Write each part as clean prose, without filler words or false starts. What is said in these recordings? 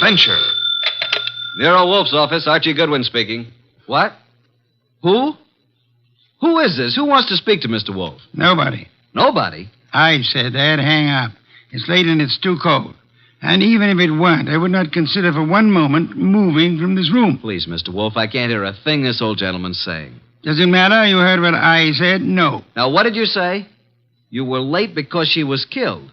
adventure. Nero Wolfe's office, Archie Goodwin speaking. What? Who? Who is this? Who wants to speak to Mr. Wolfe? Nobody. Nobody? I said that. Hang up. It's late and it's too cold. And even if it weren't, I would not consider for one moment moving from this room. Please, Mr. Wolfe, I can't hear a thing this old gentleman's saying. Does it matter? You heard what I said? No. Now, what did you say? You were late because she was killed.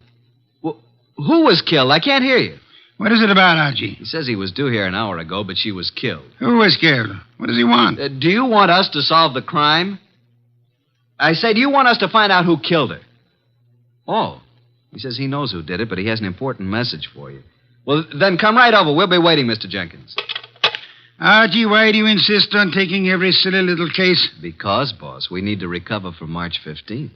Who was killed? I can't hear you. What is it about, Archie? He says he was due here an hour ago, but she was killed. Who was killed? What does he want? Do you want us to solve the crime? I say, do you want us to find out who killed her? Oh. He says he knows who did it, but he has an important message for you. Well, then come right over. We'll be waiting, Mr. Jenkins. Archie, why do you insist on taking every silly little case? Because, boss, we need to recover for March 15th.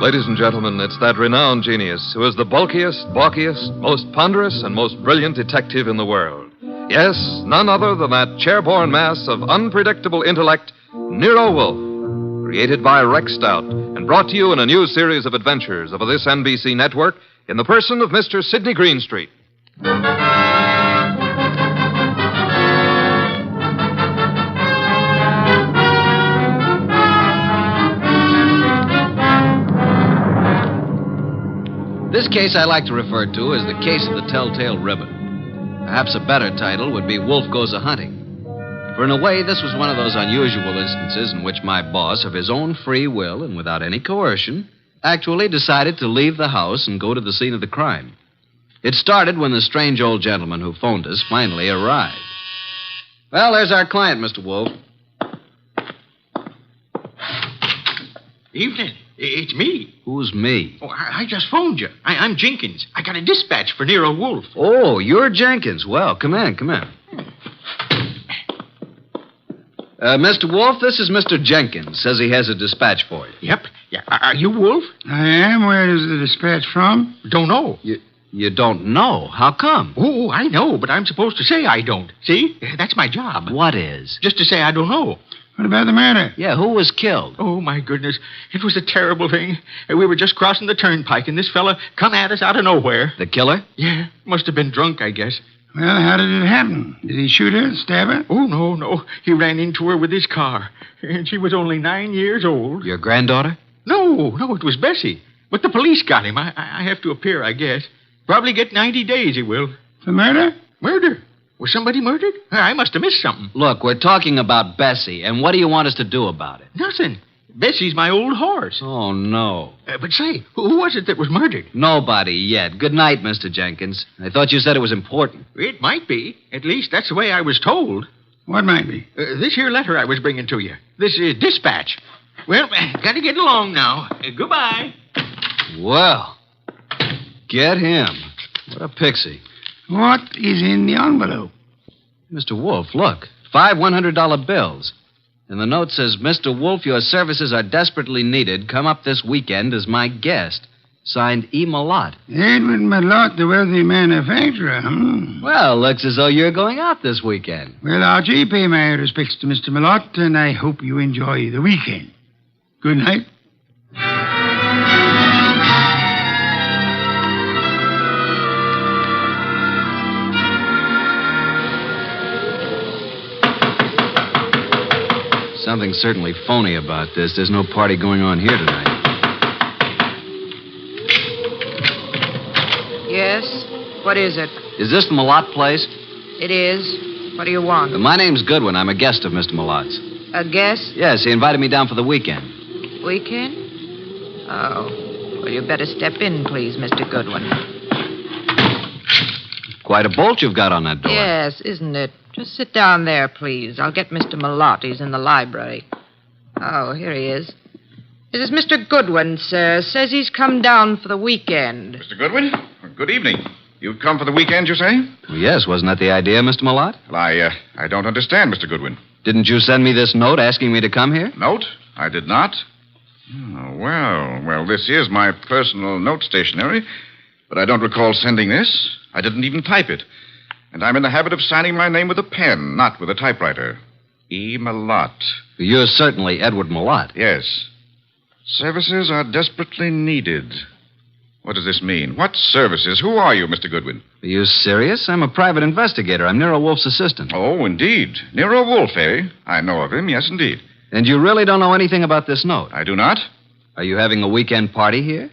Ladies and gentlemen, it's that renowned genius who is the bulkiest, balkiest, most ponderous, and most brilliant detective in the world. Yes, none other than that chairborne mass of unpredictable intellect, Nero Wolfe, created by Rex Stout and brought to you in a new series of adventures of this NBC network in the person of Mr. Sidney Greenstreet. This case I like to refer to as the case of the Telltale Ribbon. Perhaps a better title would be Wolfe Goes A-Hunting. For in a way, this was one of those unusual instances in which my boss, of his own free will and without any coercion, actually decided to leave the house and go to the scene of the crime. It started when the strange old gentleman who phoned us finally arrived. Well, there's our client, Mr. Wolfe. Evening. It's me. Who's me? Oh, I just phoned you. I'm Jenkins. I got a dispatch for Nero Wolfe. Oh, you're Jenkins. Well, come in. Mr. Wolfe, this is Mr. Jenkins. Says he has a dispatch for you. Yep. Yeah. Are you Wolfe? I am. Where is the dispatch from? Don't know. You don't know? How come? Oh, I know, but I'm supposed to say I don't. See? That's my job. What is? Just to say I don't know. What about the murder? Yeah, who was killed? Oh, my goodness. It was a terrible thing. We were just crossing the turnpike, and this fella come at us out of nowhere. The killer? Yeah. Must have been drunk, I guess. Well, how did it happen? Did he shoot her, stab her? Oh, no. He ran into her with his car. And she was only 9 years old. Your granddaughter? No, it was Bessie. But the police got him. I have to appear, I guess. Probably get 90 days, he will. For murder? Murder? Was somebody murdered? I must have missed something. Look, we're talking about Bessie, and what do you want us to do about it? Nothing. Bessie's my old horse. Oh, no. But say, who was it that was murdered? Nobody yet. Good night, Mr. Jenkins. I thought you said it was important. It might be. At least that's the way I was told. What might be? This here letter I was bringing to you. This dispatch. Well, gotta get along now. Goodbye. Well, get him. What a pixie. What is in the envelope? Mr. Wolfe, look. 5 $100 bills. And the note says, Mr. Wolfe, your services are desperately needed. Come up this weekend as my guest. Signed, Impolite. Edward Malotte, the wealthy manufacturer. Well, looks as though you're going out this weekend. Well, Archie, pay my respects to Mr. Malotte, and I hope you enjoy the weekend. Good night. Something's certainly phony about this. There's no party going on here tonight. Yes? What is it? Is this the Malotte place? It is. What do you want? My name's Goodwin. I'm a guest of Mr. Malotte's. A guest? Yes, he invited me down for the weekend. Weekend? Oh. Well, you better step in, please, Mr. Goodwin. Quite a bolt you've got on that door. Yes, isn't it? Just sit down there, please. I'll get Mr. Malotte. He's in the library. Oh, here he is. This is Mr. Goodwin, sir. Says he's come down for the weekend. Mr. Goodwin, good evening. You've come for the weekend, you say? Well, yes, wasn't that the idea, Mr. Malotte? Well, I don't understand, Mr. Goodwin. Didn't you send me this note asking me to come here? Note? I did not. Oh, well, this is my personal note stationery, but I don't recall sending this. I didn't even type it. And I'm in the habit of signing my name with a pen, not with a typewriter. E. Malotte. You're certainly Edward Malotte. Yes. Services are desperately needed. What does this mean? What services? Who are you, Mr. Goodwin? Are you serious? I'm a private investigator. I'm Nero Wolfe's assistant. Oh, indeed. Nero Wolfe, eh? I know of him, yes, indeed. And you really don't know anything about this note? I do not. Are you having a weekend party here?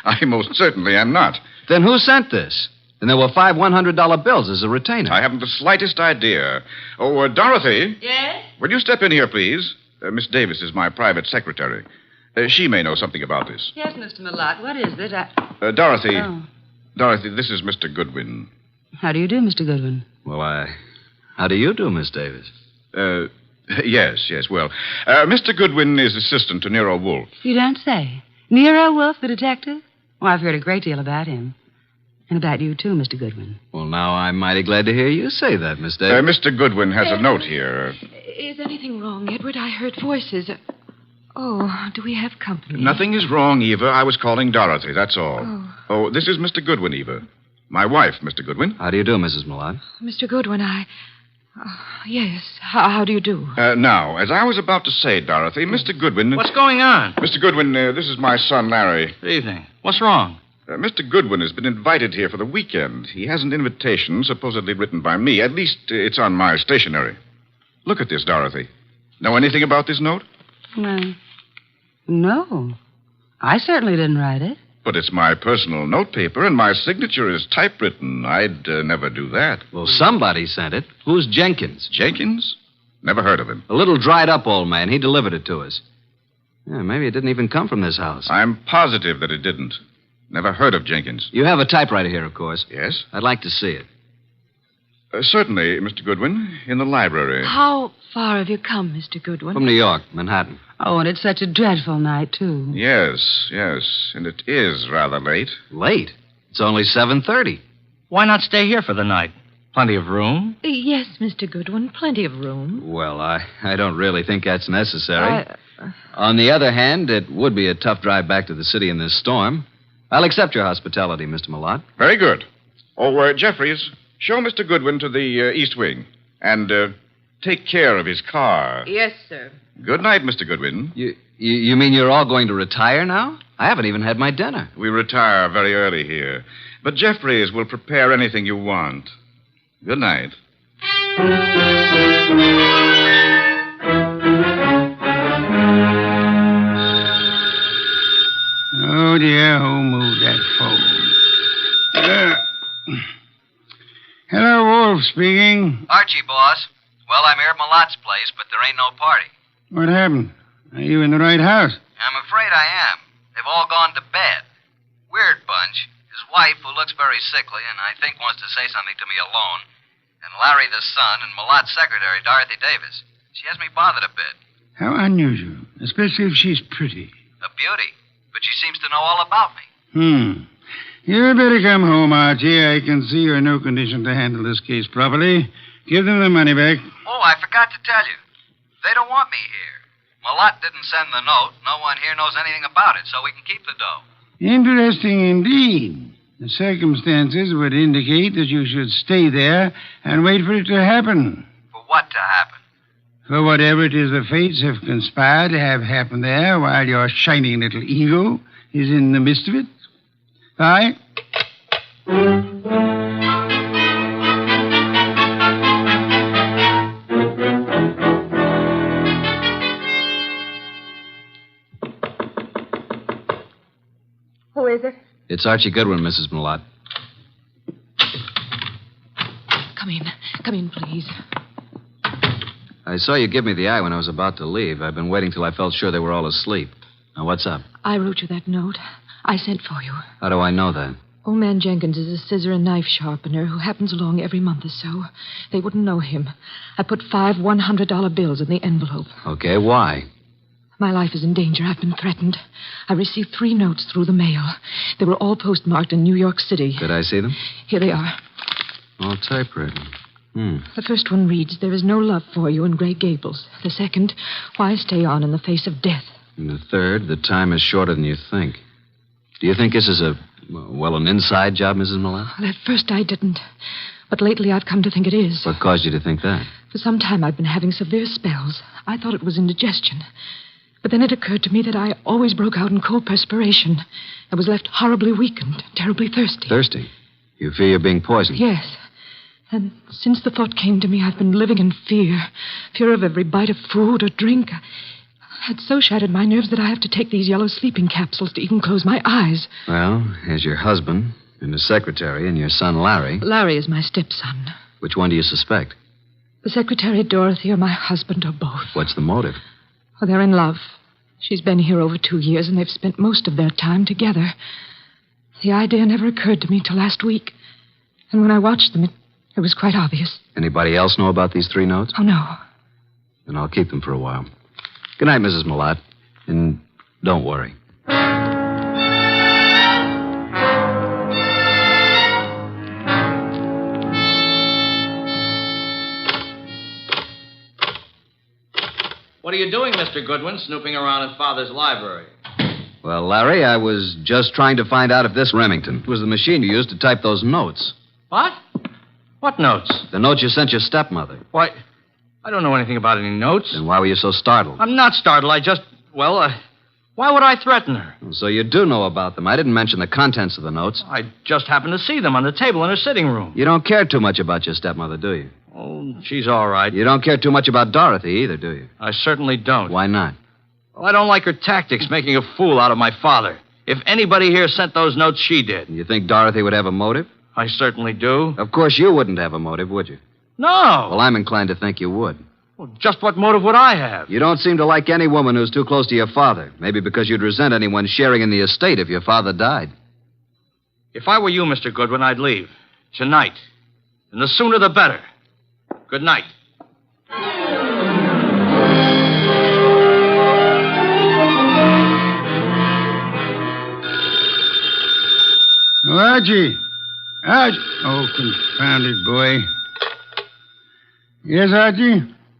I most certainly am not. Then who sent this? And there were 5 $100 bills as a retainer. I haven't the slightest idea. Oh, Dorothy. Yes? Will you step in here, please? Miss Davis is my private secretary. She may know something about this. Yes, Mr. Malotte. What is it? Dorothy. Oh. Dorothy, this is Mr. Goodwin. How do you do, Mr. Goodwin? Well, how do you do, Miss Davis? Yes. Well, Mr. Goodwin is assistant to Nero Wolfe. You don't say. Nero Wolfe, the detective? Oh, I've heard a great deal about him. And about you, too, Mr. Goodwin. Well, now I'm mighty glad to hear you say that, Miss Davis. Mr. Goodwin has a note here. Is anything wrong, Edward? I heard voices. Oh, do we have company? Nothing is wrong, Eva. I was calling Dorothy, that's all. Oh, this is Mr. Goodwin, Eva. My wife, Mr. Goodwin. How do you do, Mrs. Malotte? Mr. Goodwin, yes. How do you do? Now, as I was about to say, Dorothy, Mr. Goodwin... What's going on? Mr. Goodwin, this is my son, Larry. Good evening. What's wrong? Mr. Goodwin has been invited here for the weekend. He has an invitation supposedly written by me. At least it's on my stationery. Look at this, Dorothy. Know anything about this note? No. I certainly didn't write it. But it's my personal notepaper, and my signature is typewritten. I'd never do that. Well, somebody sent it. Who's Jenkins? Jenkins? Never heard of him. A little dried-up old man. He delivered it to us. Yeah, maybe it didn't even come from this house. I'm positive that it didn't. Never heard of Jenkins. You have a typewriter here, of course. Yes? I'd like to see it. Certainly, Mr. Goodwin, in the library. How far have you come, Mr. Goodwin? From New York, Manhattan. Oh, and it's such a dreadful night, too. Yes. And it is rather late. Late? It's only 7:30. Why not stay here for the night? Plenty of room? Yes, Mr. Goodwin, plenty of room. Well, I don't really think that's necessary. On the other hand, it would be a tough drive back to the city in this storm. I'll accept your hospitality, Mr. Malotte. Very good. Oh, Jeffries, show Mr. Goodwin to the East Wing. And take care of his car. Yes, sir. Good night, Mr. Goodwin. You mean you're all going to retire now? I haven't even had my dinner. We retire very early here. But Jeffries will prepare anything you want. Good night. Oh, dear, who moved that phone? Hello, Wolf speaking. Archie, boss. Well, I'm here at Malotte's place, but there ain't no party. What happened? Are you in the right house? I'm afraid I am. They've all gone to bed. Weird bunch. His wife, who looks very sickly and I think wants to say something to me alone, and Larry the son, and Malotte's secretary, Dorothy Davis. She has me bothered a bit. How unusual, especially if she's pretty. A beauty. But she seems to know all about me. You'd better come home, Archie. I can see you're in no condition to handle this case properly. Give them the money back. Oh, I forgot to tell you. They don't want me here. Malotte didn't send the note. No one here knows anything about it, so we can keep the dough. Interesting indeed. The circumstances would indicate that you should stay there and wait for it to happen. For what to happen? For whatever it is the fates have conspired to have happen there while your shining little ego is in the midst of it. Bye. Who is it? It's Archie Goodwin, Mrs. Malotte. Come in, please. I saw you give me the eye when I was about to leave. I've been waiting till I felt sure they were all asleep. Now, what's up? I wrote you that note. I sent for you. How do I know that? Old man Jenkins is a scissor and knife sharpener who happens along every month or so. They wouldn't know him. I put 5 $100 bills in the envelope. Okay, why? My life is in danger. I've been threatened. I received 3 notes through the mail. They were all postmarked in New York City. Could I see them? Here they are. All typewritten. The first one reads, "There is no love for you in Grey Gables." The second, "Why stay on in the face of death?" And the third, "The time is shorter than you think." Do you think this is an inside job, Mrs. Malotte? Well, at first I didn't. But lately I've come to think it is. What caused you to think that? For some time I've been having severe spells. I thought it was indigestion. But then it occurred to me that I always broke out in cold perspiration. I was left horribly weak and terribly thirsty. Thirsty? You fear you're being poisoned? Yes. And since the thought came to me, I've been living in fear. Fear of every bite of food or drink. It's so shattered my nerves that I have to take these yellow sleeping capsules to even close my eyes. Well, here's your husband and his secretary and your son, Larry. Larry is my stepson. Which one do you suspect? The secretary, Dorothy, or my husband, or both. What's the motive? Oh, they're in love. She's been here over 2 years, and they've spent most of their time together. The idea never occurred to me till last week. And when I watched them, it was quite obvious. Anybody else know about these 3 notes? Oh, no. Then I'll keep them for a while. Good night, Mrs. Malotte. And don't worry. What are you doing, Mr. Goodwin, snooping around in Father's library? Well, Larry, I was just trying to find out if this Remington was the machine you used to type those notes. What? What notes? The notes you sent your stepmother. Why, I don't know anything about any notes. Then why were you so startled? I'm not startled. Why would I threaten her? So you do know about them. I didn't mention the contents of the notes. I just happened to see them on the table in her sitting room. You don't care too much about your stepmother, do you? Oh, she's all right. You don't care too much about Dorothy either, do you? I certainly don't. Why not? Well, I don't like her tactics, making a fool out of my father. If anybody here sent those notes, she did. You think Dorothy would have a motive? I certainly do. Of course you wouldn't have a motive, would you? No. Well, I'm inclined to think you would. Well, just what motive would I have? You don't seem to like any woman who's too close to your father. Maybe because you'd resent anyone sharing in the estate if your father died. If I were you, Mr. Goodwin, I'd leave. Tonight. And the sooner the better. Good night. Oh, Archie. Archie. Oh, confounded boy. Yes, Archie?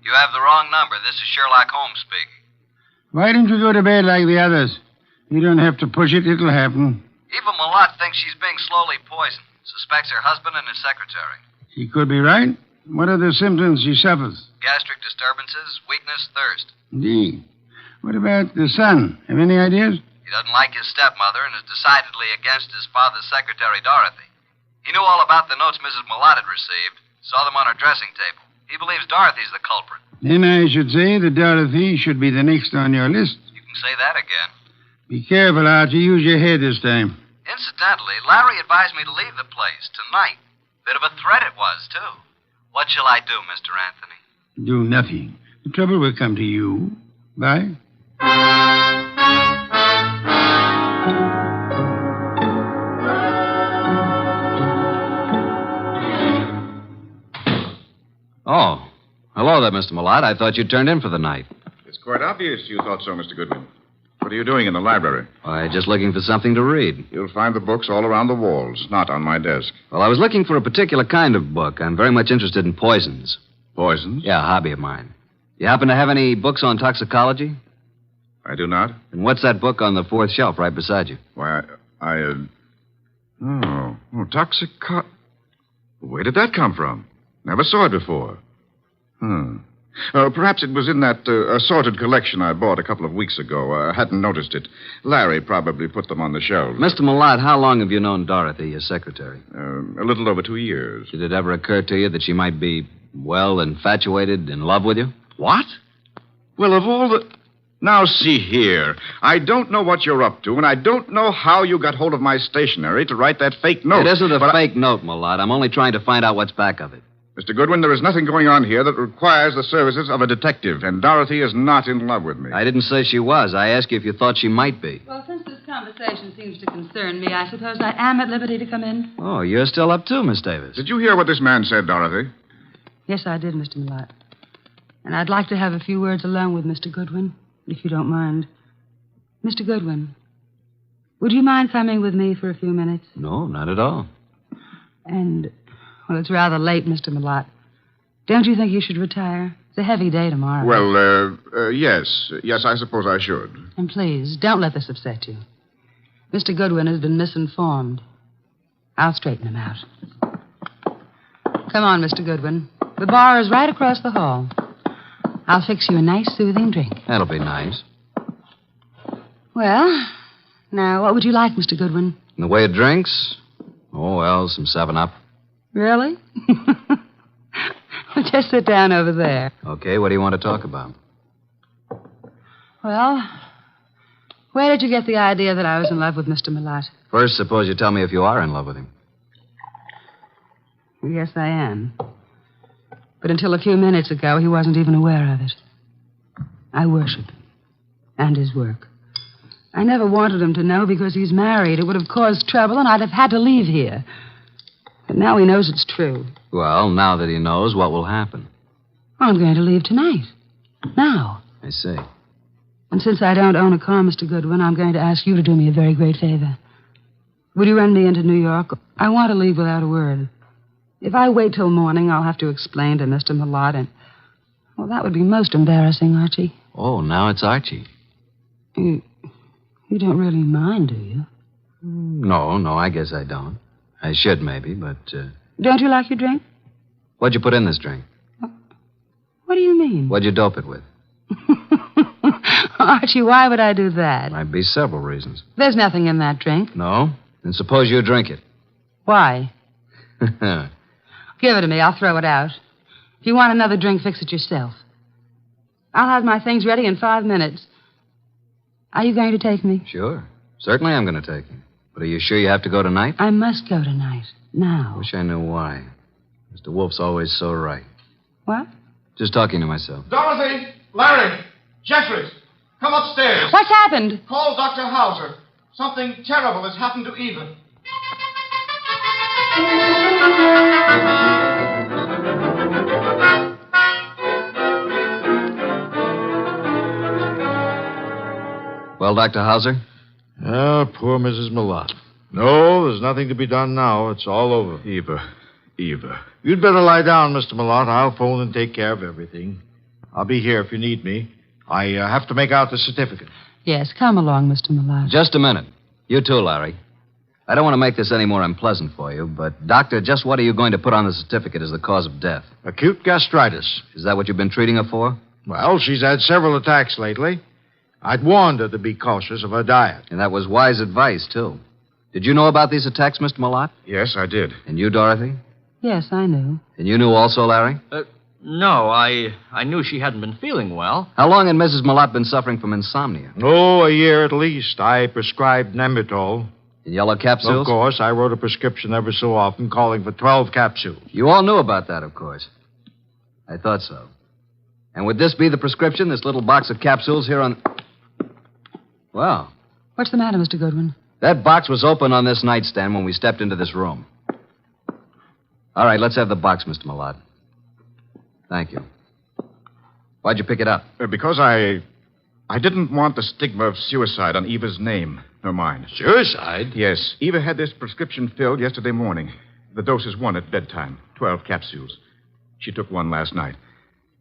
You have the wrong number. This is Sherlock Holmes speaking. Why didn't you go to bed like the others? You don't have to push it. It'll happen. Eva Malotte thinks she's being slowly poisoned. Suspects her husband and his secretary. She could be right. What are the symptoms she suffers? Gastric disturbances, weakness, thirst. Indeed. What about the son? Have any ideas? He doesn't like his stepmother and is decidedly against his father's secretary, Dorothy. He knew all about the notes Mrs. Malotte had received, saw them on her dressing table. He believes Dorothy's the culprit. Then I should say that Dorothy should be the next on your list. You can say that again. Be careful, Archie. Use your head this time. Incidentally, Larry advised me to leave the place tonight. Bit of a threat it was, too. What shall I do, Mr. Anthony? Do nothing. The trouble will come to you. Bye. Oh. Hello there, Mr. Malotte. I thought you'd turned in for the night. It's quite obvious you thought so, Mr. Goodwin. What are you doing in the library? Why, just looking for something to read. You'll find the books all around the walls, not on my desk. Well, I was looking for a particular kind of book. I'm very much interested in poisons. Poisons? Yeah, a hobby of mine. You happen to have any books on toxicology? I do not. And what's that book on the 4th shelf right beside you? Why, toxico... Where did that come from? Never saw it before. Perhaps it was in that assorted collection I bought a couple of weeks ago. I hadn't noticed it. Larry probably put them on the shelves. Mr. Malotte, how long have you known Dorothy, your secretary? A little over 2 years. Did it ever occur to you that she might be, well, infatuated, in love with you? What? Well, of all the... Now, see here. I don't know what you're up to, and I don't know how you got hold of my stationery to write that fake note. It isn't a fake note, Malotte. I'm only trying to find out what's back of it. Mr. Goodwin, there is nothing going on here that requires the services of a detective, and Dorothy is not in love with me. I didn't say she was. I asked you if you thought she might be. Well, since this conversation seems to concern me, I suppose I am at liberty to come in. Oh, you're still up too, Miss Davis. Did you hear what this man said, Dorothy? Yes, I did, Mr. Malotte. And I'd like to have a few words alone with Mr. Goodwin, if you don't mind. Mr. Goodwin, would you mind coming with me for a few minutes? No, not at all. And... well, it's rather late, Mr. Malotte. Don't you think you should retire? It's a heavy day tomorrow. Well, yes. Yes, I suppose I should. And please, don't let this upset you. Mr. Goodwin has been misinformed. I'll straighten him out. Come on, Mr. Goodwin. The bar is right across the hall. I'll fix you a nice, soothing drink. That'll be nice. Well, now, what would you like, Mr. Goodwin? In the way of drinks? Oh, well, some 7-Up. Really? Well, just sit down over there. Okay, what do you want to talk about? Well, where did you get the idea that I was in love with Mr. Malotte? First, suppose you tell me if you are in love with him. Yes, I am. But until a few minutes ago, he wasn't even aware of it. I worship him and his work. I never wanted him to know because he's married. It would have caused trouble, and I'd have had to leave here. But now he knows it's true. Well, now that he knows, what will happen? I'm going to leave tonight. Now. I see. And since I don't own a car, Mr. Goodwin, I'm going to ask you to do me a very great favor. Would you run me into New York? I want to leave without a word. If I wait till morning, I'll have to explain to Mr. Malotte, and... Well, that would be most embarrassing, Archie. Oh, now it's Archie. You don't really mind, do you? No, I guess I don't. I should, maybe, but... Don't you like your drink? What'd you put in this drink? What do you mean? What'd you dope it with? Archie, why would I do that? Might be several reasons. There's nothing in that drink. No? Then suppose you drink it. Why? Give it to me. I'll throw it out. If you want another drink, fix it yourself. I'll have my things ready in 5 minutes. Are you going to take me? Sure. Certainly I'm going to take you. But are you sure you have to go tonight? I must go tonight. Now. Wish I knew why. Mr. Wolfe's always so right. What? Just talking to myself. Dorothy! Larry! Jeffries! Come upstairs. What's happened? Call Dr. Hauser. Something terrible has happened to Eva. Well, Dr. Hauser? Ah, poor Mrs. Malotte. No, there's nothing to be done now. It's all over. Eva. You'd better lie down, Mr. Malotte. I'll phone and take care of everything. I'll be here if you need me. I have to make out the certificate. Yes, come along, Mr. Malotte. Just a minute. You too, Larry. I don't want to make this any more unpleasant for you, but, Doctor, just what are you going to put on the certificate as the cause of death? Acute gastritis. Is that what you've been treating her for? Well, she's had several attacks lately. I'd warned her to be cautious of her diet. And that was wise advice, too. Did you know about these attacks, Mr. Malotte? Yes, I did. And you, Dorothy? Yes, I knew. And you knew also, Larry? No, I knew she hadn't been feeling well. How long had Mrs. Malotte been suffering from insomnia? Oh, a year at least. I prescribed Nemitol. In yellow capsules? Of course. I wrote a prescription every so often calling for 12 capsules. You all knew about that, of course. I thought so. And would this be the prescription, this little box of capsules here on... Well, What's the matter, Mr. Goodwin? that box was open on this nightstand when we stepped into this room. All right, let's have the box, Mr. Malotte. Thank you. Why'd you pick it up? Because I didn't want the stigma of suicide on Eva's name, nor mine. Suicide? Yes, Eva had this prescription filled yesterday morning. The dose is 1 at bedtime, 12 capsules. She took 1 last night.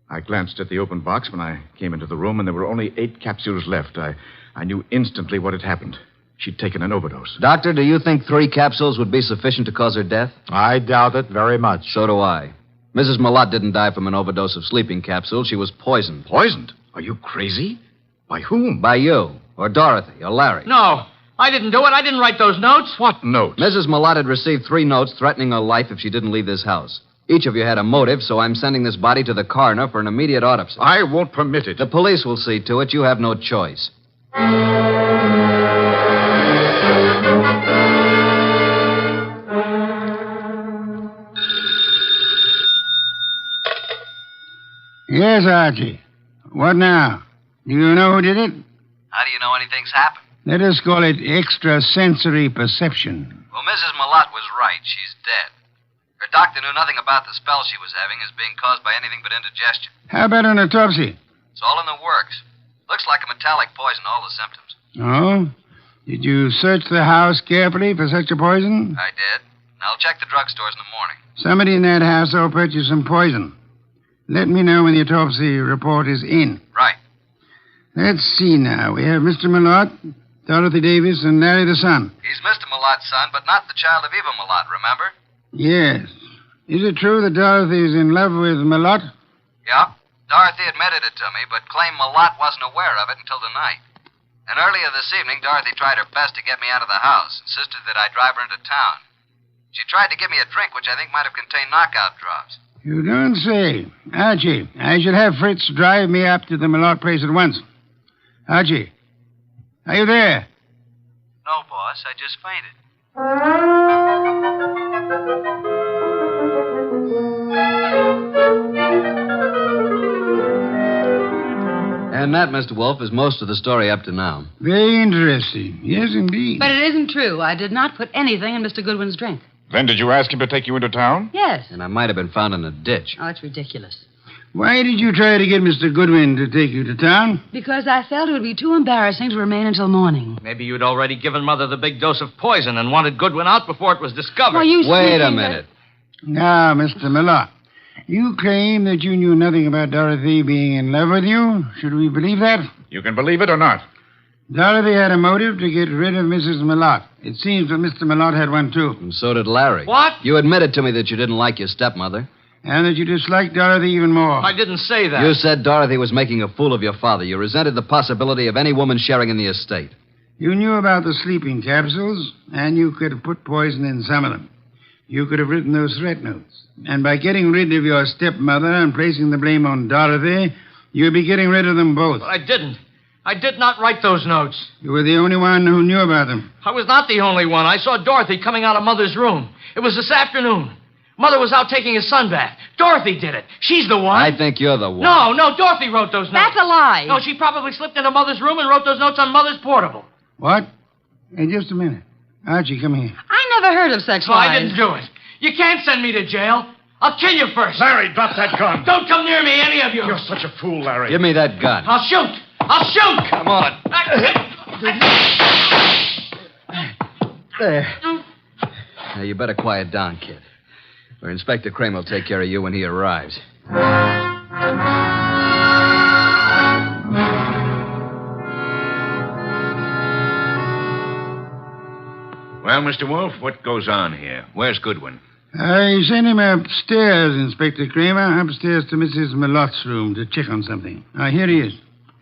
I glanced at the open box when I came into the room, and there were only 8 capsules left. I knew instantly what had happened. She'd taken an overdose. Doctor, do you think 3 capsules would be sufficient to cause her death? I doubt it very much. So do I. Mrs. Malotte didn't die from an overdose of sleeping capsules. She was poisoned. Poisoned? Are you crazy? By whom? By you, or Dorothy, or Larry. No, I didn't do it. I didn't write those notes. What notes? Mrs. Malotte had received 3 notes threatening her life if she didn't leave this house. Each of you had a motive, so I'm sending this body to the coroner for an immediate autopsy. I won't permit it. The police will see to it. You have no choice. Yes, Archie. What now? Do you know who did it? How do you know anything's happened? Let us call it extrasensory perception. Well, Mrs. Malotte was right. She's dead. Her doctor knew nothing about the spell she was having as being caused by anything but indigestion. How about an autopsy? It's all in the works. Looks like a metallic poison, all the symptoms. Oh? Did you search the house carefully for such a poison? I did. And I'll check the drugstores in the morning. Somebody in that household purchased some poison. Let me know when the autopsy report is in. Right. Let's see now. We have Mr. Malotte, Dorothy Davis, and Larry the son. He's Mr. Malotte's son, but not the child of Eva Malotte, remember? Yes. Is it true that Dorothy is in love with Malotte? Yeah. Dorothy admitted it to me, but claimed Malotte wasn't aware of it until tonight. And earlier this evening, Dorothy tried her best to get me out of the house, insisted that I drive her into town. She tried to give me a drink, which I think might have contained knockout drops. You don't say. Archie, I should have Fritz drive me up to the Malotte place at once. Archie, are you there? No, boss. I just fainted. And that, Mr. Wolfe, is most of the story up to now. Very interesting. Yes, indeed. But it isn't true. I did not put anything in Mr. Goodwin's drink. Then did you ask him to take you into town? Yes. And I might have been found in a ditch. Oh, it's ridiculous. Why did you try to get Mr. Goodwin to take you to town? Because I felt it would be too embarrassing to remain until morning. Maybe you'd already given Mother the big dose of poison and wanted Goodwin out before it was discovered. Well, you Wait a sneaking minute. Now, Mr. Malotte, you claim that you knew nothing about Dorothy being in love with you. Should we believe that? You can believe it or not. Dorothy had a motive to get rid of Mrs. Malotte. It seems that Mr. Malotte had one, too. And so did Larry. What? You admitted to me that you didn't like your stepmother. And that you disliked Dorothy even more. I didn't say that. You said Dorothy was making a fool of your father. You resented the possibility of any woman sharing in the estate. You knew about the sleeping capsules, and you could have put poison in some of them. You could have written those threat notes. And by getting rid of your stepmother and placing the blame on Dorothy, you'd be getting rid of them both. But I didn't. I did not write those notes. You were the only one who knew about them. I was not the only one. I saw Dorothy coming out of Mother's room. It was this afternoon. Mother was out taking a sunbath. Dorothy did it. She's the one. I think you're the one. No, Dorothy wrote those notes. That's a lie. No, she probably slipped into Mother's room and wrote those notes on Mother's portable. What? Hey, just a minute. Archie, come here. I never heard of such No, lies. I didn't do it. You can't send me to jail. I'll kill you first. Larry, drop that gun. Don't come near me, any of you. You're such a fool, Larry. Give me that gun. I'll shoot. I'll shoot. Come on. There. Now, you better quiet down, kid. Or Inspector Kramer will take care of you when he arrives. Well, Mr. Wolfe, what goes on here? Where's Goodwin? I sent him upstairs, Inspector Kramer, upstairs to Mrs. Malotte's room to check on something. Here he is.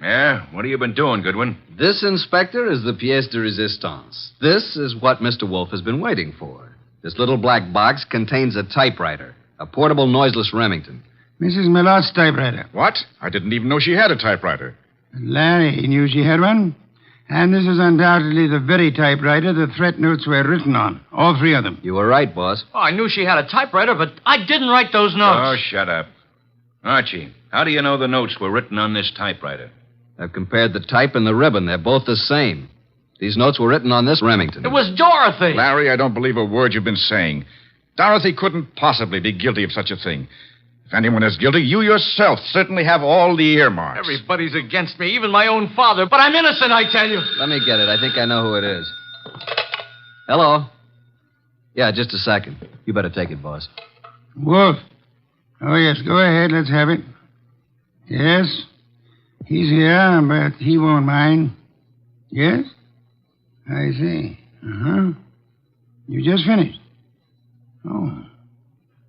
Yeah? What have you been doing, Goodwin? This, Inspector, is the pièce de résistance. This is what Mr. Wolfe has been waiting for. This little black box contains a typewriter, a portable noiseless Remington. Mrs. Malotte's typewriter. What? I didn't even know she had a typewriter. Larry knew she had one. And this is undoubtedly the very typewriter the threat notes were written on. All three of them. You were right, boss. Oh, I knew she had a typewriter, but I didn't write those notes. Oh, shut up. Archie, how do you know the notes were written on this typewriter? I've compared the type and the ribbon. They're both the same. These notes were written on this Remington. It was Dorothy. Larry, I don't believe a word you've been saying. Dorothy couldn't possibly be guilty of such a thing. If anyone is guilty, you yourself certainly have all the earmarks. Everybody's against me, even my own father. But I'm innocent, I tell you. Let me get it. I think I know who it is. Hello? Yeah, just a second. You better take it, boss. Wolf. Oh, yes, go ahead. Let's have it. Yes? He's here, but he won't mind. Yes? I see. Uh-huh. You just finished? Oh.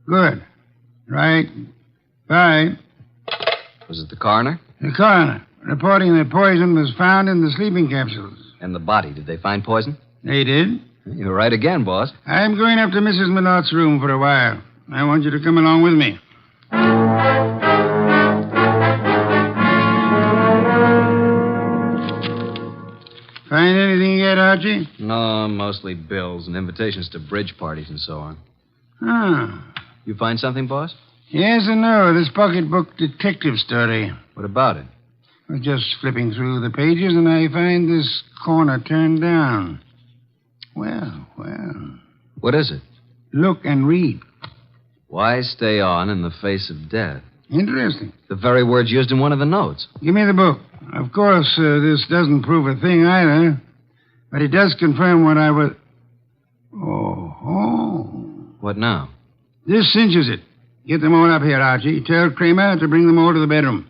Good. Right. Bye. Was it the coroner? The coroner, reporting that poison was found in the sleeping capsules. And the body. Did they find poison? They did. You're right again, boss. I'm going up to Mrs. Malotte's room for a while. I want you to come along with me. Find anything yet, Archie? No, mostly bills and invitations to bridge parties and so on. Ah. You find something, boss? Yes and no. This pocketbook detective story. What about it? I was just flipping through the pages, and I find this corner turned down. Well. What is it? Look and read. Why stay on in the face of death? Interesting. The very words used in one of the notes. Give me the book. Of course, this doesn't prove a thing either, but it does confirm what I was... Oh. What now? This cinches it. Get them all up here, Archie. Tell Kramer to bring them all to the bedroom.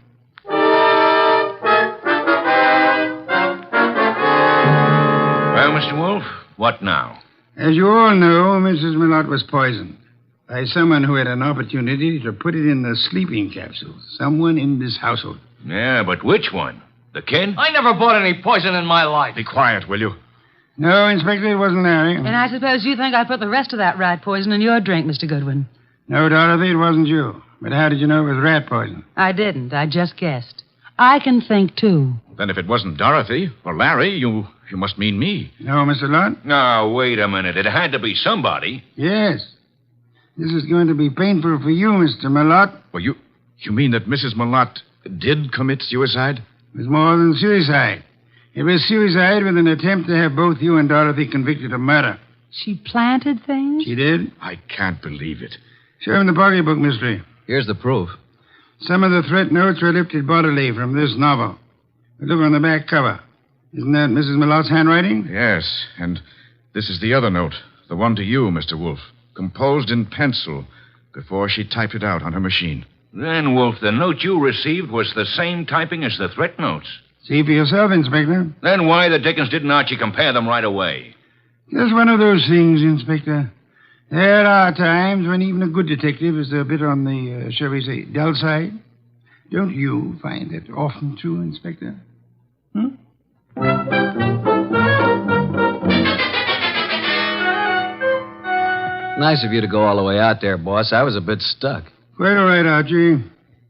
Well, Mr. Wolfe, what now? As you all know, Mrs. Malotte was poisoned. By someone who had an opportunity to put it in the sleeping capsule. Someone in this household. Yeah, but which one? The kid? I never bought any poison in my life. Be quiet, will you? No, Inspector, it wasn't Larry. And I suppose you think I put the rest of that rat poison in your drink, Mr. Goodwin. No, Dorothy, it wasn't you. But how did you know it was rat poison? I didn't. I just guessed. I can think, too. Then if it wasn't Dorothy or Larry, you must mean me. No, Mr. Lott? Now, wait a minute. It had to be somebody. Yes. This is going to be painful for you, Mr. Malotte. Well, you mean that Mrs. Malotte did commit suicide? It was more than suicide. It was suicide with an attempt to have both you and Dorothy convicted of murder. She planted things? She did? I can't believe it. Show him the pocketbook, mystery. Here's the proof. Some of the threat notes were lifted bodily from this novel. But look on the back cover. Isn't that Mrs. Malotte's handwriting? Yes, and this is the other note. The one to you, Mr. Wolfe. Composed in pencil before she typed it out on her machine. Then, Wolfe, the note you received was the same typing as the threat notes. See for yourself, Inspector. Then why the dickens didn't Archie compare them right away? Just one of those things, Inspector. There are times when even a good detective is a bit on the, shall we say, dull side. Don't you find it often true, Inspector? Nice of you to go all the way out there, boss. I was a bit stuck. Quite all right, Archie.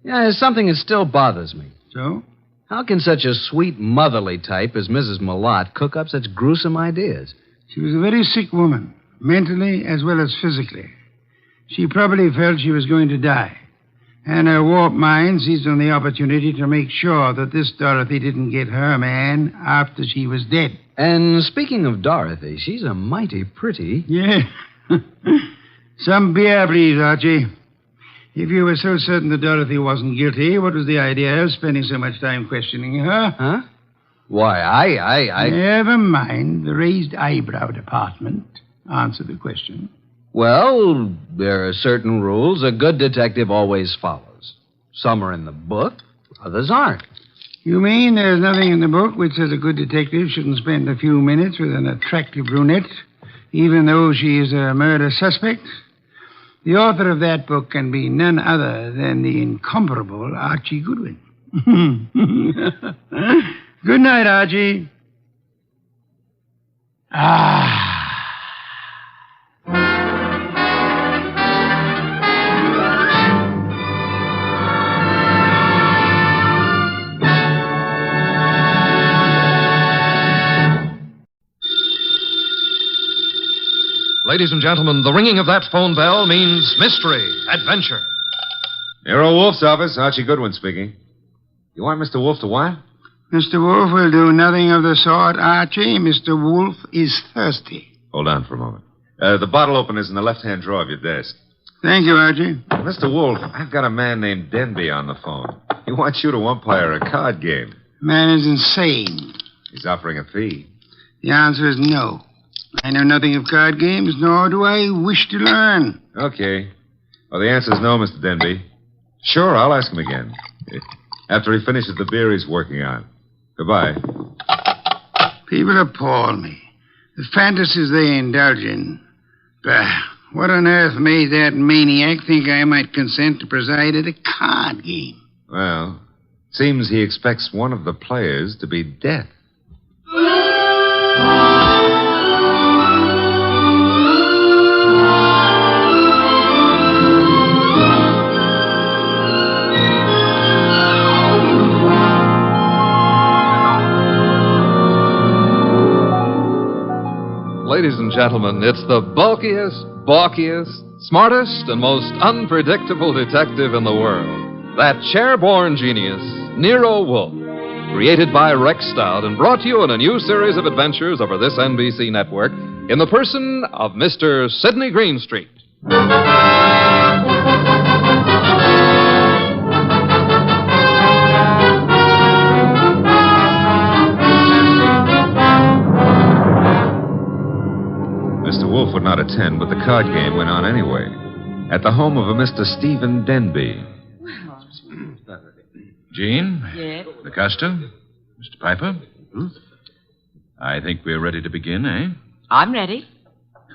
Yeah, there's something that still bothers me. So? How can such a sweet, motherly type as Mrs. Malotte cook up such gruesome ideas? She was a very sick woman, mentally as well as physically. She probably felt she was going to die. And her warped mind seized on the opportunity to make sure that this Dorothy didn't get her man after she was dead. And speaking of Dorothy, she's a mighty pretty... Yeah. Some beer, please, Archie. If you were so certain that Dorothy wasn't guilty, what was the idea of spending so much time questioning her? Huh? Why, I... Never mind the raised eyebrow department. Answer the question. Well, there are certain rules a good detective always follows. Some are in the book, others aren't. You mean there's nothing in the book which says a good detective shouldn't spend a few minutes with an attractive brunette, even though she is a murder suspect? The author of that book can be none other than the incomparable Archie Goodwin. Good night, Archie. Ladies and gentlemen, the ringing of that phone bell means mystery, adventure. Nero Wolfe's office, Archie Goodwin speaking. You want Mr. Wolfe to what? Mr. Wolfe will do nothing of the sort, Archie. Mr. Wolfe is thirsty. Hold on for a moment. The bottle opener's in the left-hand drawer of your desk. Thank you, Archie. Mr. Wolfe, I've got a man named Denby on the phone. He wants you to umpire a card game. Man is insane. He's offering a fee. The answer is no. I know nothing of card games, nor do I wish to learn. Okay. Well, the answer's no, Mr. Denby. Sure, I'll ask him again. After he finishes the beer he's working on. Goodbye. People appall me. The fantasies they indulge in. Bah, what on earth made that maniac think I might consent to preside at a card game? Well, seems he expects one of the players to be death. Ladies and gentlemen, it's the bulkiest, balkiest, smartest, and most unpredictable detective in the world. That chair-born genius, Nero Wolfe. Created by Rex Stout and brought to you in a new series of adventures over this NBC network in the person of Mr. Sidney Greenstreet. Wolfe would not attend, but the card game went on anyway. At the home of a Mr. Stephen Denby. Jean? Yes? The costume? Mr. Piper? I think we're ready to begin, eh? I'm ready.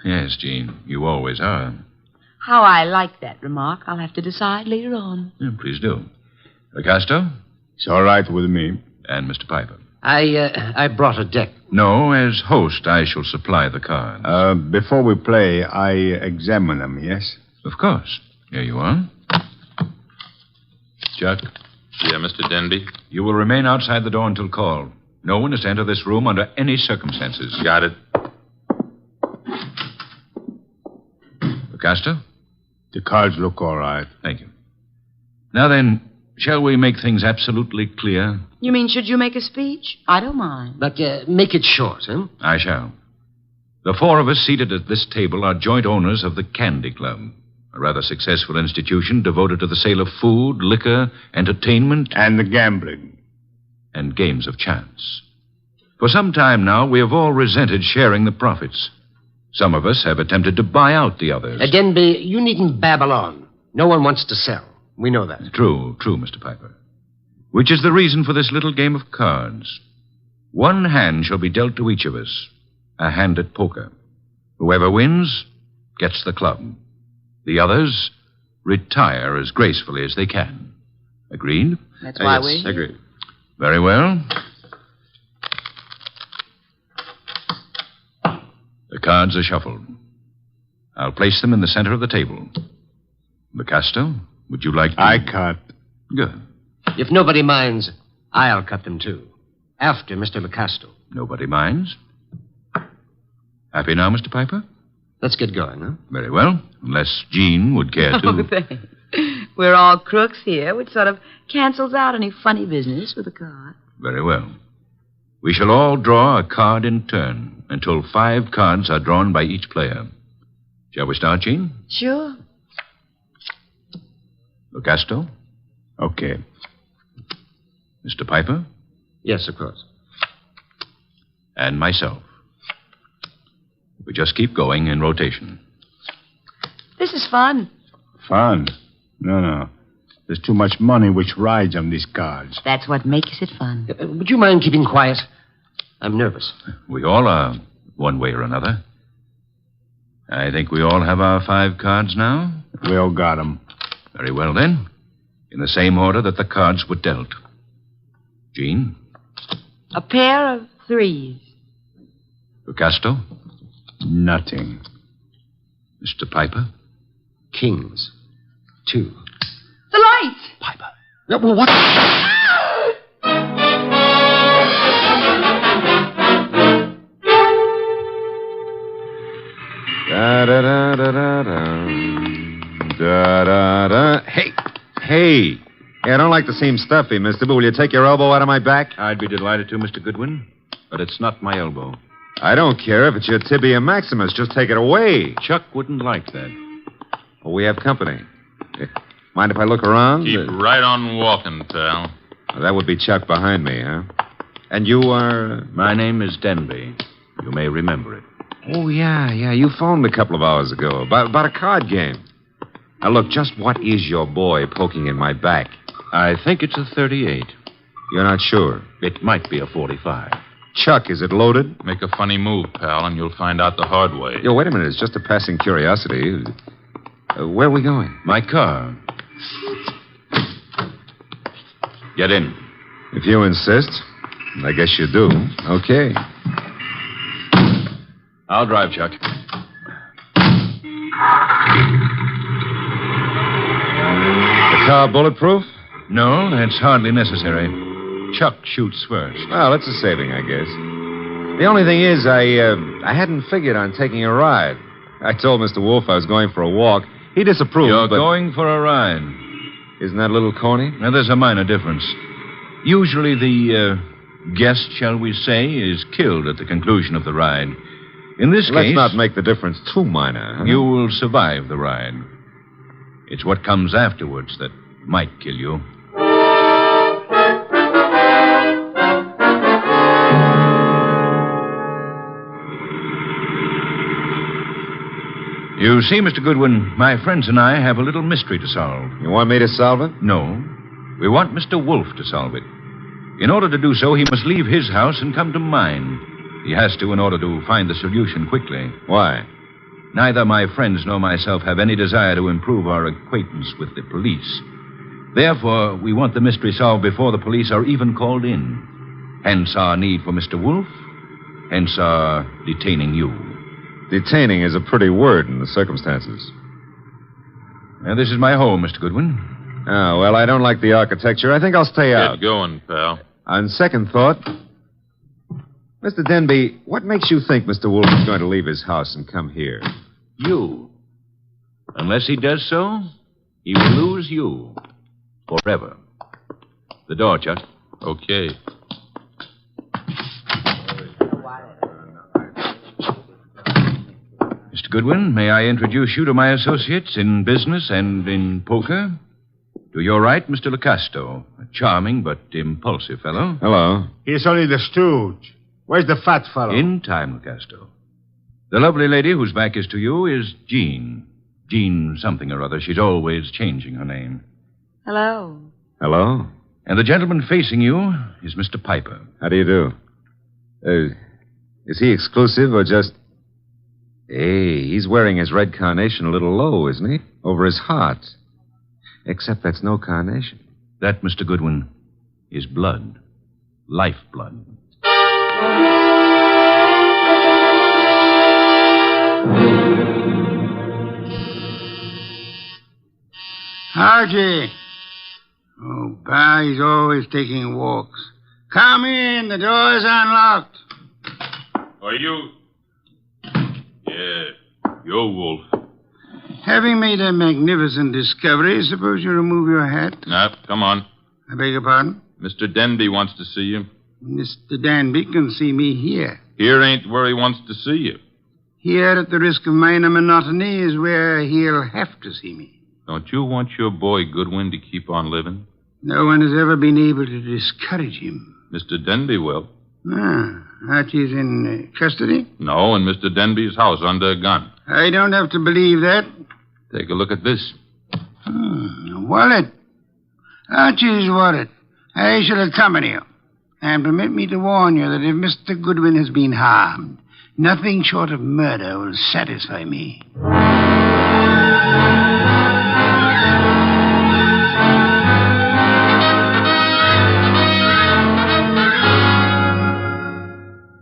Yes, Jean. You always are. How I like that remark, I'll have to decide later on. Yeah, please do. Casto? It's all right with me. And Mr. Piper? I brought a deck. No, as host, I shall supply the cards. Before we play, I examine them, yes? Of course. Here you are. Chuck? Yeah, Mr. Denby? You will remain outside the door until called. No one is to enter this room under any circumstances. Got it. Casto? The cards look all right. Thank you. Now then, shall we make things absolutely clear? You mean, should you make a speech? I don't mind. But make it short, huh? I shall. The four of us seated at this table are joint owners of the Candy Club, a rather successful institution devoted to the sale of food, liquor, entertainment... And the gambling. And games of chance. For some time now, we have all resented sharing the profits. Some of us have attempted to buy out the others. Denby, you needn't babble on. No one wants to sell. We know that. True, Mr. Piper. Which is the reason for this little game of cards. One hand shall be dealt to each of us. A hand at poker. Whoever wins gets the club. The others retire as gracefully as they can. Agreed? That's why we... Agreed. Very well. The cards are shuffled. I'll place them in the center of the table. Casto, would you like to... I cut. Good. If nobody minds, I'll cut them too. After Mr. LaCasto. Nobody minds? Happy now, Mr. Piper? Let's get going, huh? Very well. Unless Jean would care to... Oh, thanks. We're all crooks here, which sort of cancels out any funny business with a card. Very well. We shall all draw a card in turn until 5 cards are drawn by each player. Shall we start, Jean? Sure. LaCasto? Okay. Mr. Piper? Yes, of course. And myself. We just keep going in rotation. This is fun. Fun? No. There's too much money which rides on these cards. That's what makes it fun. Would you mind keeping quiet? I'm nervous. We all are, one way or another. I think we all have our 5 cards now. We all got them. Very well, then. In the same order that the cards were dealt. Jean? A pair of 3s. LaCasto? Nothing. Mr. Piper? Kings. 2. The lights! Piper. Well, what? Da-da-da-da-da. Hey. I don't like to seem stuffy, mister, but will you take your elbow out of my back? I'd be delighted to, Mr. Goodwin, but it's not my elbow. I don't care if it's your tibia maximus. Just take it away. Chuck wouldn't like that. Well, we have company. Mind if I look around? Keep right on walking, pal. Well, that would be Chuck behind me, huh? And you are... My name is Denby. You may remember it. Oh, yeah. You phoned a couple of hours ago about a card game. Now, look, just what is your boy poking in my back? I think it's a 38. You're not sure? It might be a 45. Chuck, is it loaded? Make a funny move, pal, and you'll find out the hard way. Yo, wait a minute. It's just a passing curiosity. Where are we going? My car. Get in. If you insist. I guess you do. Okay. I'll drive, Chuck. The car bulletproof? No, that's hardly necessary. Chuck shoots first. Well, that's a saving, I guess. The only thing is, I hadn't figured on taking a ride. I told Mr. Wolfe I was going for a walk. He disapproved. You're going for a ride. Isn't that a little corny? Now, there's a minor difference. Usually the guest, shall we say, is killed at the conclusion of the ride. In this case... Let's not make the difference too minor. Huh? You will survive the ride. It's what comes afterwards that might kill you. You see, Mr. Goodwin, my friends and I have a little mystery to solve. You want me to solve it? No. We want Mr. Wolfe to solve it. In order to do so, he must leave his house and come to mine. He has to in order to find the solution quickly. Why? Neither my friends nor myself have any desire to improve our acquaintance with the police. Therefore, we want the mystery solved before the police are even called in. Hence our need for Mr. Wolfe. Hence our detaining you. Detaining is a pretty word in the circumstances. Now, this is my home, Mr. Goodwin. Oh, well, I don't like the architecture. I think I'll stay out. Get going, pal. On second thought, Mr. Denby, what makes you think Mr. Wolfe is going to leave his house and come here? You. Unless he does so, he will lose you. Forever. The door, Chuck. Okay. Mr. Goodwin, may I introduce you to my associates in business and in poker? To your right, Mr. Lacasto, a charming but impulsive fellow. Hello. He's only the stooge. Where's the fat fellow? In time, Lacasto. The lovely lady whose back is to you is Jean. Jean something or other. She's always changing her name. Hello. Hello. And the gentleman facing you is Mr. Piper. How do you do? Is he exclusive or just... Hey, he's wearing his red carnation a little low, isn't he? Over his heart. Except that's no carnation. That, Mr. Goodwin, is blood. Lifeblood. Archie. Oh, Pa, he's always taking walks. Come in. The door's unlocked. Are you... Yeah, you're Wolfe. Having made a magnificent discovery, suppose you remove your hat? Now, come on. I beg your pardon? Mr. Denby wants to see you. Mr. Danby can see me here. Here ain't where he wants to see you. Here, at the risk of minor monotony, is where he'll have to see me. Don't you want your boy Goodwin to keep on living? No one has ever been able to discourage him. Mr. Denby will. Ah, Archie's in custody? No, in Mr. Denby's house under a gun. I don't have to believe that. Take a look at this. A wallet. Archie's wallet. I shall accompany you. And permit me to warn you that if Mr. Goodwin has been harmed, nothing short of murder will satisfy me.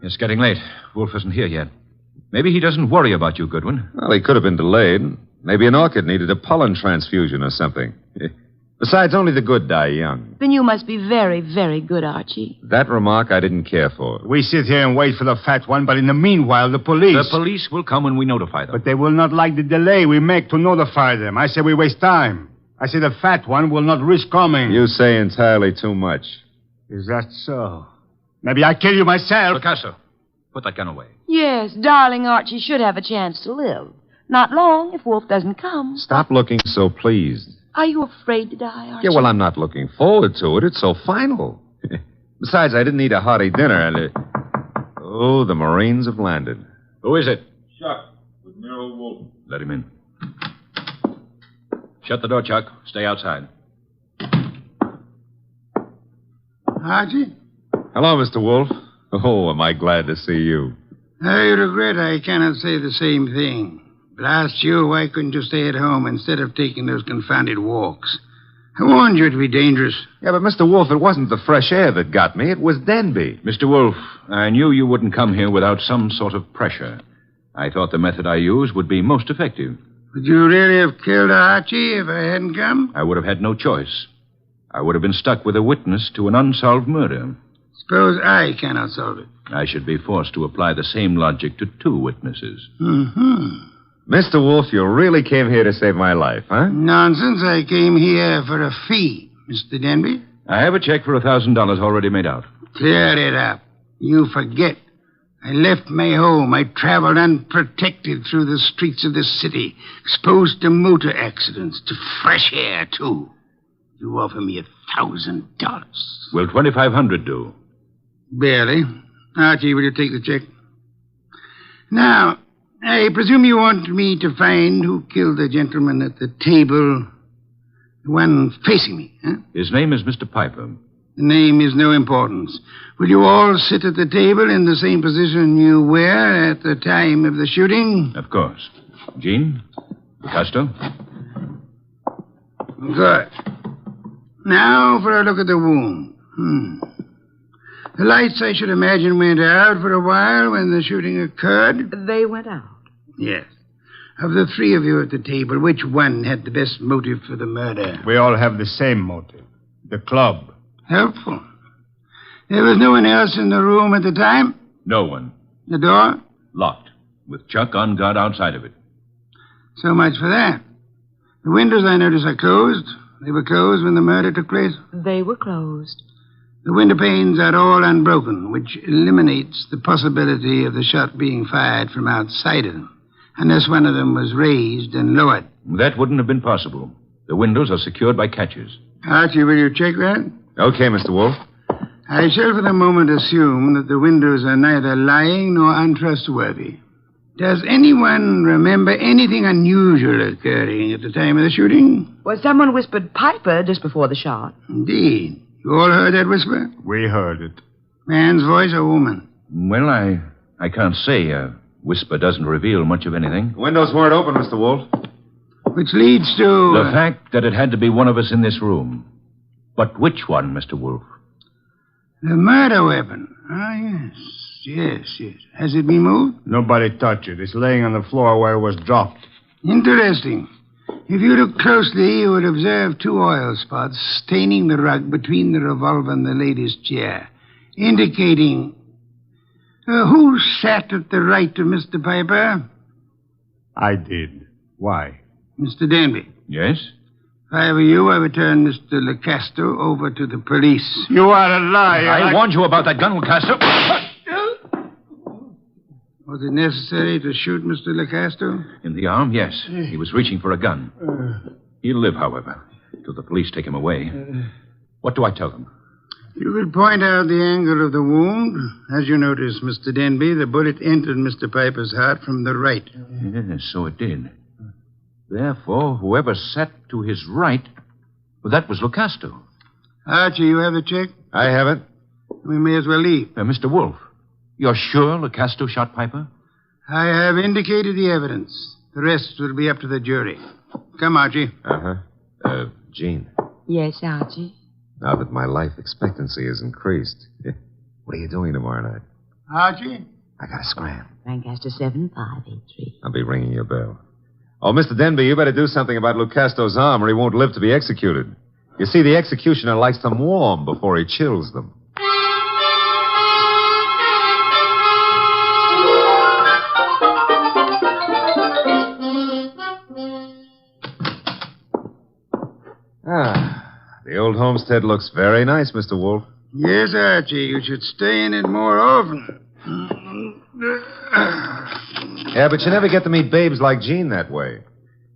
It's getting late. Wolfe isn't here yet. Maybe he doesn't worry about you, Goodwin. Well, he could have been delayed. Maybe an orchid needed a pollen transfusion or something. Besides, only the good die young. Then you must be very, very good, Archie. That remark I didn't care for. We sit here and wait for the fat one, but in the meanwhile, the police... The police will come when we notify them. But they will not like the delay we make to notify them. I say we waste time. I say the fat one will not risk coming. You say entirely too much. Is that so? Maybe I kill you myself. Picasso, put that gun away. Yes, darling Archie should have a chance to live. Not long if Wolfe doesn't come. Stop looking so pleased. Are you afraid to die, Archie? Yeah, well, I'm not looking forward to it. It's so final. Besides, I didn't eat a hearty dinner, and... Oh, the Marines have landed. Who is it? Chuck, with Nero Wolfe. Let him in. Shut the door, Chuck. Stay outside. Archie? Hello, Mr. Wolfe. Oh, am I glad to see you. I regret I cannot say the same thing. Blast you, why couldn't you stay at home instead of taking those confounded walks? I warned you it'd be dangerous. Yeah, but Mr. Wolfe, it wasn't the fresh air that got me. It was Denby. Mr. Wolfe, I knew you wouldn't come here without some sort of pressure. I thought the method I used would be most effective. Would you really have killed Archie if I hadn't come? I would have had no choice. I would have been stuck with a witness to an unsolved murder. Suppose I cannot solve it. I should be forced to apply the same logic to two witnesses. Mm-hmm. Mr. Wolfe, you really came here to save my life, huh? Nonsense. I came here for a fee, Mr. Denby. I have a check for $1,000 already made out. Clear it up. You forget. I left my home. I traveled unprotected through the streets of this city, exposed to motor accidents, to fresh air, too. You offer me $1,000. Will $2,500 do? Barely. Archie, will you take the check? Now, I presume you want me to find who killed the gentleman at the table, the one facing me, huh? His name is Mr. Piper. The name is no importance. Will you all sit at the table in the same position you were at the time of the shooting? Of course. Jean? Lucasto? Good. Now for a look at the wound. The lights, I should imagine, went out for a while when the shooting occurred. They went out. Yes. Of the three of you at the table, which one had the best motive for the murder? We all have the same motive. The club. Helpful. There was no one else in the room at the time? No one. The door? Locked, with Chuck on guard outside of it. So much for that. The windows, I notice, are closed. They were closed when the murder took place? They were closed. The window panes are all unbroken, which eliminates the possibility of the shot being fired from outside of them, unless one of them was raised and lowered. That wouldn't have been possible. The windows are secured by catches. Archie, will you check that? Okay, Mr. Wolfe. I shall for the moment assume that the windows are neither lying nor untrustworthy. Does anyone remember anything unusual occurring at the time of the shooting? Well, someone whispered Piper just before the shot. Indeed. You all heard that whisper? We heard it. Man's voice or woman? Well, I can't say. A whisper doesn't reveal much of anything. The windows weren't open, Mr. Wolfe. Which leads to... The fact that it had to be one of us in this room. But which one, Mr. Wolfe? The murder weapon. Ah, yes. Has it been moved? Nobody touched it. It's laying on the floor where it was dropped. Interesting. If you look closely, you would observe two oil spots staining the rug between the revolver and the lady's chair, indicating... who sat at the right of Mr. Piper? I did. Why? Mr. Denby. Yes? If I were you, I would turn Mr. Lucasto over to the police. You are a liar. I warned you about that gun, Lucasto. Was it necessary to shoot Mr. Lucasto? In the arm, yes. He was reaching for a gun. He'll live, however, till the police take him away. What do I tell them? You could point out the angle of the wound. As you notice, Mr. Denby, the bullet entered Mr. Piper's heart from the right. Yes, so it did. Therefore, whoever sat to his right, well, that was Lucasto. Archie, you have the check? I have it. We may as well leave. Mr. Wolfe, you're sure Lucasto shot Piper? I have indicated the evidence. The rest will be up to the jury. Come, Archie. Jean, Yes, Archie. now that my life expectancy has increased, what are you doing tomorrow night? Archie? I got to scram. Lancaster 7583. I'll be ringing your bell. Oh, Mr. Denby, you better do something about Lucasto's arm or he won't live to be executed. You see, the executioner likes them warm before he chills them. The old homestead looks very nice, Mr. Wolfe. Yes, Archie. You should stay in it more often. Yeah, but you never get to meet babes like Jean that way.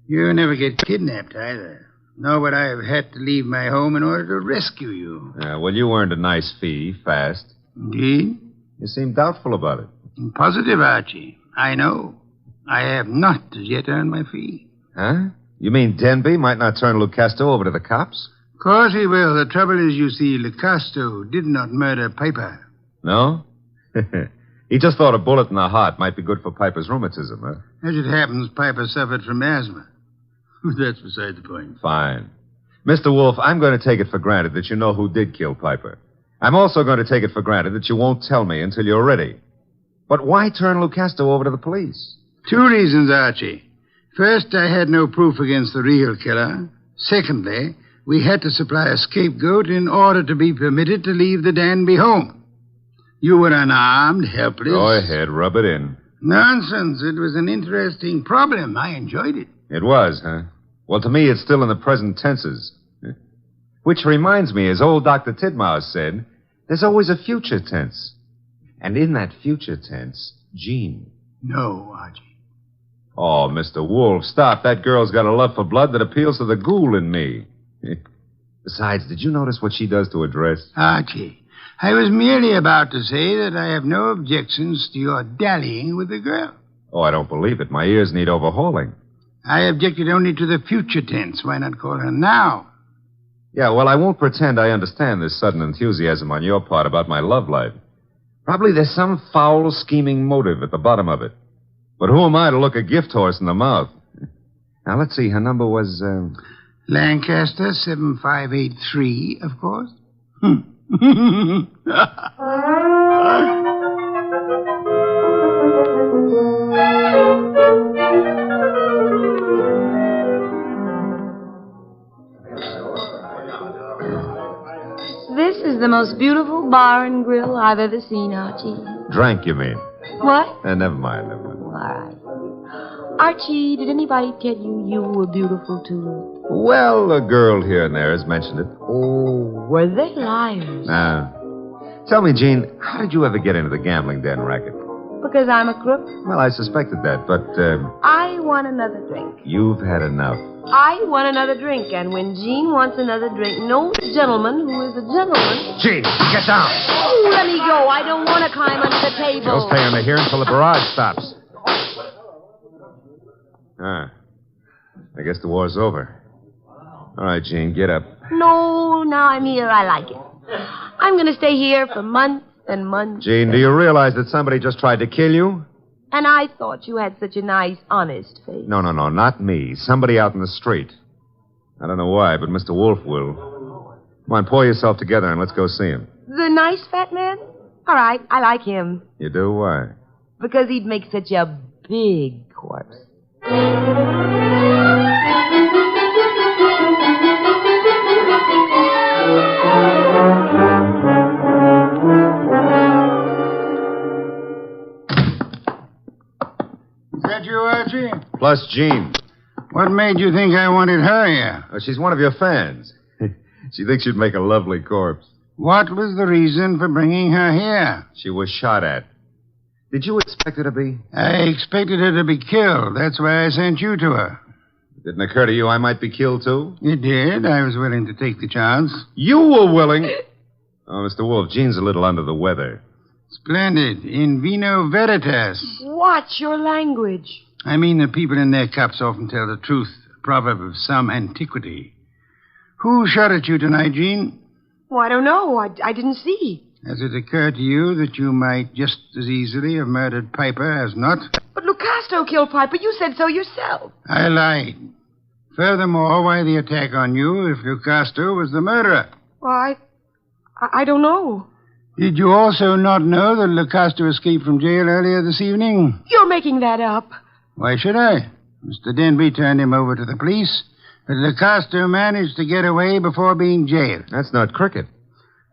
You never get kidnapped either. Nor would I have had to leave my home in order to rescue you. Well, you earned a nice fee, fast. Indeed? You seem doubtful about it. Positive, Archie. I know. I have not as yet earned my fee. Huh? You mean Denby might not turn Lucasto over to the cops? Of course he will. The trouble is, you see, Lucasto did not murder Piper. No? He just thought a bullet in the heart might be good for Piper's rheumatism, huh? As it happens, Piper suffered from asthma. That's beside the point. Fine. Mr. Wolfe, I'm going to take it for granted that you know who did kill Piper. I'm also going to take it for granted that you won't tell me until you're ready. But why turn Lucasto over to the police? Two reasons, Archie. First, I had no proof against the real killer. Secondly, we had to supply a scapegoat in order to be permitted to leave the Danby home. You were unarmed, helpless. Go ahead, rub it in. Nonsense. It was an interesting problem. I enjoyed it. It was, huh? Well, to me, it's still in the present tenses. Which reminds me, as old Dr. Tidmouse said, there's always a future tense. And in that future tense, Jean. No, Archie. Oh, Mr. Wolfe, stop. That girl's got a love for blood that appeals to the ghoul in me. Besides, did you notice what she does to her dress? Archie, I was merely about to say that I have no objections to your dallying with the girl. Oh, I don't believe it. My ears need overhauling. I objected only to the future tense. Why not call her now? Yeah, well, I won't pretend I understand this sudden enthusiasm on your part about my love life. Probably there's some foul, scheming motive at the bottom of it. But who am I to look a gift horse in the mouth? Now, let's see. Her number was, Lancaster 7583, of course. This is the most beautiful bar and grill I've ever seen, Archie. Drank, you mean? What? Never mind. All right. Archie, did anybody tell you were beautiful, too? Well, a girl here and there has mentioned it. Oh, were they liars? Tell me, Jean, how did you ever get into the gambling den racket? Because I'm a crook? Well, I suspected that, but, I want another drink. you've had enough. I want another drink, and when Jean wants another drink, no gentleman who is a gentleman... Jean, get down. Oh, let me go. I don't want to climb under the table. You'll stay under here until the barrage stops. I guess the war's over. All right, Jean, get up. No, now I'm here. I like it. I'm going to stay here for months and months. Jean, do you realize that somebody just tried to kill you? And I thought you had such a nice, honest face. No, not me. Somebody out in the street. I don't know why, but Mr. Wolfe will. Come on, pull yourself together and let's go see him. The nice fat man? All right, I like him. You do? Why? Because he'd make such a big corpse. Is that you, Archie? Plus Jean. What made you think I wanted her here? Oh, she's one of your fans. She thinks you'd make a lovely corpse. What was the reason for bringing her here? She was shot at. Did you expect her to be? I expected her to be killed. That's why I sent you to her. It didn't occur to you I might be killed, too? It did. I was willing to take the chance. You were willing? Oh, Mr. Wolfe, Jean's a little under the weather. Splendid. In vino veritas. Watch your language. I mean that people in their cups often tell the truth, a proverb of some antiquity. Who shot at you tonight, Jean? Well, I don't know. I didn't see. Has it occurred to you that you might just as easily have murdered Piper as not? But Lucasto killed Piper. You said so yourself. I lied. Furthermore, why the attack on you if Lucasto was the murderer? Well, I don't know. Did you also not know that Lucasto escaped from jail earlier this evening? You're making that up. Why should I? Mr. Denby turned him over to the police, but Lucasto managed to get away before being jailed. That's not cricket.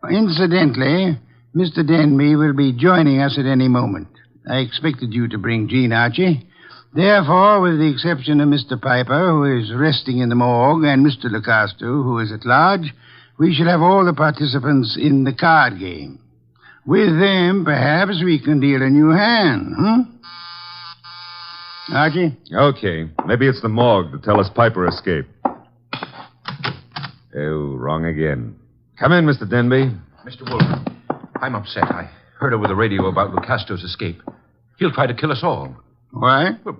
Incidentally, Mr. Denby will be joining us at any moment. I expected you to bring Jean, Archie. Therefore, with the exception of Mr. Piper, who is resting in the morgue, and Mr. Lucasto, who is at large, we shall have all the participants in the card game. With them, perhaps we can deal a new hand, Archie? Okay. Maybe it's the morgue to tell us Piper escaped. Oh, wrong again. Come in, Mr. Denby. Mr. Wolfe, I'm upset. I heard over the radio about Lucasto's escape. He'll try to kill us all. Why? Well,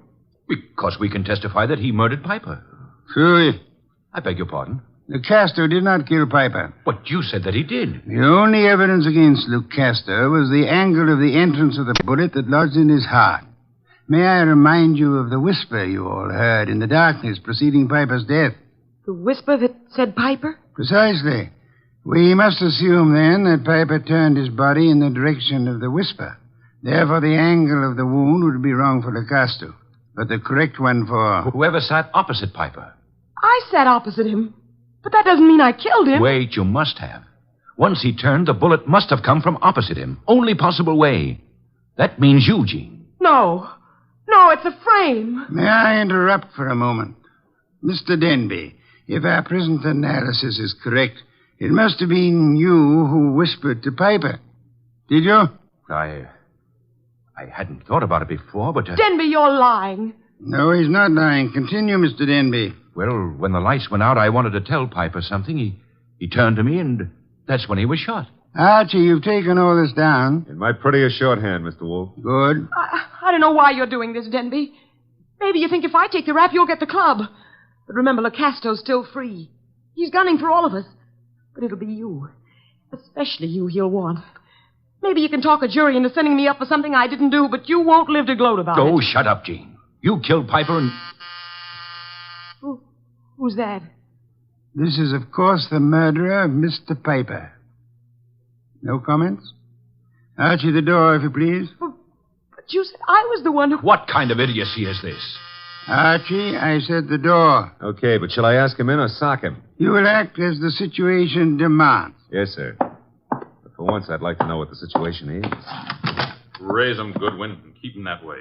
because we can testify that he murdered Piper. True. I beg your pardon? Lucasto did not kill Piper. But you said that he did. The only evidence against Lucasto was the angle of the entrance of the bullet that lodged in his heart. May I remind you of the whisper you all heard in the darkness preceding Piper's death? The whisper that said Piper? Precisely. We must assume, then, that Piper turned his body in the direction of the whisper. Therefore, the angle of the wound would be wrong for Lucasto, but the correct one for... Whoever sat opposite Piper. I sat opposite him. But that doesn't mean I killed him. Wait, you must have. Once he turned, the bullet must have come from opposite him. Only possible way. That means you, Jean. No. No, it's a frame. May I interrupt for a moment? Mr. Denby, if our present analysis is correct, it must have been you who whispered to Piper. Did you? I hadn't thought about it before, but... Denby, you're lying. No, he's not lying. Continue, Mr. Denby. Well, when the lights went out, I wanted to tell Piper something. He turned to me, and that's when he was shot. Archie, you've taken all this down. In my prettiest shorthand, Mr. Wolfe. Good. I don't know why you're doing this, Denby. Maybe you think if I take the rap, you'll get the club. But remember, Lucasto's still free. He's gunning for all of us. But it'll be you. Especially you he'll want. Maybe you can talk a jury into sending me up for something I didn't do, but you won't live to gloat about it. Oh, shut up, Jean. You killed Piper and... Who's that? This is, of course, the murderer of Mr. Piper. No comments? Archie, the door, if you please. But you said I was the one who... What kind of idiocy is this? Archie, I said the door. Okay, but shall I ask him in or sock him? You will act as the situation demands. Yes, sir. But for once, I'd like to know what the situation is. Raise him, Goodwin, and keep him that way.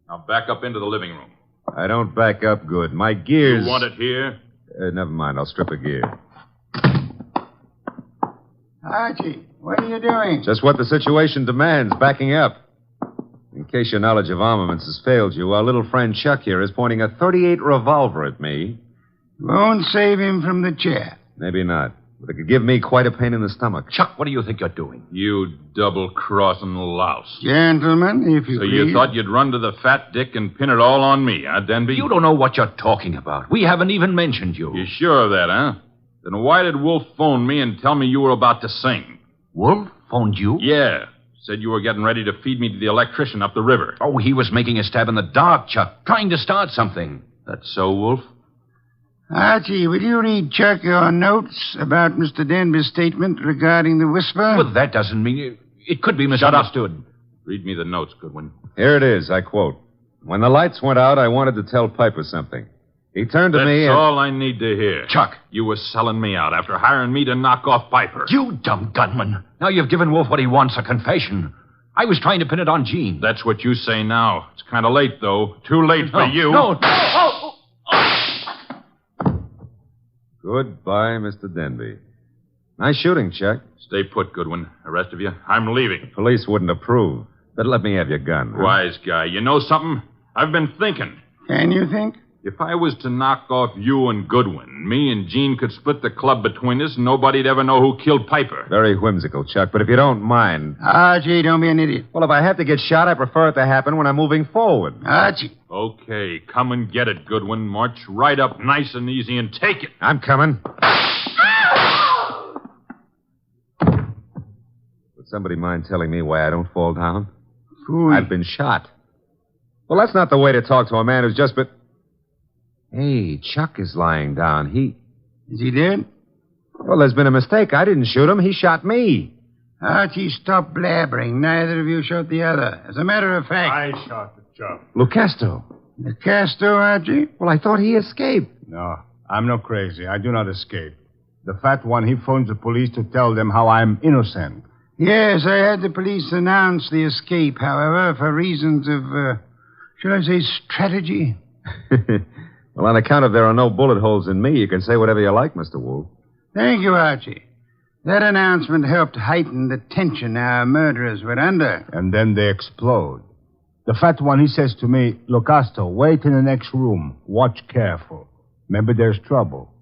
Now back up into the living room. I don't back up good. My gears... You want it here? Never mind. I'll strip a gear. Archie, what are you doing? Just what the situation demands, backing up. In case your knowledge of armaments has failed you, our little friend Chuck here is pointing a .38 revolver at me. Won't save him from the chair. Maybe not. But it could give me quite a pain in the stomach. Chuck, what do you think you're doing? You double-crossing louse. Gentlemen, if you So please. you thought you'd run to the fat dick and pin it all on me, huh, Denby? You don't know what you're talking about. We haven't even mentioned you. You sure of that, huh? Then why did Wolf phone me and tell me you were about to sing? Wolf phoned you? Yeah. Said you were getting ready to feed me to the electrician up the river. Oh, he was making a stab in the dark, Chuck. Trying to start something. That's so, Wolf? Archie, will you read Chuck your notes about Mr. Denby's statement regarding the whisper? Well, that doesn't mean... It could be misunderstood. Read me the notes, Goodwin. Here it is, I quote. When the lights went out, I wanted to tell Piper something. He turned to me and... That's all I need to hear. Chuck. You were selling me out after hiring me to knock off Piper. You dumb gunman. Now you've given Wolf what he wants, a confession. I was trying to pin it on Jean. That's what you say now. It's kind of late, though. Too late for you. No. Goodbye, Mr. Denby. Nice shooting, Chuck. Stay put, Goodwin. The rest of you, I'm leaving. Police wouldn't approve. But let me have your gun. Huh? Wise guy. You know something? I've been thinking. Can you think? If I was to knock off you and Goodwin, me and Jean could split the club between us and nobody'd ever know who killed Piper. Very whimsical, Chuck, but if you don't mind... Archie, don't be an idiot. Well, if I have to get shot, I prefer it to happen when I'm moving forward. Archie. Okay, come and get it, Goodwin. March right up nice and easy and take it. I'm coming. Would somebody mind telling me why I don't fall down? Fool. I've been shot. Well, that's not the way to talk to a man who's just been... Hey, Chuck is lying down. Is he dead? Well, there's been a mistake. I didn't shoot him. He shot me. Archie, stop blabbering. Neither of you shot the other. As a matter of fact... I shot the chap. Lucasto. Lucasto, Archie? Well, I thought he escaped. No, I'm not crazy. I do not escape. The fat one, he phones the police to tell them how I'm innocent. Yes, I had the police announce the escape, however, for reasons of, shall I say, strategy? Well, on account of there are no bullet holes in me, you can say whatever you like, Mr. Wolfe. Thank you, Archie. That announcement helped heighten the tension our murderers were under. And then they explode. The fat one, he says to me, Lucasto, wait in the next room. Watch careful. Maybe there's trouble.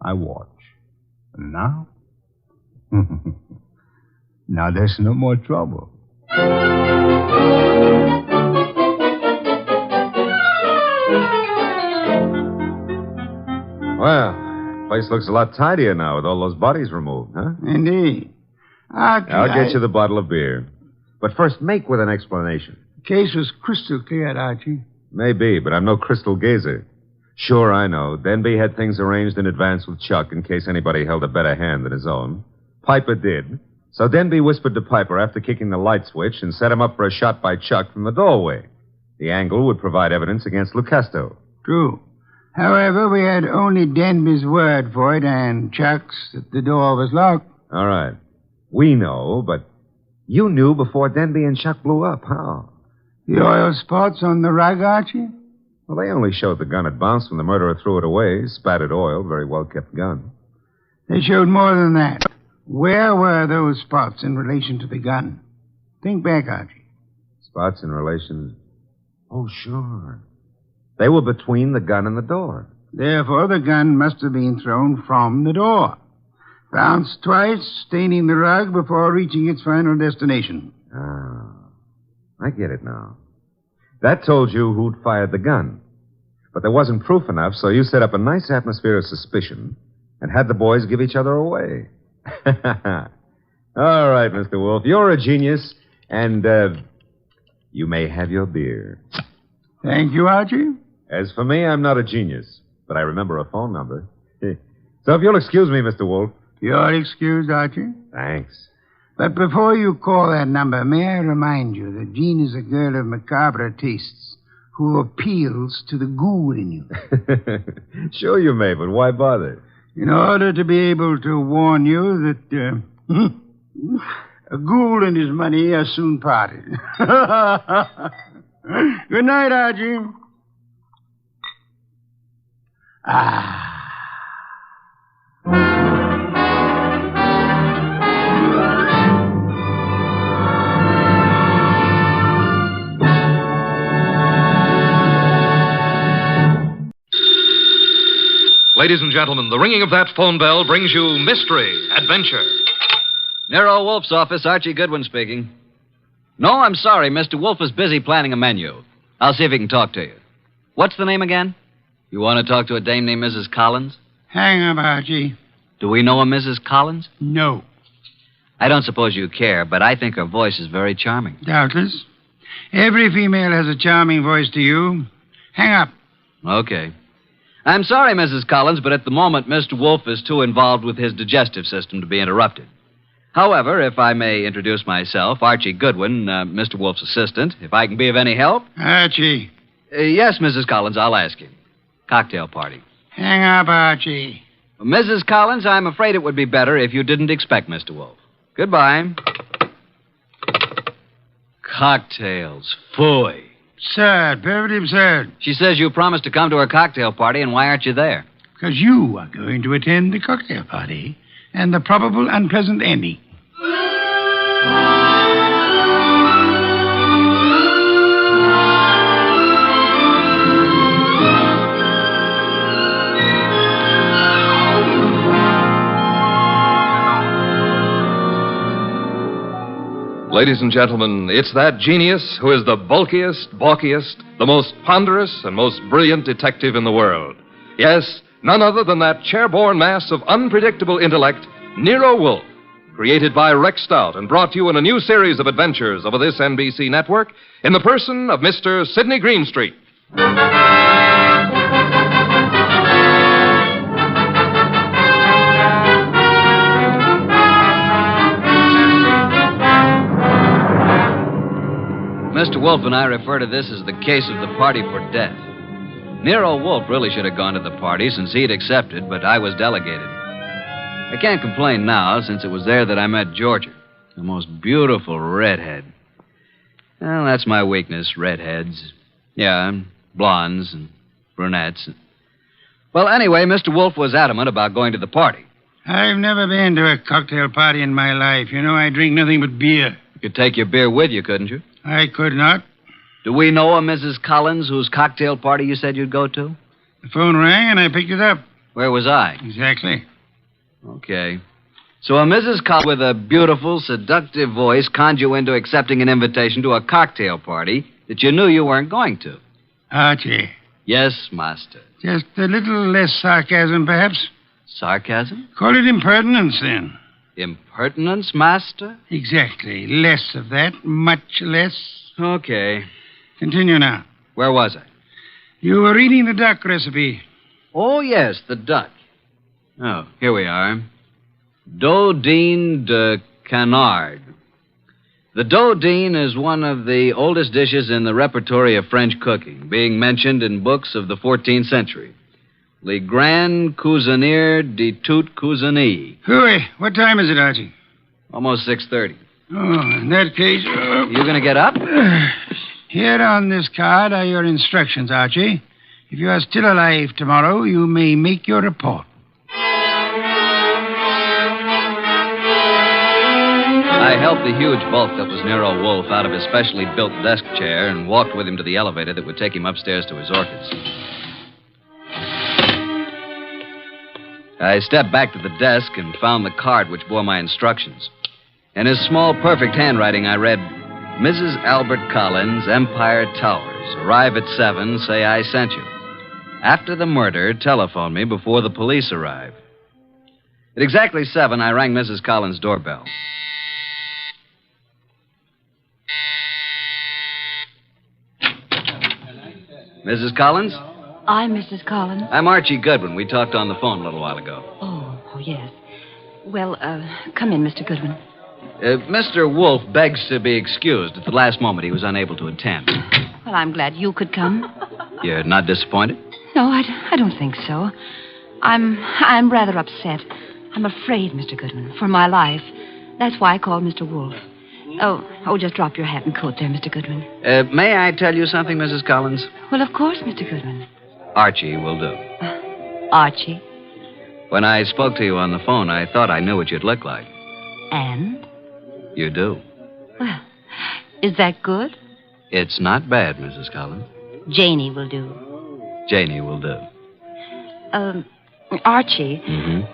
I watch. And now? Now there's no more trouble. Well, place looks a lot tidier now with all those bodies removed, huh? Indeed. Archie, I'll get you the bottle of beer. But first, make with an explanation. The case was crystal clear, Archie. Maybe, but I'm no crystal gazer. Sure, I know. Denby had things arranged in advance with Chuck in case anybody held a better hand than his own. Piper did. So Denby whispered to Piper after kicking the light switch and set him up for a shot by Chuck from the doorway. The angle would provide evidence against Lucasto. True. However, we had only Denby's word for it and Chuck's that the door was locked. All right. We know, but you knew before Denby and Chuck blew up. How? The oil spots on the rug, Archie? Well, they only showed the gun had bounced when the murderer threw it away. Spattered oil, very well-kept gun. They showed more than that. Where were those spots in relation to the gun? Think back, Archie. Spots in relation... Oh, sure. They were between the gun and the door. Therefore, the gun must have been thrown from the door. Bounced twice, staining the rug before reaching its final destination. Ah, I get it now. That told you who'd fired the gun. But there wasn't proof enough, so you set up a nice atmosphere of suspicion and had the boys give each other away. All right, Mr. Wolfe, you're a genius, and you may have your beer. Thank you, Archie. As for me, I'm not a genius, but I remember a phone number. So if you'll excuse me, Mr. Wolfe. You're excused, Archie. Thanks. But before you call that number, may I remind you that Jean is a girl of macabre tastes who appeals to the ghoul in you. Sure you may, but why bother? In order to be able to warn you that a ghoul and his money are soon parted. Good night, Archie. Ladies and gentlemen, the ringing of that phone bell brings you mystery, adventure. Nero Wolfe's office, Archie Goodwin speaking. No, I'm sorry. Mr. Wolfe is busy planning a menu. I'll see if he can talk to you. What's the name again? You want to talk to a dame named Mrs. Collins? Hang up, Archie. Do we know a Mrs. Collins? No. I don't suppose you care, but I think her voice is very charming. Doubtless. Every female has a charming voice to you. Hang up. Okay. I'm sorry, Mrs. Collins, but at the moment, Mr. Wolfe is too involved with his digestive system to be interrupted. However, if I may introduce myself, Archie Goodwin, Mr. Wolfe's assistant, if I can be of any help. Archie. Yes, Mrs. Collins, I'll ask you. Cocktail party. Hang up, Archie. Mrs. Collins, I'm afraid it would be better if you didn't expect Mr. Wolfe. Goodbye. Cocktails. Phooey. Absurd. Perfectly absurd. She says you promised to come to her cocktail party, and why aren't you there? Because you are going to attend the cocktail party and the probable unpleasant ending. Ladies and gentlemen, it's that genius who is the bulkiest, balkiest, the most ponderous, and most brilliant detective in the world. Yes, none other than that chair-borne mass of unpredictable intellect, Nero Wolfe, created by Rex Stout and brought to you in a new series of adventures over this NBC network in the person of Mr. Sidney Greenstreet. Mr. Wolfe and I refer to this as the case of the party for death. Nero Wolfe really should have gone to the party since he'd accepted, but I was delegated. I can't complain now since it was there that I met Georgia, the most beautiful redhead. Well, that's my weakness, redheads. Yeah, and blondes and brunettes. Well, anyway, Mr. Wolfe was adamant about going to the party. I've never been to a cocktail party in my life. You know, I drink nothing but beer. You could take your beer with you, couldn't you? I could not. Do we know a Mrs. Collins whose cocktail party you said you'd go to? The phone rang and I picked it up. Where was I? Exactly. Okay. So a Mrs. Collins with a beautiful, seductive voice conned you into accepting an invitation to a cocktail party that you knew you weren't going to. Archie. Yes, master. Just a little less sarcasm, perhaps. Sarcasm? Call it impertinence, then. Impertinence, master? Exactly. Less of that. Much less. Okay. Continue now. Where was I? You were reading the duck recipe. Oh, yes, the duck. Oh, here we are. Dodine de canard. The dodine is one of the oldest dishes in the repertory of French cooking, being mentioned in books of the 14th century. Le Grand Cuisinier de Toute Cuisine. Hooey, what time is it, Archie? Almost 6:30. Oh, in that case... You going to get up? Here on this card are your instructions, Archie. If you are still alive tomorrow, you may make your report. I helped the huge bulk that was Nero Wolfe out of his specially built desk chair and walked with him to the elevator that would take him upstairs to his orchids. I stepped back to the desk and found the card which bore my instructions. In his small, perfect handwriting, I read, Mrs. Albert Collins, Empire Towers. Arrive at 7, say I sent you. After the murder, telephone me before the police arrive. At exactly 7, I rang Mrs. Collins' doorbell. Mrs. Collins? I'm Mrs. Collins. I'm Archie Goodwin. We talked on the phone a little while ago. Oh, yes. Well, come in, Mr. Goodwin. Mr. Wolfe begs to be excused. At the last moment, he was unable to attend. Well, I'm glad you could come. You're not disappointed? No, I don't think so. I'm rather upset. I'm afraid, Mr. Goodwin, for my life. That's why I called Mr. Wolfe. Oh, just drop your hat and coat there, Mr. Goodwin. May I tell you something, Mrs. Collins? Well, of course, Mr. Goodwin. Archie will do. Archie? When I spoke to you on the phone, I thought I knew what you'd look like. And? You do. Well, is that good? It's not bad, Mrs. Collins. Janie will do. Janie will do. Archie,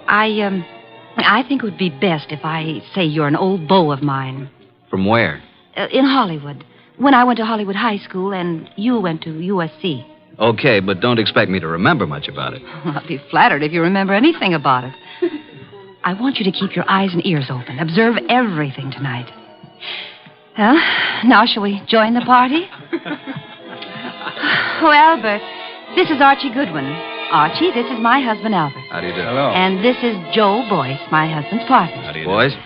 I think it would be best if I say you're an old beau of mine. From where? In Hollywood. When I went to Hollywood High School and you went to USC. Okay, but don't expect me to remember much about it. Well, I'll be flattered if you remember anything about it. I want you to keep your eyes and ears open. Observe everything tonight. Well, now shall we join the party? Oh, Albert, this is Archie Goodwin. Archie, this is my husband, Albert. How do you do? Hello. And this is Joe Boyce, my husband's partner. How do you do? Boys?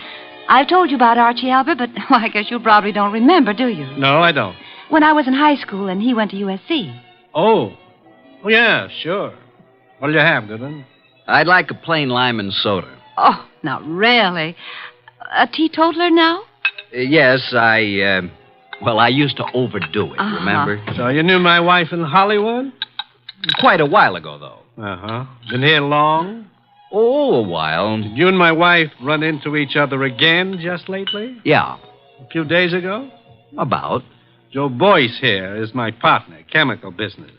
I've told you about Archie, Albert, but well, I guess you probably don't remember, do you? No, I don't. When I was in high school and he went to USC. Oh, yeah, sure. What'll you have, Goodwin? I'd like a plain lime and soda. Oh, now, really? A teetotaler now? Yes, I used to overdo it, remember? So you knew my wife in Hollywood? Quite a while ago, though. Uh-huh. Been here long? Oh, a while. Did you and my wife run into each other again just lately? Yeah. A few days ago? About. Joe Boyce here is my partner, chemical business.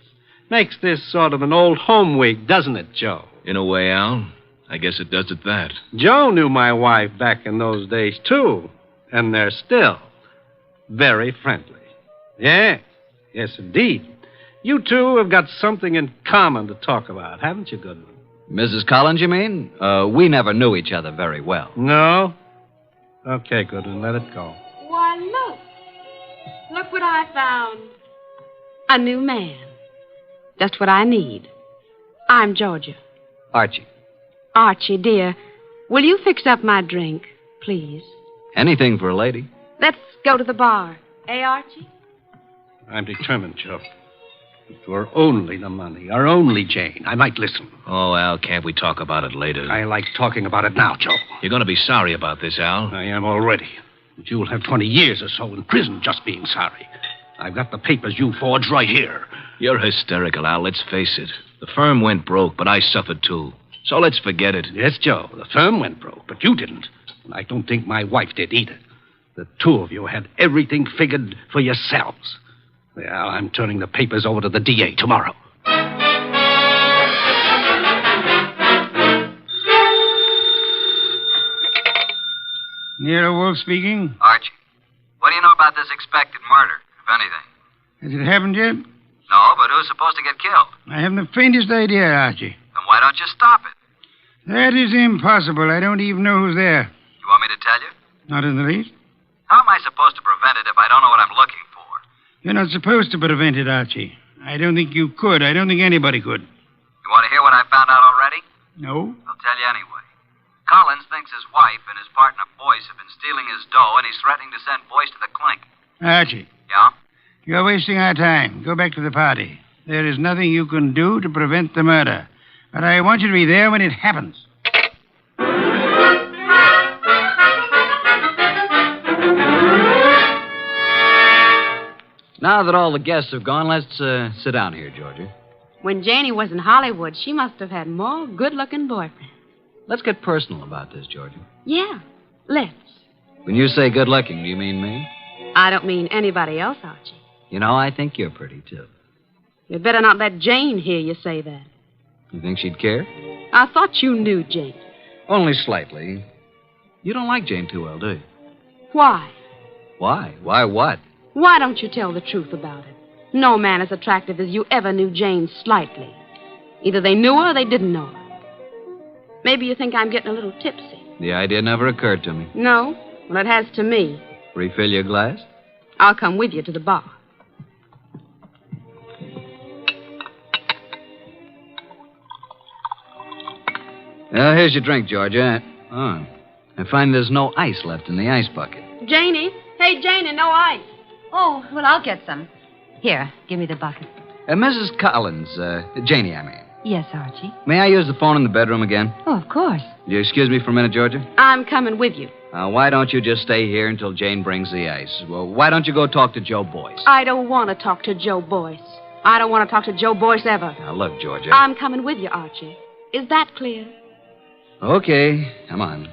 Makes this sort of an old home week, doesn't it, Joe? In a way, Al. I guess it does at that. Joe knew my wife back in those days, too. And they're still very friendly. Yeah. Yes, indeed. You two have got something in common to talk about, haven't you, Goodwin? Mrs. Collins, you mean? We never knew each other very well. No? Okay, Goodwin, let it go. Why, look. Look what I found. A new man. Just what I need. I'm Georgia. Archie. Archie, dear, will you fix up my drink, please? Anything for a lady. Let's go to the bar. Eh, Archie? I'm determined, Joe. If it were only the money, or only Jane, I might listen. Oh, Al, can't we talk about it later? I like talking about it now, Joe. You're going to be sorry about this, Al. I am already. But you'll have 20 years or so in prison just being sorry. I've got the papers you forged right here. You're hysterical, Al. Let's face it. The firm went broke, but I suffered too. So let's forget it. Yes, Joe. The firm went broke, but you didn't. And I don't think my wife did either. The two of you had everything figured for yourselves. Well, I'm turning the papers over to the DA tomorrow. Nero Wolfe speaking. Archie, what do you know about this expected murder, if anything? Has it happened yet? No, but who's supposed to get killed? I haven't the faintest idea, Archie. Then why don't you stop it? That is impossible. I don't even know who's there. You want me to tell you? Not in the least. How am I supposed to prevent it if I don't know what I'm looking for? You're not supposed to prevent it, Archie. I don't think you could. I don't think anybody could. You want to hear what I found out already? No? I'll tell you anyway. Collins thinks his wife and his partner Boyce have been stealing his dough, and he's threatening to send Boyce to the clink. Archie. Yeah? You're wasting our time. Go back to the party. There is nothing you can do to prevent the murder. But I want you to be there when it happens. Now that all the guests have gone, let's sit down here, Georgia. When Janie was in Hollywood, she must have had more good-looking boyfriends. Let's get personal about this, Georgia. Yeah, let's. When you say good-looking, do you mean me? I don't mean anybody else, Archie. You know, I think you're pretty, too. You'd better not let Jane hear you say that. You think she'd care? I thought you knew Jane. Only slightly. You don't like Jane too well, do you? Why? Why? Why what? Why don't you tell the truth about it? No man as attractive as you ever knew Jane slightly. Either they knew her or they didn't know her. Maybe you think I'm getting a little tipsy. The idea never occurred to me. No? Well, it has to me. Refill your glass? I'll come with you to the bar. Here's your drink, Georgia. Oh, I find there's no ice left in the ice bucket. Janie. Hey, Janie, no ice. Oh, well, I'll get some. Here, give me the bucket. Mrs. Collins, Janie, I mean. Yes, Archie. May I use the phone in the bedroom again? Oh, of course. Will you excuse me for a minute, Georgia? I'm coming with you. Why don't you just stay here until Jane brings the ice? Well, why don't you go talk to Joe Boyce? I don't want to talk to Joe Boyce. I don't want to talk to Joe Boyce ever. Now, look, Georgia. I'm coming with you, Archie. Is that clear? Okay, come on.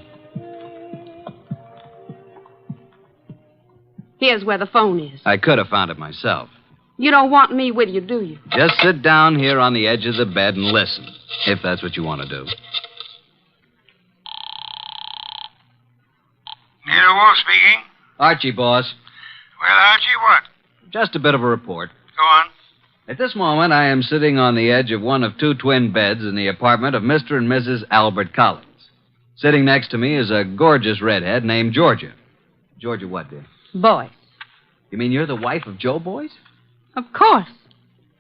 Here's where the phone is. I could have found it myself. You don't want me with you, do you? Just sit down here on the edge of the bed and listen, if that's what you want to do. Nero Wolfe speaking. Archie, boss. Well, Archie, what? Just a bit of a report. Go on. At this moment, I am sitting on the edge of one of two twin beds in the apartment of Mr. and Mrs. Albert Collins. Sitting next to me is a gorgeous redhead named Georgia. Georgia what, dear? Boyce. You mean you're the wife of Joe Boyce? Of course.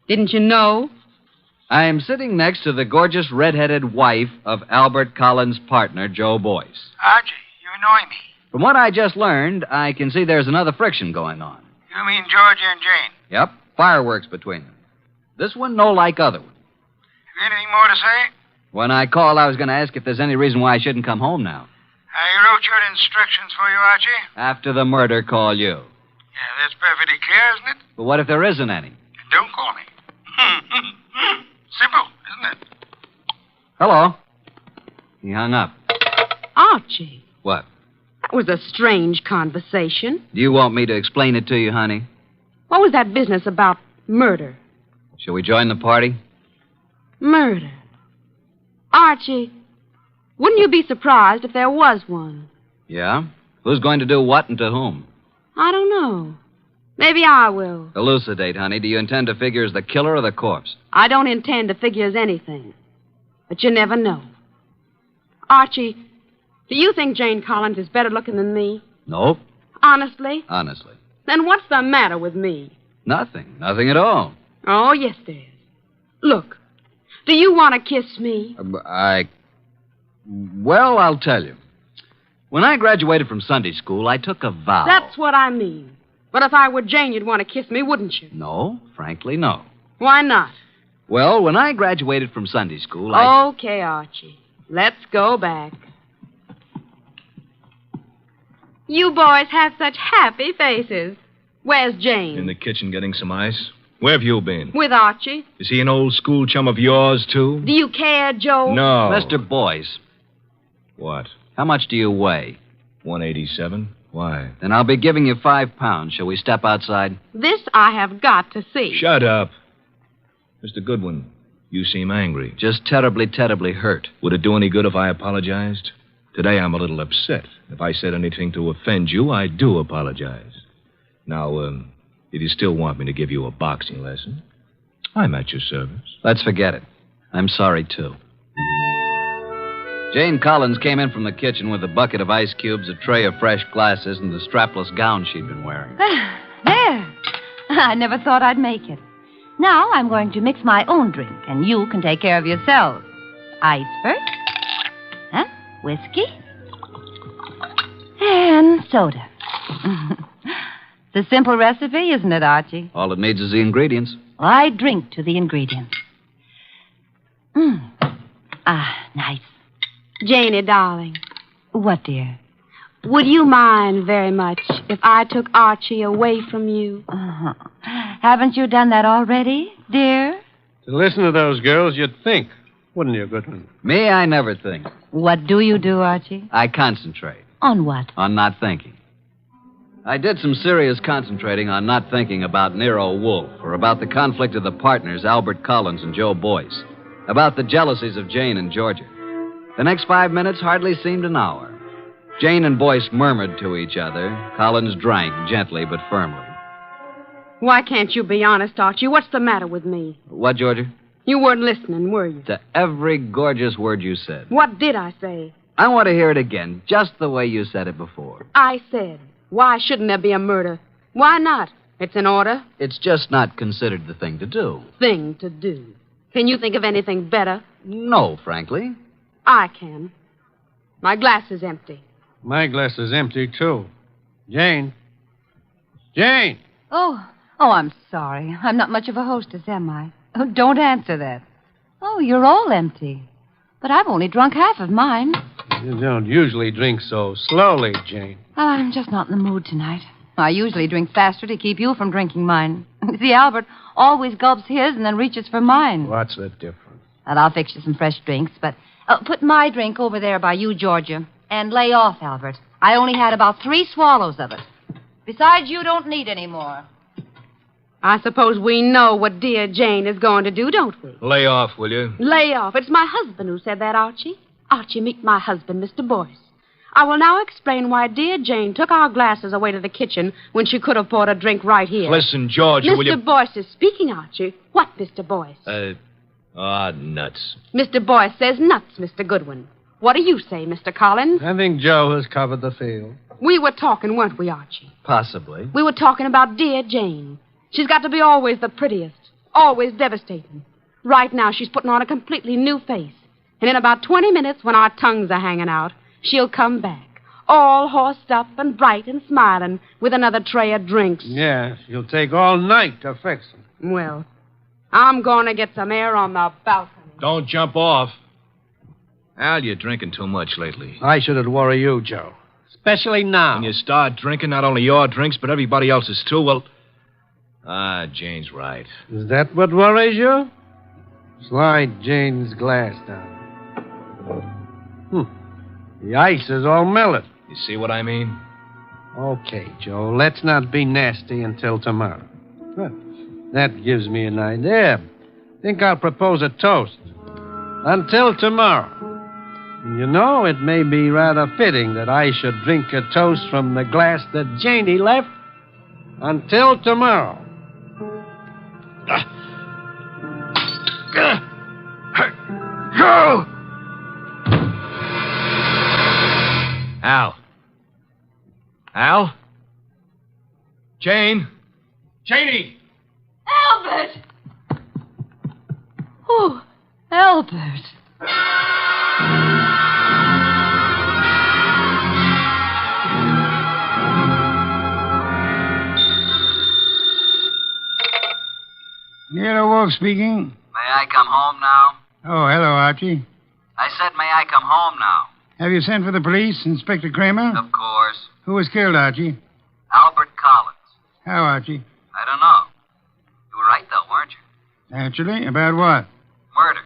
Didn't you know? I am sitting next to the gorgeous redheaded wife of Albert Collins' partner, Joe Boyce. Archie, you annoy me. From what I just learned, I can see there's another friction going on. You mean Georgia and Jane? Yep, fireworks between them. This one no like other one. Have you anything more to say? When I called, I was going to ask if there's any reason why I shouldn't come home now. I wrote your instructions for you, Archie. After the murder, call you. Yeah, that's perfectly clear, isn't it? But what if there isn't any? Don't call me. Simple, isn't it? Hello. He hung up. Archie. What? That was a strange conversation. Do you want me to explain it to you, honey? What was that business about murder? Shall we join the party? Murder. Archie, wouldn't you be surprised if there was one? Yeah? Who's going to do what and to whom? I don't know. Maybe I will. Elucidate, honey. Do you intend to figure as the killer or the corpse? I don't intend to figure as anything. But you never know. Archie, do you think Jane Collins is better looking than me? Nope. Honestly? Honestly. Then what's the matter with me? Nothing. Nothing at all. Oh, yes, there is. Look, do you want to kiss me? Well, I'll tell you. When I graduated from Sunday school, I took a vow. That's what I mean. But if I were Jane, you'd want to kiss me, wouldn't you? No, frankly, no. Why not? Well, when I graduated from Sunday school, Okay, Archie. Let's go back. You boys have such happy faces. Where's Jane? In the kitchen getting some ice. Where have you been? With Archie. Is he an old school chum of yours, too? Do you care, Joe? No. Mr. Boyce. What? How much do you weigh? 187. Why? Then I'll be giving you 5 pounds. Shall we step outside? This I have got to see. Shut up. Mr. Goodwin, you seem angry. Just terribly, terribly hurt. Would it do any good if I apologized? Today I'm a little upset. If I said anything to offend you, I do apologize. Now, if you still want me to give you a boxing lesson, I'm at your service. Let's forget it. I'm sorry, too. Jane Collins came in from the kitchen with a bucket of ice cubes, a tray of fresh glasses, and the strapless gown she'd been wearing. There. I never thought I'd make it. Now I'm going to mix my own drink, and you can take care of yourselves. Ice first. Huh? Whiskey. And soda. It's a simple recipe, isn't it, Archie? All it needs is the ingredients. I drink to the ingredients. Nice. Janie, darling. What, dear? Would you mind very much if I took Archie away from you? Haven't you done that already, dear? To listen to those girls, you'd think, wouldn't you, Goodwin? Me, I never think. What do you do, Archie? I concentrate. On what? On not thinking. I did some serious concentrating on not thinking about Nero Wolfe or about the conflict of the partners, Albert Collins and Joe Boyce, about the jealousies of Jane and Georgia. The next 5 minutes hardly seemed an hour. Jane and Boyce murmured to each other. Collins drank gently but firmly. Why can't you be honest, Archie? What's the matter with me? What, Georgia? You weren't listening, were you? To every gorgeous word you said. What did I say? I want to hear it again, just the way you said it before. I said, why shouldn't there be a murder? Why not? It's an order. It's just not considered the thing to do. Thing to do. Can you think of anything better? No, frankly. I can. My glass is empty. My glass is empty, too. Jane. Jane! Oh, I'm sorry. I'm not much of a hostess, am I? Oh, don't answer that. Oh, you're all empty. But I've only drunk half of mine. You don't usually drink so slowly, Jane. I'm just not in the mood tonight. I usually drink faster to keep you from drinking mine. See, Albert always gulps his and then reaches for mine. What's the difference? Well, I'll fix you some fresh drinks, but put my drink over there by you, Georgia. And lay off, Albert. I only had about 3 swallows of it. Besides, you don't need any more. I suppose we know what dear Jane is going to do, don't we? Lay off, will you? Lay off. It's my husband who said that, Archie. Archie, meet my husband, Mr. Boyce. I will now explain why dear Jane took our glasses away to the kitchen when she could have poured a drink right here. Listen, Georgia, will you... Mr. Boyce is speaking, Archie. What, Mr. Boyce? Nuts. Mr. Boyce says nuts, Mr. Goodwin. What do you say, Mr. Collins? I think Joe has covered the field. We were talking, weren't we, Archie? Possibly. We were talking about dear Jane. She's got to be always the prettiest, always devastating. Right now, she's putting on a completely new face. And in about 20 minutes, when our tongues are hanging out, she'll come back, all horsed up and bright and smiling, with another tray of drinks. Yeah, she'll take all night to fix them. Well, I'm going to get some air on the balcony. Don't jump off. Al, you're drinking too much lately. I shouldn't worry you, Joe. Especially now. When you start drinking, not only your drinks, but everybody else's too, well... Jane's right. Is that what worries you? Slide Jane's glass down. The ice is all melted. You see what I mean? Okay, Joe, let's not be nasty until tomorrow. That gives me an idea. Think I'll propose a toast. Until tomorrow. You know, it may be rather fitting that I should drink a toast from the glass that Janie left. Until tomorrow. Go! Al. Al? Jane? Janie! Albert! Oh, Albert. Nero Wolfe speaking. May I come home now? Oh, hello, Archie. I said, may I come home now? Have you sent for the police, Inspector Kramer? Of course. Who was killed, Archie? Albert Collins. How, Archie? I don't know. You were right, though, weren't you? Naturally. About what? Murder.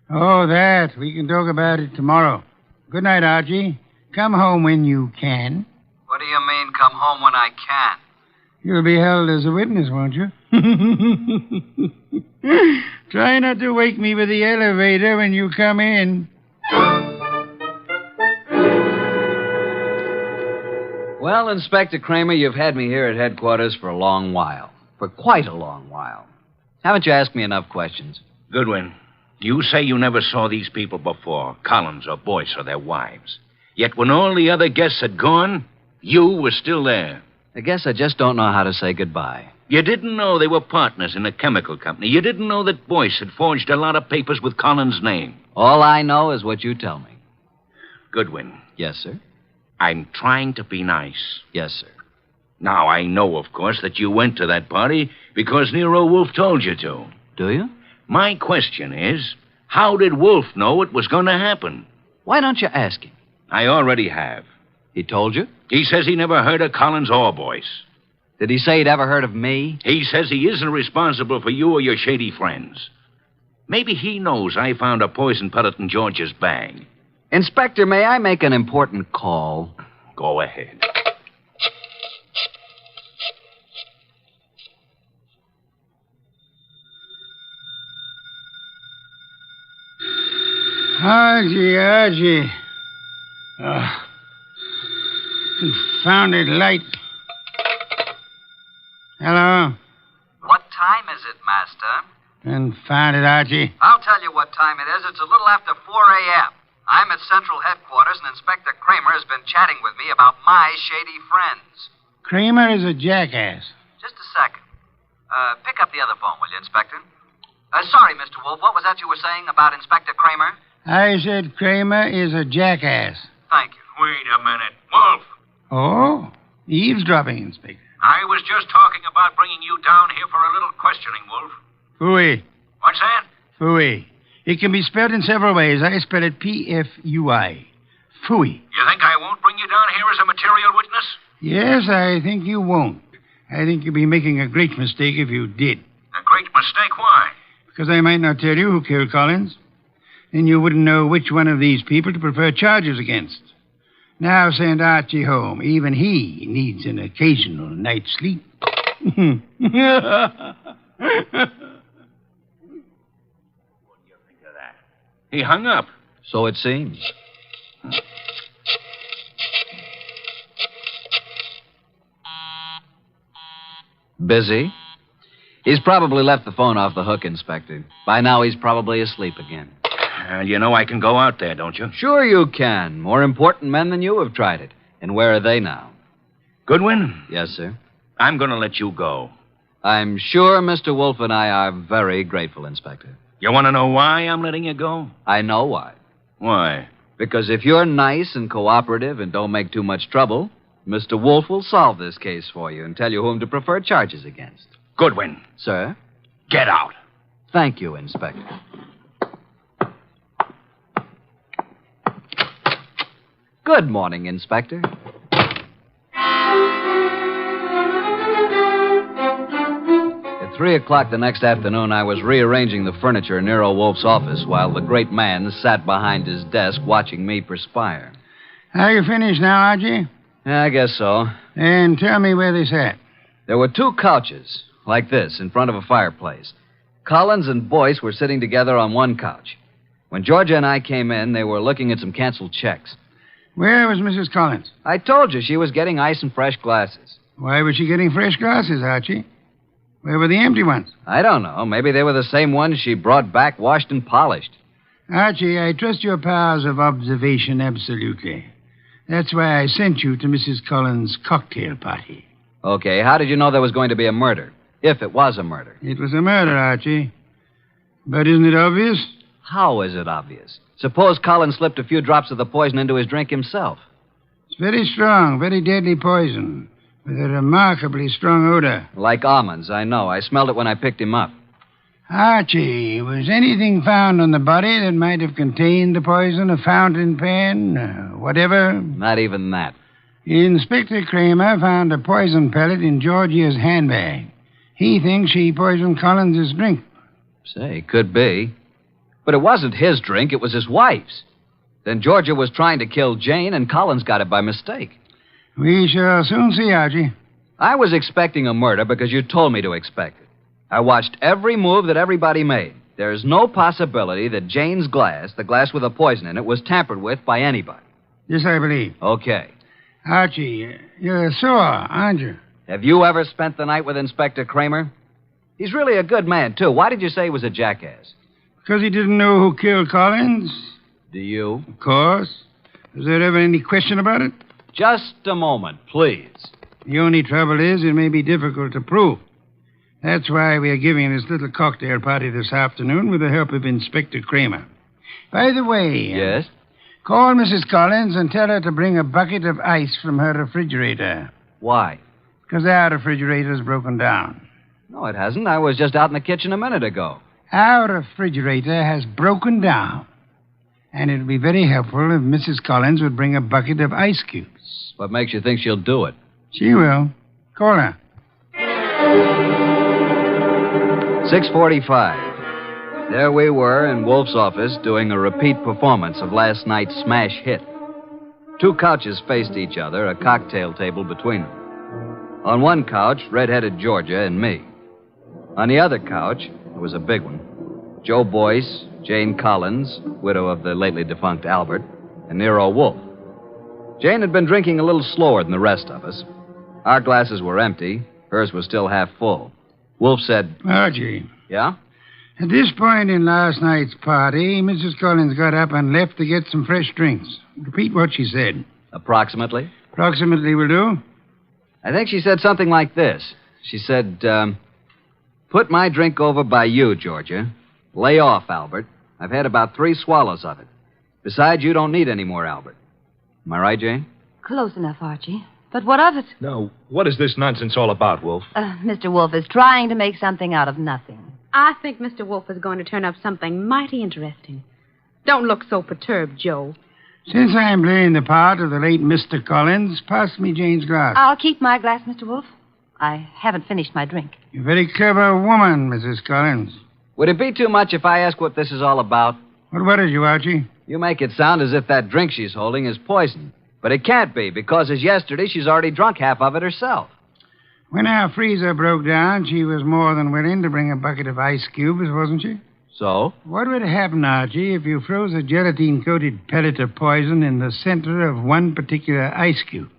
Oh, that. We can talk about it tomorrow. Good night, Archie. Come home when you can. What do you mean, come home when I can? You'll be held as a witness, won't you? Try not to wake me with the elevator when you come in. Well, Inspector Kramer, you've had me here at headquarters for a long while. For quite a long while. Haven't you asked me enough questions? Goodwin, you say you never saw these people before, Collins or Boyce or their wives. Yet when all the other guests had gone, you were still there. I guess I just don't know how to say goodbye. You didn't know they were partners in a chemical company. You didn't know that Boyce had forged a lot of papers with Collins' name. All I know is what you tell me. Goodwin. Yes, sir? I'm trying to be nice. Yes, sir. Now, I know, of course, that you went to that party because Nero Wolfe told you to. Do you? My question is, how did Wolfe know it was going to happen? Why don't you ask him? I already have. He told you? He says he never heard of Collins or Boyce. Did he say he'd ever heard of me? He says he isn't responsible for you or your shady friends. Maybe he knows I found a poison pellet in George's bag. Inspector, may I make an important call? Go ahead. Archie. Confounded light. Hello? What time is it, Master? Confound it, Archie. I'll tell you what time it is. It's a little after 4 a.m. I'm at Central Headquarters, and Inspector Kramer has been chatting with me about my shady friends. Kramer is a jackass. Just a second. Pick up the other phone, will you, Inspector? Sorry, Mr. Wolfe. What was that you were saying about Inspector Kramer? I said Kramer is a jackass. Thank you. Wait a minute. Wolfe, Oh? Eavesdropping, Inspector. I was just talking about bringing you down here for a little questioning, Wolfe. Fooey. What's that? Fooey. It can be spelled in several ways. I spell it P-F-U-I. Fooey. You think I won't bring you down here as a material witness? Yes, I think you won't. I think you'd be making a great mistake if you did. A great mistake? Why? Because I might not tell you who killed Collins. Then you wouldn't know which one of these people to prefer charges against. Now send Archie home. Even he needs an occasional night's sleep. He hung up. So it seems. Busy? He's probably left the phone off the hook, Inspector. By now, he's probably asleep again. You know I can go out there, don't you? Sure you can. More important men than you have tried it. And where are they now? Goodwin? Yes, sir. I'm going to let you go. I'm sure Mr. Wolfe and I are very grateful, Inspector. You want to know why I'm letting you go? I know why. Why? Because if you're nice and cooperative and don't make too much trouble, Mr. Wolfe will solve this case for you and tell you whom to prefer charges against. Goodwin. Sir? Get out. Thank you, Inspector. Good morning, Inspector. At 3 o'clock the next afternoon, I was rearranging the furniture in Nero Wolfe's office while the great man sat behind his desk watching me perspire. Are you finished now, Archie? Yeah, I guess so. And tell me where they sat. There were 2 couches, like this, in front of a fireplace. Collins and Boyce were sitting together on one couch. When Georgia and I came in, they were looking at some canceled checks. Where was Mrs. Collins? I told you she was getting ice and fresh glasses. Why was she getting fresh glasses, Archie? Where were the empty ones? I don't know. Maybe they were the same ones she brought back, washed and polished. Archie, I trust your powers of observation absolutely. That's why I sent you to Mrs. Collins' cocktail party. Okay, how did you know there was going to be a murder? If it was a murder. It was a murder, Archie. But isn't it obvious? How is it obvious? Suppose Collins slipped a few drops of the poison into his drink himself. It's very strong, very deadly poison, with a remarkably strong odor. Like almonds, I know. I smelled it when I picked him up. Archie, was anything found on the body that might have contained the poison? A fountain pen? Whatever? Not even that. Inspector Kramer found a poison pellet in Georgia's handbag. He thinks she poisoned Collins' drink. Say, could be. But it wasn't his drink, it was his wife's. Then Georgia was trying to kill Jane, and Collins got it by mistake. We shall soon see, Archie. I was expecting a murder because you told me to expect it. I watched every move that everybody made. There's no possibility that Jane's glass, the glass with the poison in it, was tampered with by anybody. Yes, I believe. Okay. Archie, you're sore, aren't you? Have you ever spent the night with Inspector Kramer? He's really a good man, too. Why did you say he was a jackass? Because he didn't know who killed Collins. Do you? Of course. Was there ever any question about it? Just a moment, please. The only trouble is it may be difficult to prove. That's why we are giving this little cocktail party this afternoon with the help of Inspector Kramer. By the way... Yes? Call Mrs. Collins and tell her to bring a bucket of ice from her refrigerator. Why? Because our refrigerator's broken down. No, it hasn't. I was just out in the kitchen a minute ago. Our refrigerator has broken down. And it would be very helpful if Mrs. Collins would bring a bucket of ice cubes. What makes you think she'll do it? She will. Call her. 6:45. There we were in Wolfe's office doing a repeat performance of last night's smash hit. 2 couches faced each other, a cocktail table between them. On one couch, red-headed Georgia and me. On the other couch, it was a big one, Joe Boyce, Jane Collins, widow of the lately defunct Albert, and Nero Wolfe. Jane had been drinking a little slower than the rest of us. Our glasses were empty. Hers was still half full. Wolfe said... Archie. Yeah? At this point in last night's party, Mrs. Collins got up and left to get some fresh drinks. Repeat what she said. Approximately? Approximately will do. I think she said something like this. She said, put my drink over by you, Georgia. Lay off, Albert. I've had about 3 swallows of it. Besides, you don't need any more, Albert. Am I right, Jane? Close enough, Archie. But what of it? Now, what is this nonsense all about, Wolfe? Mr. Wolfe is trying to make something out of nothing. I think Mr. Wolfe is going to turn up something mighty interesting. Don't look so perturbed, Joe. Since I'm playing the part of the late Mr. Collins, pass me Jane's glass. I'll keep my glass, Mr. Wolfe. I haven't finished my drink. You're a very clever woman, Mrs. Collins. Would it be too much if I ask what this is all about? What worries you, Archie? You make it sound as if that drink she's holding is poison. But it can't be, because as yesterday, she's already drunk half of it herself. When our freezer broke down, she was more than willing to bring a bucket of ice cubes, wasn't she? So? What would happen, Archie, if you froze a gelatine-coated pellet of poison in the center of one particular ice cube?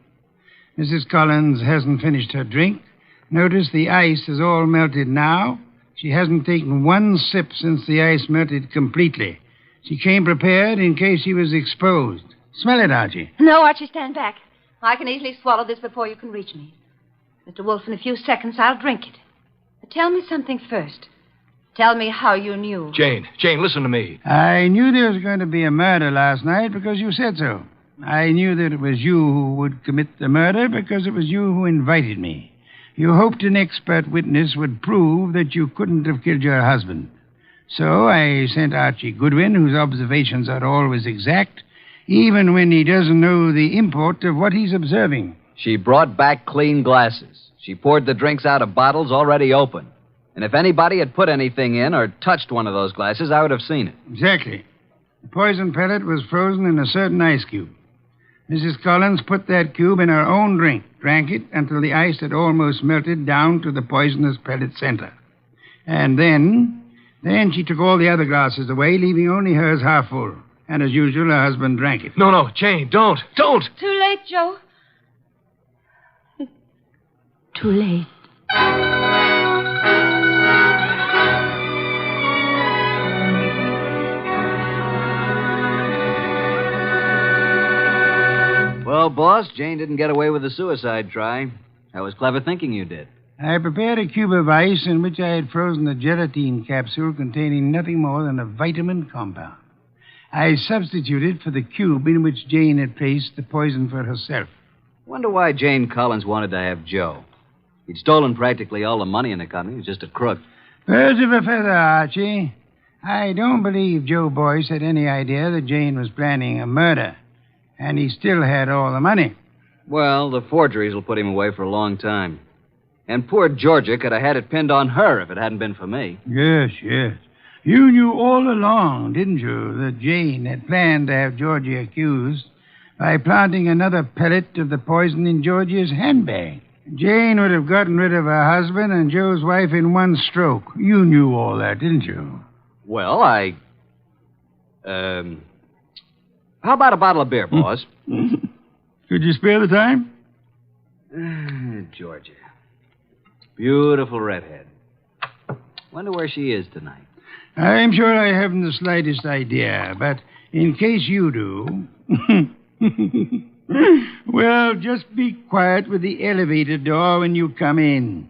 Mrs. Collins hasn't finished her drink. Notice the ice is all melted now. She hasn't taken one sip since the ice melted completely. She came prepared in case she was exposed. Smell it, Archie. No, Archie, stand back. I can easily swallow this before you can reach me. Mr. Wolfe, in a few seconds, I'll drink it. But tell me something first. Tell me how you knew. Jane, listen to me. I knew there was going to be a murder last night because you said so. I knew that it was you who would commit the murder because it was you who invited me. You hoped an expert witness would prove that you couldn't have killed your husband. So I sent Archie Goodwin, whose observations are always exact, even when he doesn't know the import of what he's observing. She brought back clean glasses. She poured the drinks out of bottles already open. And if anybody had put anything in or touched one of those glasses, I would have seen it. Exactly. The poison pellet was frozen in a certain ice cube. Mrs. Collins put that cube in her own drink, drank it until the ice had almost melted down to the poisonous pellet center. And then she took all the other glasses away, leaving only hers half full. And as usual, her husband drank it. No, Jane, don't. Too late, Joe. Too late. Well, boss, Jane didn't get away with the suicide try. That was clever thinking you did. I prepared a cube of ice in which I had frozen a gelatine capsule containing nothing more than a vitamin compound. I substituted for the cube in which Jane had placed the poison for herself. Wonder why Jane Collins wanted to have Joe. He'd stolen practically all the money in the company. He was just a crook. Birds of a feather, Archie. I don't believe Joe Boyce had any idea that Jane was planning a murder. And he still had all the money. Well, the forgeries will put him away for a long time. And poor Georgia could have had it pinned on her if it hadn't been for me. Yes. You knew all along, didn't you, that Jane had planned to have Georgia accused by planting another pellet of the poison in Georgia's handbag. Jane would have gotten rid of her husband and Joe's wife in one stroke. You knew all that, didn't you? Well, how about a bottle of beer, boss? Could you spare the time? Georgia. Beautiful redhead. Wonder where she is tonight. I'm sure I haven't the slightest idea, but in case you do... well, just be quiet with the elevator door when you come in.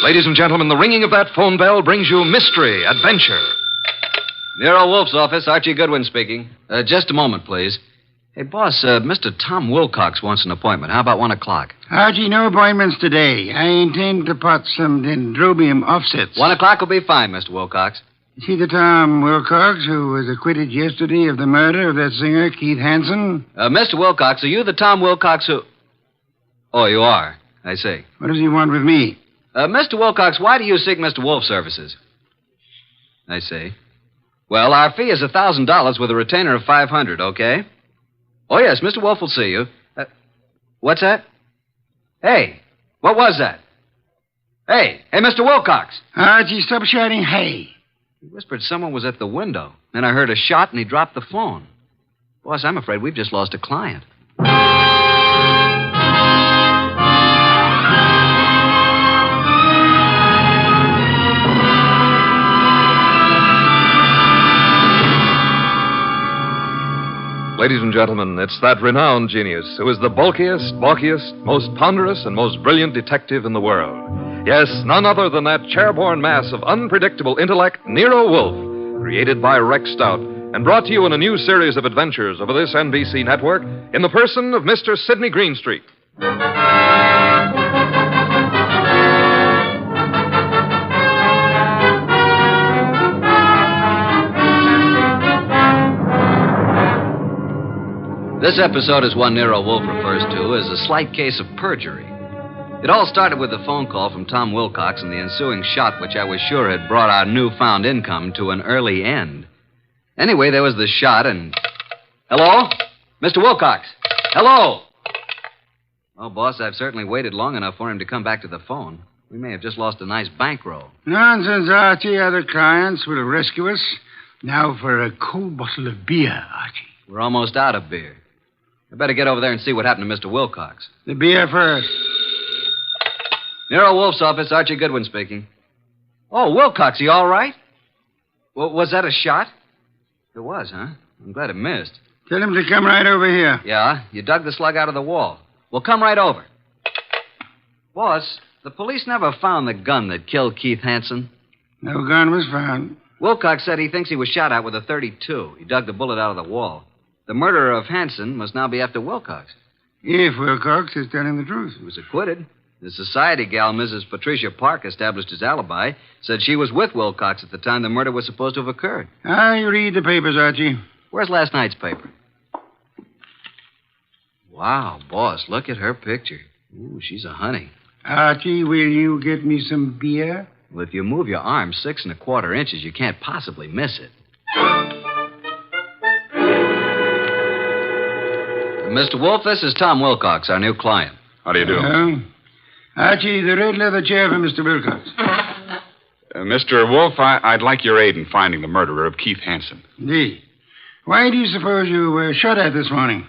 Ladies and gentlemen, the ringing of that phone bell brings you mystery, adventure. Nero Wolfe's office, Archie Goodwin speaking. Just a moment, please. Hey, boss, Mr. Tom Wilcox wants an appointment. How about 1 o'clock? Archie, no appointments today. I intend to pot some dendrobium offsets. 1 o'clock will be fine, Mr. Wilcox. See the Tom Wilcox who was acquitted yesterday of the murder of that singer, Keith Hansen? Mr. Wilcox, are you the Tom Wilcox who... Oh, you are. I see. What does he want with me? Mr. Wilcox, why do you seek Mr. Wolfe's services? I see. Well, our fee is $1,000 with a retainer of $500, okay? Oh, yes, Mr. Wolfe will see you. What's that? Hey, what was that? Hey, Mr. Wilcox. Archie, stop shouting, hey. He whispered someone was at the window. Then I heard a shot, and he dropped the phone. Boss, I'm afraid we've just lost a client. Ladies and gentlemen, it's that renowned genius who is the bulkiest, balkiest, most ponderous, and most brilliant detective in the world. Yes, none other than that chairborne mass of unpredictable intellect, Nero Wolfe, created by Rex Stout and brought to you in a new series of adventures over this NBC network in the person of Mr. Sidney Greenstreet. This episode is one Nero Wolfe refers to as a slight case of perjury. It all started with a phone call from Tom Wilcox and the ensuing shot, which I was sure had brought our newfound income to an early end. Anyway, there was the shot and... Hello? Mr. Wilcox? Hello? Well, boss, I've certainly waited long enough for him to come back to the phone. We may have just lost a nice bankroll. Nonsense, Archie. Other clients will rescue us. Now for a cold bottle of beer, Archie. We're almost out of beer. I better get over there and see what happened to Mr. Wilcox. The beer first. Nero Wolfe's office, Archie Goodwin speaking. Oh, Wilcox, you all right? Well, was that a shot? It was, huh? I'm glad it missed. Tell him to come right over here. Yeah, you dug the slug out of the wall. Well, come right over. Boss, the police never found the gun that killed Keith Hansen. No gun was found. Wilcox said he thinks he was shot at with a .32. He dug the bullet out of the wall. The murderer of Hansen must now be after Wilcox. If Wilcox is telling the truth. He was acquitted. The society gal, Mrs. Patricia Park, established his alibi, said she was with Wilcox at the time the murder was supposed to have occurred. I read the papers, Archie. Where's last night's paper? Wow, boss, look at her picture. Ooh, she's a honey. Archie, will you get me some beer? Well, if you move your arm 6 1/4 inches, you can't possibly miss it. Mr. Wolfe, this is Tom Wilcox, our new client. How do you do? Archie, the red leather chair for Mr. Wilcox. Mr. Wolfe, I'd like your aid in finding the murderer of Keith Hansen. Indeed. Why do you suppose you were shot at this morning?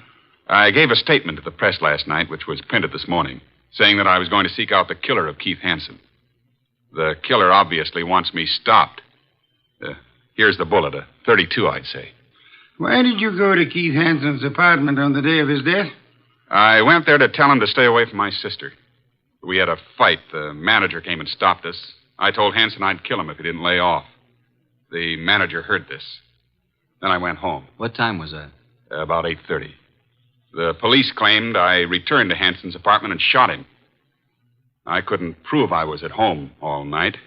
I gave a statement to the press last night, which was printed this morning, saying that I was going to seek out the killer of Keith Hansen. The killer obviously wants me stopped. Here's the bullet, a .32, I'd say. Why did you go to Keith Hansen's apartment on the day of his death? I went there to tell him to stay away from my sister. We had a fight. The manager came and stopped us. I told Hansen I'd kill him if he didn't lay off. The manager heard this. Then I went home. What time was that? About 8:30. The police claimed I returned to Hansen's apartment and shot him. I couldn't prove I was at home all night.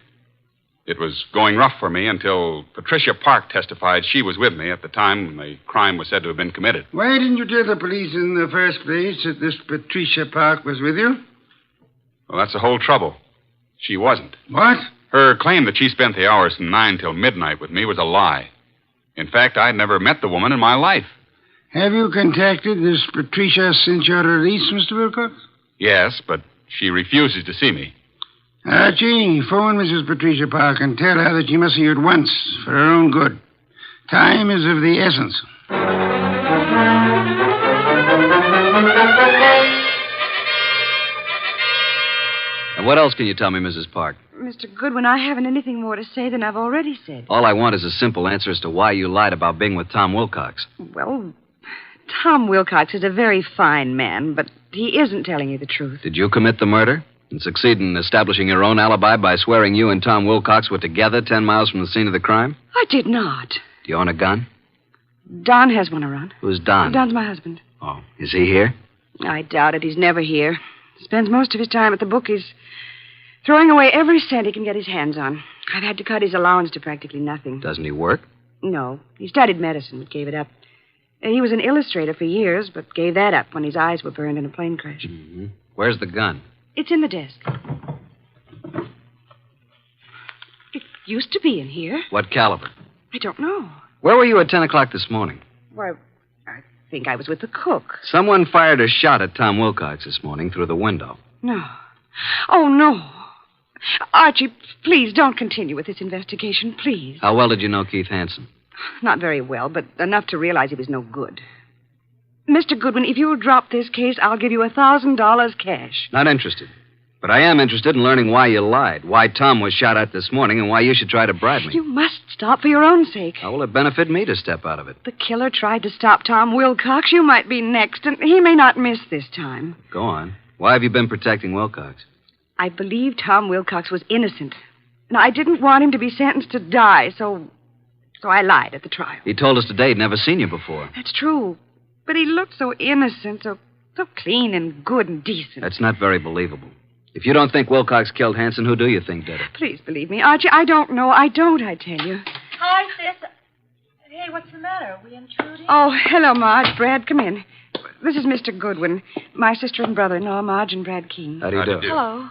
It was going rough for me until Patricia Park testified she was with me at the time when the crime was said to have been committed. Why didn't you tell the police in the first place that this Patricia Park was with you? Well, that's the whole trouble. She wasn't. What? Her claim that she spent the hours from 9 till midnight with me was a lie. In fact, I'd never met the woman in my life. Have you contacted this Patricia since your release, Mr. Wilcox? Yes, but she refuses to see me. Archie, phone Mrs. Patricia Park and tell her that she must see you at once for her own good. Time is of the essence. And what else can you tell me, Mrs. Park? Mr. Goodwin, I haven't anything more to say than I've already said. All I want is a simple answer as to why you lied about being with Tom Wilcox. Well, Tom Wilcox is a very fine man, but he isn't telling you the truth. Did you commit the murder and succeed in establishing your own alibi by swearing you and Tom Wilcox were together 10 miles from the scene of the crime? I did not. Do you own a gun? Don has one around. Who's Don? Don's my husband. Oh, is he here? I doubt it. He's never here. Spends most of his time at the bookies, throwing away every cent he can get his hands on. I've had to cut his allowance to practically nothing. Doesn't he work? No. He studied medicine, but gave it up. He was an illustrator for years, but gave that up when his eyes were burned in a plane crash. Mm-hmm. Where's the gun? It's in the desk. It used to be in here. What caliber? I don't know. Where were you at 10 o'clock this morning? Why, I think I was with the cook. Someone fired a shot at Tom Wilcox this morning through the window. No. Oh, no. Archie, please don't continue with this investigation, please. How well did you know Keith Hansen? Not very well, but enough to realize he was no good. Mr. Goodwin, if you'll drop this case, I'll give you $1,000 cash. Not interested. But I am interested in learning why you lied, why Tom was shot at this morning, and why you should try to bribe me. You must stop for your own sake. How will it benefit me to step out of it? The killer tried to stop Tom Wilcox. You might be next, and he may not miss this time. Go on. Why have you been protecting Wilcox? I believe Tom Wilcox was innocent. And I didn't want him to be sentenced to die, so I lied at the trial. He told us today he'd never seen you before. That's true. But he looked so innocent, so clean and good and decent. That's not very believable. If you don't think Wilcox killed Hansen, who do you think did it? Please believe me, Archie. I don't know. I tell you. Hi, sis. Hey, what's the matter? Are we intruding? Oh, hello, Marge. Brad, come in. This is Mr. Goodwin, my sister and brother-in-law, Marge and Brad King. How do you do? Hello.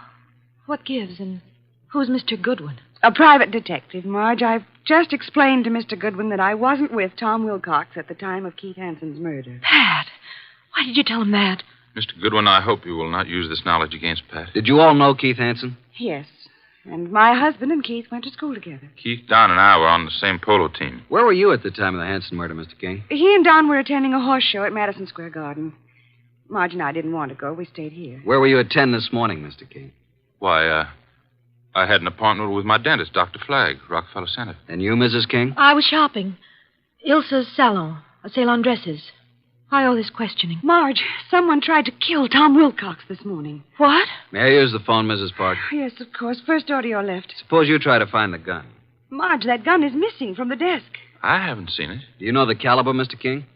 What gives, and who's Mr. Goodwin? A private detective, Marge. I've just explained to Mr. Goodwin that I wasn't with Tom Wilcox at the time of Keith Hansen's murder. Pat, why did you tell him that? Mr. Goodwin, I hope you will not use this knowledge against Pat. Did you all know Keith Hansen? Yes. And my husband and Keith went to school together. Keith, Don, and I were on the same polo team. Where were you at the time of the Hansen murder, Mr. King? He and Don were attending a horse show at Madison Square Garden. Marge and I didn't want to go. We stayed here. Where were you at 10 this morning, Mr. King? Why, I had an appointment with my dentist, Dr. Flagg, Rockefeller Center. And you, Mrs. King? I was shopping. Ilsa's salon, a sale on dresses. Why all this questioning? Marge, someone tried to kill Tom Wilcox this morning. What? May I use the phone, Mrs. Park? Yes, of course. First door to your left. Suppose you try to find the gun. Marge, that gun is missing from the desk. I haven't seen it. Do you know the caliber, Mr. King?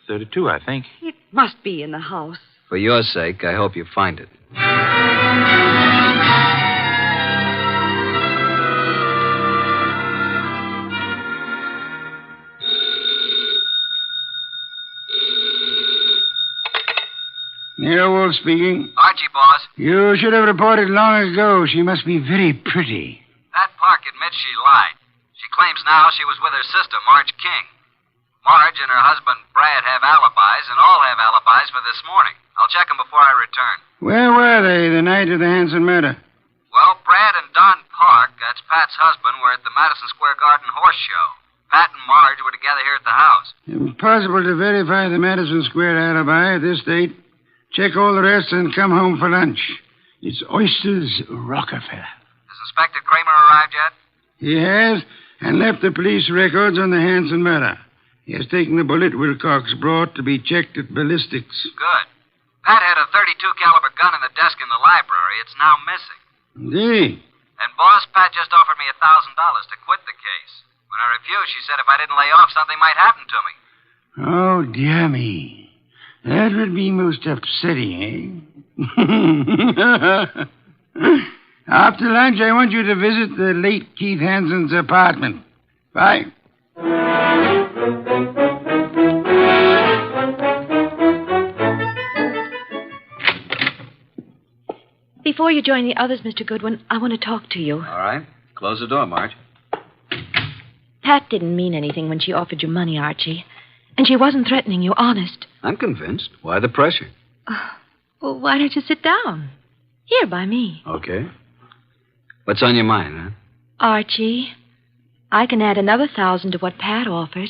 32, I think. It must be in the house. For your sake, I hope you find it. Nero Wolfe speaking. Archie, boss. You should have reported long ago. She must be very pretty. That Park admits she lied. She claims now she was with her sister, Marge King. Marge and her husband, Brad, have alibis, and all have alibis for this morning. I'll check them before I return. Where were they the night of the Hansen murder? Well, Brad and Don Park, that's Pat's husband, were at the Madison Square Garden horse show. Pat and Marge were together here at the house. Impossible to verify the Madison Square alibi at this date. Check all the rest and come home for lunch. It's Oysters Rockefeller. Has Inspector Kramer arrived yet? He has, and left the police records on the Hansen murder. He has taken the bullet Wilcox brought to be checked at ballistics. Good. Pat had a .32 caliber gun in the desk in the library. It's now missing. Indeed. And, boss, Pat just offered me $1,000 to quit the case. When I refused, she said if I didn't lay off, something might happen to me. Oh, dear me. That would be most upsetting, eh? After lunch, I want you to visit the late Keith Hansen's apartment. Bye. Before you join the others, Mr. Goodwin, I want to talk to you. All right. Close the door, Marge. Pat didn't mean anything when she offered you money, Archie. And she wasn't threatening you, honest. I'm convinced. Why the pressure? Well, why don't you sit down? Here, by me. Okay. What's on your mind, huh? Archie, I can add another 1,000 to what Pat offered.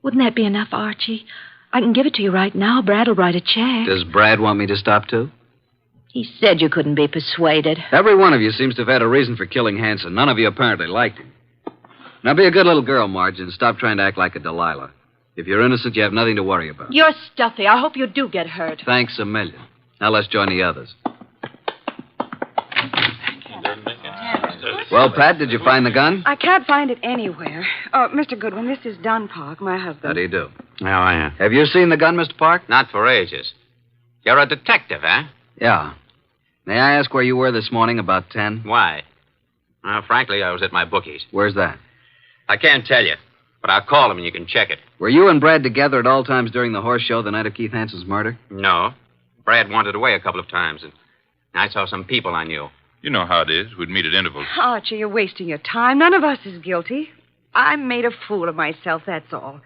Wouldn't that be enough, Archie? I can give it to you right now. Brad'll write a check. Does Brad want me to stop, too? He said you couldn't be persuaded. Every one of you seems to have had a reason for killing Hansen. None of you apparently liked him. Now, be a good little girl, Marge, and stop trying to act like a Delilah. If you're innocent, you have nothing to worry about. You're stuffy. I hope you do get hurt. Thanks a million. Now let's join the others. Well, Pat, did you find the gun? I can't find it anywhere. Mr. Goodwin, this is Don Park, my husband. How do you do? How are you? Have you seen the gun, Mr. Park? Not for ages. You're a detective, eh? Yeah. May I ask where you were this morning about 10? Why? Frankly, I was at my bookies. Where's that? I can't tell you, but I'll call him and you can check it. Were you and Brad together at all times during the horse show the night of Keith Hansen's murder? No. Brad wandered away a couple of times, and I saw some people I knew. You know how it is. We'd meet at intervals. Archie, you're wasting your time. None of us is guilty. I made a fool of myself, that's all.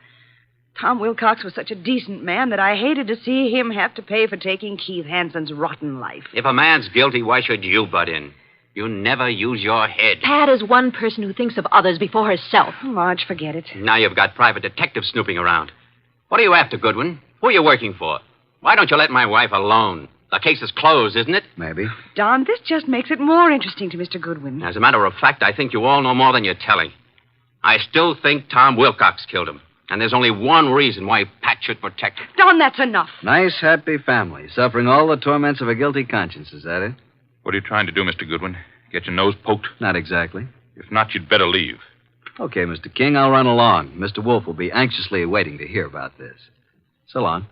Tom Wilcox was such a decent man that I hated to see him have to pay for taking Keith Hansen's rotten life. If a man's guilty, why should you butt in? You never use your head. Pat is one person who thinks of others before herself. Marge, forget it. Now you've got private detectives snooping around. What are you after, Goodwin? Who are you working for? Why don't you let my wife alone? The case is closed, isn't it? Maybe. Don, this just makes it more interesting to Mr. Goodwin. As a matter of fact, I think you all know more than you're telling. I still think Tom Wilcox killed him. And there's only one reason why Pat should protect him. Don, that's enough. Nice, happy family, suffering all the torments of a guilty conscience. Is that it? What are you trying to do, Mr. Goodwin? Get your nose poked? Not exactly. If not, you'd better leave. Okay, Mr. King, I'll run along. Mr. Wolfe will be anxiously waiting to hear about this. So long.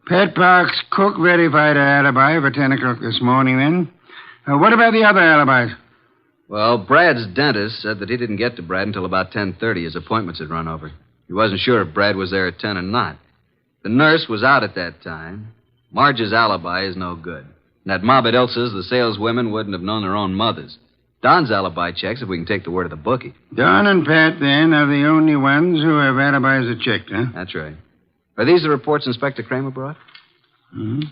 Pat Park's cook verified her alibi for 10 o'clock this morning, then. What about the other alibis? Well, Brad's dentist said that he didn't get to Brad until about 10:30. His appointments had run over. He wasn't sure if Brad was there at 10 or not. The nurse was out at that time. Marge's alibi is no good. And at mob at Ilsa's, the saleswomen wouldn't have known their own mothers. Don's alibi checks if we can take the word of the bookie. Don and Pat, then, are the only ones who have alibis that checked, huh? That's right. Are these the reports Inspector Kramer brought? Mm-hmm.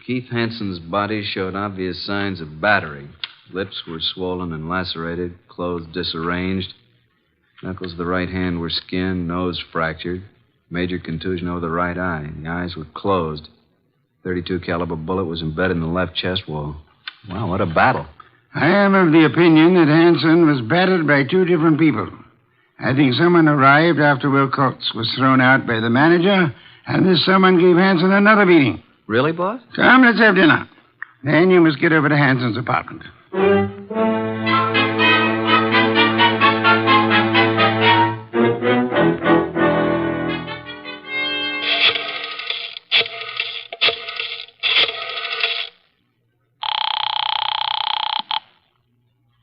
Keith Hansen's body showed obvious signs of battery. Lips were swollen and lacerated, clothes disarranged. Knuckles of the right hand were skinned, nose fractured. Major contusion over the right eye. The eyes were closed. .32 caliber bullet was embedded in the left chest wall. Wow, what a battle. I am of the opinion that Hansen was battered by two different people. I think someone arrived after Wilcox was thrown out by the manager, and this someone gave Hansen another beating. Really, boss? Come, let's have dinner. Then you must get over to Hansen's apartment.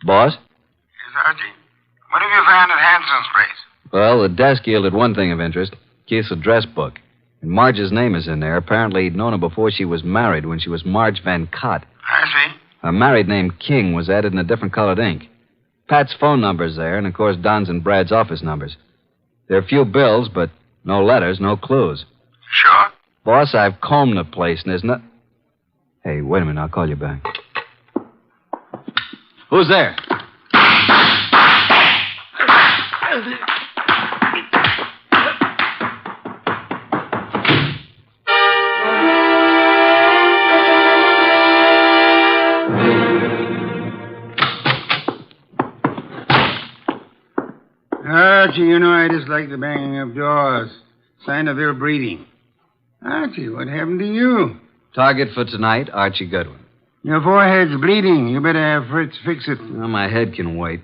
Boss? Yes, Archie. What have you found at Hansen's place? Well, the desk yielded one thing of interest. Keith's address book. And Marge's name is in there. Apparently, he'd known her before she was married, when she was Marge Van Cott. I see. A married name King was added in a different colored ink. Pat's phone number's there, and of course Don's and Brad's office numbers. There are a few bills, but no letters, no clues. Sure? Boss, I've combed the place, and there's no... Hey, wait a minute, I'll call you back. Who's there? Archie, you know I dislike the banging of doors. Sign of ill breeding. Archie, what happened to you? Target for tonight, Archie Goodwin. Your forehead's bleeding. You better have Fritz fix it. Well, my head can wait.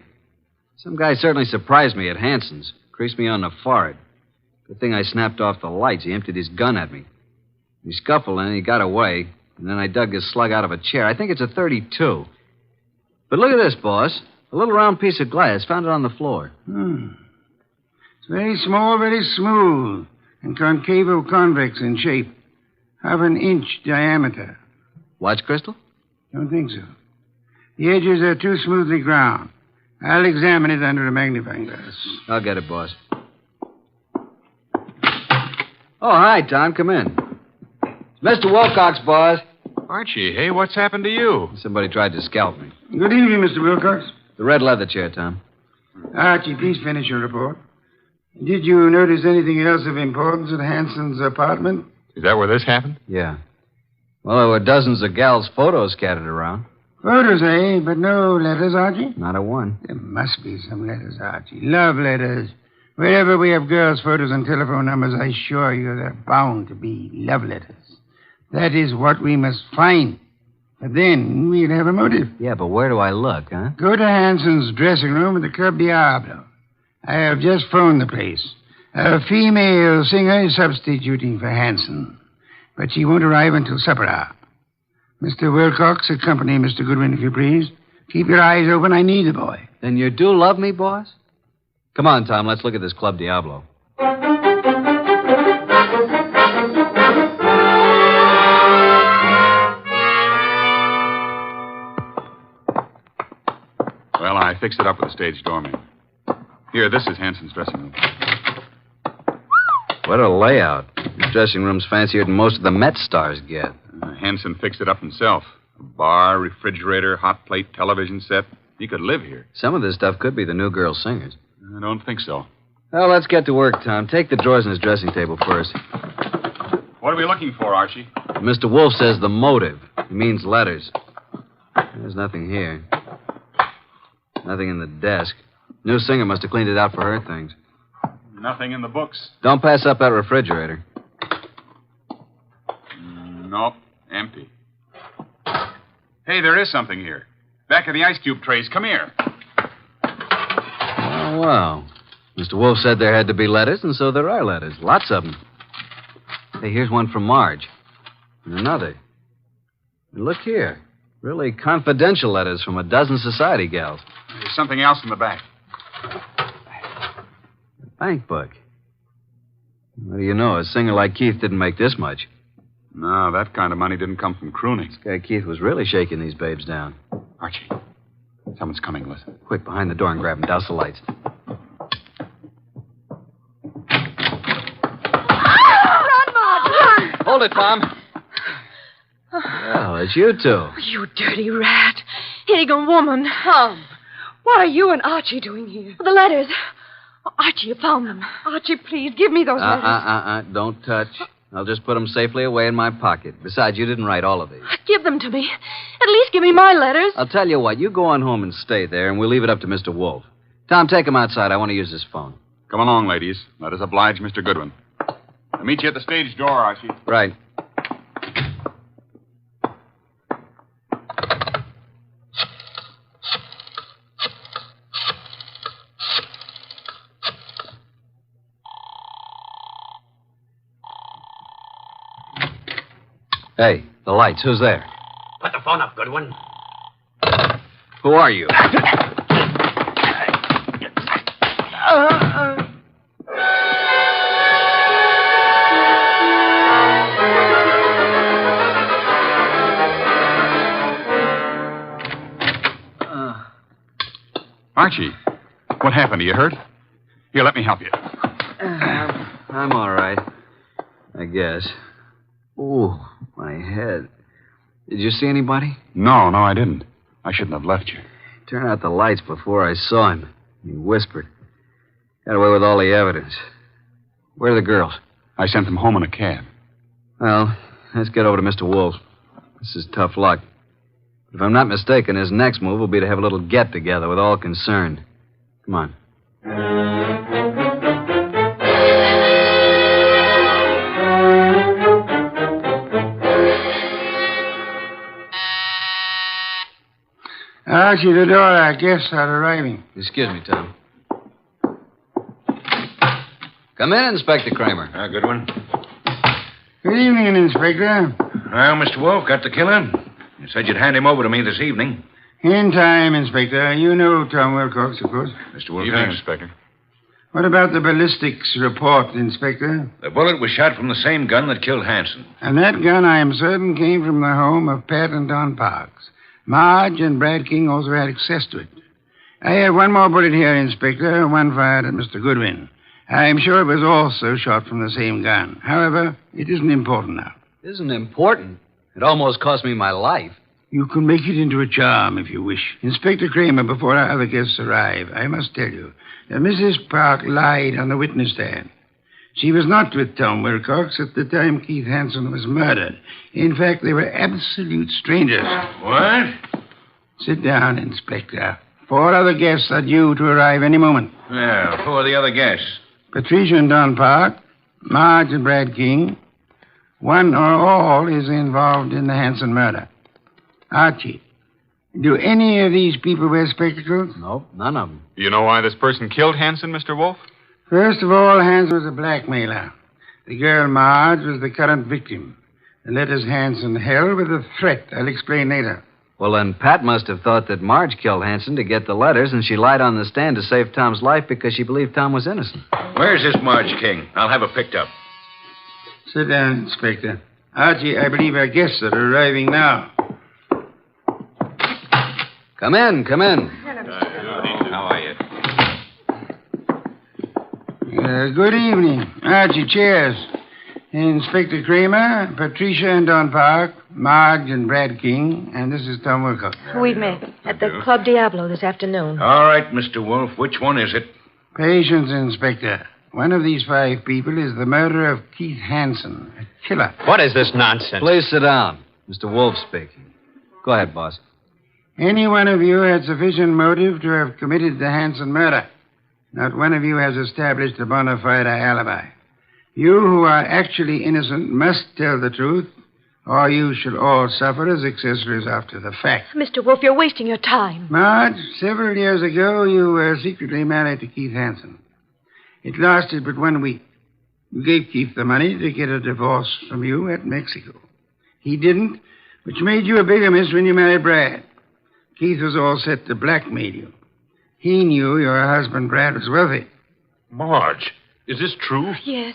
Some guy certainly surprised me at Hansen's. Creased me on the forehead. Good thing I snapped off the lights. He emptied his gun at me. We scuffled and he got away. And then I dug his slug out of a chair. I think it's a .32. But look at this, boss. A little round piece of glass. Found it on the floor. It's very small, very smooth, and concavo-convex in shape. Half an inch diameter. Watch crystal? Don't think so. The edges are too smoothly ground. I'll examine it under a magnifying glass. I'll get it, boss. Oh, hi, Tom. Come in. Mr. Wilcox, boss. Archie, hey, what's happened to you? Somebody tried to scalp me. Good evening, Mr. Wilcox. The red leather chair, Tom. Archie, please finish your report. Did you notice anything else of importance at Hansen's apartment? Is that where this happened? Yeah. Well, there were dozens of gals' photos scattered around. Photos, eh? But no letters, Archie? Not a one. There must be some letters, Archie. Love letters. Wherever we have girls' photos and telephone numbers, I assure you they're bound to be love letters. That is what we must find. But then we'll have a motive. Yeah, but where do I look, huh? Go to Hansen's dressing room at the Club Diablo. I have just phoned the place. A female singer is substituting for Hansen, but she won't arrive until supper hour. Mr. Wilcox, accompany Mr. Goodwin, if you please. Keep your eyes open. I need the boy. Then you do love me, boss? Come on, Tom. Let's look at this Club Diablo. Well, I fixed it up with the stage doorman. Here, this is Hanson's dressing room. What a layout. His dressing room's fancier than most of the Met stars get. Hanson fixed it up himself. A bar, refrigerator, hot plate, television set. He could live here. Some of this stuff could be the new girl singers. I don't think so. Well, let's get to work, Tom. Take the drawers in his dressing table first. What are we looking for, Archie? Mr. Wolfe says the motive. He means letters. There's nothing here. Nothing in the desk. New singer must have cleaned it out for her things. Nothing in the books. Don't pass up that refrigerator. Nope, empty. Hey, there is something here. Back of the ice cube trays. Come here. Oh, wow. Mr. Wolfe said there had to be letters, and so there are letters. Lots of them. Hey, here's one from Marge. And another. And look here. Really confidential letters from a dozen society gals. There's something else in the back. Bank book. What do you know? A singer like Keith didn't make this much. No, that kind of money didn't come from crooning. This guy Keith was really shaking these babes down. Archie, someone's coming, listen. Quick, behind the door and grab him. Douse the lights. Run, Marge, run! Hold it, Tom. Well, it's you two. You dirty rat. Higgin woman. Tom, what are you and Archie doing here? The letters. Archie, you found them. Archie, please, give me those letters. Don't touch. I'll just put them safely away in my pocket. Besides, you didn't write all of these. Give them to me. At least give me my letters. I'll tell you what. You go on home and stay there, and we'll leave it up to Mr. Wolfe. Tom, take him outside. I want to use his phone. Come along, ladies. Let us oblige Mr. Goodwin. I'll meet you at the stage door, Archie. Right. Hey, the lights. Who's there? Put the phone up, Goodwin. Who are you? Archie, what happened? Are you hurt? Here, let me help you. I'm all right. I guess. Ooh, my head. Did you see anybody? No, I didn't. I shouldn't have left you. Turn out the lights before I saw him. He whispered. Got away with all the evidence. Where are the girls? I sent them home in a cab. Well, let's get over to Mr. Wolfe. This is tough luck. If I'm not mistaken, his next move will be to have a little get-together with all concerned. Come on. Archie, the door, our guests are arriving. Excuse me, Tom. Come in, Inspector Kramer. Goodwin. Good evening, Inspector. Well, Mr. Wolfe, got the killer? You said you'd hand him over to me this evening. In time, Inspector. You know Tom Wilcox, of course. Mr. Wolfe. Evening, Inspector. What about the ballistics report, Inspector? The bullet was shot from the same gun that killed Hanson. And that gun, I am certain, came from the home of Pat and Don Parks. Marge and Brad King also had access to it. I have one more bullet here, Inspector, one fired at Mr. Goodwin. I am sure it was also shot from the same gun. However, it isn't important now. Isn't important? It almost cost me my life. You can make it into a charm if you wish. Inspector Kramer, before our other guests arrive, I must tell you that Mrs. Park lied on the witness stand. She was not with Tom Wilcox at the time Keith Hanson was murdered. In fact, they were absolute strangers. What? Sit down, Inspector. 4 other guests are due to arrive any moment. Well, who are the other guests? Patricia and Don Park, Marge and Brad King. One or all is involved in the Hanson murder. Archie, do any of these people wear spectacles? Nope, none of them. You know why this person killed Hanson, Mr. Wolfe? First of all, Hanson was a blackmailer. The girl Marge was the current victim. The letters Hanson held were the threat. I'll explain later. Well, then Pat must have thought that Marge killed Hanson to get the letters, and she lied on the stand to save Tom's life because she believed Tom was innocent. Where's this Marge King? I'll have her picked up. Sit down, Inspector. Archie, I believe our guests are arriving now. Come in, come in. How are you? Good evening. Archie, cheers. Inspector Kramer, Patricia and Don Park, Marge and Brad King, and this is Tom Wilcox. We met at the Club Diablo this afternoon. All right, Mr. Wolfe. Which one is it? Patience, Inspector. One of these 5 people is the murderer of Keith Hansen, a killer. What is this nonsense? Please sit down. Mr. Wolfe speaking. Go ahead, boss. Any one of you had sufficient motive to have committed the Hansen murder. Not one of you has established a bona fide alibi. You who are actually innocent must tell the truth, or you shall all suffer as accessories after the fact. Mr. Wolfe, you're wasting your time. Marge, several years ago, you were secretly married to Keith Hansen. It lasted but 1 week. You gave Keith the money to get a divorce from you at Mexico. He didn't, which made you a bigamist when you married Brad. Keith was all set to blackmail you. He knew your husband, Brad, was wealthy. Marge, is this true? Yes.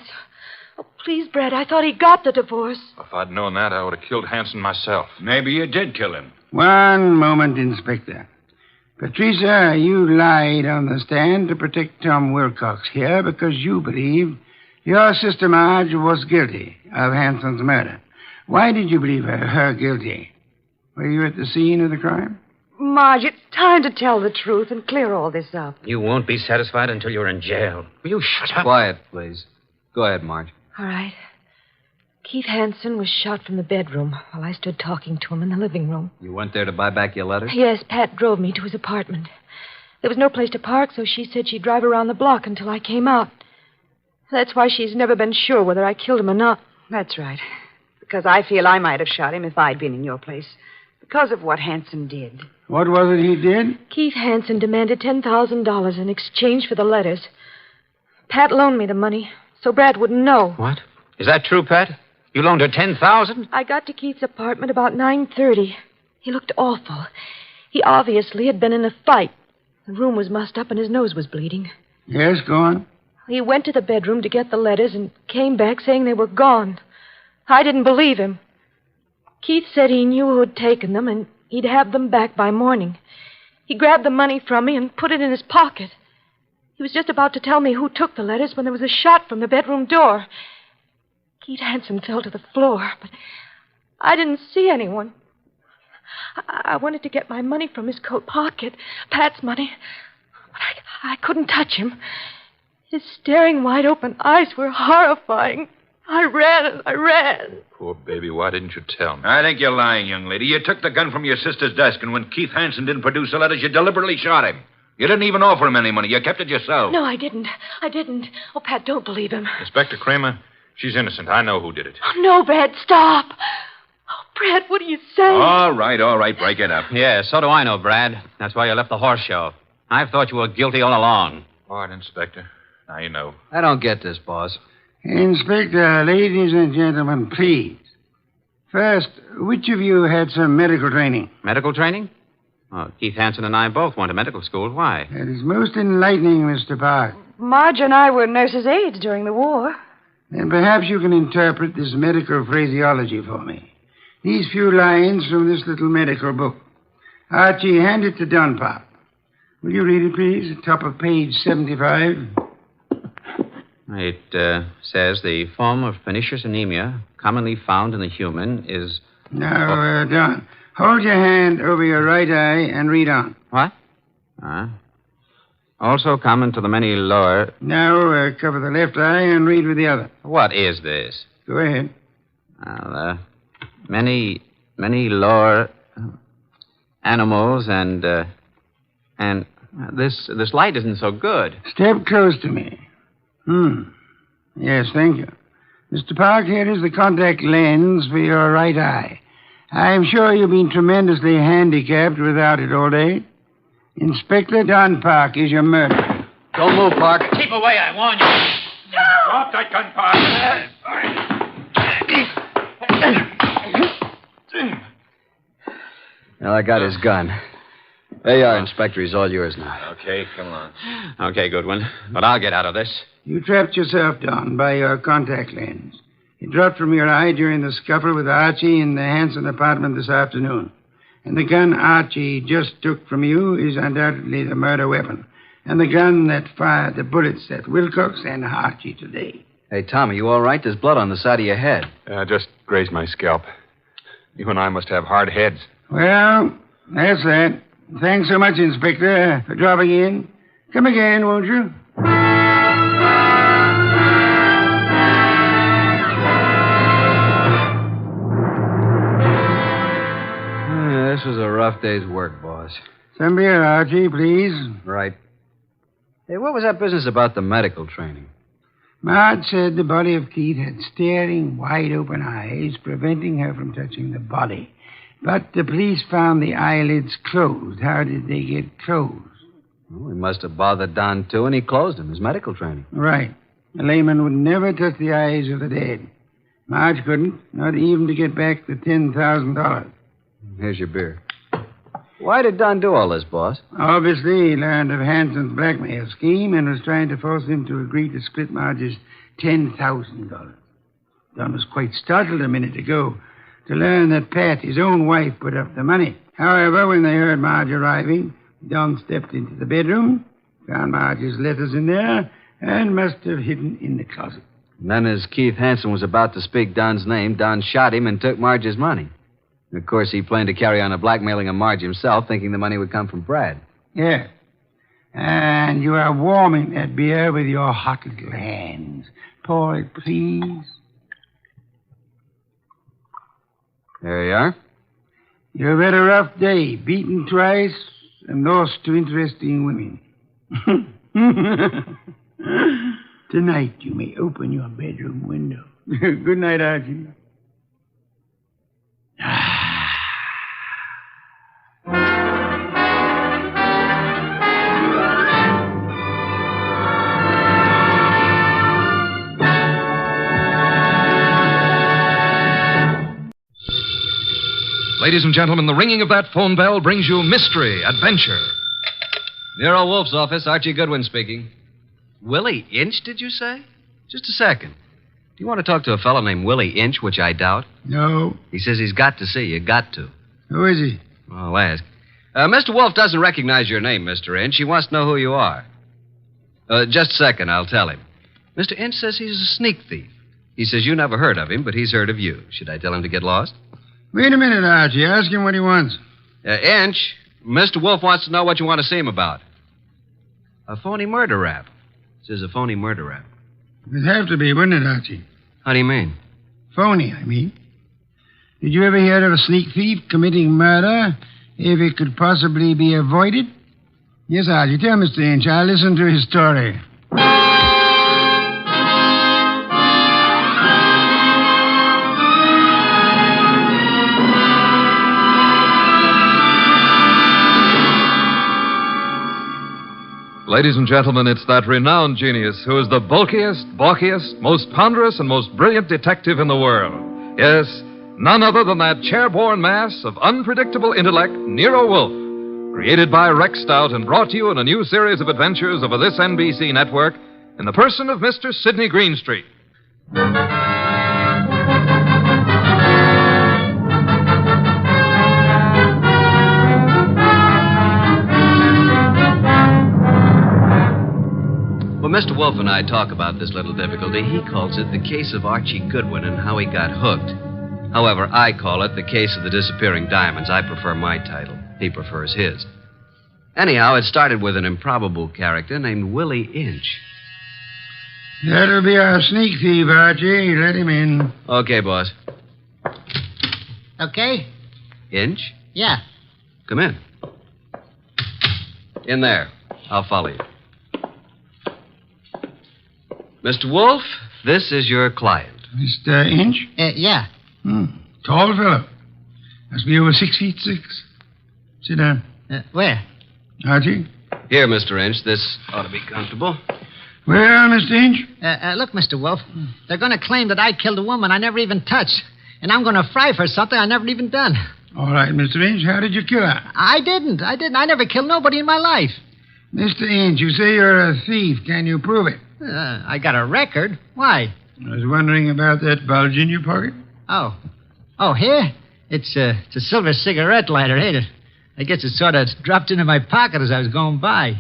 Oh, please, Brad, I thought he got the divorce. If I'd known that, I would have killed Hansen myself. Maybe you did kill him. One moment, Inspector. Patricia, you lied on the stand to protect Tom Wilcox here because you believed your sister Marge was guilty of Hansen's murder. Why did you believe her guilty? Were you at the scene of the crime? Marge, it's time to tell the truth and clear all this up. You won't be satisfied until you're in jail. Will you shut up? Quiet, please. Go ahead, Marge. All right. Keith Hansen was shot from the bedroom while I stood talking to him in the living room. You went there to buy back your letters? Yes, Pat drove me to his apartment. There was no place to park, so she said she'd drive around the block until I came out. That's why she's never been sure whether I killed him or not. That's right. Because I feel I might have shot him if I'd been in your place. Because of what Hansen did. What was it he did? Keith Hansen demanded $10,000 in exchange for the letters. Pat loaned me the money, so Brad wouldn't know. What? Is that true, Pat? You loaned her $10,000? I got to Keith's apartment about 9:30. He looked awful. He obviously had been in a fight. The room was mussed up and his nose was bleeding. Yes, go on. He went to the bedroom to get the letters and came back saying they were gone. I didn't believe him. Keith said he knew who had taken them and he'd have them back by morning. He grabbed the money from me and put it in his pocket. He was just about to tell me who took the letters when there was a shot from the bedroom door. Keith Hansen fell to the floor, but I didn't see anyone. I wanted to get my money from his coat pocket, Pat's money, but I couldn't touch him. His staring, wide-open eyes were horrifying. I ran. Poor baby, why didn't you tell me? I think you're lying, young lady. You took the gun from your sister's desk, and when Keith Hansen didn't produce the letters, you deliberately shot him. You didn't even offer him any money. You kept it yourself. No, I didn't. Oh, Pat, don't believe him. Inspector Kramer, she's innocent. I know who did it. Oh, no, Brad, stop. Oh, Brad, what are you saying? All right. Break it up. Yeah, so do I know, Brad. That's why you left the horse show. I thought you were guilty all along. All right, Inspector. Now you know. I don't get this, boss. Inspector, ladies and gentlemen, please. First, which of you had some medical training? Medical training? Oh, Keith Hansen and I both went to medical school. Why? That is most enlightening, Mr. Park. Marge and I were nurses' aides during the war. Then perhaps you can interpret this medical phraseology for me. These few lines from this little medical book. Archie, hand it to Don Pop. Will you read it, please? At top of page 75. It says the form of pernicious anemia commonly found in the human is... Now, Don, hold your hand over your right eye and read on. What? Also common to the many lower... Now, cover the left eye and read with the other. What is this? Go ahead. Many lower animals and this light isn't so good. Step close to me. Yes, thank you. Mr. Park, here is the contact lens for your right eye. I'm sure you've been tremendously handicapped without it all day. Inspector Don Park is your murderer. Don't move, Park. Keep away, I warn you. Drop that gun, Park. Well, I got his gun. There you are, Inspector. He's all yours now. Okay, come on. Okay, Goodwin. But I'll get out of this. You trapped yourself, Don, by your contact lens. It dropped from your eye during the scuffle with Archie in the Hansen apartment this afternoon. And the gun Archie just took from you is undoubtedly the murder weapon. and the gun that fired the bullets at Wilcox and Archie today. Hey, Tom, are you all right? There's blood on the side of your head. Just grazed my scalp. You and I must have hard heads. Well, that's that. Thanks so much, Inspector, for dropping in. Come again, won't you? This was a rough day's work, boss. Some beer, Archie, please. Right. Hey, what was that business about the medical training? Marge said the body of Keith had staring, wide-open eyes, preventing her from touching the body. But the police found the eyelids closed. How did they get closed? Well, he must have bothered Don, too, and he closed him, his medical training. Right. A layman would never touch the eyes of the dead. Marge couldn't, not even to get back the $10,000. Here's your beer. Why did Don do all this, boss? Obviously, he learned of Hanson's blackmail scheme and was trying to force him to agree to split Marge's $10,000. Don was quite startled a minute ago to learn that Pat, his own wife, put up the money. However, when they heard Marge arriving, Don stepped into the bedroom, found Marge's letters in there, and must have hidden in the closet. And then as Keith Hanson was about to speak Don's name, Don shot him and took Marge's money. And of course, he planned to carry on the blackmailing of Marge himself, thinking the money would come from Brad. Yeah. And you are warming that beer with your hot little hands. Pour it, please. There you are. You've had a rough day, beaten twice and lost to interesting women. Tonight you may open your bedroom window. Good night, Archie. Ladies and gentlemen, the ringing of that phone bell brings you mystery, adventure. Nero Wolfe's office, Archie Goodwin speaking. Willie Inch, did you say? Just a second. Do you want to talk to a fellow named Willie Inch, which I doubt? No. He says he's got to see you. Got to. Who is he? I'll ask. Mr. Wolfe doesn't recognize your name, Mr. Inch. He wants to know who you are. Just a second, I'll tell him. Mr. Inch says he's a sneak thief. He says you never heard of him, but he's heard of you. Should I tell him to get lost? Wait a minute, Archie. Ask him what he wants. Inch, Mr. Wolfe wants to know what you want to see him about. A phony murder rap. Says a phony murder rap. It'd have to be, wouldn't it, Archie? How do you mean? Phony, I mean. Did you ever hear of a sneak thief committing murder if it could possibly be avoided? Yes, Archie. Tell Mr. Inch. I'll listen to his story. Ladies and gentlemen, it's that renowned genius who is the bulkiest, balkiest, most ponderous, and most brilliant detective in the world. Yes, none other than that chair-borne mass of unpredictable intellect, Nero Wolfe, created by Rex Stout and brought to you in a new series of adventures over this NBC network in the person of Mr. Sidney Greenstreet. When Mr. Wolfe and I talk about this little difficulty, he calls it the case of Archie Goodwin and how he got hooked. However, I call it the case of the disappearing diamonds. I prefer my title. He prefers his. Anyhow, it started with an improbable character named Willie Inch. That'll be our sneak thief, Archie. Let him in. Okay, boss. Okay? Inch? Yeah. Come in. In there. I'll follow you. Mr. Wolfe, this is your client. Mr. Inch? Yeah. Tall fellow. Must be over 6'6". Sit down. Where? Archie? Here, Mr. Inch. This ought to be comfortable. Well, Mr. Inch? Look, Mr. Wolfe, they're going to claim that I killed a woman I never even touched. And I'm going to fry for something I never even done. All right, Mr. Inch, how did you kill her? I didn't. I never killed nobody in my life. Mr. Inch, you say you're a thief. Can you prove it? I got a record. Why? I was wondering about that bulge in your pocket. Oh. Oh, here? It's a silver cigarette lighter, ain't it? I guess it sort of dropped into my pocket as I was going by.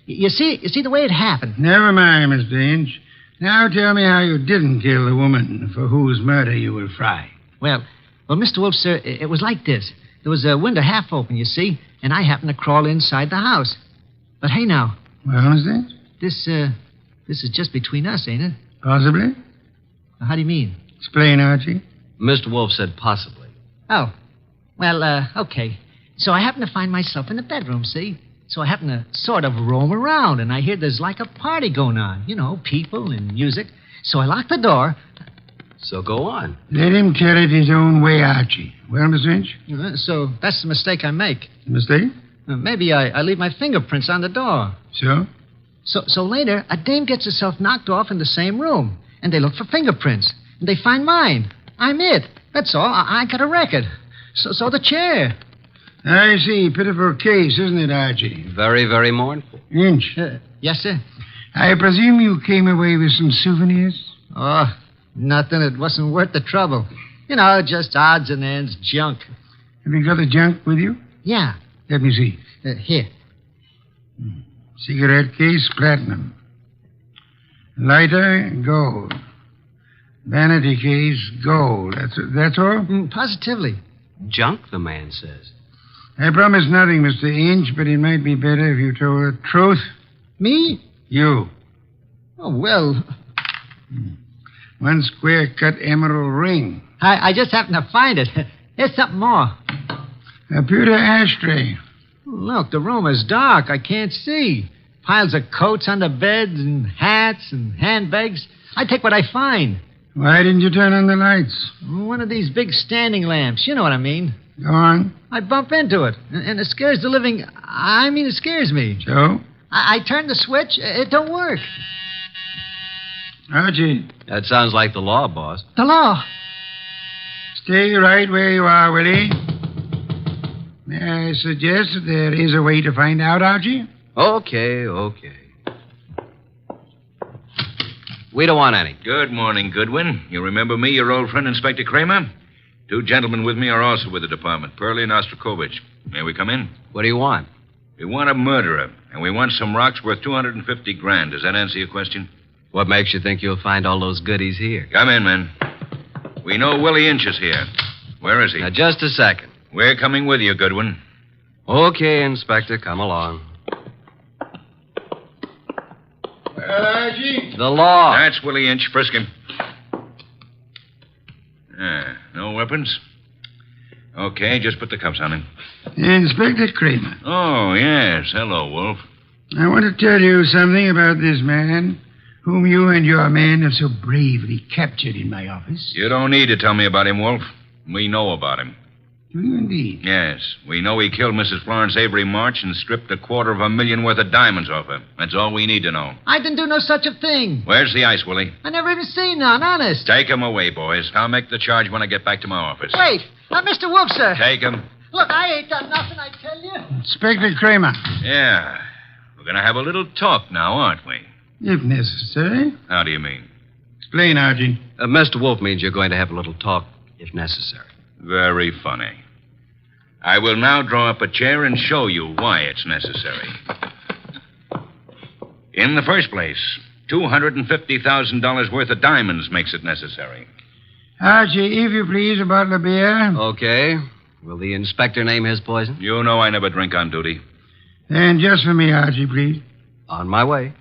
You see the way it happened. Never mind, Mr. Inch. Now tell me how you didn't kill the woman for whose murder you will fry. Well, Mr. Wolfe, sir, it was like this. There was a window half open, you see, and I happened to crawl inside the house. But hey, now. Well, Mr. Inch? This is just between us, ain't it? Possibly. How do you mean? Explain, Archie. Mr. Wolfe said possibly. Oh. Well, okay. So I happened to find myself in the bedroom, see? So I happened to sort of roam around, and I hear there's like a party going on. You know, people and music. So I locked the door. So go on. Let him tell it his own way, Archie. Well, Mr. Inch? So that's the mistake I make. Mistake? Maybe I leave my fingerprints on the door. So? So later, a dame gets herself knocked off in the same room, and they look for fingerprints, and they find mine. I'm it. That's all. I got a record. So the chair. I see. Pitiful case, isn't it, Archie? Very, very mournful. Inch. Yes, sir. I presume you came away with some souvenirs? Oh, nothing. It wasn't worth the trouble. You know, just odds and ends, junk. Have you got the junk with you? Yeah. Let me see. Here. Cigarette case, platinum. Lighter, gold. Vanity case, gold. That's all? Positively. Junk, the man says. I promise nothing, Mr. Inch, but it might be better if you told the truth. Me? You. Oh, well. One square-cut emerald ring. I just happened to find it. Here's something more. A pewter ashtray. Look, the room is dark. I can't see. Piles of coats under beds and hats and handbags. I take what I find. Why didn't you turn on the lights? One of these big standing lamps. You know what I mean. Go on. I bump into it, and it scares the living... I mean, it scares me. So? I turn the switch. It don't work. Archie. That sounds like the law, boss. The law. Stay right where you are, Willie. May I suggest that there is a way to find out, Archie? Okay. We don't want any. Good morning, Goodwin. You remember me, your old friend, Inspector Kramer? 2 gentlemen with me are also with the department, Pearlie and Ostrakovich. May we come in? What do you want? We want a murderer, and we want some rocks worth $250,000. Does that answer your question? What makes you think you'll find all those goodies here? Come in, men. We know Willie Inch is here. Where is he? Now, just a second. We're coming with you, Goodwin. Okay, Inspector, come along. Well, Archie? The law. That's Willie Inch. Frisk him. No weapons? Okay, just put the cuffs on him. Inspector Kramer. Oh, yes. Hello, Wolf. I want to tell you something about this man whom you and your men have so bravely captured in my office. You don't need to tell me about him, Wolf. We know about him. Do you indeed? Yes. We know he killed Mrs. Florence Avery March and stripped $250,000 worth of diamonds off her. That's all we need to know. I didn't do no such a thing. Where's the ice, Willie? I never even seen none, honest. Take him away, boys. I'll make the charge when I get back to my office. Wait. Mr. Wolfe, sir. Take him. Look, I ain't done nothing, I tell you. Inspector Kramer. Yeah. We're going to have a little talk now, aren't we? If necessary. How do you mean? Explain, Archie. Mr. Wolfe means you're going to have a little talk, if necessary. Very funny. I will now draw up a chair and show you why it's necessary. In the first place, $250,000 worth of diamonds makes it necessary. Archie, if you please, a bottle of beer. Okay. Will the inspector name his poison? You know I never drink on duty. And just for me, Archie, please. On my way.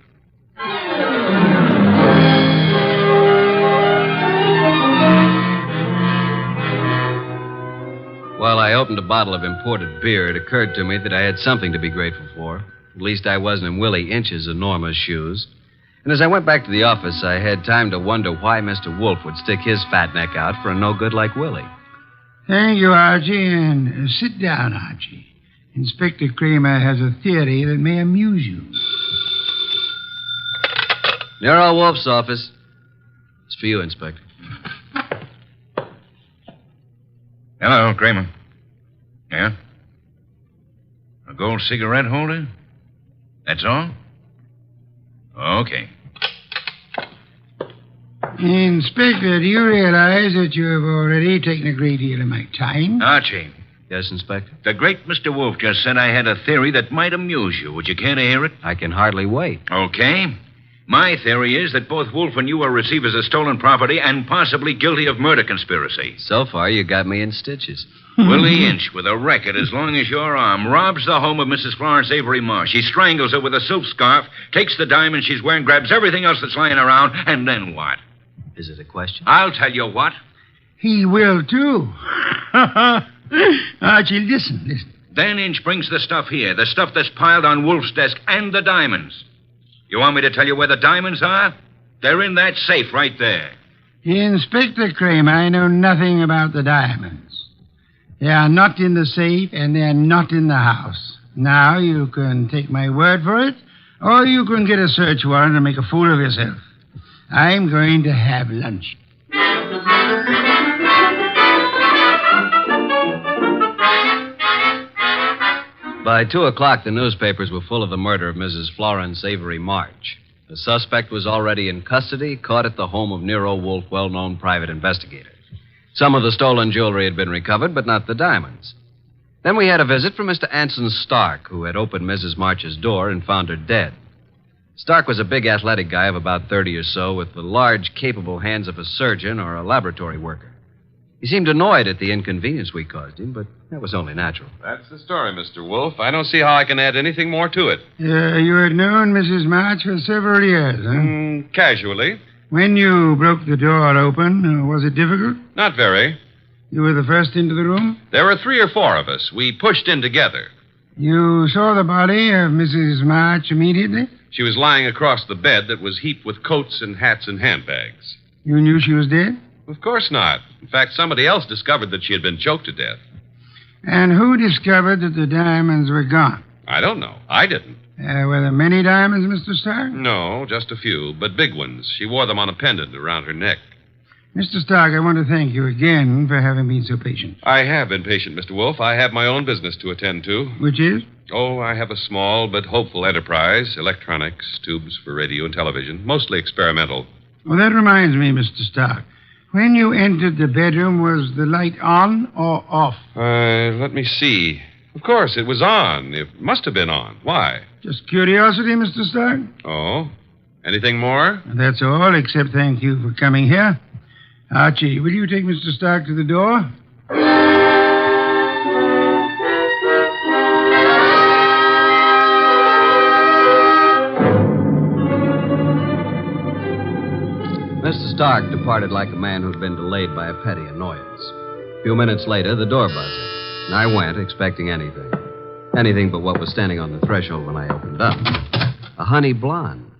While I opened a bottle of imported beer, it occurred to me that I had something to be grateful for. At least I wasn't in Willie Inch's enormous shoes. And as I went back to the office, I had time to wonder why Mr. Wolfe would stick his fat neck out for a no-good like Willie. Thank you, Archie, and sit down, Archie. Inspector Kramer has a theory that may amuse you. Nero Wolfe's office. It's for you, Inspector. Hello, Kramer. Yeah? A gold cigarette holder? That's all? Okay. Inspector, do you realize that you have already taken a great deal of my time? Archie, Yes, Inspector? The great Mr. Wolfe just said I had a theory that might amuse you. Would you care to hear it? I can hardly wait. Okay. My theory is that both Wolfe and you are receivers of stolen property and possibly guilty of murder conspiracy. So far, you got me in stitches. Willie Inch, with a record as long as your arm, robs the home of Mrs. Florence Avery Marsh. He strangles her with a silk scarf, takes the diamond she's wearing, grabs everything else that's lying around, and then what? Is it a question? I'll tell you what. He will, too. Archie, listen. Then Inch brings the stuff here, the stuff that's piled on Wolfe's desk, and the diamonds. You want me to tell you where the diamonds are? They're in that safe right there. Inspector Kramer, I know nothing about the diamonds. They are not in the safe, and they're not in the house. Now, you can take my word for it, or you can get a search warrant and make a fool of yourself. I'm going to have lunch. By 2 o'clock, the newspapers were full of the murder of Mrs. Florence Avery March. The suspect was already in custody, caught at the home of Nero Wolfe, well-known private investigator. Some of the stolen jewelry had been recovered, but not the diamonds. Then we had a visit from Mr. Anson Stark, who had opened Mrs. March's door and found her dead. Stark was a big athletic guy of about 30 or so, with the large, capable hands of a surgeon or a laboratory worker. He seemed annoyed at the inconvenience we caused him, but that was only natural. That's the story, Mr. Wolfe. I don't see how I can add anything more to it. You had known Mrs. March for several years, huh? Casually. When you broke the door open, was it difficult? Not very. You were the first into the room? There were 3 or 4 of us. We pushed in together. You saw the body of Mrs. March immediately? She was lying across the bed that was heaped with coats and hats and handbags. You knew she was dead? Of course not. In fact, somebody else discovered that she had been choked to death. And who discovered that the diamonds were gone? I don't know. I didn't. Were there many diamonds, Mr. Stark? No, just a few, but big ones. She wore them on a pendant around her neck. Mr. Stark, I want to thank you again for having been so patient. I have been patient, Mr. Wolfe. I have my own business to attend to. Which is? Oh, I have a small but hopeful enterprise. Electronics, tubes for radio and television, mostly experimental. Well, that reminds me, Mr. Stark. When you entered the bedroom, was the light on or off? Let me see. Of course, it was on. It must have been on. Why? Just curiosity, Mr. Stark. Oh? Anything more? That's all, except thank you for coming here. Archie, will you take Mr. Stark to the door? Mr. Stark departed like a man who'd been delayed by a petty annoyance. A few minutes later, the door buzzed, and I went expecting anything. Anything but what was standing on the threshold when I opened up. A honey blonde.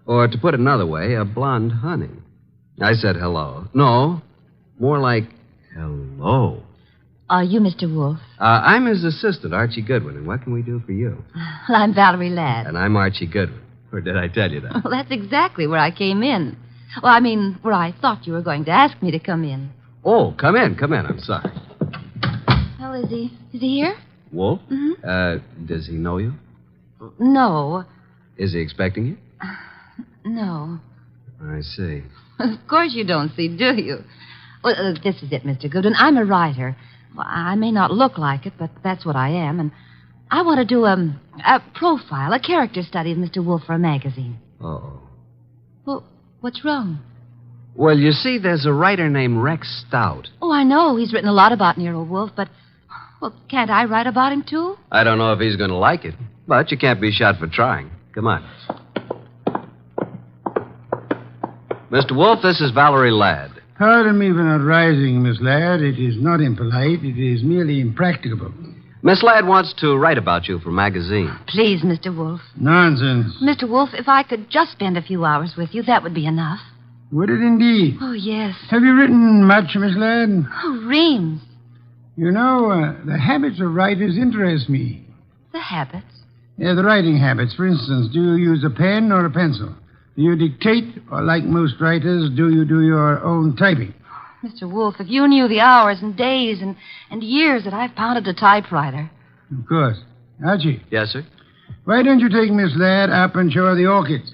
Or, to put it another way, a blonde honey. I said hello. No, more like hello. Are you Mr. Wolfe? I'm his assistant, Archie Goodwin, and what can we do for you? Well, I'm Valerie Ladd. And I'm Archie Goodwin. Or did I tell you that? Well, that's exactly where I came in. Well, I mean, where I thought you were going to ask me to come in. Oh, come in. I'm sorry. Well, is he here? Wolf? Mm-hmm. Does he know you? No. Is he expecting you? No. I see. Of course you don't see, do you? Well, this is it, Mr. Goodwin. I'm a writer. Well, I may not look like it, but that's what I am. And I want to do a profile, a character study of Mr. Wolfe for a magazine. Uh-oh. Well, what's wrong? Well, you see, there's a writer named Rex Stout. Oh, I know. He's written a lot about Nero Wolfe, but, well, can't I write about him, too? I don't know if he's going to like it, but you can't be shot for trying. Come on. Mr. Wolfe, this is Valerie Ladd. Pardon me for not rising, Miss Ladd. It is not impolite. It is merely impracticable. Miss Ladd wants to write about you for a magazine. Please, Mr. Wolfe. Nonsense. Mr. Wolfe, if I could just spend a few hours with you, that would be enough. Would it indeed? Oh, yes. Have you written much, Miss Ladd? Oh, reams. You know, the habits of writers interest me. The habits? Yeah, the writing habits. For instance, do you use a pen or a pencil? Do you dictate, or like most writers, do you do your own typing? Mr. Wolfe, if you knew the hours and days and years that I've pounded a typewriter. Of course. Archie. Yes, sir? Why don't you take Miss Ladd up and show her the orchids?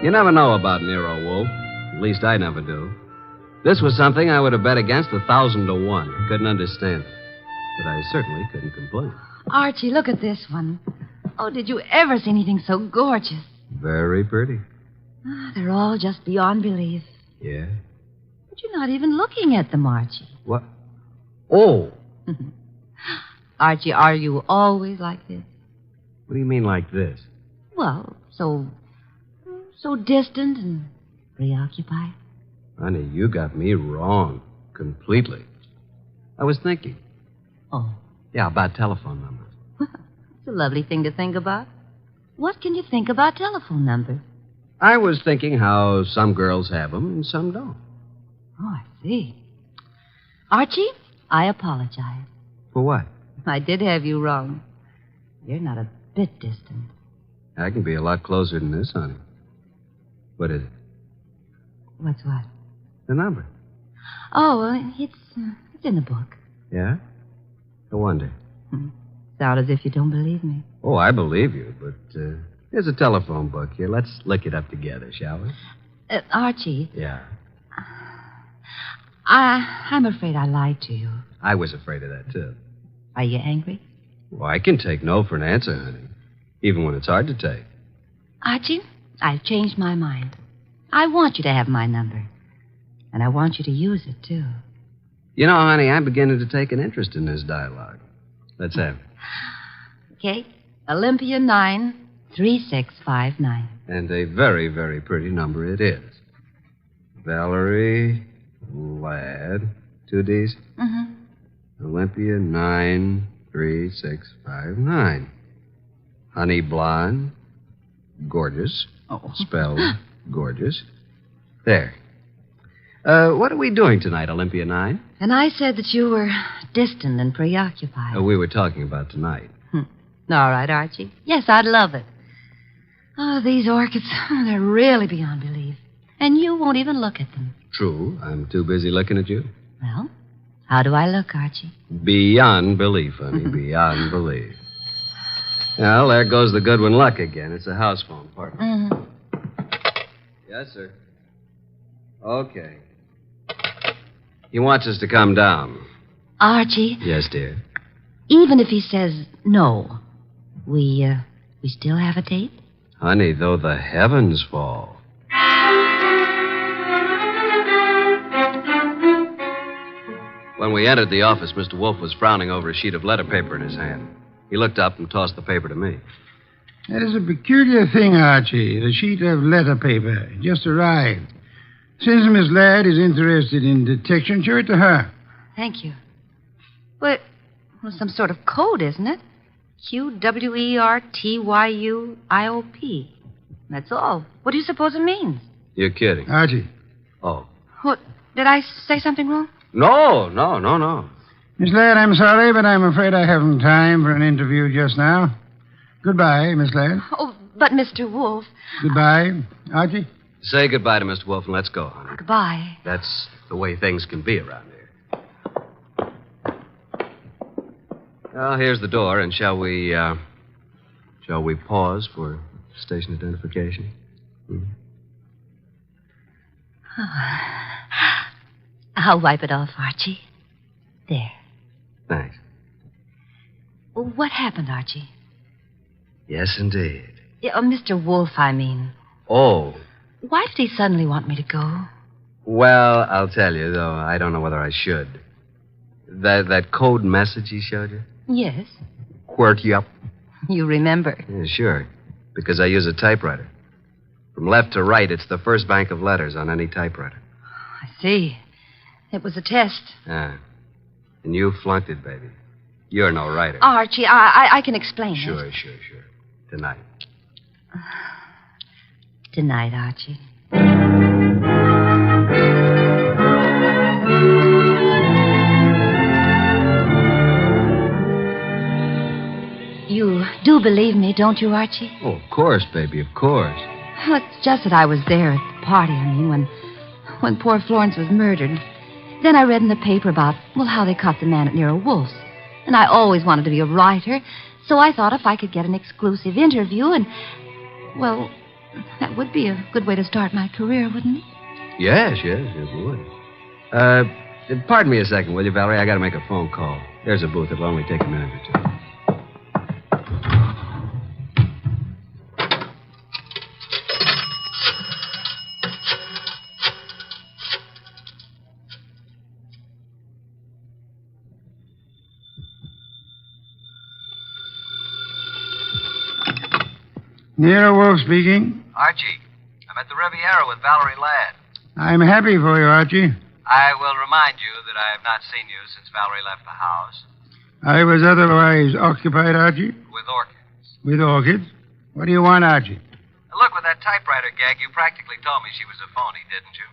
You never know about Nero Wolfe. At least I never do. This was something I would have bet against 1,000 to 1. Couldn't understand it. But I certainly couldn't complain. Archie, look at this one. Oh, did you ever see anything so gorgeous? Very pretty. They're all just beyond belief. Yeah? But you're not even looking at them, Archie. What? Oh! Archie, are you always like this? What do you mean like this? Well, so distant and preoccupied. Honey, you got me wrong. Completely. I was thinking. Oh. Yeah, about telephone numbers. It's a lovely thing to think about. What can you think about telephone numbers? I was thinking how some girls have them and some don't. Oh, I see. Archie, I apologize. For what? I did have you wrong. You're not a bit distant. I can be a lot closer than this, honey. What is it? What's what? The number. Oh, well, it's in the book. Yeah? No wonder. Sound as if you don't believe me. Oh, I believe you, but here's a telephone book here. Let's look it up together, shall we? Archie. Yeah. I'm afraid I lied to you. I was afraid of that, too. Are you angry? Well, I can take no for an answer, honey. Even when it's hard to take. Archie, I've changed my mind. I want you to have my number. And I want you to use it, too. You know, honey, I'm beginning to take an interest in this dialogue. Let's have it. Okay. Olympia 93659. And a very, very pretty number it is. Valerie Ladd. 2 D's? Mm-hmm. Olympia 93659. Honey blonde. Gorgeous. Oh. Spelled gorgeous. There. What are we doing tonight, Olympia 9? And I said that you were distant and preoccupied. We were talking about tonight. All right, Archie. Yes, I'd love it. Oh, these orchids, they're really beyond belief. And you won't even look at them. True. I'm too busy looking at you. Well, how do I look, Archie? Beyond belief, honey. Beyond belief. Well, there goes the Goodwin luck again. It's a house phone, partner. Mm-hmm. Yes, sir. Okay. He wants us to come down. Archie? Yes, dear. Even if he says no, we still have a date? Honey, though the heavens fall. When we entered the office, Mr. Wolfe was frowning over a sheet of letter paper in his hand. He looked up and tossed the paper to me. That is a peculiar thing, Archie. The sheet of letter paper just arrived. Since Miss Ladd is interested in detection, show it to her. Thank you. Well, some sort of code, isn't it? QWERTYUIOP. That's all. What do you suppose it means? You're kidding. Archie. Oh. What? Did I say something wrong? No. Miss Ladd, I'm sorry, but I'm afraid I haven't time for an interview just now. Goodbye, Miss Ladd. Oh, but Mr. Wolfe. Goodbye, Archie. Say goodbye to Mr. Wolfe and let's go, honey. Goodbye. That's the way things can be around here. Well, here's the door, and shall we pause for station identification? I'll wipe it off, Archie. There. Thanks. What happened, Archie? Yes, indeed. Yeah, Mr. Wolfe, I mean. Oh. Why did he suddenly want me to go? Well, I'll tell you, though I don't know whether I should. That code message he showed you? Yes. Quirt you up? You remember? Yeah, sure. Because I use a typewriter. From left to right, it's the first bank of letters on any typewriter. I see. It was a test. Ah. And you flunked it, baby. You're no writer. Archie, I can explain. Sure. Tonight. Tonight, Archie. You do believe me, don't you, Archie? Oh, of course, baby, of course. Well, it's just that I was there at the party, when poor Florence was murdered. Then I read in the paper about, how they caught the man at Nero Wolfe's. And I always wanted to be a writer, so I thought if I could get an exclusive interview and, That would be a good way to start my career, wouldn't it? Yes, it would. Pardon me a second, will you, Valerie? I got to make a phone call. There's a booth. It'll only take a minute or two. Nero Wolfe speaking. Archie, I'm at the Riviera with Valerie Ladd. I'm happy for you, Archie. I will remind you that I have not seen you since Valerie left the house. I was otherwise occupied, Archie. With orchids. With orchids? What do you want, Archie? Look, with that typewriter gag, you practically told me she was a phony, didn't you?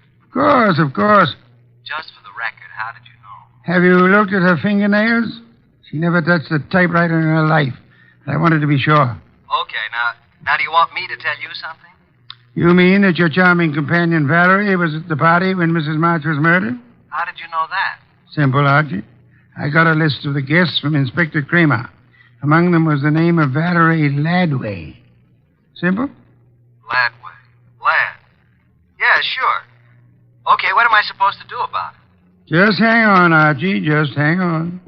Of course. Just for the record, how did you know? Have you looked at her fingernails? She never touched a typewriter in her life. I wanted to be sure. Okay, now do you want me to tell you something? You mean that your charming companion Valerie was at the party when Mrs. March was murdered? How did you know that? Simple, Archie. I got a list of the guests from Inspector Kramer. Among them was the name of Valerie Ladway. Simple? Ladway. Ladd. Yeah, sure. Okay, what am I supposed to do about it? Just hang on, Archie. Just hang on.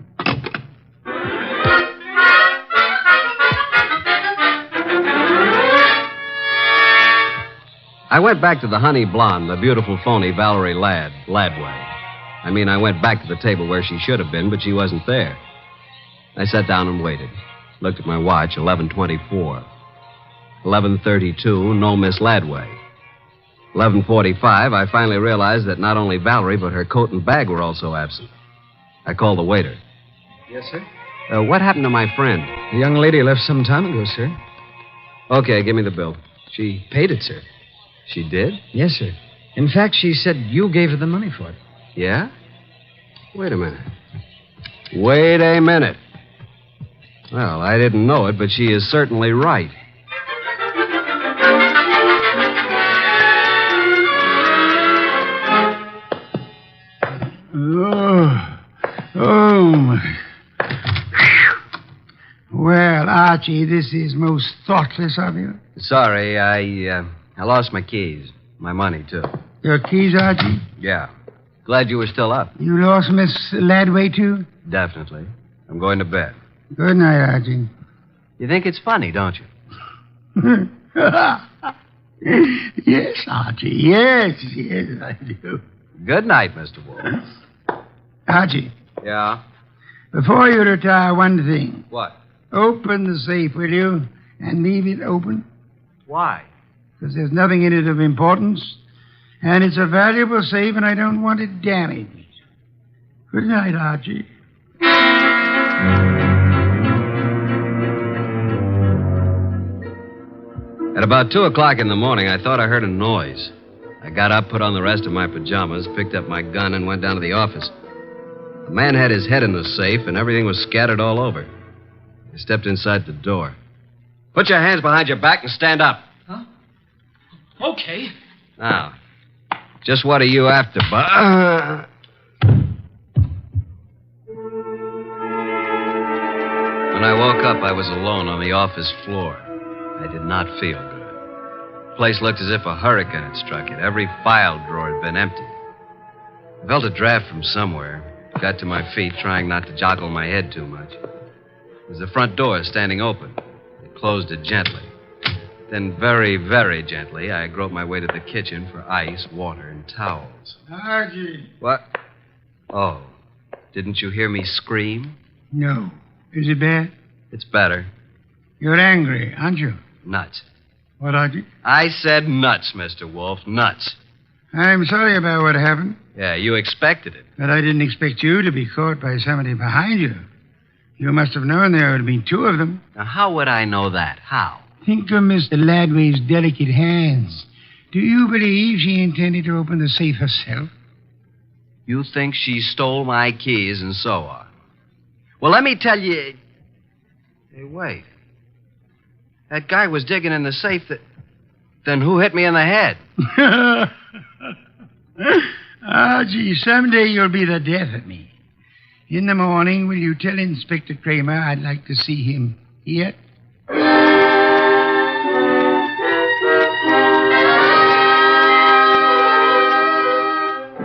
I went back to the honey blonde, the beautiful phony Valerie Ladway. I mean, I went back to the table where she should have been, but she wasn't there. I sat down and waited. Looked at my watch, 11:24. 11:32, no Miss Ladway. 11:45, I finally realized that not only Valerie, but her coat and bag were also absent. I called the waiter. Yes, sir? What happened to my friend? The young lady left some time ago, sir. Okay, give me the bill. She paid it, sir. She did? Yes, sir. In fact, she said you gave her the money for it. Yeah? Wait a minute. Wait a minute. Well, I didn't know it, but she is certainly right. Oh, my. Well, Archie, this is most thoughtless of you. Sorry, I lost my keys. My money, too. Your keys, Archie? Yeah. Glad you were still up. You lost Miss Ladway, too? Definitely. I'm going to bed. Good night, Archie. You think it's funny, don't you? Yes, Archie. Yes, I do. Good night, Mr. Wolfe. Archie. Yeah? Before you retire, one thing. What? Open the safe, will you? And leave it open. Why? Because there's nothing in it of importance. And it's a valuable safe, and I don't want it damaged. Good night, Archie. At about 2 o'clock in the morning, I thought I heard a noise. I got up, put on the rest of my pajamas, picked up my gun, and went down to the office. The man had his head in the safe, and everything was scattered all over. I stepped inside the door. Put your hands behind your back and stand up. Huh? Okay. Now, just what are you after, When I woke up, I was alone on the office floor. I did not feel good. The place looked as if a hurricane had struck it. Every file drawer had been empty. I felt a draft from somewhere. Got to my feet, trying not to joggle my head too much. There was the front door standing open. I closed it gently. Then, very, very gently, I groped my way to the kitchen for ice, water, and towels. Archie. What? Oh, didn't you hear me scream? No. Is it bad? It's better. You're angry, aren't you? Nuts. What, Archie? I said nuts, Mr. Wolfe. Nuts. I'm sorry about what happened. Yeah, you expected it. But I didn't expect you to be caught by somebody behind you. You must have known there would be two of them. Now, how would I know that? How? Think of Mr. Ladway's delicate hands. Do you believe she intended to open the safe herself? You think she stole my keys and so on? Well, let me tell you... Hey, wait. That guy was digging in the safe that... Then who hit me in the head? Archie, someday you'll be the death of me. In the morning, will you tell Inspector Kramer I'd like to see him here?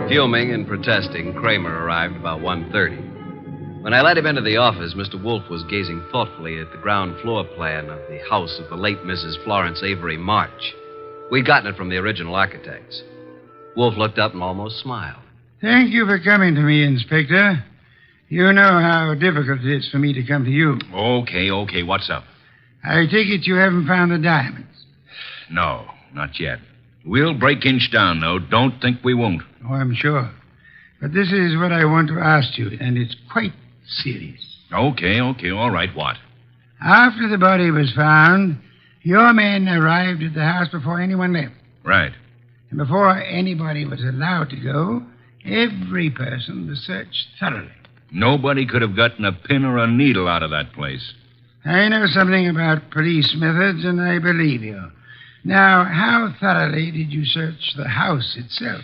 Fuming and protesting, Kramer arrived about 1:30. When I let him into the office, Mr. Wolfe was gazing thoughtfully at the ground floor plan of the house of the late Mrs. Florence Avery March. We'd gotten it from the original architects. Wolfe looked up and almost smiled. Thank you for coming to me, Inspector. You know how difficult it is for me to come to you. Okay. What's up? I take it you haven't found the diamonds. No, not yet. We'll break inch down, though. Don't think we won't. Oh, I'm sure. But this is what I want to ask you, and it's quite serious. Okay. All right, what? After the body was found, your men arrived at the house before anyone left. Right. And before anybody was allowed to go, every person was searched thoroughly. Nobody could have gotten a pin or a needle out of that place. I know something about police methods, and I believe you. Now, how thoroughly did you search the house itself?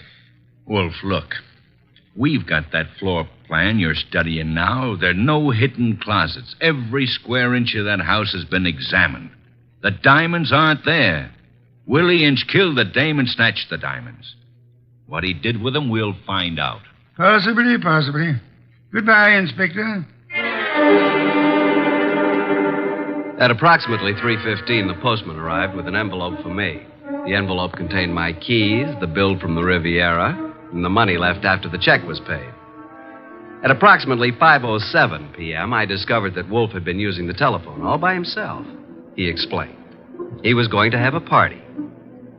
Wolf, look. We've got that floor plan you're studying now. There are no hidden closets. Every square inch of that house has been examined. The diamonds aren't there. Willie Inch killed the dame and snatched the diamonds. What he did with them, we'll find out. Possibly. Goodbye, Inspector. At approximately 3:15, the postman arrived with an envelope for me. The envelope contained my keys, the bill from the Riviera, and the money left after the check was paid. At approximately 5:07 p.m., I discovered that Wolfe had been using the telephone all by himself. He explained. He was going to have a party.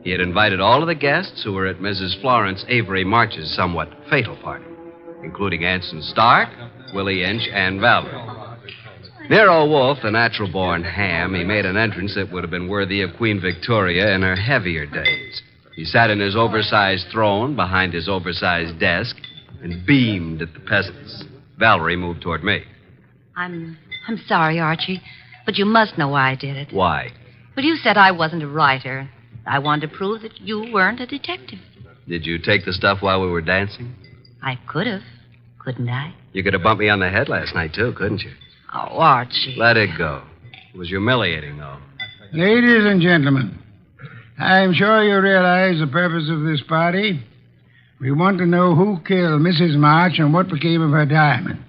He had invited all of the guests who were at Mrs. Florence Avery March's somewhat fatal party, including Anson Stark, Willie Inch, and Valerie. Nero Wolfe, the natural-born ham, he made an entrance that would have been worthy of Queen Victoria in her heavier days. He sat in his oversized throne behind his oversized desk and beamed at the peasants. Valerie moved toward me. I'm sorry, Archie, but you must know why I did it. Why? Well, you said I wasn't a writer. I wanted to prove that you weren't a detective. Did you take the stuff while we were dancing? I could have, couldn't I? You could have bumped me on the head last night, too, couldn't you? Oh, Archie. Let it go. It was humiliating, though. Ladies and gentlemen, I'm sure you realize the purpose of this party. We want to know who killed Mrs. March and what became of her diamonds.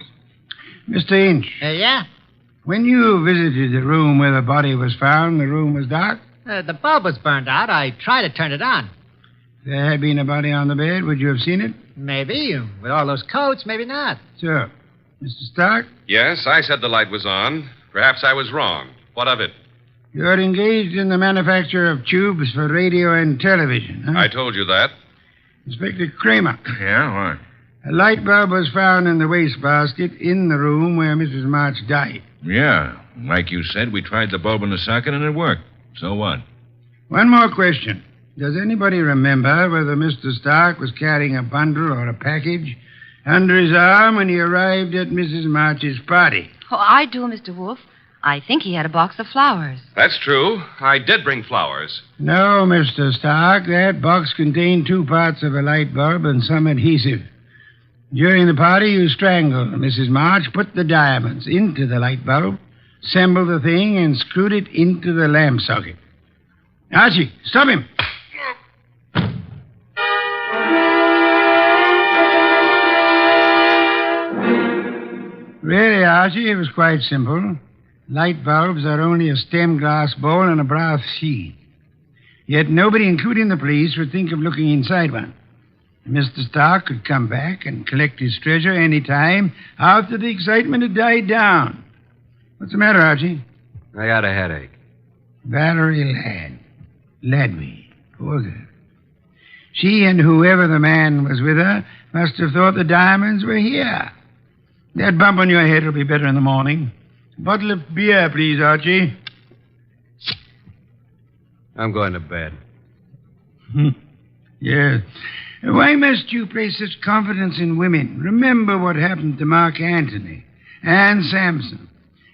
Mr. Inch. Yeah? When you visited the room where the body was found, the room was dark? The bulb was burned out. I tried to turn it on. If there had been a body on the bed, would you have seen it? Maybe. With all those coats, maybe not. So, Mr. Stark? Yes, I said the light was on. Perhaps I was wrong. What of it? You're engaged in the manufacture of tubes for radio and television, huh? I told you that. Inspector Kramer. Yeah, what? A light bulb was found in the wastebasket in the room where Mrs. March died. Yeah. Like you said, we tried the bulb in the socket and it worked. So what? One more question. Does anybody remember whether Mr. Stark was carrying a bundle or a package under his arm when he arrived at Mrs. March's party? Oh, I do, Mr. Wolfe. I think he had a box of flowers. That's true. I did bring flowers. No, Mr. Stark. That box contained 2 parts of a light bulb and some adhesive. During the party, you strangled Mrs. March, put the diamonds into the light bulb, assembled the thing, and screwed it into the lamp socket. Archie, stop him. Really, Archie, it was quite simple. Light bulbs are only a stem glass bowl and a brass sheet. Yet nobody, including the police, would think of looking inside one. Mr. Stark could come back and collect his treasure any time after the excitement had died down. What's the matter, Archie? I got a headache. Valerie Ladby. Poor girl. She and whoever the man was with her must have thought the diamonds were here. That bump on your head will be better in the morning. A bottle of beer, please, Archie. I'm going to bed. Yes. Why must you place such confidence in women? Remember what happened to Mark Antony and Samson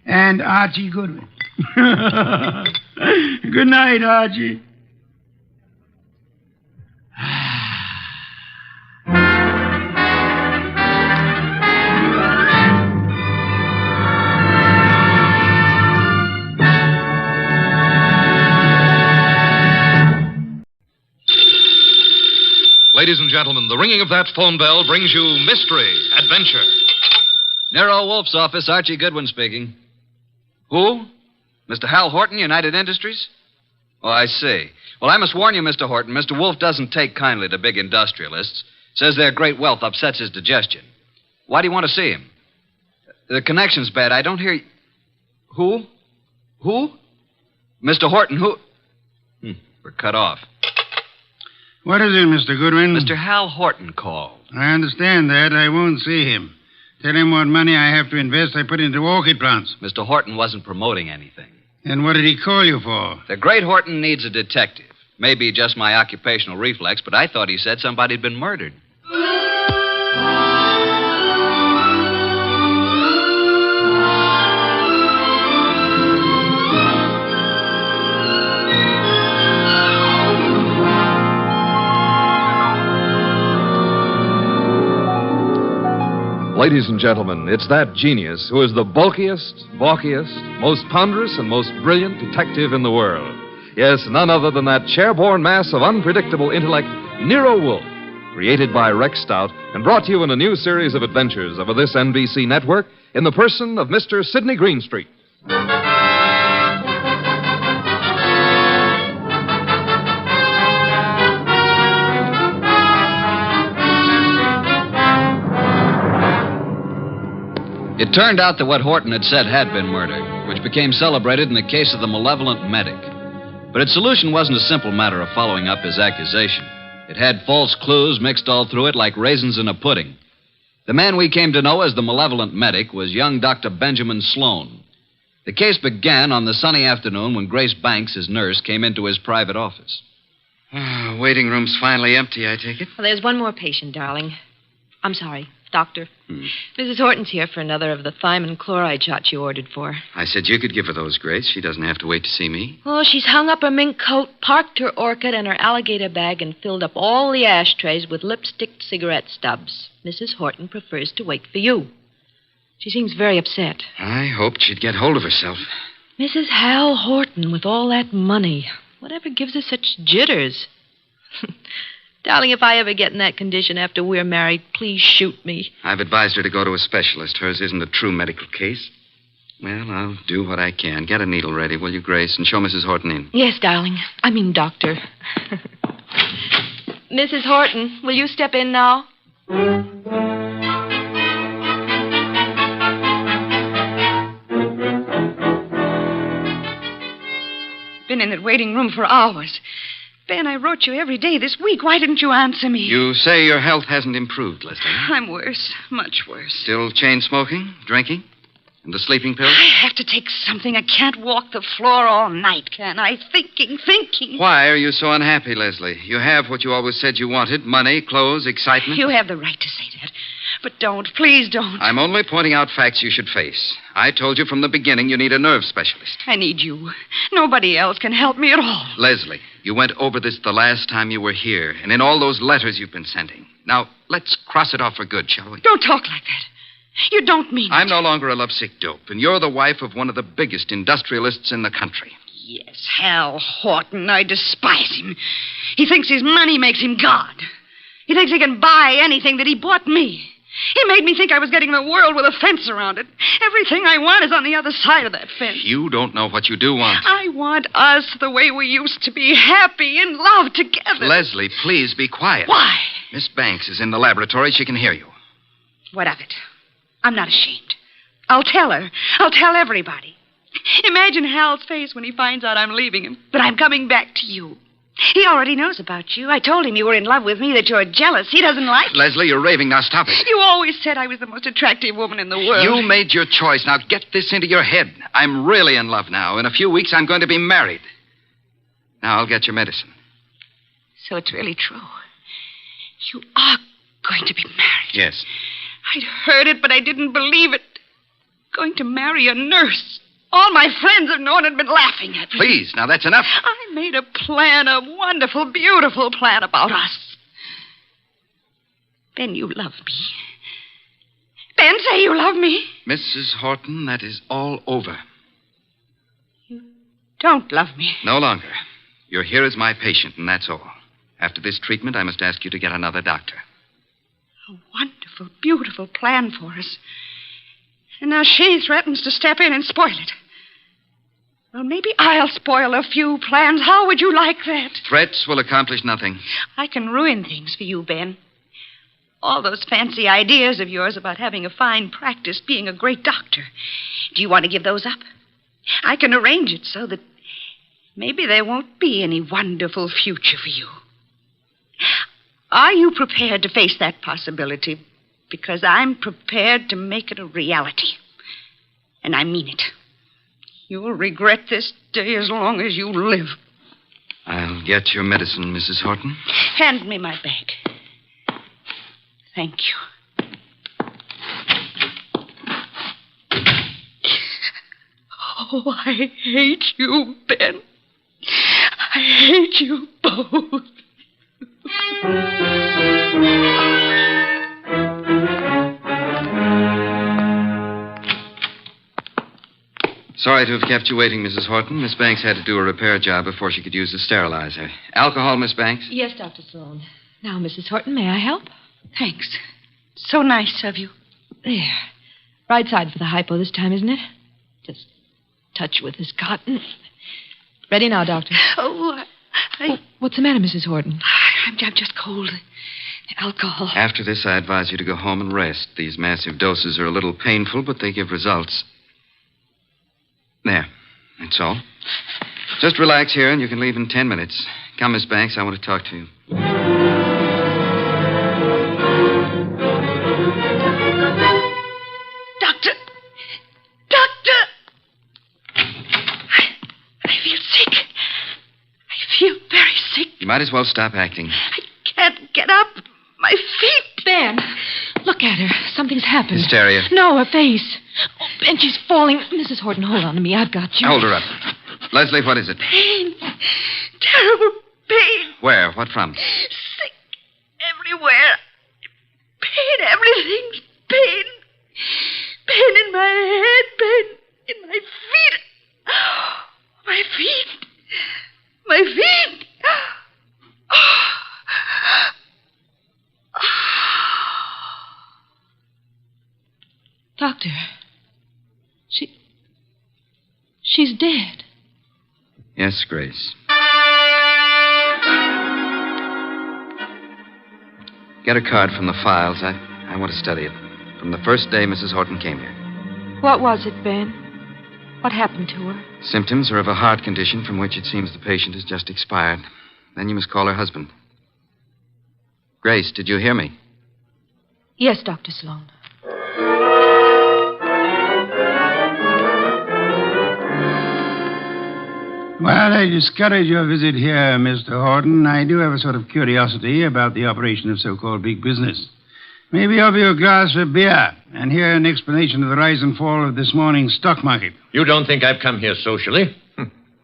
and Archie Goodwin. Good night, Archie. Ladies and gentlemen, the ringing of that phone bell brings you mystery, adventure. Nero Wolfe's office, Archie Goodwin speaking. Who? Mr. Hal Horton, United Industries? Oh, I see. Well, I must warn you, Mr. Horton, Mr. Wolfe doesn't take kindly to big industrialists. Says their great wealth upsets his digestion. Why do you want to see him? The connection's bad. I don't hear you. Who? Who? Mr. Horton, who? We're cut off. What is it, Mr. Goodwin? Mr. Hal Horton called. I understand that. I won't see him. Tell him what money I have to invest I put into orchid plants. Mr. Horton wasn't promoting anything. And what did he call you for? The great Horton needs a detective. Maybe just my occupational reflex, but I thought he said somebody'd been murdered. Ladies and gentlemen, it's that genius who is the bulkiest, balkiest, most ponderous, and most brilliant detective in the world. Yes, none other than that chair-borne mass of unpredictable intellect, Nero Wolfe, created by Rex Stout and brought to you in a new series of adventures over this NBC network in the person of Mr. Sidney Greenstreet. It turned out that what Horton had said had been murder, which became celebrated in the case of the Malevolent medic. But its solution wasn't a simple matter of following up his accusation. It had false clues mixed all through it like raisins in a pudding. The man we came to know as the Malevolent medic was young Dr. Benjamin Sloan. The case began on the sunny afternoon when Grace Banks, his nurse, came into his private office. Waiting room's finally empty, I take it? Well, there's one more patient, darling. I'm sorry, doctor. Mrs. Horton's here for another of the thiamine chloride shots you ordered for. I said you could give her those, Grace. She doesn't have to wait to see me. Oh, she's hung up her mink coat, parked her orchid and her alligator bag, and filled up all the ashtrays with lipstick cigarette stubs. Mrs. Horton prefers to wait for you. She seems very upset. I hoped she'd get hold of herself. Mrs. Hal Horton with all that money. Whatever gives her such jitters? Darling, if I ever get in that condition after we're married, please shoot me. I've advised her to go to a specialist. Hers isn't a true medical case. Well, I'll do what I can. Get a needle ready, will you, Grace, and show Mrs. Horton in. Yes, darling. I mean, doctor. Mrs. Horton, will you step in now? Been in that waiting room for hours. Ben, I wrote you every day this week. Why didn't you answer me? You say your health hasn't improved, Leslie. I'm worse. Much worse. Still chain smoking, drinking, and the sleeping pills? I have to take something. I can't walk the floor all night, can I? Thinking. Why are you so unhappy, Leslie? You have what you always said you wanted: money, clothes, excitement. You have the right to say that. But don't. Please don't. I'm only pointing out facts you should face. I told you from the beginning you need a nerve specialist. I need you. Nobody else can help me at all. Leslie, you went over this the last time you were here, and in all those letters you've been sending. Now, let's cross it off for good, shall we? Don't talk like that. You don't mean it. I'm no longer a lovesick dope, and you're the wife of one of the biggest industrialists in the country. Yes, Hal Horton. I despise him. He thinks his money makes him God. He thinks he can buy anything that he bought me. He made me think I was getting the world with a fence around it. Everything I want is on the other side of that fence. You don't know what you do want. I want us the way we used to be, happy in love together. Leslie, please be quiet. Why? Miss Banks is in the laboratory. She can hear you. What of it? I'm not ashamed. I'll tell her. I'll tell everybody. Imagine Hal's face when he finds out I'm leaving him, that I'm coming back to you. He already knows about you. I told him you were in love with me, that you're jealous. He doesn't like it. Leslie, you're raving. Now stop it. You always said I was the most attractive woman in the world. You made your choice. Now get this into your head. I'm really in love now. In a few weeks, I'm going to be married. Now I'll get your medicine. So it's really true. You are going to be married. Yes. I'd heard it, but I didn't believe it. Going to marry a nurse. All my friends have known and been laughing at me. Please, now that's enough. I made a plan, a wonderful, beautiful plan about us. Ben, you love me. Ben, say you love me. Mrs. Horton, that is all over. You don't love me. No longer. You're here as my patient, and that's all. After this treatment, I must ask you to get another doctor. A wonderful, beautiful plan for us. And now she threatens to step in and spoil it. Well, maybe I'll spoil a few plans. How would you like that? Threats will accomplish nothing. I can ruin things for you, Ben. All those fancy ideas of yours about having a fine practice, being a great doctor. Do you want to give those up? I can arrange it so that maybe there won't be any wonderful future for you. Are you prepared to face that possibility? Because I'm prepared to make it a reality. And I mean it. You'll regret this day as long as you live. I'll get your medicine, Mrs. Horton. Hand me my bag. Thank you. Oh, I hate you, Ben. I hate you both. Sorry to have kept you waiting, Mrs. Horton. Miss Banks had to do a repair job before she could use the sterilizer. Alcohol, Miss Banks? Yes, Dr. Sloan. Now, Mrs. Horton, may I help? Thanks. So nice of you. There. Right side for the hypo this time, isn't it? Just touch with this cotton. Ready now, Doctor. Oh, what's the matter, Mrs. Horton? I'm just cold. Alcohol. After this, I advise you to go home and rest. These massive doses are a little painful, but they give results. There. That's all. Just relax here, and you can leave in 10 minutes. Come, Miss Banks. I want to talk to you. Doctor! I feel sick. I feel very sick. You might as well stop acting. I can't get up. My feet. Ben, look at her. Something's happened. Hysteria. No, her face. Oh, Ben, she's falling. Mrs. Horton, hold on to me. I've got you. Hold her up. Leslie, what is it? Pain. Terrible pain. Where? What from? Sick everywhere. Pain. Everything's pain. Pain in my head. Pain in my feet. My feet. My feet. Doctor, she's dead. Yes, Grace. Get a card from the files. I want to study it. From the first day Mrs. Horton came here. What was it, Ben? What happened to her? Symptoms are of a heart condition from which it seems the patient has just expired. Then you must call her husband. Grace, did you hear me? Yes, Dr. Sloan. Well, I discourage your visit here, Mr. Horton. I do have a sort of curiosity about the operation of so-called big business. Maybe offer you a glass of beer and hear an explanation of the rise and fall of this morning's stock market. You don't think I've come here socially?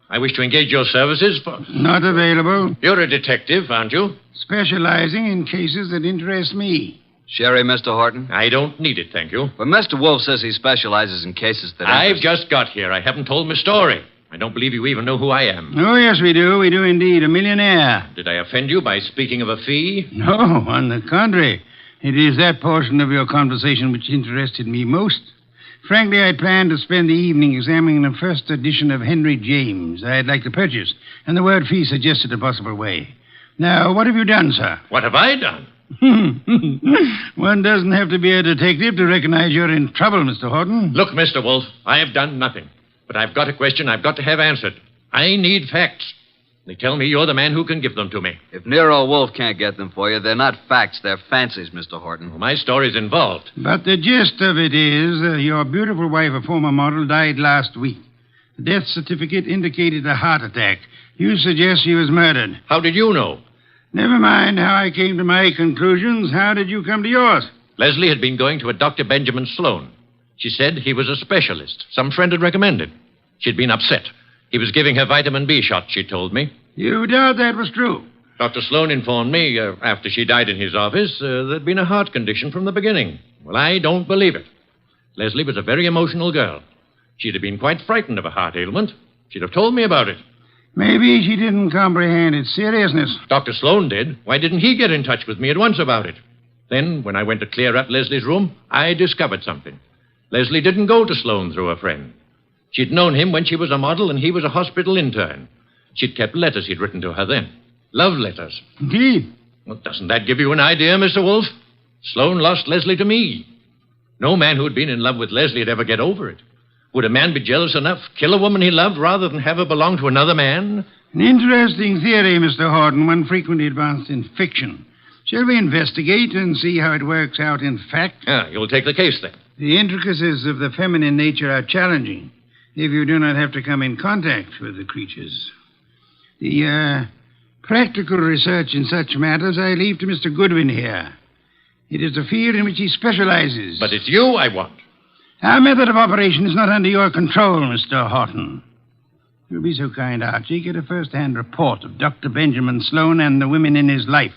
I wish to engage your services for... Not available. You're a detective, aren't you? Specializing in cases that interest me. Sherry, Mr. Horton? I don't need it, thank you. But Mr. Wolfe says he specializes in cases that I've just got here. I haven't told my story. I don't believe you even know who I am. Oh, yes, we do. We do indeed. A millionaire. Did I offend you by speaking of a fee? No, on the contrary. It is that portion of your conversation which interested me most. Frankly, I planned to spend the evening examining the first edition of Henry James I'd like to purchase, and the word fee suggested a possible way. Now, what have you done, sir? What have I done? One doesn't have to be a detective to recognize you're in trouble, Mr. Horton. Look, Mr. Wolfe, I have done nothing. But I've got a question I've got to have answered. I need facts. They tell me you're the man who can give them to me. If Nero Wolfe can't get them for you, they're not facts, they're fancies, Mr. Horton. Well, my story's involved. But the gist of it is your beautiful wife, a former model, died last week. The death certificate indicated a heart attack. You suggest she was murdered. How did you know? Never mind how I came to my conclusions. How did you come to yours? Leslie had been going to a Dr. Benjamin Sloan. She said he was a specialist. Some friend had recommended. She'd been upset. He was giving her vitamin B shots, she told me. You doubt that was true? Dr. Sloan informed me, after she died in his office, there'd been a heart condition from the beginning. Well, I don't believe it. Leslie was a very emotional girl. She'd have been quite frightened of a heart ailment. She'd have told me about it. Maybe she didn't comprehend its seriousness. Dr. Sloan did. Why didn't he get in touch with me at once about it? Then, when I went to clear up Leslie's room, I discovered something. Leslie didn't go to Sloan through a friend. She'd known him when she was a model and he was a hospital intern. She'd kept letters he'd written to her then. Love letters. Indeed. Well, doesn't that give you an idea, Mr. Wolfe? Sloan lost Leslie to me. No man who'd been in love with Leslie would ever get over it. Would a man be jealous enough, kill a woman he loved, rather than have her belong to another man? An interesting theory, Mr. Horton, one frequently advanced in fiction. Shall we investigate and see how it works out in fact? You'll take the case, then. The intricacies of the feminine nature are challenging if you do not have to come in contact with the creatures. The practical research in such matters I leave to Mr. Goodwin here. It is a field in which he specializes. But it's you I want. Our method of operation is not under your control, Mr. Horton. If you'll be so kind, Archie, get a first-hand report of Dr. Benjamin Sloan and the women in his life.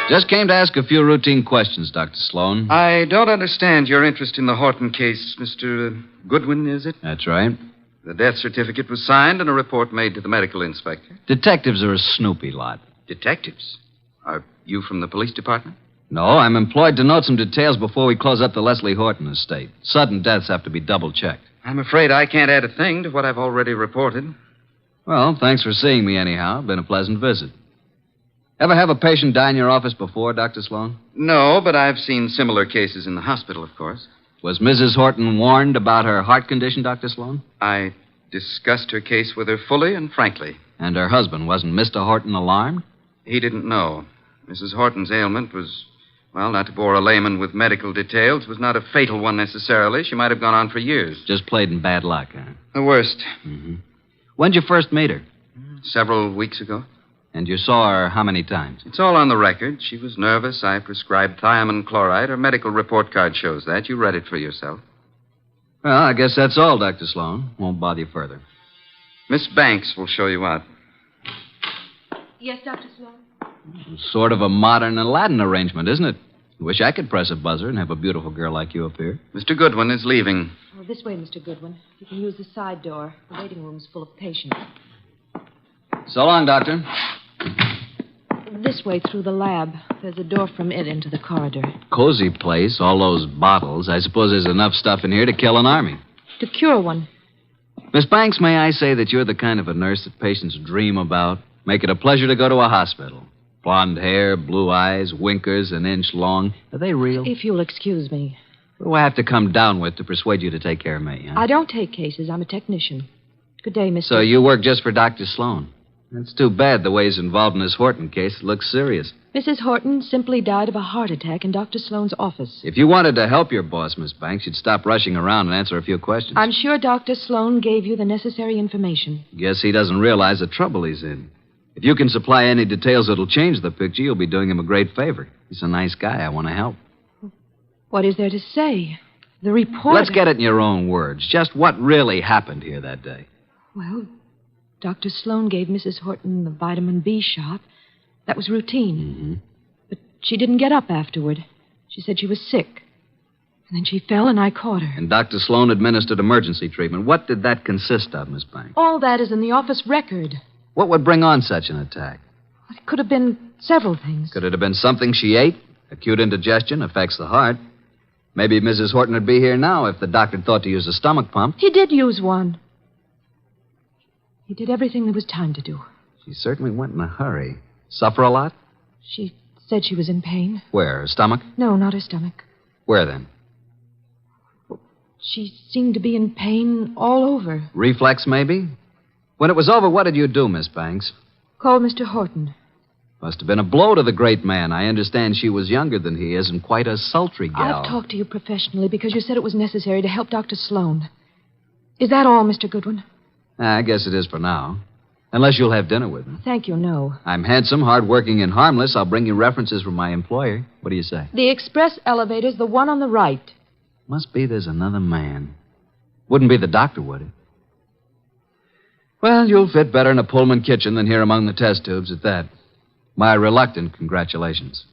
Just came to ask a few routine questions, Dr. Sloan. I don't understand your interest in the Horton case, Mr. Goodwin, is it? That's right. The death certificate was signed and a report made to the medical inspector. Detectives are a snoopy lot. Detectives? Are you from the police department? No, I'm employed to note some details before we close up the Leslie Horton estate. Sudden deaths have to be double-checked. I'm afraid I can't add a thing to what I've already reported. Well, thanks for seeing me anyhow. Been a pleasant visit. Ever have a patient die in your office before, Dr. Sloan? No, but I've seen similar cases in the hospital, of course. Was Mrs. Horton warned about her heart condition, Dr. Sloan? I discussed her case with her fully and frankly. And her husband, wasn't Mr. Horton alarmed? He didn't know. Mrs. Horton's ailment was, well, not to bore a layman with medical details, was not a fatal one necessarily. She might have gone on for years. Just played in bad luck, huh? The worst. Mm-hmm. When'd you first meet her? Several weeks ago. And you saw her how many times? It's all on the record. She was nervous. I prescribed thiamine chloride. Her medical report card shows that. You read it for yourself. Well, I guess that's all, Dr. Sloan. Won't bother you further. Miss Banks will show you out. Yes, Dr. Sloan? Sort of a modern Aladdin arrangement, isn't it? Wish I could press a buzzer and have a beautiful girl like you appear. Mr. Goodwin is leaving. Oh, this way, Mr. Goodwin. You can use the side door. The waiting room's full of patients. So long, Doctor. This way through the lab. There's a door from it into the corridor. Cozy place, all those bottles. I suppose there's enough stuff in here to kill an army. To cure one. Miss Banks, may I say that you're the kind of a nurse that patients dream about? Make it a pleasure to go to a hospital. Blonde hair, blue eyes, winkers an inch long. Are they real? If you'll excuse me. What do I have to come down with to persuade you to take care of me, huh? I don't take cases. I'm a technician. Good day, Mr. So you work just for Dr. Sloan? That's too bad the way he's involved in this Horton case. It looks serious. Mrs. Horton simply died of a heart attack in Dr. Sloan's office. If you wanted to help your boss, Miss Banks, you'd stop rushing around and answer a few questions. I'm sure Dr. Sloan gave you the necessary information. Guess he doesn't realize the trouble he's in. If you can supply any details that'll change the picture, you'll be doing him a great favor. He's a nice guy. I want to help. What is there to say? The report... Let's get it in your own words. Just what really happened here that day. Well, Dr. Sloan gave Mrs. Horton the vitamin B shot. That was routine. Mm-hmm. But she didn't get up afterward. She said she was sick. And then she fell and I caught her. And Dr. Sloan administered emergency treatment. What did that consist of, Miss Banks? All that is in the office record. What would bring on such an attack? It could have been several things. Could it have been something she ate? Acute indigestion affects the heart. Maybe Mrs. Horton would be here now if the doctor thought to use a stomach pump. He did use one. He did everything there was time to do. She certainly went in a hurry. Suffer a lot? She said she was in pain. Where? Her stomach? No, not her stomach. Where then? She seemed to be in pain all over. Reflex, maybe? When it was over, what did you do, Miss Banks? Call Mr. Horton. Must have been a blow to the great man. I understand she was younger than he is and quite a sultry gal. I've talked to you professionally because you said it was necessary to help Dr. Sloan. Is that all, Mr. Goodwin? I guess it is for now. Unless you'll have dinner with me. Thank you, no. I'm handsome, hardworking, and harmless. I'll bring you references from my employer. What do you say? The express elevator's the one on the right. Must be there's another man. Wouldn't be the doctor, would it? Well, you'll fit better in a Pullman kitchen than here among the test tubes at that. My reluctant congratulations.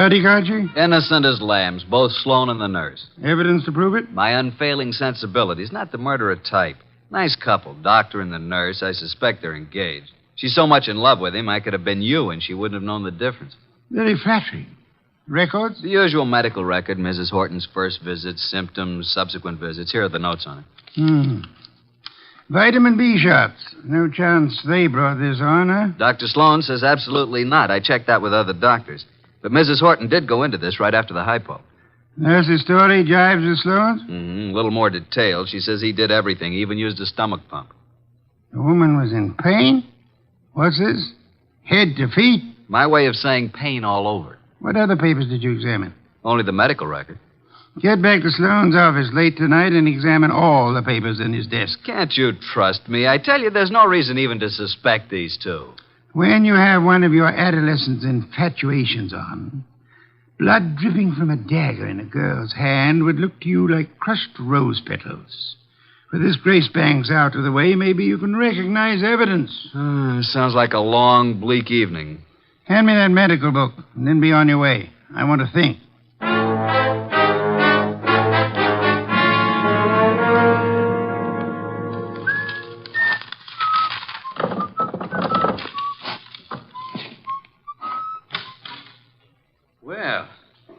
Verdict, Archie? Innocent as lambs, both Sloan and the nurse. Evidence to prove it? My unfailing sensibilities, not the murderer type. Nice couple, doctor and the nurse. I suspect they're engaged. She's so much in love with him, I could have been you, and she wouldn't have known the difference. Very flattering. Records? The usual medical record, Mrs. Horton's first visits, symptoms, subsequent visits. Here are the notes on it. Vitamin B shots. No chance they brought this on, huh? Dr. Sloan says absolutely not. I checked that with other doctors. But Mrs. Horton did go into this right after the hypo. Nurse's story jives with Sloan's? A little more detailed. She says he did everything. He even used a stomach pump. The woman was in pain? What's this? Head to feet? My way of saying pain all over. What other papers did you examine? Only the medical record. Get back to Sloan's office late tonight and examine all the papers in his desk. Can't you trust me? I tell you, there's no reason even to suspect these two. When you have one of your adolescent infatuations on, blood dripping from a dagger in a girl's hand would look to you like crushed rose petals. With this Grace Banks out of the way, maybe you can recognize evidence. Sounds like a long, bleak evening. Hand me that medical book, and then be on your way. I want to think. Well,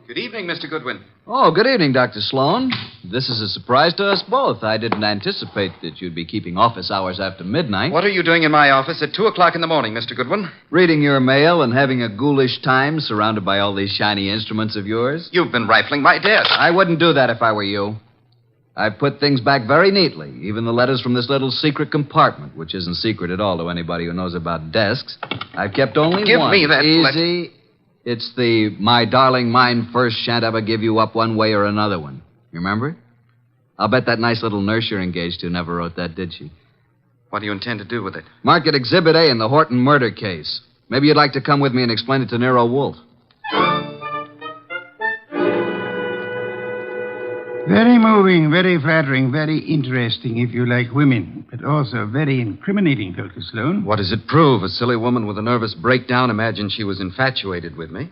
good evening, Mr. Goodwin. Oh, good evening, Dr. Sloan. This is a surprise to us both. I didn't anticipate that you'd be keeping office hours after midnight. What are you doing in my office at 2 o'clock in the morning, Mr. Goodwin? Reading your mail and having a ghoulish time surrounded by all these shiny instruments of yours. You've been rifling my desk. I wouldn't do that if I were you. I've put things back very neatly, even the letters from this little secret compartment, which isn't secret at all to anybody who knows about desks. I've kept only Give one. me that Easy. It's the "My darling, mine first, shan't ever give you up one way or another" one. You remember it? I'll bet that nice little nurse you're engaged to never wrote that, did she? What do you intend to do with it? Mark it Exhibit A in the Horton murder case. Maybe you'd like to come with me and explain it to Nero Wolfe. Very moving, very flattering, very interesting if you like women, but also very incriminating, Dr. Sloan. What does it prove? A silly woman with a nervous breakdown imagined she was infatuated with me.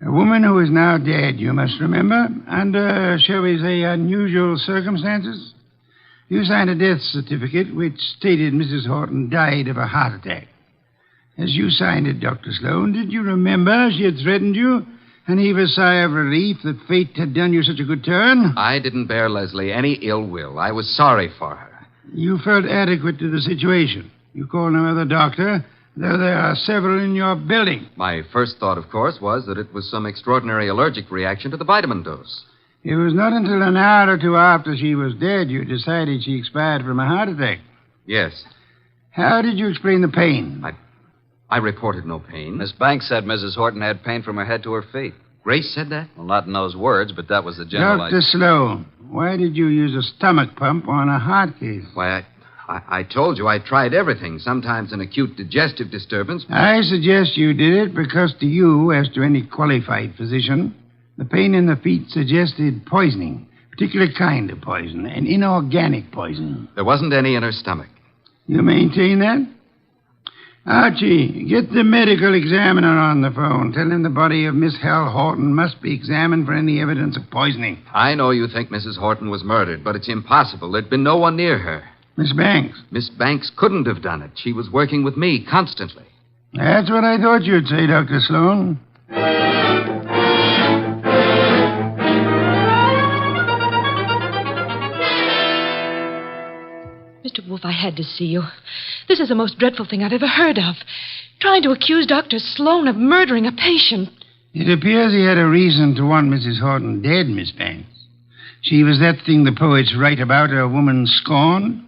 A woman who is now dead, you must remember, under, shall we say, unusual circumstances. You signed a death certificate which stated Mrs. Horton died of a heart attack. As you signed it, Dr. Sloan, did you remember she had threatened you and heave a sigh of relief that fate had done you such a good turn? I didn't bear Leslie any ill will. I was sorry for her. You felt adequate to the situation. You called no other doctor, though there are several in your building. My first thought, of course, was that it was some extraordinary allergic reaction to the vitamin dose. It was not until an hour or two after she was dead you decided she expired from a heart attack. Yes. How did you explain the pain? I reported no pain. Miss Banks said Mrs. Horton had pain from her head to her feet. Grace said that? Well, not in those words, but that was the general Dr. Sloan, why did you use a stomach pump on a heart case? Why, I told you I tried everything. Sometimes an acute digestive disturbance. I suggest you did it because to you, as to any qualified physician, the pain in the feet suggested poisoning, a particular kind of poison, an inorganic poison. There wasn't any in her stomach. You maintain that? Archie, get the medical examiner on the phone. Tell him the body of Miss Hal Horton must be examined for any evidence of poisoning. I know you think Mrs. Horton was murdered, but it's impossible. There'd been no one near her. Miss Banks? Miss Banks couldn't have done it. She was working with me constantly. That's what I thought you'd say, Dr. Sloan. Mr. Wolfe, I had to see you. This is the most dreadful thing I've ever heard of. Trying to accuse Dr. Sloan of murdering a patient. It appears he had a reason to want Mrs. Horton dead, Miss Banks. She was that thing the poets write about, a woman scorned.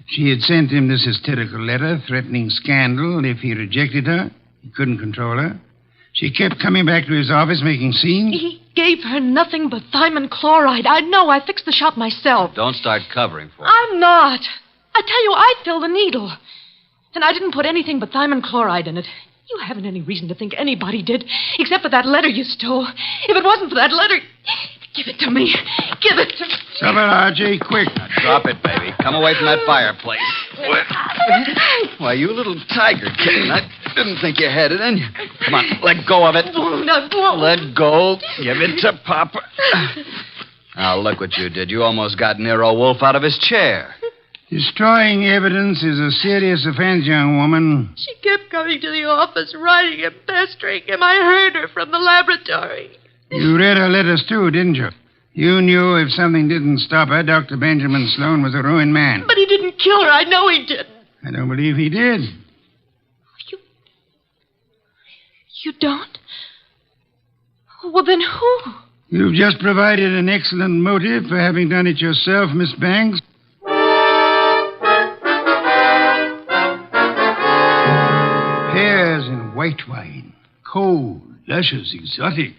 She had sent him this hysterical letter threatening scandal if he rejected her. He couldn't control her. She kept coming back to his office making scenes. He gave her nothing but thiamine chloride. I know. I fixed the shop myself. Don't start covering for her. I'm not. I tell you, I filled the needle. And I didn't put anything but thiamine chloride in it. You haven't any reason to think anybody did, except for that letter you stole. If it wasn't for that letter, give it to me. Give it to me. Stop it, Archie, quick. Now, drop it, baby. Come away from that fireplace. Why, you little tiger, kitten. I didn't think you had it in you. Come on, let go of it. Let go. Give it to Papa. Now, look what you did. You almost got Nero Wolfe out of his chair. Destroying evidence is a serious offense, young woman. She kept coming to the office, writing and pestering him. I heard her from the laboratory. You read her letters, too, didn't you? You knew if something didn't stop her, Dr. Benjamin Sloan was a ruined man. But he didn't kill her. I know he didn't. I don't believe he did. You don't? Well, then who? You've just provided an excellent motive for having done it yourself, Miss Banks. Pears and white wine. Cold, luscious, exotic.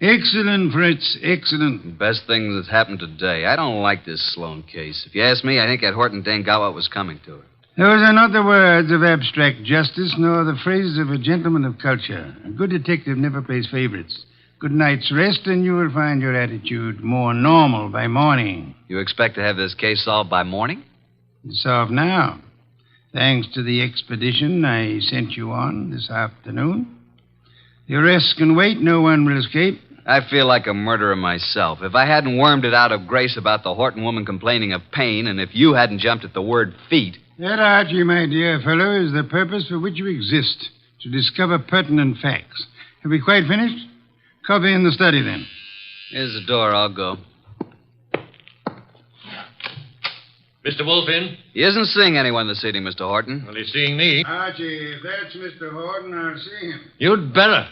Excellent, Fritz, excellent. Best thing that's happened today. I don't like this Sloan case. If you ask me, I think that Horton dame got what was coming to her. Those are not the words of abstract justice, nor the phrases of a gentleman of culture. A good detective never plays favorites. Good night's rest, and you will find your attitude more normal by morning. You expect to have this case solved by morning? It's solved now. Thanks to the expedition I sent you on this afternoon. The arrests can wait. No one will escape. I feel like a murderer myself. If I hadn't wormed it out of Grace about the Horton woman complaining of pain, and if you hadn't jumped at the word feet... That, Archie, my dear fellow, is the purpose for which you exist, to discover pertinent facts. Have we quite finished? Coffee in the study, then. Here's the door. I'll go. Mr. Wolfe in? He isn't seeing anyone this evening, Mr. Horton. Well, he's seeing me. Archie, if that's Mr. Horton, I'll see him. You'd better.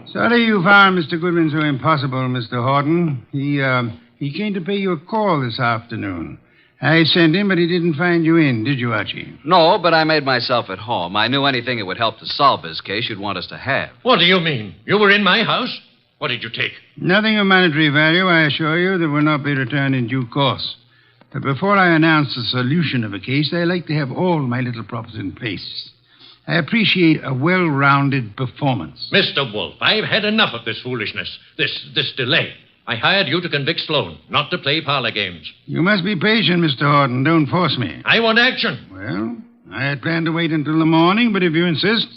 Sorry you found Mr. Goodwin so impossible, Mr. Horton. He came to pay you a call this afternoon. I sent him, but he didn't find you in, did you, Archie? No, but I made myself at home. I knew anything that would help to solve this case you'd want us to have. What do you mean? You were in my house? What did you take? Nothing of monetary value, I assure you, that will not be returned in due course. But before I announce the solution of a case, I like to have all my little props in place. I appreciate a well-rounded performance. Mr. Wolfe, I've had enough of this foolishness, this delay. I hired you to convict Sloan, not to play parlor games. You must be patient, Mr. Horton. Don't force me. I want action. Well, I had planned to wait until the morning, but if you insist...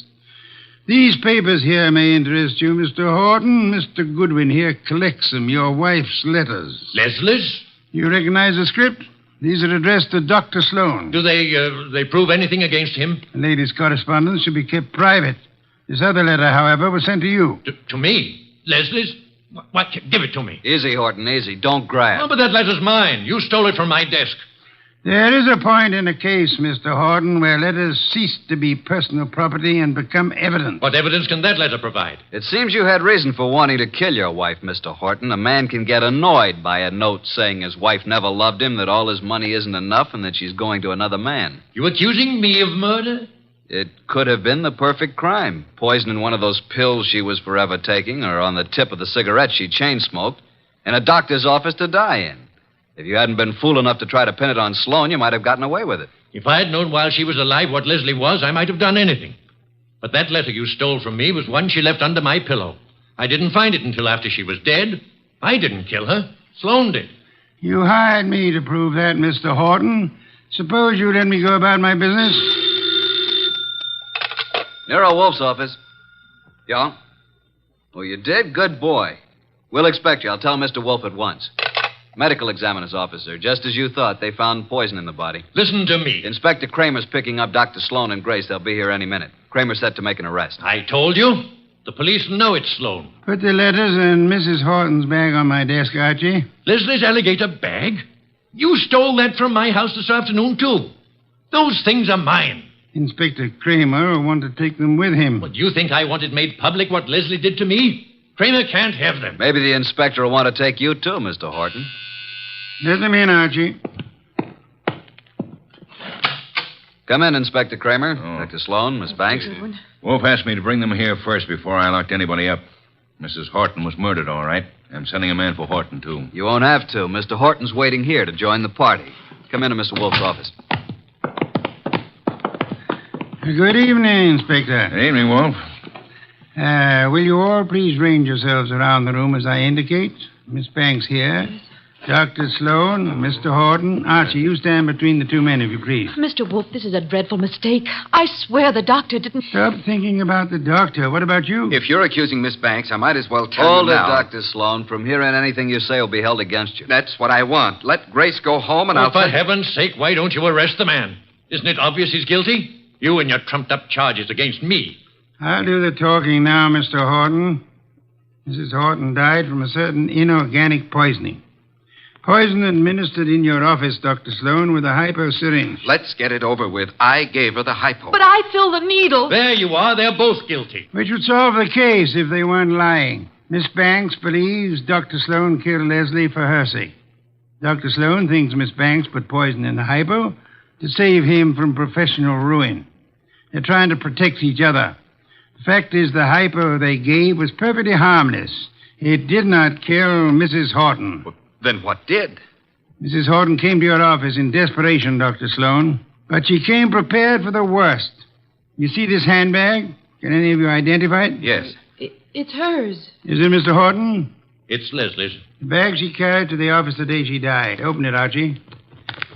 These papers here may interest you, Mr. Horton. Mr. Goodwin here collects them, your wife's letters. Leslie's? You recognize the script? These are addressed to Dr. Sloan. Do they prove anything against him? The lady's correspondence should be kept private. This other letter, however, was sent to you. To me? Leslie's? What? Give it to me. Easy, Horton, easy. Don't grab. Oh, but that letter's mine. You stole it from my desk. There is a point in a case, Mr. Horton, where letters cease to be personal property and become evidence. What evidence can that letter provide? It seems you had reason for wanting to kill your wife, Mr. Horton. A man can get annoyed by a note saying his wife never loved him, that all his money isn't enough, and that she's going to another man. You accusing me of murder? It could have been the perfect crime. Poison in one of those pills she was forever taking, or on the tip of the cigarette she chain-smoked, in a doctor's office to die in. If you hadn't been fool enough to try to pin it on Sloan, you might have gotten away with it. If I had known while she was alive what Leslie was, I might have done anything. But that letter you stole from me was one she left under my pillow. I didn't find it until after she was dead. I didn't kill her. Sloan did. You hired me to prove that, Mr. Horton. Suppose you let me go about my business. Nero Wolfe's office. Yeah? Oh, you did? Good boy. We'll expect you. I'll tell Mr. Wolfe at once. Medical examiner's officer. Just as you thought, they found poison in the body. Listen to me. Inspector Kramer's picking up Dr. Sloan and Grace. They'll be here any minute. Kramer's set to make an arrest. I told you. The police know it's Sloan. Put the letters in Mrs. Horton's bag on my desk, Archie. Leslie's alligator bag? You stole that from my house this afternoon, too. Those things are mine. Inspector Kramer will want to take them with him. What, do you think I wanted made public what Leslie did to me? Kramer can't have them. Maybe the inspector will want to take you, too, Mr. Horton. Let them in, Archie. Come in, Inspector Kramer. Dr. Sloan, Miss Banks. Wolfe asked me to bring them here first before I locked anybody up. Mrs. Horton was murdered, all right. I'm sending a man for Horton, too. You won't have to. Mr. Horton's waiting here to join the party. Come into Mr. Wolfe's office. Good evening, Inspector. Good evening, Wolfe. Will you all please range yourselves around the room as I indicate? Miss Banks here. Dr. Sloan, Mr. Horton, Archie, you stand between the two men, if you please. Mr. Wolfe, this is a dreadful mistake. I swear the doctor didn't... Stop thinking about the doctor. What about you? If you're accusing Miss Banks, I might as well tell Hold you it, now. Dr. Sloan. From here on, anything you say will be held against you. That's what I want. Let Grace go home and Oh, I'll... for heaven's sake, why don't you arrest the man? Isn't it obvious he's guilty? You and your trumped-up charges against me. I'll do the talking now, Mr. Horton. Mrs. Horton died from a certain inorganic poisoning. Poison administered in your office, Dr. Sloan, with a hypo syringe. Let's get it over with. I gave her the hypo. But I filled the needle. There you are. They're both guilty. Which would solve the case if they weren't lying. Miss Banks believes Dr. Sloan killed Leslie for her sake. Dr. Sloan thinks Miss Banks put poison in the hypo to save him from professional ruin. They're trying to protect each other. The fact is, the hypo they gave was perfectly harmless. It did not kill Mrs. Horton. Then what did? Mrs. Horton came to your office in desperation, Dr. Sloan. But she came prepared for the worst. You see this handbag? Can any of you identify it? Yes. It's hers. Is it Mr. Horton? It's Leslie's. The bag she carried to the office the day she died. Open it, Archie.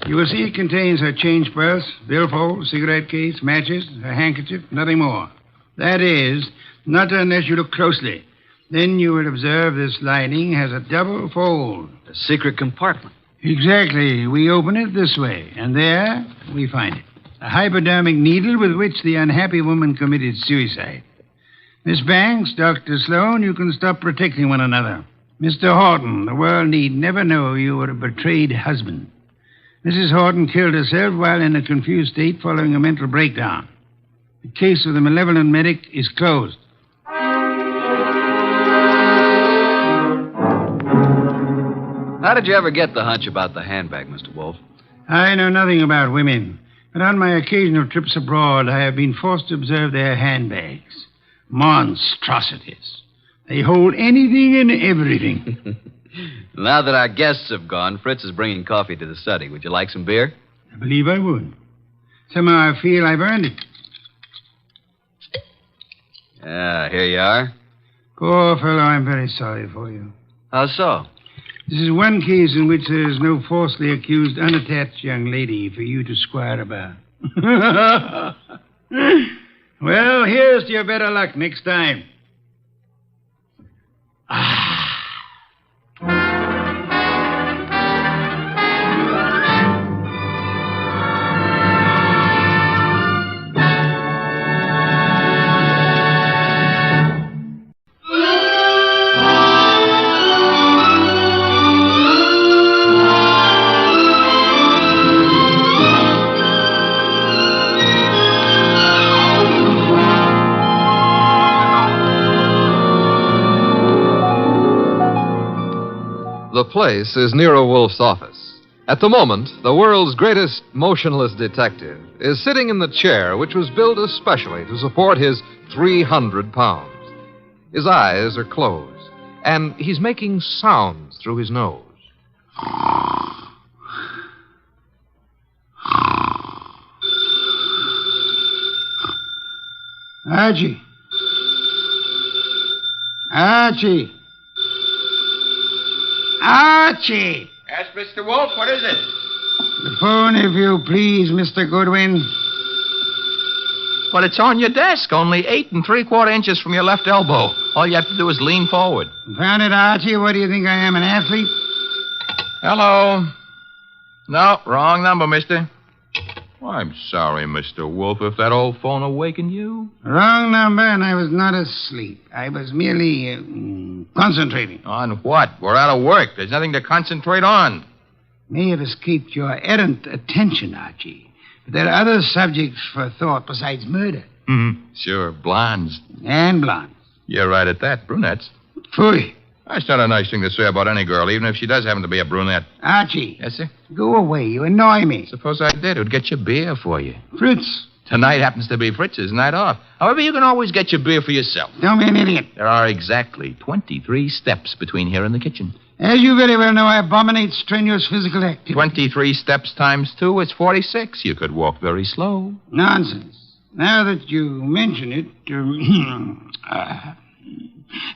You will see it contains her change purse, billfold, cigarette case, matches, her handkerchief, nothing more. That is, not unless you look closely. Then you will observe this lining has a double fold. A secret compartment. Exactly. We open it this way, and there we find it. A hypodermic needle with which the unhappy woman committed suicide. Miss Banks, Dr. Sloan, you can stop protecting one another. Mr. Horton, the world need never know you were a betrayed husband. Mrs. Horton killed herself while in a confused state following a mental breakdown. The case of the malevolent medic is closed. How did you ever get the hunch about the handbag, Mr. Wolfe? I know nothing about women, but on my occasional trips abroad, I have been forced to observe their handbags. Monstrosities. They hold anything and everything. Now that our guests have gone, Fritz is bringing coffee to the study. Would you like some beer? I believe I would. Somehow I feel I've earned it. Here you are. Poor fellow, I'm very sorry for you. How so? This is one case in which there is no falsely accused, unattached young lady for you to squire about. Well, here's to your better luck next time. The place is Nero Wolfe's office. At the moment, the world's greatest motionless detective is sitting in the chair which was built especially to support his 300 pounds. His eyes are closed, and he's making sounds through his nose. Archie. Archie. Archie! Yes, Mr. Wolfe, what is it? The phone, if you please, Mr. Goodwin. Well, it's on your desk, only 8 3/4 inches from your left elbow. All you have to do is lean forward. Found it, Archie? What do you think I am, an athlete? Hello. No, wrong number, mister. Well, I'm sorry, Mr. Wolfe, if that old phone awakened you. Wrong number, and I was not asleep. I was merely concentrating. On what? We're out of work. There's nothing to concentrate on. May have escaped your errant attention, Archie. But there are other subjects for thought besides murder. Mm-hmm. Sure, blondes. And blondes. You're right at that. Brunettes. Phooey. That's not a nice thing to say about any girl, even if she does happen to be a brunette. Archie. Yes, sir? Go away. You annoy me. Suppose I did. Who'd get your beer for you? Fritz. Tonight happens to be Fritz's night off. However, you can always get your beer for yourself. Don't be an idiot. There are exactly 23 steps between here and the kitchen. As you very well know, I abominate strenuous physical activity. 23 steps times 2 is 46. You could walk very slow. Nonsense. Now that you mention it,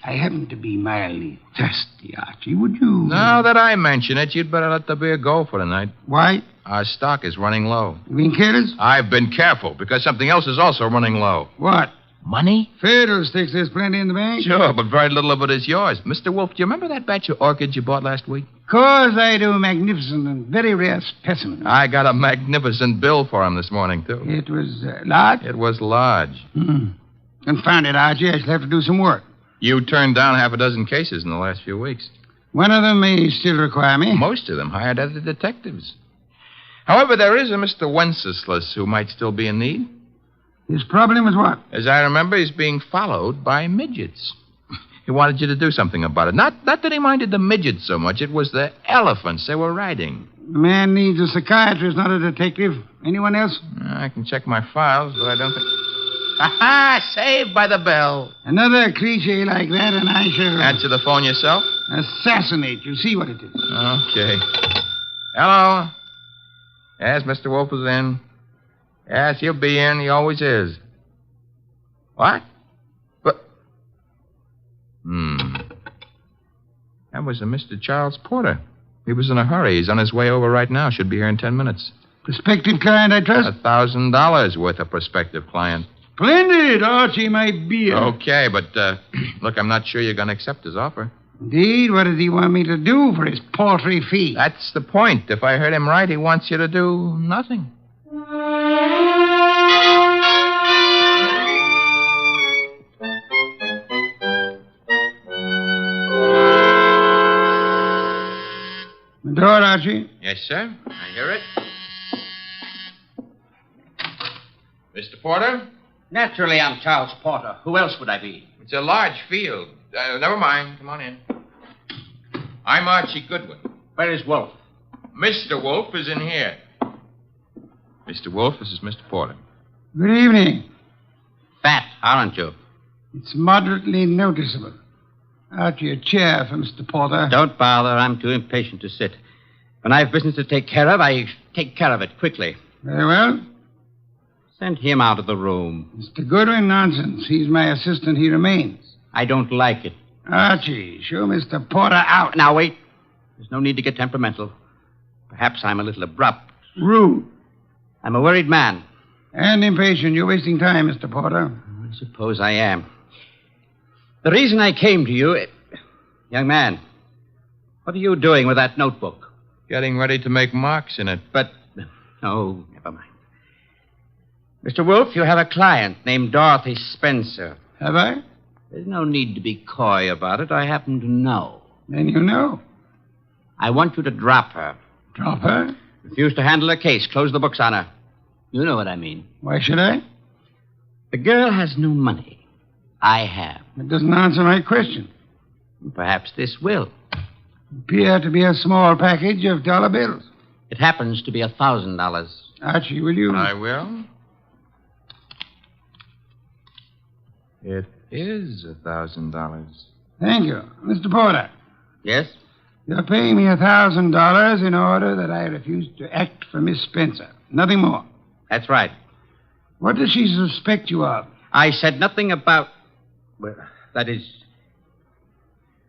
I happen to be mildly thirsty, Archie. Would you... Now that I mention it, you'd better let the beer go for the night. Why? Our stock is running low. You being careless? I've been careful, because something else is also running low. What? Money? Fiddlesticks, there's plenty in the bank. Sure, but very little of it is yours. Mr. Wolfe, do you remember that batch of orchids you bought last week? Of course I do. Magnificent and very rare specimen. I got a magnificent bill for him this morning, too. It was large? It was large. Confound it, Archie. I shall have to do some work. You turned down half a dozen cases in the last few weeks. One of them may still require me. Most of them hired other detectives. However, there is a Mr. Wenceslas who might still be in need. His problem is what? As I remember, he's being followed by midgets. He wanted you to do something about it. Not that he minded the midgets so much. It was the elephants they were riding. The man needs a psychiatrist, not a detective. Anyone else? I can check my files, but I don't think... Ha-ha! Saved by the bell. Another cliche like that, and I shall... Answer the phone yourself? Assassinate you. See what it is. Okay. Hello? Yes, Mr. Wolfe is in. Yes, he'll be in. He always is. What? But... That was a Mr. Charles Porter. He was in a hurry. He's on his way over right now. Should be here in 10 minutes. Prospective client, I trust? $1,000 worth of prospective client. Splendid, Archie, my beer. Okay, but, look, I'm not sure you're going to accept his offer. Indeed? What does he want me to do for his paltry fee? That's the point. If I heard him right, he wants you to do nothing. The door, Archie. Yes, sir. I hear it. Mr. Porter? Naturally, I'm Charles Porter. Who else would I be? It's a large field. Never mind. Come on in. I'm Archie Goodwin. Where is Wolfe? Mr. Wolfe is in here. Mr. Wolfe, this is Mr. Porter. Good evening. Fat, aren't you? It's moderately noticeable. Archie, a chair for Mr. Porter. Don't bother. I'm too impatient to sit. When I have business to take care of, I take care of it quickly. Very well. Send him out of the room. Mr. Goodwin, nonsense. He's my assistant. He remains. I don't like it. Archie, show Mr. Porter out. Now, wait. There's no need to get temperamental. Perhaps I'm a little abrupt. Rude. I'm a worried man. And impatient. You're wasting time, Mr. Porter. I suppose I am. The reason I came to you... Young man, what are you doing with that notebook? Getting ready to make marks in it. But... Oh, never mind. Mr. Wolfe, you have a client named Dorothy Spencer. Have I? There's no need to be coy about it. I happen to know. Then you know. I want you to drop her. Drop her? Refuse to handle her case. Close the books on her. You know what I mean. Why should I? The girl has no money. I have. That doesn't answer my question. Perhaps this will. Appear to be a small package of dollar bills. It happens to be $1,000. Archie, will you? I will. It is $1,000. Thank you. Mr. Porter. Yes? You're paying me $1,000 in order that I refuse to act for Miss Spencer. Nothing more. That's right. What does she suspect you of? I said nothing about... Well, that is...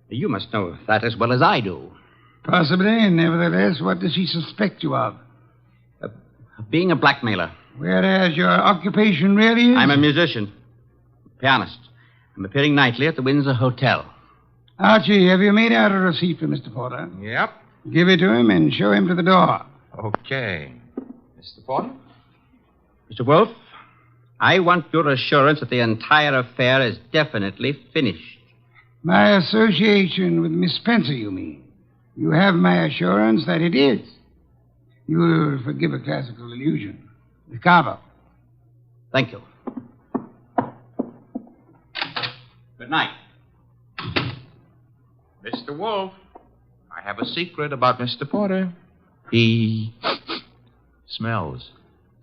You must know that as well as I do. Possibly. Nevertheless, what does she suspect you of? Being a blackmailer. Whereas your occupation really is? I'm a musician. Pianist. I'm appearing nightly at the Windsor Hotel. Archie, have you made out a receipt for Mr. Porter? Yep. Give it to him and show him to the door. Okay. Mr. Porter? Mr. Wolfe, I want your assurance that the entire affair is definitely finished. My association with Miss Spencer, you mean? You have my assurance that it is. You will forgive a classical illusion. The carver. Thank you. Good night. Mr. Wolfe, I have a secret about Mr. Porter. He smells.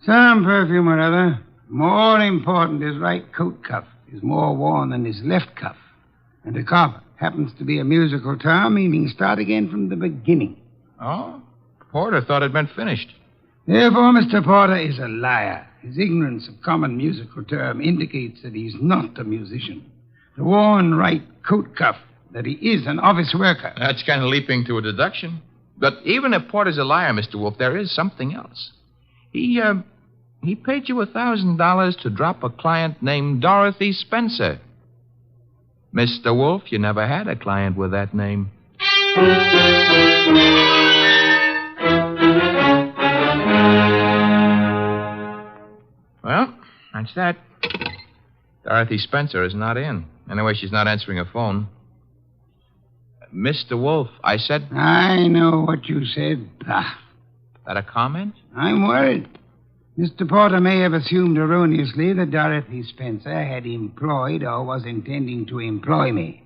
Some perfume or other. More important, his right coat cuff is more worn than his left cuff. And a carver happens to be a musical term, meaning start again from the beginning. Oh? Porter thought it meant finished. Therefore, Mr. Porter is a liar. His ignorance of common musical term indicates that he's not a musician. The worn right coat cuff that he is an office worker. That's kind of leaping to a deduction. But even if Porter's a liar, Mr. Wolfe, there is something else. He paid you $1,000 to drop a client named Dorothy Spencer. Mr. Wolfe, you never had a client with that name. Well, that's that. Dorothy Spencer is not in. Anyway, she's not answering her phone. Mr. Wolfe, I said... I know what you said. That a comment? I'm worried. Mr. Porter may have assumed erroneously that Dorothy Spencer had employed or was intending to employ me.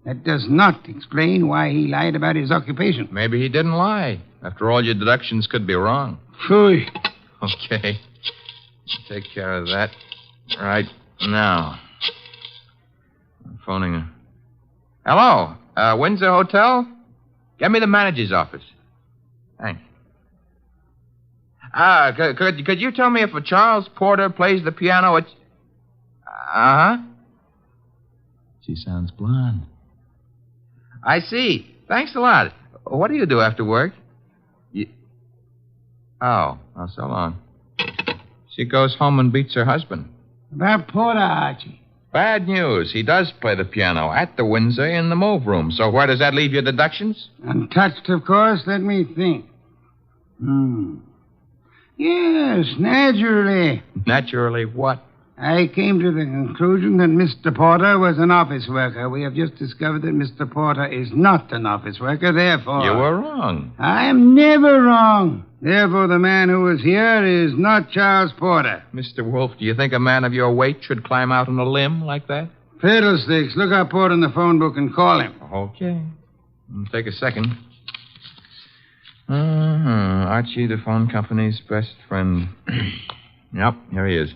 That does not explain why he lied about his occupation. Maybe he didn't lie. After all, your deductions could be wrong. Phooey. Okay. Take care of that right now. I'm phoning her. Hello? Windsor Hotel? Get me the manager's office. Thanks. Could you tell me if a Charles Porter plays the piano at... Uh-huh. She sounds blonde. I see. Thanks a lot. What do you do after work? Oh, so long. She goes home and beats her husband. About Porter, Archie. Bad news. He does play the piano at the Windsor in the move room. So where does that leave your deductions? Untouched, of course. Let me think. Yes, naturally. Naturally what? I came to the conclusion that Mr. Porter was an office worker. We have just discovered that Mr. Porter is not an office worker, therefore... You were wrong. I am never wrong. Therefore, the man who was here is not Charles Porter. Mr. Wolfe, do you think a man of your weight should climb out on a limb like that? Fiddlesticks. Look up Porter in the phone book and call him. Okay. Take a second. Archie, the phone company's best friend. Yep, here he is.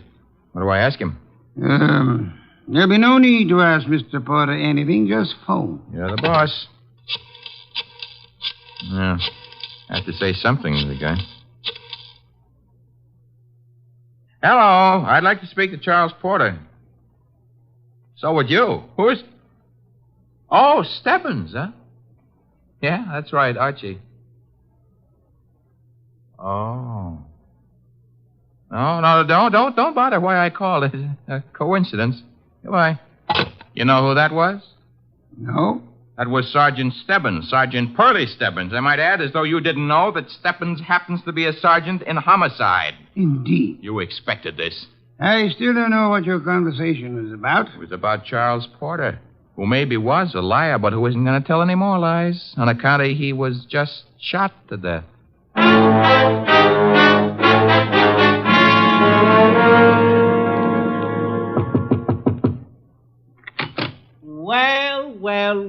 What do I ask him? There'll be no need to ask Mr. Porter anything. Just phone. You're the boss. Yeah. I have to say something to the guy. Hello. I'd like to speak to Charles Porter. So would you. Who's... Oh, Stebbins, huh? Yeah, that's right, Archie. Oh. No, don't bother why I called. It's a coincidence. Goodbye. You know who that was? No. That was Sergeant Stebbins, Sergeant Pearlie Stebbins. I might add, as though you didn't know, that Stebbins happens to be a sergeant in homicide. Indeed. You expected this. I still don't know what your conversation was about. It was about Charles Porter, who maybe was a liar, but who isn't going to tell any more lies on account of he was just shot to death.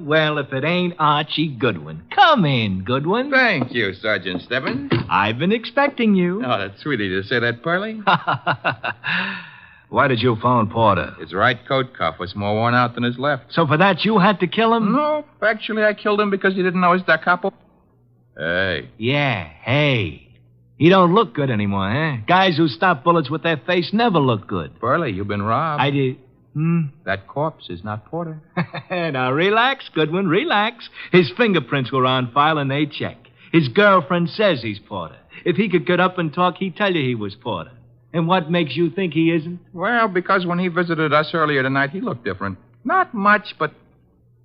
Well, if it ain't Archie Goodwin. Come in, Goodwin. Thank you, Sergeant Stebbins. I've been expecting you. Oh, that's sweet of you to say that, Pearlie. Why did you phone Porter? His right coat cuff was more worn out than his left. So for that, you had to kill him? No, actually, I killed him because he didn't know his da capo. Hey. Yeah, hey. He don't look good anymore, huh? Guys who stop bullets with their face never look good. Pearlie, you've been robbed. I did... That corpse is not Porter. Now, relax, Goodwin, relax. His fingerprints were on file and they check. His girlfriend says he's Porter. If he could get up and talk, he'd tell you he was Porter. And what makes you think he isn't? Well, because when he visited us earlier tonight, he looked different. Not much, but...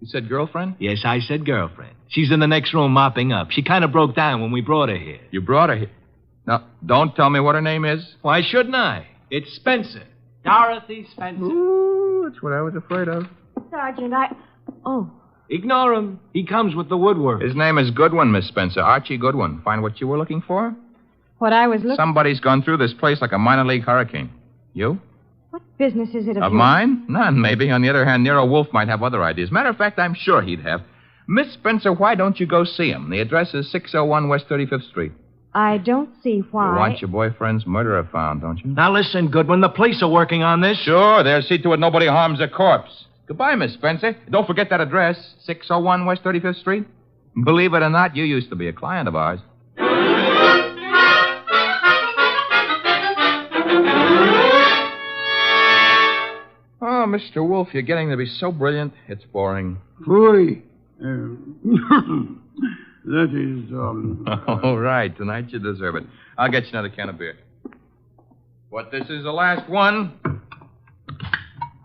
You said girlfriend? Yes, I said girlfriend. She's in the next room mopping up. She kind of broke down when we brought her here. You brought her here? Now, don't tell me what her name is. Why shouldn't I? It's Spencer. Dorothy Spencer. Ooh, that's what I was afraid of. Sergeant, Oh. Ignore him. He comes with the woodwork. His name is Goodwin, Miss Spencer. Archie Goodwin. Find what you were looking for? What I was looking... Somebody's gone through this place like a minor league hurricane. You? What business is it of yours? Mine? None, maybe. On the other hand, Nero Wolfe might have other ideas. Matter of fact, I'm sure he'd have. Miss Spencer, why don't you go see him? The address is 601 West 35th Street. I don't see why. You want your boyfriend's murderer found, don't you? Now listen, Goodwin, the police are working on this. Sure, they'll see to it nobody harms a corpse. Goodbye, Miss Spencer. Don't forget that address, 601 West 35th Street. Believe it or not, you used to be a client of ours. Oh, Mr. Wolfe, you're getting to be so brilliant, it's boring. Boy. That is, All right. Tonight you deserve it. I'll get you another can of beer. But this is the last one.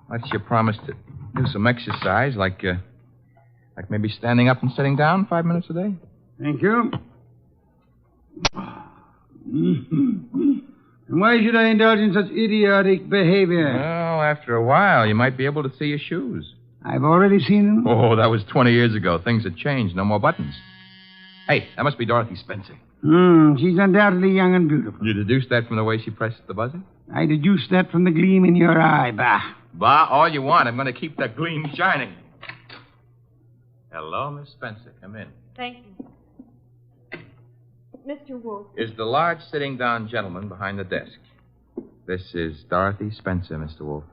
What's your promise to do some exercise, like maybe standing up and sitting down 5 minutes a day? Thank you. And why should I indulge in such idiotic behavior? Well, after a while, you might be able to see your shoes. I've already seen them. Oh, that was 20 years ago. Things have changed. No more buttons. Hey, that must be Dorothy Spencer. She's undoubtedly young and beautiful. You deduced that from the way she pressed the buzzer? I deduced that from the gleam in your eye, Bah. Bah, all you want. I'm going to keep that gleam shining. Hello, Miss Spencer. Come in. Thank you. Mr. Wolfe. Is the large sitting down gentleman behind the desk. This is Dorothy Spencer, Mr. Wolfe.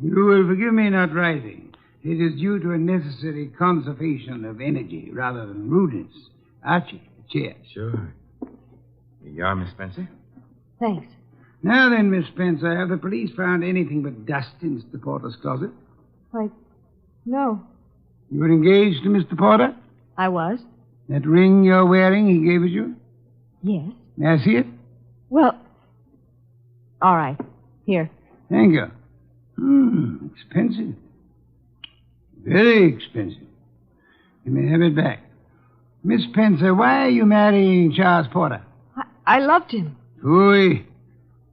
You will forgive me not rising. It is due to a necessary conservation of energy rather than rudeness. Archie, a chair. Sure. Here you are, Miss Spencer. Thanks. Now then, Miss Spencer, have the police found anything but dust in Mr. Porter's closet? Why, no. You were engaged to Mr. Porter? I was? That ring you're wearing, he gave it you? Yes. May I see it? Well, all right. Here. Thank you. Expensive. Very expensive. You may have it back. Miss Spencer, why are you marrying Charles Porter? I loved him. Phooey.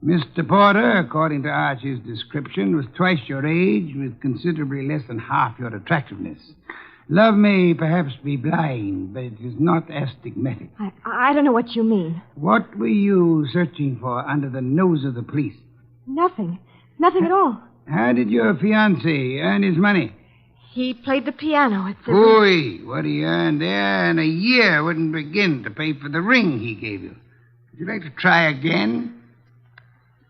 Mr. Porter, according to Archie's description, was twice your age with considerably less than half your attractiveness. Love may perhaps be blind, but it is not astigmatic. I don't know what you mean. What were you searching for under the nose of the police? Nothing. Nothing at all. How did your fiancé earn his money? He played the piano at the... Phooey. What he earned there in a year wouldn't begin to pay for the ring he gave you. Would you like to try again?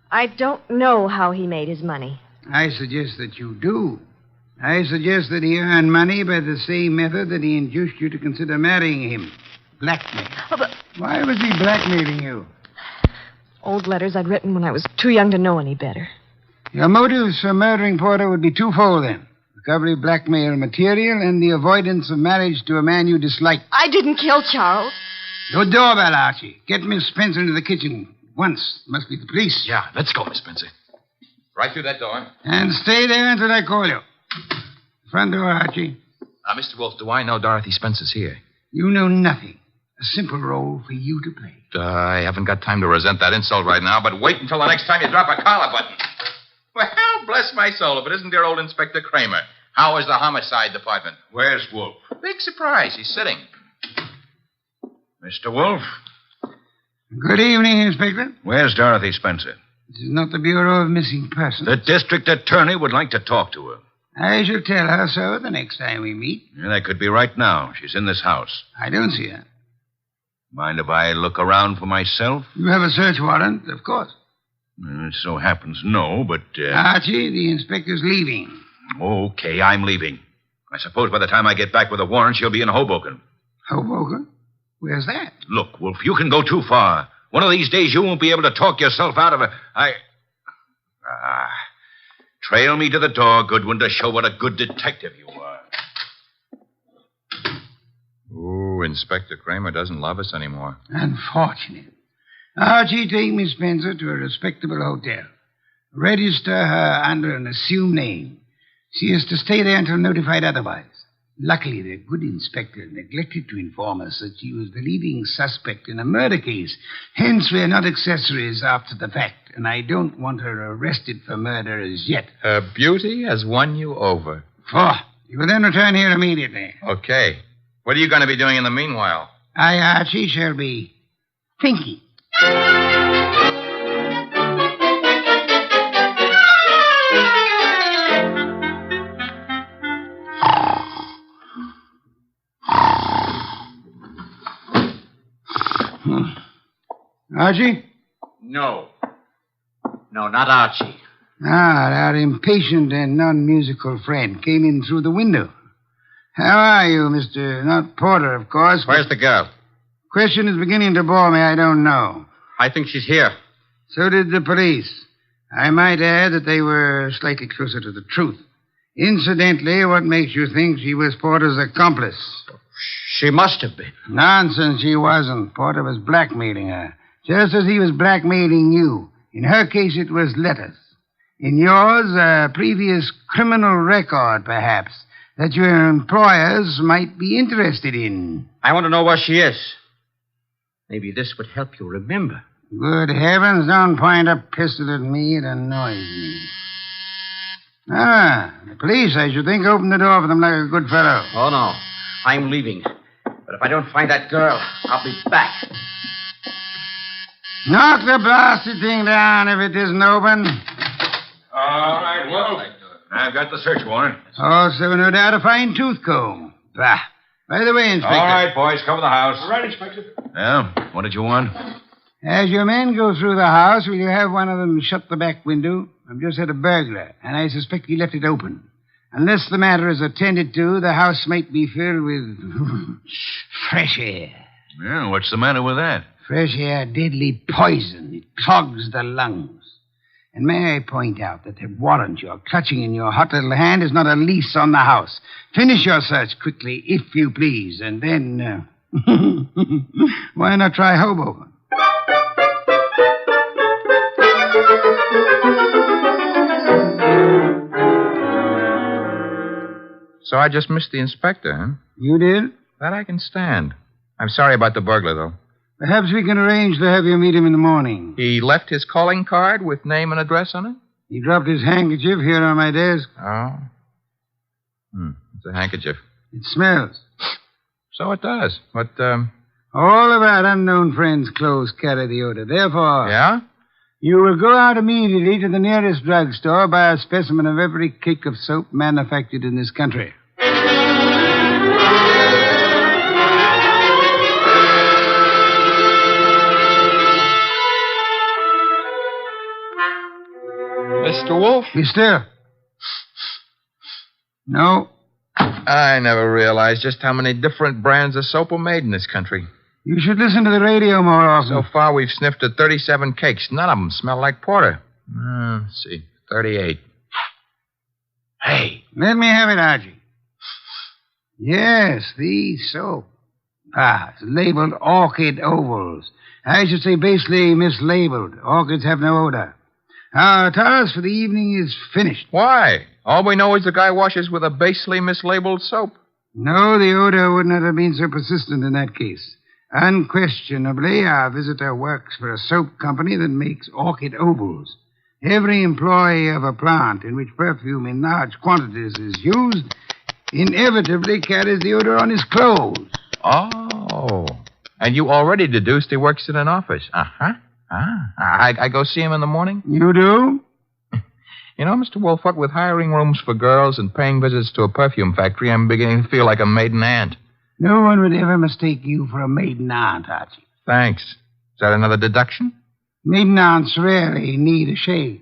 I don't know how he made his money. I suggest that you do. I suggest that he earned money by the same method that he induced you to consider marrying him. Blackmail. Oh, but... Why was he blackmailing you? Old letters I'd written when I was too young to know any better. Your motives for murdering Porter would be twofold, then. Recovery of blackmail material and the avoidance of marriage to a man you dislike. I didn't kill Charles. No doorbell, Archie. Get Miss Spencer into the kitchen. Once. Must be the police. Yeah, let's go, Miss Spencer. Right through that door. And stay there until I call you. Front door, Archie. Mr. Wolfe, do I know Dorothy Spencer's here? You know nothing. A simple role for you to play. I haven't got time to resent that insult right now, but wait until the next time you drop a collar button. Well, bless my soul, if it isn't dear old Inspector Kramer. How is the homicide department? Where's Wolfe? Big surprise. He's sitting. Mr. Wolfe? Good evening, Inspector. Where's Dorothy Spencer? This is not the Bureau of Missing Persons. The district attorney would like to talk to her. I shall tell her so the next time we meet. Yeah, that could be right now. She's in this house. I don't see her. Mind if I look around for myself? You have a search warrant, of course. It so happens no, but... Archie, the inspector's leaving. Okay, I'm leaving. I suppose by the time I get back with a warrant, she'll be in Hoboken. Hoboken? Where's that? Look, Wolfe, you can go too far. One of these days you won't be able to talk yourself out of it. Trail me to the door, Goodwin, to show what a good detective you are. Ooh, Inspector Kramer doesn't love us anymore. Unfortunate. Archie, take Miss Spencer to a respectable hotel. Register her under an assumed name. She is to stay there until notified otherwise. Luckily, the good inspector neglected to inform us that she was the leading suspect in a murder case. Hence, we are not accessories after the fact, and I don't want her arrested for murder as yet. Her beauty has won you over. You will then return here immediately. Okay. What are you going to be doing in the meanwhile? I, Archie, shall be thinking. Archie? No. No, not Archie. Our impatient and non-musical friend came in through the window. How are you, Mr. Not Porter, of course. Where's the girl? Question is beginning to bore me. I don't know. I think she's here. So did the police. I might add that they were slightly closer to the truth. Incidentally, what makes you think she was Porter's accomplice? She must have been. Nonsense, she wasn't. Porter was blackmailing her, just as he was blackmailing you. In her case, it was letters. In yours, a previous criminal record, perhaps, that your employers might be interested in. I want to know where she is. Maybe this would help you remember. Good heavens, don't point a pistol at me. It annoys me. The police, I should think, opened the door for them like a good fellow. Oh, no. I'm leaving. But if I don't find that girl, I'll be back. Knock the blasted thing down if it isn't open. All right, well, I've got the search warrant. Also, no doubt, a fine tooth comb. Bah. By the way, Inspector. All right, boys, cover the house. All right, Inspector. Yeah, what did you want? As your men go through the house, will you have one of them shut the back window? I've just had a burglar, and I suspect he left it open. Unless the matter is attended to, the house might be filled with fresh air. Yeah, what's the matter with that? Fresh air, deadly poison. It clogs the lungs. And may I point out that the warrant you're clutching in your hot little hand is not a lease on the house. Finish your search quickly, if you please, and then... why not try Hoboken? So I just missed the inspector, huh? You did? That I can stand. I'm sorry about the burglar, though. Perhaps we can arrange to have you meet him in the morning. He left his calling card with name and address on it? He dropped his handkerchief here on my desk. Oh. It's a handkerchief. It smells. So it does. But, all of our unknown friends' clothes carry the odor. Therefore... Yeah? You will go out immediately to the nearest drugstore, buy a specimen of every cake of soap manufactured in this country. Mr. Wolfe? Be still. No. I never realized just how many different brands of soap are made in this country. You should listen to the radio more often. So far, we've sniffed at 37 cakes. None of them smell like porter. Let's see. 38. Hey. Let me have it, Archie. Yes, the soap. It's labeled orchid ovals. I should say basely mislabeled. Orchids have no odor. Our task for the evening is finished. Why? All we know is the guy washes with a basely mislabeled soap. No, the odor would not have been so persistent in that case. Unquestionably, our visitor works for a soap company that makes orchid ovals. Every employee of a plant in which perfume in large quantities is used inevitably carries the odor on his clothes. Oh. And you already deduced he works in an office. Uh-huh. I go see him in the morning? You do? You know, Mr. Wolfe, what with hiring rooms for girls and paying visits to a perfume factory, I'm beginning to feel like a maiden aunt. No one would ever mistake you for a maiden aunt, Archie. Thanks. Is that another deduction? Maiden aunts rarely need a shave.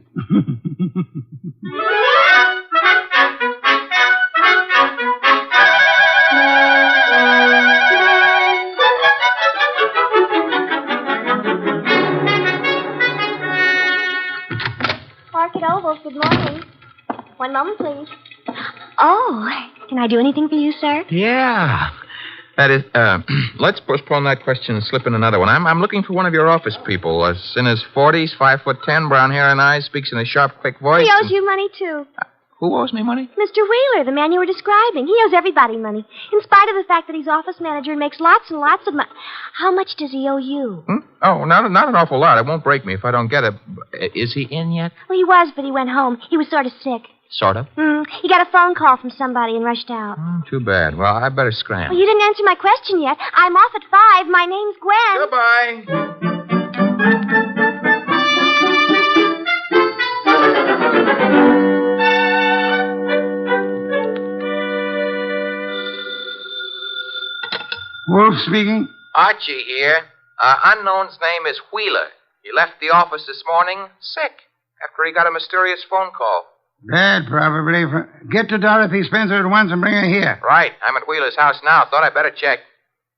Orchid ovals, good morning. One moment, please. Oh, can I do anything for you, sir? Yeah. That is, let's postpone that question and slip in another one. I'm looking for one of your office people. In his 40s, 5'10", brown hair and eyes, speaks in a sharp, quick voice. He owes you money, too. Who owes me money? Mr. Wheeler, the man you were describing. He owes everybody money, in spite of the fact that he's office manager and makes lots and lots of money. How much does he owe you? Oh, not an awful lot. It won't break me if I don't get it. Is he in yet? Well, he was, but he went home. He was sort of sick. Sort of? He got a phone call from somebody and rushed out. Too bad. Well, I better scram. Well, you didn't answer my question yet. I'm off at 5. My name's Gwen. Goodbye. Wolfe speaking. Archie here. Unknown's name is Wheeler. He left the office this morning sick after he got a mysterious phone call. Bad, probably. Get to Dorothy Spencer at once and bring her here. Right. I'm at Wheeler's house now. Thought I'd better check.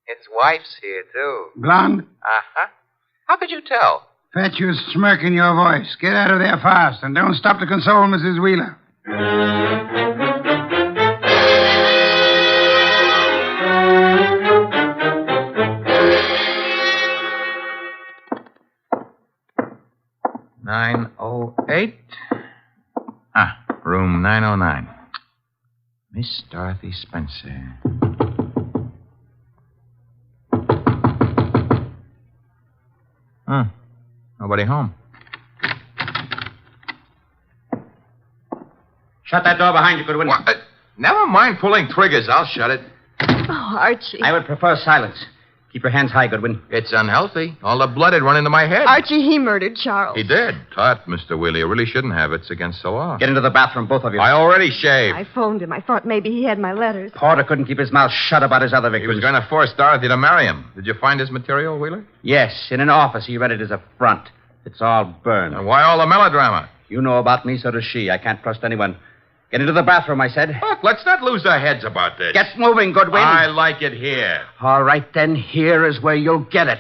His wife's here, too. Blonde? Uh-huh. How could you tell? Fatuous smirk in your voice. Get out of there fast, and don't stop to console Mrs. Wheeler. 908. Room 909. Miss Dorothy Spencer. Nobody home. Shut that door behind you, Goodwin. Never mind pulling triggers. I'll shut it. Oh, Archie. I would prefer silence. Keep your hands high, Goodwin. It's unhealthy. All the blood had run into my head. Archie, he murdered Charles. He did. Tut, Mr. Wheeler. You really shouldn't have. It's against the law. Get into the bathroom, both of you. I already shaved. I phoned him. I thought maybe he had my letters. Porter couldn't keep his mouth shut about his other He victims. was going to force Dorothy to marry him. Did you find his material, Wheeler? Yes, in an office. He read it as a front. It's all burned. And why all the melodrama? You know about me, so does she. I can't trust anyone. Get into the bathroom, I said. Look, let's not lose our heads about this. Get moving, Goodwin. I like it here. All right, then. Here is where you'll get it.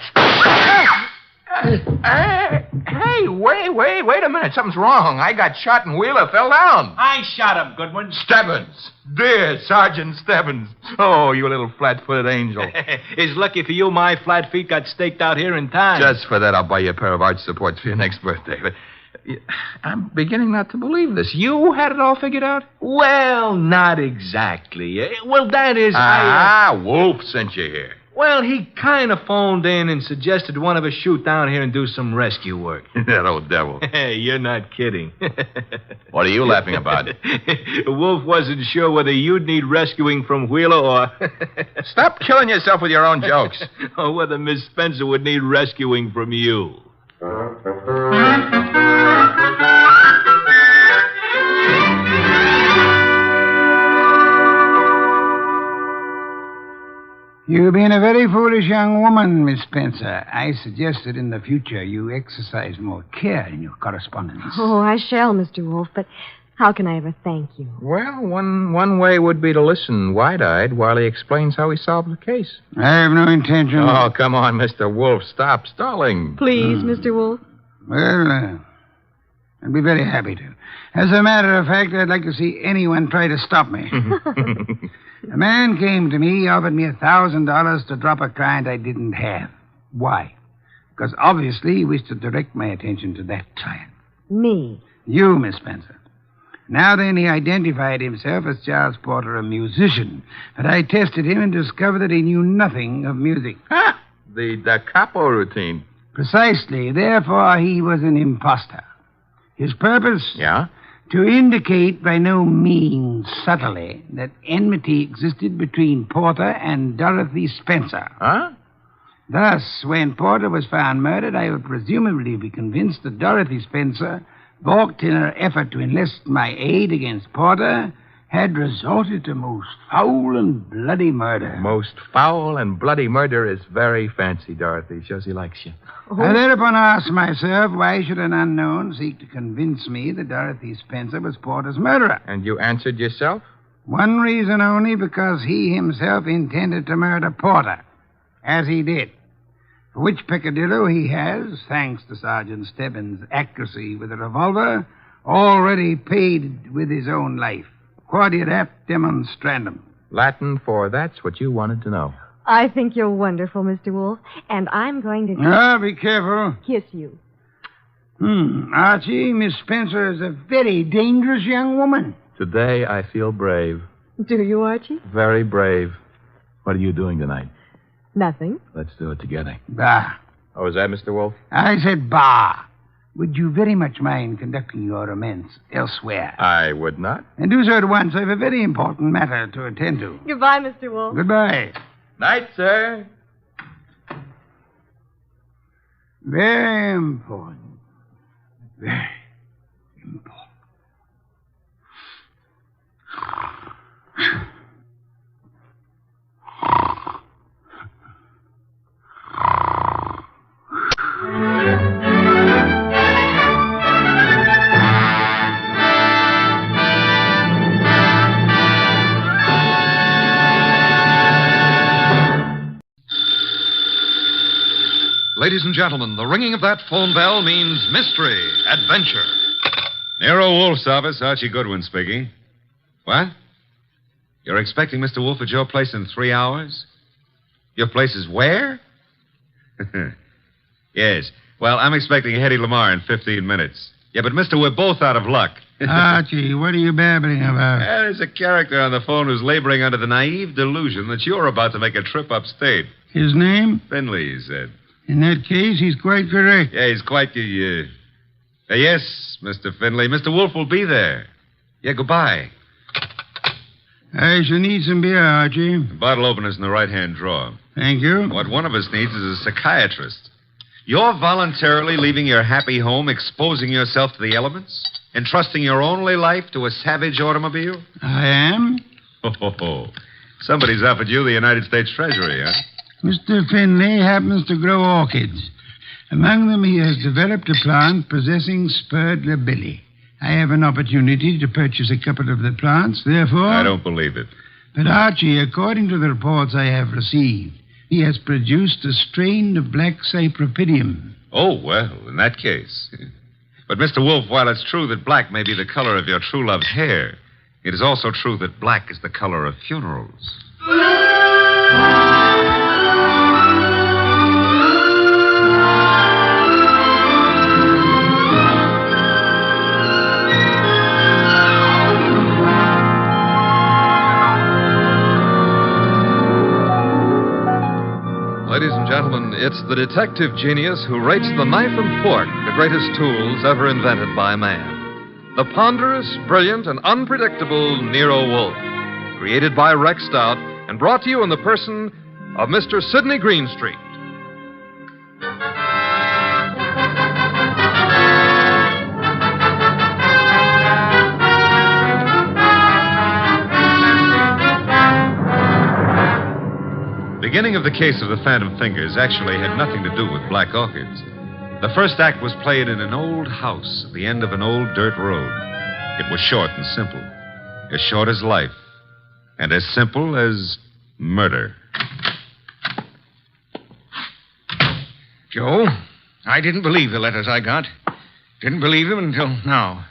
Hey, wait a minute. Something's wrong. I got shot and Wheeler fell down. I shot him, Goodwin. Stebbins. Dear Sergeant Stebbins. Oh, you little flat-footed angel. It's lucky for you my flat feet got staked out here in time. Just for that, I'll buy you a pair of arch supports for your next birthday. But I'm beginning not to believe this. You had it all figured out? Well, not exactly. Well, that is... Wolfe sent you here. Well, he kind of phoned in and suggested one of us shoot down here and do some rescue work. That old devil. Hey, you're not kidding. What are you laughing about? Wolf wasn't sure whether you'd need rescuing from Wheeler or... Stop killing yourself with your own jokes. Or whether Miss Spencer would need rescuing from you. You've been a very foolish young woman, Miss Spencer. I suggest that in the future you exercise more care in your correspondence. Oh, I shall, Mr. Wolfe, but how can I ever thank you? Well, one way would be to listen wide-eyed while he explains how he solved the case. I have no intention. Oh, come on, Mr. Wolfe. Stop stalling. Please, Mr. Wolfe. Well, I'd be very happy to. As a matter of fact, I'd like to see anyone try to stop me. A man came to me, offered me $1,000 to drop a client I didn't have. Why? Because obviously he wished to direct my attention to that client. Me? You, Miss Spencer. Now then, he identified himself as Charles Porter, a musician. But I tested him and discovered that he knew nothing of music. The da capo routine. Precisely. Therefore, he was an imposter. His purpose? Yeah? To indicate by no means subtly that enmity existed between Porter and Dorothy Spencer. Huh? Thus, when Porter was found murdered, I would presumably be convinced that Dorothy Spencer, balked in her effort to enlist my aid against Porter, had resorted to most foul and bloody murder. Most foul and bloody murder is very fancy, Dorothy. Shows he likes you. I thereupon asked myself, why should an unknown seek to convince me that Dorothy Spencer was Porter's murderer? And you answered yourself? One reason only, because he himself intended to murder Porter, as he did. For which peccadillo he has, thanks to Sergeant Stebbins' accuracy with a revolver, already paid with his own life. Quodirat demonstrandum. Latin for that's what you wanted to know. I think you're wonderful, Mr. Wolfe, and I'm going to... Be careful. Kiss you. Archie, Miss Spencer is a very dangerous young woman. Today I feel brave. Do you, Archie? Very brave. What are you doing tonight? Nothing. Let's do it together. Bah. Oh, is that Mr. Wolfe? I said bah. Would you very much mind conducting your romance elsewhere? I would not. And do so at once. I have a very important matter to attend to. Goodbye, Mr. Wolfe. Goodbye. Night, sir. Very important. Very important. Ladies and gentlemen, the ringing of that phone bell means mystery, adventure. Nero Wolfe's office, Archie Goodwin speaking. What? You're expecting Mr. Wolfe at your place in 3 hours? Your place is where? Yes. Well, I'm expecting Hetty Lamar in 15 minutes. Yeah, but, mister, we're both out of luck. Archie, what are you babbling about? There's a character on the phone who's laboring under the naive delusion that you're about to make a trip upstate. His name? Finley, he said. In that case, he's quite correct. Yeah, he's quite yes, Mr. Finley. Mr. Wolfe will be there. Yeah, goodbye. I shall need some beer, Archie. The bottle opener's in the right-hand drawer. Thank you. What one of us needs is a psychiatrist. You're voluntarily leaving your happy home, exposing yourself to the elements, entrusting your only life to a savage automobile? I am. Oh. Somebody's offered you the United States Treasury, huh? Mr. Finley happens to grow orchids. Among them, he has developed a plant possessing spurred labilli. I have an opportunity to purchase a couple of the plants, therefore... I don't believe it. But, Archie, according to the reports I have received, he has produced a strain of black cypripedium. Oh, well, in that case. But, Mr. Wolfe, while it's true that black may be the color of your true love's hair, it is also true that black is the color of funerals. Ladies and gentlemen, it's the detective genius who rates the knife and fork the greatest tools ever invented by man. The ponderous, brilliant, and unpredictable Nero Wolfe. Created by Rex Stout and brought to you in the person of Mr. Sidney Greenstreet. The beginning of the case of the Phantom Fingers actually had nothing to do with black orchids. The first act was played in an old house at the end of an old dirt road. It was short and simple. As short as life. And as simple as murder. Joe, I didn't believe the letters I got. Didn't believe them until now.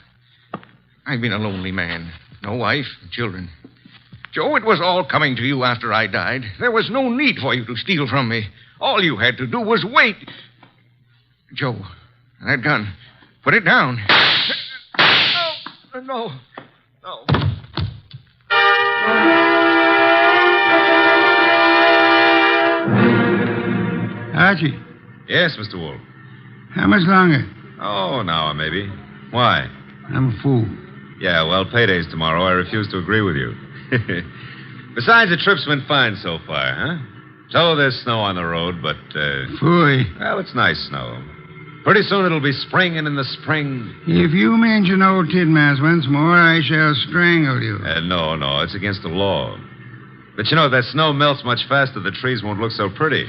I've been a lonely man. No wife, children. Joe, it was all coming to you after I died. There was no need for you to steal from me. All you had to do was wait. Joe, that gun. Put it down. No. Archie. Yes, Mr. Wolfe. How much longer? Oh, an hour, maybe. Why? I'm a fool. Yeah, well, payday's tomorrow. I refuse to agree with you. Besides, the trip's been fine so far, huh? So there's snow on the road, but, Phooey. Well, it's nice snow. Pretty soon it'll be spring, and in the spring... If you mention old Tidmas once more, I shall strangle you. No, it's against the law. But you know, if that snow melts much faster, the trees won't look so pretty.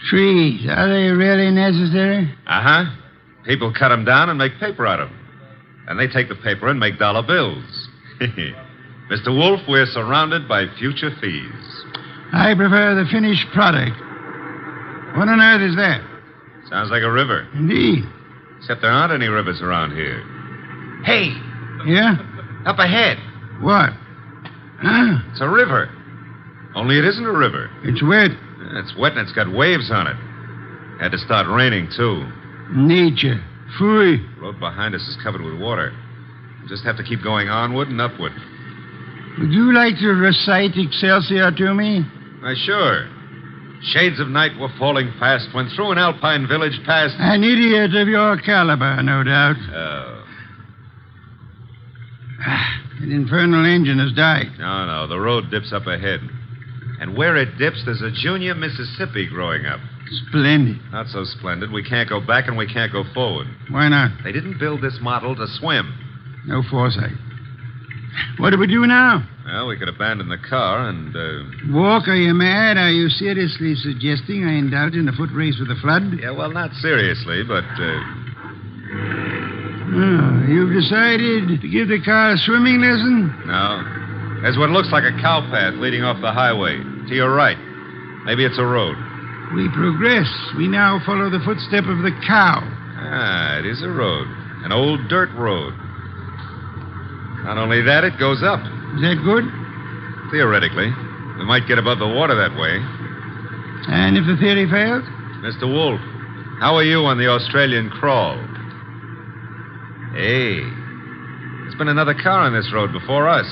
Trees, are they really necessary? Uh-huh. People cut them down and make paper out of them. And they take the paper and make dollar bills. Mr. Wolfe, we're surrounded by future fees. I prefer the finished product. What on earth is that? Sounds like a river. Indeed. Except there aren't any rivers around here. Hey! Yeah? Up ahead. What? Huh? It's a river. Only it isn't a river. It's wet. It's wet and it's got waves on it. Had to start raining, too. Nature. Phooey. The road behind us is covered with water. We'll just have to keep going onward and upward. Would you like to recite Excelsior to me? Why, sure. Shades of night were falling fast when through an alpine village passed... An idiot of your caliber, no doubt. Oh. That infernal engine has died. No, the road dips up ahead. And where it dips, there's a junior Mississippi growing up. Splendid. Not so splendid. We can't go back and we can't go forward. Why not? They didn't build this model to swim. No foresight. What do we do now? Well, we could abandon the car and, Walk, are you mad? Are you seriously suggesting I indulge in a foot race with the flood? Yeah, well, not seriously, but, Oh, you've decided to give the car a swimming lesson? No. There's what looks like a cow path leading off the highway. To your right. Maybe it's a road. We progress. We now follow the footstep of the cow. Ah, it is a road. An old dirt road. Not only that, it goes up. Is that good? Theoretically. We might get above the water that way. And if the theory fails? Mr. Wolfe, How are you on the Australian crawl? Hey, there's been another car on this road before us.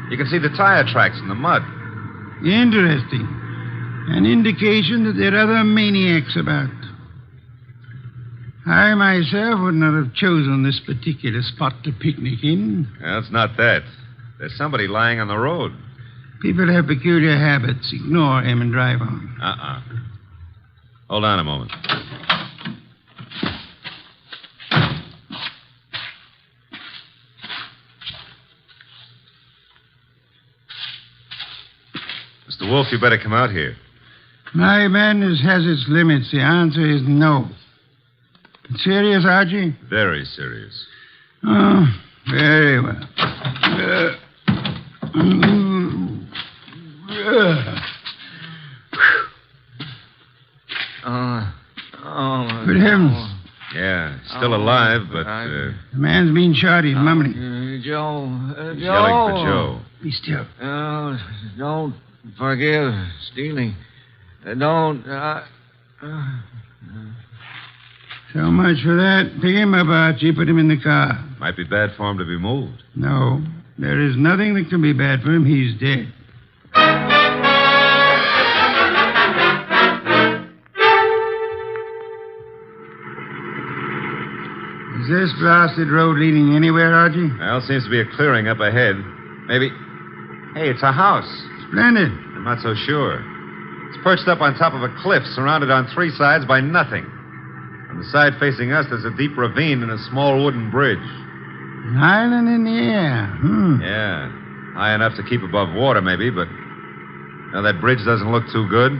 You can see the tire tracks in the mud. Interesting. An indication that there are other maniacs about. I myself would not have chosen this particular spot to picnic in. Well, it's not that. There's somebody lying on the road. People have peculiar habits. Ignore him and drive on. Hold on a moment. Mr. Wolfe, you better come out here. My madness has its limits. The answer is no. Serious, Archie? Very serious. Oh, very well. Good heavens. Yeah, still alive, but... The man's been shot. He's mumbling. Joe. He's yelling for Joe. Be still. Don't forgive stealing. Don't. So much for that. Pick him up, Archie. Put him in the car. Might be bad for him to be moved. No. There is nothing that can be bad for him. He's dead. Is this blasted road leading anywhere, Archie? Well, seems to be a clearing up ahead. Maybe... Hey, it's a house. Splendid. I'm not so sure. It's perched up on top of a cliff, surrounded on three sides by nothing. On the side facing us, there's a deep ravine and a small wooden bridge. An island in the air. Yeah. High enough to keep above water, maybe, but... Now, that bridge doesn't look too good.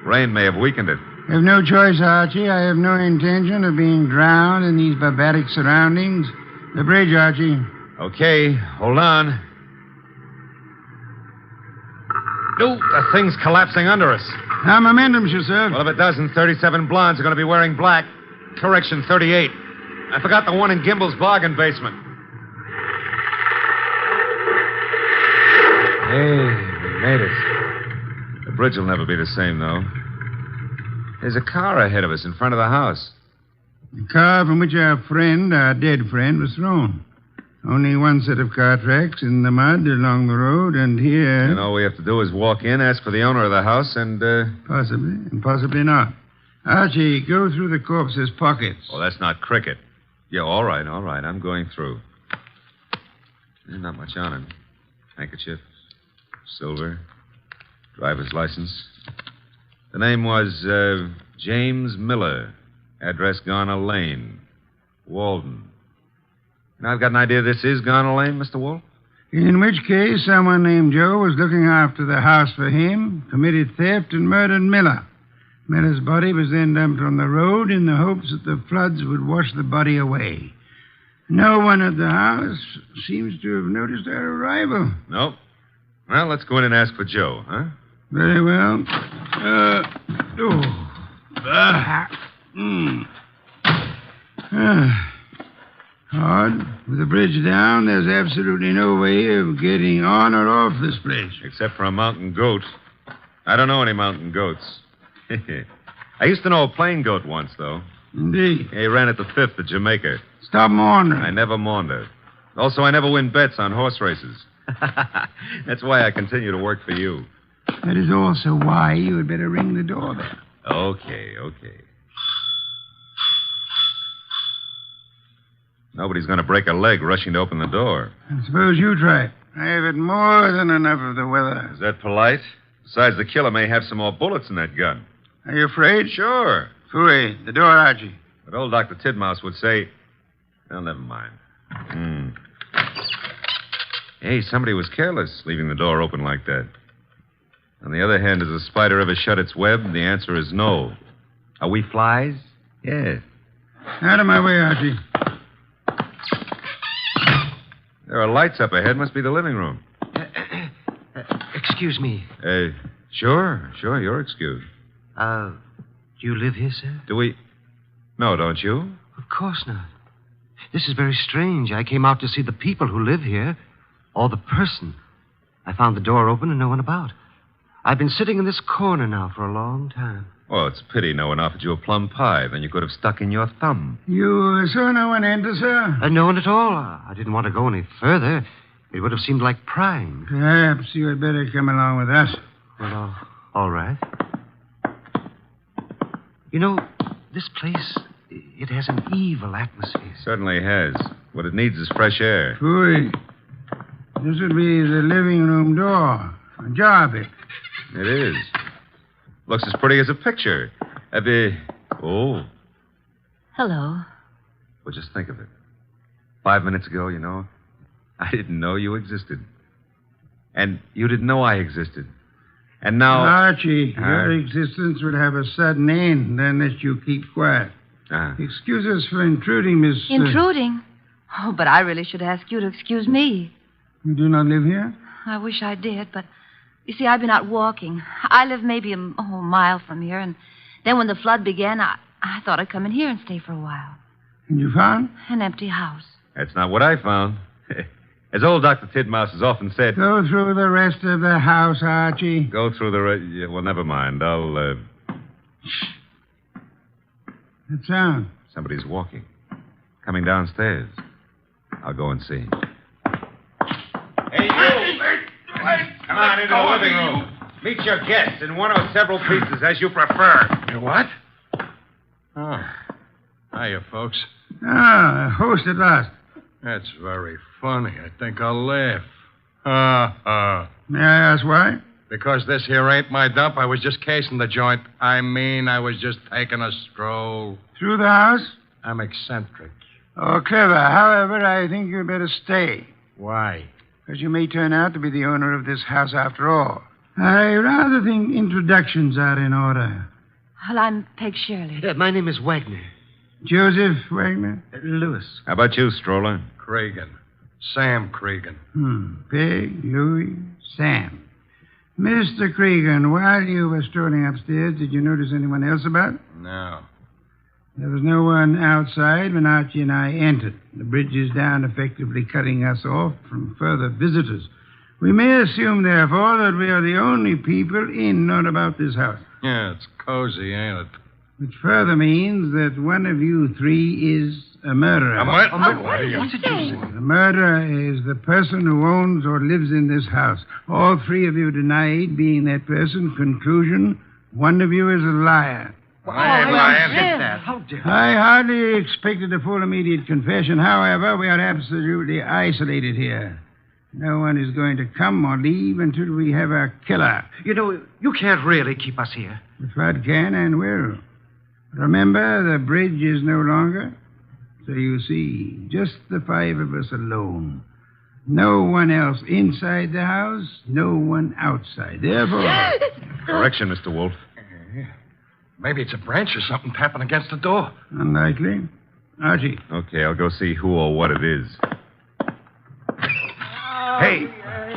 Rain may have weakened it. I have no choice, Archie. I have no intention of being drowned in these barbaric surroundings. The bridge, Archie. Okay, hold on. No, the thing's collapsing under us. How momentum, sir? Well, if it doesn't, 37 blondes are going to be wearing black. Correction, 38. I forgot the one in Gimbel's bargain basement. Hey, we made it. The bridge will never be the same, though. There's a car ahead of us in front of the house. The car from which our dead friend, was thrown. Only one set of car tracks in the mud along the road, and here... And all we have to do is walk in, ask for the owner of the house, and, Possibly, and possibly not. Archie, go through the corpse's pockets. Oh, that's not cricket. Yeah, all right. I'm going through. There's not much on him. Handkerchief, silver, driver's license. The name was, James Miller. Address Garner Lane. Walden. Now, I've got an idea this is Garner Lane, Mr. Wolfe. In which case, someone named Joe was looking after the house for him, committed theft, and murdered Miller. Miller's body was then dumped on the road in the hopes that the floods would wash the body away. No one at the house seems to have noticed our arrival. Nope. Well, let's go in and ask for Joe, huh? Very well. Hard. With the bridge down, there's absolutely no way of getting on or off this place. Except for a mountain goat. I don't know any mountain goats. I used to know a plain goat once, though. Indeed. He ran at the 5th at Jamaica. Stop maundering. I never maunder. Also, I never win bets on horse races. That's why I continue to work for you. That is also why you had better ring the doorbell. Okay. Nobody's going to break a leg rushing to open the door. I suppose you try it. I have had more than enough of the weather. Is that polite? Besides, the killer may have some more bullets in that gun. Are you afraid? Sure. Fooey, the door, Archie. But old Dr. Tidmouse would say... Well, never mind. Hey, somebody was careless leaving the door open like that. On the other hand, has a spider ever shut its web? The answer is no. Are we flies? Yes. Out of my way, Archie. There are lights up ahead. Must be the living room. Excuse me. Sure. You're excused. Do you live here, sir? Do we? No, don't you? Of course not. This is very strange. I came out to see the people who live here, or the person. I found the door open and no one about. I've been sitting in this corner now for a long time. Oh, it's a pity no one offered you a plum pie. Then you could have stuck in your thumb. You saw no one enter, sir? No one at all. I didn't want to go any further. It would have seemed like prying. Perhaps you had better come along with us. Well, all right. You know, this place, it has an evil atmosphere. Certainly has. What it needs is fresh air. Phooey. This would be the living room door. Ajar a bit. It is. Looks as pretty as a picture. Oh. Hello. Well, just think of it. 5 minutes ago, you know, I didn't know you existed. And you didn't know I existed. And now... Archie, your existence would have a sudden end unless you keep quiet. Excuse us for intruding, Miss... Intruding? Oh, but I really should ask you to excuse me. You do not live here? I wish I did, but... You see, I've been out walking. I live maybe a mile from here, and then when the flood began, I thought I'd come in here and stay for a while. And you found? An empty house. That's not what I found. As old Dr. Tidmouse has often said... Go through the rest of the house, Archie. Go through the... well, never mind. I'll, That sound? Somebody's walking. Coming downstairs. I'll go and see. Hey, you! Come on into the living room. Meet your guests in one or several pieces, as you prefer. What? Oh. Hiya, folks. Ah, a host at last. That's very funny. I think I'll laugh. Ha. May I ask why? Because this here ain't my dump. I was just casing the joint. I was just taking a stroll. Through the house? I'm eccentric. Oh, clever. However, I think you'd better stay. Why? Because you may turn out to be the owner of this house after all. I rather think introductions are in order. Well, I'm Peg Shirley. My name is Wagner. Joseph Wagner? Lewis. How about you, Stroller? Cregan. Sam Cregan. Peg, Louis, Sam. Mr. Cregan, while you were strolling upstairs, did you notice anyone else about? No. There was no one outside when Archie and I entered. The bridge is down, effectively cutting us off from further visitors. We may assume, therefore, that we are the only people in or about this house. Yeah, it's cozy, ain't it? Which further means that one of you three is a murderer. What did you say? The murderer is the person who owns or lives in this house. All three of you denied being that person. Conclusion, one of you is a liar. I ain't lying. How dare I hardly expected a full immediate confession. However, we are absolutely isolated here. No one is going to come or leave until we have our killer. You know, you can't really keep us here. The flood can and will. Remember, the bridge is no longer. So you see, just the five of us alone. No one else inside the house, no one outside. Therefore... Correction, Mr. Wolfe. Maybe it's a branch or something tapping against the door. Unlikely. Archie. Okay, I'll go see who or what it is. Hey!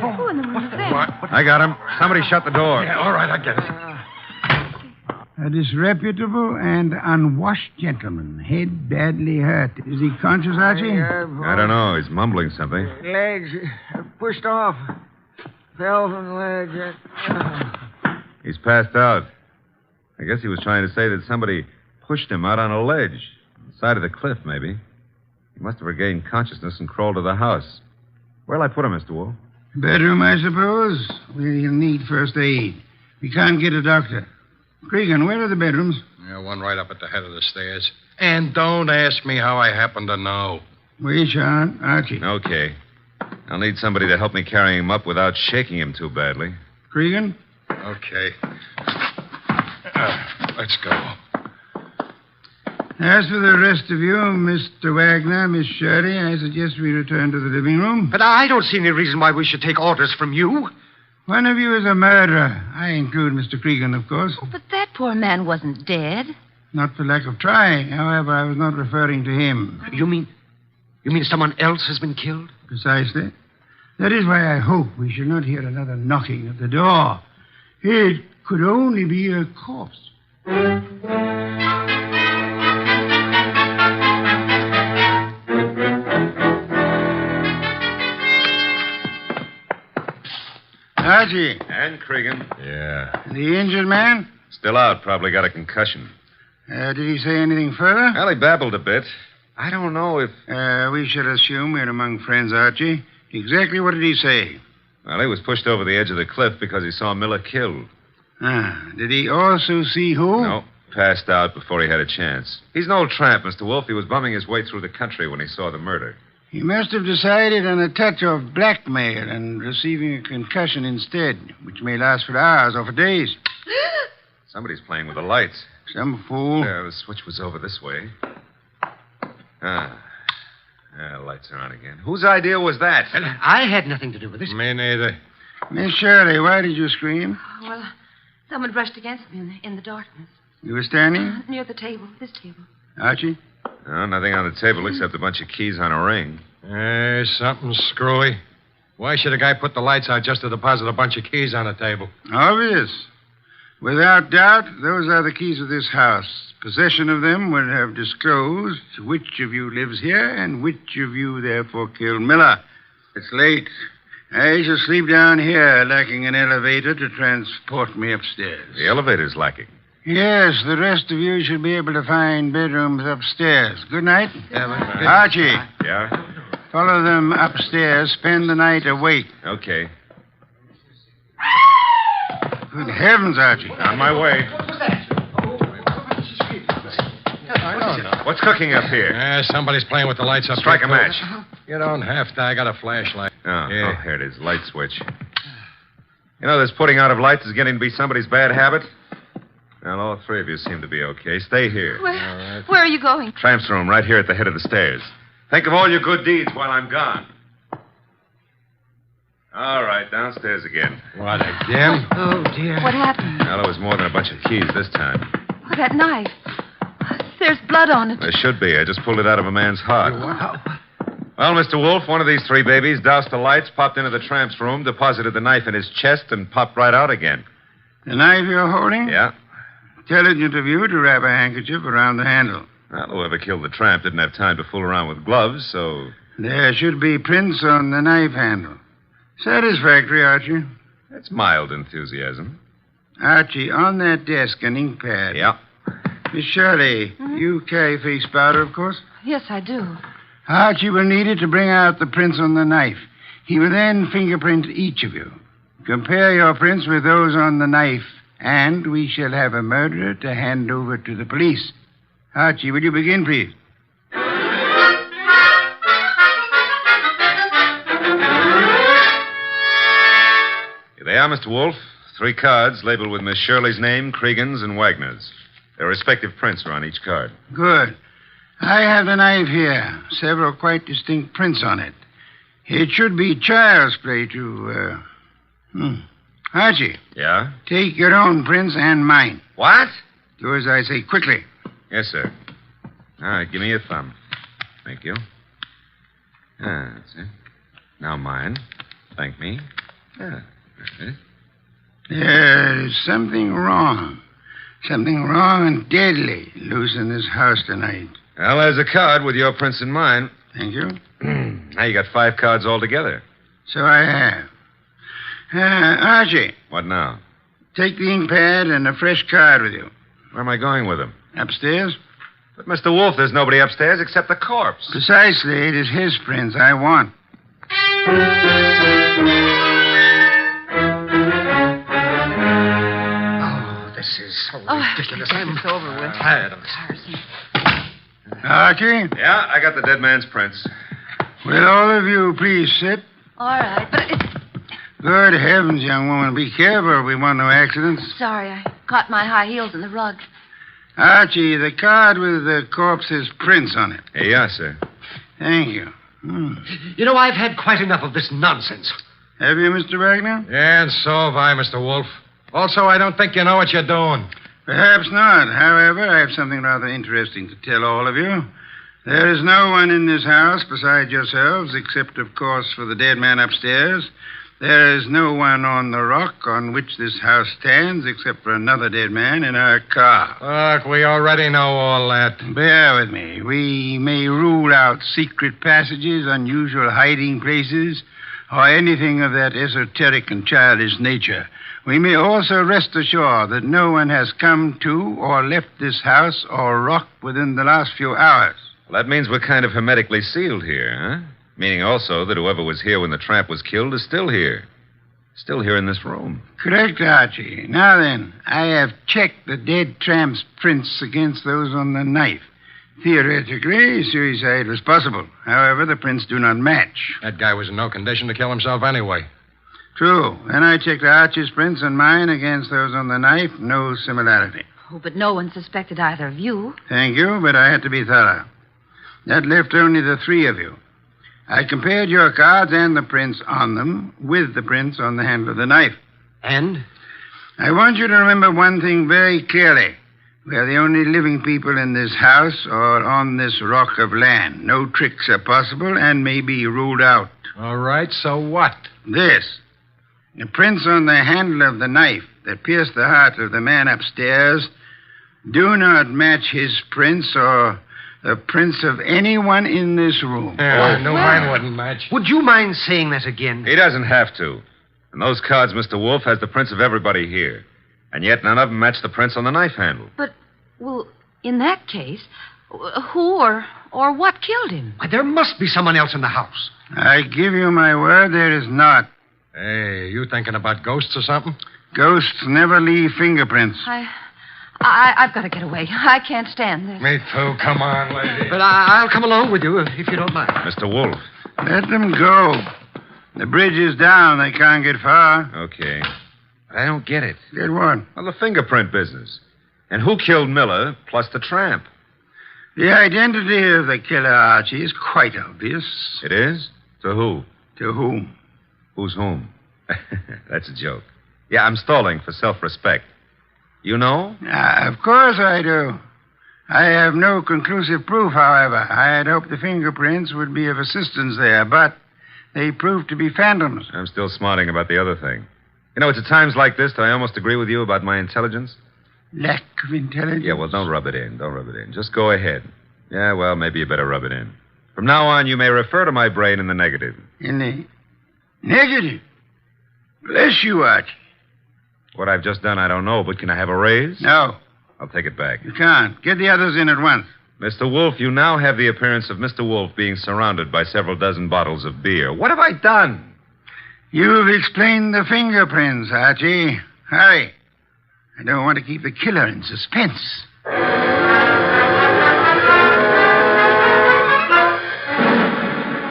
Who in the world is that? What? I got him. Somebody shut the door. Yeah, all right, I get it. A disreputable and unwashed gentleman. Head badly hurt. Is he conscious, Archie? I don't know. He's mumbling something. Legs pushed off. Fell from the ledge. He's passed out. I guess he was trying to say that somebody pushed him out on a ledge. On the side of the cliff, maybe. He must have regained consciousness and crawled to the house. Where'll I put him, Mr. Wolfe? Bedroom, I suppose. We'll need first aid. We can't get a doctor. Cregan, where are the bedrooms? Yeah, one right up at the head of the stairs. And don't ask me how I happen to know. We shan't, Archie. Okay. I'll need somebody to help me carry him up without shaking him too badly. Cregan? Okay. Let's go. As for the rest of you, Mr. Wagner, Miss Shirley, I suggest we return to the living room. But I don't see any reason why we should take orders from you. One of you is a murderer. I include Mr. Cregan, of course. Oh, but that poor man wasn't dead. Not for lack of trying. However, I was not referring to him. You mean someone else has been killed? Precisely. That is why I hope we shall not hear another knocking at the door. It could only be a corpse. Archie. And Cregan. Yeah. The injured man? Still out. Probably got a concussion. Did he say anything further? Well, he babbled a bit. I don't know if... We should assume we're among friends, Archie. Exactly what did he say? Well, he was pushed over the edge of the cliff because he saw Miller killed. Did he also see who? No. Passed out before he had a chance. He's an old tramp, Mr. Wolfe. He was bumming his way through the country when he saw the murder. He must have decided on a touch of blackmail and receiving a concussion instead, which may last for hours or for days. Somebody's playing with the lights. Some fool. The switch was over this way. Lights are on again. Whose idea was that? I had nothing to do with this. Me neither. Miss Shirley, why did you scream? Well, someone brushed against me in the darkness. You were standing? Near the table, this table. Archie? No, nothing on the table except a bunch of keys on a ring. Something screwy. Why should a guy put the lights out just to deposit a bunch of keys on the table? Obvious. Without doubt, those are the keys of this house. Possession of them would have disclosed which of you lives here and which of you therefore killed Miller. It's late. I shall sleep down here, lacking an elevator to transport me upstairs. The elevator's lacking. Yes, the rest of you should be able to find bedrooms upstairs. Good night. Archie. Yeah? Follow them upstairs. Spend the night awake. Okay. Good heavens, Archie. On my way. What's cooking up here? Somebody's playing with the lights up Strike here, a match. You don't have to. I got a flashlight. Oh, here it is. Light switch. You know, this putting out of lights is getting to be somebody's bad habit. Well, all three of you seem to be okay. Stay here. Where are you going? Tramp's room, right here at the head of the stairs. Think of all your good deeds while I'm gone. All right, downstairs again. What again? Oh, dear. What happened? Well, there was more than a bunch of keys this time. Oh, that knife. There's blood on it. There should be. I just pulled it out of a man's heart. Well, Mr. Wolfe, one of these three babies doused the lights, popped into the tramp's room, deposited the knife in his chest, and popped right out again. The knife you're holding? Yeah. Intelligent of you to wrap a handkerchief around the handle. Well, whoever killed the tramp didn't have time to fool around with gloves, so... There should be prints on the knife handle. Satisfactory, Archie. That's mild enthusiasm. Archie, on that desk, an ink pad. Yeah. Miss Shirley, you carry face powder, of course? Yes, I do. Archie will need it to bring out the prints on the knife. He will then fingerprint each of you. Compare your prints with those on the knife, and we shall have a murderer to hand over to the police. Archie, will you begin, please? Here they are, Mr. Wolfe. 3 cards labeled with Miss Shirley's name, Cregan's, and Wagner's. Their respective prints are on each card. Good. I have the knife here. Several quite distinct prints on it. It should be child's play to, Archie. Yeah? Take your own prints and mine. What? Do as I say quickly. Yes, sir. All right, give me your thumb. Thank you. That's it. Now mine. Thank me. That's it. There's something wrong. Something wrong and deadly loose in this house tonight. Well, there's a card with your prints and mine. Thank you. Now you got 5 cards altogether. So I have. Archie. What now? Take the ink pad and a fresh card with you. Where am I going with them? Upstairs? But, Mr. Wolfe, there's nobody upstairs except the corpse. Precisely. It is his prints I want. This is so ridiculous. It's over with. Tired of it. Archie? Yeah, I got the dead man's prints. Will all of you please sit? All right, but it's... Good heavens, young woman. Be careful. We want no accidents. Sorry, I caught my high heels in the rug. Archie, the card with the corpse's prints on it. Here you are, sir. Thank you. You know, I've had quite enough of this nonsense. Have you, Mr. Wagner? Yeah, and so have I, Mr. Wolfe. Also, I don't think you know what you're doing. Perhaps not. However, I have something rather interesting to tell all of you. There is no one in this house besides yourselves, except, of course, for the dead man upstairs. There is no one on the rock on which this house stands, except for another dead man in our car. Look, we already know all that. Bear with me. We may rule out secret passages, unusual hiding places, or anything of that esoteric and childish nature, we may also rest assured that no one has come to or left this house or rock within the last few hours. Well, that means we're kind of hermetically sealed here, huh? Meaning also that whoever was here when the tramp was killed is still here. Still here in this room. Correct, Archie. Now then, I have checked the dead tramp's prints against those on the knife. Theoretically, suicide was possible. However, the prints do not match. That guy was in no condition to kill himself anyway. True. Then I checked Archie's prints and mine against those on the knife. No similarity. Oh, but no one suspected either of you. Thank you, but I had to be thorough. That left only the three of you. I compared your cards and the prints on them with the prints on the handle of the knife. And? I want you to remember one thing very clearly. We are the only living people in this house or on this rock of land. No tricks are possible and may be ruled out. All right, so what? This. The prints on the handle of the knife that pierced the heart of the man upstairs do not match his prints or the prints of anyone in this room. Mine wouldn't match. Would you mind saying that again? He doesn't have to. And those cards, Mr. Wolfe, has the prints of everybody here. And yet none of them match the prints on the knife handle. But, well, in that case, who or what killed him? Why, there must be someone else in the house. I give you my word there is not. Hey, you thinking about ghosts or something? Ghosts never leave fingerprints. I've got to get away. I can't stand this. Me too. Come on, lady. But I'll come along with you if you don't mind. Mr. Wolfe. Let them go. The bridge is down. They can't get far. Okay. But I don't get it. Get what? Well, the fingerprint business. And who killed Miller plus the tramp? The identity of the killer, Archie, is quite obvious. It is? To who? To whom? Who's whom? That's a joke. Yeah, I'm stalling for self-respect. You know? Of course I do. I have no conclusive proof, however. I had hoped the fingerprints would be of assistance there, but they proved to be phantoms. I'm still smarting about the other thing. You know, it's at times like this that I almost agree with you about my intelligence. Lack of intelligence? Yeah, well, don't rub it in. Don't rub it in. Just go ahead. Yeah, well, maybe you better rub it in. From now on, you may refer to my brain in the negative. In the negative? Bless you, Archie. What I've just done, I don't know, but can I have a raise? No. I'll take it back. You can't. Get the others in at once. Mr. Wolfe, you now have the appearance of Mr. Wolfe being surrounded by several dozen bottles of beer. What have I done? You've explained the fingerprints, Archie. Hurry. I don't want to keep the killer in suspense.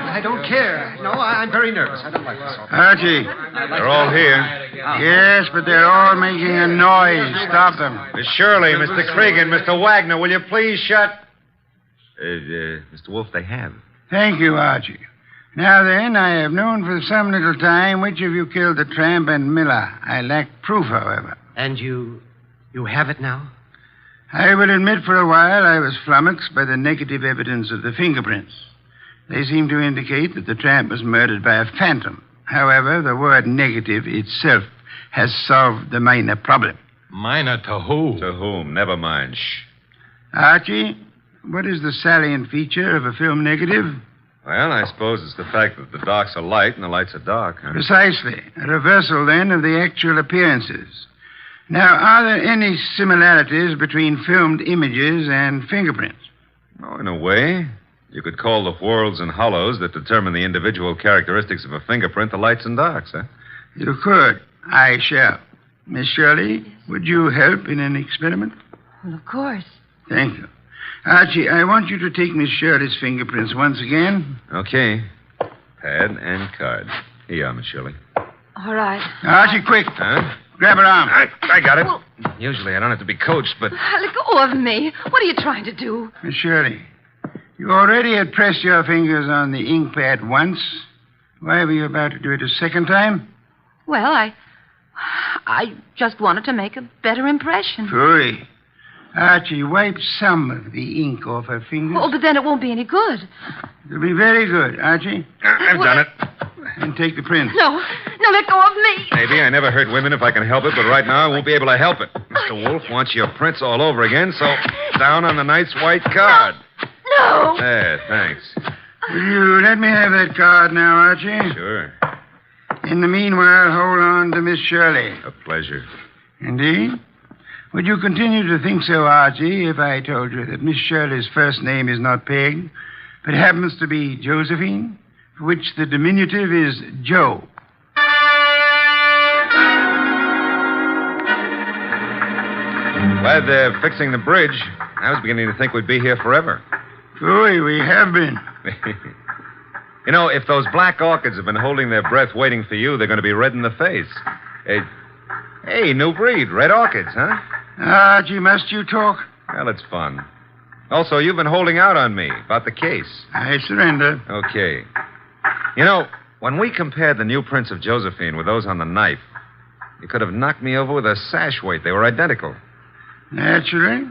I don't care. No, I'm very nervous. I don't like this. Archie. They're all here. Yes, but they're all making a noise. Stop them. Miss Shirley, Mr. Cregan, Mr. Wagner, will you please shut... Mr. Wolfe, they have. Thank you, Archie. Now then, I have known for some little time which of you killed the tramp and Miller. I lack proof, however. And you have it now? I will admit for a while I was flummoxed by the negative evidence of the fingerprints. They seem to indicate that the tramp was murdered by a phantom. However, the word negative itself has solved the minor problem. Minor to who? To whom? Never mind. Shh. Archie, what is the salient feature of a film negative? Well, I suppose it's the fact that the darks are light and the lights are dark. Huh? Precisely. A reversal, then, of the actual appearances. Now, are there any similarities between filmed images and fingerprints? Oh, in a way. You could call the whorls and hollows that determine the individual characteristics of a fingerprint the lights and darks, huh? You could. I shall. Miss Shirley, would you help in an experiment? Well, of course. Thank you. Archie, I want you to take Miss Shirley's fingerprints once again. Okay. Pad and card. Here you are, Miss Shirley. All right. Archie, quick. Huh? Grab her arm. I got it. Well, usually I don't have to be coached, but... Let go of me. What are you trying to do? Miss Shirley, you already had pressed your fingers on the ink pad once. Why were you about to do it a second time? Well, I just wanted to make a better impression. Phooey. Archie, wipe some of the ink off her fingers. Oh, but then it won't be any good. It'll be very good, Archie. I've done it. And take the print. No, let go of me. Maybe. I never hurt women if I can help it, but right now I won't be able to help it. Mr. Wolfe wants your prints all over again, so down on the nice white card. No. There, thanks. Will you let me have that card now, Archie? Sure. In the meanwhile, hold on to Miss Shirley. A pleasure. Indeed? Would you continue to think so, Archie, if I told you that Miss Shirley's first name is not Peg, but happens to be Josephine, for which the diminutive is Joe? Glad they're fixing the bridge. I was beginning to think we'd be here forever. Boy, we have been. You know, if those black orchids have been holding their breath waiting for you, they're going to be red in the face. Hey, new breed, red orchids, huh? Archie, must you talk? Well, it's fun. Also, you've been holding out on me about the case. I surrender. Okay. You know, when we compared the new prints of Josephine with those on the knife, you could have knocked me over with a sash weight. They were identical. Naturally.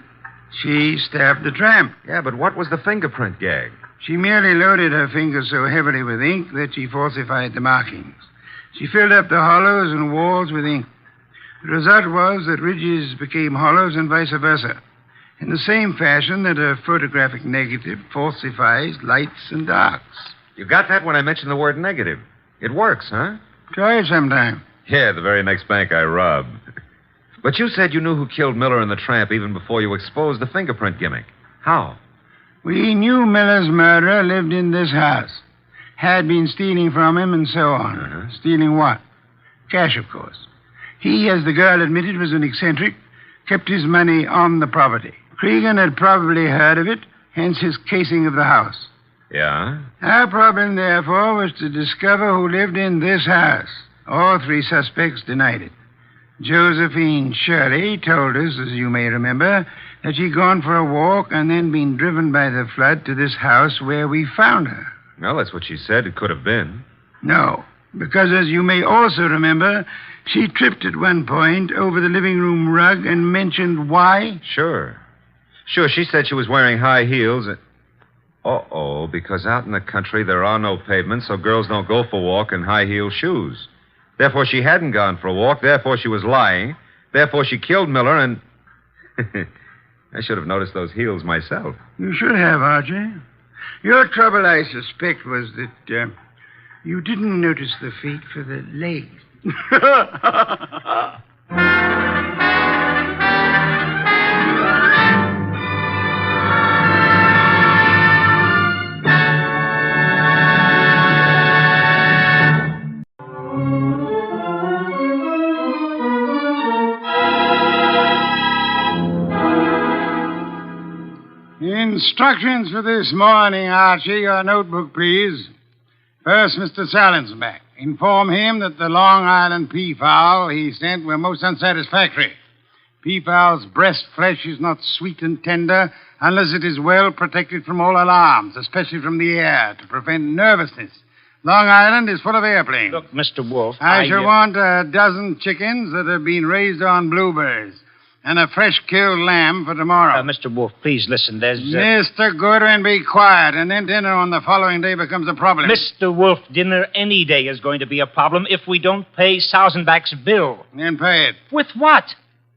She stabbed the tramp. Yeah, but what was the fingerprint gag? She merely loaded her fingers so heavily with ink that she falsified the markings. She filled up the hollows and walls with ink. The result was that ridges became hollows and vice versa, in the same fashion that a photographic negative falsifies lights and darks. You got that when I mentioned the word negative. It works, huh? Try it sometime. Yeah, the very next bank I robbed. But you said you knew who killed Miller and the tramp even before you exposed the fingerprint gimmick. How? We knew Miller's murderer lived in this house, had been stealing from him, and so on. Uh-huh. Stealing what? Cash, of course. He, as the girl admitted, was an eccentric, kept his money on the property. Cregan had probably heard of it, hence his casing of the house. Yeah? Our problem, therefore, was to discover who lived in this house. All three suspects denied it. Josephine Shirley told us, as you may remember, that she'd gone for a walk and then been driven by the flood to this house where we found her. Well, that's what she said it could have been. No, because as you may also remember, she tripped at one point over the living room rug and mentioned why. Sure, she said she was wearing high heels. Uh-oh, because out in the country there are no pavements, so girls don't go for a walk in high-heel shoes. Therefore, she hadn't gone for a walk. Therefore, she was lying. Therefore, she killed Miller, and... I should have noticed those heels myself. You should have, Archie. Your trouble, I suspect, was that you didn't notice the feet for the legs. Instructions for this morning, Archie. Your notebook, please. First, Mr. Salinsbeck. Inform him that the Long Island peafowl he sent were most unsatisfactory. Peafowl's breast flesh is not sweet and tender unless it is well protected from all alarms, especially from the air, to prevent nervousness. Long Island is full of airplanes. Look, Mr. Wolfe, I shall want a dozen chickens that have been raised on blueberries. And a fresh-killed lamb for tomorrow. Mr. Wolfe, please listen. There's... Mr. Goodwin, be quiet, and then dinner on the following day becomes a problem. Mr. Wolfe, dinner any day is going to be a problem if we don't pay Sausenbach's bill. Then pay it. With what?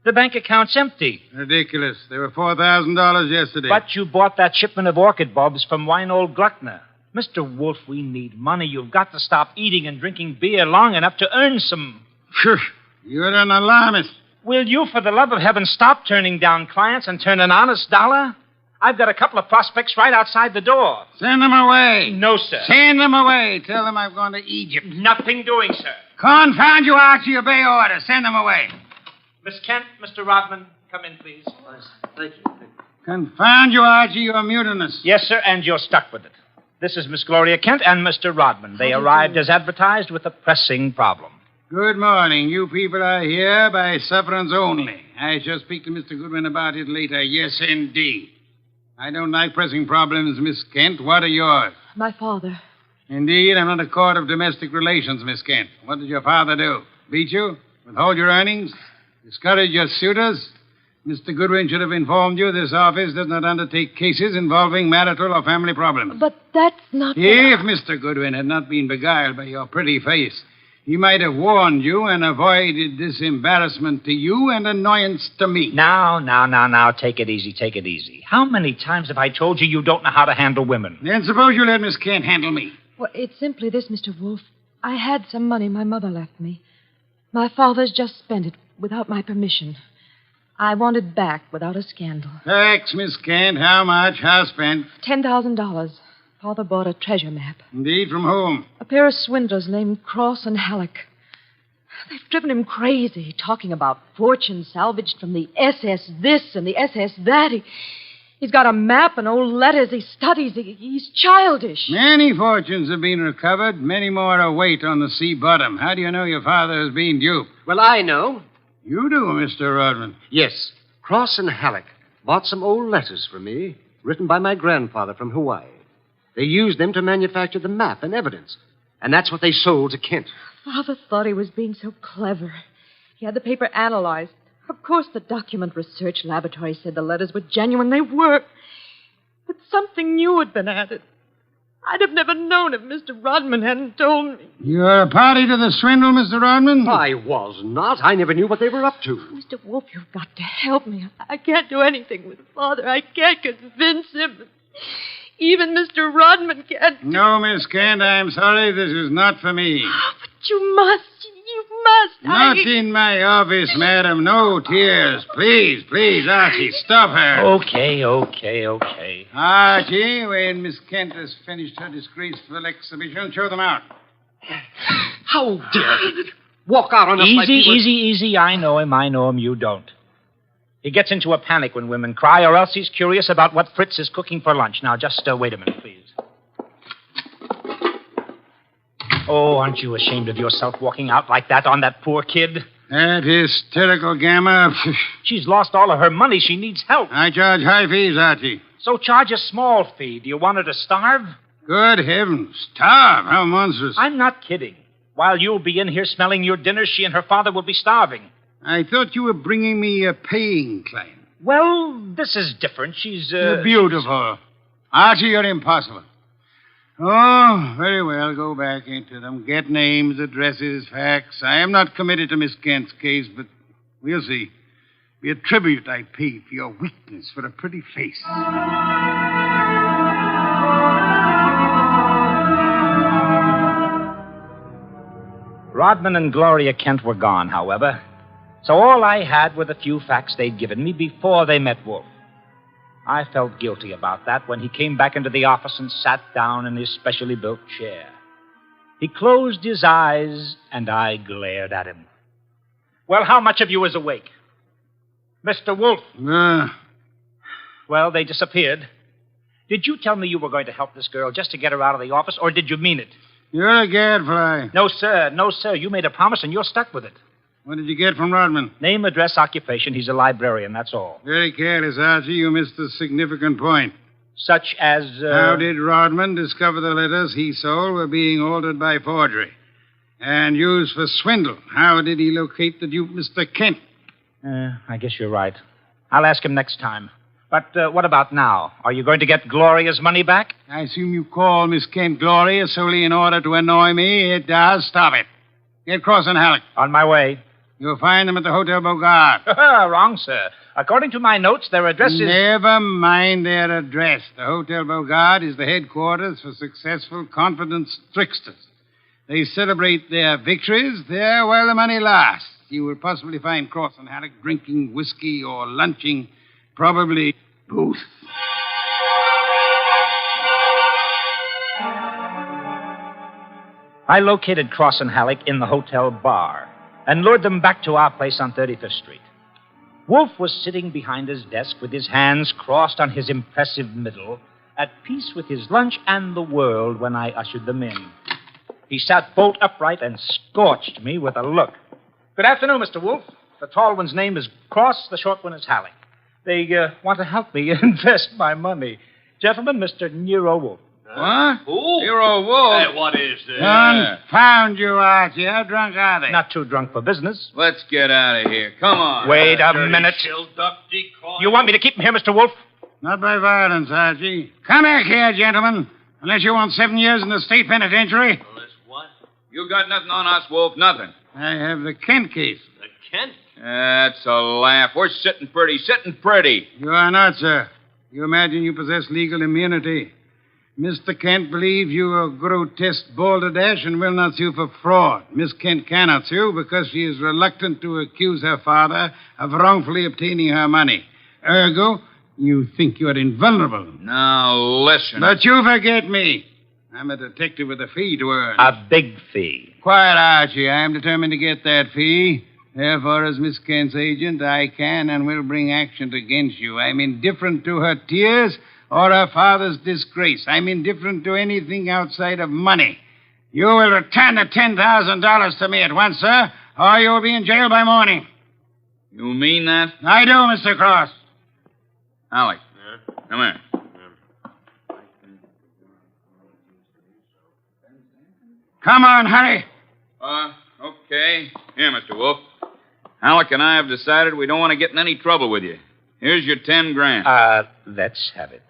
The bank account's empty. Ridiculous. There were $4,000 yesterday. But you bought that shipment of orchid bulbs from Winold Gluckner. Mr. Wolfe, we need money. You've got to stop eating and drinking beer long enough to earn some. Shush. You're an alarmist. Will you, for the love of heaven, stop turning down clients and turn an honest dollar? I've got a couple of prospects right outside the door. Send them away. No, sir. Send them away. Tell them I've gone to Egypt. Nothing doing, sir. Confound you, Archie. Obey orders. Send them away. Miss Kent, Mr. Rodman, come in, please. Thank you. Confound you, Archie. You're mutinous. Yes, sir, and you're stuck with it. This is Miss Gloria Kent and Mr. Rodman. They arrived as advertised with a pressing problem. Good morning. You people are here by sufferance only. I shall speak to Mr. Goodwin about it later. Yes, indeed. I don't like pressing problems, Miss Kent. What are yours? My father. Indeed, I'm not a court of domestic relations, Miss Kent. What did your father do? Beat you? Withhold your earnings? Discourage your suitors? Mr. Goodwin should have informed you this office does not undertake cases involving marital or family problems. But that's not... If Mr. Goodwin had not been beguiled by your pretty face, he might have warned you and avoided this embarrassment to you and annoyance to me. Now, take it easy. How many times have I told you you don't know how to handle women? Then suppose you let Miss Kent handle me. Well, it's simply this, Mr. Wolfe. I had some money my mother left me. My father's just spent it without my permission. I want it back without a scandal. Thanks, Miss Kent. How much? How spent? $10,000. Father bought a treasure map. Indeed, from whom? A pair of swindlers named Cross and Halleck. They've driven him crazy, talking about fortune salvaged from the SS this and the SS that. He's got a map and old letters he studies. He's childish. Many fortunes have been recovered. Many more await on the sea bottom. How do you know your father has been duped? Well, I know. You do, Mr. Rodman. Yes. Cross and Halleck bought some old letters from me, written by my grandfather from Hawaii. They used them to manufacture the map and evidence. And that's what they sold to Kent. Father thought he was being so clever. He had the paper analyzed. Of course, the document research laboratory said the letters were genuine. They were. But something new had been added. I'd have never known if Mr. Rodman hadn't told me. You're a party to the swindle, Mr. Rodman? I was not. I never knew what they were up to. Mr. Wolfe, you've got to help me. I can't do anything with Father. I can't convince him. Even Mr. Rodman can't. No, Miss Kent, I'm sorry. This is not for me. But you must. You must. Not in my office, madam. No tears. Please, please, Archie, stop her. Okay. Archie, when Miss Kent has finished her disgraceful exhibition, show them out. How dare he walk out on us like he was... Easy. I know him. You don't. He gets into a panic when women cry, or else he's curious about what Fritz is cooking for lunch. Now, just wait a minute, please. Oh, aren't you ashamed of yourself walking out like that on that poor kid? That hysterical gamma. She's lost all of her money. She needs help. I charge high fees, Archie. So charge a small fee. Do you want her to starve? Good heavens. Starve? How monstrous. I'm not kidding. While you'll be in here smelling your dinner, she and her father will be starving. I thought you were bringing me a paying client. Well, this is different. She's, You're beautiful. Archie, you're impossible. Oh, very well. Go back into them. Get names, addresses, facts. I am not committed to Miss Kent's case, but we'll see. Be a tribute I pay for your weakness for a pretty face. Rodman and Gloria Kent were gone, however. So all I had were the few facts they'd given me before they met Wolfe. I felt guilty about that when he came back into the office and sat down in his specially built chair. He closed his eyes, and I glared at him. Well, how much of you is awake? Mr. Wolfe? Well, they disappeared. Did you tell me you were going to help this girl just to get her out of the office, or did you mean it? You're a gadfly. No, sir. You made a promise, and you're stuck with it. What did you get from Rodman? Name, address, occupation. He's a librarian, that's all. Very careless, Archie. You missed a significant point. Such as, How did Rodman discover the letters he sold were being altered by forgery and used for swindle? How did he locate the dupe, Mr. Kent? I guess you're right. I'll ask him next time. But what about now? Are you going to get Gloria's money back? I assume you call Miss Kent Gloria solely in order to annoy me. It does. Stop it. Get Cross and Halleck. On my way. You'll find them at the Hotel Bogart. Wrong, sir. According to my notes, their address is... Never mind their address. The Hotel Bogart is the headquarters for successful, confident tricksters. They celebrate their victories there while the money lasts. You will possibly find Cross and Halleck drinking whiskey or lunching, probably both. I located Cross and Halleck in the hotel bar and lured them back to our place on 35th Street. Wolfe was sitting behind his desk with his hands crossed on his impressive middle, at peace with his lunch and the world when I ushered them in. He sat bolt upright and scorched me with a look. Good afternoon, Mr. Wolfe. The tall one's name is Cross, the short one is Halleck. They want to help me invest my money. Gentlemen, Mr. Nero Wolfe. What? Who? Nero Wolfe. Hey, what is this? Confound you, Archie. How drunk are they? Not too drunk for business. Let's get out of here. Come on. Wait a minute. Duck decoy. You want me to keep him here, Mr. Wolfe? Not by violence, Archie. Come back here, gentlemen. Unless you want 7 years in the state penitentiary. Well, what? You got nothing on us, Wolf. Nothing. I have the Kent case. The Kent? That's a laugh. We're sitting pretty. You are not, sir. You imagine you possess legal immunity. Mr. Kent believes you are grotesque balderdash and will not sue for fraud. Miss Kent cannot sue because she is reluctant to accuse her father of wrongfully obtaining her money. Ergo, you think you're invulnerable. Now, listen. But you forget me. I'm a detective with a fee to earn. A big fee. Quiet, Archie. I am determined to get that fee. Therefore, as Miss Kent's agent, I can and will bring action against you. I'm indifferent to her tears or her father's disgrace. I'm indifferent to anything outside of money. You will return the $10,000 to me at once, sir, or you will be in jail by morning. You mean that? I do, Mr. Cross. Alec, come here. Come on, hurry. Okay. Here, Mr. Wolfe. Alec and I have decided we don't want to get in any trouble with you. Here's your $10,000. Let's have it.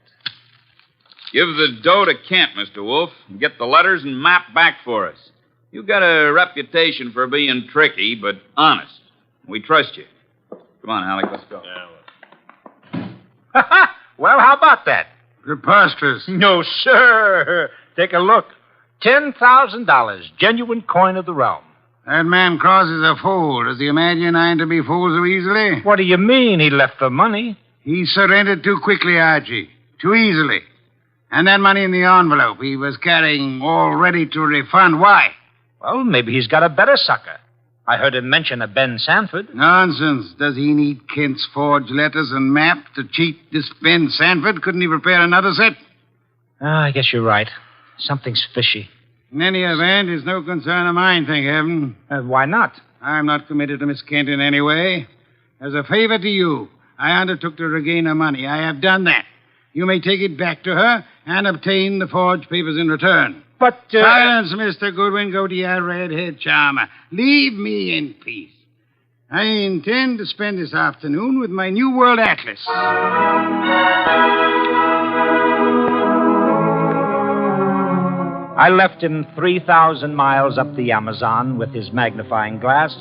Give the dough to Kent, Mr. Wolfe, and get the letters and map back for us. You've got a reputation for being tricky, but honest. We trust you. Come on, Alec, let's go. Well, how about that? Preposterous. No, sir. Take a look. $10,000, genuine coin of the realm. That man Cross is a fool. Does he imagine I'm to be fooled so easily? What do you mean he left the money? He surrendered too quickly, Archie. Too easily. And that money in the envelope he was carrying all ready to refund. Why? Well, maybe he's got a better sucker. I heard him mention a Ben Sanford. Nonsense. Does he need Kent's forged letters and map to cheat this Ben Sanford? Couldn't he prepare another set? I guess you're right. Something's fishy. In any event, it's no concern of mine, thank heaven. Why not? I'm not committed to Miss Kent in any way. As a favor to you, I undertook to regain her money. I have done that. You may take it back to her and obtain the forged papers in return. But, Silence, Mr. Goodwin. Go to your red-haired charmer. Leave me in peace. I intend to spend this afternoon with my New World Atlas. I left him 3,000 miles up the Amazon with his magnifying glass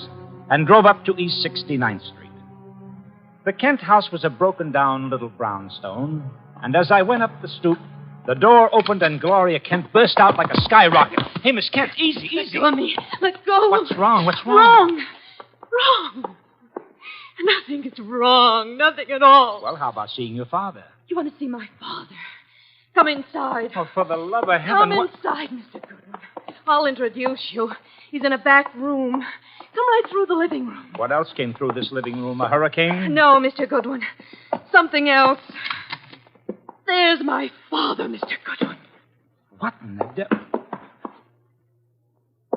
and drove up to East 69th Street. The Kent house was a broken-down little brownstone, and as I went up the stoop, the door opened and Gloria Kent burst out like a skyrocket. Hey, Miss Kent, easy, easy. Let go of me. Let go. What's wrong? What's wrong? Wrong. Nothing is wrong. Nothing at all. Well, how about seeing your father? You want to see my father? Come inside. Oh, for the love of heaven. Come inside, Mr. Goodwin. I'll introduce you. He's in a back room. Come right through the living room. What else came through this living room? A hurricane? No, Mr. Goodwin. Something else. There's my father, Mr. Goodwin. What in the devil?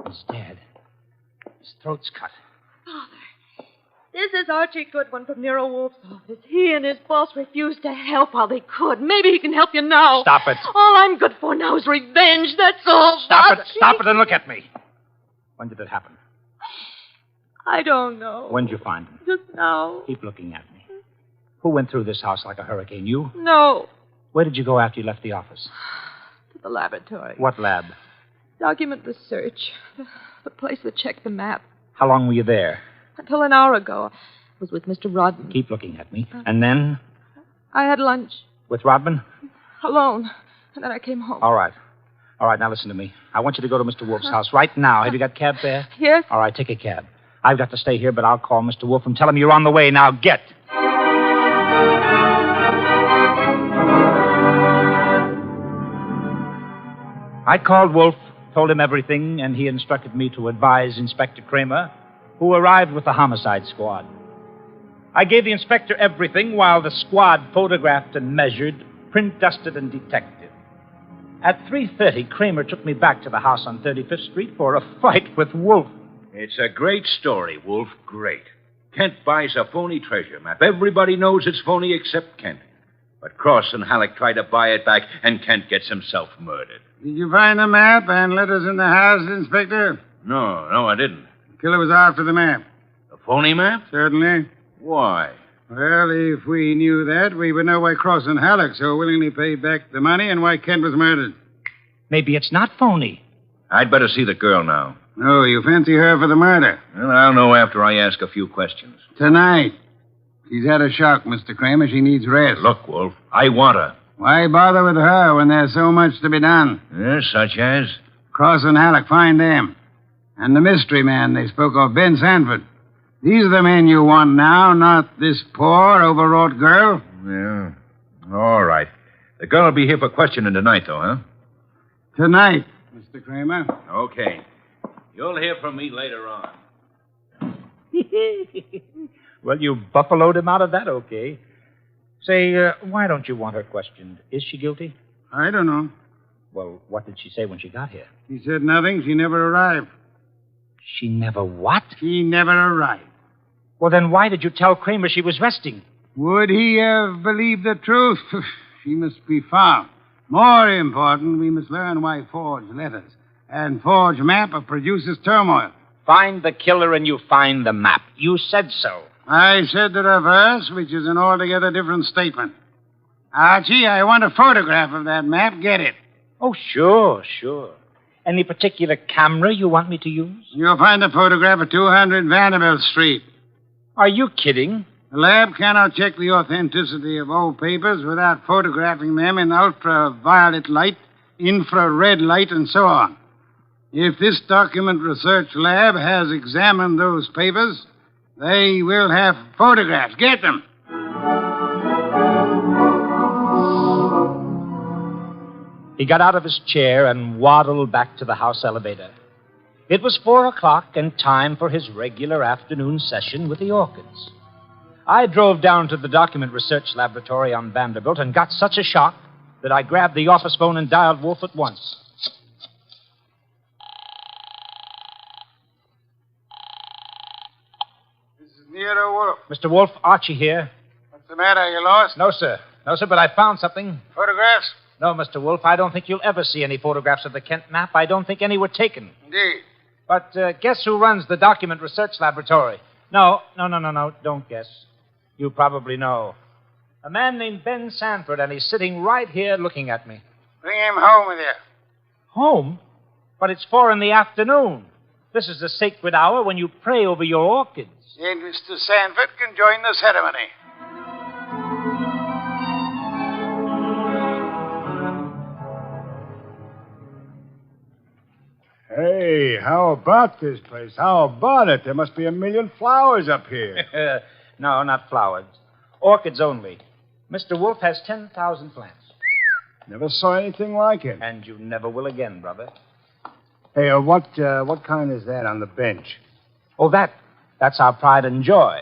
He's dead. His throat's cut. Father, this is Archie Goodwin from Nero Wolfe's office. He and his boss refused to help while they could. Maybe he can help you now. Stop it. All I'm good for now is revenge. That's all. Stop it. Stop it and look at me. When did it happen? I don't know. When did you find him? Just now. Keep looking at me. Who went through this house like a hurricane? You? No. Where did you go after you left the office? To the laboratory. What lab? Document research. The place that checked the map. How long were you there? Until an hour ago. I was with Mr. Rodman. Keep looking at me. And then? I had lunch. With Rodman? Alone. And then I came home. All right. All right, now listen to me. I want you to go to Mr. Wolfe's house right now. Have you got cab fare? Yes. All right, take a cab. I've got to stay here, but I'll call Mr. Wolfe and tell him you're on the way. Now, get. I called Wolfe, told him everything, and he instructed me to advise Inspector Kramer, who arrived with the homicide squad. I gave the inspector everything while the squad photographed and measured, print dusted and detected. At 3:30, Kramer took me back to the house on 35th Street for a fight with Wolfe. It's a great story, Wolf. Great. Kent buys a phony treasure map. Everybody knows it's phony except Kent. But Cross and Halleck try to buy it back, and Kent gets himself murdered. Did you find the map and letters in the house, Inspector? No, I didn't. The killer was after the map. A phony map? Certainly. Why? Well, if we knew that, we would know why Cross and Halleck so willingly paid back the money and why Kent was murdered. Maybe it's not phony. I'd better see the girl now. Oh, you fancy her for the murder? Well, I'll know after I ask a few questions. Tonight. She's had a shock, Mr. Kramer. She needs rest. Look, Wolf, I want her. Why bother with her when there's so much to be done? Yes, such as? Cross and Halleck, find them. And the mystery man they spoke of, Ben Sanford. These are the men you want now, not this poor, overwrought girl. Yeah. All right. The girl will be here for questioning tonight, though, huh? Tonight, Mr. Kramer. Okay. You'll hear from me later on. Well, you buffaloed him out of that, okay. Say, why don't you want her questioned? Is she guilty? I don't know. Well, what did she say when she got here? She said nothing. She never arrived. She never what? She never arrived. Well, then why did you tell Kramer she was resting? Would he have believed the truth? She must be found. More important, we must learn why forged letters and forged map produces turmoil. Find the killer and you find the map. You said so. I said the reverse, which is an altogether different statement. Archie, I want a photograph of that map. Get it. Oh, sure. Any particular camera you want me to use? You'll find a photograph of 200 Vanderbilt Street. Are you kidding? The lab cannot check the authenticity of old papers without photographing them in ultraviolet light, infrared light, and so on. If this document research lab has examined those papers, they will have photographs. Get them. He got out of his chair and waddled back to the house elevator. It was 4 o'clock and time for his regular afternoon session with the orchids. I drove down to the document research laboratory on Vanderbilt and got such a shock that I grabbed the office phone and dialed Wolfe at once. This is Nero Wolfe. Mr. Wolfe, Archie here. What's the matter? You lost? No, sir, but I found something. Photographs? No, Mr. Wolfe, I don't think you'll ever see any photographs of the Kent map. I don't think any were taken. Indeed. But guess who runs the document research laboratory? No, don't guess. You probably know. A man named Ben Sanford, and he's sitting right here looking at me. Bring him home with you. Home? But it's 4 p.m. This is the sacred hour when you pray over your orchids. And Mr. Sanford can join the ceremony. Hey, how about this place? How about it? There must be 1 million flowers up here. No, not flowers. Orchids only. Mr. Wolfe has 10,000 plants. Never saw anything like it. And you never will again, brother. Hey, what kind is that on the bench? Oh, that's our pride and joy.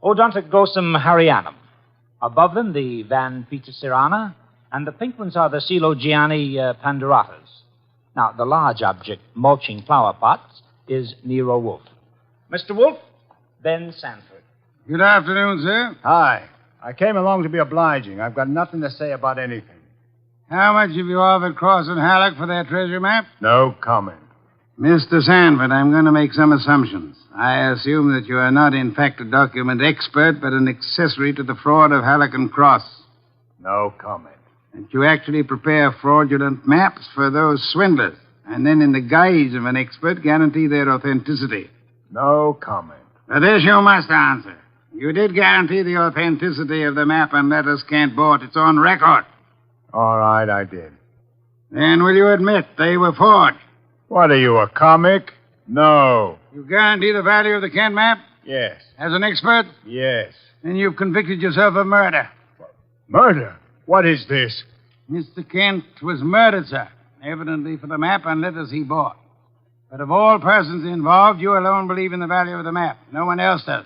Odontoglossum harryanum. Above them, the Van Petersirana, and the pink ones are the Coelogiani panduratas. Now, the large object, mulching flower pots, is Nero Wolfe. Mr. Wolfe, Ben Sanford. Good afternoon, sir. Hi. I came along to be obliging. I've got nothing to say about anything. How much have you offered Cross and Halleck for their treasure map? No comment. Mr. Sanford, I'm going to make some assumptions. I assume that you are not, in fact, a document expert, but an accessory to the fraud of Halleck and Cross. No comment. That you actually prepare fraudulent maps for those swindlers, and then, in the guise of an expert, guarantee their authenticity. No comment. But this you must answer. You did guarantee the authenticity of the map and letters Kent bought. It's on record. All right, I did. Then will you admit they were forged? What are you, a comic? No. You guarantee the value of the Kent map? Yes. As an expert? Yes. Then you've convicted yourself of murder. Murder? What is this? Mr. Kent was murdered, sir. Evidently for the map and letters he bought. But of all persons involved, you alone believe in the value of the map. No one else does.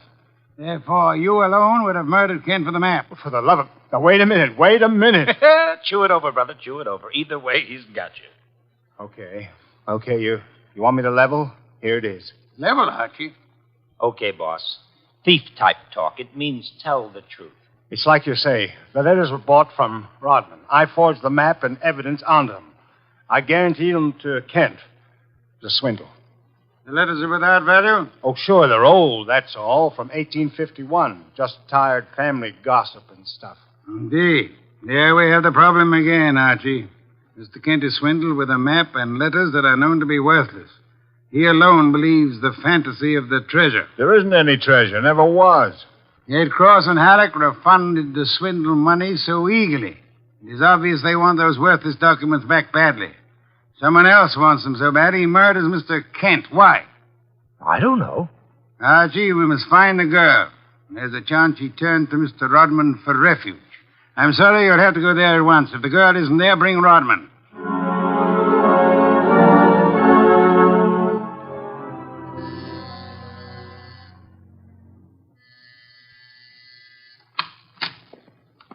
Therefore, you alone would have murdered Kent for the map. For the love of... Now, wait a minute. Chew it over, brother. Chew it over. Either way, he's got you. Okay, you want me to level? Here it is. Level, Archie? Okay, boss. Thief-type talk. It means tell the truth. It's like you say. The letters were bought from Rodman. I forged the map and evidence onto them. I guaranteed them to Kent. It was a swindle. The letters are without value? Oh, sure, they're old, that's all, from 1851. Just tired family gossip and stuff. Indeed. There we have the problem again, Archie. Mr. Kent is swindled with a map and letters that are known to be worthless. He alone believes the fantasy of the treasure. There isn't any treasure, never was. Yet Cross and Halleck refunded the swindle money so eagerly. It is obvious they want those worthless documents back badly. Someone else wants them so bad he murders Mr. Kent. Why? I don't know. Archie, we must find the girl. There's a chance she turned to Mr. Rodman for refuge. I'm sorry you'll have to go there at once. If the girl isn't there, bring Rodman.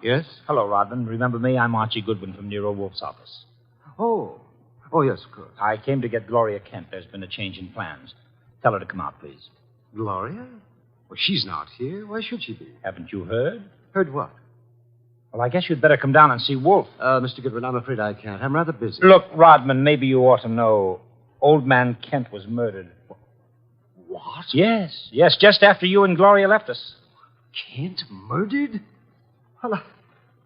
Yes? Hello, Rodman. Remember me? I'm Archie Goodwin from Nero Wolfe's office. Oh, yes, of course. I came to get Gloria Kent. There's been a change in plans. Tell her to come out, please. Gloria? Well, she's not here. Why should she be? Haven't you heard? Heard what? Well, I guess you'd better come down and see Wolfe. Mr. Goodwin, I'm afraid I can't. I'm rather busy. Look, Rodman, maybe you ought to know. Old man Kent was murdered. What? Yes, just after you and Gloria left us. Kent murdered?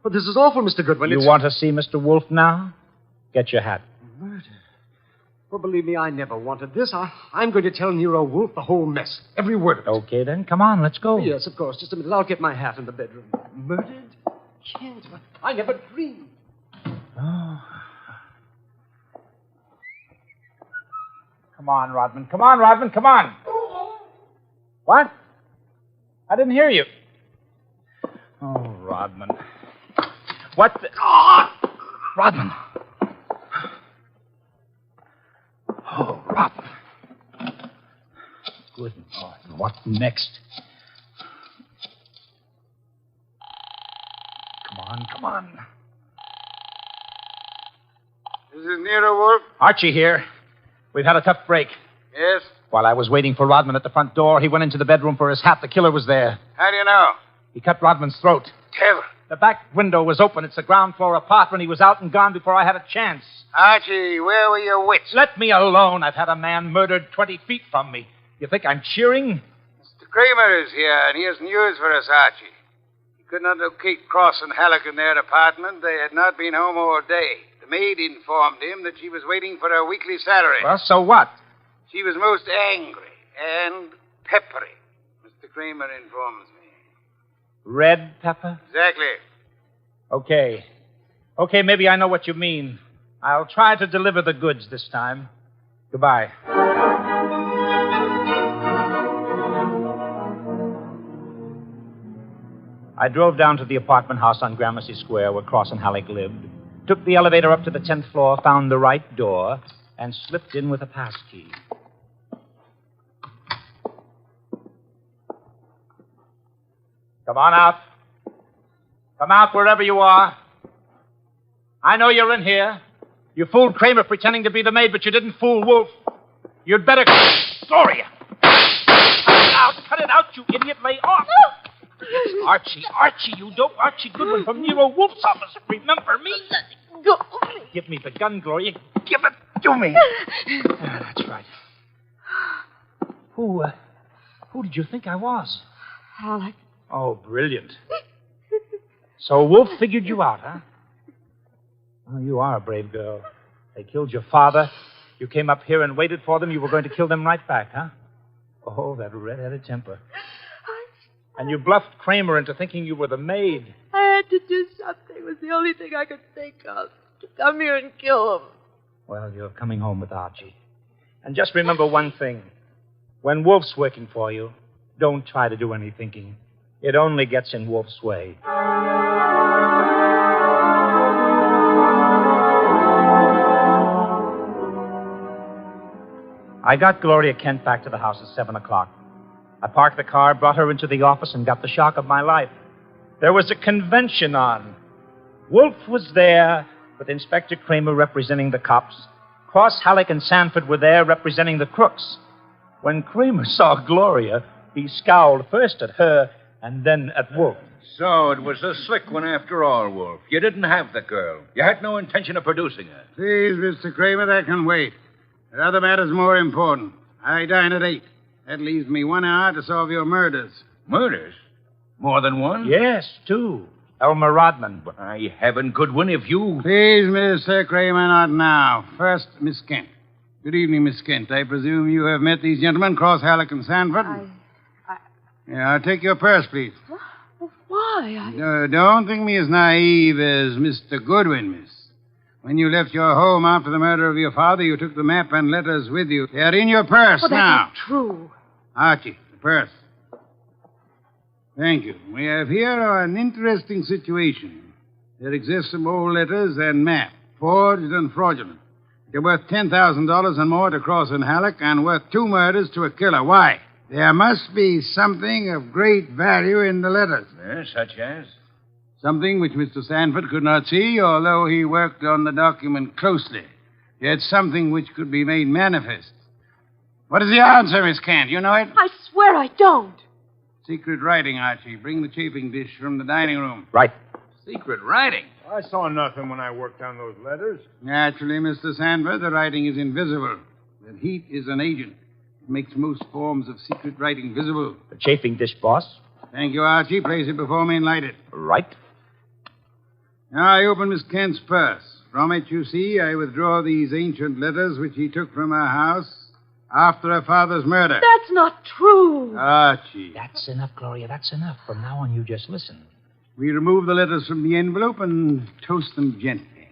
Well, this is awful, Mr. Goodwin. You want to see Mr. Wolfe now? Get your hat. Murder? Well, believe me, I never wanted this. I'm going to tell Nero Wolfe the whole mess. Every word of it. Okay, then. Come on, let's go. Yes, of course. Just a minute. I'll get my hat in the bedroom. Murdered? Kent? I never dreamed. Oh. Come on, Rodman. Come on, Rodman. Come on. What? I didn't hear you. Oh, Rodman. What the... Oh! Rodman. Oh, Rodman. Good Lord. What next? Come on. This is Nero Wolfe. Archie here. We've had a tough break. Yes? While I was waiting for Rodman at the front door, he went into the bedroom for his hat. The killer was there. How do you know? He cut Rodman's throat. Tell. The back window was open. It's a ground floor apartment. He was out and gone before I had a chance. Archie, where were your wits? Let me alone. I've had a man murdered 20 feet from me. You think I'm cheering? Mr. Kramer is here, and he has news for us, Archie. He could not locate Cross and Halleck in their apartment. They had not been home all day. The maid informed him that she was waiting for her weekly salary. Well, so what? She was most angry and peppery, Mr. Kramer informs me. Red pepper? Exactly. Okay, maybe I know what you mean. I'll try to deliver the goods this time. Goodbye. I drove down to the apartment house on Gramercy Square where Cross and Halleck lived, took the elevator up to the 10th floor, found the right door, and slipped in with a pass key. Come on out. Come out wherever you are. I know you're in here. You fooled Kramer pretending to be the maid, but you didn't fool Wolfe. You'd better... Gloria! Cut it out, you idiot. Lay off. Archie, you dope. Archie Goodwin from Nero Wolfe's office. Remember me? Go. Give me the gun, Gloria. Give it to me. That's right. Who did you think I was? Halleck. Oh, brilliant. So Wolfe figured you out, huh? Well, you are a brave girl. They killed your father. You came up here and waited for them. You were going to kill them right back, huh? Oh, that red-headed temper. And you bluffed Kramer into thinking you were the maid. I had to do something. It was the only thing I could think of. To come here and kill him. Well, you're coming home with Archie. And just remember one thing. When Wolfe's working for you, don't try to do any thinking. It only gets in Wolfe's way. I got Gloria Kent back to the house at 7 o'clock. I parked the car, brought her into the office, and got the shock of my life. There was a convention on. Wolfe was there, with Inspector Kramer representing the cops. Cross, Halleck, and Sanford were there representing the crooks. When Kramer saw Gloria, he scowled first at her and then at Wolfe. So it was a slick one after all, Wolfe. You didn't have the girl. You had no intention of producing her. Please, Mr. Kramer, that can wait. There are other matters more important. I dine at 8. That leaves me 1 hour to solve your murders. Murders? More than one? Yes, 2. Elmer Rodman. By heaven, Goodwin, if you... Please, Mr. Kramer, not now. First, Miss Kent. Good evening, Miss Kent. I presume you have met these gentlemen, Cross, Halleck, and Sanford? Yeah, I'll take your purse, please. Why? Why? Don't think me as naive as Mr. Goodwin, miss. When you left your home after the murder of your father, you took the map and letters with you. They're in your purse Oh, that's now. not true. Archie, the purse. Thank you. We have here an interesting situation. There exist some old letters and map, forged and fraudulent. They're worth $10,000 and more to Cross and Halleck and worth 2 murders to a killer. Why? There must be something of great value in the letters. Such as? Something which Mr. Sanford could not see, although he worked on the document closely. Yet something which could be made manifest. What is the answer, Miss Kent? You know it? I swear I don't. Secret writing, Archie. Bring the chafing dish from the dining room. Right. Secret writing? I saw nothing when I worked on those letters. Naturally, Mr. Sanford, the writing is invisible. But heat is an agent. It makes most forms of secret writing visible. The chafing dish, boss. Thank you, Archie. Place it before me and light it. Right. Now I open Miss Kent's purse. From it, you see, I withdraw these ancient letters which he took from her house after her father's murder. That's not true. Archie. That's enough, Gloria. That's enough. From now on, you just listen. We remove the letters from the envelope and toast them gently.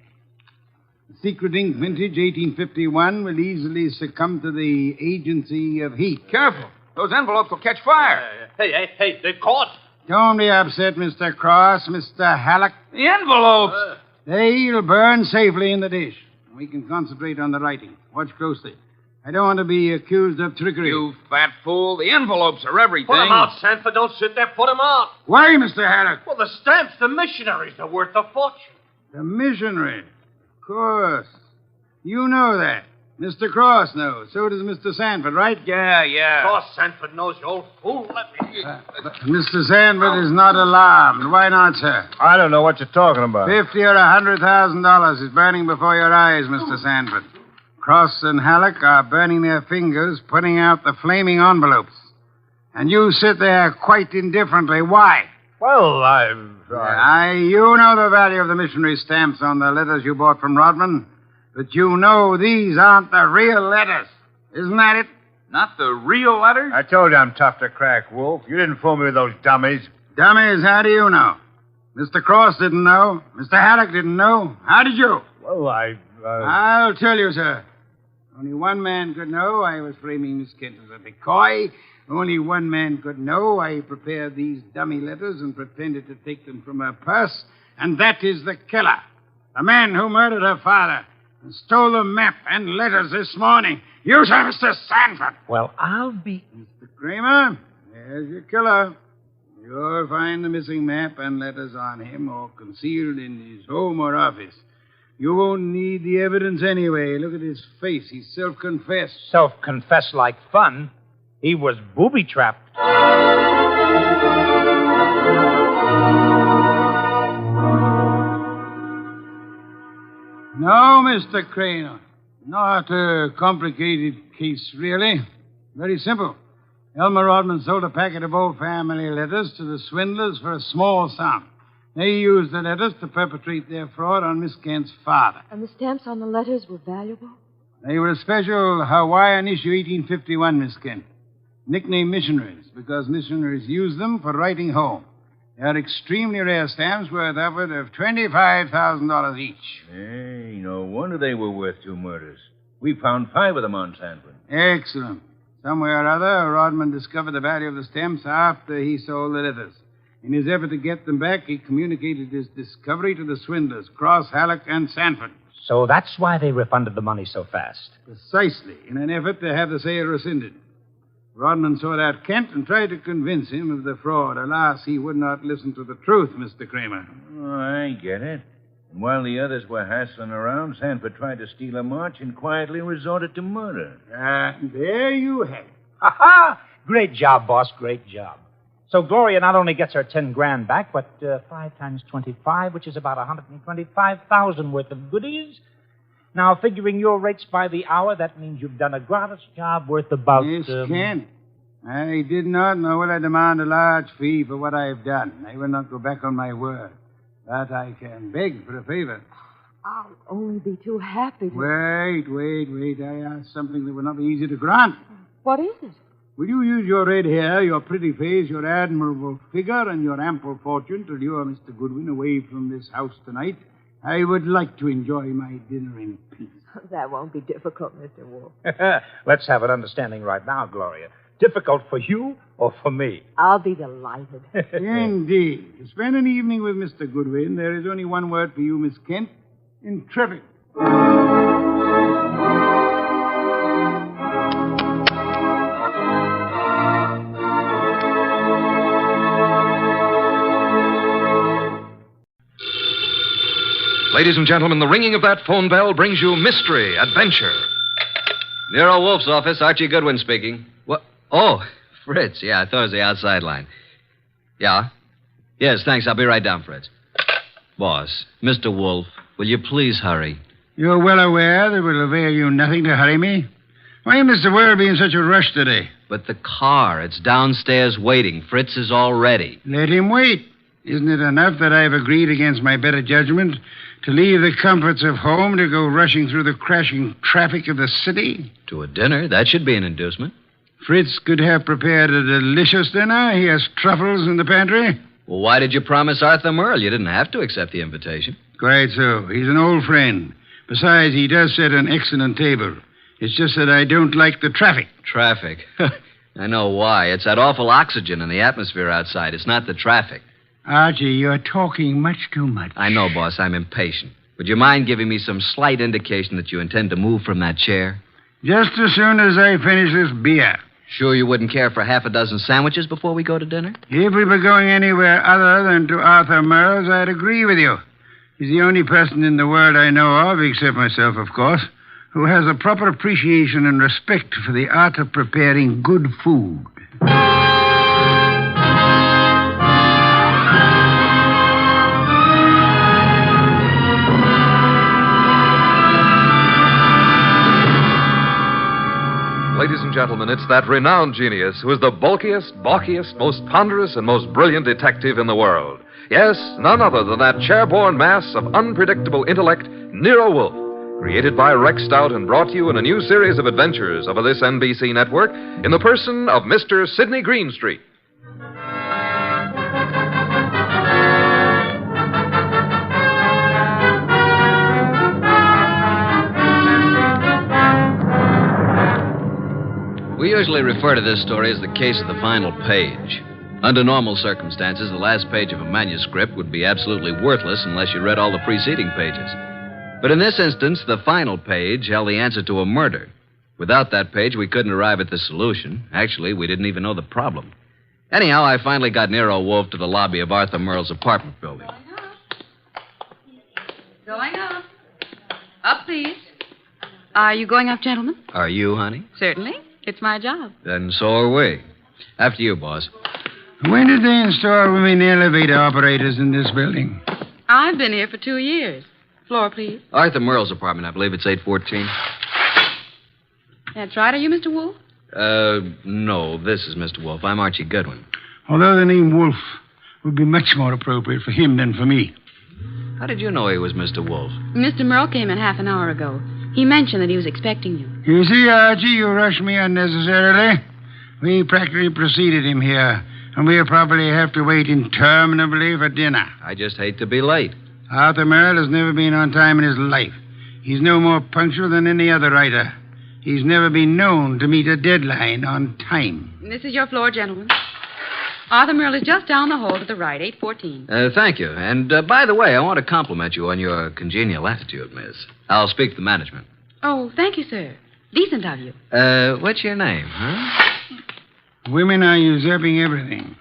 The secret ink vintage 1851 will easily succumb to the agency of heat. Careful. Those envelopes will catch fire. Hey, they've caught. Don't be upset, Mr. Cross, Mr. Halleck. The envelopes! They'll burn safely in the dish. We can concentrate on the writing. Watch closely. I don't want to be accused of trickery. You fat fool. The envelopes are everything. Put them out, Sanford. Don't sit there. Put them out. Why, Mr. Halleck? Well, the stamps, the missionaries, are worth a fortune. The missionary. Of course. You know that. Mr. Cross knows. So does Mr. Sanford, right? Yeah. Cross Sanford knows, you old fool. Let me... Mr. Sanford is not alarmed. Why not, sir? I don't know what you're talking about. $50,000 or $100,000 is burning before your eyes, Mr. Sanford. Cross and Halleck are burning their fingers, putting out the flaming envelopes. And you sit there quite indifferently. Why? Well, You know the value of the missionary stamps on the letters you bought from Rodman. But you know these aren't the real letters. Isn't that it? Not the real letters? I told you I'm tough to crack, Wolf. You didn't fool me with those dummies. Dummies, how do you know? Mr. Cross didn't know. Mr. Halleck didn't know. How did you? Well, I'll tell you, sir. Only one man could know I was framing Miss Kent as a decoy. Only one man could know I prepared these dummy letters and pretended to take them from her purse. And that is the killer. The man who murdered her father and stole the map and letters this morning. You, sir, Mr. Sanford. Well, I'll be... Mr. Kramer, there's your killer. You'll find the missing map and letters on him or concealed in his home or office. You won't need the evidence anyway. Look at his face. He's self-confessed. Self-confessed like fun. He was booby-trapped. No, Mr. Craner. Not a complicated case, really. Very simple. Elmer Rodman sold a packet of old family letters to the swindlers for a small sum. They used the letters to perpetrate their fraud on Miss Kent's father. And the stamps on the letters were valuable? They were a special Hawaiian issue 1851, Miss Kent. Nicknamed missionaries, because missionaries used them for writing home. They are extremely rare stamps worth upward of $25,000 each. Hey, no wonder they were worth 2 murders. We found 5 of them on Sanford. Excellent. Somewhere or other, Rodman discovered the value of the stamps after he sold the letters. In his effort to get them back, he communicated his discovery to the swindlers, Cross, Halleck, and Sanford. So that's why they refunded the money so fast. Precisely, in an effort to have the sale rescinded. Rodman sought out Kent and tried to convince him of the fraud. Alas, he would not listen to the truth, Mr. Kramer. Oh, I get it. And while the others were hassling around, Sanford tried to steal a march and quietly resorted to murder. There you have it. Ha-ha! Great job, boss. Great job. So Gloria not only gets her 10 grand back, but 5 times 25, which is about 125,000 worth of goodies. Now, figuring your rates by the hour, that means you've done a gratis job worth about... Yes, Kent. I did not, nor will I demand a large fee for what I have done. I will not go back on my word. But I can beg for a favor. I'll only be too happy to... Wait. I asked something that would not be easy to grant. What is it? Will you use your red hair, your pretty face, your admirable figure, and your ample fortune to lure Mr. Goodwin away from this house tonight? I would like to enjoy my dinner in peace. That won't be difficult, Mr. Wolfe. Let's have an understanding right now, Gloria. Difficult for you or for me? I'll be delighted. Indeed. To spend an evening with Mr. Goodwin, there is only one word for you, Miss Kent. Intrepid. Ladies and gentlemen, the ringing of that phone bell brings you mystery, adventure. Nero Wolfe's office, Archie Goodwin speaking. What? Oh, Fritz. Yeah, I thought it was the outside line. Yeah? Yes, thanks. I'll be right down, Fritz. Boss, Mr. Wolfe, will you please hurry? You're well aware that it will avail you nothing to hurry me. Why, Mr. Worrell, in such a rush today? But the car, it's downstairs waiting. Fritz is all ready. Let him wait. Isn't it enough that I've agreed against my better judgment to leave the comforts of home to go rushing through the crashing traffic of the city? To a dinner? That should be an inducement. Fritz could have prepared a delicious dinner. He has truffles in the pantry. Well, why did you promise Arthur Merle? You didn't have to accept the invitation. Quite so. He's an old friend. Besides, he does set an excellent table. It's just that I don't like the traffic. Traffic? I know why. It's that awful oxygen in the atmosphere outside. It's not the traffic. Archie, you're talking much too much. I know, boss. I'm impatient. Would you mind giving me some slight indication that you intend to move from that chair? Just as soon as I finish this beer. Sure you wouldn't care for half a dozen sandwiches before we go to dinner? If we were going anywhere other than to Arthur Merle's, I'd agree with you. He's the only person in the world I know of, except myself, of course, who has a proper appreciation and respect for the art of preparing good food. Ladies and gentlemen, it's that renowned genius who is the bulkiest, balkiest, most ponderous, and most brilliant detective in the world. Yes, none other than that chair-borne mass of unpredictable intellect, Nero Wolfe, created by Rex Stout and brought to you in a new series of adventures over this NBC network in the person of Mr. Sidney Greenstreet. We usually refer to this story as the case of the final page. Under normal circumstances, the last page of a manuscript would be absolutely worthless unless you read all the preceding pages. But in this instance, the final page held the answer to a murder. Without that page, we couldn't arrive at the solution. Actually, we didn't even know the problem. Anyhow, I finally got Nero Wolfe to the lobby of Arthur Merle's apartment building. Going up. Up, please. Are you going up, gentlemen? Are you, honey? Certainly. It's my job. Then so are we. After you, boss. When did they install women elevator operators in this building? I've been here for 2 years. Floor, please. Arthur Merle's apartment, I believe it's 814. That's right. Are you Mr. Wolfe? No, this is Mr. Wolfe. I'm Archie Goodwin. Although the name Wolfe would be much more appropriate for him than for me. How did you know he was Mr. Wolfe? Mr. Merle came in half an hour ago. He mentioned that he was expecting you. You see, Archie, you rushed me unnecessarily. We practically preceded him here, and we'll probably have to wait interminably for dinner. I just hate to be late. Arthur Merle has never been on time in his life. He's no more punctual than any other writer. He's never been known to meet a deadline on time. This is your floor, gentlemen. Arthur Merle is just down the hall to the right, 814. Thank you. And by the way, I want to compliment you on your congenial attitude, miss. I'll speak to management. Oh, thank you, sir. Decent of you. What's your name, huh? Women are usurping everything.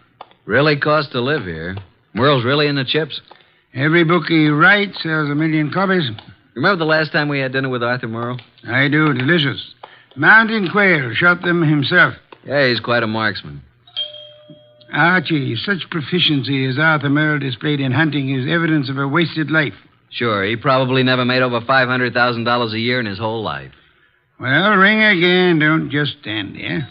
Really costs to live here. Merle's really in the chips. Every book he writes sells 1 million copies. Remember the last time we had dinner with Arthur Merle? I do. Delicious. Mountain quail. Shot them himself. Yeah, he's quite a marksman. Archie, such proficiency as Arthur Merle displayed in hunting is evidence of a wasted life. Sure, he probably never made over $500,000 a year in his whole life. Well, ring again. Don't just stand there.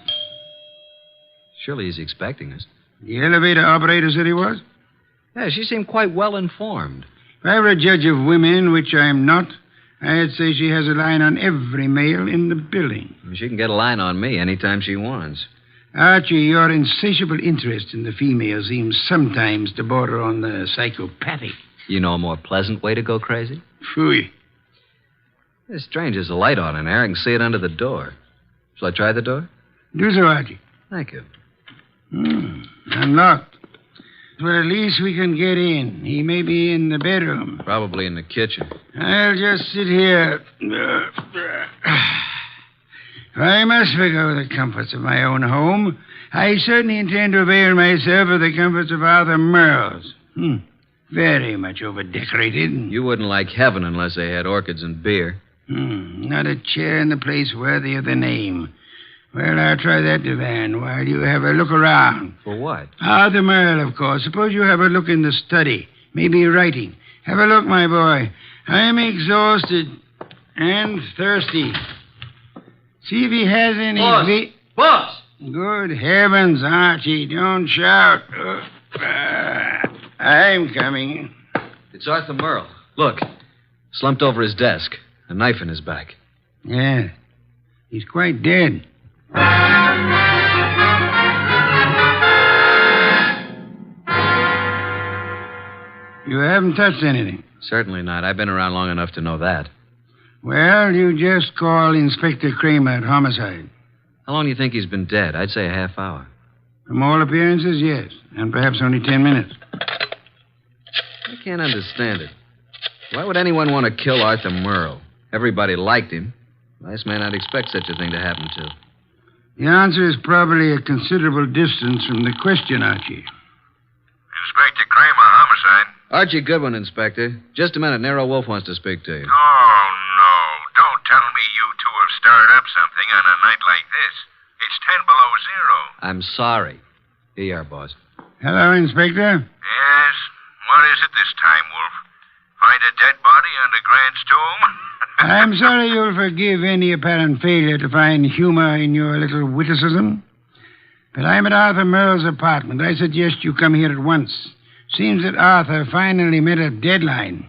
Surely he's expecting us. The elevator operator said he was? Yeah, she seemed quite well informed. If I were a judge of women, which I'm not, I'd say she has a line on every male in the building. She can get a line on me anytime she wants. Archie, your insatiable interest in the female seems sometimes to border on the psychopathic. You know a more pleasant way to go crazy? Phooey. It's strange. There's a light on in there. I can see it under the door. Shall I try the door? Do so, Archie. Thank you. Unlocked. Well, at least we can get in. He may be in the bedroom. Probably in the kitchen. I'll just sit here. I must forgo the comforts of my own home. I certainly intend to avail myself of the comforts of Arthur Merle's. Very much overdecorated. You wouldn't like heaven unless they had orchids and beer. Not a chair in the place worthy of the name. Well, I'll try that divan while you have a look around. For what? Arthur Merle, of course. Suppose you have a look in the study. Maybe writing. Have a look, my boy. I'm exhausted and thirsty. See if he has any... Boss! Good heavens, Archie, don't shout. I'm coming. It's Arthur Merle. Look, slumped over his desk, a knife in his back. Yeah, he's quite dead. You haven't touched anything? Certainly not. I've been around long enough to know that. Well, you just call Inspector Kramer at homicide. How long do you think he's been dead? I'd say a half hour. From all appearances, yes. And perhaps only 10 minutes. I can't understand it. Why would anyone want to kill Arthur Merle? Everybody liked him. Last man I'd expect such a thing to happen to. The answer is probably a considerable distance from the question, Archie. Inspector Kramer, homicide. Archie Goodwin, Inspector. Just a minute. Nero Wolfe wants to speak to you. Oh, no. Don't tell me you two have stirred up something on a night like this. It's 10 below zero. I'm sorry. Here you are, boss. Hello, Inspector. Yes? What is it this time, Wolf? Find a dead body under Grant's tomb? I'm sorry you'll forgive any apparent failure to find humor in your little witticism. But I'm at Arthur Merle's apartment. I suggest you come here at once. Seems that Arthur finally met a deadline.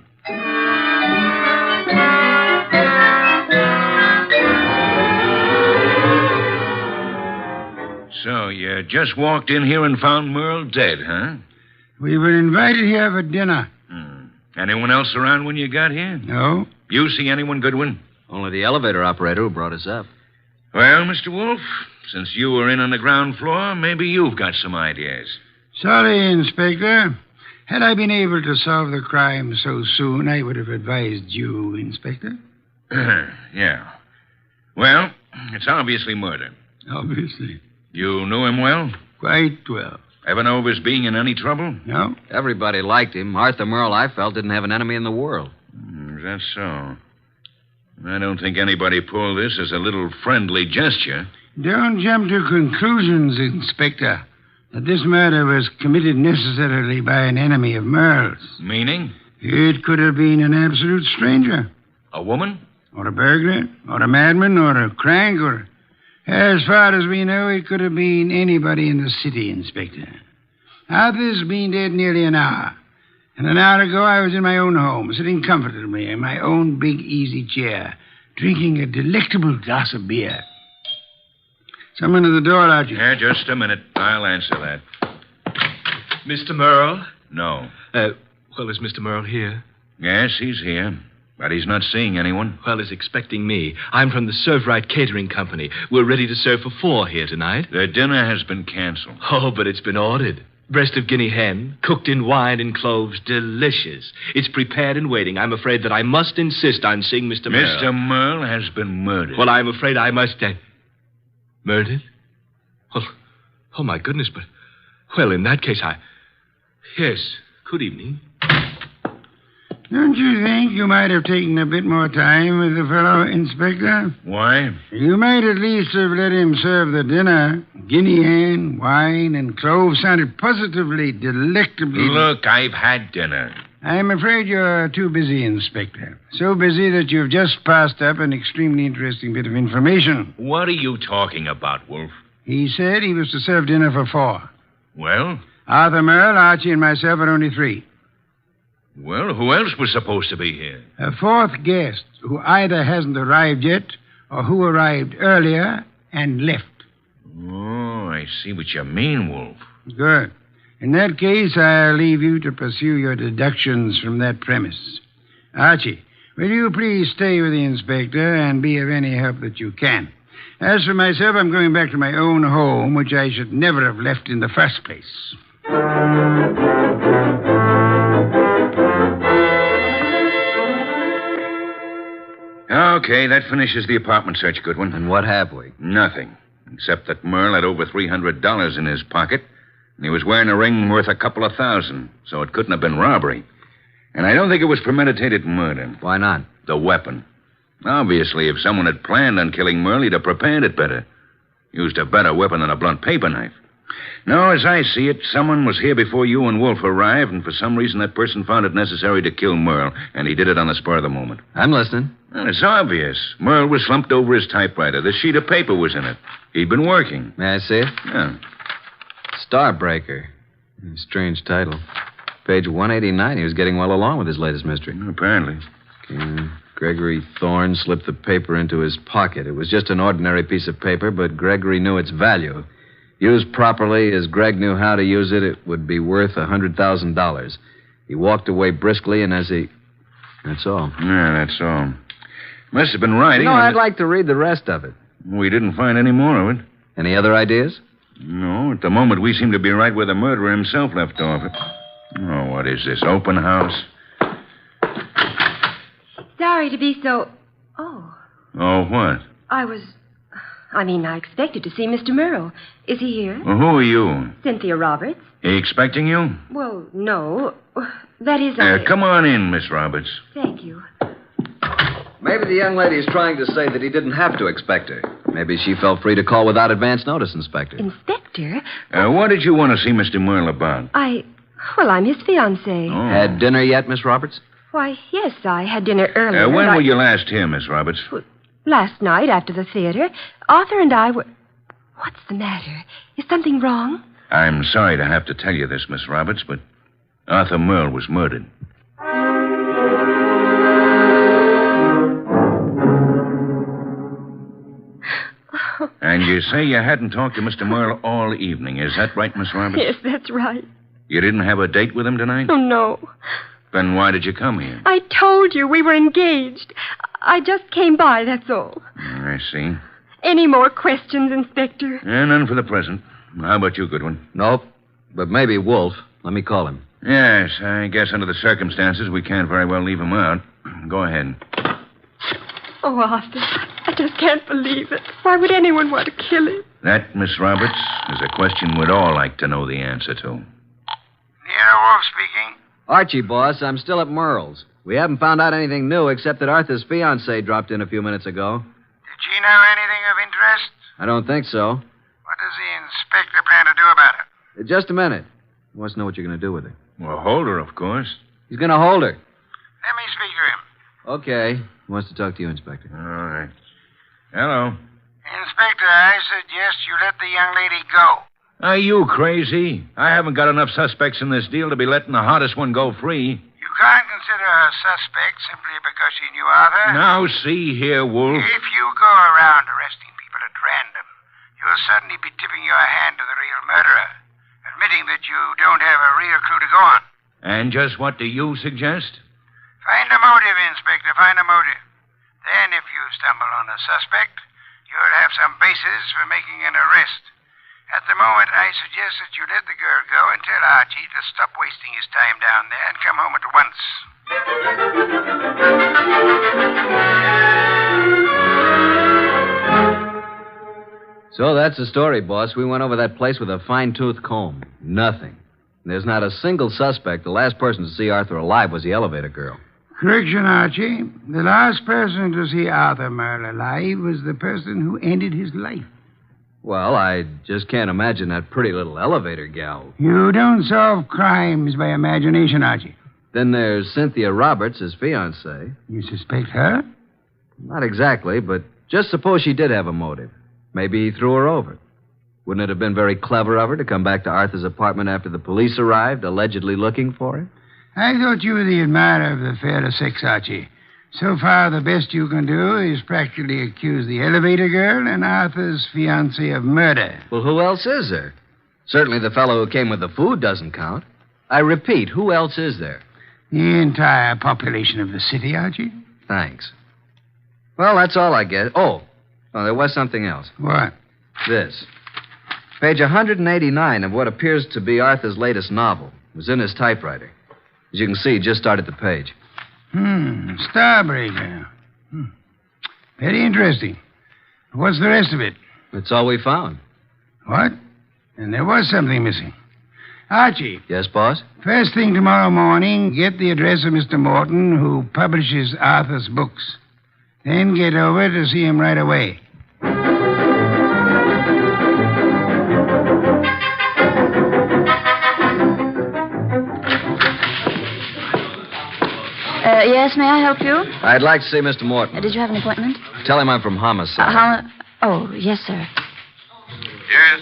So you just walked in here and found Merle dead, huh? We were invited here for dinner. Anyone else around when you got here? No. You see anyone, Goodwin? Only the elevator operator who brought us up. Well, Mr. Wolfe, since you were in on the ground floor, maybe you've got some ideas. Sorry, Inspector. Had I been able to solve the crime so soon, I would have advised you, Inspector. Yeah. Well, it's obviously murder. Obviously. You knew him well? Quite well. Ever know of his being in any trouble? No. Everybody liked him. Arthur Merle, I felt, didn't have an enemy in the world. Is that so? I don't think anybody pulled this as a little friendly gesture. Don't jump to conclusions, Inspector, that this murder was committed necessarily by an enemy of Merle's. Meaning? It could have been an absolute stranger. A woman? Or a burglar, or a madman, or a crank, or... As far as we know, it could have been anybody in the city, Inspector. Arthur's been dead nearly an hour. And an hour ago, I was in my own home, sitting comfortably in my own big easy chair, drinking a delectable glass of beer. Someone at the door, Archie. Yeah, just a minute. I'll answer that. Mr. Merle? No. Well, is Mr. Merle here? Yes, he's here. But he's not seeing anyone. Well, he's expecting me. I'm from the Serve Right Catering Company. We're ready to serve for 4 here tonight. The dinner has been canceled. Oh, but it's been ordered. Breast of guinea hen, cooked in wine and cloves, delicious. It's prepared and waiting. I'm afraid that I must insist on seeing Mr. Merle. Mr. Merle has been murdered. Well, I'm afraid I must... Murdered? Well, oh, my goodness, but... Well, in that case, Yes, good evening. Don't you think you might have taken a bit more time with the fellow, Inspector? Why? You might at least have let him serve the dinner. Guinea hen, wine, and cloves sounded positively delectably... Look, I've had dinner. I'm afraid you're too busy, Inspector. So busy that you've just passed up an extremely interesting bit of information. What are you talking about, Wolf? He said he was to serve dinner for 4. Well? Arthur Merle, Archie, and myself are only 3. Well, who else was supposed to be here? A 4th guest who either hasn't arrived yet or who arrived earlier and left. Oh, Oh, I see what you mean, Wolf. Good. In that case, I'll leave you to pursue your deductions from that premise. Archie, will you please stay with the inspector and be of any help that you can? As for myself, I'm going back to my own home, which I should never have left in the first place. Okay, that finishes the apartment search, Goodwin. And what have we? Nothing. Except that Merle had over $300 in his pocket, and he was wearing a ring worth a couple of $1,000, so it couldn't have been robbery. And I don't think it was premeditated murder. Why not? The weapon. Obviously, if someone had planned on killing Merle, he'd have prepared it better. Used a better weapon than a blunt paper knife. No, as I see it, someone was here before you and Wolf arrived, and for some reason that person found it necessary to kill Merle, and he did it on the spur of the moment. I'm listening. Well, it's obvious. Merle was slumped over his typewriter. The sheet of paper was in it. He'd been working. May I see it? Yeah. Starbreaker. Strange title. Page 189. He was getting well along with his latest mystery. Apparently. Gregory Thorne slipped the paper into his pocket. It was just an ordinary piece of paper, but Gregory knew its value. Used properly, as Greg knew how to use it, it would be worth $100,000. He walked away briskly, and as he... That's all. Yeah, that's all. Must have been writing. No, I'd like to read the rest of it. We didn't find any more of it. Any other ideas? No, at the moment we seem to be right where the murderer himself left off. Oh, what is this, open house? Sorry to be so... Oh. Oh, what? I expected to see Mr. Merle. Is he here? Well, who are you? Cynthia Roberts. He expecting you? Well, no. That is... Come on in, Miss Roberts. Thank you. Maybe the young lady is trying to say that he didn't have to expect her. Maybe she felt free to call without advance notice, Inspector. Inspector? What did you want to see Mr. Merle about? I'm his fiancée. Oh. Had dinner yet, Miss Roberts? Why, yes, I had dinner earlier. When were you last here, Miss Roberts? Last night, after the theater. Arthur and I were... What's the matter? Is something wrong? I'm sorry to have to tell you this, Miss Roberts, but Arthur Merle was murdered. And you say you hadn't talked to Mr. Merle all evening. Is that right, Miss Roberts? Yes, that's right. You didn't have a date with him tonight? Oh, no. Then why did you come here? I told you we were engaged. I just came by, that's all. I see. Any more questions, Inspector? None for the present. How about you, Goodwin? Nope. But maybe Wolf. Let me call him. Yes, I guess under the circumstances, we can't very well leave him out. Go ahead. Oh, Arthur, I just can't believe it. Why would anyone want to kill him? That, Miss Roberts, is a question we'd all like to know the answer to. Nero Wolfe speaking. Archie, boss, I'm still at Merle's. We haven't found out anything new except that Arthur's fiancée dropped in a few minutes ago. Did she know anything of interest? I don't think so. What does the inspector plan to do about it? Just a minute. He wants to know what you're going to do with her. Well, hold her, of course. He's going to hold her. Let me speak to him. Okay. He wants to talk to you, Inspector. All right. Hello. Inspector, I suggest you let the young lady go. Are you crazy? I haven't got enough suspects in this deal to be letting the hottest one go free. You can't consider her suspect simply because she knew Arthur. Now, see here, Wolf. If you go around arresting people at random, you'll suddenly be tipping your hand to the real murderer, admitting that you don't have a real clue to go on. And just what do you suggest? Find a motive, Inspector, find a motive. Then, if you stumble on a suspect, you'll have some basis for making an arrest. At the moment, I suggest that you let the girl go and tell Archie to stop wasting his time down there and come home at once. So that's the story, boss. We went over that place with a fine-tooth comb. Nothing. There's not a single suspect. The last person to see Arthur alive was the elevator girl. Correction, Archie. The last person to see Arthur Merle alive was the person who ended his life. Well, I just can't imagine that pretty little elevator gal. You don't solve crimes by imagination, Archie. Then there's Cynthia Roberts, his fiancée. You suspect her? Not exactly, but just suppose she did have a motive. Maybe he threw her over. Wouldn't it have been very clever of her to come back to Arthur's apartment after the police arrived, allegedly looking for her? I thought you were the admirer of the fairer sex, Archie. So far, the best you can do is practically accuse the elevator girl and Arthur's fiancée of murder. Well, who else is there? Certainly the fellow who came with the food doesn't count. I repeat, who else is there? The entire population of the city, Archie. Thanks. Well, that's all I get. Oh, there was something else. What? This. Page 189 of what appears to be Arthur's latest novel. It was in his typewriter. As you can see, just started the page. Starbreaker. Very interesting. What's the rest of it? That's all we found. What? And there was something missing. Archie. Yes, boss? First thing tomorrow morning, get the address of Mr. Morton, who publishes Arthur's books. Then get over to see him right away. Yes, may I help you? I'd like to see Mr. Morton. Did you have an appointment? Tell him I'm from Homicide. Oh, yes, sir. Yes?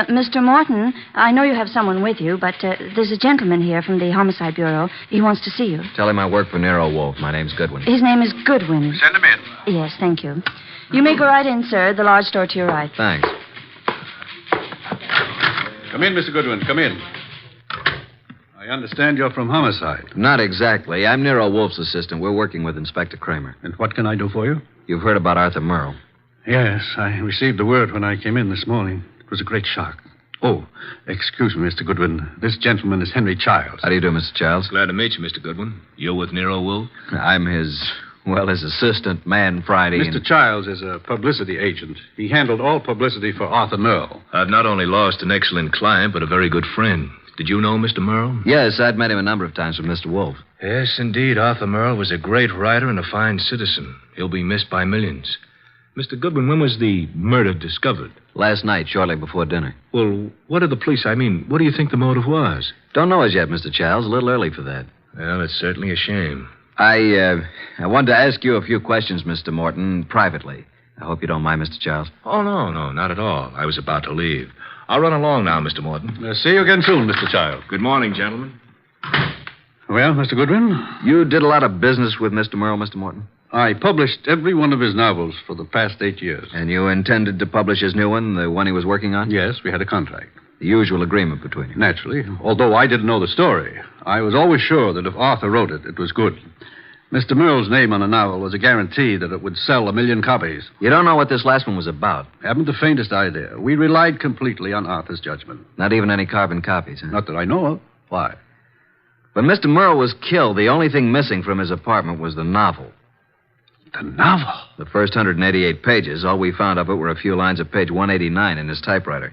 Mr. Morton, I know you have someone with you, but there's a gentleman here from the Homicide Bureau. He wants to see you. Tell him I work for Nero Wolfe. My name's Goodwin. His name is Goodwin. Send him in. Yes, thank you. You may go right in, sir. The large door to your right. Thanks. Come in, Mr. Goodwin. Come in. I understand you're from Homicide. Not exactly. I'm Nero Wolfe's assistant. We're working with Inspector Kramer. And what can I do for you? You've heard about Arthur Merle. Yes, I received the word when I came in this morning. It was a great shock. Oh, excuse me, Mr. Goodwin. This gentleman is Henry Childs. How do you do, Mr. Childs? Glad to meet you, Mr. Goodwin. You're with Nero Wolfe? I'm his assistant, man Friday. Mr. Childs is a publicity agent. He handled all publicity for Arthur Merle. I've not only lost an excellent client, but a very good friend. Did you know Mr. Merle? Yes, I'd met him a number of times from Mr. Wolfe. Yes, indeed. Arthur Merle was a great writer and a fine citizen. He'll be missed by millions. Mr. Goodwin, when was the murder discovered? Last night, shortly before dinner. Well, what did the police, what do you think the motive was? Don't know as yet, Mr. Childs. A little early for that. Well, it's certainly a shame. I wanted to ask you a few questions, Mr. Morton, privately. I hope you don't mind, Mr. Childs. Oh, no, not at all. I was about to leave. I'll run along now, Mr. Morton. See you again soon, Mr. Childs. Good morning, gentlemen. Well, Mr. Goodwin? You did a lot of business with Mr. Merle, Mr. Morton? I published every one of his novels for the past 8 years. And you intended to publish his new one, the one he was working on? Yes, we had a contract. The usual agreement between you. Naturally. Although I didn't know the story, I was always sure that if Arthur wrote it, it was good. Mr. Merle's name on the novel was a guarantee that it would sell 1 million copies. You don't know what this last one was about? Haven't the faintest idea. We relied completely on Arthur's judgment. Not even any carbon copies, huh? Not that I know of. Why? When Mr. Merle was killed, the only thing missing from his apartment was the novel. The novel? The first 188 pages, all we found of it were a few lines of page 189 in his typewriter.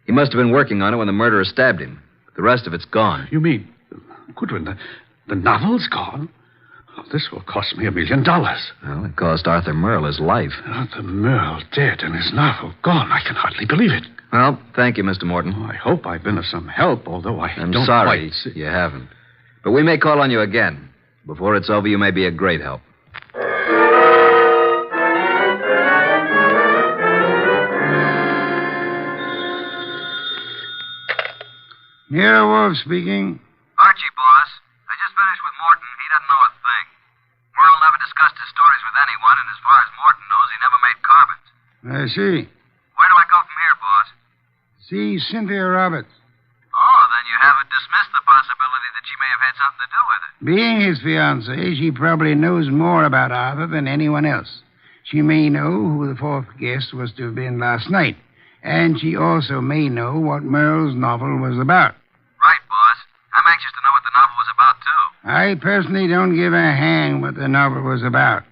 He must have been working on it when the murderer stabbed him. The rest of it's gone. You mean, Goodwin, the novel's gone? Oh, this will cost me $1 million. Well, it cost Arthur Merle his life. Arthur Merle dead and his novel gone. I can hardly believe it. Well, thank you, Mr. Morton. Oh, I hope I've been of some help, although I'm don't sorry quite see. You haven't. But we may call on you again. Before it's over, you may be a great help. Nero Wolfe speaking. Archie, boss. I just finished with Morton. He doesn't know a thing. Merle never discussed his stories with anyone, and as far as Morton knows, he never made carbons. I see. Where do I go from here, boss? See Cynthia Roberts. Oh, then you haven't dismissed the possibility that she may have had something to do with it. Being his fiancée, she probably knows more about Arthur than anyone else. She may know who the fourth guest was to have been last night. And she also may know what Merle's novel was about. Right, boss. I'm anxious to know what the novel was about, too. I personally don't give a hang what the novel was about.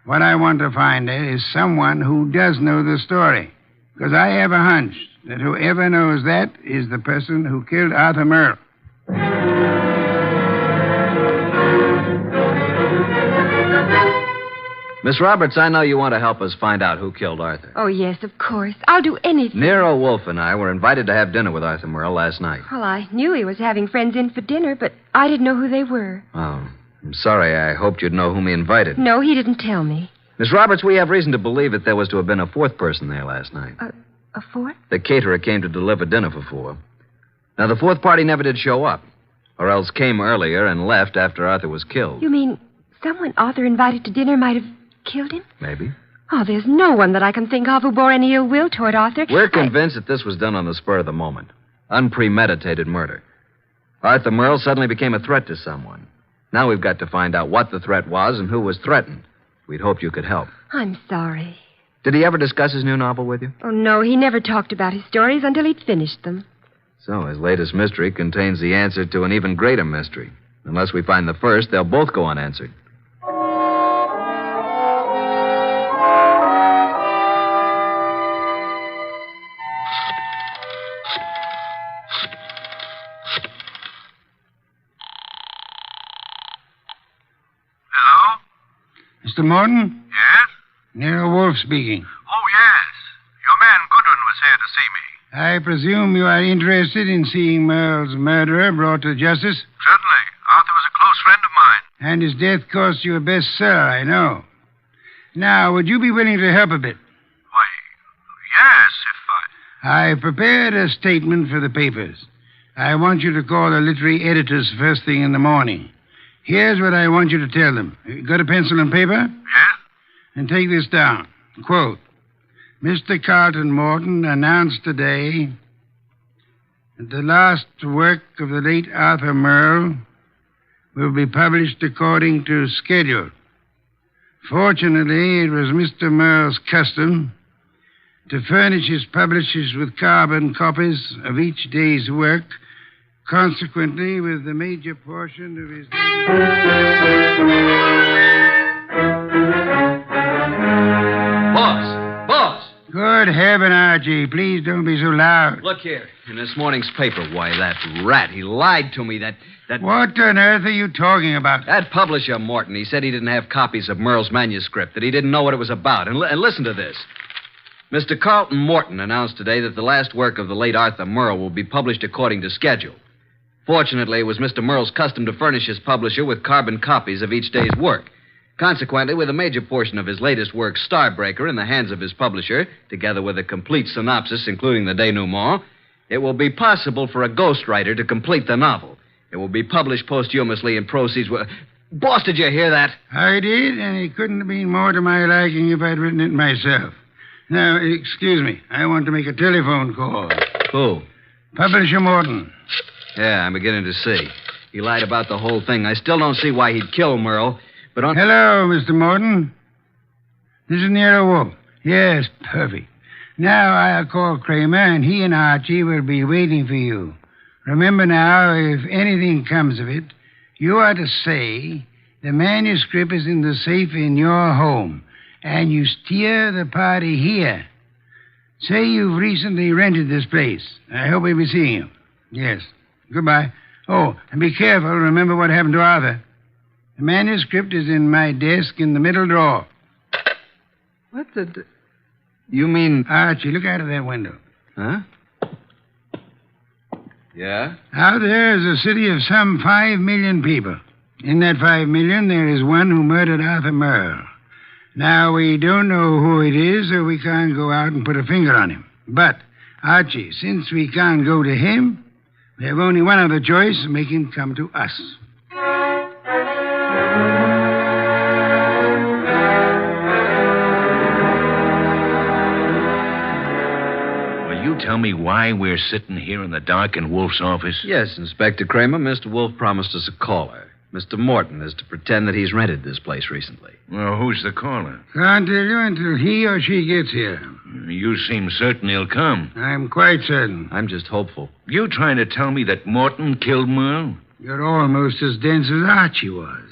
What I want to find is someone who does know the story. Because I have a hunch that whoever knows that is the person who killed Arthur Merle. Miss Roberts, I know you want to help us find out who killed Arthur. Oh, yes, of course. I'll do anything. Nero Wolfe and I were invited to have dinner with Arthur Merle last night. Well, I knew he was having friends in for dinner, but I didn't know who they were. Oh, I'm sorry. I hoped you'd know whom he invited. No, he didn't tell me. Miss Roberts, we have reason to believe that there was to have been a fourth person there last night. A fourth? The caterer came to deliver dinner for 4. Now, the fourth party never did show up, or else came earlier and left after Arthur was killed. You mean Someone Arthur invited to dinner might have killed him? Maybe. Oh, there's no one that I can think of who bore any ill will toward Arthur. We're convinced that this was done on the spur of the moment. Unpremeditated murder. Arthur Merle suddenly became a threat to someone. Now we've got to find out what the threat was and who was threatened. We'd hoped you could help. I'm sorry. Did he ever discuss his new novel with you? Oh, no, he never talked about his stories until he'd finished them. So his latest mystery contains the answer to an even greater mystery. Unless we find the first, they'll both go unanswered. Mr. Morton? Yes? Nero Wolfe speaking. Oh, yes. Your man Goodwin was here to see me. I presume you are interested in seeing Merle's murderer brought to justice? Certainly. Arthur was a close friend of mine. And his death cost you a bestseller, I know. Now, would you be willing to help a bit? Why, yes, if I prepared a statement for the papers. I want you to call the literary editors first thing in the morning. Here's what I want you to tell them. You got a pencil and paper? Yes. And take this down. Quote, Mr. Carlton Morton announced today that the last work of the late Arthur Merle will be published according to schedule. Fortunately, it was Mr. Merle's custom to furnish his publishers with carbon copies of each day's work. Consequently, with the major portion of his... Boss! Good heaven, Archie. Please don't be so loud. Look here. In this morning's paper, why, that rat, he lied to me. That... What on earth are you talking about? That publisher, Morton, he said he didn't have copies of Merle's manuscript, that he didn't know what it was about. And listen to this. Mr. Carlton Morton announced today that the last work of the late Arthur Merle will be published according to schedule. Fortunately, it was Mr. Merle's custom to furnish his publisher with carbon copies of each day's work. Consequently, with a major portion of his latest work, Starbreaker, in the hands of his publisher, together with a complete synopsis, including the denouement, it will be possible for a ghostwriter to complete the novel. It will be published posthumously and proceeds... Boss, did you hear that? I did, and it couldn't have been more to my liking if I'd written it myself. Now, excuse me. I want to make a telephone call. Who? Publisher Morton. Yeah, I'm beginning to see. He lied about the whole thing. I still don't see why he'd kill Merle, but on... Hello, Mr. Morton. This is Nero Wolfe. Yes, perfect. Now I'll call Kramer, and he and Archie will be waiting for you. Remember now, if anything comes of it, you are to say the manuscript is in the safe in your home, and you steer the party here. Say you've recently rented this place. I hope we'll be seeing you. Yes. Goodbye. Oh, and be careful. Remember what happened to Arthur. The manuscript is in my desk in the middle drawer. What the... You mean... Archie, look out of that window. Huh? Yeah? Out there is a city of some 5 million people. In that 5 million, there is one who murdered Arthur Merle. Now, we don't know who it is, so we can't go out and put a finger on him. But, Archie, since we can't go to him, we have only one other choice: make him come to us. Will you tell me why we're sitting here in the dark in Wolfe's office? Yes, Inspector Kramer. Mr. Wolfe promised us a caller. Mr. Morton is to pretend that he's rented this place recently. Well, who's the caller? Can't tell you until he or she gets here. You seem certain he'll come. I'm quite certain. I'm just hopeful. You trying to tell me that Morton killed Merle? You're almost as dense as Archie was.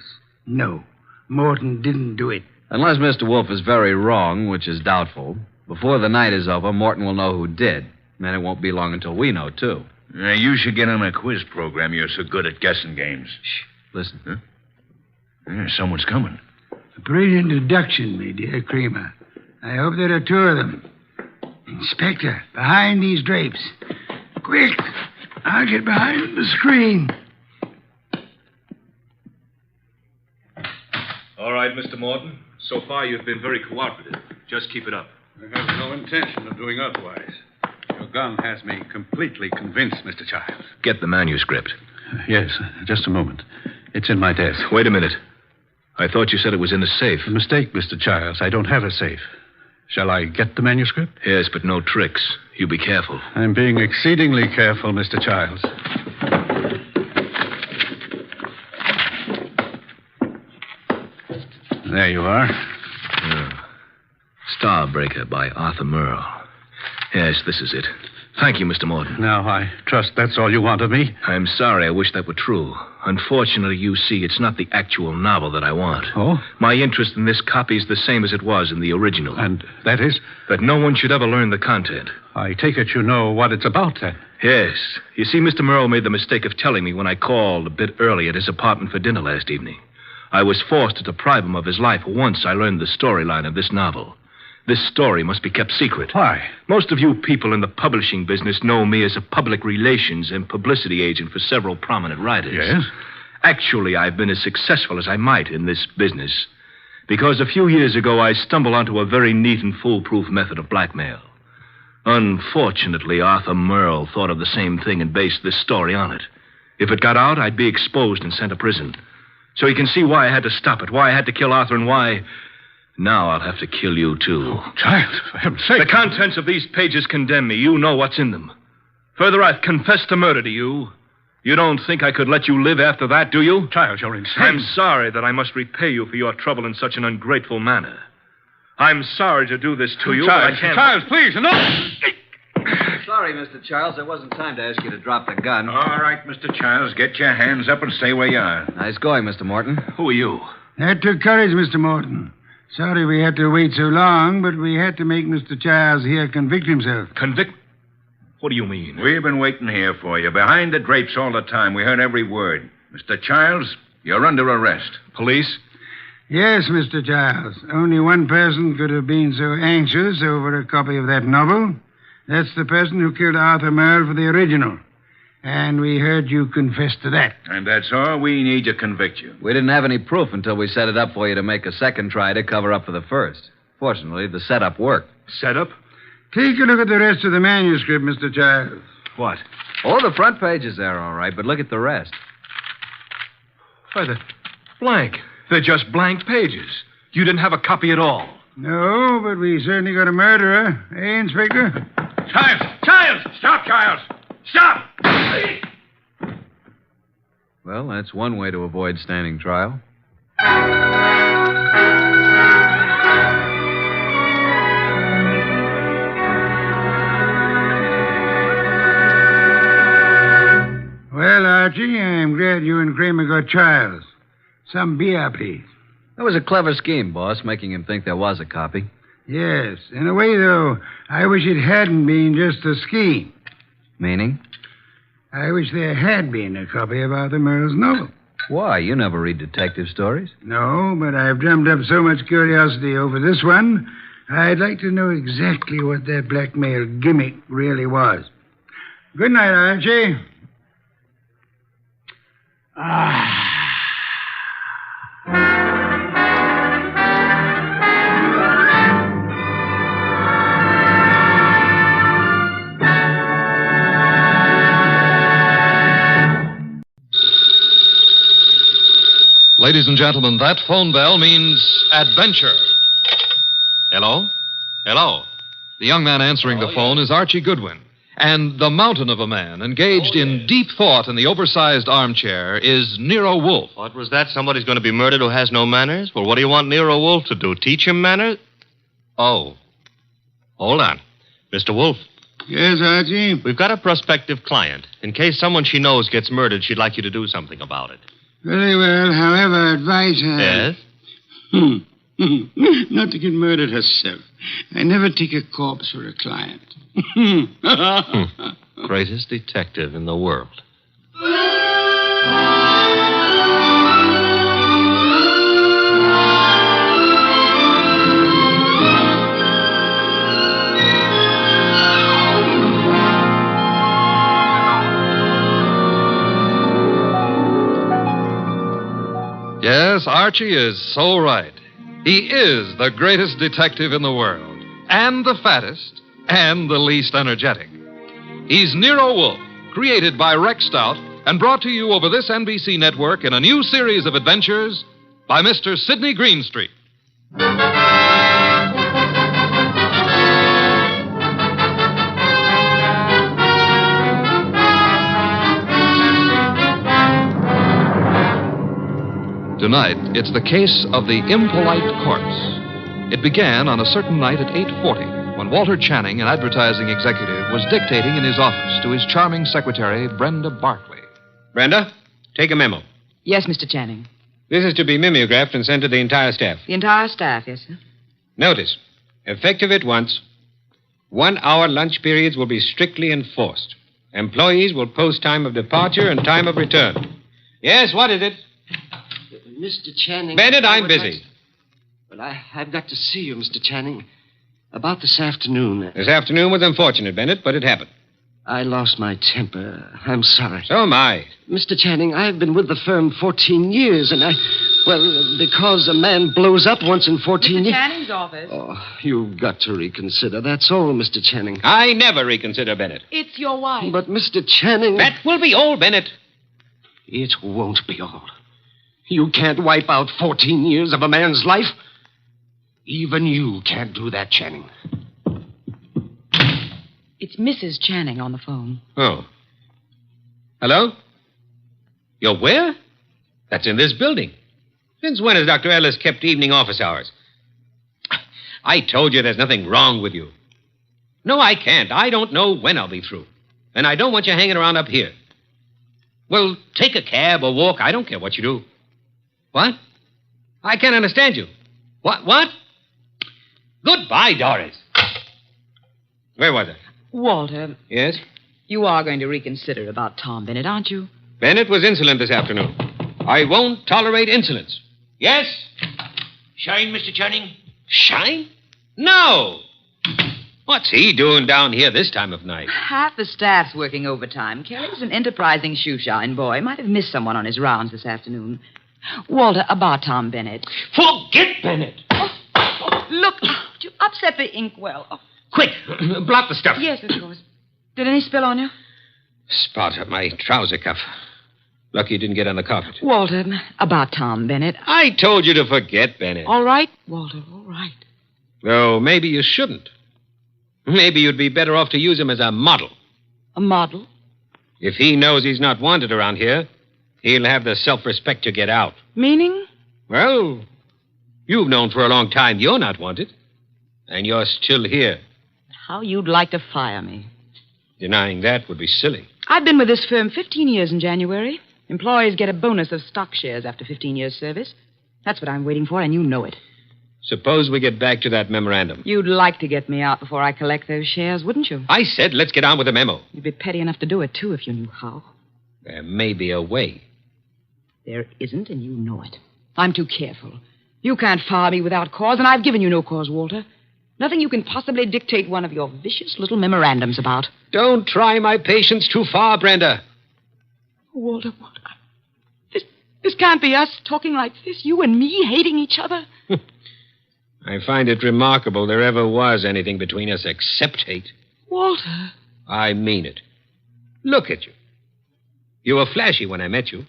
No, Morton didn't do it. Unless Mr. Wolfe is very wrong, which is doubtful, before the night is over, Morton will know who did. And it won't be long until we know, too. You should get on a quiz program. You're so good at guessing games. Shh. Listen. Huh? Yeah, someone's coming. A brilliant deduction, my dear Kramer. I hope there are two of them. Inspector, behind these drapes. Quick! I'll get behind the screen. All right, Mr. Morton. So far, you've been very cooperative. Just keep it up. I have no intention of doing otherwise. Your gun has me completely convinced, Mr. Childs. Get the manuscript. Yes, just a moment. It's in my desk. Wait a minute. I thought you said it was in a safe. A mistake, Mr. Childs. I don't have a safe. Shall I get the manuscript? Yes, but no tricks. You be careful. I'm being exceedingly careful, Mr. Childs. There you are. Starbreaker by Arthur Merle. Yes, this is it. Thank you, Mr. Morton. Now, I trust that's all you want of me. I'm sorry. I wish that were true. Unfortunately, you see, it's not the actual novel that I want. Oh? My interest in this copy is the same as it was in the original. And that is? That no one should ever learn the content. I take it you know what it's about, then. Yes. You see, Mr. Merle made the mistake of telling me when I called a bit early at his apartment for dinner last evening. I was forced to deprive him of his life once I learned the storyline of this novel. This story must be kept secret. Why? Most of you people in the publishing business know me as a public relations and publicity agent for several prominent writers. Yes? Actually, I've been as successful as I might in this business because a few years ago I stumbled onto a very neat and foolproof method of blackmail. Unfortunately, Arthur Merle thought of the same thing and based this story on it. If it got out, I'd be exposed and sent to prison. So you can see why I had to stop it, why I had to kill Arthur, and why... Now I'll have to kill you, too. Oh, child, for heaven's sake. The contents of these pages condemn me. You know what's in them. Further, I've confessed to murder to you. You don't think I could let you live after that, do you? Child, you're insane. I'm sorry that I must repay you for your trouble in such an ungrateful manner. I'm sorry to do this to you, Child, but I can't... Child, please, enough! Sorry, Mr. Childs. There wasn't time to ask you to drop the gun. All right, Mr. Childs, get your hands up and stay where you are. Nice going, Mr. Morton. Who are you? That took courage, Mr. Morton. Sorry we had to wait so long, but we had to make Mr. Childs here convict himself. Convict? What do you mean? We've been waiting here for you, behind the drapes all the time. We heard every word. Mr. Childs, you're under arrest. Police? Yes, Mr. Childs. Only one person could have been so anxious over a copy of that novel. That's the person who killed Arthur Merle for the original. And we heard you confess to that. And that's all we need to convict you. We didn't have any proof until we set it up for you to make a second try to cover up for the first. Fortunately, the setup worked. Setup? Take a look at the rest of the manuscript, Mr. Childs. What? Oh, the front page is there, all right, but look at the rest. Why, they're blank. They're just blank pages. You didn't have a copy at all. No, but we certainly got a murderer. Eh, Inspector? Childs! Childs! Stop, Childs! Stop! Well, that's one way to avoid standing trial. Well, Archie, I'm glad you and Kramer got Childs. Some beer, please. That was a clever scheme, boss, making him think there was a copy. Yes. In a way, though, I wish it hadn't been just a scheme. Meaning? I wish there had been a copy of Arthur Merle's novel. Why? You never read detective stories. No, but I've drummed up so much curiosity over this one, I'd like to know exactly what that blackmail gimmick really was. Good night, Archie. Ladies and gentlemen, that phone bell means adventure. Hello? Hello. The young man answering the phone is Archie Goodwin. And the mountain of a man engaged in deep thought in the oversized armchair is Nero Wolfe. What was that? Somebody's going to be murdered who has no manners? Well, what do you want Nero Wolfe to do? Teach him manners? Oh. Hold on. Mr. Wolfe. Yes, Archie? We've got a prospective client. In case someone she knows gets murdered, she'd like you to do something about it. Very well. However, advise her. Yes? Not to get murdered herself. I never take a corpse for a client. Greatest detective in the world. Yes, Archie is so right. He is the greatest detective in the world, and the fattest, and the least energetic. He's Nero Wolfe, created by Rex Stout and brought to you over this NBC network in a new series of adventures, by Mr. Sidney Greenstreet. Tonight, it's the case of the Impolite corpse. It began on a certain night at 8:40 when Walter Channing, an advertising executive, was dictating in his office to his charming secretary, Brenda Barkley. Brenda, take a memo. Yes, Mr. Channing. This is to be mimeographed and sent to the entire staff. The entire staff, yes, sir. Notice, effective at once, 1-hour lunch periods will be strictly enforced. Employees will post time of departure and time of return. Yes, what is it? Mr. Channing. Bennett, I'm busy. Well, I've got to see you, Mr. Channing. About this afternoon. This afternoon was unfortunate, Bennett, but it happened. I lost my temper. I'm sorry. So am I. Mr. Channing, I've been with the firm 14 years, and because a man blows up once in 14 years... Mr. Channing's office. Oh, you've got to reconsider. That's all, Mr. Channing. I never reconsider, Bennett. It's your wife. But, Mr. Channing... That will be all, Bennett. It won't be all. You can't wipe out 14 years of a man's life. Even you can't do that, Channing. It's Mrs. Channing on the phone. Oh. Hello? You're where? That's in this building. Since when has Dr. Ellis kept evening office hours? I told you there's nothing wrong with you. No, I can't. I don't know when I'll be through. And I don't want you hanging around up here. Well, take a cab or walk. I don't care what you do. What? I can't understand you. What? Goodbye, Doris. Where was I? Walter. Yes? You are going to reconsider about Tom Bennett, aren't you? Bennett was insolent this afternoon. I won't tolerate insolence. Yes? Shine, Mr. Channing? Shine? No. What's he doing down here this time of night? Half the staff's working overtime. Kelly's an enterprising shoeshine boy. Might have missed someone on his rounds this afternoon. Walter, about Tom Bennett. Forget Bennett. Look, you upset the inkwell. Oh. Quick, blot the stuff. Yes, of course. Did any spill on you? Spot up my trouser cuff. Lucky you didn't get on the carpet. Walter, about Tom Bennett. I told you to forget Bennett. All right, Walter, all right. Though maybe you shouldn't. Maybe you'd be better off to use him as a model. A model? If he knows he's not wanted around here, he'll have the self-respect to get out. Meaning? Well, you've known for a long time you're not wanted. And you're still here. How you'd like to fire me. Denying that would be silly. I've been with this firm 15 years in January. Employees get a bonus of stock shares after 15 years' service. That's what I'm waiting for, and you know it. Suppose we get back to that memorandum. You'd like to get me out before I collect those shares, wouldn't you? I said let's get on with the memo. You'd be petty enough to do it, too, if you knew how. There may be a way. There isn't, and you know it. I'm too careful. You can't fire me without cause, and I've given you no cause, Walter. Nothing you can possibly dictate one of your vicious little memorandums about. Don't try my patience too far, Brenda. Walter, what? This can't be us talking like this, you and me hating each other. I find it remarkable there ever was anything between us except hate. Walter. I mean it. Look at you. You were flashy when I met you.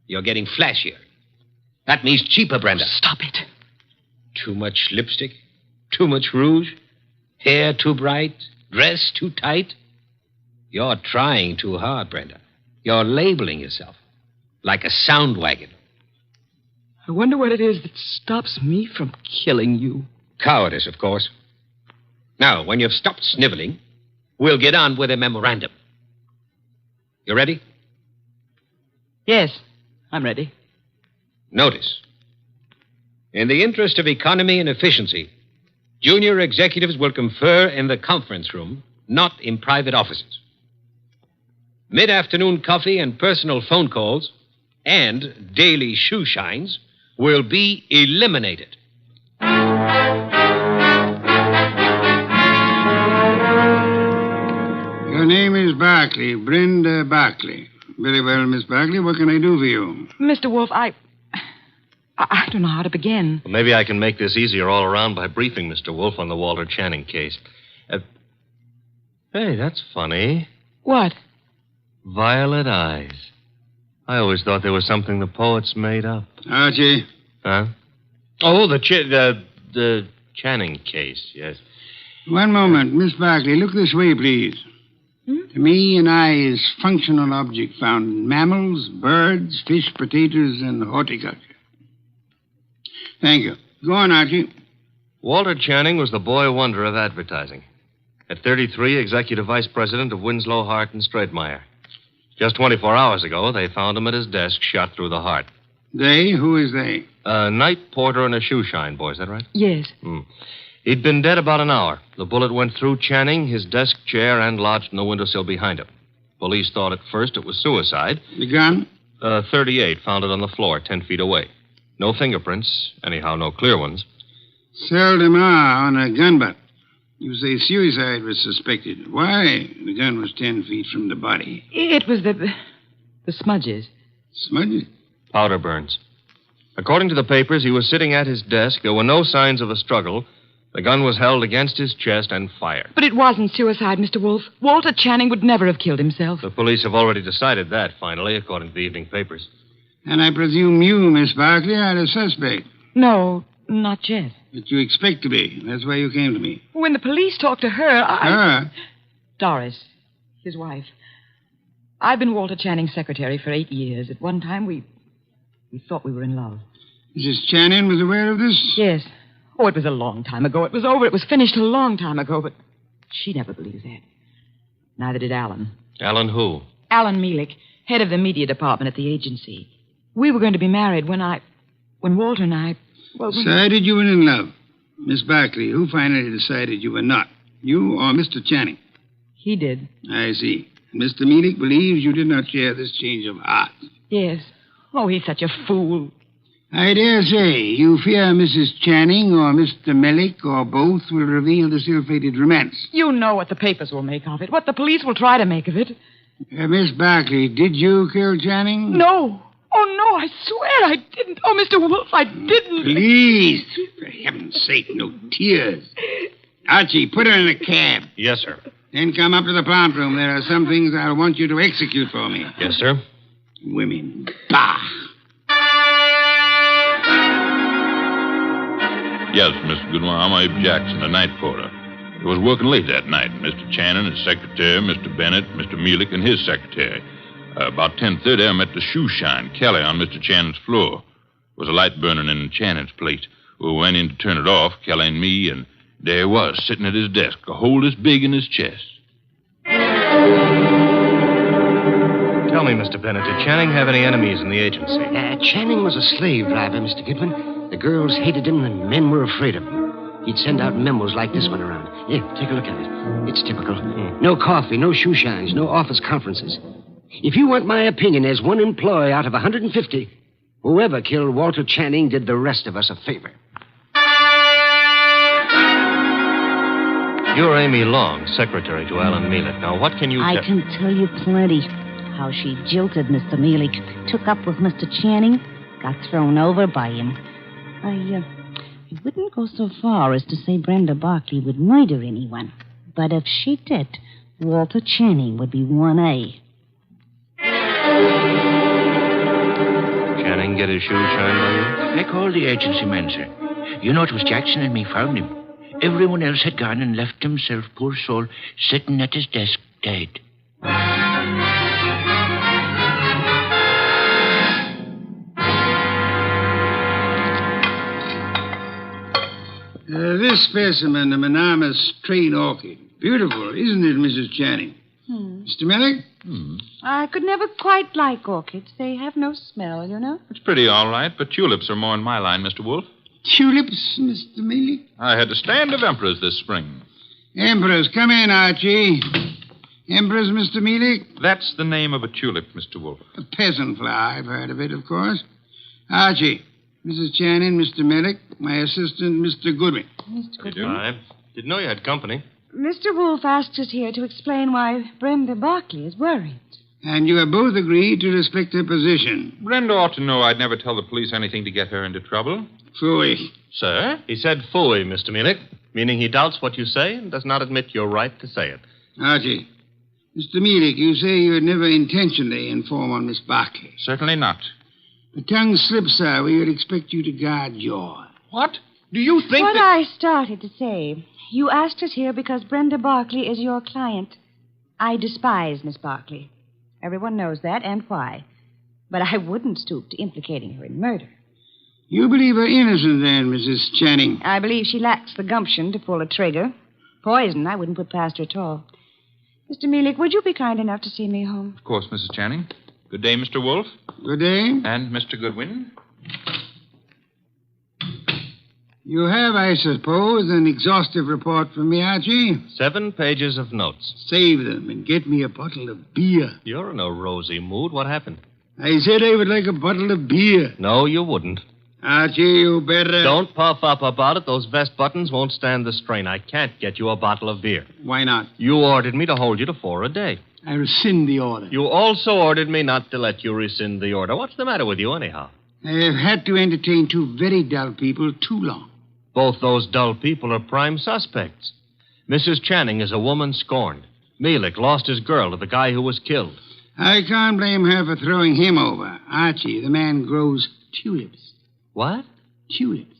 You're getting flashier. That means cheaper, Brenda. Stop it. Too much lipstick? Too much rouge? Hair too bright? Dress too tight? You're trying too hard, Brenda. You're labeling yourself like a sound wagon. I wonder what it is that stops me from killing you. Cowardice, of course. Now, when you've stopped sniveling, we'll get on with a memorandum. You ready? Yes, I'm ready. Notice. In the interest of economy and efficiency, junior executives will confer in the conference room, not in private offices. Mid-afternoon coffee and personal phone calls and daily shoe shines will be eliminated. Your name is Barkley, Brenda Barkley. Very well, Miss Barkley. What can I do for you? Mr. Wolfe, I don't know how to begin. Well, maybe I can make this easier all around by briefing Mr. Wolfe on the Walter Channing case. Hey, that's funny. What? Violet eyes. I always thought they were something the poets made up. Archie, Huh? Oh, the Channing case, yes. One moment. Miss Barkley, look this way, please. To me, an eye is functional object found in mammals, birds, fish, potatoes, and horticulture. Thank you. Go on, Archie. Walter Channing was the boy wonder of advertising. At 33, executive vice president of Winslow, Hart, and Straightmeyer. Just 24 hours ago, they found him at his desk, shot through the heart. They? Who is they? A night porter and a shoe shine boy, is that right? Yes. He'd been dead about an hour. The bullet went through Channing, his desk chair, and lodged in the windowsill behind him. Police thought at first it was suicide. The gun? 38, found it on the floor, 10 feet away. No fingerprints, anyhow, no clear ones. Seldom are on a gun butt. You say suicide was suspected. Why? The gun was 10 feet from the body. It was the smudges. Smudges? Powder burns. According to the papers, he was sitting at his desk. There were no signs of a struggle. The gun was held against his chest and fired. But it wasn't suicide, Mr. Wolfe. Walter Channing would never have killed himself. The police have already decided that, finally, according to the evening papers. And I presume you, Miss Barkley, are the suspect. No, not yet. But you expect to be. That's why you came to me. When the police talked to her, Her? Doris, his wife. I've been Walter Channing's secretary for 8 years. At one time, we thought we were in love. Mrs. Channing was aware of this? Yes. Oh, it was a long time ago. It was over. It was finished a long time ago, but she never believed that. Neither did Alan. Alan who? Alan Mielik, head of the media department at the agency. We were going to be married when Walter and I... Well, Decided you were in love. Miss Barkley, who finally decided you were not? You or Mr. Channing? He did. I see. Mr. Mielik believes you did not share this change of heart. Yes. Oh, he's such a fool. I dare say you fear Mrs. Channing or Mr. Mielik or both will reveal this ill-fated romance. You know what the papers will make of it, what the police will try to make of it. Miss Barkley, did you kill Channing? No. Oh, no, I swear I didn't. Oh, Mr. Wolfe, I didn't. Please, for heaven's sake, no tears. Archie, put her in a cab. Yes, sir. Then come up to the plant room. There are some things I'll want you to execute for me. Yes, sir. Women. Bah! Yes, Mr. Goodwin, I'm Abe Jackson, the night porter. I was working late that night. Mr. Channing, his secretary, Mr. Bennett, Mr. Mielik, and his secretary. About 10:30, I met the shoe shine, Kelly, on Mr. Channing's floor. There was a light burning in Channing's plate. We went in to turn it off, Kelly and me, and there he was, sitting at his desk, a hole this big in his chest. Tell me, Mr. Bennett, did Channing have any enemies in the agency? Channing was a slave driver, Mr. Goodwin. The girls hated him, and men were afraid of him. He'd send out memos like this one around. Here, take a look at it. It's typical. No coffee, no shoe shines, no office conferences. If you want my opinion as one employee out of 150, whoever killed Walter Channing did the rest of us a favor. You're Amy Long, secretary to Alan Mielik. Now, what can you I can tell you plenty. How she jilted Mr. Mielik, took up with Mr. Channing, got thrown over by him. I wouldn't go so far as to say Brenda Barkley would murder anyone. But if she did, Walter Channing would be 1A. Channing get his shoe shined by you? I called the agency man, sir. You know, it was Jackson and me found him. Everyone else had gone and left himself, poor soul, sitting at his desk, dead. This specimen, the monogamous straight orchid. Beautiful, isn't it, Mrs. Channing? Mr. Mielik? I could never quite like orchids. They have no smell, you know. It's pretty all right, but tulips are more in my line, Mr. Wolfe. Tulips, Mr. Mielik? I had a stand of emperors this spring. Emperors, come in, Archie. Emperors, Mr. Mielik? That's the name of a tulip, Mr. Wolfe. A peasant flower. I've heard of it, of course. Archie, Mrs. Channing, Mr. Mielik, my assistant, Mr. Goodwin. Mr. Goodwin. I didn't know you had company. Mr. Wolfe asked us here to explain why Brenda Barkley is worried. And you have both agreed to respect her position. Brenda ought to know I'd never tell the police anything to get her into trouble. Phooey. Sir? He said phooey, Mr. Mielik, meaning he doubts what you say and does not admit your right to say it. Archie, Mr. Mielik, you say you had never intentionally informed on Miss Barkley. Certainly not. The tongue slips, sir. We would expect you to guard yours. What? Do you think what that... I started to say. You asked us here because Brenda Barkley is your client. I despise Miss Barkley. Everyone knows that, and why. But I wouldn't stoop to implicating her in murder. You believe her innocent, then, Mrs. Channing? I believe she lacks the gumption to pull a trigger. Poison, I wouldn't put past her at all. Mr. Mielik, would you be kind enough to see me home? Of course, Mrs. Channing. Good day, Mr. Wolfe. Good day. And Mr. Goodwin. You have, I suppose, an exhaustive report from me, Archie? 7 pages of notes. Save them and get me a bottle of beer. You're in a rosy mood. What happened? I said I would like a bottle of beer. No, you wouldn't. Archie, you better... Don't puff up about it. Those vest buttons won't stand the strain. I can't get you a bottle of beer. Why not? You ordered me to hold you to 4 a day. I rescind the order. You also ordered me not to let you rescind the order. What's the matter with you, anyhow? I have had to entertain 2 very dull people too long. Both those dull people are prime suspects. Mrs. Channing is a woman scorned. Mielik lost his girl to the guy who was killed. I can't blame her for throwing him over. Archie, the man grows tulips. What? Tulips.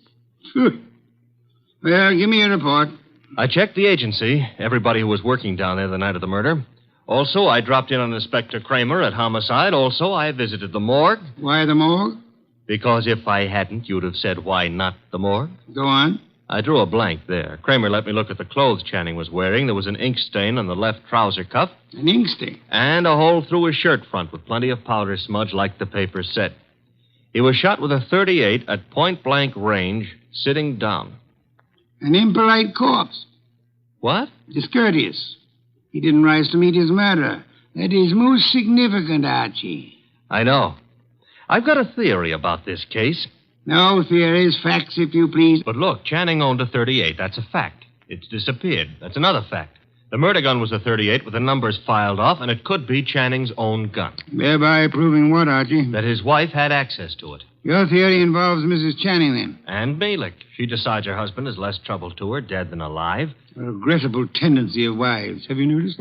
Well, give me a report. I checked the agency, everybody who was working down there the night of the murder. Also, I dropped in on Inspector Kramer at homicide. Also, I visited the morgue. Why the morgue? Because if I hadn't, you'd have said, why not the morgue? Go on. I drew a blank there. Kramer let me look at the clothes Channing was wearing. There was an ink stain on the left trouser cuff. An ink stain? And a hole through his shirt front with plenty of powder smudge like the paper said. He was shot with a .38 at point-blank range, sitting down. An impolite corpse. What? Discourteous. He didn't rise to meet his murderer. That is most significant, Archie. I know. I've got a theory about this case. No theories, facts, if you please. But look, Channing owned a .38. That's a fact. It's disappeared. That's another fact. The murder gun was a .38 with the numbers filed off, and it could be Channing's own gun. Thereby proving what, Archie? That his wife had access to it. Your theory involves Mrs. Channing, then? And Mielik. She decides her husband is less trouble to her, dead than alive. A regrettable tendency of wives. Have you noticed?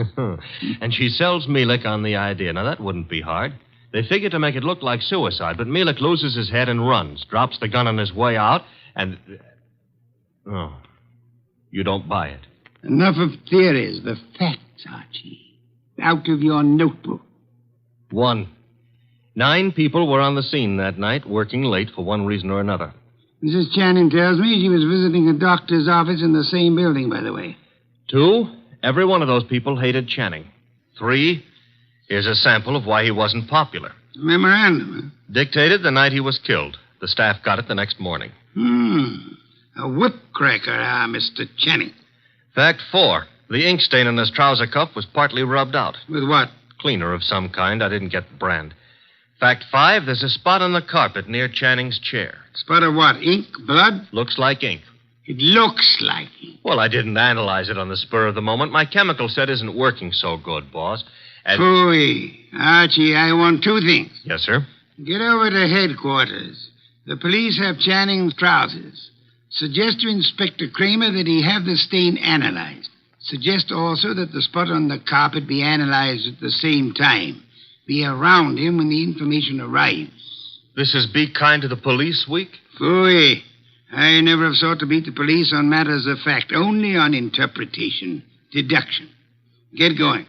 And she sells Mielik on the idea. Now, that wouldn't be hard. They figure to make it look like suicide, but Mielik loses his head and runs, drops the gun on his way out, and... Oh, you don't buy it. Enough of theories. The facts, Archie. Out of your notebook. 1. 9 people were on the scene that night, working late for one reason or another. Mrs. Channing tells me she was visiting a doctor's office in the same building, by the way. 2. Every one of those people hated Channing. 3. Here's a sample of why he wasn't popular. Memorandum, huh? Dictated the night he was killed. The staff got it the next morning. A whip cracker, Mr. Channing. Fact 4. The ink stain on his trouser cuff was partly rubbed out. With what? Cleaner of some kind. I didn't get the brand. Fact 5. There's a spot on the carpet near Channing's chair. Spot of what? Ink? Blood? Looks like ink. It looks like ink. Well, I didn't analyze it on the spur of the moment. My chemical set isn't working so good, boss. Phooey. Archie, I want 2 things. Yes, sir? Get over to headquarters. The police have Channing's trousers. Suggest to Inspector Kramer that he have the stain analyzed. Suggest also that the spot on the carpet be analyzed at the same time. Be around him when the information arrives. This is Be Kind to the Police Week? Phooey. I never have sought to beat the police on matters of fact, only on interpretation, deduction. Get going.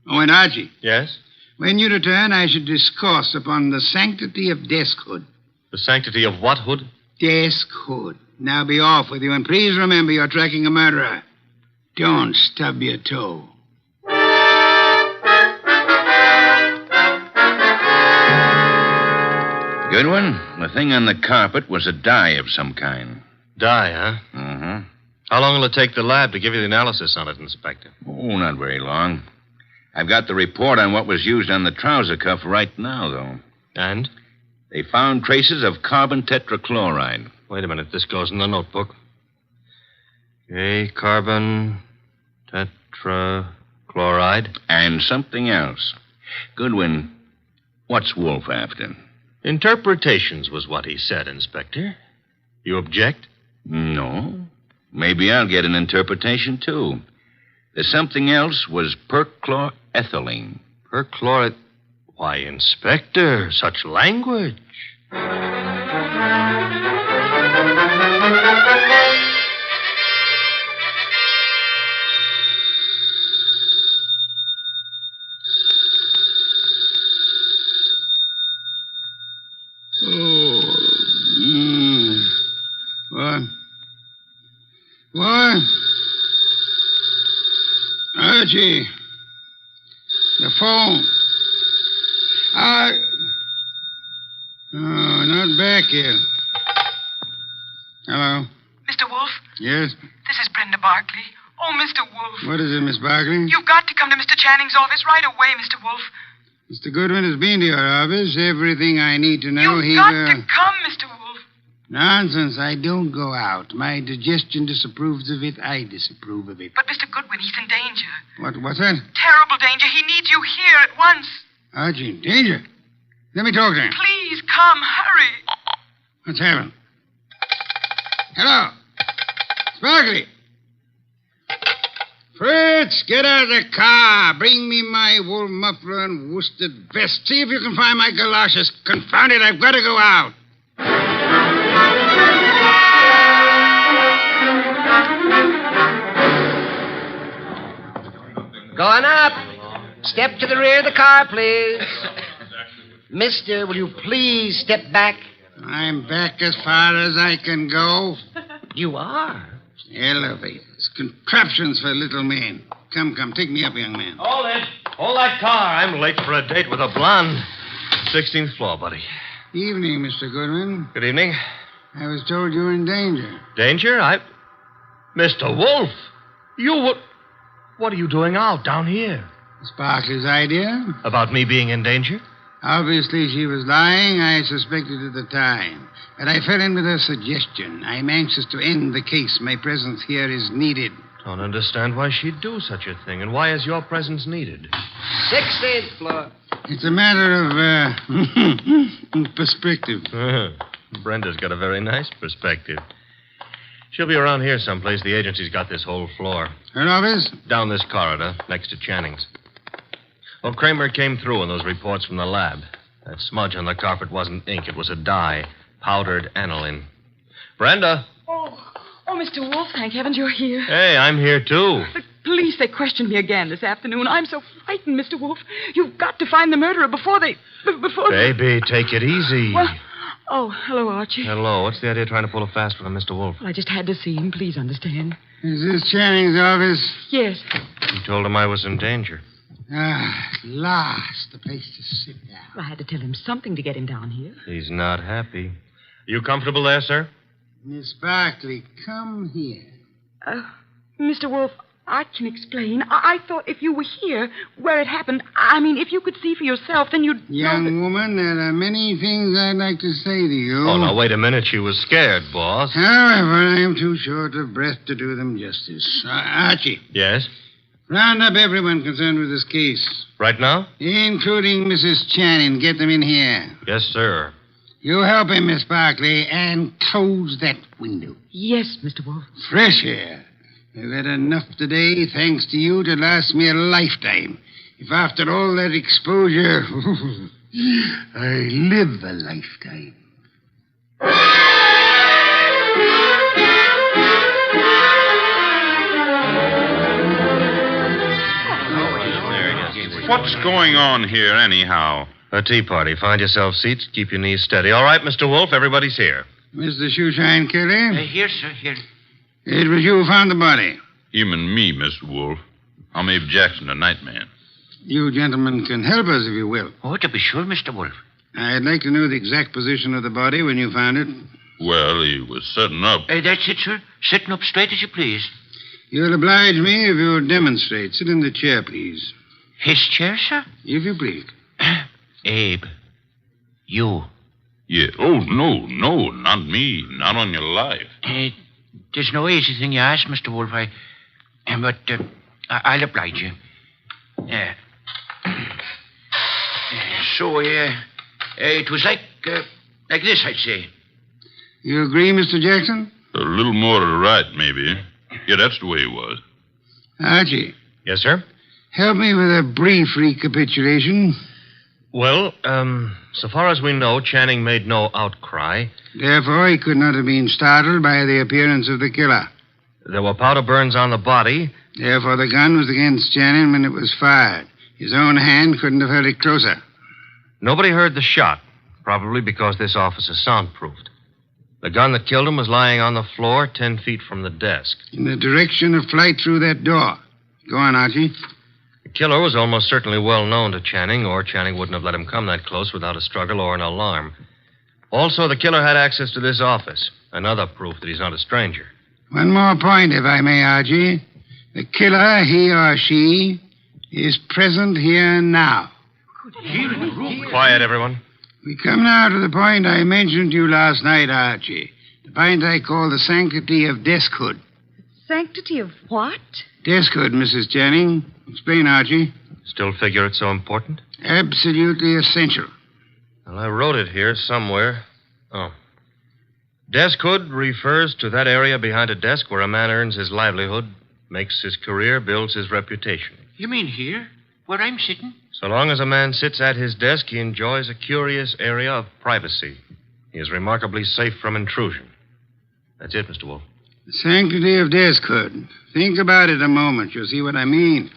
Oh, and Archie. Yes? When you return, I should discourse upon the sanctity of deskhood. The sanctity of what hood? Deskhood. Now be off with you, and please remember you're tracking a murderer. Don't stub your toe. Goodwin, the thing on the carpet was a dye of some kind. Dye, huh? Mm-hmm. How long will it take the lab to give you the analysis on it, Inspector? Oh, not very long. I've got the report on what was used on the trouser cuff right now, though. And? They found traces of carbon tetrachloride. Wait a minute. This goes in the notebook. Okay, carbon tetrachloride. And something else. Goodwin, what's Wolfe after? Interpretations was what he said, Inspector. You object? No. Maybe I'll get an interpretation, too. The something else was perchlorethylene. Perchloreth... Why, Inspector, such language. What? Archie. The phone. Oh, not back yet. Hello. Mr. Wolfe? Yes? This is Brenda Barkley. Oh, Mr. Wolfe. What is it, Miss Barkley? You've got to come to Mr. Channing's office right away, Mr. Wolfe. Mr. Goodwin has been to your office. Everything I need to know. You've got to come, Mr. Wolfe. Nonsense. I don't go out. My digestion disapproves of it. I disapprove of it. But Mr. Goodwin, he's in danger. What's that? Terrible danger. He needs you here at once. Archie, in danger? Let me talk to him. Please come. Hurry. What's happened? Hello. Sparkly. Fritz, get out of the car. Bring me my wool muffler and worsted vest. See if you can find my galoshes. Confound it, I've got to go out. Going up. Step to the rear of the car, please. Mister, will you please step back? I'm back as far as I can go. You are? Elevators, contraptions for little men. Come, take me up, young man. Hold it. Hold that car. I'm late for a date with a blonde. 16th floor, buddy. Evening, Mr. Goodwin. Good evening. I was told you were in danger. Danger? Mr. Wolfe, what are you doing out down here? Sparkley's idea. About me being in danger? Obviously, she was lying. I suspected at the time. But I fell in with her suggestion. I'm anxious to end the case. My presence here is needed. Don't understand why she'd do such a thing, and why is your presence needed? 16th floor. It's a matter of, perspective. Brenda's got a very nice perspective. She'll be around here someplace. The agency's got this whole floor. Her office? Down this corridor, next to Channing's. Well, Kramer came through on those reports from the lab. That smudge on the carpet wasn't ink. It was a dye. Powdered aniline. Brenda. Oh, Mr. Wolfe, thank heavens you're here. Hey, I'm here, too. The police, they questioned me again this afternoon. I'm so frightened, Mr. Wolfe. You've got to find the murderer before they... Baby, take it easy. Well, hello, Archie. Hello. What's the idea of trying to pull a fast one on Mr. Wolfe? Well, I just had to see him. Please understand. Is this Channing's office? Yes. You told him I was in danger. At last, the place to sit down. Well, I had to tell him something to get him down here. He's not happy. You comfortable there, sir? Miss Barkley, come here. Mr. Wolfe, I can explain. I thought if you were here, where it happened, if you could see for yourself, then you'd Young woman, there are many things I'd like to say to you. Oh, now, wait a minute. She was scared, boss. However, I am too short of breath to do them justice. Archie. Yes? Round up everyone concerned with this case. Right now? Including Mrs. Channing. Get them in here. Yes, sir. You help him, Miss Barkley, and close that window. Yes, Mr. Wolfe. Fresh air. I've had enough today, thanks to you, to last me a lifetime. If after all that exposure, I live a lifetime. What's going on here, anyhow? A tea party. Find yourself seats. Keep your knees steady. All right, Mr. Wolfe, everybody's here. Mr. Shoeshine Kelly? Here, sir, here. It was you who found the body. Him and me, Mr. Wolfe. I'm Abe Jackson, the night man. You gentlemen can help us if you will. Oh, to be sure, Mr. Wolfe. I'd like to know the exact position of the body when you found it. Well, he was sitting up. That's it, sir. Sitting up straight as you please. You'll oblige me if you'll demonstrate. Sit in the chair, please. His chair, sir? If you please. Abe, you. Yeah. Oh, no, not me. Not on your life. There's no easy thing you ask, Mr. Wolfe. I'll oblige you. It was like this, I'd say. You agree, Mr. Jackson? A little more to the right, maybe. Yeah, that's the way it was. Archie. Yes, sir? Help me with a brief recapitulation. Well, so far as we know, Channing made no outcry. Therefore, he could not have been startled by the appearance of the killer. There were powder burns on the body. Therefore, the gun was against Channing when it was fired. His own hand couldn't have held it closer. Nobody heard the shot, probably because this office is soundproofed. The gun that killed him was lying on the floor 10 feet from the desk. In the direction of flight through that door. Go on, Archie. The killer was almost certainly well known to Channing, or Channing wouldn't have let him come that close without a struggle or an alarm. Also, the killer had access to this office. Another proof that he's not a stranger. One more point, if I may, Archie. The killer, he or she, is present here now. Here in the room. Quiet, everyone. We come now to the point I mentioned to you last night, Archie. The point I call the sanctity of deskhood. Sanctity of what? Deskhood, Mrs. Channing. Explain, Archie. Still figure it's so important? Absolutely essential. Well, I wrote it here somewhere. Oh. Deskhood refers to that area behind a desk where a man earns his livelihood, makes his career, builds his reputation. You mean here? Where I'm sitting? So long as a man sits at his desk, he enjoys a curious area of privacy. He is remarkably safe from intrusion. That's it, Mr. Wolfe. The sanctity of deskhood. Think about it a moment. You'll see what I mean.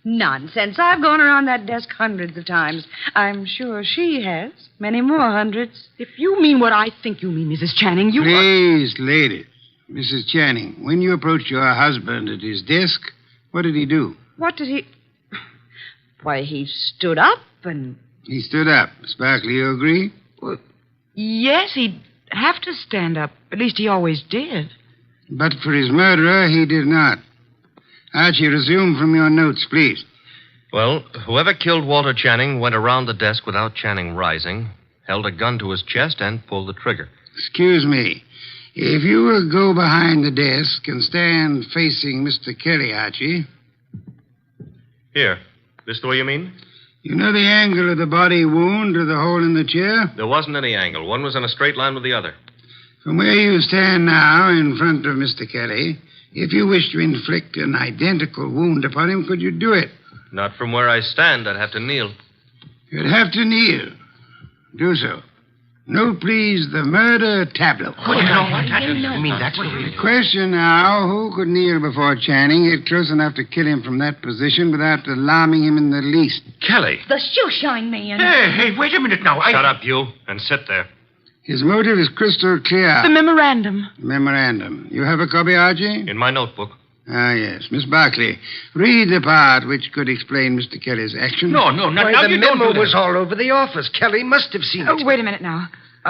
Nonsense. I've gone around that desk hundreds of times. I'm sure she has. Many more hundreds. If you mean what I think you mean, Mrs. Channing, you... Please, ladies. Mrs. Channing, when you approached your husband at his desk, what did he do? What did he... Why, he stood up and... He stood up. Sparkley, you agree? Well, yes, he'd have to stand up. At least he always did. But for his murderer, he did not. Archie, resume from your notes, please. Well, whoever killed Walter Channing went around the desk without Channing rising, held a gun to his chest, and pulled the trigger. Excuse me. If you will go behind the desk and stand facing Mr. Kelly, Archie. Here. This the way you mean? You know the angle of the body wound to the hole in the chair? There wasn't any angle. One was in a straight line with the other. From where you stand now in front of Mr. Kelly, if you wish to inflict an identical wound upon him, could you do it? Not from where I stand. I'd have to kneel. You'd have to kneel. Do so. Note, please, the murder tableau. You mean that's what The question now, who could kneel before Channing, get close enough to kill him from that position without alarming him in the least? Kelly. The shoeshine man. Hey, wait a minute now. Shut up, you, and sit there. His motive is crystal clear. The memorandum. Memorandum. You have a copy, Archie? In my notebook. Ah, yes. Miss Barclay, read the part which could explain Mr. Kelly's action. No, not now. The memo was all over the office. Kelly must have seen it. Wait a minute now.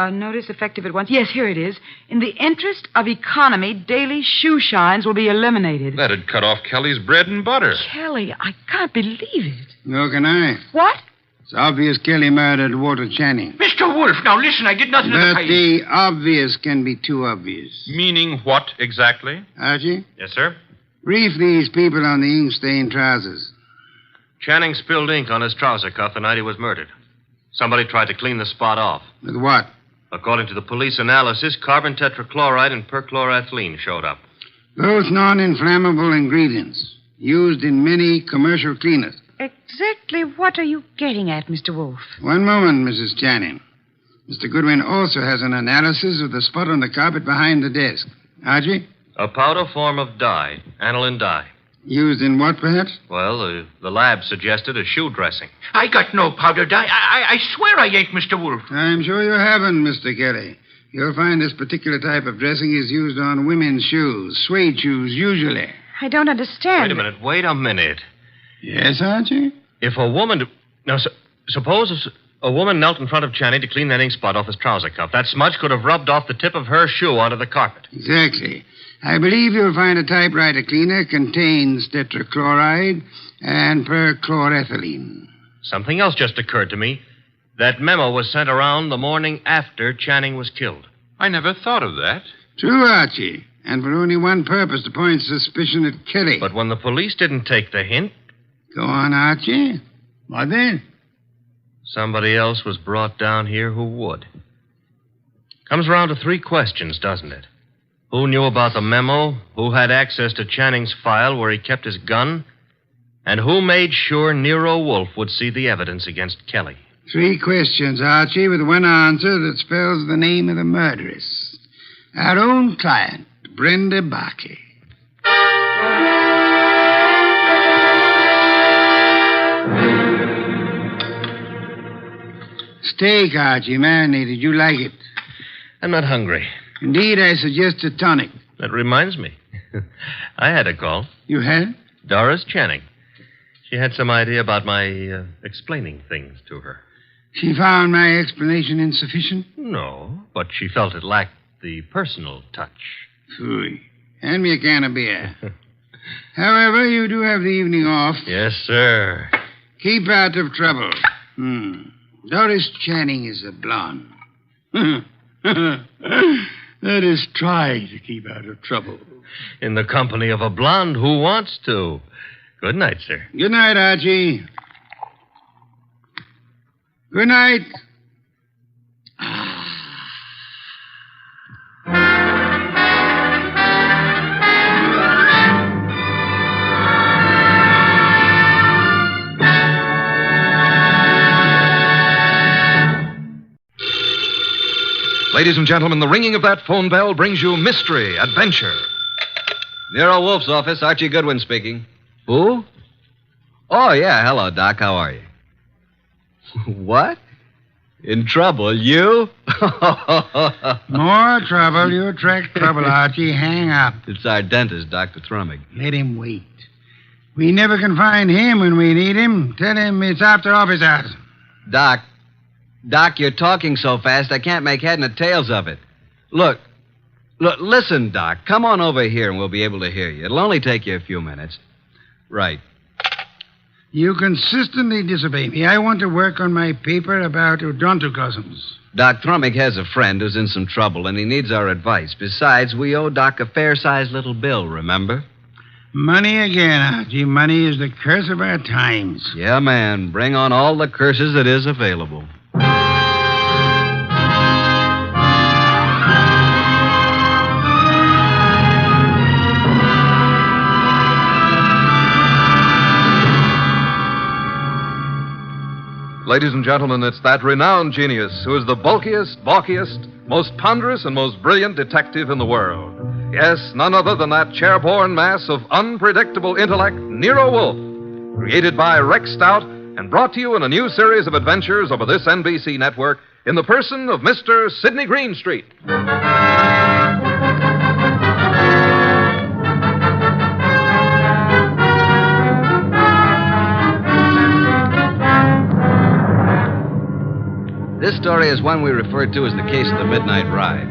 Notice effective at once. Yes, here it is. In the interest of economy, daily shoe shines will be eliminated. That'd cut off Kelly's bread and butter. Kelly, I can't believe it. Nor can I. What? It's obvious Kelly murdered Walter Channing. Mr. Wolfe, now listen, I did nothing of the But kind. the obvious can be too obvious. Meaning what exactly? Archie? Yes, sir? Brief these people on the ink-stained trousers. Channing spilled ink on his trouser cuff the night he was murdered. Somebody tried to clean the spot off. With what? According to the police analysis, carbon tetrachloride and perchloroethylene showed up. Both non-inflammable ingredients used in many commercial cleaners. Exactly what are you getting at, Mr. Wolfe? One moment, Mrs. Channing. Mr. Goodwin also has an analysis of the spot on the carpet behind the desk. Archie? A powder form of dye, aniline dye. Used in what, perhaps? Well, the lab suggested a shoe dressing. I got no powder dye. I swear I ain't, Mr. Wolfe. I'm sure you haven't, Mr. Kelly. You'll find this particular type of dressing is used on women's shoes, suede shoes, usually. I don't understand. Wait a minute. Yes, Archie? If a woman... Now, suppose a woman knelt in front of Channing to clean that ink spot off his trouser cuff. That smudge could have rubbed off the tip of her shoe onto the carpet. Exactly. I believe you'll find a typewriter cleaner contains tetrachloride and perchloroethylene. Something else just occurred to me. That memo was sent around the morning after Channing was killed. I never thought of that. True, Archie. And for only one purpose, to point suspicion at Kelly. But when the police didn't take the hint... Go on, Archie. What then? Somebody else was brought down here who would. Comes around to three questions, doesn't it? Who knew about the memo? Who had access to Channing's file where he kept his gun? And who made sure Nero Wolfe would see the evidence against Kelly? 3 questions, Archie, with one answer that spells the name of the murderess. Our own client, Brenda Barkley. Steak, Archie, marinated. You like it? I'm not hungry. Indeed, I suggest a tonic. That reminds me. I had a call. You had? Doris Channing. She had some idea about my explaining things to her. She found my explanation insufficient? No, but she felt it lacked the personal touch. Phooey. Hand me a can of beer. However, you do have the evening off. Yes, sir. Keep out of trouble. Doris Channing is a blonde. That is, try to keep out of trouble. In the company of a blonde who wants to. Good night, sir. Good night, Archie. Good night. Ladies and gentlemen, the ringing of that phone bell brings you mystery, adventure. Nero Wolfe's office, Archie Goodwin speaking. Who? Oh, yeah. Hello, Doc. How are you? What? In trouble? You? More trouble. You attract trouble, Archie. Hang up. It's our dentist, Dr. Thrumming. Let him wait. We never can find him when we need him. Tell him it's after office hours. Doc, you're talking so fast I can't make head nor tails of it. Look, listen, Doc. Come on over here and we'll be able to hear you. It'll only take you a few minutes. Right. You consistently disobey me. I want to work on my paper about odontocosms. Doc Thrumming has a friend who's in some trouble, and he needs our advice. Besides, we owe Doc a fair-sized little bill, remember? Money again, Archie. Money is the curse of our times. Yeah, man. Bring on all the curses that is available. Ladies and gentlemen, it's that renowned genius who is the bulkiest, balkiest, most ponderous, and most brilliant detective in the world. Yes, none other than that chairborne mass of unpredictable intellect, Nero Wolfe, created by Rex Stout and brought to you in a new series of adventures over this NBC network in the person of Mr. Sidney Greenstreet. This story is one we referred to as the case of the midnight ride.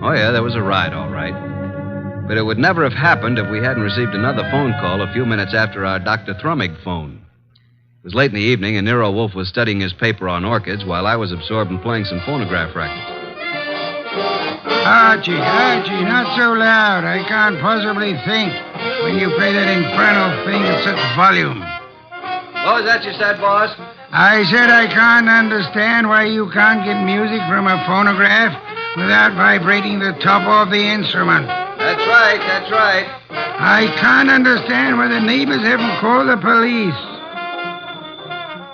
Oh, yeah, there was a ride, all right. But it would never have happened if we hadn't received another phone call a few minutes after our Dr. Thrumming phone. It was late in the evening, and Nero Wolfe was studying his paper on orchids while I was absorbed in playing some phonograph records. Archie, not so loud. I can't possibly think when you play that infernal thing at such volume. What was that you said, boss? I said I can't understand why you can't get music from a phonograph without vibrating the top of the instrument. That's right. I can't understand why the neighbors haven't called the police.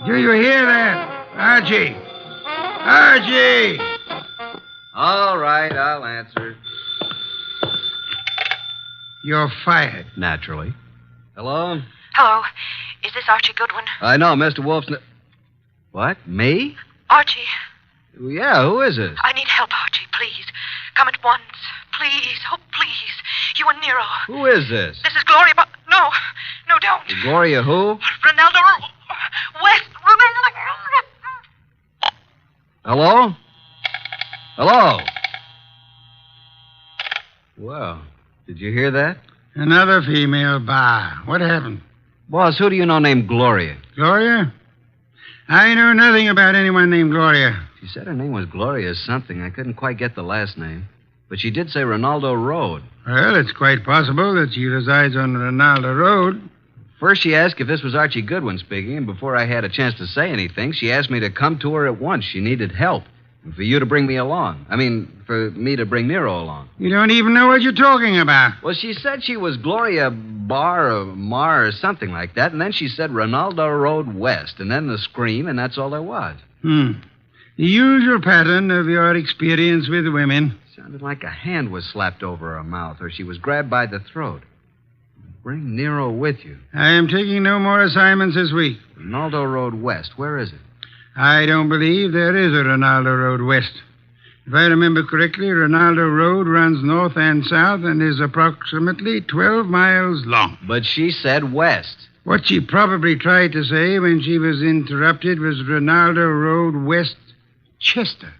Do you hear that? Archie! All right, I'll answer. You're fired. Naturally. Hello? Hello. Is this Archie Goodwin? I know, Mr. Wolfe's... What? Me? Archie. Yeah, who is this? I need help, Archie, please. Come at once. Please. Oh, please. You and Nero. Who is this? This is Gloria, but... No, don't. Gloria who? Ronaldo West. Hello? Well, did you hear that? Another female bar. What happened? Boss, who do you know named Gloria? Gloria? I know nothing about anyone named Gloria. She said her name was Gloria something. I couldn't quite get the last name. But she did say Ronaldo Road. Well, it's quite possible that she resides on Ronaldo Road. First, she asked if this was Archie Goodwin speaking, and before I had a chance to say anything, she asked me to come to her at once. She needed help. And for you to bring me along. For me to bring Nero along. You don't even know what you're talking about. Well, she said she was Gloria Bar or Mar or something like that, and then she said Ronaldo Road West, and then the scream, and that's all there was. The usual pattern of your experience with women. Sounded like a hand was slapped over her mouth or she was grabbed by the throat. Bring Nero with you. I am taking no more assignments this week. Ronaldo Road West. Where is it? I don't believe there is a Ronaldo Road West. If I remember correctly, Ronaldo Road runs north and south and is approximately 12 miles long. But she said west. What she probably tried to say when she was interrupted was Ronaldo Road Westchester.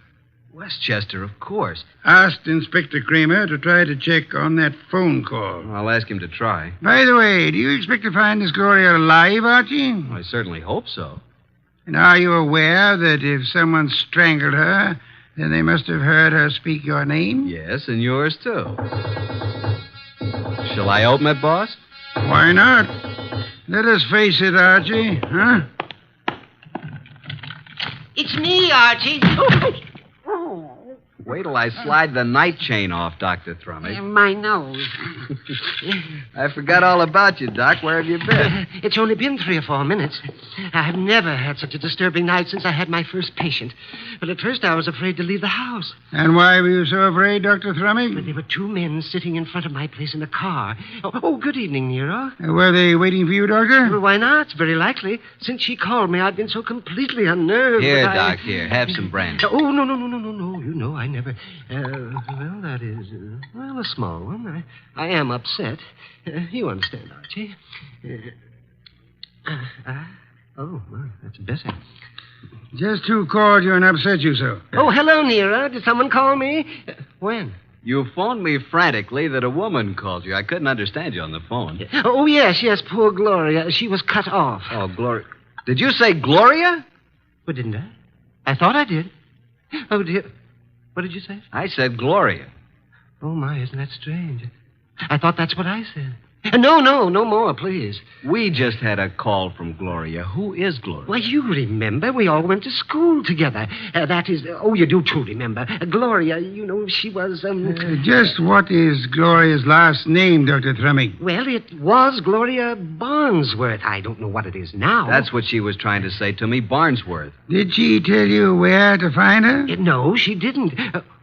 Westchester, of course. Asked Inspector Kramer to try to check on that phone call. I'll ask him to try. By the way, do you expect to find Miss Gloria alive, Archie? I certainly hope so. And are you aware that if someone strangled her, then they must have heard her speak your name? Yes, and yours, too. Shall I open it, boss? Why not? Let us face it, Archie, huh? It's me, Archie. Wait till I slide the night chain off, Dr. Thrumming. My nose. I forgot all about you, Doc. Where have you been? It's only been 3 or 4 minutes. I've never had such a disturbing night since I had my first patient. But at first I was afraid to leave the house. And why were you so afraid, Dr. Thrumming? There were 2 men sitting in front of my place in a car. Oh, good evening, Nero. Were they waiting for you, Doctor? Well, why not? It's very likely. Since she called me, I've been so completely unnerved. Here, that Doc, here. Have some brandy. Oh, no. You know, I never... well, that is... a small one. I am upset. You understand, Archie. Oh, well, that's better. Just who called you and upset you so? Oh, hello, Nero. Did someone call me? When? You phoned me frantically that a woman called you. I couldn't understand you on the phone. Oh, yes, poor Gloria. She was cut off. Oh, Gloria. Did you say Gloria? Well, didn't I? I thought I did. Oh, dear. What did you say? I said Gloria. Oh, my, isn't that strange? I thought that's what I said. No more, please. We just had a call from Gloria. Who is Gloria? Why, you remember. We all went to school together. That is... you do too remember. Gloria, you know, she was... Just what is Gloria's last name, Dr. Thrumming? Well, it was Gloria Barnsworth. I don't know what it is now. That's what she was trying to say to me, Barnsworth. Did she tell you where to find her? No, she didn't.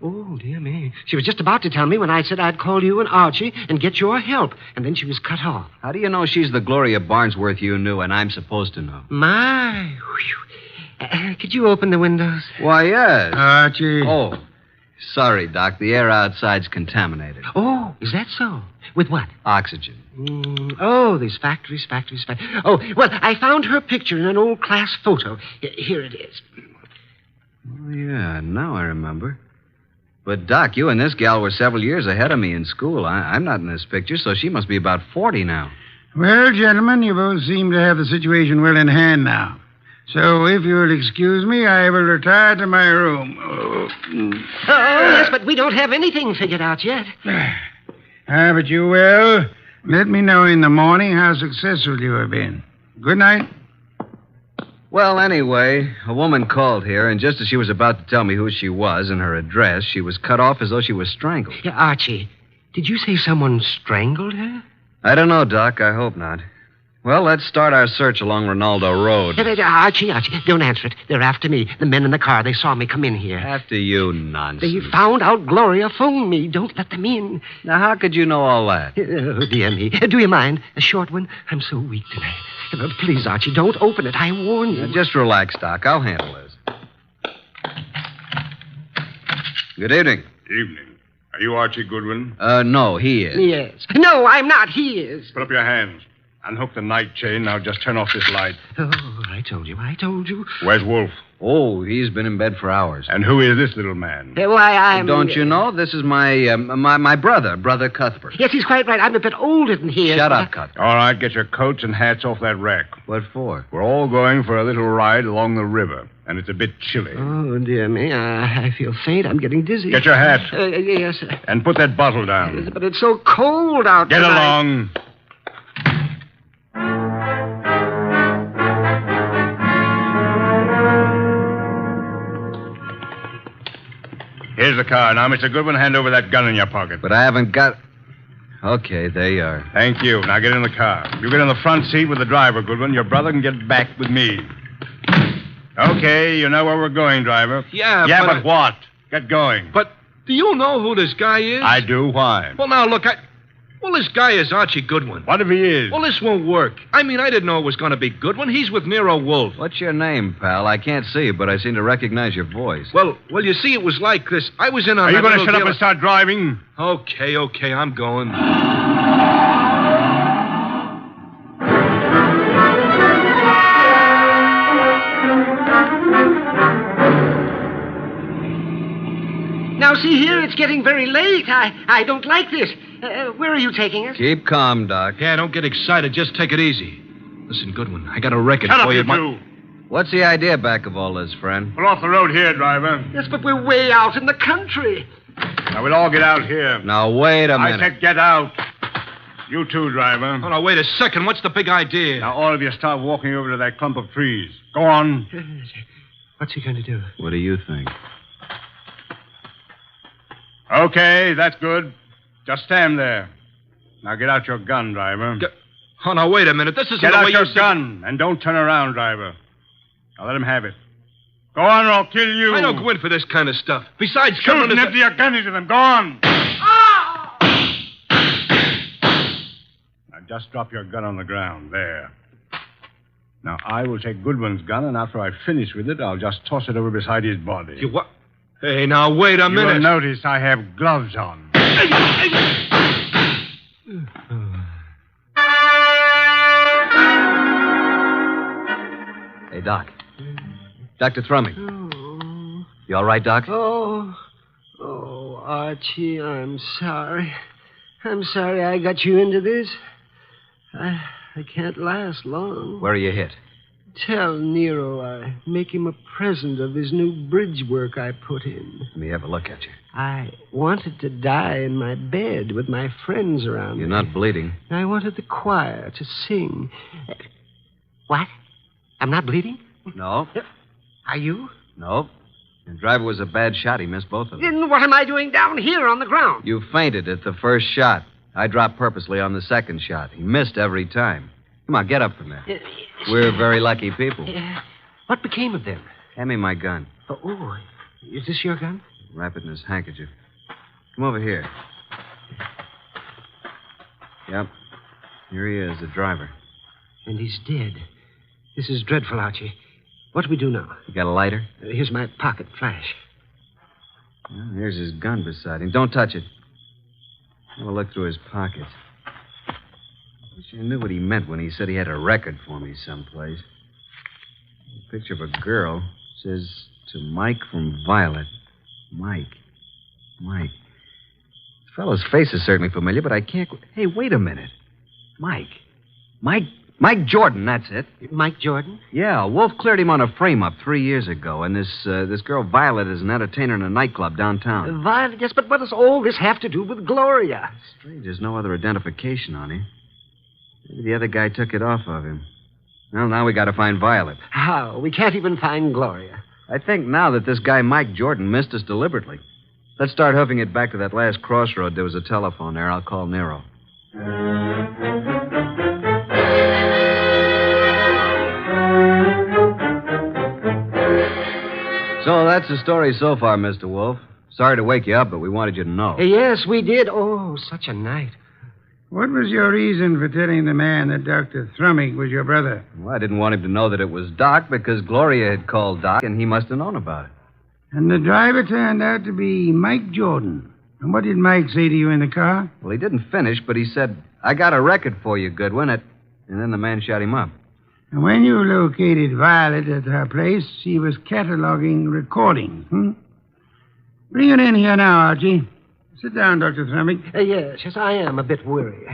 Oh, dear me. She was just about to tell me when I said I'd call you and Archie and get your help. And then she was cut off. How do you know she's the Gloria Barnsworth you knew and I'm supposed to know? My. Could you open the windows? Why, yes. Archie. Oh, sorry, Doc. The air outside's contaminated. Oh, is that so? With what? Oxygen. These factories. Oh, well, I found her picture in an old class photo. Here it is. Oh, yeah, now I remember. But, Doc, you and this gal were several years ahead of me in school. I'm not in this picture, so she must be about 40 now. Well, gentlemen, you both seem to have the situation well in hand now. So, if you'll excuse me, I will retire to my room. Yes, but we don't have anything figured out yet. But you will. Let me know in the morning how successful you have been. Good night. Well, anyway, a woman called here, and just as she was about to tell me who she was and her address, she was cut off as though she was strangled. Yeah, Archie, did you say someone strangled her? I don't know, Doc. I hope not. Well, let's start our search along Ronaldo Road. Archie, don't answer it. They're after me. The men in the car, they saw me come in here. After you, nonsense. They found out Gloria phoned me. Don't let them in. Now, how could you know all that? Oh, dear me. Do you mind? A short one? I'm so weak tonight. Please, Archie, don't open it. I warn you. Now, just relax, Doc. I'll handle this. Good evening. Evening. Are you Archie Goodwin? No, he is. Yes. No, I'm not. He is. Put up your hands. Unhook the night chain. Now just turn off this light. Oh, I told you. Where's Wolfe? Oh, he's been in bed for hours. And who is this little man? Why, I'm... Don't you know? This is my brother Cuthbert. Yes, he's quite right. I'm a bit older than he is. Shut up, Cuthbert. All right, get your coats and hats off that rack. What for? We're all going for a little ride along the river, and it's a bit chilly. Oh, dear me. I feel faint. I'm getting dizzy. Get your hat. Yes. And put that bottle down. Yes, but it's so cold out Get tonight. along. Here's the car. Now, Mr. Goodwin, hand over that gun in your pocket. But I haven't got... Okay, there you are. Thank you. Now get in the car. You get in the front seat with the driver, Goodwin. Your brother can get back with me. Okay, you know where we're going, driver. Yeah, but what? Get going. But do you know who this guy is? I do. Why? Well, now, look, Well, this guy is Archie Goodwin. What if he is? Well, this won't work. I mean, I didn't know it was going to be Goodwin. He's with Nero Wolfe. What's your name, pal? I can't see you, but I seem to recognize your voice. Well, you see, it was like this. I was in on Are you that going to little shut up deal- and start driving? Okay, I'm going. Now, see here, it's getting very late. I don't like this. Where are you taking us? Keep calm, Doc. Yeah, don't get excited. Just take it easy. Listen, Goodwin, I got a record Shut for up, you. you two. What's the idea back of all this, friend? Pull off the road here, driver. Yes, but we're way out in the country. Now, we'll all get out here. Now, wait a minute. I said get out. You too, driver. Oh, now, wait a second. What's the big idea? Now, all of you start walking over to that clump of trees. Go on. What's he going to do? What do you think? Okay, that's good. Just stand there. Now, get out your gun, driver. Oh, now, wait a minute. This isn't Get the out way your you gun, and don't turn around, driver. Now, let him have it. Go on, or I'll kill you. I don't go in for this kind of stuff. Besides, Shoot Goodwin and is... empty your gun into them. Go on. Now, just drop your gun on the ground. There. Now, I will take Goodwin's gun, and after I finish with it, I'll just toss it over beside his body. You what? Hey, now, wait a minute. You'll notice I have gloves on. Hey, Doc. Dr. Thrumming. You all right, Doc? Oh, Archie, I'm sorry. I'm sorry I got you into this. I can't last long. Where are you hit? Tell Nero I make him a present of his new bridge work I put in. Let me have a look at you. I wanted to die in my bed with my friends around You're me. not bleeding. I wanted the choir to sing. What? I'm not bleeding? No. Are you? No. The driver was a bad shot. He missed both of them. Then what am I doing down here on the ground? You fainted at the first shot. I dropped purposely on the second shot. He missed every time. Come on, get up from there. We're very lucky people. What became of them? Hand me my gun. Oh, is this your gun? Wrap it in his handkerchief. Come over here. Yep. Here he is, the driver. And he's dead. This is dreadful, Archie. What do we do now? You got a lighter? Here's my pocket flash. Well, here's his gun beside him. Don't touch it. Have a look through his pockets. Wish I knew what he meant when he said he had a record for me someplace. A picture of a girl. Says, to Mike from Violet. Mike. The fellow's face is certainly familiar, but I can't... Hey, wait a minute. Mike Jordan, that's it. Mike Jordan? Yeah, Wolf cleared him on a frame-up 3 years ago, and this girl Violet is an entertainer in a nightclub downtown. Violet, yes, but what does all this have to do with Gloria? Strange, there's no other identification on him. Maybe the other guy took it off of him. Well, now we got to find Violet. How? We can't even find Gloria. I think now that this guy Mike Jordan missed us deliberately. Let's start hoofing it back to that last crossroad. There was a telephone there. I'll call Nero. So that's the story so far, Mr. Wolfe. Sorry to wake you up, but we wanted you to know. Yes, we did. Oh, such a night. What was your reason for telling the man that Dr. Thrumming was your brother? Well, I didn't want him to know that it was Doc because Gloria had called Doc, and he must have known about it. And the driver turned out to be Mike Jordan. And what did Mike say to you in the car? Well, he didn't finish, but he said, I got a record for you, Goodwin. And then the man shot him up. And when you located Violet at her place, she was cataloging recordings, Bring her in here now, Archie. Sit down, Dr. Thrumming. Yes, I am a bit weary.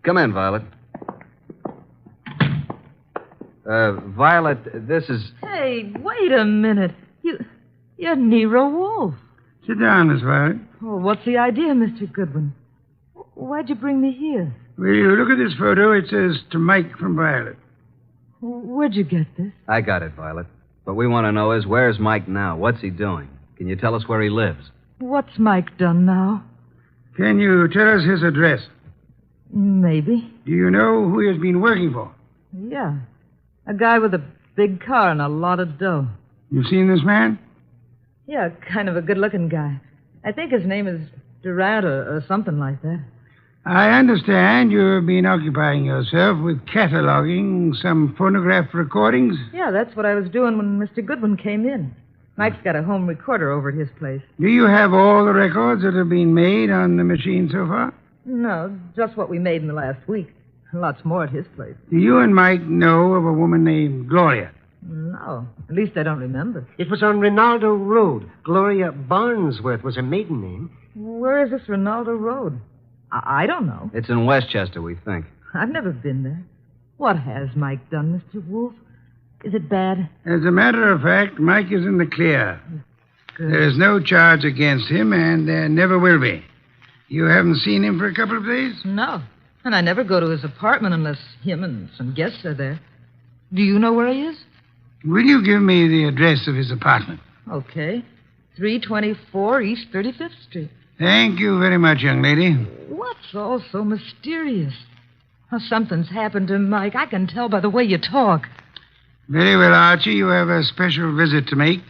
Come in, Violet. Violet, this is... Hey, wait a minute. You're Nero Wolfe. Sit down, Miss Violet. Oh, what's the idea, Mr. Goodwin? Why'd you bring me here? Will you look at this photo? It says to Mike from Violet. Where'd you get this? I got it, Violet. What we want to know is, where's Mike now? What's he doing? Can you tell us where he lives? What's Mike done now? Can you tell us his address? Maybe. Do you know who he has been working for? Yeah. A guy with a Big car and a lot of dough. You seen this man? Yeah, kind of a good-looking guy. I think his name is Durant or something like that. I understand you've been occupying yourself with cataloging some phonograph recordings. Yeah, that's what I was doing when Mr. Goodwin came in. Mike's got a home recorder over at his place. Do you have all the records that have been made on the machine so far? No, just what we made in the last week. Lots more at his place. Do you and Mike know of a woman named Gloria? No, at least I don't remember. It was on Rinaldo Road. Gloria Barnsworth was her maiden name. Where is this Rinaldo Road? I don't know. It's in Westchester, we think. I've never been there. What has Mike done, Mr. Wolfe? Is it bad? As a matter of fact, Mike is in the clear. Good. There is no charge against him, and there never will be. You haven't seen him for a couple of days? No. And I never go to his apartment unless him and some guests are there. Do you know where he is? Will you give me the address of his apartment? Okay. 324 East 35th Street. Thank you very much, young lady. What's all so mysterious? Oh, something's happened to Mike. I can tell by the way you talk. Very well, Archie. You have a special visit to make.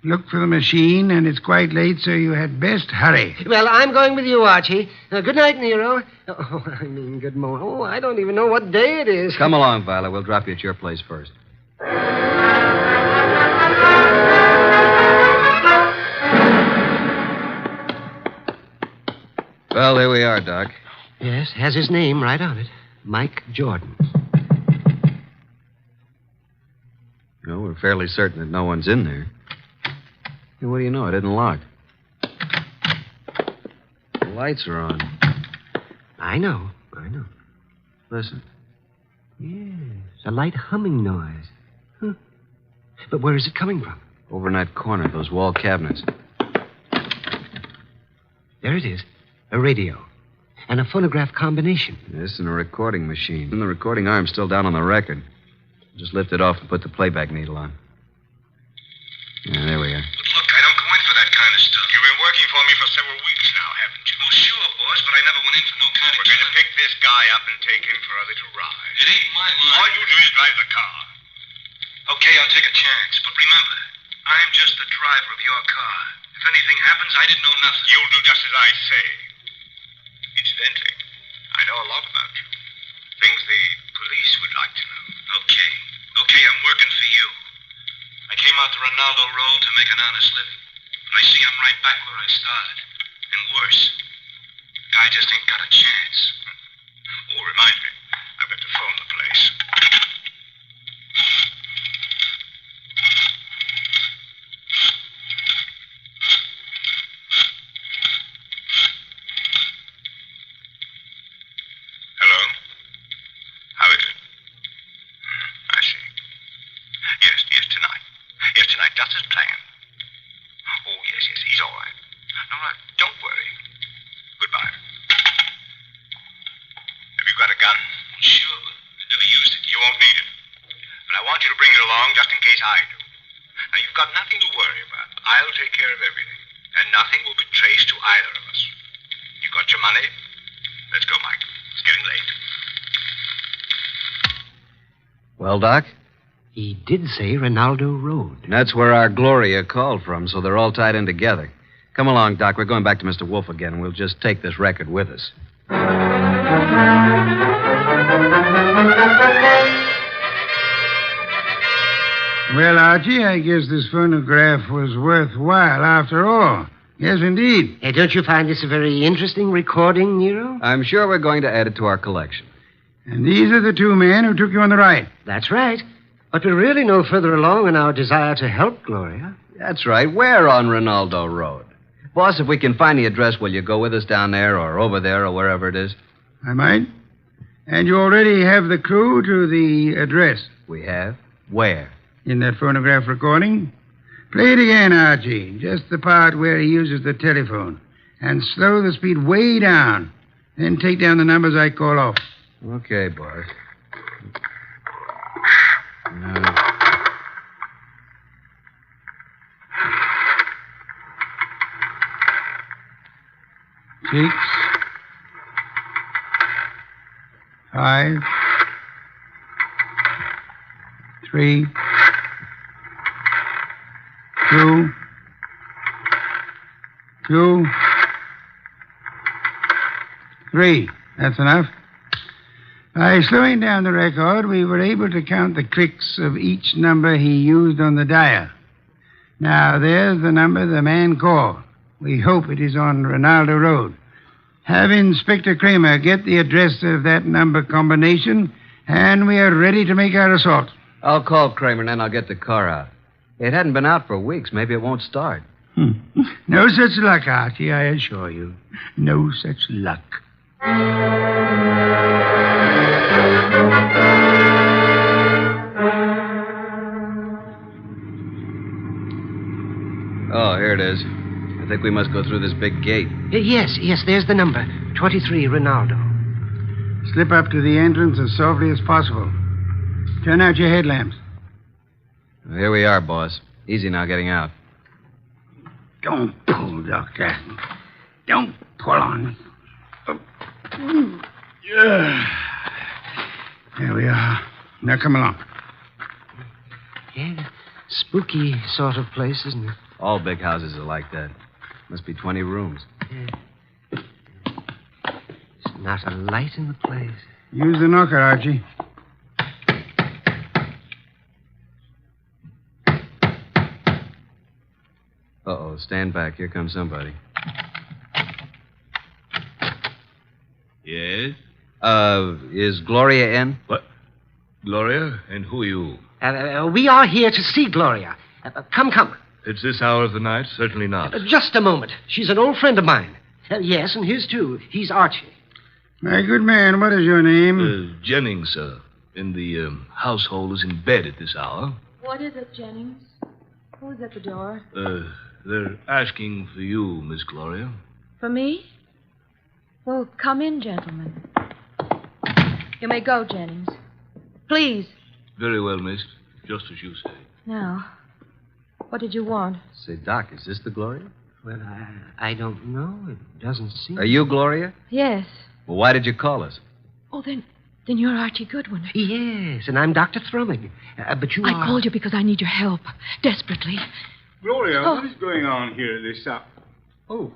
Look for the machine, and it's quite late, so you had best hurry. Well, I'm going with you, Archie. Good night, Nero. Good morning. Oh, I don't even know what day it is. Come along, Violet. We'll drop you at your place first. Well, there we are, Doc. Yes, has his name right on it. Mike Jordan. No, we're fairly certain that no one's in there. Hey, what do you know? It isn't locked. The lights are on. I know. Listen. Yes, a light humming noise. Huh. But where is it coming from? Over in that corner, those wall cabinets. There it is. A radio. And a phonograph combination. This and a recording machine. And the recording arm's still down on the record. Just lift it off and put the playback needle on. Yeah, there we are. But look, I don't go in for that kind of stuff. You've been working for me for several weeks now, haven't you? Well, sure, boss, but I never went in for no kind of... We're going to pick this guy up and take him for a little ride. It ain't my line. All you do is drive the car. Okay, I'll take a chance, but remember, I'm just the driver of your car. If anything happens, I didn't know nothing. You'll do just as I say. Incidentally, I know a lot about you. Things the police would like to know. Okay, I'm working for you. I came out to Rinaldo Road to make an honest living. But I see I'm right back where I started. And worse. Guy just ain't got a chance. Oh, remind me. I've got to phone the place. Hello? How is it? I see. Yes, tonight. Yes, tonight, just as planned. Oh, yes, he's all right. No, don't worry. Goodbye. Have you got a gun? Sure, but I never used it. You won't need it. But I want you to bring it along just in case I do. Now, you've got nothing to worry about. I'll take care of everything. And nothing will be traced to either of us. You got your money? Let's go, Mike. It's getting late. Well, Doc? He did say Rinaldo Road. That's where our Gloria called from, so they're all tied in together. Come along, Doc. We're going back to Mr. Wolfe again. We'll just take this record with us. Well, Archie, I guess this phonograph was worthwhile after all. Yes, indeed. Hey, don't you find this a very interesting recording, Nero? I'm sure we're going to add it to our collection. And these are the two men who took you on the ride. That's right. But we're really no further along in our desire to help Gloria. That's right. We're on Rinaldo Road. Boss, if we can find the address, will you go with us down there or over there or wherever it is? I might. And you already have the clue to the address. We have? Where? In that phonograph recording. Play it again, Archie. Just the part where he uses the telephone. And slow the speed way down. Then take down the numbers I call off. Okay, boss. No. 6, 5, 3, 2, 2, 3. That's enough. By slowing down the record, we were able to count the clicks of each number he used on the dial. Now, there's the number the man called. We hope it is on Ronaldo Road. Have Inspector Kramer get the address of that number combination, and we are ready to make our assault. I'll call Kramer, and then I'll get the car out. It hadn't been out for weeks. Maybe it won't start. No such luck, Archie, I assure you. No such luck. Oh, here it is. I think we must go through this big gate. Yes, there's the number. 23, Ronaldo. Slip up to the entrance as softly as possible. Turn out your headlamps. Well, here we are, boss. Easy now getting out. Don't pull, Doctor. Don't pull on me. There we are. Now come along. Yeah, spooky sort of place, isn't it? All big houses are like that. Must be 20 rooms. Yeah. There's not a light in the place. Use the knocker, Archie. Uh-oh, stand back. Here comes somebody. Yes? Is Gloria in? What? Gloria? And who are you? We are here to see Gloria. Come. It's this hour of the night? Certainly not. Just a moment. She's an old friend of mine. Yes, and his too. He's Archie. My good man, what is your name? Jennings, sir. And the household is in bed at this hour. What is it, Jennings? Who's at the door? They're asking for you, Miss Gloria. For me? Well, come in, gentlemen. You may go, Jennings. Please. Very well, miss. Just as you say. Now, what did you want? Say, Doc, is this the Gloria? Well, I don't know. It doesn't seem... Are you Gloria? Yes. Well, why did you call us? Oh, then you're Archie Goodwin. Yes, and I'm Dr. Thrumming. But you are... I called you because I need your help. Desperately. Gloria, what is going on here at this hour? Oh,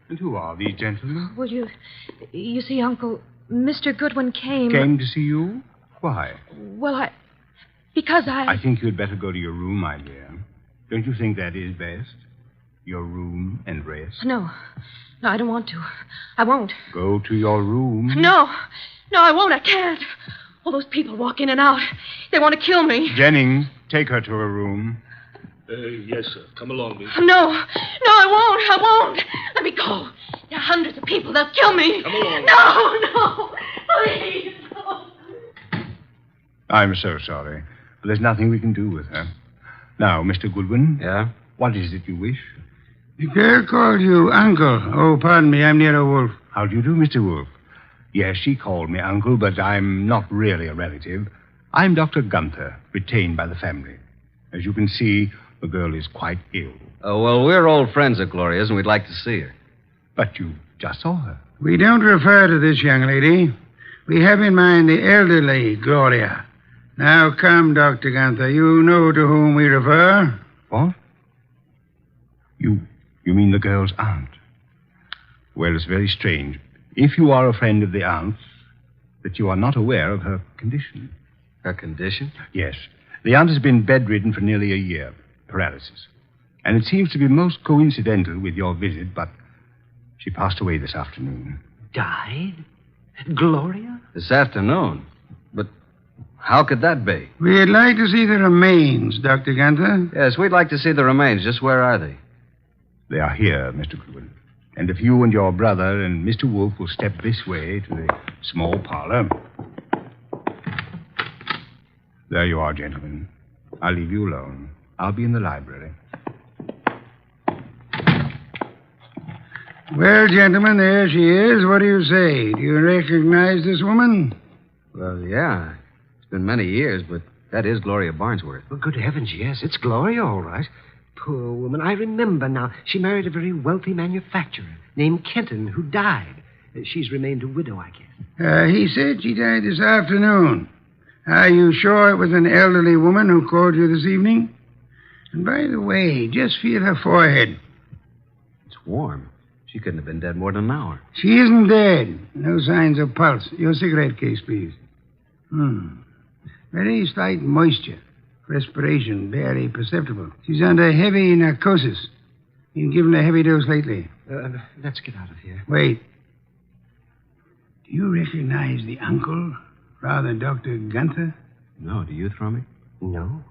and who are these gentlemen? Well, you see, Uncle, Mr. Goodwin came... Came to see you? Why? Well, because I think you'd better go to your room, my dear. Don't you think that is best? Your room and rest? No, I don't want to. I won't. Go to your room. No, I won't. I can't. All those people walk in and out. They want to kill me. Jennings, take her to her room. Yes, sir. Come along, miss. No, I won't. Let me go. There are hundreds of people. They'll kill me. Come along. No, please. No. I'm so sorry, but there's nothing we can do with her. Now, Mr. Goodwin. Yeah? What is it you wish? The girl called you Uncle. Oh, pardon me, I'm Nero Wolfe. How do you do, Mr. Wolfe? Yes, she called me Uncle, but I'm not really a relative. I'm Dr. Gunther, retained by the family. As you can see, the girl is quite ill. Oh, well, we're old friends of Gloria's, and we'd like to see her. But you just saw her. We don't refer to this young lady. We have in mind the elderly Gloria. Now, come, Dr. Gunther. You know to whom we refer. What? You mean the girl's aunt? Well, it's very strange. If you are a friend of the aunt's, that you are not aware of her condition. Her condition? Yes. The aunt has been bedridden for nearly a year. Paralysis. And it seems to be most coincidental with your visit, but she passed away this afternoon. Died? Gloria? This afternoon? But how could that be? We'd like to see the remains, Dr. Gunther. Yes, we'd like to see the remains. Just where are they? They are here, Mr. Goodwin. And if you and your brother and Mr. Wolfe will step this way to the small parlor. There you are, gentlemen. I'll leave you alone. I'll be in the library. Well, gentlemen, there she is. What do you say? Do you recognize this woman? Well, yeah. It's been many years, but that is Gloria Barnsworth. Well, good heavens, yes. It's Gloria, all right. Poor woman. I remember now. She married a very wealthy manufacturer named Kenton, who died. She's remained a widow, I guess. He said she died this afternoon. Are you sure it was an elderly woman who called you this evening? And by the way, just feel her forehead. It's warm. She couldn't have been dead more than an hour. She isn't dead. No signs of pulse. Your cigarette case, please. Very slight moisture. Respiration barely perceptible. She's under heavy narcosis. Been given a heavy dose lately. Let's get out of here. Wait. Do you recognize the uncle, Father Dr. Gunther? No, do you, Thrummy? No.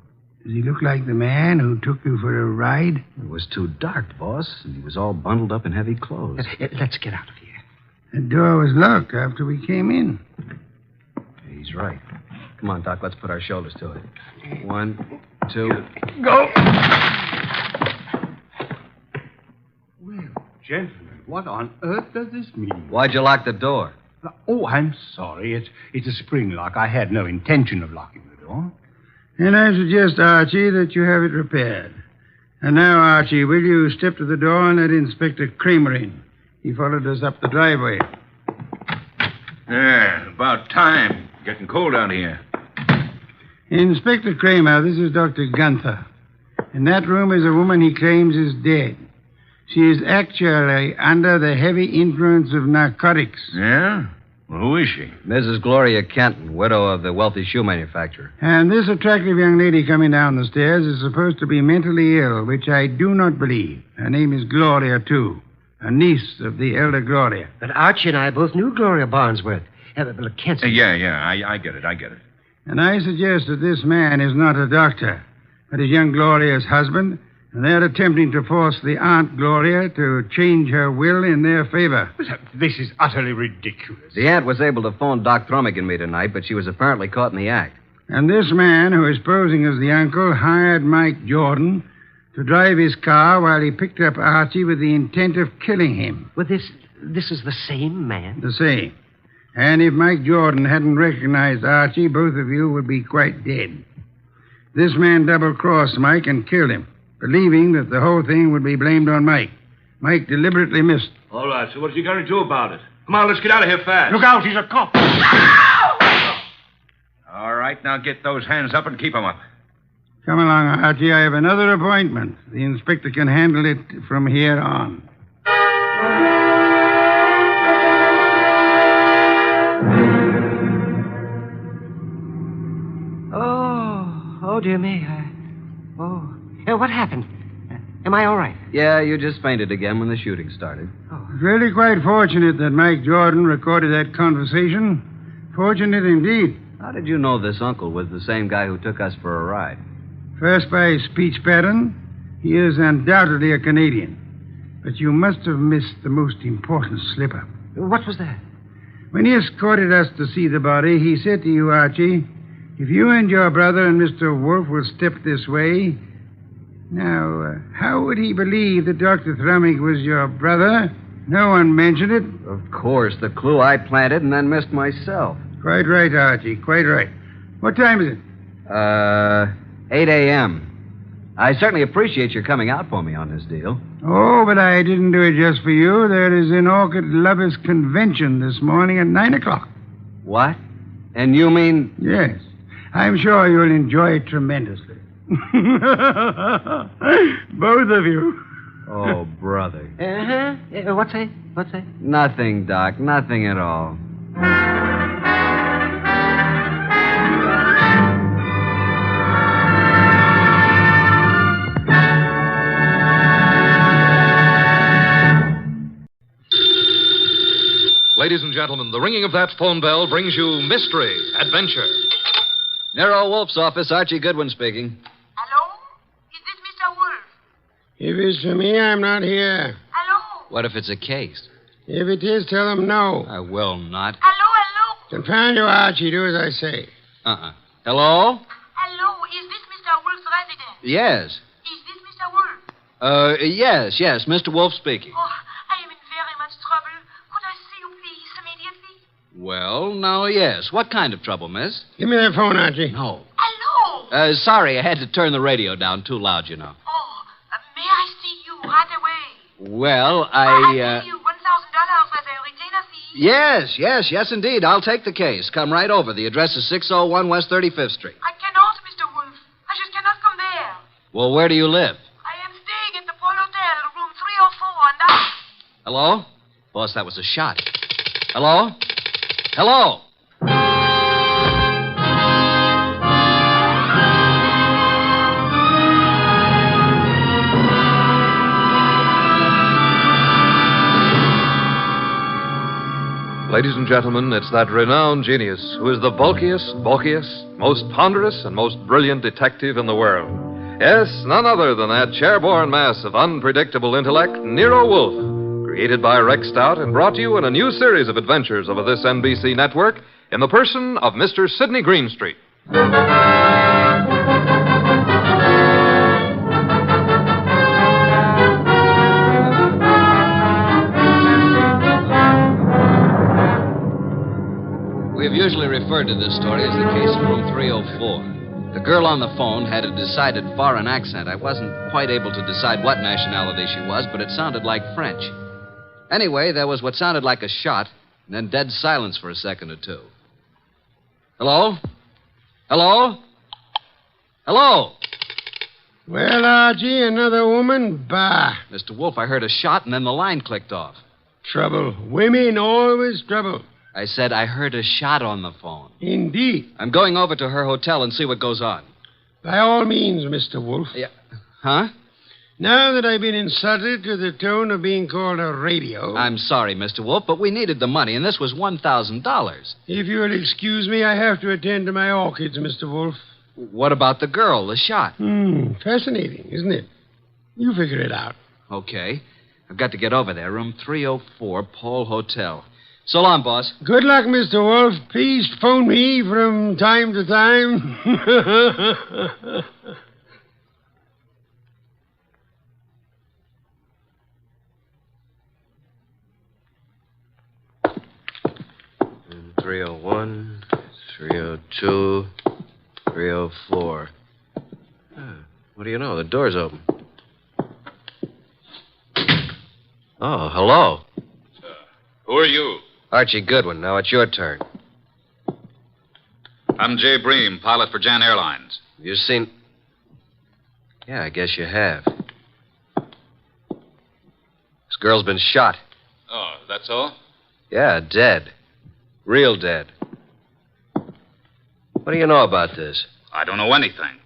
Does he look like the man who took you for a ride? It was too dark, boss, and he was all bundled up in heavy clothes. Let's get out of here. The door was locked after we came in. He's right. Come on, Doc, let's put our shoulders to it. 1, 2... Go! Well, gentlemen, what on earth does this mean? Why'd you lock the door? Oh, I'm sorry. It's a spring lock. I had no intention of locking the door. And I suggest, Archie, that you have it repaired. And now, Archie, will you step to the door and let Inspector Kramer in? He followed us up the driveway. Yeah, about time. Getting cold out here. Inspector Kramer, this is Dr. Gunther. In that room is a woman he claims is dead. She is actually under the heavy influence of narcotics. Yeah? Well, who is she? Mrs. Gloria Kenton, widow of the wealthy shoe manufacturer. And this attractive young lady coming down the stairs is supposed to be mentally ill, which I do not believe. Her name is Gloria, too. A niece of the elder Gloria. But Archie and I both knew Gloria Barnesworth. Cancer. Yeah, I get it. And I suggest that this man is not a doctor, but is young Gloria's husband, and they're attempting to force the Aunt Gloria to change her will in their favor. This is utterly ridiculous. The aunt was able to phone Doc Thrummig and me tonight, but she was apparently caught in the act. And this man, who is posing as the uncle, hired Mike Jordan to drive his car while he picked up Archie with the intent of killing him. Well, this is the same man? The same. And if Mike Jordan hadn't recognized Archie, both of you would be quite dead. This man double-crossed Mike and killed him, believing that the whole thing would be blamed on Mike. Mike deliberately missed. All right, so what's he going to do about it? Come on, let's get out of here fast. Look out, he's a cop. All right, now get those hands up and keep them up. Come along, Archie. I have another appointment. The inspector can handle it from here on. Oh, dear me. What happened? Am I all right? Yeah, you just fainted again when the shooting started. It's really quite fortunate that Mike Jordan recorded that conversation. Fortunate indeed. How did you know this uncle was the same guy who took us for a ride? First, by his speech pattern, he is undoubtedly a Canadian. But you must have missed the most important slip-up. What was that? When he escorted us to see the body, he said to you, Archie, if you and your brother and Mr. Wolfe will step this way... Now, how would he believe that Dr. Thrummig was your brother? No one mentioned it. Of course, the clue I planted and then missed myself. Quite right, Archie, quite right. What time is it? 8 a.m. I certainly appreciate your coming out for me on this deal. Oh, but I didn't do it just for you. There is an orchid-lovers convention this morning at 9 o'clock. What? And you mean... Yes. I'm sure you'll enjoy it tremendously. Both of you. Oh, brother. What's that? Nothing, Doc. Nothing at all. Ladies and gentlemen, the ringing of that phone bell brings you mystery, adventure. Nero Wolfe's office, Archie Goodwin speaking. If it's for me, I'm not here. What if it's a case? If it is, tell them no. I will not. Confound you, Archie. Do as I say. Hello? Hello, is this Mr. Wolfe's residence? Yes. Is this Mr. Wolfe? Yes, Mr. Wolfe speaking. Oh, I am in very much trouble. Could I see you, please, immediately? Well, now, yes. What kind of trouble, miss? Give me that phone, Archie. No. Hello? Sorry, I had to turn the radio down too loud, you know. May I see you right away? Well, I pay you $1,000 as a retainer fee. Yes, indeed. I'll take the case. Come right over. The address is 601 West 35th Street. I cannot, Mr. Wolfe. I just cannot come there. Well, where do you live? I am staying at the Port Hotel, room 304, and I... Hello? Boss, that was a shot. Hello? Hello? Ladies and gentlemen, it's that renowned genius who is the bulkiest, most ponderous, and most brilliant detective in the world. Yes, none other than that chairborne mass of unpredictable intellect, Nero Wolfe, created by Rex Stout and brought to you in a new series of adventures over this NBC network in the person of Mr. Sidney Greenstreet. We have usually referred to this story as the case of room 304. The girl on the phone had a decided foreign accent. I wasn't quite able to decide what nationality she was, but it sounded like French. Anyway, there was what sounded like a shot, and then dead silence for a second or two. Hello? Hello? Hello? Well, Archie, another woman? Bah. Mr. Wolfe, I heard a shot, and then the line clicked off. Trouble. Women always trouble. I said I heard a shot on the phone. Indeed. I'm going over to her hotel and see what goes on. By all means, Mr. Wolfe. Yeah. Huh? Now that I've been insulted to the tone of being called a radio... I'm sorry, Mr. Wolfe, but we needed the money, and this was $1,000. If you'll excuse me, I have to attend to my orchids, Mr. Wolfe. What about the girl, the shot? Fascinating, isn't it? You figure it out. Okay. I've got to get over there. Room 304, Pole Hotel. So long, boss. Good luck, Mr. Wolfe. Please phone me from time to time. And 301, 302, 304. What do you know? The door's open. Oh, hello. Who are you? Archie Goodwin. Now it's your turn. I'm Jay Bream, pilot for Jan Airlines. You seen... Yeah, I guess you have. This girl's been shot. Oh, that's all? Yeah, dead. Real dead. What do you know about this? I don't know anything.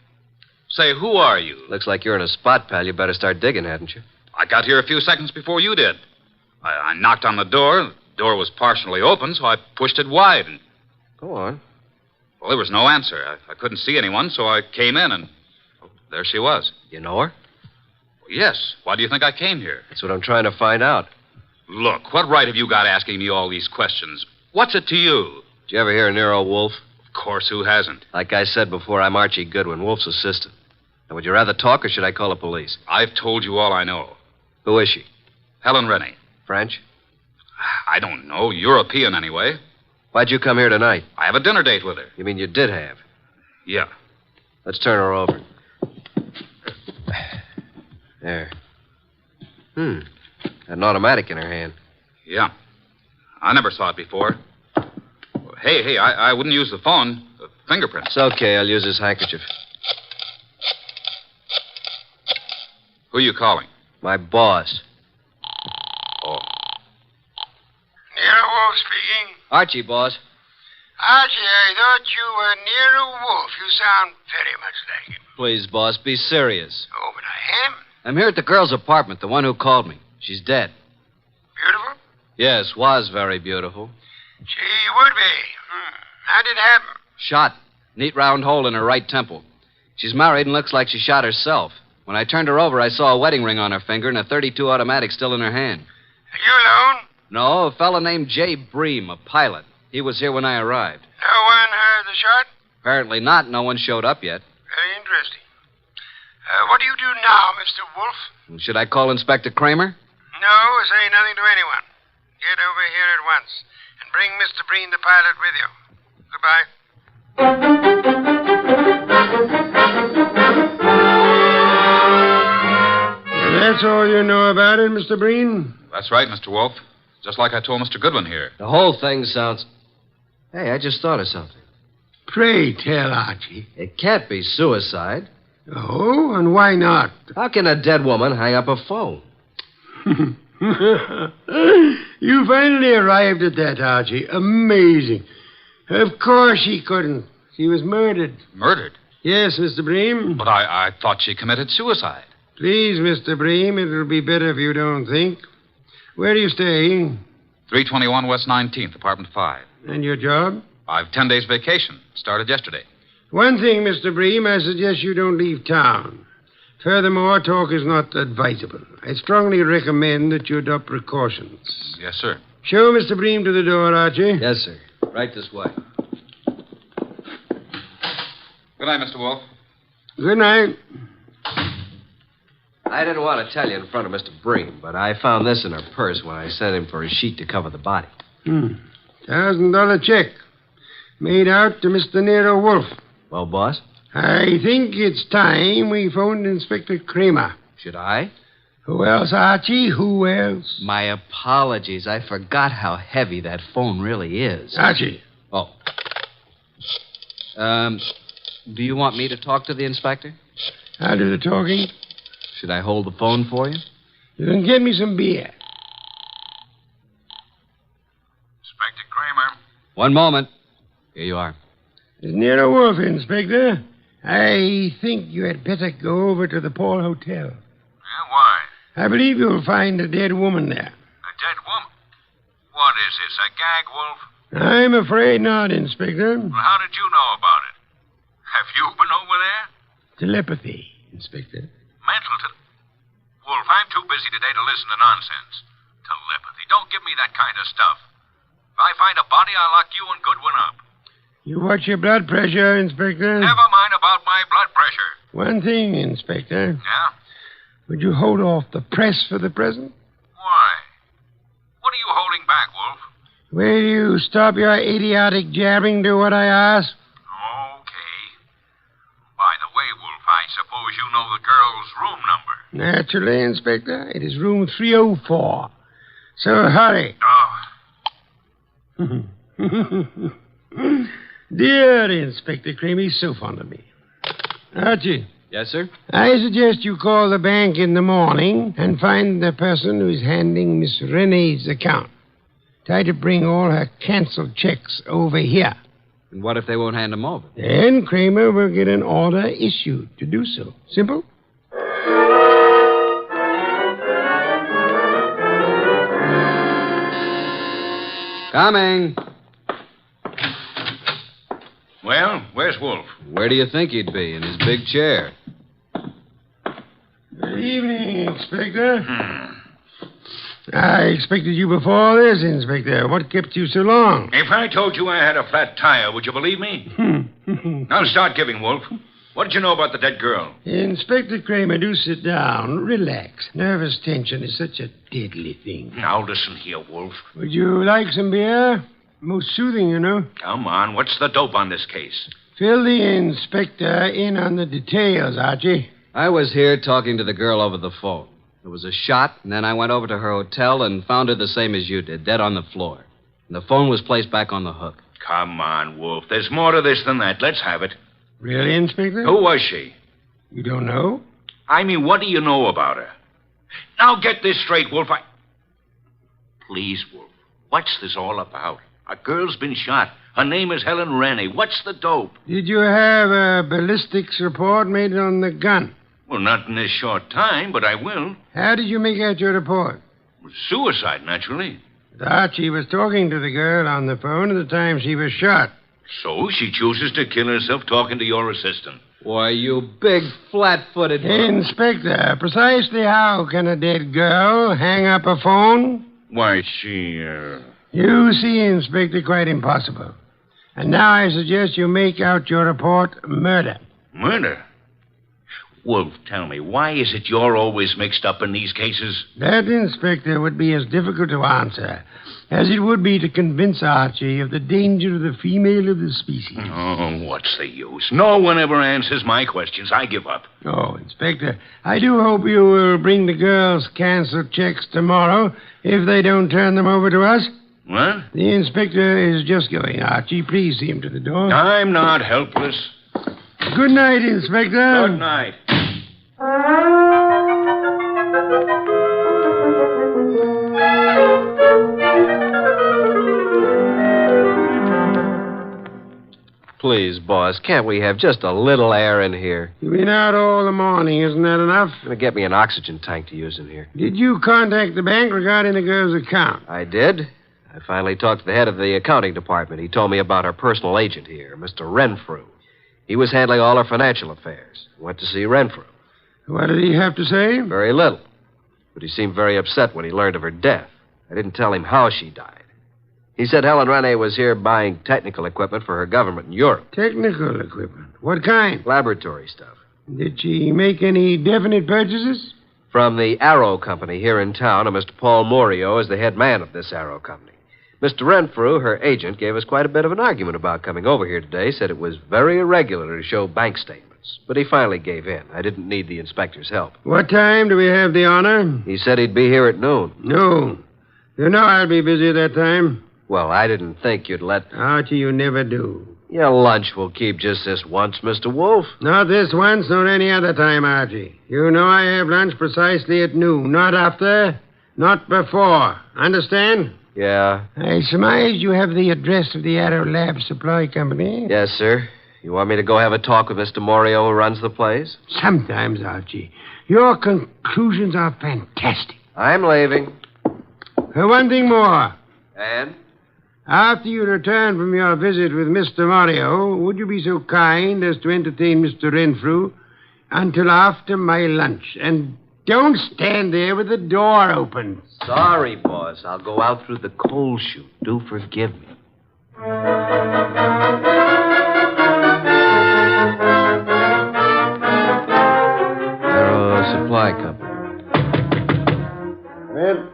Say, who are you? Looks like you're in a spot, pal. You better start digging, hadn't you? I got here a few seconds before you did. I knocked on the door. The door was partially open, so I pushed it wide. And... Go on. Well, there was no answer. I couldn't see anyone, so I came in, and there she was. You know her? Well, yes. Why do you think I came here? That's what I'm trying to find out. Look, what right have you got asking me all these questions? What's it to you? Did you ever hear of Nero Wolfe? Of course, who hasn't? Like I said before, I'm Archie Goodwin, Wolfe's assistant. Now, would you rather talk, or should I call the police? I've told you all I know. Who is she? Helen Rennie. French? I don't know. European, anyway. Why'd you come here tonight? I have a dinner date with her. You mean you did have? Yeah. Let's turn her over. There. Had an automatic in her hand. Yeah. I never saw it before. Hey, I wouldn't use the phone. Fingerprints. It's okay. I'll use this handkerchief. Who are you calling? My boss. Oh. Nero Wolfe speaking. Archie, boss. Archie, I thought you were Nero Wolfe. You sound very much like him. Please, boss, be serious. Oh, but I am? I'm here at the girl's apartment, the one who called me. She's dead. Beautiful? Yes, was very beautiful. She would be. How did it happen? Shot. Neat round hole in her right temple. She's married and looks like she shot herself. When I turned her over, I saw a wedding ring on her finger and a .32 automatic still in her hand. Are you alone? No, a fellow named Jay Bream, a pilot. He was here when I arrived. No one heard the shot? Apparently not. No one showed up yet. Very interesting. What do you do now, Mr. Wolfe? Should I call Inspector Kramer? No, say nothing to anyone. Get over here at once and bring Mr. Breen, the pilot, with you. Goodbye. That's all you know about it, Mr. Breen? That's right, Mr. Wolfe. Just like I told Mr. Goodwin here. The whole thing sounds... Hey, I just thought of something. Pray tell, Archie. It can't be suicide. Oh, and why not? How can a dead woman hang up a phone? You finally arrived at that, Archie. Amazing. Of course she couldn't. She was murdered. Murdered? Yes, Mr. Bream. But I thought she committed suicide. Please, Mr. Bream, it'll be better if you don't think. Where do you stay? 321 West 19th, apartment 5. And your job? I've 10 days vacation. Started yesterday. One thing, Mr. Bream, I suggest you don't leave town. Furthermore, talk is not advisable. I strongly recommend that you adopt precautions. Yes, sir. Show Mr. Bream to the door, Archie. Yes, sir. Right this way. Good night, Mr. Wolfe. Good night. I didn't want to tell you in front of Mr. Bream, but I found this in her purse when I sent him for a sheet to cover the body. $1,000 check. Made out to Mr. Nero Wolfe. Well, boss? I think it's time we phoned Inspector Kramer. Should I? Who else, Archie? Who else? My apologies. I forgot how heavy that phone really is. Archie. Oh. Do you want me to talk to the inspector? I'll do the talking. Should I hold the phone for you? You can get me some beer. Inspector Kramer. One moment. Here you are. It's Nero Wolfe, Inspector. I think you had better go over to the Paul Hotel. Yeah, why? I believe you'll find a dead woman there. A dead woman? What is this, a gag, Wolf? I'm afraid not, Inspector. Well, how did you know about it? Have you been over there? Telepathy, Inspector. Mental Wolf, I'm too busy today to listen to nonsense. Telepathy. Don't give me that kind of stuff. If I find a body, I'll lock you and Goodwin up. You watch your blood pressure, Inspector. Never mind about my blood pressure. One thing, Inspector. Yeah? Would you hold off the press for the present? Why? What are you holding back, Wolf? Will you stop your idiotic jabbing to what I ask? Okay. By the way, Wolf, I suppose you know the girl's room number. Naturally, Inspector. It is room 304. So hurry. Oh. Dear Inspector Kramer, he's so fond of me. Archie. Yes, sir? I suggest you call the bank in the morning and find the person who is handling Miss Renee's account. Try to bring all her canceled checks over here. And what if they won't hand them over? Then Kramer will get an order issued to do so. Simple? Coming. Well, where's Wolf? Where do you think he'd be? In his big chair. Good evening, Inspector. I expected you before this, Inspector. What kept you so long? If I told you I had a flat tire, would you believe me? Now start giving, Wolf. What did you know about the dead girl? Inspector Kramer, do sit down. Relax. Nervous tension is such a deadly thing. Now listen here, Wolf. Would you like some beer? Most soothing, you know. Come on, what's the dope on this case? Fill the inspector in on the details, Archie. I was here talking to the girl over the phone. There was a shot, and then I went over to her hotel and found her the same as you did, dead on the floor. And the phone was placed back on the hook. Come on, Wolf. There's more to this than that. Let's have it. Really, Inspector? Who was she? You don't know? I mean, what do you know about her? Now get this straight, Wolf. Please, Wolf. What's this all about? A girl's been shot. Her name is Helen Rennie. What's the dope? Did you have a ballistics report made on the gun? Well, not in this short time, but I will. How did you make out your report? Suicide, naturally. Archie was talking to the girl on the phone at the time she was shot. So she chooses to kill herself talking to your assistant. Why, you big, flat-footed... Inspector, precisely how can a dead girl hang up a phone? Why, she, You see, Inspector, quite impossible. And now I suggest you make out your report murder. Murder? Wolf, tell me, why is it you're always mixed up in these cases? That, Inspector, would be as difficult to answer as it would be to convince Archie of the danger of the female of the species. Oh, what's the use? No one ever answers my questions. I give up. Oh, Inspector, I do hope you will bring the girls' canceled checks tomorrow if they don't turn them over to us. What? The inspector is just going, Archie. Please see him to the door. I'm not helpless. Good night, Inspector. Good night. Please, boss, can't we have just a little air in here? You've been out all the morning. Isn't that enough? Gonna get me an oxygen tank to use in here. Did you contact the bank regarding the girl's account? I did. I finally talked to the head of the accounting department. He told me about our personal agent here, Mr. Renfrew. He was handling all our financial affairs. Went to see Renfrew. What did he have to say? Very little. But he seemed very upset when he learned of her death. I didn't tell him how she died. He said Helen Rene was here buying technical equipment for her government in Europe. Technical equipment? What kind? Laboratory stuff. Did she make any definite purchases? From the Arrow Company here in town, and Mr. Paul Morio is the head man of this Arrow Company. Mr. Renfrew, her agent, gave us quite a bit of an argument about coming over here today, said it was very irregular to show bank statements. But he finally gave in. I didn't need the inspector's help. What time do we have the honor? He said he'd be here at noon. Noon. You know I'll be busy at that time. Well, I didn't think you'd let... Archie, you never do. Your lunch will keep just this once, Mr. Wolfe. Not this once, nor any other time, Archie. You know I have lunch precisely at noon. Not after, not before. Understand? Yeah. I surmise you have the address of the Arrow Lab Supply Company. Yes, sir. You want me to go have a talk with Mr. Morio who runs the place? Sometimes, Archie. Your conclusions are fantastic. I'm leaving. One thing more. And? After you return from your visit with Mr. Morio, would you be so kind as to entertain Mr. Renfrew until after my lunch? And don't stand there with the door open. Sorry, boss. I'll go out through the coal chute. Do forgive me. Nero Supply Company. Come in.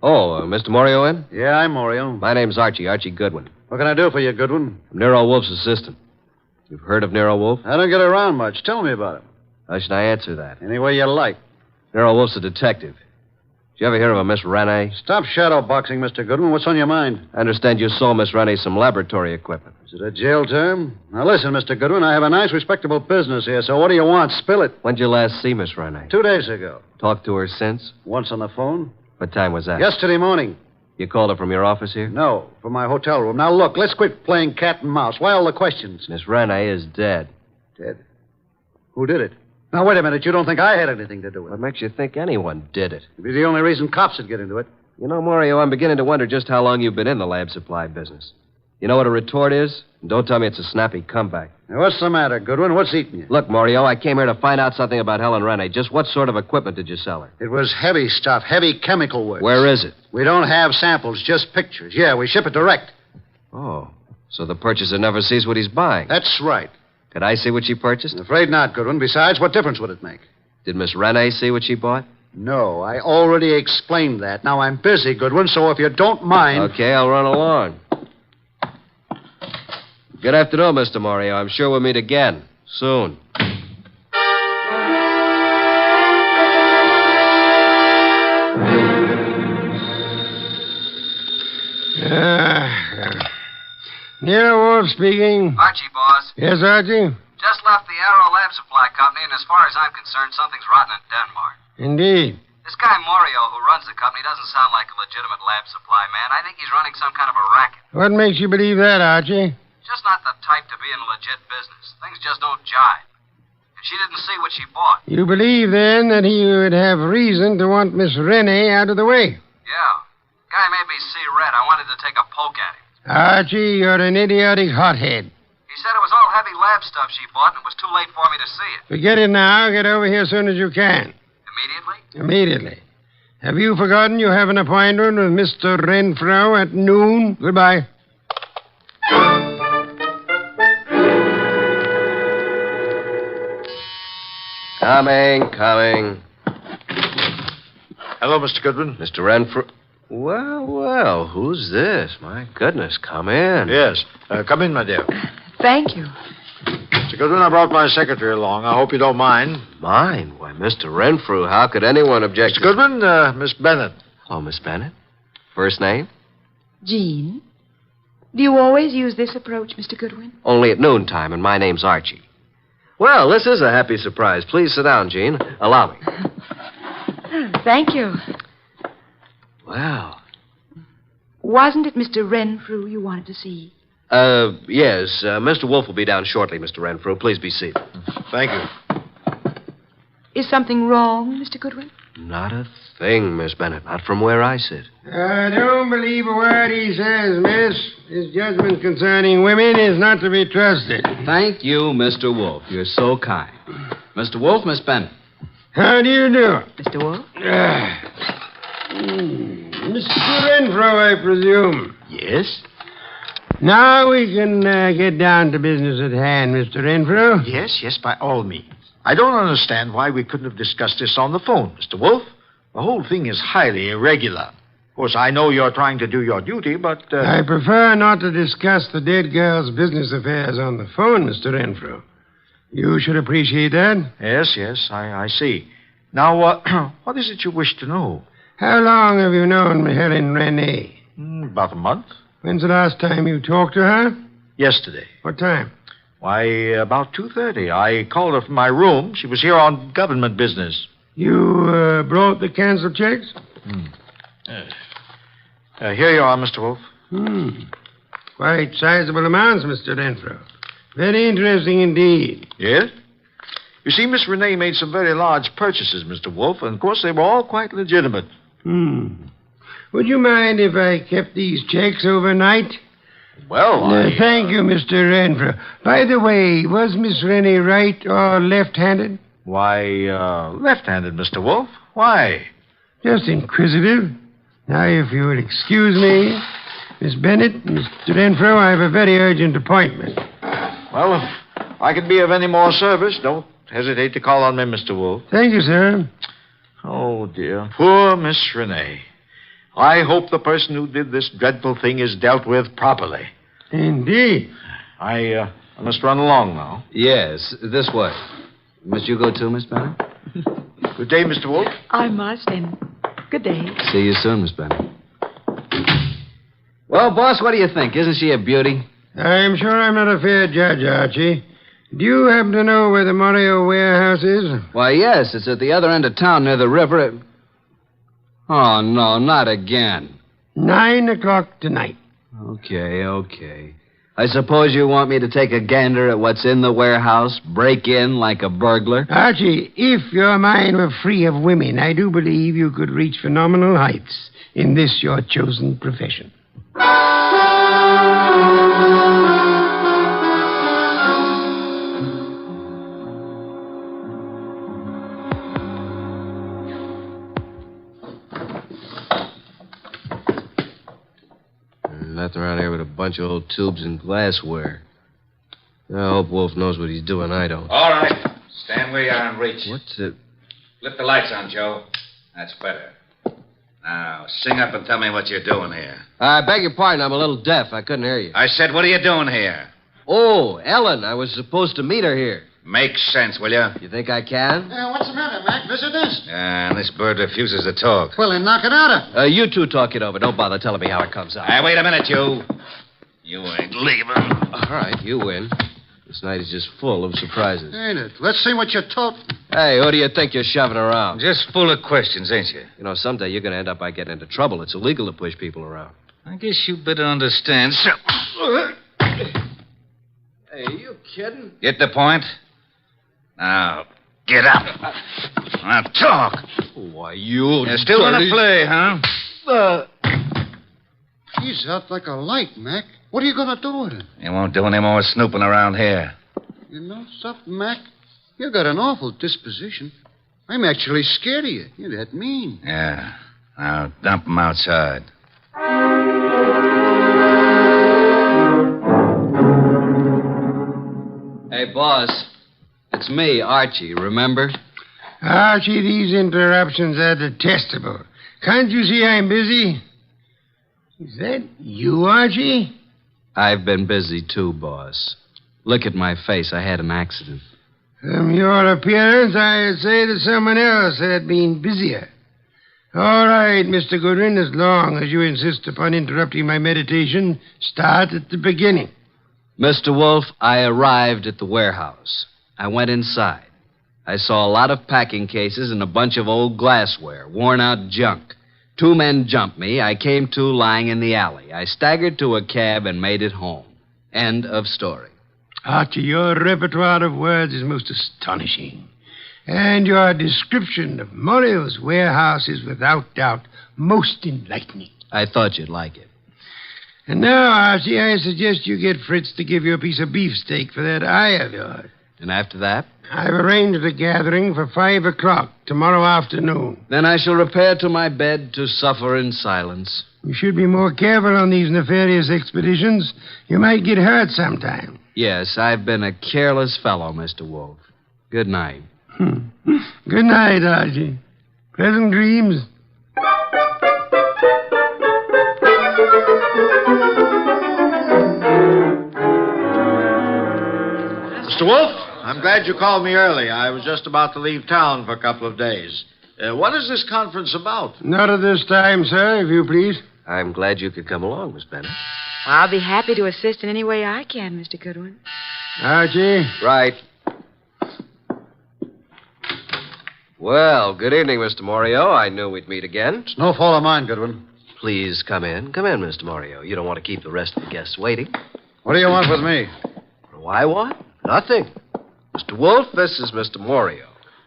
Oh, Mr. Morio in? Yeah, I'm Morio. My name's Archie Goodwin. What can I do for you, Goodwin? I'm Nero Wolfe's assistant. You've heard of Nero Wolfe? I don't get around much. Tell me about him. How should I answer that? Any way you like. Nero Wolfe's a detective. Did you ever hear of a Miss Rene? Stop shadowboxing, Mr. Goodwin. What's on your mind? I understand you sold Miss Rene some laboratory equipment. Is it a jail term? Now, listen, Mr. Goodwin, I have a nice, respectable business here, so what do you want? Spill it. When'd you last see Miss Rene? 2 days ago. Talked to her since? Once on the phone. What time was that? Yesterday morning. You called her from your office here? No, from my hotel room. Now, look, let's quit playing cat and mouse. Why all the questions? Miss Rene is dead. Dead? Who did it? Now, wait a minute. You don't think I had anything to do with it? What makes you think anyone did it? It'd be the only reason cops would get into it. You know, Morio, I'm beginning to wonder just how long you've been in the lab supply business. You know what a retort is? And don't tell me it's a snappy comeback. Now, what's the matter, Goodwin? What's eating you? Look, Morio, I came here to find out something about Helen Rene. Just what sort of equipment did you sell her? It was heavy stuff, heavy chemical work. Where is it? We don't have samples, just pictures. Yeah, we ship it direct. Oh, so the purchaser never sees what he's buying. That's right. Could I see what she purchased? I'm afraid not, Goodwin. Besides, what difference would it make? Did Miss Rene see what she bought? No, I already explained that. Now, I'm busy, Goodwin, so if you don't mind... Okay, I'll run along. Good afternoon, Mr. Morio. I'm sure we'll meet again. Soon. Nero Wolfe speaking. Archie, boss. Yes, Archie? Just left the Arrow Lab Supply Company, and as far as I'm concerned, something's rotten in Denmark. Indeed. This guy Morio, who runs the company, doesn't sound like a legitimate lab supply man. I think he's running some kind of a racket. What makes you believe that, Archie? Just not the type to be in a legit business. Things just don't jive. And she didn't see what she bought. You believe, then, that he would have reason to want Miss Rene out of the way? Yeah. Guy made me see red. I wanted to take a poke at him. Archie, you're an idiotic hothead. He said it was all heavy lab stuff she bought, and it was too late for me to see it. Forget it now. Get over here as soon as you can. Immediately? Immediately. Have you forgotten you have an appointment with Mr. Renfrew at noon? Goodbye. Coming. Hello, Mr. Goodwin. Mr. Renfrew. Well, who's this? My goodness, come in. Yes. Come in, my dear. Thank you. Mr. Goodwin, I brought my secretary along. I hope you don't mind. Mind? Why, Mr. Renfrew, how could anyone object Mr. Goodwin, Miss Bennett. Oh, Miss Bennett? First name? Jean. Do you always use this approach, Mr. Goodwin? Only at noontime, and my name's Archie. Well, this is a happy surprise. Please sit down, Jean. Allow me. Thank you. Well. Wasn't it Mr. Renfrew you wanted to see? Yes. Mr. Wolfe will be down shortly, Mr. Renfrew. Please be seated. Thank you. Is something wrong, Mr. Goodwin? Not a thing, Miss Bennett. Not from where I sit. I don't believe a word he says, miss. His judgment concerning women is not to be trusted. Thank you, Mr. Wolfe. You're so kind. Mr. Wolfe, Miss Bennett. How do you do? Mr. Wolfe? Mr. Renfrew, I presume. Yes? Now we can get down to business at hand, Mr. Renfrew. Yes, by all means. I don't understand why we couldn't have discussed this on the phone, Mr. Wolfe. The whole thing is highly irregular. Of course, I know you're trying to do your duty, but... I prefer not to discuss the dead girl's business affairs on the phone, Mr. Renfrew. You should appreciate that. Yes, I see. Now, what is it you wish to know? How long have you known Helen Renee? About a month. When's the last time you talked to her? Yesterday. What time? Why, about 2:30. I called her from my room. She was here on government business. You brought the canceled checks? Here you are, Mr. Wolfe. Quite sizable amounts, Mr. Renfrew. Very interesting indeed. Yes? You see, Miss Renee made some very large purchases, Mr. Wolfe, and of course they were all quite legitimate. Would you mind if I kept these checks overnight? Well, Thank you, Mr. Renfrew. By the way, was Miss Renee right or left-handed? Why, left-handed, Mr. Wolfe. Why? Just inquisitive. Now, if you will excuse me, Miss Bennett, Mr. Renfrew, I have a very urgent appointment. Well, if I can be of any more service, don't hesitate to call on me, Mr. Wolfe. Thank you, sir. Oh, dear. Poor Miss Renee. I hope the person who did this dreadful thing is dealt with properly. Indeed. I must run along now. Yes, this way. Must you go too, Miss Bennett? Good day, Mr. Wolfe. I must, and good day. See you soon, Miss Bennett. Well, boss, what do you think? Isn't she a beauty? I'm sure I'm not a fair judge, Archie. Do you happen to know where the Morio warehouse is? Why, yes. It's at the other end of town near the river. Oh, no, not again. 9 o'clock tonight. Okay. I suppose you want me to take a gander at what's in the warehouse, break in like a burglar? Archie, if your mind were free of women, I do believe you could reach phenomenal heights in this your chosen profession. Left around here with a bunch of old tubes and glassware. I hope Wolfe knows what he's doing. I don't. All right. Stand where you are and reach. What's it? Flip the lights on, Joe. That's better. Now, sing up and tell me what you're doing here. I beg your pardon. I'm a little deaf. I couldn't hear you. I said, what are you doing here? Oh, Ellen. I was supposed to meet her here. Make sense, will you? You think I can? What's the matter, Mac? Visitors? And this bird refuses to talk. Well, then knock it out of. You two talk it over. Don't bother telling me how it comes out. Hey, wait a minute, you. You ain't leaving. All right, you win. This night is just full of surprises. Ain't it? Let's see what you're talking. Hey, who do you think you're shoving around? Just full of questions, ain't you? You know, someday you're going to end up by getting into trouble. It's illegal to push people around. I guess you better understand. So... Hey, are you kidding? Get the point? Now, get up. Now, talk. Why, you still want to play, huh? He's out like a light, Mac. What are you going to do with him? You won't do any more snooping around here. You know something, Mac? You got an awful disposition. I'm actually scared of you. You're that mean. Yeah. Now, dump him outside. Hey, boss. It's me, Archie, remember? Archie, these interruptions are detestable. Can't you see I'm busy? Is that you, Archie? I've been busy too, boss. Look at my face. I had an accident. From your appearance, I'd say that someone else had been busier. All right, Mr. Goodwin, as long as you insist upon interrupting my meditation, start at the beginning. Mr. Wolfe, I arrived at the warehouse. I went inside. I saw a lot of packing cases and a bunch of old glassware, worn-out junk. 2 men jumped me. I came to lying in the alley. I staggered to a cab and made it home. End of story. Archie, your repertoire of words is most astonishing. And your description of Morio's warehouse is without doubt most enlightening. I thought you'd like it. And now, Archie, I suggest you get Fritz to give you a piece of beefsteak for that eye of yours. And after that? I've arranged a gathering for 5 o'clock tomorrow afternoon. Then I shall repair to my bed to suffer in silence. You should be more careful on these nefarious expeditions. You might get hurt sometime. Yes, I've been a careless fellow, Mr. Wolfe. Good night. Good night, Archie. Pleasant dreams. Mr. Wolfe, I'm glad you called me early. I was just about to leave town for a couple of days. What is this conference about? Not at this time, sir, if you please. I'm glad you could come along, Miss Bennett. I'll be happy to assist in any way I can, Mr. Goodwin. Archie? Right. Well, good evening, Mr. Morio. I knew we'd meet again. It's no fault of mine, Goodwin. Please come in. Come in, Mr. Morio. You don't want to keep the rest of the guests waiting. What do you want with me? Why, what? Nothing. Mr. Wolfe, this is Mr. Morio.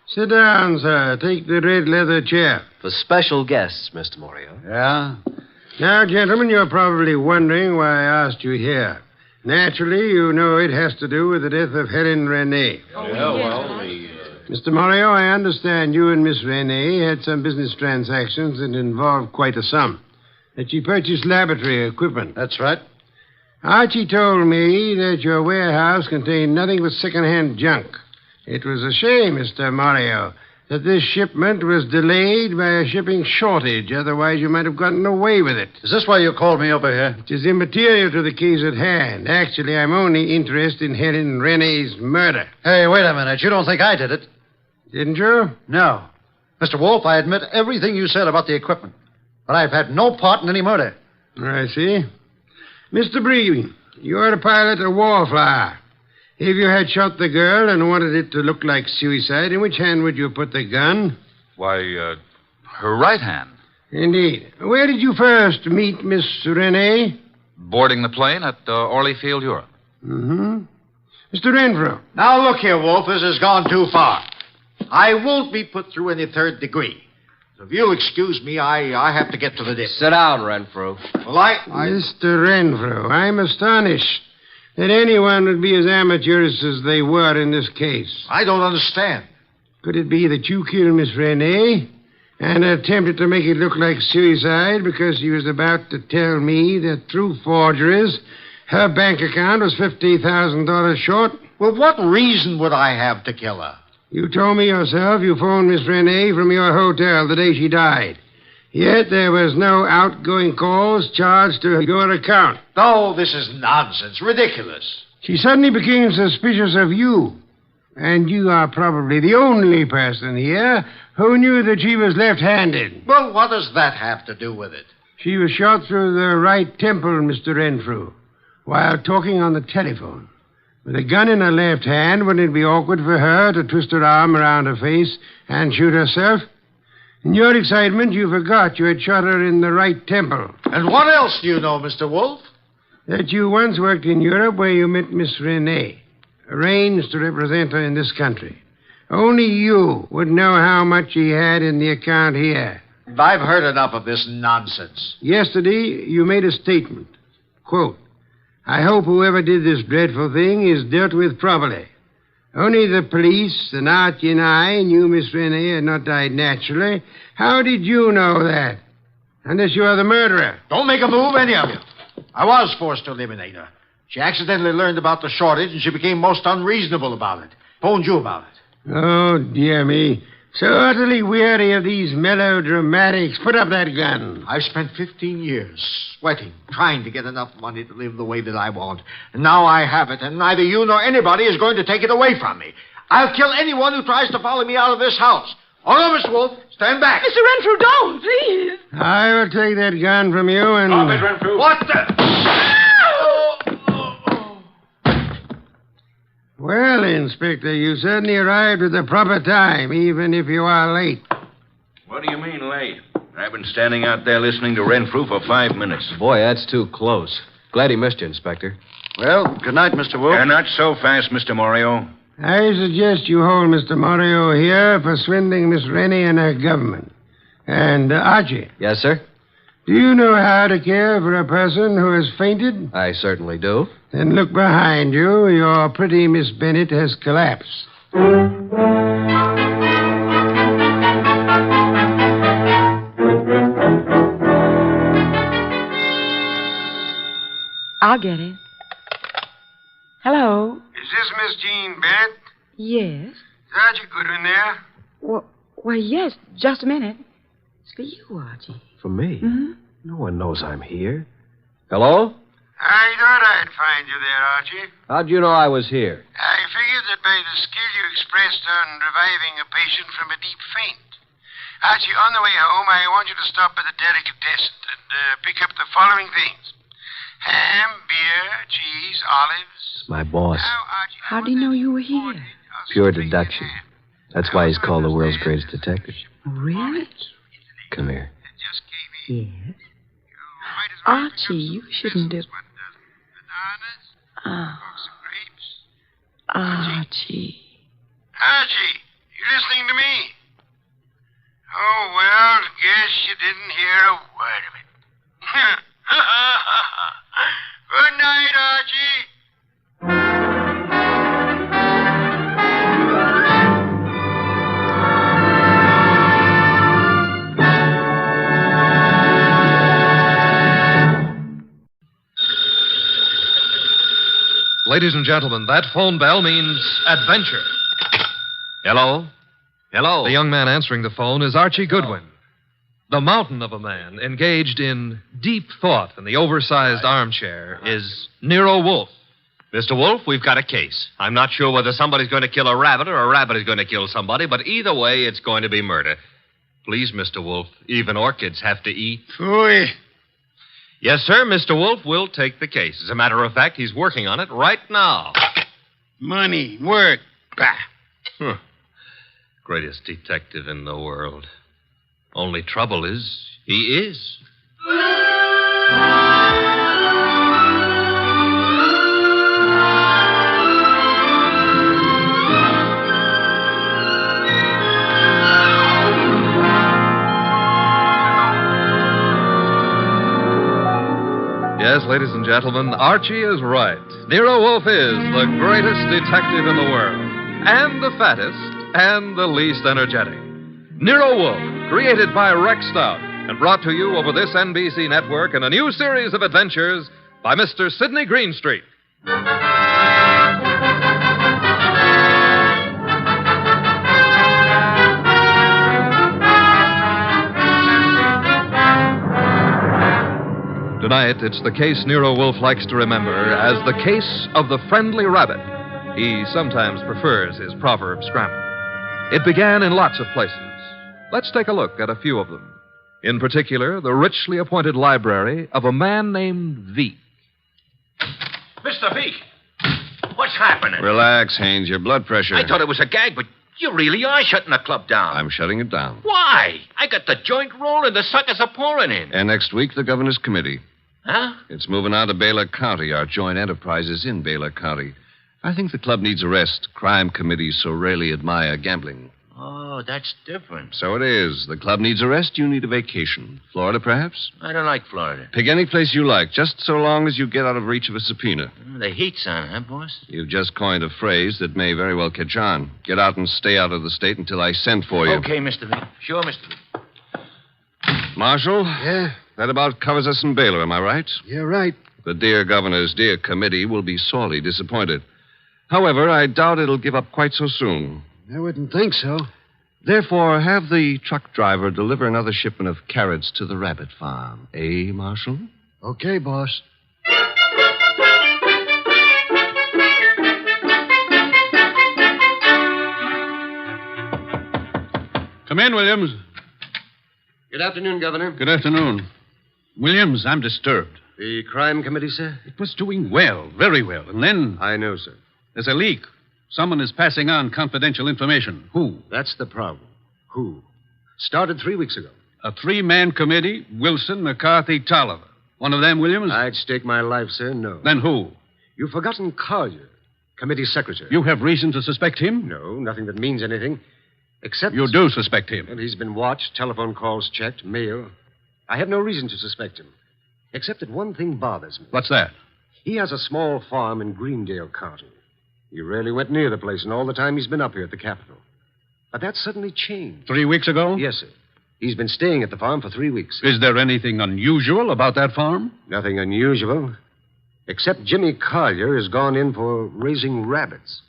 Sit down, sir. Take the red leather chair. For special guests, Mr. Morio. Yeah? Now, gentlemen, you're probably wondering why I asked you here. Naturally, you know it has to do with the death of Helen Renee. Mr. Morio, I understand you and Miss Renee had some business transactions that involved quite a sum. That she purchased laboratory equipment. That's right. Archie told me that your warehouse contained nothing but second-hand junk. It was a shame, Mr. Morio, that this shipment was delayed by a shipping shortage. Otherwise, you might have gotten away with it. Is this why you called me over here? It is immaterial to the case at hand. Actually, I'm only interested in Helen Renee's murder. Hey, wait a minute. You don't think I did it? Didn't you? No. Mr. Wolfe, I admit everything you said about the equipment. But I've had no part in any murder. I see. Mr. Bree, you're a pilot of Wallflower. If you had shot the girl and wanted it to look like suicide, in which hand would you put the gun? Why, her right hand. Indeed. Where did you first meet Miss Renee? Boarding the plane at Orly Field, Europe. Mm-hmm. Mr. Renfrew. Now, look here, Wolfe. This has gone too far. I won't be put through any third degree. So if you'll excuse me, I have to get to the dip. Sit down, Renfrew. Well, Mr. Renfrew, I'm astonished that anyone would be as amateurs as they were in this case. I don't understand. Could it be that you killed Miss Renee and attempted to make it look like suicide because she was about to tell me that through forgeries her bank account was $50,000 short? Well, what reason would I have to kill her? You told me yourself you phoned Miss Renee from your hotel the day she died. Yet there was no outgoing calls charged to your account. No, this is nonsense. Ridiculous. She suddenly became suspicious of you. And you are probably the only person here who knew that she was left-handed. Well, what does that have to do with it? She was shot through the right temple, Mr. Renfrew, while talking on the telephone. With a gun in her left hand, wouldn't it be awkward for her to twist her arm around her face and shoot herself? In your excitement, you forgot you had shot her in the right temple. And what else do you know, Mr. Wolfe? That you once worked in Europe where you met Miss Renee, arranged to represent her in this country. Only you would know how much she had in the account here. I've heard enough of this nonsense. Yesterday, you made a statement. Quote, I hope whoever did this dreadful thing is dealt with properly. Only the police, and Archie and I knew Miss Renee had not died naturally. How did you know that? Unless you are the murderer. Don't make a move, any of you. I was forced to eliminate her. She accidentally learned about the shortage, and she became most unreasonable about it. Phoned you about it. Oh, dear me. So utterly weary of these melodramatics. Put up that gun. I've spent 15 years sweating, trying to get enough money to live the way that I want. And now I have it, and neither you nor anybody is going to take it away from me. I'll kill anyone who tries to follow me out of this house. Oh, no, Mr. Wolfe. Stand back. Mr. Renfrew, don't, please. I will take that gun from you and... Oh, Miss Renfrew. What the... Well, Inspector, you certainly arrived at the proper time, even if you are late. What do you mean, late? I've been standing out there listening to Renfrew for 5 minutes. Boy, that's too close. Glad he missed you, Inspector. Well, good night, Mr. Wolfe. Not so fast, Mr. Morio. I suggest you hold Mr. Morio here for swindling Miss Rennie and her government. And, Archie, Yes, sir? do you know how to care for a person who has fainted? I certainly do. Then look behind you. Your pretty Miss Bennett has collapsed. I'll get it. Hello? Is this Miss Jean Bennett? Yes. Is Archie Goodwin there? Well, yes. Just a minute. It's for you, Archie. For me? Mm-hmm. No one knows I'm here. Hello? I thought I'd find you there, Archie. How'd you know I was here? I figured that by the skill you expressed on reviving a patient from a deep faint. Archie, on the way home, I want you to stop at the delicatessen and pick up the following things. Ham, beer, cheese, olives. My boss. How do you know you were here? Pure deduction. That's why he's called the world's greatest detective. Really? Come here. Yes. Archie, you shouldn't have... Archie. Archie, you listening to me? Oh, well, guess you didn't hear a word of it. Good night, Archie. Ladies and gentlemen, that phone bell means adventure. Hello? Hello? The young man answering the phone is Archie Goodwin. The mountain of a man engaged in deep thought in the oversized armchair is Nero Wolfe. Mr. Wolfe, we've got a case. I'm not sure whether somebody's going to kill a rabbit or a rabbit is going to kill somebody, but either way, it's going to be murder. Please, Mr. Wolfe, even orchids have to eat. Phooey. Yes, sir, Mr. Wolfe will take the case. As a matter of fact, he's working on it right now. Money, work. Bah. Greatest detective in the world. Only trouble is, he is. Yes, ladies and gentlemen, Archie is right. Nero Wolfe is the greatest detective in the world, and the fattest, and the least energetic. Nero Wolfe, created by Rex Stout, and brought to you over this NBC network in a new series of adventures by Mr. Sidney Greenstreet. Tonight, it's the case Nero Wolfe likes to remember as the case of the friendly rabbit. He sometimes prefers his proverb scramble. It began in lots of places. Let's take a look at a few of them. In particular, the richly appointed library of a man named Veek. Mr. Veek, what's happening? Relax, Haynes. Your blood pressure. I thought it was a gag, but you really are shutting the club down. I'm shutting it down. Why? I got the joint rolling. The suckers are pouring in. And next week, the governor's committee. Huh? It's moving out of Baylor County. Our joint enterprise is in Baylor County. I think the club needs a rest. Crime committees so rarely admire gambling. Oh, that's different. So it is. The club needs a rest. You need a vacation. Florida, perhaps? I don't like Florida. Pick any place you like, just so long as you get out of reach of a subpoena. The heat's on, huh, boss? You've just coined a phrase that may very well catch on. Get out and stay out of the state until I send for you. Okay, Mr. Veek. Sure, Mr. Veek. Marshal? Yeah? That about covers us in Baylor, am I right? You're right. The dear governor's dear committee will be sorely disappointed. However, I doubt it'll give up quite so soon. I wouldn't think so. Therefore, have the truck driver deliver another shipment of carrots to the rabbit farm. Eh, Marshal? Okay, boss. Come Come in, Williams. Good afternoon, Governor. Good afternoon. Williams, I'm disturbed. The crime committee, sir? It was doing well, very well. And then. I know, sir. There's a leak. Someone is passing on confidential information. Who? That's the problem. Who? Started 3 weeks ago. A 3-man committee, Wilson, McCarthy, Tolliver. One of them, Williams? I'd stake my life, sir, no. Then who? You've forgotten Collier, committee secretary. You have reason to suspect him? No, nothing that means anything. Except... You do suspect him? Well, he's been watched, telephone calls checked, mail. I have no reason to suspect him. Except that one thing bothers me. What's that? He has a small farm in Greendale County. He rarely went near the place in all the time he's been up here at the Capitol. But that suddenly changed. 3 weeks ago? Yes, sir. He's been staying at the farm for 3 weeks. Is there anything unusual about that farm? Nothing unusual. Except Jimmy Collier has gone in for raising rabbits.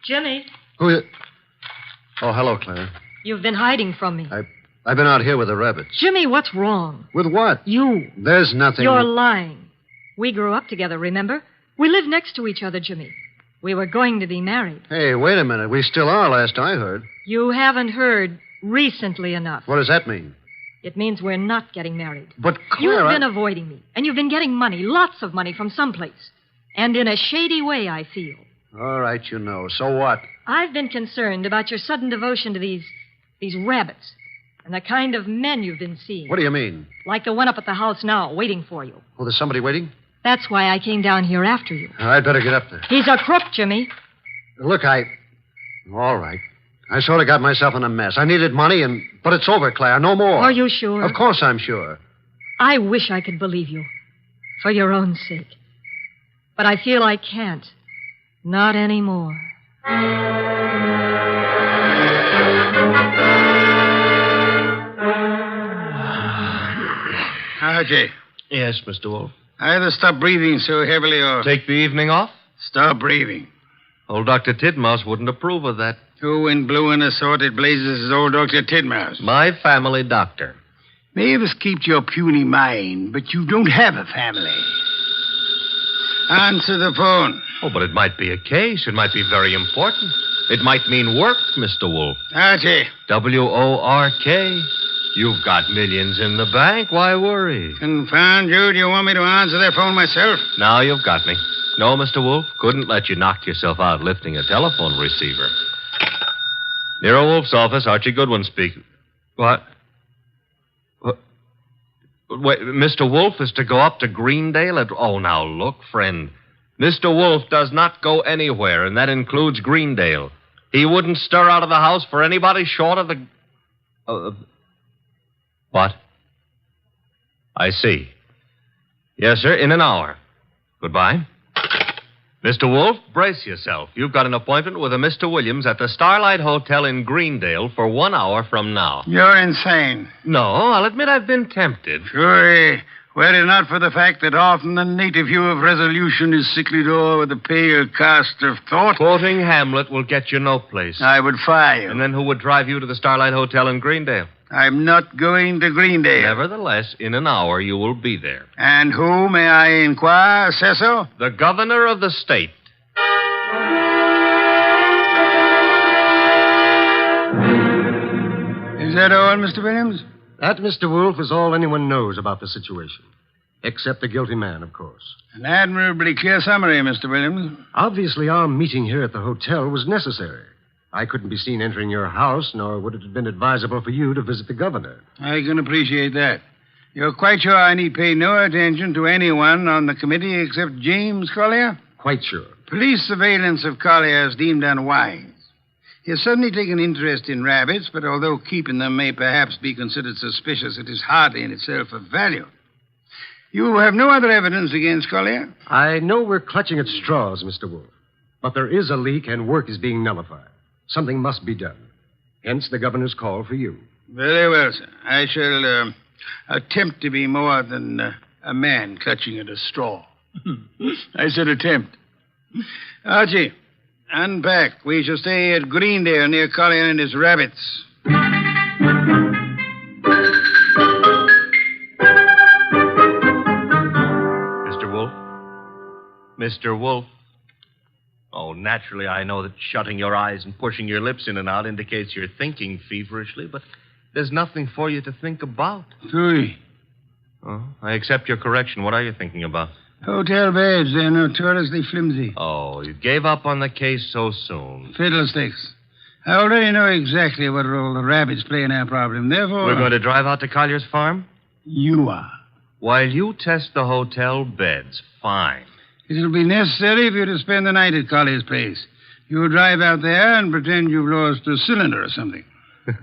Jimmy, Who is it? Oh, hello, Claire. you've been hiding from me. I've been out here with the rabbits. Jimmy, what's wrong? With what? You. There's nothing. You're lying. We grew up together, remember? We live next to each other, Jimmy. We were going to be married. Hey, wait a minute. We still are, last I heard. You haven't heard recently enough. What does that mean? It means we're not getting married. But, Claire, You've been avoiding me, and you've been getting money, lots of money from someplace. And in a shady way, I feel. All right, you know. So what? I've been concerned about your sudden devotion to these rabbits and the kind of men you've been seeing. What do you mean? Like the one up at the house now, waiting for you. Oh, there's somebody waiting? That's why I came down here after you. I'd better get up there. He's a crook, Jimmy. Look, all right. I sort of got myself in a mess. I needed money, but it's over, Claire. No more. Are you sure? Of course I'm sure. I wish I could believe you. For your own sake. But I feel I can't. Not anymore. Archie. Yes, Mr. Wolfe. Either stop breathing so heavily or... Take the evening off? Stop breathing. Old Dr. Tidmouse wouldn't approve of that. Who in blue and assorted blazes is old Dr. Tidmouse? My family doctor. Mavis keeps your puny mind, but you don't have a family. Answer the phone. Oh, but it might be a case. It might be very important. It might mean work, Mr. Wolfe. Archie. W-O-R-K. You've got millions in the bank. Why worry? Confound you. Do you want me to answer that phone myself? Now you've got me. No, Mr. Wolfe. Couldn't let you knock yourself out lifting a telephone receiver. Nero Wolfe's office, Archie Goodwin speaking. What? Wait, Mr. Wolfe is to go up to Greendale at... Oh, now, look, friend. Mr. Wolfe does not go anywhere, and that includes Greendale. He wouldn't stir out of the house for anybody short of the... What? I see. Yes, sir, in an hour. Goodbye. Mr. Wolfe, brace yourself. You've got an appointment with a Mr. Williams at the Starlight Hotel in Greendale for 1 hour from now. You're insane. No, I'll admit I've been tempted. Sure. Were it not for the fact that often the native hue of resolution is sicklied o'er with a pale cast of thought. Quoting Hamlet will get you no place. I would fire you. And then who would drive you to the Starlight Hotel in Greendale? I'm not going to Greendale. Nevertheless, in an hour you will be there. And who, may I inquire, says so? The governor of the state. Is that all, Mr. Williams? That, Mr. Wolfe, is all anyone knows about the situation. Except the guilty man, of course. An admirably clear summary, Mr. Williams. Obviously, our meeting here at the hotel was necessary. I couldn't be seen entering your house, nor would it have been advisable for you to visit the governor. I can appreciate that. You're quite sure I need pay no attention to anyone on the committee except James Collier? Quite sure. Police surveillance of Collier is deemed unwise. He has suddenly taken interest in rabbits, but although keeping them may perhaps be considered suspicious, it is hardly in itself of value. You have no other evidence against Collier? I know we're clutching at straws, Mr. Wolfe. But there is a leak and work is being nullified. Something must be done. Hence the governor's call for you. Very well, sir. I shall attempt to be more than a man clutching at a straw. I said attempt. Archie, unpack. We shall stay at Greendale near Collier and his rabbits. Mr. Wolfe. Oh, naturally, I know that shutting your eyes and pushing your lips in and out indicates you're thinking feverishly, but there's nothing for you to think about. Three. Oh, I accept your correction. What are you thinking about? Hotel beds, they're notoriously flimsy. Oh, you gave up on the case so soon. Fiddlesticks. I already know exactly what role the rabbits play in our problem. Therefore... We're going to drive out to Collier's farm? You are. While you test the hotel beds, fine. It'll be necessary for you to spend the night at Collier's place. You'll drive out there and pretend you've lost a cylinder or something.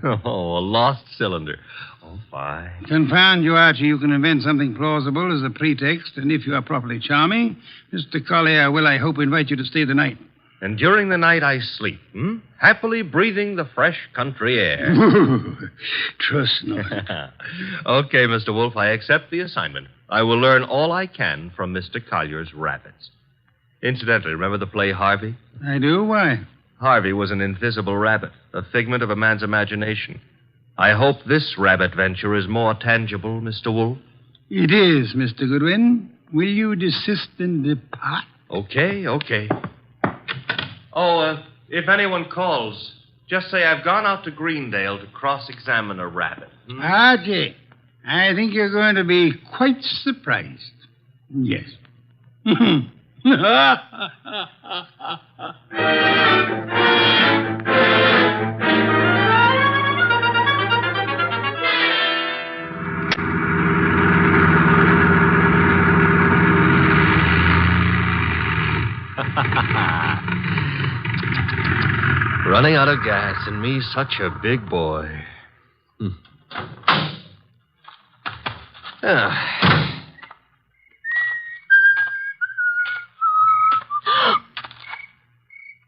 Oh, a lost cylinder. Oh, fine. Confound you, Archie. You can invent something plausible as a pretext, and if you are properly charming, Mr. Collier will, I hope, invite you to stay the night. And during the night I sleep, happily breathing the fresh country air. Trust not. Okay, Mr. Wolfe, I accept the assignment. I will learn all I can from Mr. Collier's rabbits. Incidentally, remember the play Harvey? I do? Why? Harvey was an invisible rabbit, a figment of a man's imagination. I hope this rabbit venture is more tangible, Mr. Wolfe. It is, Mr. Goodwin. Will you desist and depart? Okay. Oh, if anyone calls, just say I've gone out to Greendale to cross-examine a rabbit. Archie, I think you're going to be quite surprised. Yes. Running out of gas, and me such a big boy.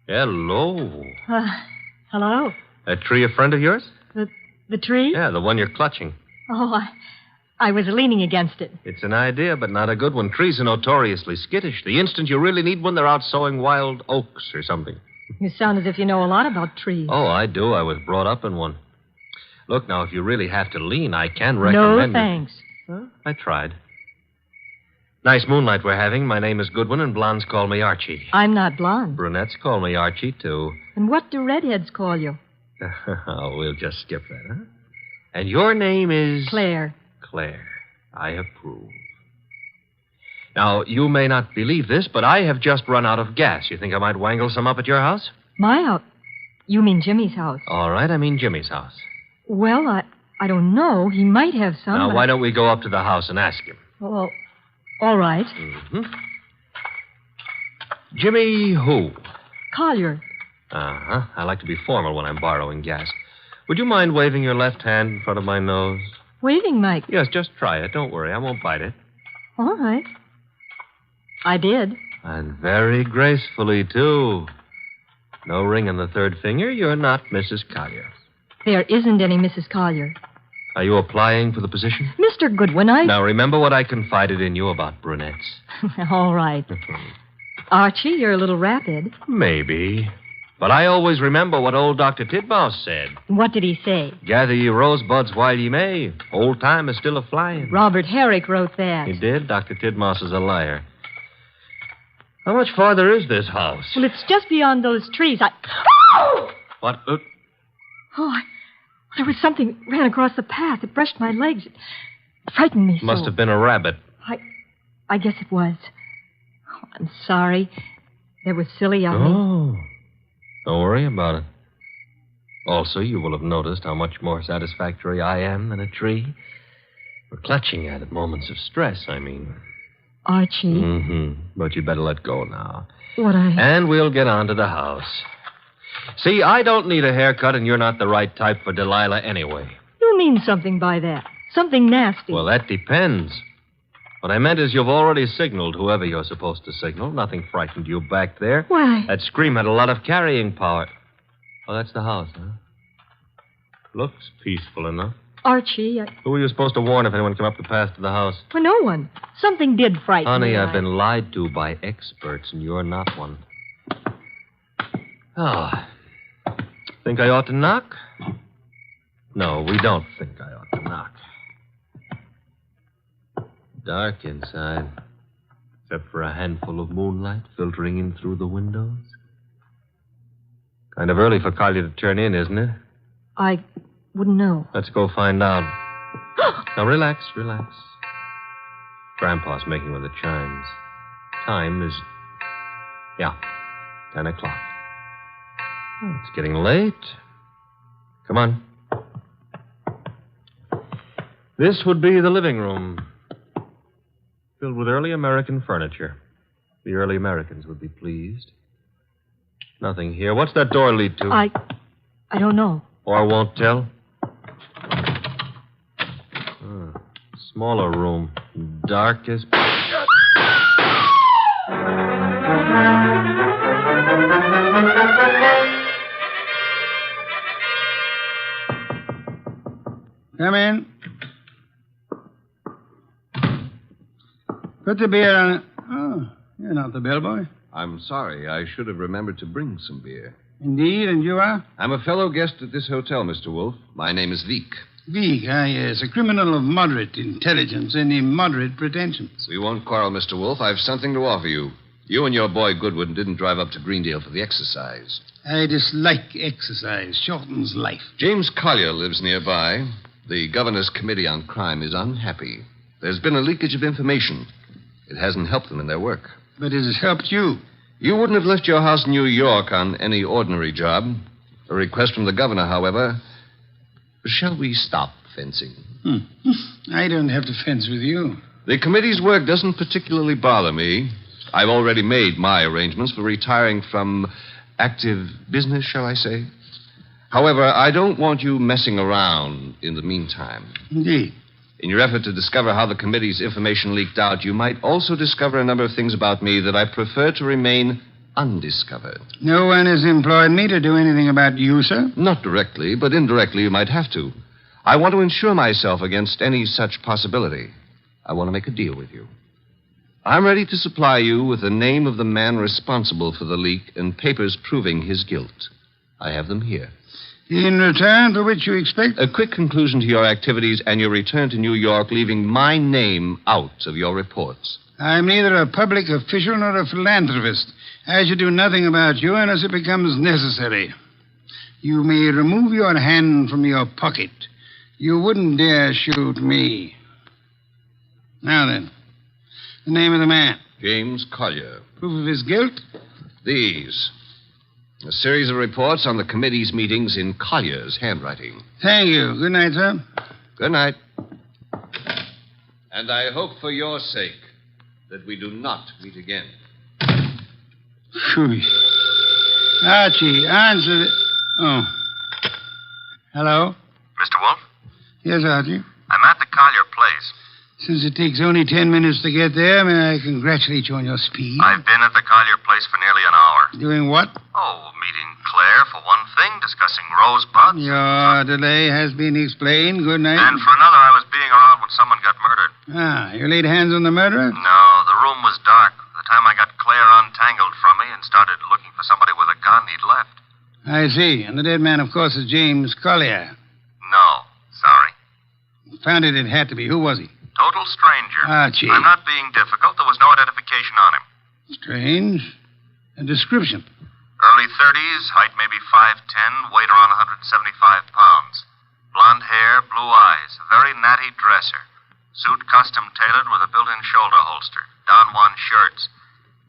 Hello. Hello? That tree a friend of yours? The tree? Yeah, the one you're clutching. Oh, I was leaning against it. It's an idea, but not a good one. Trees are notoriously skittish. The instant you really need one, they're out sowing wild oaks or something. You sound as if you know a lot about trees. Oh, I do. I was brought up in one. Look, now, if you really have to lean, I can recommend... No, thanks. Huh? I tried. Nice moonlight we're having. My name is Goodwin, and blondes call me Archie. I'm not blonde. Brunettes call me Archie, too. And what do redheads call you? Oh, we'll just skip that, huh? And your name is... Claire. Claire. I approve. Now, you may not believe this, but I have just run out of gas. You think I might wangle some up at your house? My house? You mean Jimmy's house? All right, I mean Jimmy's house. Well, I don't know. He might have some. Now, why don't we go up to the house and ask him? Well, all right. Mm-hmm. Jimmy who? Collier. Uh-huh. I like to be formal when I'm borrowing gas. Would you mind waving your left hand in front of my nose? Waving, Mike? Yes, just try it. Don't worry. I won't bite it. All right. I did. And very gracefully, too. No ring on the third finger. You're not Mrs. Collier. There isn't any Mrs. Collier. Are you applying for the position? Mr. Goodwin, Now, remember what I confided in you about brunettes. All right. Archie, you're a little rapid. Maybe. But I always remember what old Dr. Titmouse said. What did he say? Gather ye rosebuds while ye may. Old time is still a-flying. Robert Herrick wrote that. He did? Dr. Titmouse is a liar. How much farther is this house? Well, it's just beyond those trees. Oh! What? There was something ran across the path. It brushed my legs. It frightened me so. Must have been a rabbit. I guess it was. Oh, I'm sorry. That was silly of me. Oh. Don't worry about it. Also, you will have noticed how much more satisfactory I am than a tree. For clutching at moments of stress, I mean. Archie. Mm-hmm. But you'd better let go now. What And we'll get on to the house. See, I don't need a haircut, and you're not the right type for Delilah anyway. You mean something by that. Something nasty. Well, that depends. What I meant is you've already signaled whoever you're supposed to signal. Nothing frightened you back there. Why? That scream had a lot of carrying power. Oh, that's the house, huh? Looks peaceful enough. Archie, Who were you supposed to warn if anyone came up the path to the house? For no one. Something did frighten me. Honey, I've been lied to by experts, and you're not one. Oh. Think I ought to knock? No, we don't think I ought to knock. Dark inside. Except for a handful of moonlight filtering in through the windows. Kind of early for Collier to turn in, isn't it? I wouldn't know. Let's go find out. Now, relax. Grandpa's making with the chimes. Time is... 10 o'clock. Oh, it's getting late. Come on. This would be the living room. Filled with early American furniture. The early Americans would be pleased. Nothing here. What's that door lead to? I don't know. Or won't tell? Smaller room. Dark as... Come in. Put the beer on it. Oh, you're not the bellboy. I'm sorry. I should have remembered to bring some beer. Indeed, and you are? I'm a fellow guest at this hotel, Mr. Wolfe. My name is Veek. Veek, yes. A criminal of moderate intelligence and immoderate pretensions. We won't quarrel, Mr. Wolfe. I've something to offer you. You and your boy Goodwin didn't drive up to Greendale for the exercise. I dislike exercise. Shortens life. James Collier lives nearby. The Governor's Committee on Crime is unhappy. There's been a leakage of information. It hasn't helped them in their work. But it has helped you. You wouldn't have left your house in New York on any ordinary job. A request from the governor, however. Shall we stop fencing? I don't have to fence with you. The committee's work doesn't particularly bother me. I've already made my arrangements for retiring from active business, shall I say. However, I don't want you messing around in the meantime. Indeed. In your effort to discover how the committee's information leaked out, you might also discover a number of things about me that I prefer to remain undiscovered. No one has employed me to do anything about you, sir? Not directly, but indirectly you might have to. I want to insure myself against any such possibility. I want to make a deal with you. I'm ready to supply you with the name of the man responsible for the leak and papers proving his guilt. I have them here. In return for which you expect? A quick conclusion to your activities and your return to New York, leaving my name out of your reports. I'm neither a public official nor a philanthropist. I should do nothing about you unless it becomes necessary. You may remove your hand from your pocket. You wouldn't dare shoot me. Now then, the name of the man. James Collier. Proof of his guilt? These. A series of reports on the committee's meetings in Collier's handwriting. Thank you. Good night, sir. Good night. And I hope for your sake that we do not meet again. Phew. Archie, answer it. Oh. Hello? Mr. Wolfe? Yes, Archie. I'm at the Collier place. Since it takes only 10 minutes to get there, may I congratulate you on your speed? I've been at the Collier place for nearly an hour. Doing what? Oh, meeting Claire for one thing, discussing rosebuds. Your delay has been explained. Good night. And for another, I was being around when someone got murdered. Ah, you laid hands on the murderer? No, the room was dark. By the time I got Claire untangled from me and started looking for somebody with a gun, he'd left. I see. And the dead man, of course, is James Collier. No, sorry. Found it had to be. Who was he? Total stranger. Archie. I'm not being difficult. There was no identification on him. Strange. A description. Early 30s, height maybe 5'10", weight around 175 pounds. Blonde hair, blue eyes, a very natty dresser. Suit custom tailored with a built-in shoulder holster. Don Juan shirts.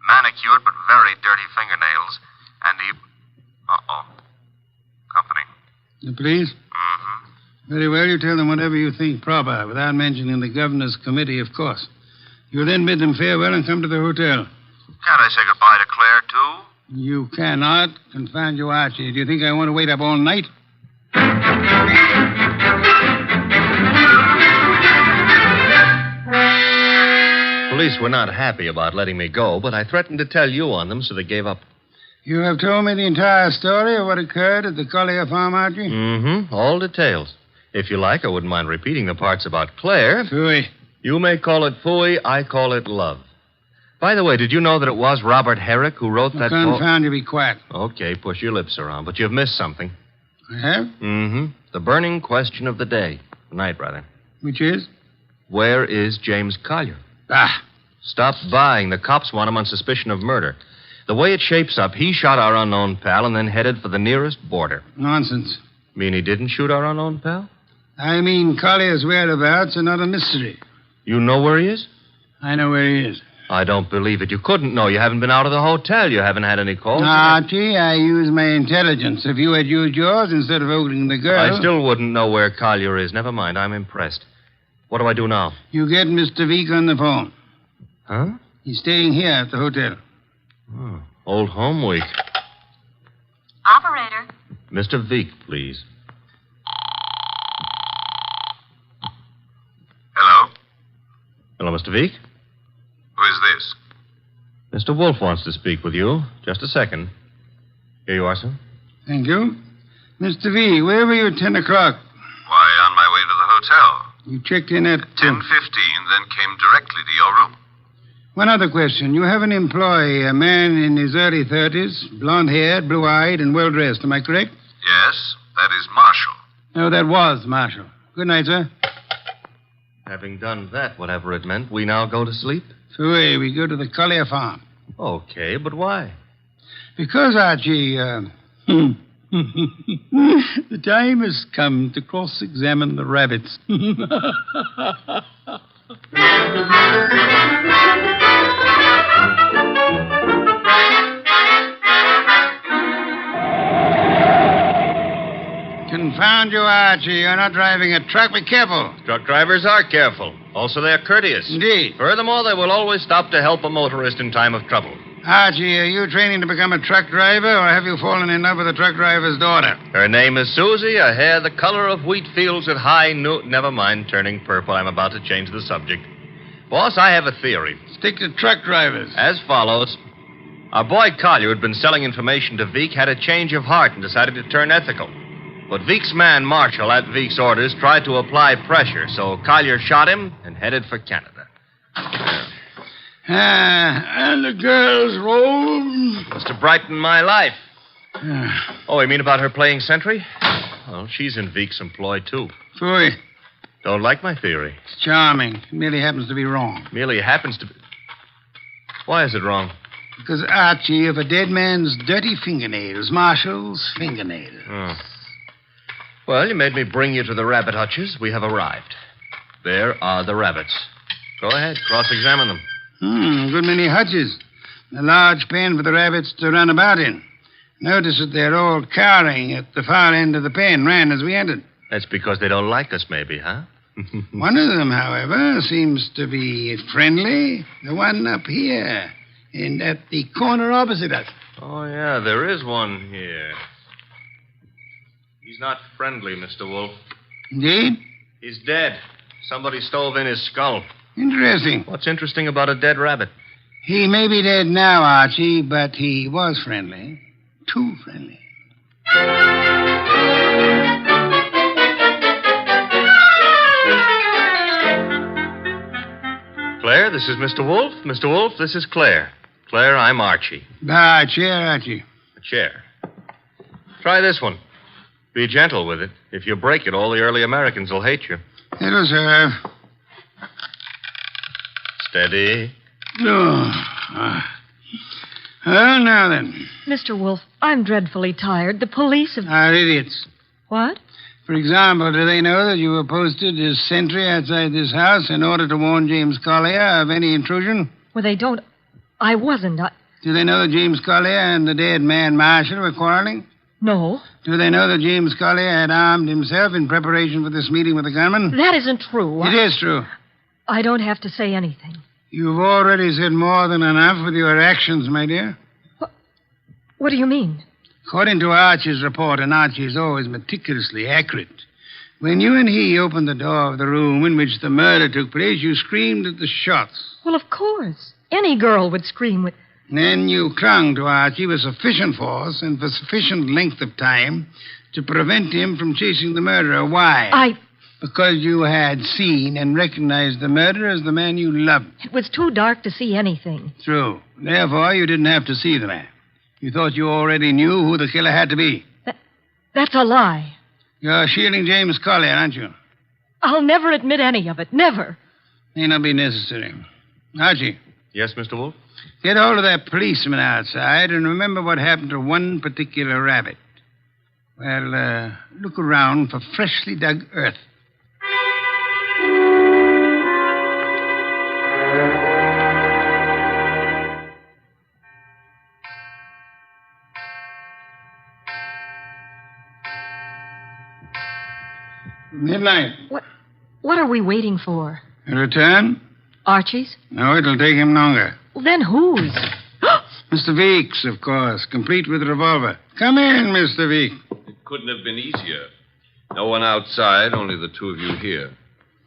Manicured but very dirty fingernails. And he... Company. The police? Mm-hmm. Very well, you tell them whatever you think proper, without mentioning the governor's committee, of course. You'll then bid them farewell and come to the hotel. Can't I say goodbye to Claire, too? You cannot. Confound you, Archie. Do you think I want to wait up all night? Police were not happy about letting me go, but I threatened to tell you on them, so they gave up. You have told me the entire story of what occurred at the Collier farm, Archie? Mm-hmm. All details. If you like, I wouldn't mind repeating the parts about Claire. Phooey. You may call it phooey, I call it love. By the way, did you know that it was Robert Herrick who wrote that poem? Confound you, be quiet. Okay, push your lips around, but you've missed something. I have? Mm-hmm. The burning question of the day. The night, rather. Which is? Where is James Collier? Ah, Stop buying. The cops want him on suspicion of murder. The way it shapes up, he shot our unknown pal and then headed for the nearest border. Nonsense. Mean he didn't shoot our unknown pal? I mean, Collier's whereabouts are not a mystery. You know where he is? I know where he is. I don't believe it. You couldn't know. You haven't been out of the hotel. You haven't had any calls. Archie, I use my intelligence. If you had used yours instead of voting the girl... I still wouldn't know where Collier is. Never mind. I'm impressed. What do I do now? You get Mr. Veek on the phone. Huh? He's staying here at the hotel. Oh, old home week. Operator. Mr. Veek, please. Hello? Hello, Mr. Veek. Who is this? Mr. Wolfe wants to speak with you. Just a second. Here you are, sir. Thank you. Mr. V, where were you at 10 o'clock? Why, on my way to the hotel. You checked in at... 10:15, then came directly to your room. One other question. You have an employee, a man in his early 30s, blonde-haired, blue-eyed, and well-dressed. Am I correct? Yes, that is Marshall. No, that was Marshall. Good night, sir. Having done that, whatever it meant, we now go to sleep? Away, we go to the Collier farm. Okay, but why? Because, Archie, the time has come to cross-examine the rabbits. Confound you, Archie. You're not driving a truck. Be careful. Truck drivers are careful. Also, they're courteous. Indeed. Furthermore, they will always stop to help a motorist in time of trouble. Archie, are you training to become a truck driver, or have you fallen in love with a truck driver's daughter? Her name is Susie, her hair the color of wheat fields at high noon. Never mind turning purple. I'm about to change the subject. Boss, I have a theory. Stick to truck drivers. As follows. Our boy Collier, who'd been selling information to Veek, had a change of heart and decided to turn ethical. But Veek's man, Marshall, at Veek's orders, tried to apply pressure, so Collier shot him and headed for Canada. And the girl's role? Must have brightened my life. Oh, you mean about her playing sentry? Well, she's in Veek's employ, too. Phooey. Don't like my theory. It's charming. It merely happens to be wrong. Merely happens to be... Why is it wrong? Because, Archie, of a dead man's dirty fingernails, Marshall's fingernails. Oh. Well, you made me bring you to the rabbit hutches. We have arrived. There are the rabbits. Go ahead, cross-examine them. Good many hutches. A large pen for the rabbits to run about in. Notice that they're all cowering at the far end of the pen, ran as we entered. That's because they don't like us, maybe, huh? One of them, however, seems to be friendly. The one up here, and at the corner opposite us. Oh, yeah, there is one here. He's not friendly, Mr. Wolfe. Indeed? He's dead. Somebody stove in his skull. Interesting. What's interesting about a dead rabbit? He may be dead now, Archie, but he was friendly. Too friendly. Claire, this is Mr. Wolfe. Mr. Wolfe, this is Claire. Claire, I'm Archie. Chair, Archie. A chair. Try this one. Be gentle with it. If you break it, all the early Americans will hate you. It'll serve. Steady. Oh. Well, now then. Mr. Wolfe, I'm dreadfully tired. The police have... Are idiots. What? For example, do they know that you were posted as sentry outside this house in order to warn James Collier of any intrusion? Well, they don't... I wasn't. Do they know that James Collier and the dead man Marshall were quarreling? No. Do they know that James Collier had armed himself in preparation for this meeting with the gunman? That isn't true. It is true. I don't have to say anything. You've already said more than enough with your actions, my dear. What do you mean? According to Archie's report, and Archie is always meticulously accurate, when you and he opened the door of the room in which the murder took place, you screamed at the shots. Well, of course. Any girl would scream with... Then you clung to Archie with sufficient force and for sufficient length of time to prevent him from chasing the murderer. Why? Because you had seen and recognized the murderer as the man you loved. It was too dark to see anything. True. Therefore, you didn't have to see the man. You thought you already knew who the killer had to be. That's a lie. You're shielding James Collier, aren't you? I'll never admit any of it. Never. May not be necessary. Archie, Yes, Mr. Wolfe? Get hold of that policeman outside and remember what happened to one particular rabbit. Well, look around for freshly dug earth. Midnight. What are we waiting for? A return? Archie's? No, it'll take him longer. Well, then whose? Mr. Veek's, of course, complete with revolver. Come in, Mr. Veek. It couldn't have been easier. No one outside, only the two of you here.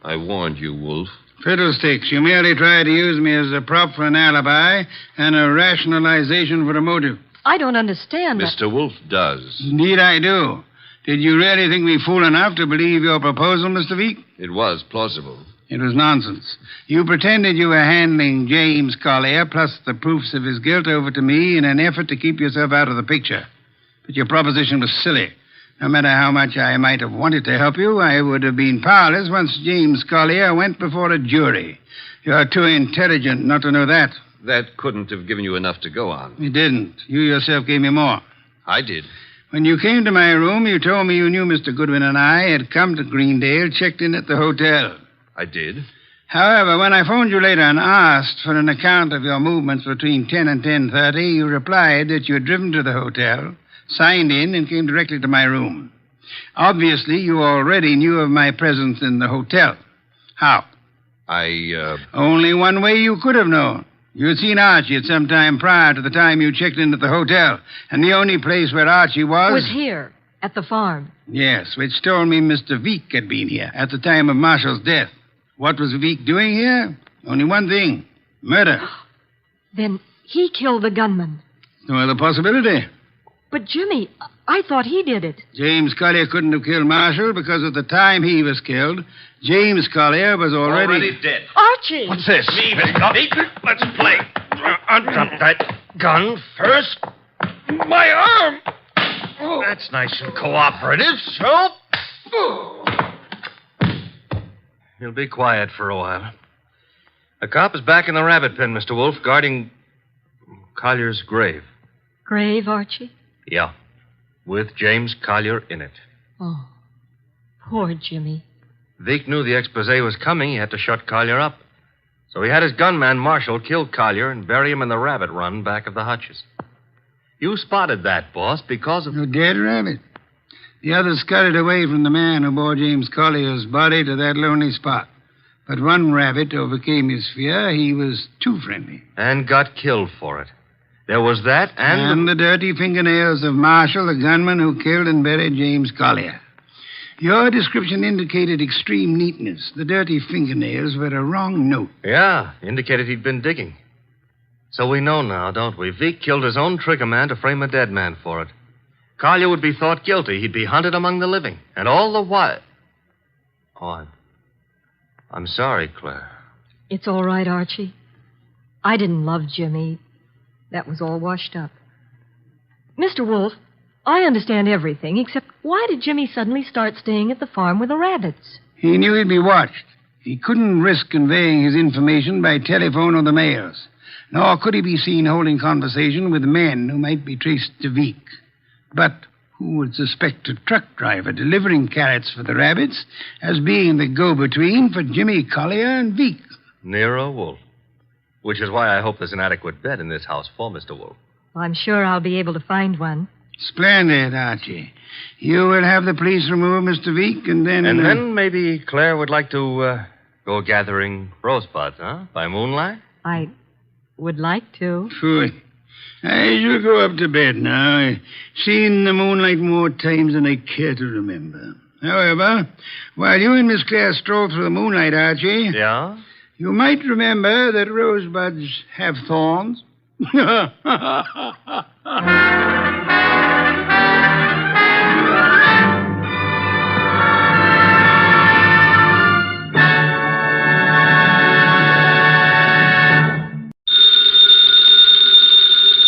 I warned you, Wolfe. Fiddlesticks, you merely tried to use me as a prop for an alibi and a rationalization for a motive. I don't understand. Mr. Wolfe does. Indeed, I do. Did you really think me fool enough to believe your proposal, Mr. Veek? It was plausible. It was nonsense. You pretended you were handing James Collier plus the proofs of his guilt over to me in an effort to keep yourself out of the picture. But your proposition was silly. No matter how much I might have wanted to help you, I would have been powerless once James Collier went before a jury. You're too intelligent not to know that. That couldn't have given you enough to go on. It didn't. You yourself gave me more. I did. When you came to my room, you told me you knew Mr. Goodwin and I had come to Greendale, checked in at the hotel. I did. However, when I phoned you later and asked for an account of your movements between 10 and 10:30, you replied that you had driven to the hotel, signed in, and came directly to my room. Obviously, you already knew of my presence in the hotel. How? Only one way you could have known. You had seen Archie at some time prior to the time you checked in at the hotel, and the only place where Archie was here, at the farm. Yes, which told me Mr. Veek had been here at the time of Marshall's death. What was Veek doing here? Only one thing. Murder. Then he killed the gunman. No other possibility. But, Jimmy, I thought he did it. James Collier couldn't have killed Marshall because at the time he was killed, James Collier was already dead. Archie! What's this? Leave it, Gubby. Let's play. Undrop that gun first. My arm. Oh. That's nice and cooperative, so. You'll be quiet for a while. The cop is back in the rabbit pen, Mr. Wolfe, guarding Collier's grave. Grave, Archie? Yeah, with James Collier in it. Oh, poor Jimmy. Veek knew the expose was coming. He had to shut Collier up. So he had his gunman, Marshall, kill Collier and bury him in the rabbit run back of the hutches. You spotted that, boss, because of... A dead rabbit. The others scuttled away from the man who bore James Collier's body to that lonely spot. But one rabbit overcame his fear. He was too friendly. And got killed for it. There was that and the dirty fingernails of Marshall, the gunman who killed and buried James Collier. Your description indicated extreme neatness. The dirty fingernails were a wrong note. Yeah, indicated he'd been digging. So we know now, don't we? Veek killed his own trigger man to frame a dead man for it. Collier would be thought guilty. He'd be hunted among the living. And all the while... Oh, I'm sorry, Claire. It's all right, Archie. I didn't love Jimmy. That was all washed up. Mr. Wolfe, I understand everything, except why did Jimmy suddenly start staying at the farm with the rabbits? He knew he'd be watched. He couldn't risk conveying his information by telephone or the mails. Nor could he be seen holding conversation with men who might be traced to Veek. But who would suspect a truck driver delivering carrots for the rabbits as being the go-between for Jimmy Collier and Veek? Nero Wolfe. Which is why I hope there's an adequate bed in this house for Mr. Wolfe. I'm sure I'll be able to find one. Splendid, Archie. You will have the police remove Mr. Veek, and then... And then maybe Claire would like to go gathering rosebuds, huh? By moonlight? I would like to. Fooey. I shall go up to bed now. I've seen the moonlight more times than I care to remember. However, while you and Miss Claire stroll through the moonlight, Archie... Yeah? You might remember that rosebuds have thorns.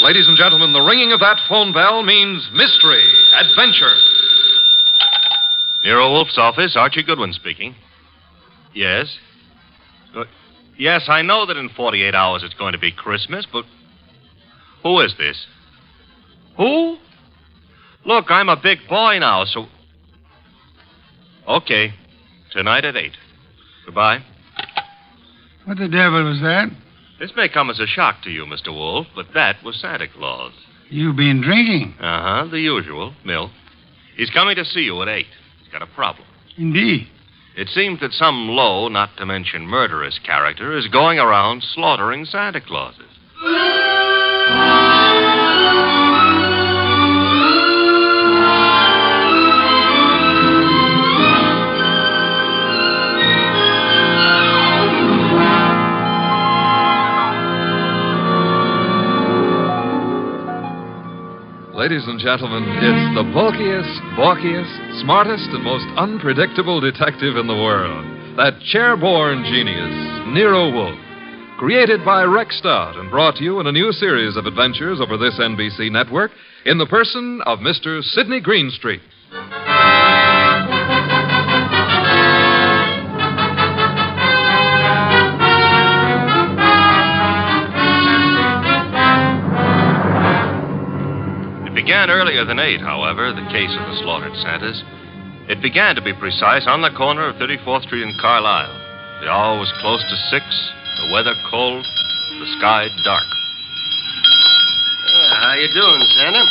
Ladies and gentlemen, the ringing of that phone bell means mystery, adventure. Nero Wolfe's office, Archie Goodwin speaking. Yes? Yes, I know that in 48 hours it's going to be Christmas, but who is this? Who? Look, I'm a big boy now, so... Okay. Tonight at 8. Goodbye. What the devil was that? This may come as a shock to you, Mr. Wolfe, but that was Santa Claus. You've been drinking. Uh-huh, the usual, milk. He's coming to see you at 8. He's got a problem. Indeed. It seems that some low, not to mention murderous character is going around slaughtering Santa Clauses. Ladies and gentlemen, it's the bulkiest, balkiest, smartest, and most unpredictable detective in the world. That chair-born genius, Nero Wolfe. Created by Rex Stout and brought to you in a new series of adventures over this NBC network in the person of Mr. Sidney Greenstreet. It began earlier than 8, however, the case of the slaughtered Santas. It began, to be precise, on the corner of 34th Street and Carlisle. The hour was close to 6, the weather cold, the sky dark. How you doing, Santa?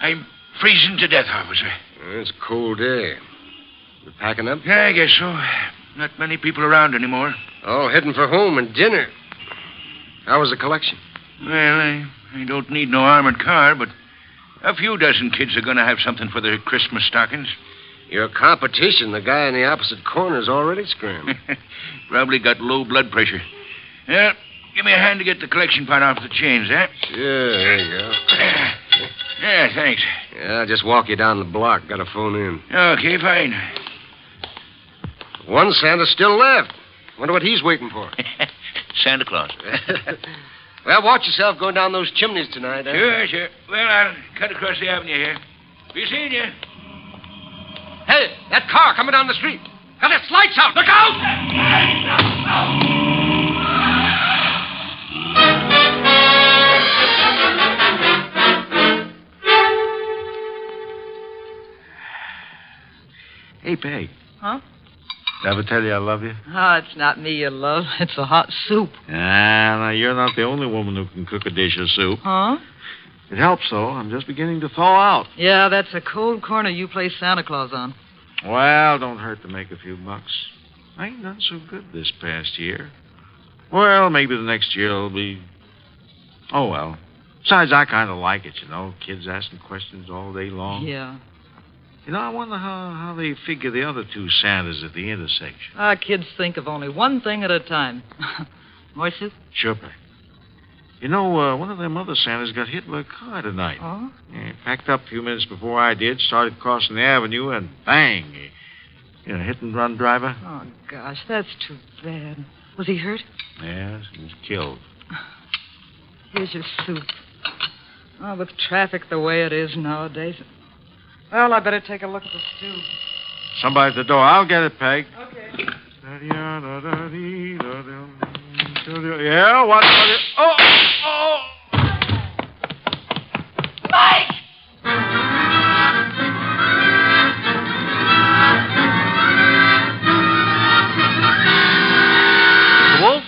I'm freezing to death, officer. It's a cold day. You packing up? Yeah, I guess so. Not many people around anymore. Oh, heading for home and dinner. How was the collection? Well, I don't need no armored car, but a few dozen kids are going to have something for their Christmas stockings. Your competition, the guy in the opposite corner's already screaming. Probably got low blood pressure. Yeah, give me a hand to get the collection pot off the chains, eh? Sure, there you go. Yeah, thanks. Yeah, I'll just walk you down the block. Got a phone in. Okay, fine. One Santa still left. Wonder what he's waiting for. Santa Claus. Well, watch yourself going down those chimneys tonight, eh? Sure. Well, I'll cut across the avenue here. Be seeing you. Hey, that car coming down the street. Got its lights out. Look out! Hey, Peg. Huh? Ever tell you I love you? Oh, it's not me you love. It's the hot soup. Now, you're not the only woman who can cook a dish of soup. Huh? It helps, though. I'm just beginning to thaw out. Yeah, that's a cold corner you play Santa Claus on. Well, don't hurt to make a few bucks. I ain't done so good this past year. Well, maybe the next year will be... Oh, well. Besides, I kind of like it, you know. Kids asking questions all day long. Yeah. You know, I wonder how they figure the other two Santas at the intersection. Our kids think of only one thing at a time. More soup? Sure, Peg. You know, one of them other Santas got hit by a car tonight. Oh? Yeah, packed up a few minutes before I did, started crossing the avenue, and bang! Hit-and-run driver. Oh, gosh, that's too bad. Was he hurt? Yes, he was killed. Here's your soup. Oh, with traffic the way it is nowadays. Well, I better take a look at the stew. Somebody at the door. I'll get it, Peg. Okay. Yeah, what? Oh! Mike! Wolfe?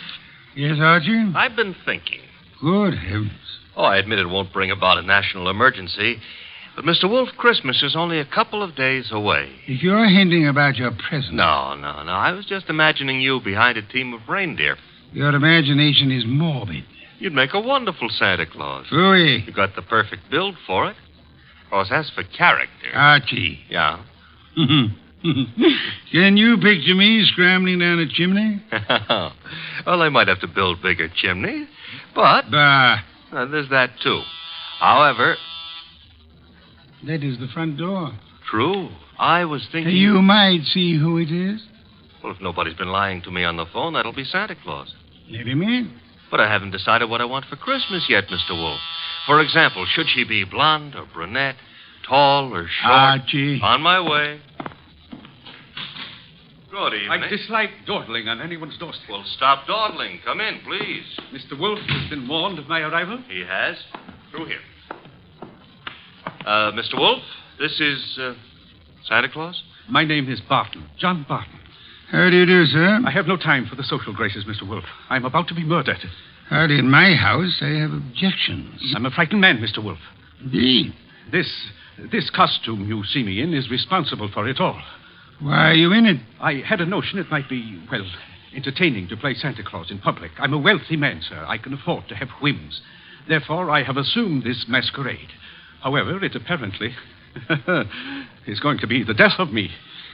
Yes, Archie? I've been thinking. Good heavens. Oh, I admit it won't bring about a national emergency, but Mr. Wolfe, Christmas is only a couple of days away. If you're hinting about your present... No. I was just imagining you behind a team of reindeer. Your imagination is morbid. You'd make a wonderful Santa Claus. Phooey. You got the perfect build for it. Of course, as for character... Archie. Yeah? Can you picture me scrambling down a chimney? Well, they might have to build bigger chimneys, but... Bah. There's that, too. However... That is the front door. True. I was thinking... You might see who it is. Well, if nobody's been lying to me on the phone, that'll be Santa Claus. Let him in. But I haven't decided what I want for Christmas yet, Mr. Wolfe. For example, should she be blonde or brunette, tall or short? Archie. On my way. Good evening. I dislike dawdling on anyone's doorstep. Well, stop dawdling. Come in, please. Mr. Wolfe has been warned of my arrival? He has. Through here. Mr. Wolfe, this is Santa Claus? My name is Barton, John Barton. How do you do, sir? I have no time for the social graces, Mr. Wolfe. I'm about to be murdered. Howdy, in my house, I have objections. I'm a frightened man, Mr. Wolfe. Indeed. This costume you see me in is responsible for it all. Why are you in it? I had a notion it might be, well, entertaining to play Santa Claus in public. I'm a wealthy man, sir. I can afford to have whims. Therefore, I have assumed this masquerade. However, it apparently is going to be the death of me.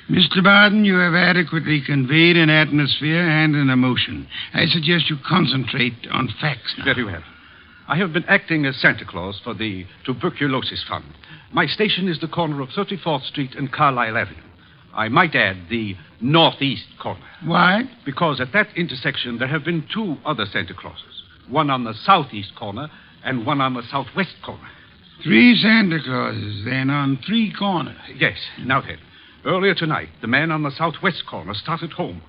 Mr. Barton, you have adequately conveyed an atmosphere and an emotion. I suggest you concentrate on facts now. Very well. I have been acting as Santa Claus for the Tuberculosis Fund. My station is the corner of 34th Street and Carlisle Avenue. I might add the northeast corner. Why? Because at that intersection there have been two other Santa Clauses. One on the southeast corner and one on the southwest corner. 3 Santa Clauses, then, on 3 corners. Yes. Now then, earlier tonight, the man on the southwest corner started home.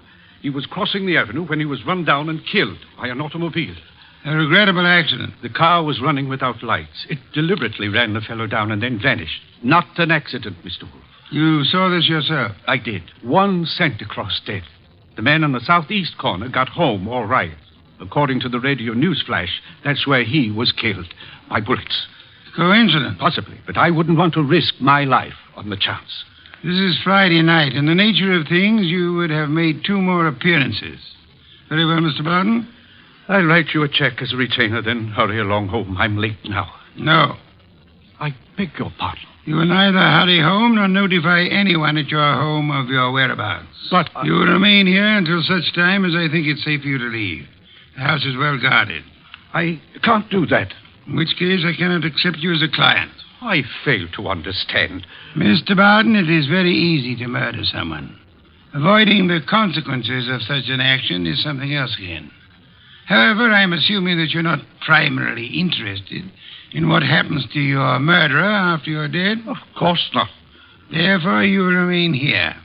He was crossing the avenue when he was run down and killed by an automobile. A regrettable accident. The car was running without lights. It deliberately ran the fellow down and then vanished. Not an accident, Mr. Wolfe. You saw this yourself? I did. 1 Santa Claus dead. The man on the southeast corner got home all right. According to the radio news flash, that's where he was killed by bullets. Coincidence? Possibly, but I wouldn't want to risk my life on the chance. This is Friday night. In the nature of things, you would have made 2 more appearances. Very well, Mr. Barton. I'll write you a check as a retainer, then hurry along home. I'm late now. No. I beg your pardon. You will neither hurry home nor notify anyone at your home of your whereabouts. But you will remain here until such time as I think it's safe for you to leave. The house is well guarded. I can't do that. In which case, I cannot accept you as a client. I fail to understand. Mr. Barton, it is very easy to murder someone. Avoiding the consequences of such an action is something else again. However, I'm assuming that you're not primarily interested in what happens to your murderer after you're dead. Of course not. Therefore, you will remain here.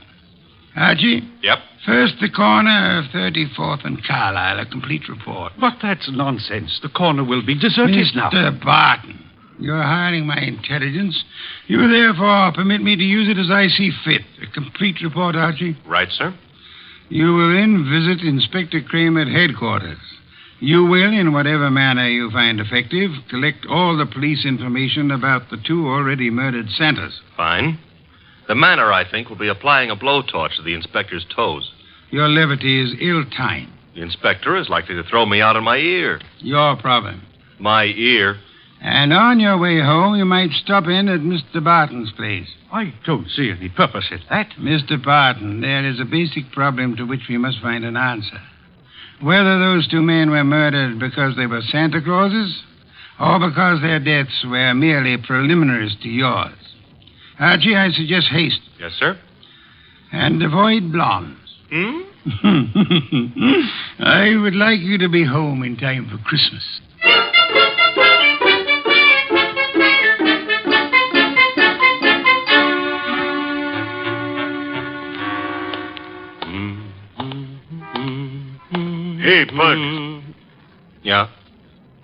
Archie? Yep. First, the corner of 34th and Carlisle, a complete report. But that's nonsense. The corner will be deserted now. Mr. Barton, you're hiring my intelligence. You therefore permit me to use it as I see fit. A complete report, Archie? Right, sir. You will then visit Inspector Kramer at headquarters. You will, in whatever manner you find effective, collect all the police information about the 2 already murdered Santas. Fine. The manner, I think, will be applying a blowtorch to the inspector's toes. Your levity is ill-timed. The inspector is likely to throw me out of my ear. Your problem. My ear? And on your way home, you might stop in at Mr. Barton's place. I don't see any purpose in that. Mr. Barton, there is a basic problem to which we must find an answer. Whether those 2 men were murdered because they were Santa Clauses or because their deaths were merely preliminaries to yours. Archie, I suggest haste. Yes, sir. And avoid blondes. I would like you to be home in time for Christmas. Hey, Bud. Yeah?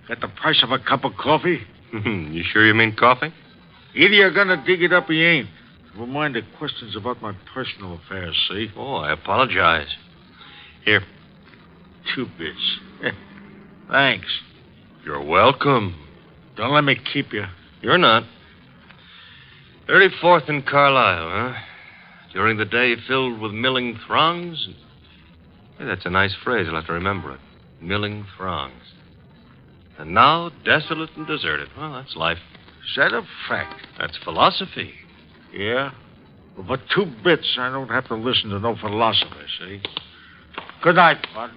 Got the price of a cup of coffee? You sure you mean coffee? Either you're gonna dig it up or you ain't. Never mind the questions about my personal affairs, see? Oh, I apologize. Here. 2 bits. Thanks. You're welcome. Don't let me keep you. You're not. 34th and Carlisle, huh? During the day filled with milling throngs? Hey, that's a nice phrase. I'll have to remember it. Milling throngs. And now desolate and deserted. Well, that's life. Is that a fact? That's philosophy. Yeah? Well, for 2 bits, I don't have to listen to no philosopher, see? Good night, Bud.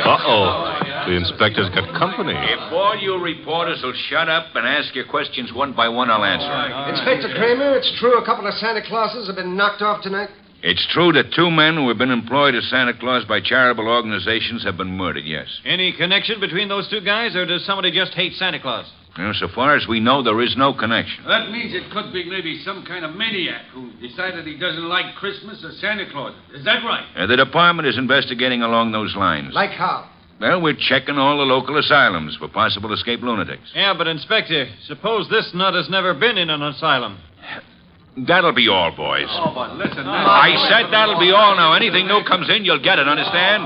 Uh-oh. The inspector's got company. If all you reporters will shut up and ask your questions one by one, I'll answer them. Inspector Kramer, it's true a couple of Santa Clauses have been knocked off tonight? It's true that 2 men who have been employed as Santa Claus by charitable organizations have been murdered, yes. Any connection between those 2 guys, or does somebody just hate Santa Claus? Well, so far as we know, there is no connection. That means it could be maybe some kind of maniac who decided he doesn't like Christmas or Santa Claus. Is that right? The department is investigating along those lines. Like how? Well, we're checking all the local asylums for possible escaped lunatics. Yeah, but, Inspector, suppose this nut has never been in an asylum. That'll be all, boys. Oh, but listen, I said that'll be all now. Anything new comes in, you'll get it, understand?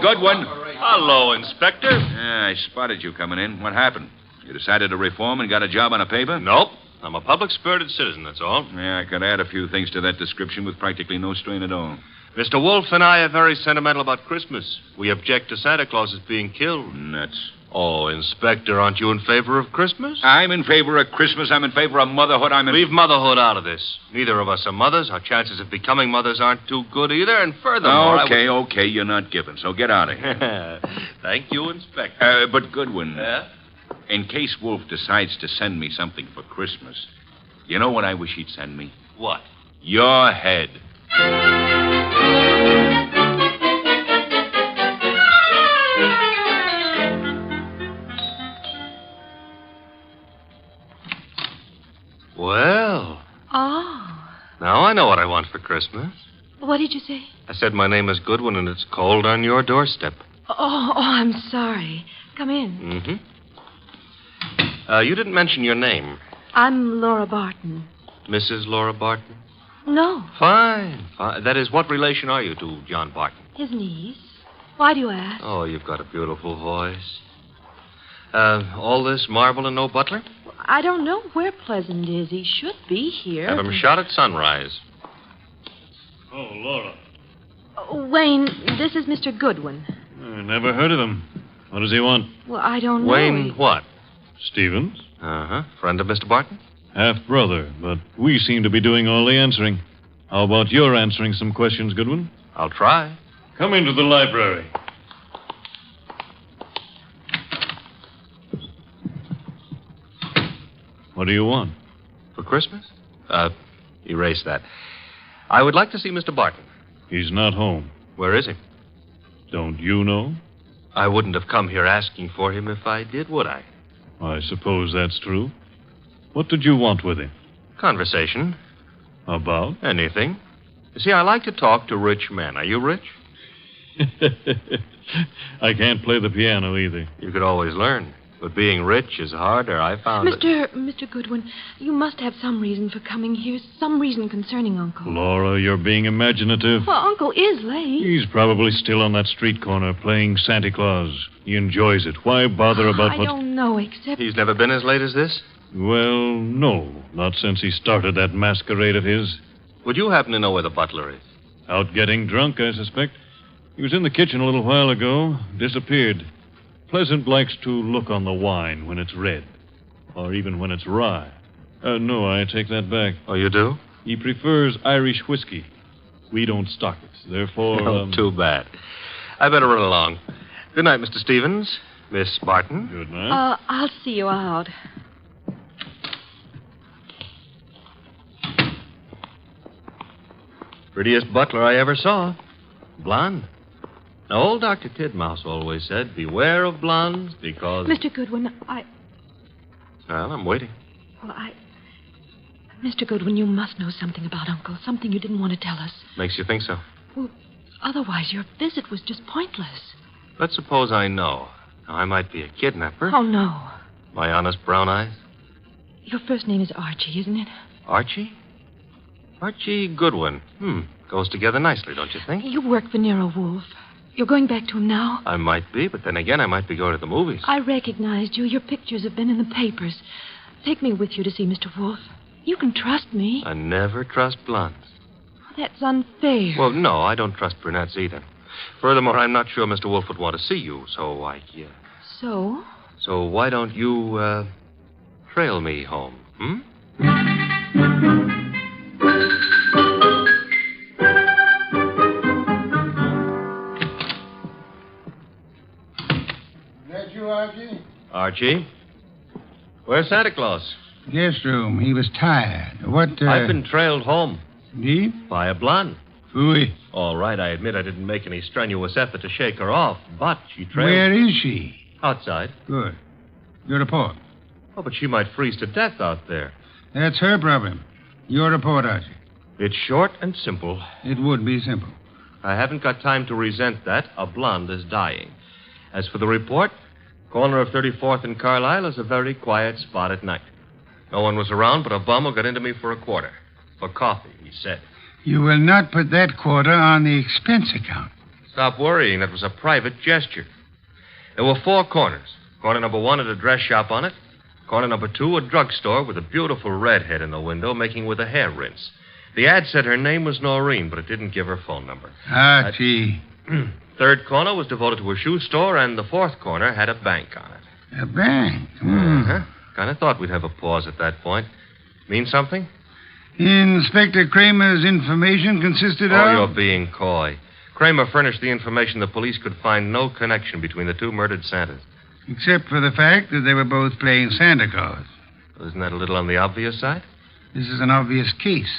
Goodwin. Hello, Inspector. I spotted you coming in. What happened? You decided to reform and got a job on a paper? Nope. I'm a public-spirited citizen, that's all. Yeah, I could add a few things to that description with practically no strain at all. Mr. Wolfe and I are very sentimental about Christmas. We object to Santa Claus being killed. Nuts. Oh, Inspector, aren't you in favor of Christmas? I'm in favor of Christmas. I'm in favor of motherhood. Leave motherhood out of this. Neither of us are mothers. Our chances of becoming mothers aren't too good either. And furthermore... Okay, you're not giving, so get out of here. Thank you, Inspector. But Goodwin, Yeah? in case Wolfe decides to send me something for Christmas, you know what I wish he'd send me? What? Your head. Well, Oh. now I know what I want for Christmas. What did you say? I said my name is Goodwin and it's cold on your doorstep. Oh, I'm sorry. Come in. Mm-hmm. You didn't mention your name. I'm Laura Barton. Mrs. Laura Barton? No, Fine. That is, what relation are you to John Barton? his niece. Why do you ask? Oh, you've got a beautiful voice. All this marble and no butler? I don't know where Pleasant is. He should be here. Have him shot at sunrise. Oh, Laura. Wayne, this is Mr. Goodwin. I never heard of him. What does he want? Well, I don't know. Wayne what? Stevens? Uh-huh. Friend of Mr. Barton? Half-brother, but we seem to be doing all the answering. How about your answering some questions, Goodwin? I'll try. Come into the library. What do you want? For Christmas? Erase that. I would like to see Mr. Barton. He's not home. Where is he? Don't you know? I wouldn't have come here asking for him if I did, would I? I suppose that's true. What did you want with him? Conversation. About? Anything. You see, I like to talk to rich men. Are you rich? I can't play the piano either. You could always learn. But being rich is harder, I found it. Mr. Goodwin, you must have some reason for coming here, some reason concerning Uncle. Laura, you're being imaginative. Well, Uncle is late. He's probably still on that street corner playing Santa Claus. He enjoys it. Why bother about I what... don't know, except... He's never been as late as this? Well, no. Not since he started that masquerade of his. Would you happen to know where the butler is? Out getting drunk, I suspect. He was in the kitchen a little while ago. Disappeared. Pleasant likes to look on the wine when it's red. Or even when it's rye. No, I take that back. Oh, you do? He prefers Irish whiskey. We don't stock it. Therefore... Oh, too bad. I better run along. Good night, Mr. Stevens. Miss Barton. Good night. I'll see you out. Prettiest butler I ever saw. Blonde. Now, old Dr. Tidmouse always said, beware of blondes because... Mr. Goodwin, Well, I'm waiting. Mr. Goodwin, you must know something about Uncle, something you didn't want to tell us. Makes you think so? Well, otherwise your visit was just pointless. Let's suppose I know. Now, I might be a kidnapper. Oh, no. My honest brown eyes. Your first name is Archie, isn't it? Archie? Archie Goodwin. Goes together nicely, don't you think? You work for Nero Wolfe. You're going back to him now? I might be, but then again, I might be going to the movies. I recognized you. Your pictures have been in the papers. Take me with you to see Mr. Wolfe. You can trust me. I never trust blondes. That's unfair. Well, no, I don't trust brunettes either. Furthermore, I'm not sure Mr. Wolfe would want to see you, so So? So why don't you, trail me home, That you, Archie? Archie? Where's Santa Claus? Guest room. He was tired. What, I've been trailed home. Indeed? By a blonde. Phooey. All right, I admit I didn't make any strenuous effort to shake her off, but she trailed... Where is she? Outside. Good. Your report. Oh, but she might freeze to death out there. That's her problem. Your report, Archie. It's short and simple. It would be simple. I haven't got time to resent that. A blonde is dying. As for the report, corner of 34th and Carlisle is a very quiet spot at night. No one was around but a bum who got into me for a quarter. For coffee, he said. You will not put that quarter on the expense account. Stop worrying. That was a private gesture. There were 4 corners. Corner number 1 had a dress shop on it. Corner number 2, a drugstore with a beautiful redhead in the window making with a hair rinse. The ad said her name was Noreen, but it didn't give her phone number. Archie. Third corner was devoted to a shoe store, and the 4th corner had a bank on it. A bank? Uh-huh. Kind of thought we'd have a pause at that point. Mean something? Inspector Kramer's information consisted of... Oh, you're being coy. Kramer furnished the information the police could find no connection between the 2 murdered Santas. Except for the fact that they were both playing Santa Claus. Isn't that a little on the obvious side? This is an obvious case.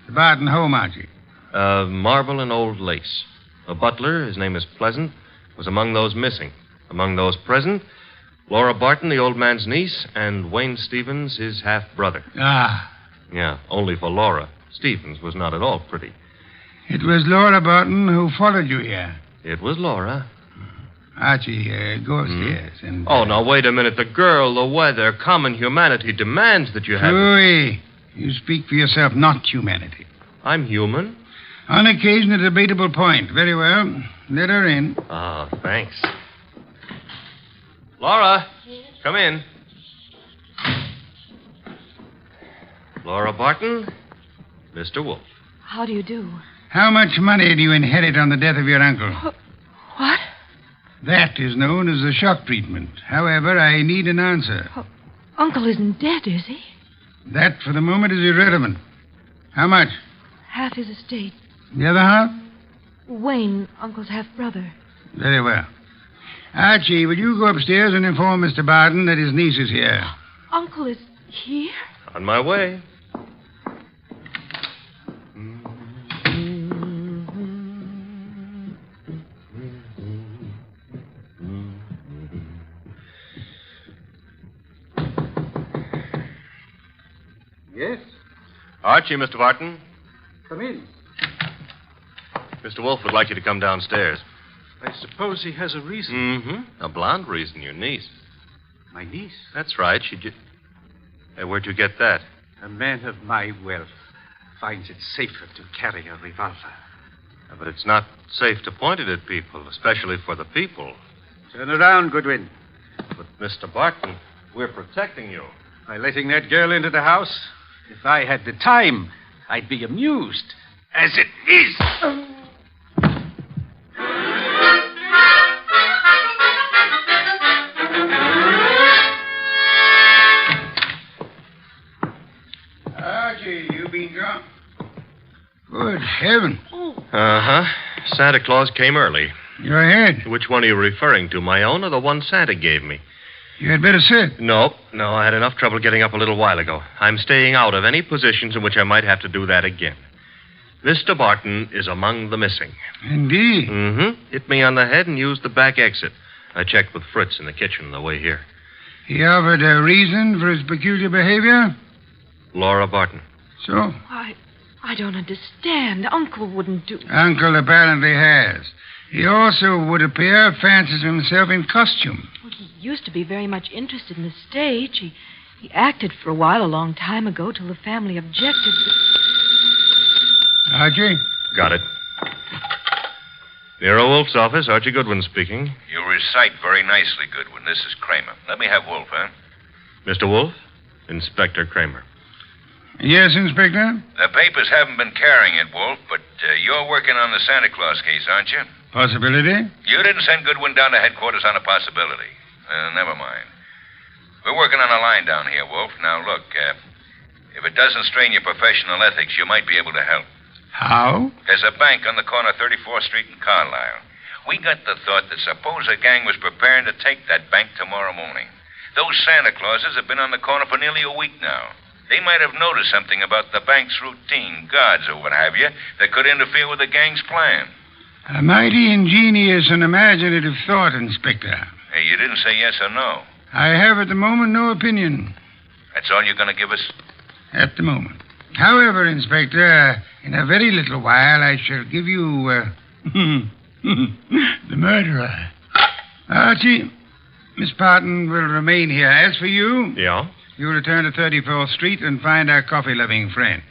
The Barton home, Archie. Marble and old lace. A butler, his name is Pleasant, was among those missing. Among those present, Laura Barton, the old man's niece, and Wayne Stevens, his half-brother. Ah. Yeah, only for Laura. Stevens was not at all pretty. It was Laura Barton who followed you here. It was Laura. Archie, go upstairs and... Oh, now, wait a minute. The girl, the weather, common humanity demands that you have... Louis, you speak for yourself, not humanity. I'm human. On occasion, a debatable point. Very well. Let her in. Oh, thanks. Laura, come in. Laura Barton, Mr. Wolfe. How do you do? How much money do you inherit on the death of your uncle? What? That is known as the shock treatment. However, I need an answer. Uncle isn't dead, is he? That, for the moment, is irrelevant. How much? Half his estate. The other half? Wayne, Uncle's half-brother. Very well. Archie, will you go upstairs and inform Mr. Barton that his niece is here? Uncle is here? On my way. Yes? Archie, Mr. Barton. Come in. Mr. Wolfe would like you to come downstairs. I suppose he has a reason. Mm-hmm. A blonde reason, your niece. My niece? That's right. She just... Hey, where'd you get that? A man of my wealth finds it safer to carry a revolver. Yeah, but it's not safe to point it at people, especially for the people. Turn around, Goodwin. But, Mr. Barton, we're protecting you. By letting that girl into the house? If I had the time, I'd be amused. As it is... Archie, you been gone? Good heaven. Uh-huh. Santa Claus came early. Your head? Which one are you referring to, my own or the one Santa gave me? You had better sit. No, I had enough trouble getting up a little while ago. I'm staying out of any positions in which I might have to do that again. Mr. Barton is among the missing. Indeed? Mm-hmm. Hit me on the head and used the back exit. I checked with Fritz in the kitchen on the way here. He offered a reason for his peculiar behavior? Laura Barton. So? I don't understand. Uncle wouldn't do... Uncle apparently has. He also, would appear, fancies himself in costume. Well, he used to be very much interested in the stage. He acted for a while a long time ago till the family objected. Archie? Got it. Nero Wolfe's office, Archie Goodwin speaking. You recite very nicely, Goodwin. This is Kramer. Let me have Wolfe, huh? Mr. Wolfe? Inspector Kramer. Yes, Inspector? The papers haven't been carrying it, Wolfe, but you're working on the Santa Claus case, aren't you? Possibility? You didn't send Goodwin down to headquarters on a possibility. Never mind. We're working on a line down here, Wolfe. Now, look, if it doesn't strain your professional ethics, you might be able to help. How? There's a bank on the corner of 34th Street and Carlisle. We got the thought that suppose a gang was preparing to take that bank tomorrow morning. Those Santa Clauses have been on the corner for nearly a week now. They might have noticed something about the bank's routine, guards or what have you, that could interfere with the gang's plan. A mighty ingenious and imaginative thought, Inspector. Hey, you didn't say yes or no. I have at the moment no opinion. That's all you're going to give us? At the moment. However, Inspector, in a very little while I shall give you, the murderer. Archie, Miss Parton will remain here. As for you... Yeah? You return to 34th Street and find our coffee-loving friend.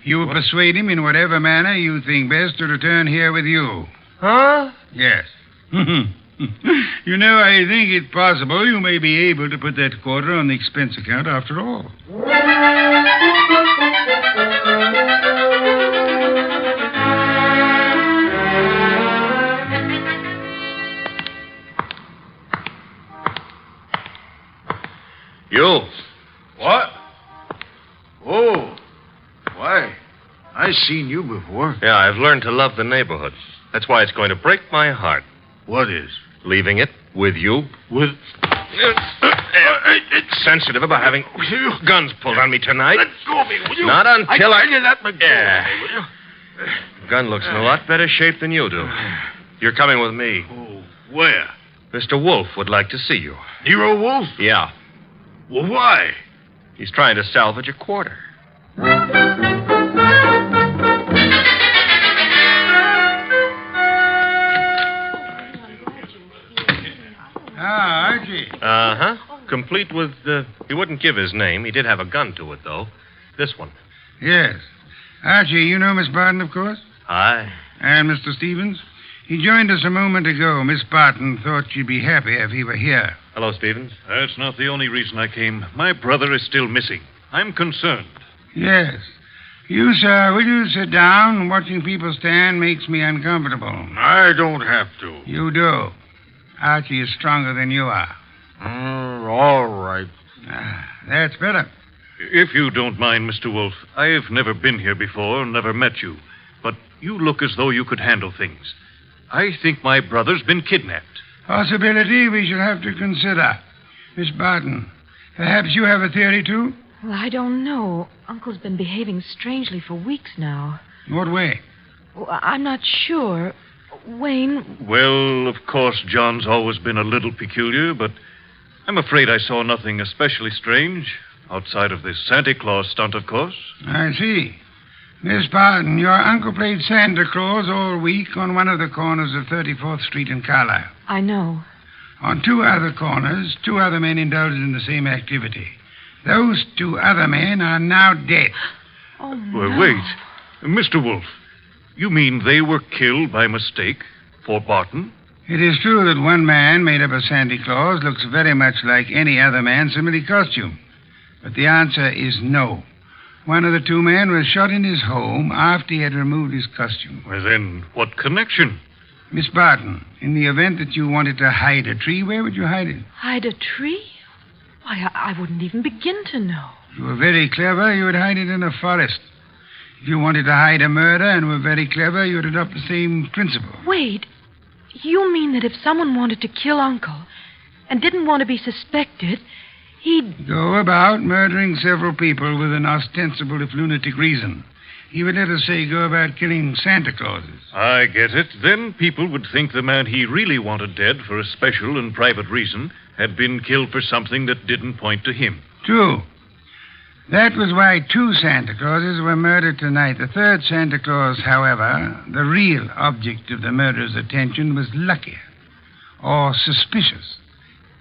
You will persuade him in whatever manner you think best to return here with you. Huh? Yes. You know, I think it possible you may be able to put that quarter on the expense account after all. You. What? Oh. Why, I've seen you before. Yeah, I've learned to love the neighborhood. That's why it's going to break my heart. What is? Leaving it with you. With... It's sensitive about having guns pulled on me tonight. Let go of me, will you? Not until I tell you that, McGill. Yeah. Will you? Gun looks in a lot better shape than you do. You're coming with me. Oh, where? Mr. Wolfe would like to see you. Nero Wolfe? Yeah. Well, why? He's trying to salvage a quarter. Archie. Uh-huh. Complete with, he wouldn't give his name. He did have a gun to it, though. This one. Yes. Archie, you know Miss Barton, of course? Aye. And Mr. Stevens? He joined us a moment ago. Miss Barton thought she'd be happy if he were here. Hello, Stevens. That's not the only reason I came. My brother is still missing. I'm concerned. Yes. You, sir, will you sit down? Watching people stand makes me uncomfortable. I don't have to. You do. Archie is stronger than you are. All right. That's better. If you don't mind, Mr. Wolfe, I've never been here before, never met you. But you look as though you could handle things. I think my brother's been kidnapped. Possibility we shall have to consider. Miss Barton, perhaps you have a theory, too? Well, I don't know. Uncle's been behaving strangely for weeks now. What way? Well, I'm not sure. Wayne... Well, of course, John's always been a little peculiar, but I'm afraid I saw nothing especially strange, outside of this Santa Claus stunt, of course. I see. Miss Barton, your uncle played Santa Claus all week on one of the corners of 34th Street in Carlisle. I know. On two other corners, two other men indulged in the same activity. Those two other men are now dead. Oh, no. Well, wait. Mr. Wolfe, you mean they were killed by mistake for Barton? It is true that one man, made up of Santa Claus, looks very much like any other man similarly costumed. But the answer is no. One of the two men was shot in his home after he had removed his costume. Well, then, what connection? Miss Barton, in the event that you wanted to hide a tree, where would you hide it? Hide a tree? Why, I wouldn't even begin to know. If you were very clever, you would hide it in a forest. If you wanted to hide a murder and were very clever, you would adopt the same principle. Wait. You mean that if someone wanted to kill Uncle and didn't want to be suspected, he'd... Go about murdering several people with an ostensible, if lunatic, reason. He would, let us say, go about killing Santa Clauses. I get it. Then people would think the man he really wanted dead for a special and private reason had been killed for something that didn't point to him. True. That was why two Santa Clauses were murdered tonight. The third Santa Claus, however, the real object of the murderer's attention, was luckier or suspicious.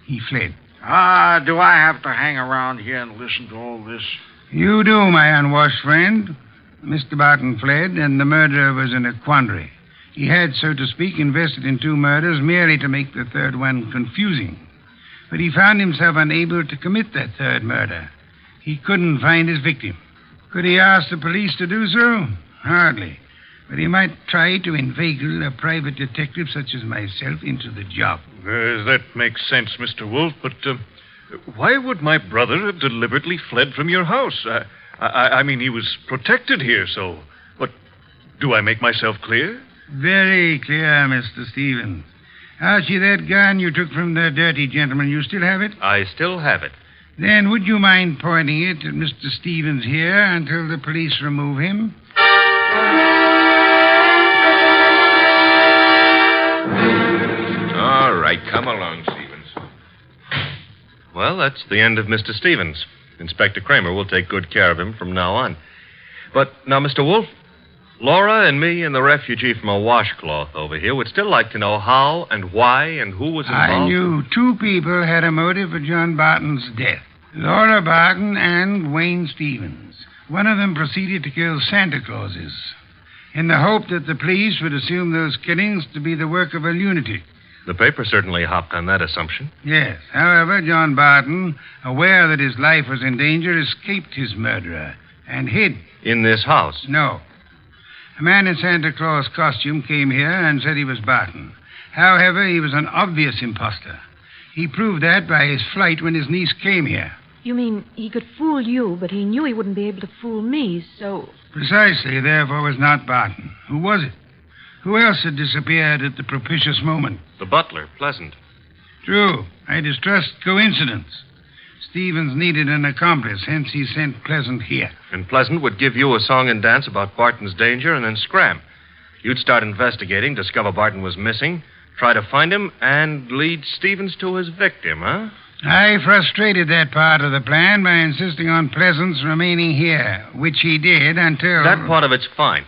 He fled. Do I have to hang around here and listen to all this? You do, my unwashed friend. Mr. Barton fled, and the murderer was in a quandary. He had, so to speak, invested in two murders merely to make the third one confusing. But he found himself unable to commit that third murder. He couldn't find his victim. Could he ask the police to do so? Hardly. But he might try to inveigle a private detective such as myself into the job. That makes sense, Mr. Wolfe, but why would my brother have deliberately fled from your house? I mean, he was protected here, so... But do I make myself clear? Very clear, Mr. Stevens. Archie, that gun you took from the dirty gentleman, you still have it? I still have it. Then would you mind pointing it at Mr. Stevens here until the police remove him? All right, come along, Stevens. Well, that's the end of Mr. Stevens. Inspector Kramer will take good care of him from now on. But now, Mr. Wolfe, Laura and me and the refugee from a washcloth over here would still like to know how and why and who was involved. I knew two people had a motive for John Barton's death. Laura Barton and Wayne Stevens. One of them proceeded to kill Santa Clauses in the hope that the police would assume those killings to be the work of a lunatic. The paper certainly hopped on that assumption. Yes. However, John Barton, aware that his life was in danger, escaped his murderer and hid. In this house? No. A man in Santa Claus costume came here and said he was Barton. However, he was an obvious imposter. He proved that by his flight when his niece came here. You mean he could fool you, but he knew he wouldn't be able to fool me, so... Precisely, therefore, was not Barton. Who was it? Who else had disappeared at the propitious moment? The butler, Pleasant. True. I distrust coincidence. Stevens needed an accomplice, hence he sent Pleasant here. And Pleasant would give you a song and dance about Barton's danger and then scram. You'd start investigating, discover Barton was missing, try to find him, and lead Stevens to his victim, huh? I frustrated that part of the plan by insisting on Pleasant's remaining here, which he did until... That part of it's fine.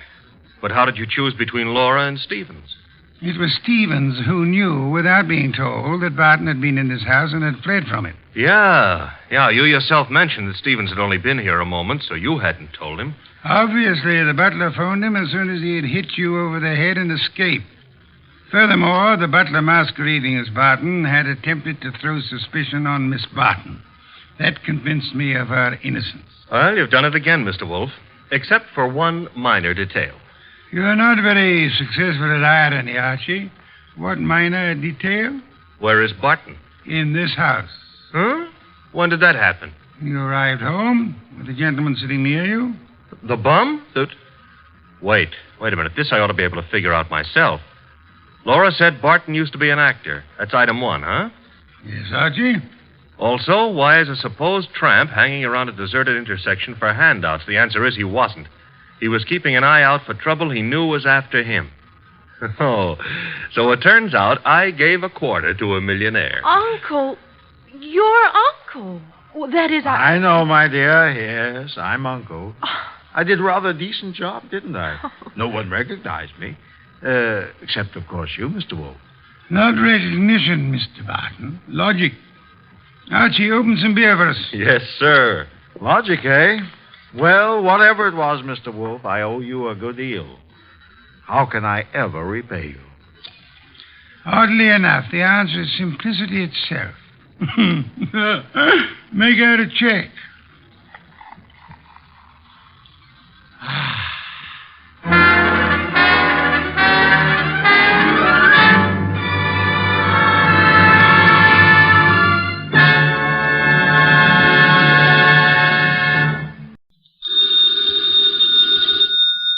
But how did you choose between Laura and Stevens? It was Stevens who knew, without being told, that Barton had been in this house and had fled from it. Yeah. You yourself mentioned that Stevens had only been here a moment, so you hadn't told him. Obviously, the butler phoned him as soon as he had hit you over the head and escaped. Furthermore, the butler masquerading as Barton had attempted to throw suspicion on Miss Barton. That convinced me of her innocence. Well, you've done it again, Mr. Wolfe, except for one minor detail. You're not very successful at irony, Archie. What minor detail? Where is Barton? In this house. Huh? When did that happen? You arrived home with a gentleman sitting near you. The bum? Wait a minute. This I ought to be able to figure out myself. Laura said Barton used to be an actor. That's item one, huh? Yes, Archie. Also, why is a supposed tramp hanging around a deserted intersection for handouts? The answer is he wasn't. He was keeping an eye out for trouble he knew was after him. Oh, so it turns out I gave a quarter to a millionaire. Uncle, your uncle. Well, that is... I know, my dear. Yes, I'm Uncle. I did rather a decent job, didn't I? No one recognized me. Except, of course, you, Mr. Wolfe. Not recognition, Mr. Barton. Logic. Archie, open some beer for us. Yes, sir. Logic, eh? Well, whatever it was, Mr. Wolfe, I owe you a good deal. How can I ever repay you? Oddly enough, the answer is simplicity itself. Make out a check.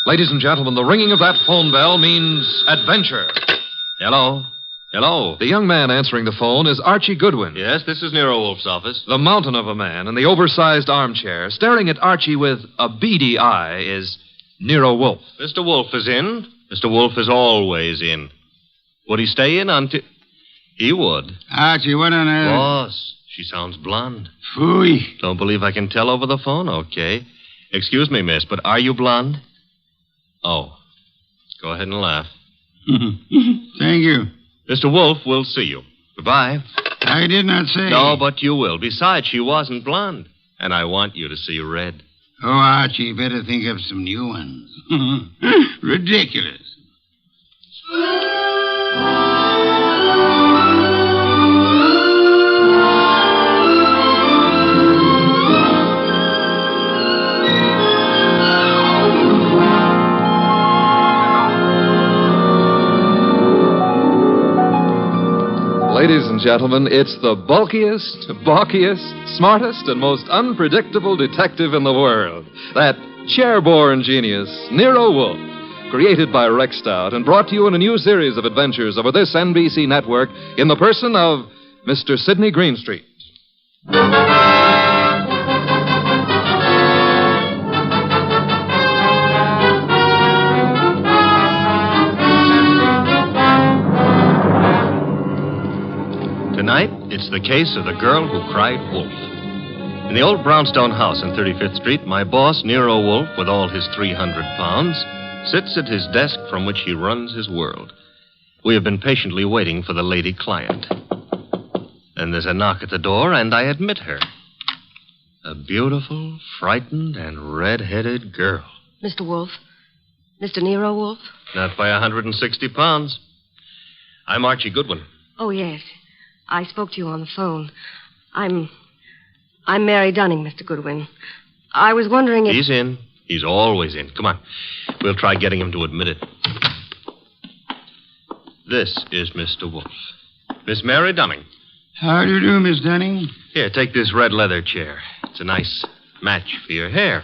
Ladies and gentlemen, the ringing of that phone bell means adventure. Hello? Hello? The young man answering the phone is Archie Goodwin. Yes, this is Nero Wolfe's office. The mountain of a man in the oversized armchair, staring at Archie with a beady eye, is Nero Wolfe. Mr. Wolfe is in. Mr. Wolfe is always in. Would he stay in until... He would. Archie, what on earth? Boss, she sounds blonde. Phooey. Don't believe I can tell over the phone? Okay. Excuse me, miss, but are you blonde? Oh. Go ahead and laugh. Thank you. Mr. Wolfe, we'll see you. Goodbye. I did not say. No, but you will. Besides, she wasn't blonde. And I want you to see red. Oh, Archie, better think of some new ones. Ridiculous. Ladies and gentlemen, it's the bulkiest, balkiest, smartest, and most unpredictable detective in the world. That chair-borne genius, Nero Wolfe, created by Rex Stout and brought to you in a new series of adventures over this NBC network in the person of Mr. Sidney Greenstreet. Tonight, it's the case of the girl who cried wolf. In the old brownstone house on 35th Street, my boss, Nero Wolfe, with all his 300 pounds, sits at his desk from which he runs his world. We have been patiently waiting for the lady client. Then there's a knock at the door, and I admit her. A beautiful, frightened, and red-headed girl. Mr. Wolfe? Mr. Nero Wolfe? Not by 160 pounds. I'm Archie Goodwin. Oh, yes. I spoke to you on the phone. I'm Mary Dunning, Mr. Goodwin. I was wondering if... He's in. He's always in. Come on. We'll try getting him to admit it. This is Mr. Wolfe. Miss Mary Dunning. How do you do, Miss Dunning? Here, take this red leather chair. It's a nice match for your hair.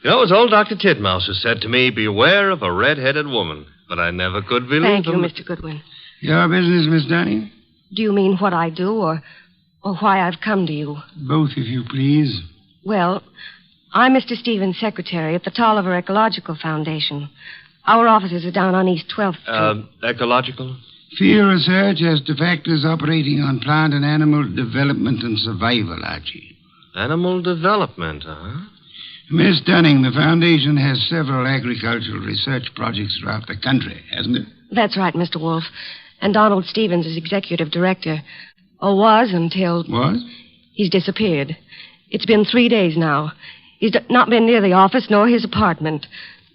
You know, it was old Dr. Titmouse who said to me, beware of a red-headed woman. But I never could believe Thank you, him. Mr. Goodwin. Your business, Miss Dunning? Do you mean what I do or why I've come to you? Both, if you please. Well, I'm Mr. Stevens' secretary at the Tolliver Ecological Foundation. Our offices are down on East 12th Street. Ecological? Field research as to factors operating on plant and animal development and survival, Archie. Animal development, huh? Miss Dunning, the foundation has several agricultural research projects throughout the country, hasn't it? That's right, Mr. Wolfe. And Donald Stevens is executive director. Or was until... Was? He's disappeared. It's been 3 days now. He's not been near the office nor his apartment.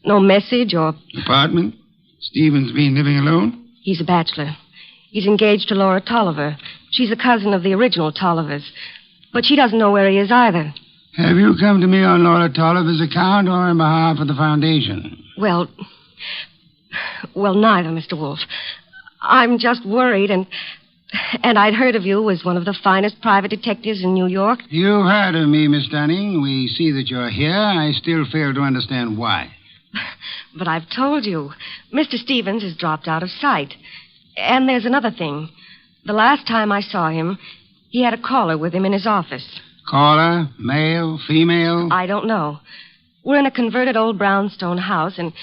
No message or... Apartment? Stevens been living alone? He's a bachelor. He's engaged to Laura Tolliver. She's a cousin of the original Tollivers. But she doesn't know where he is either. Have you come to me on Laura Tolliver's account or on behalf of the foundation? Well, neither, Mr. Wolfe. I'm just worried, and I'd heard of you as one of the finest private detectives in New York. You've heard of me, Miss Dunning. We see that you're here. I still fail to understand why. But I've told you. Mr. Stevens has dropped out of sight. And there's another thing. The last time I saw him, he had a caller with him in his office. Caller? Male? Female? I don't know. We're in a converted old brownstone house, and,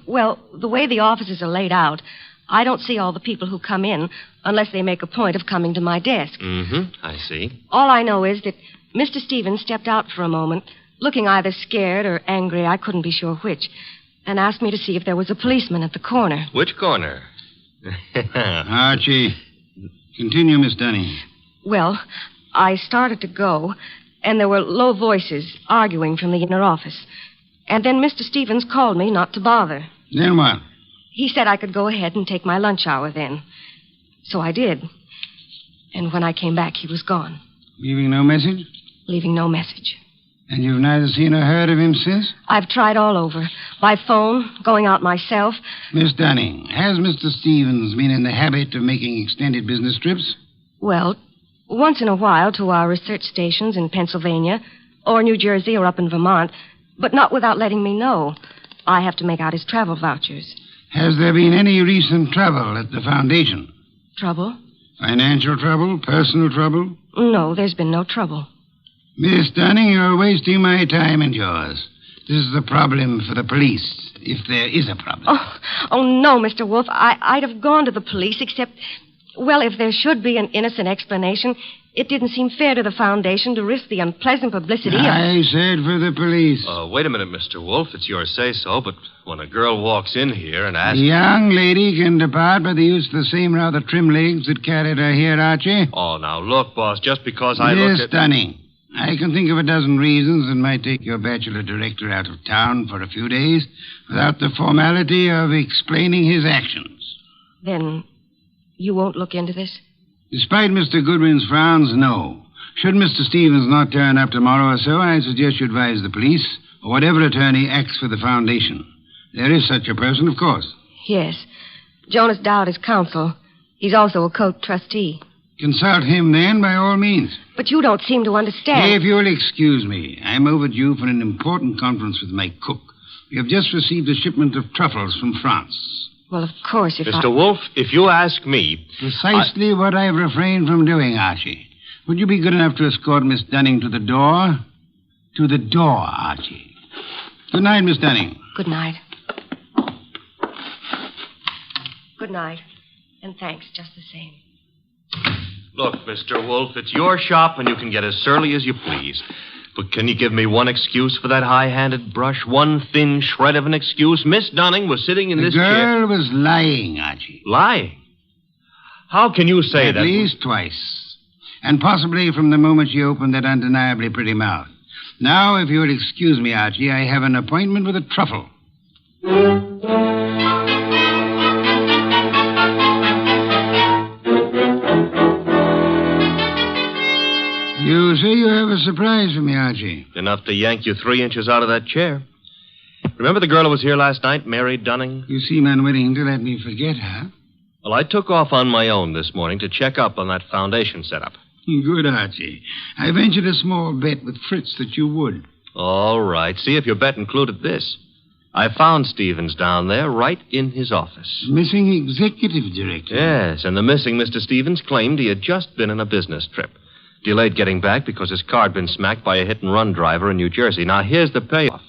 well, the way the offices are laid out, I don't see all the people who come in unless they make a point of coming to my desk. Mm-hmm. I see. All I know is that Mr. Stevens stepped out for a moment, looking either scared or angry, I couldn't be sure which, and asked me to see if there was a policeman at the corner. Which corner? Archie, continue, Miss Dunning. Well, I started to go, and there were low voices arguing from the inner office. And then Mr. Stevens called me not to bother. Then what? He said I could go ahead and take my lunch hour then. So I did. And when I came back, he was gone. Leaving no message? Leaving no message. And you've neither seen or heard of him since? I've tried all over. By phone, going out myself. Miss Dunning, has Mr. Stevens been in the habit of making extended business trips? Well, once in a while to our research stations in Pennsylvania, or New Jersey, or up in Vermont, but not without letting me know. I have to make out his travel vouchers. Has there been any recent trouble at the foundation? Trouble? Financial trouble? Personal trouble? No, there's been no trouble. Miss Dunning, you're wasting my time and yours. This is a problem for the police, if there is a problem. Oh no, Mr. Wolfe. I'd have gone to the police, except, well, if there should be an innocent explanation, it didn't seem fair to the foundation to risk the unpleasant publicity of... I said for the police. Wait a minute, Mr. Wolfe. It's your say-so, but when a girl walks in here and asks... The young lady can depart by the use of the same rather trim legs that carried her here, Archie. Oh, now, look, boss, just because I Miss looked at... Dunning, I can think of a dozen reasons that might take your bachelor director out of town for a few days without the formality of explaining his actions. Then you won't look into this? Despite Mr. Goodwin's frowns, no. Should Mr. Stevens not turn up tomorrow or so, I suggest you advise the police or whatever attorney acts for the foundation. There is such a person, of course. Yes. Jonas Dowd is counsel. He's also a co-trustee. Consult him, then, by all means. But you don't seem to understand. If you'll excuse me, I'm overdue for an important conference with my cook. We have just received a shipment of truffles from France. Well, of course, if Mr. Wolfe, if you ask me... Precisely what I've refrained from doing, Archie. Would you be good enough to escort Miss Dunning to the door? To the door, Archie. Good night, Miss Dunning. Good night. Good night. And thanks, just the same. Look, Mr. Wolfe, it's your shop and you can get as surly as you please. But can you give me one excuse for that high-handed brush? One thin shred of an excuse? Miss Dunning was sitting in this chair. The girl was lying, Archie. Lying? How can you say that? At least twice. And possibly from the moment she opened that undeniably pretty mouth. Now, if you would excuse me, Archie, I have an appointment with a truffle. You say you have a surprise for me, Archie. Enough to yank you 3 inches out of that chair. Remember the girl who was here last night, Mary Dunning? You seem unwilling to let me forget her. Well, I took off on my own this morning to check up on that foundation setup. Good, Archie. I ventured a small bet with Fritz that you would. All right. See if your bet included this. I found Stevens down there right in his office. Missing executive director. Yes, and the missing Mr. Stevens claimed he had just been on a business trip. Delayed getting back because his car had been smacked by a hit-and-run driver in New Jersey. Now, here's the payoff.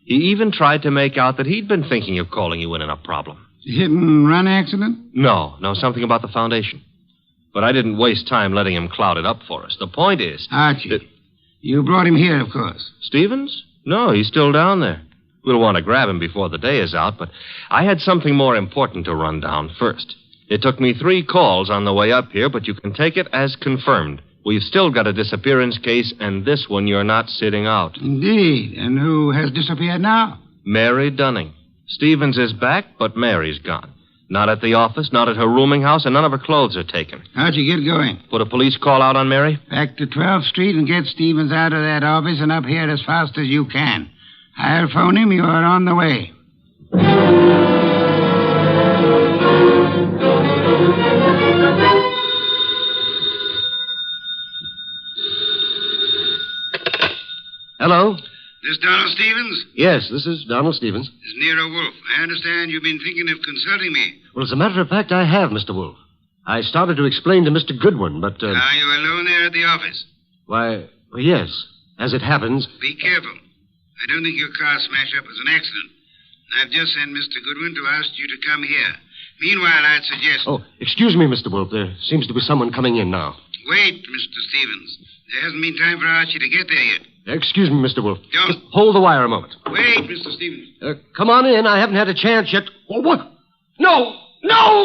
He even tried to make out that he'd been thinking of calling you in on a problem. Hit-and-run accident? No, something about the foundation. But I didn't waste time letting him cloud it up for us. The point is... Archie, you brought him here, of course. Stevens? No, he's still down there. We'll want to grab him before the day is out, but I had something more important to run down first. It took me 3 calls on the way up here, but you can take it as confirmed. We've still got a disappearance case, and this one you're not sitting out. Indeed. And who has disappeared now? Mary Dunning. Stevens is back, but Mary's gone. Not at the office, not at her rooming house, and none of her clothes are taken. How'd you get going? Put a police call out on Mary? Back to 12th Street and get Stevens out of that office and up here as fast as you can. I'll phone him. You are on the way. Hello? This Donald Stevens? Yes, this is Donald Stevens. This is Nero Wolfe. I understand you've been thinking of consulting me. Well, as a matter of fact, I have, Mr. Wolfe. I started to explain to Mr. Goodwin, but... Are you alone there at the office? Why, well, yes. As it happens... Be careful. I don't think your car smash-up was an accident. I've just sent Mr. Goodwin to ask you to come here. Meanwhile, I'd suggest... Oh, excuse me, Mr. Wolfe. There seems to be someone coming in now. Wait, Mr. Stevens. There hasn't been time for Archie to get there yet. Excuse me, Mr. Wolfe. Don't. Just hold the wire a moment. Wait, Mr. Stevens. Come on in. I haven't had a chance yet. Oh, what? No! No!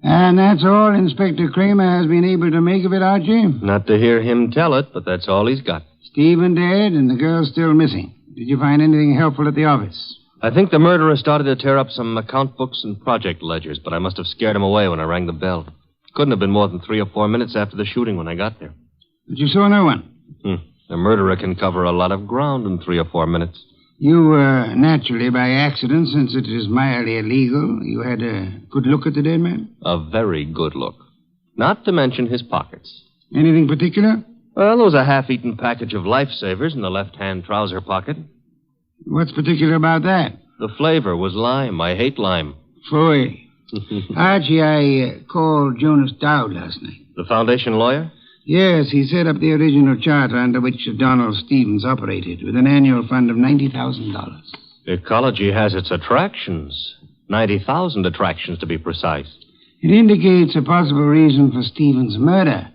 And that's all Inspector Kramer has been able to make of it, Archie? Not to hear him tell it, but that's all he's got. Stephen dead and the girl still missing. Did you find anything helpful at the office? I think the murderer started to tear up some account books and project ledgers, but I must have scared him away when I rang the bell. Couldn't have been more than 3 or 4 minutes after the shooting when I got there. But you saw no one? A murderer can cover a lot of ground in 3 or 4 minutes. You, naturally, by accident, since it is mildly illegal, you had a good look at the dead man? A very good look. Not to mention his pockets. Anything particular? Well, there was a half-eaten package of lifesavers in the left-hand trouser pocket. What's particular about that? The flavor was lime. I hate lime. Phooey. Archie, I called Jonas Dowd last night. The foundation lawyer? Yes, he set up the original charter under which Donald Stevens operated, with an annual fund of $90,000. Ecology has its attractions. 90,000 attractions, to be precise. It indicates a possible reason for Stevens' murder.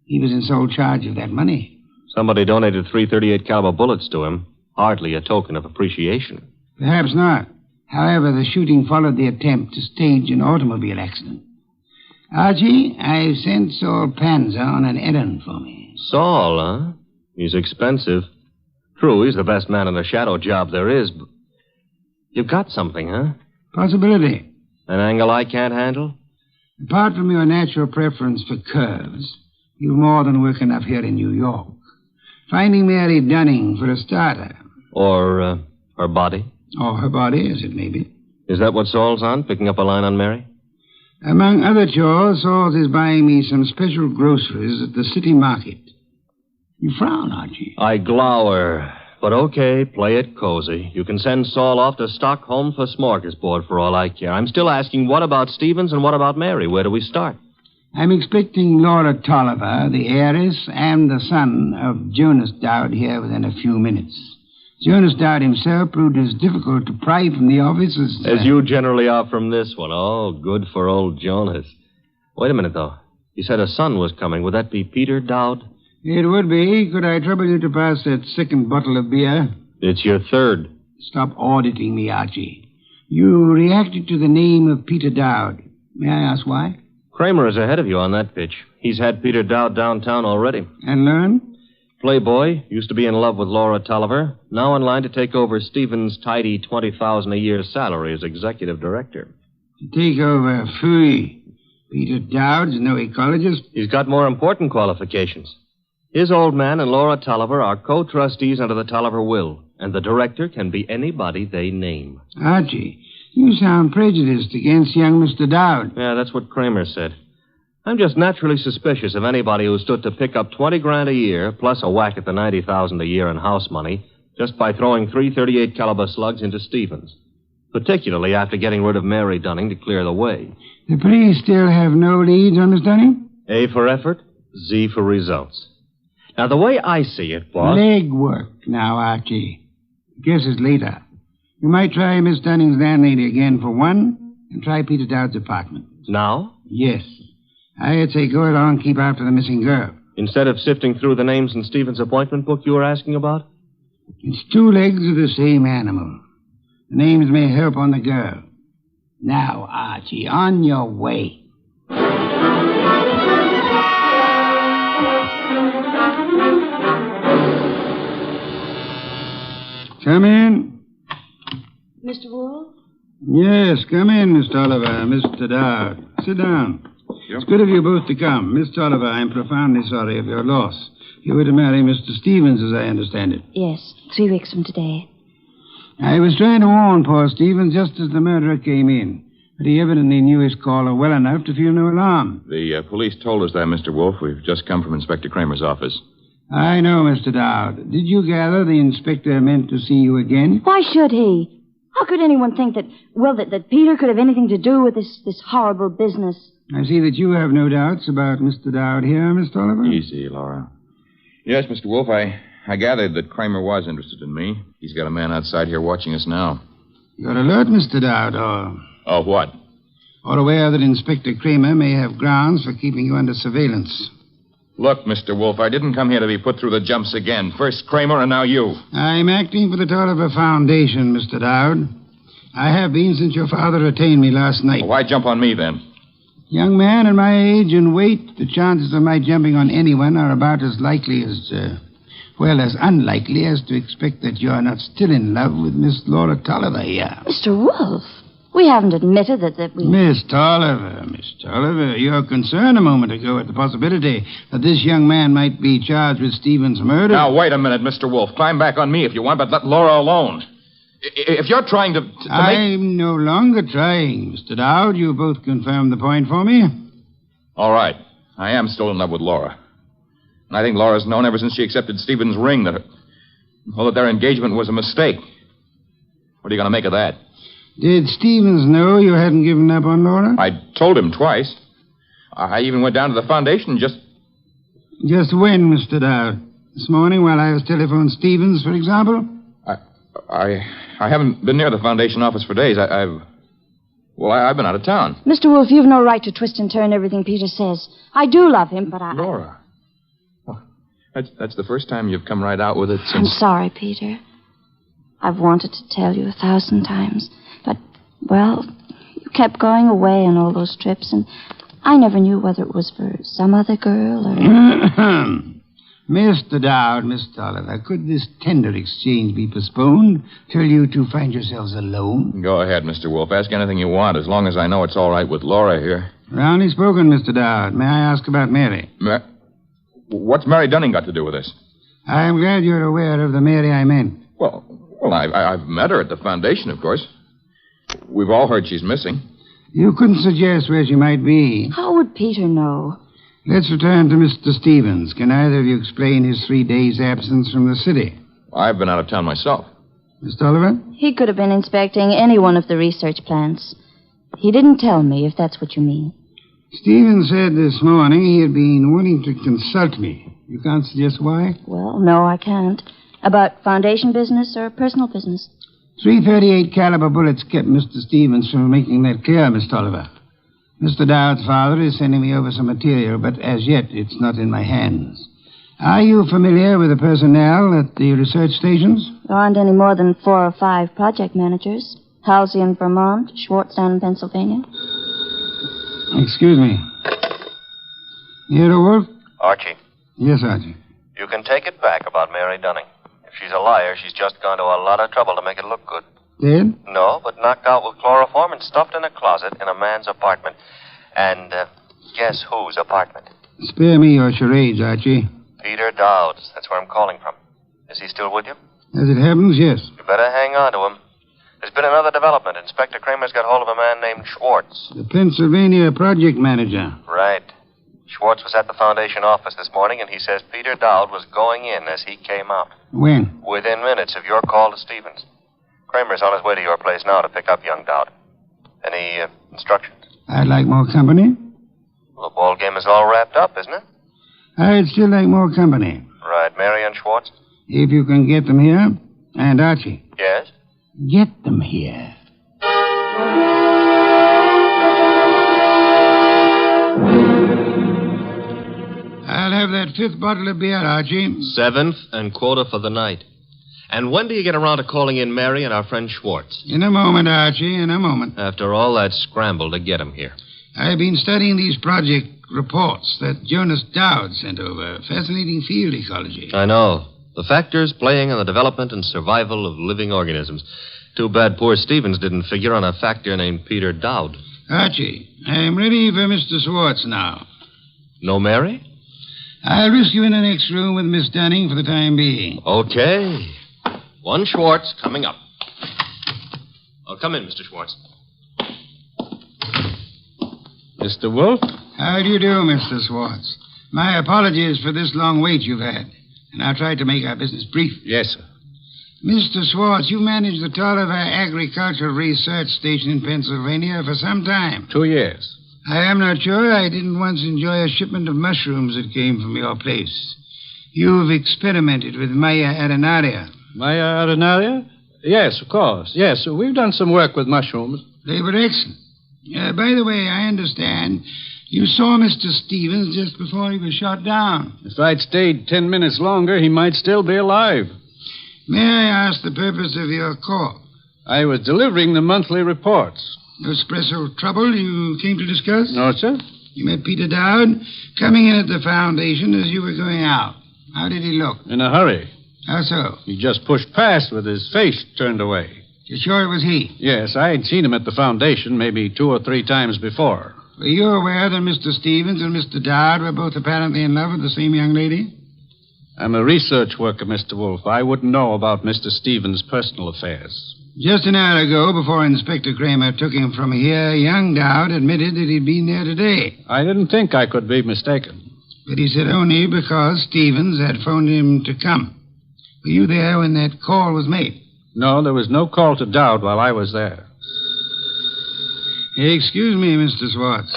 He was in sole charge of that money. Somebody donated 338 caliber bullets to him. Hardly a token of appreciation. Perhaps not. However, the shooting followed the attempt to stage an automobile accident. Archie, I've sent Saul Panzer on an errand for me. Saul, huh? He's expensive. True, he's the best man in the shadow job there is, but... You've got something, huh? Possibility. An angle I can't handle? Apart from your natural preference for curves, you've more than work enough here in New York. Finding Mary Dunning, for a starter. Or, her body? Or her body, as it may be. Is that what Saul's on, picking up a line on Mary? Among other chores, Saul is buying me some special groceries at the city market. You frown, Archie. I glower. But okay, play it cozy. You can send Saul off to Stockholm for smorgasbord for all I care. I'm still asking, what about Stevens and what about Mary? Where do we start? I'm expecting Laura Tolliver, the heiress, and the son of Jonas Dowd here within a few minutes. Jonas Dowd himself proved as difficult to pry from the office as... As you generally are from this one. Oh, good for old Jonas. Wait a minute, though. You said a son was coming. Would that be Peter Dowd? It would be. Could I trouble you to pass that second bottle of beer? It's your third. Stop auditing me, Archie. You reacted to the name of Peter Dowd. May I ask why? Kramer is ahead of you on that pitch. He's had Peter Dowd downtown already. And learned? Playboy, used to be in love with Laura Tolliver, now in line to take over Stevens' tidy $20,000 a year salary as executive director. To take over, phooey. Peter Dowd's no ecologist. He's got more important qualifications. His old man and Laura Tolliver are co-trustees under the Tolliver will, and the director can be anybody they name. Archie, you sound prejudiced against young Mr. Dowd. Yeah, that's what Kramer said. I'm just naturally suspicious of anybody who stood to pick up $20,000 a year, plus a whack at the $90,000 a year in house money, just by throwing 338 caliber slugs into Stevens. Particularly after getting rid of Mary Dunning to clear the way. The police still have no leads on Miss Dunning? A for effort, Z for results. Now, the way I see it, boss... Legwork now, Archie. Guess it's later. You might try Miss Dunning's landlady again for one, and try Peter Dowd's apartment. Now? Yes. I'd say go along, keep after the missing girl. Instead of sifting through the names in Stevens' appointment book you were asking about? It's two legs of the same animal. The names may help on the girl. Now, Archie, on your way. Come in. Mr. Wolfe? Yes, come in, Miss Tolliver, Mr. Dowd. Sit down. It's good of you both to come. Miss Tolliver, I'm profoundly sorry of your loss. You were to marry Mr. Stevens, as I understand it. Yes, 3 weeks from today. I was trying to warn poor Stevens just as the murderer came in. But he evidently knew his caller well enough to feel no alarm. The police told us that, Mr. Wolfe. We've just come from Inspector Kramer's office. I know, Mr. Dowd. Did you gather the inspector meant to see you again? Why should he? How could anyone think that Peter could have anything to do with this horrible business? I see that you have no doubts about Mr. Dowd here, Miss Tolliver. Easy, Laura. Yes, Mr. Wolfe, I gathered that Kramer was interested in me. He's got a man outside here watching us now. You're alert, Mr. Dowd, or... Oh, what? Or aware that Inspector Kramer may have grounds for keeping you under surveillance. Look, Mr. Wolfe, I didn't come here to be put through the jumps again. First Kramer and now you. I'm acting for the Tolliver Foundation, Mr. Dowd. I have been since your father retained me last night. Why jump on me, then? Young man at my age and weight, the chances of my jumping on anyone are about as likely as, as unlikely as to expect that you're not still in love with Miss Laura Tolliver here. Mr. Wolfe, we haven't admitted that we... Miss Tolliver, your concern a moment ago at the possibility that this young man might be charged with Stevens' murder. Now, wait a minute, Mr. Wolfe. Climb back on me if you want, but let Laura alone. If you're trying to I'm no longer trying, Mr. Dowd. You both confirmed the point for me. All right. I am still in love with Laura. And I think Laura's known ever since she accepted Stevens' ring that their engagement was a mistake. What are you going to make of that? Did Stevens know you hadn't given up on Laura? I told him twice. I even went down to the foundation just... Just when, Mr. Dowd? This morning while I was telephoning Stevens, for example? I haven't been near the foundation office for days. I've been out of town. Mr. Wolfe, you've no right to twist and turn everything Peter says. I do love him, but Laura. Well, that's the first time you've come right out with it since... I'm sorry, Peter. I've wanted to tell you 1,000 times. But, you kept going away on all those trips, and I never knew whether it was for some other girl or... Mr. Dowd, Miss Tolliver, could this tender exchange be postponed till you two find yourselves alone? Go ahead, Mr. Wolfe. Ask anything you want, as long as I know it's all right with Laura here. Roundly spoken, Mr. Dowd. May I ask about Mary? What's Mary Dunning got to do with this? I'm glad you're aware of the Mary I meant. Well, I've met her at the foundation, of course. We've all heard she's missing. You couldn't suggest where she might be. How would Peter know? Let's return to Mr. Stevens. Can either of you explain his 3 days' absence from the city? I've been out of town myself. Miss Tolliver? He could have been inspecting any one of the research plants. He didn't tell me, if that's what you mean. Stephen said this morning he had been wanting to consult me. You can't suggest why? Well, no, I can't. About foundation business or personal business? .338 caliber bullets kept Mr. Stevens from making that clear, Miss Tolliver. Mr. Dowd's father is sending me over some material, but as yet it's not in my hands. Are you familiar with the personnel at the research stations? There aren't any more than 4 or 5 project managers. Halsey in Vermont, Schwartz down in Pennsylvania. Excuse me. Nero Wolfe? Archie, Yes, Archie. you can take it back about Mary Dunning. If she's a liar, she's just gone to a lot of trouble to make it look good. Dead? No, but knocked out with chloroform and stuffed in a closet in a man's apartment. And guess whose apartment? Spare me your charades, Archie. Peter Dowd's. That's where I'm calling from. Is he still with you? As it happens, yes. You better hang on to him. There's been another development. Inspector Kramer's got hold of a man named Schwartz. The Pennsylvania project manager. Right. Schwartz was at the Foundation office this morning, and he says Peter Dowd was going in as he came out. When? Within minutes of your call to Stevens. Kramer's on his way to your place now to pick up young Dowd. Any instructions? I'd like more company. Well, the ball game is all wrapped up, isn't it? I'd still like more company. Right. Mary and Schwartz? If you can get them here. And Archie. Yes? Get them here. I'll have that 5th bottle of beer, Archie. 7th and quota for the night. And when do you get around to calling in Mary and our friend Schwartz? In a moment, Archie, in a moment. After all that scramble to get him here. I've been studying these project reports that Jonas Dowd sent over. Fascinating field ecology. I know. The factors playing on the development and survival of living organisms. Too bad poor Stevens didn't figure on a factor named Peter Dowd. Archie, I'm ready for Mr. Schwartz now. No Mary? I'll risk you in the next room with Miss Dunning for the time being. Okay. One Schwartz coming up. Oh, come in, Mr. Schwartz. Mr. Wolfe? How do you do, Mr. Schwartz? My apologies for this long wait you've had. And I'll try to make our business brief. Yes, sir. Mr. Schwartz, you managed the Tolliver Agricultural Research Station in Pennsylvania for some time. 2 years. I am not sure I didn't once enjoy a shipment of mushrooms that came from your place. You've experimented with Maya arenaria. Maya arenaria? Yes, of course. Yes, we've done some work with mushrooms. They were excellent. By the way, I understand you saw Mr. Stevens just before he was shot down. If I'd stayed 10 minutes longer, he might still be alive. May I ask the purpose of your call? I was delivering the monthly reports. No special trouble you came to discuss? No, sir. You met Peter Dowd coming in at the Foundation as you were going out. How did he look? In a hurry. How so? He just pushed past with his face turned away. You're sure it was he? Yes, I had seen him at the Foundation maybe 2 or 3 times before. Were you aware that Mr. Stevens and Mr. Dowd were both apparently in love with the same young lady? I'm a research worker, Mr. Wolfe. I wouldn't know about Mr. Stevens' personal affairs. Just an hour ago, before Inspector Kramer took him from here, young Dowd admitted that he'd been there today. I didn't think I could be mistaken. But he said only because Stevens had phoned him to come. Were you there when that call was made? No, there was no call to Dowd while I was there. Excuse me, Mr. Schwartz.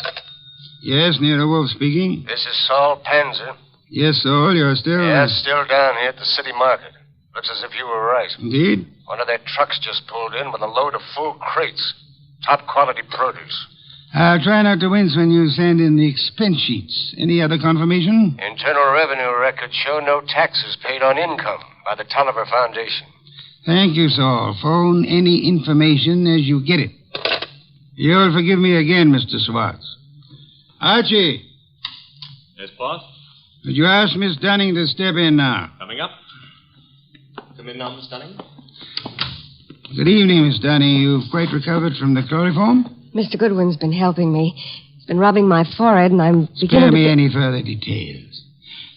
Yes, Nero Wolfe speaking. This is Saul Panzer. Yes, Saul, you're still... Yes, still down here at the city market. Looks as if you were right. Indeed? One of their trucks just pulled in with a load of full crates. Top quality produce. I'll try not to wince when you send in the expense sheets. Any other confirmation? Internal Revenue records show no taxes paid on income by the Tolliver Foundation. Thank you, Saul. Phone any information as you get it. You'll forgive me again, Mr. Schwartz. Archie. Yes, boss? Would you ask Miss Dunning to step in now? Coming up. Come in now, Miss Dunning. Good evening, Miss Dunning. You've quite recovered from the chloroform? Mr. Goodwin's been helping me. He's been rubbing my forehead, and I'm beginning Spare me to... any further details.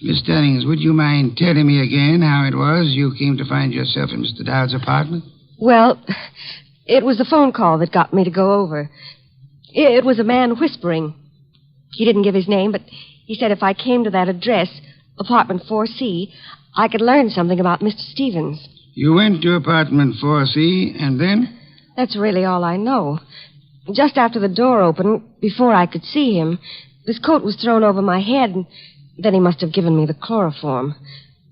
Miss Dunnings, would you mind telling me again how it was you came to find yourself in Mr. Dowd's apartment? Well, it was the phone call that got me to go over. It was a man whispering. He didn't give his name, but he said if I came to that address, apartment 4C, I could learn something about Mr. Stevens. You went to apartment 4C, and then? That's really all I know. Just after the door opened, before I could see him, this coat was thrown over my head, and then he must have given me the chloroform.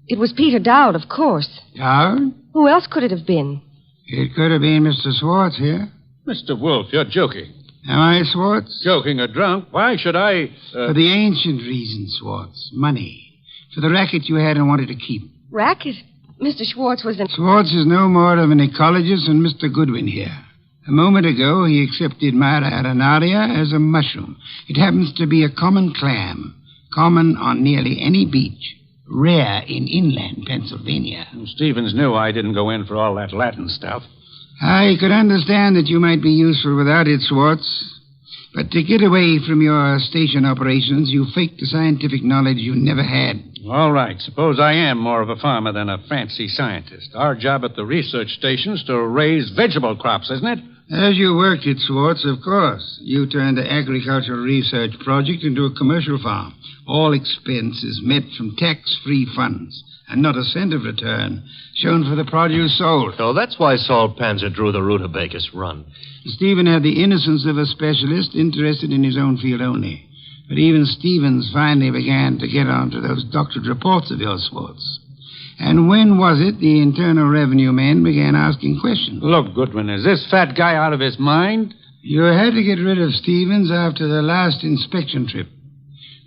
It was Peter Dowd, of course. Dowd? Who else could it have been? It could have been Mr. Swartz here. Mr. Wolfe, you're joking. Am I, Swartz? Joking or drunk? Why should I... For the ancient reason, Swartz. Money. For the racket you had and wanted to keep. Racket? Mr. Schwartz was an... Swartz is no more of an ecologist than Mr. Goodwin here. A moment ago, he accepted Mara arenaria as a mushroom. It happens to be a common clam, common on nearly any beach, rare in inland Pennsylvania. Stevens knew I didn't go in for all that Latin stuff. I could understand that you might be useful without it, Swartz. But to get away from your station operations, you faked the scientific knowledge you never had. All right. Suppose I am more of a farmer than a fancy scientist. Our job at the research station's to raise vegetable crops, isn't it? As you worked it, Swartz, of course. You turned the agricultural research project into a commercial farm. All expenses met from tax-free funds, and not a cent of return shown for the produce sold. So that's why Saul Panzer drew the rutabagus run. Stephen had the innocence of a specialist interested in his own field only. But even Stevens finally began to get onto those doctored reports of yours, Swartz. And when was it the Internal Revenue men began asking questions? Look, Goodwin, is this fat guy out of his mind? You had to get rid of Stevens after the last inspection trip.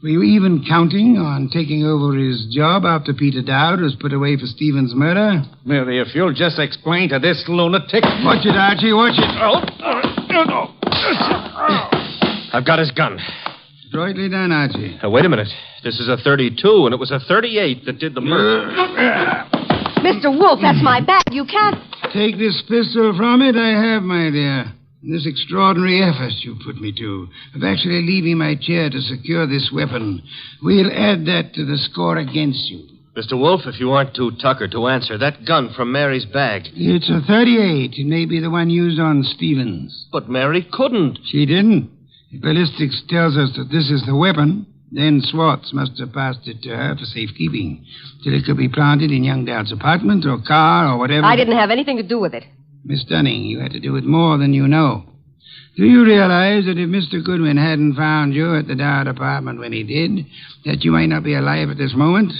Were you even counting on taking over his job after Peter Dowd was put away for Stevens' murder? Mary, if you'll just explain to this lunatic... Watch it, Archie, watch it. I've got his gun. Adroitly done, Archie. Wait a minute. This is a 32, and it was a 38 that did the murder. Mr. Wolfe, that's my bag. You can't... Take this pistol from it, I have, my dear. This extraordinary effort you put me to, of actually leaving my chair to secure this weapon, we'll add that to the score against you. Mr. Wolfe, if you aren't too tuckered to answer, that gun from Mary's bag. It's a 38. It may be the one used on Stevens. But Mary couldn't. She didn't. If ballistics tells us that this is the weapon, then Swartz must have passed it to her for safekeeping, till it could be planted in young Dowd's apartment or car or whatever. I didn't have anything to do with it. Miss Dunning, you had to do it more than you know. Do you realize that if Mr. Goodwin hadn't found you at the Dowd apartment when he did, that you might not be alive at this moment?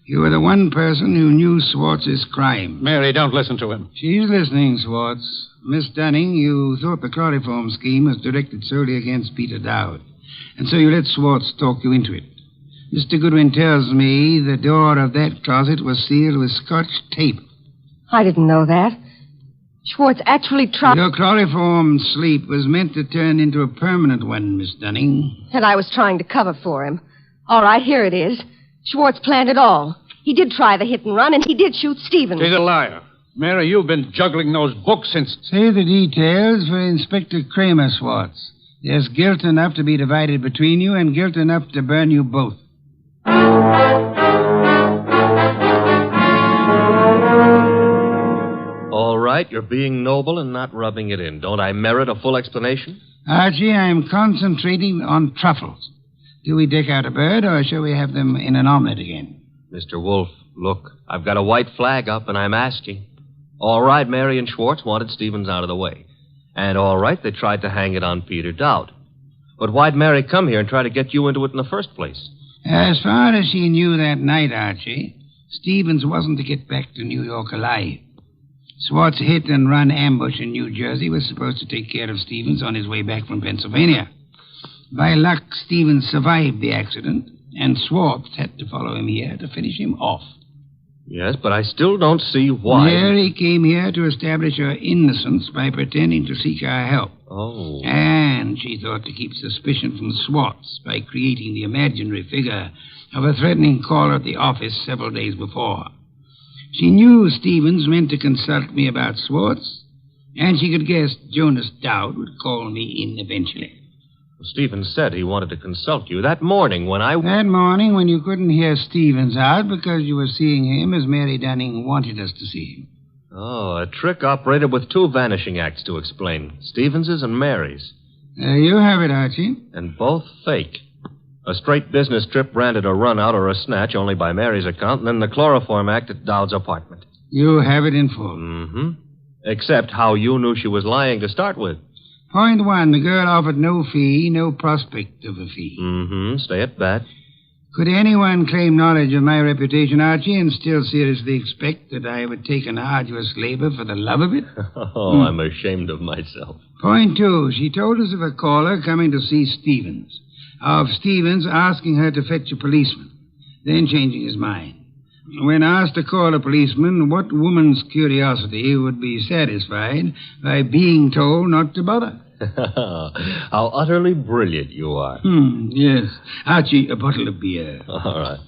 You were the one person who knew Swartz's crime. Mary, don't listen to him. She's listening, Swartz. Miss Dunning, you thought the chloroform scheme was directed solely against Peter Dowd, and so you let Swartz talk you into it. Mr. Goodwin tells me the door of that closet was sealed with Scotch tape. I didn't know that. Schwartz actually tried... Your chloroform sleep was meant to turn into a permanent one, Miss Dunning. And I was trying to cover for him. All right, here it is. Schwartz planned it all. He did try the hit and run, and he did shoot Stevens. He's a liar. Mary, you've been juggling those books since... Say the details for Inspector Kramer, Swartz. There's guilt enough to be divided between you and guilt enough to burn you both. All right, you're being noble and not rubbing it in. Don't I merit a full explanation? Archie, I'm concentrating on truffles. Do we deck out a bird, or shall we have them in an omelet again? Mr. Wolfe, look, I've got a white flag up, and I'm asking. All right, Mary and Schwartz wanted Stevens out of the way. And all right, they tried to hang it on Peter Dowd. But why'd Mary come here and try to get you into it in the first place? As far as she knew that night, Archie, Stevens wasn't to get back to New York alive. Swartz hit and run ambush in New Jersey was supposed to take care of Stevens on his way back from Pennsylvania. By luck, Stevens survived the accident, and Swartz had to follow him here to finish him off. Yes, but I still don't see why. Mary came here to establish her innocence by pretending to seek our help. Oh. And she thought to keep suspicion from Swartz by creating the imaginary figure of a threatening caller at the office several days before. She knew Stevens meant to consult me about Swartz, and she could guess Jonas Dowd would call me in eventually. Well, Stevens said he wanted to consult you that morning when I... That morning when you couldn't hear Stevens out because you were seeing him as Mary Dunning wanted us to see him. Oh, a trick operated with two vanishing acts to explain. Stevens's and Mary's. You have it, Archie. And both fake. A straight business trip branded a run-out or a snatch only by Mary's account, and then the chloroform act at Dowd's apartment. You have it in full. Mm-hmm. Except how you knew she was lying to start with. Point one, the girl offered no fee, no prospect of a fee. Mm-hmm. Stay at bat. Could anyone claim knowledge of my reputation, Archie, and still seriously expect that I would take an arduous labor for the love of it? Oh, I'm ashamed of myself. Point two, she told us of a caller coming to see Stevens. Of Stevens asking her to fetch a policeman, then changing his mind. When asked to call a policeman, what woman's curiosity would be satisfied by being told not to bother? How utterly brilliant you are. Yes. Archie, a bottle of beer. All right.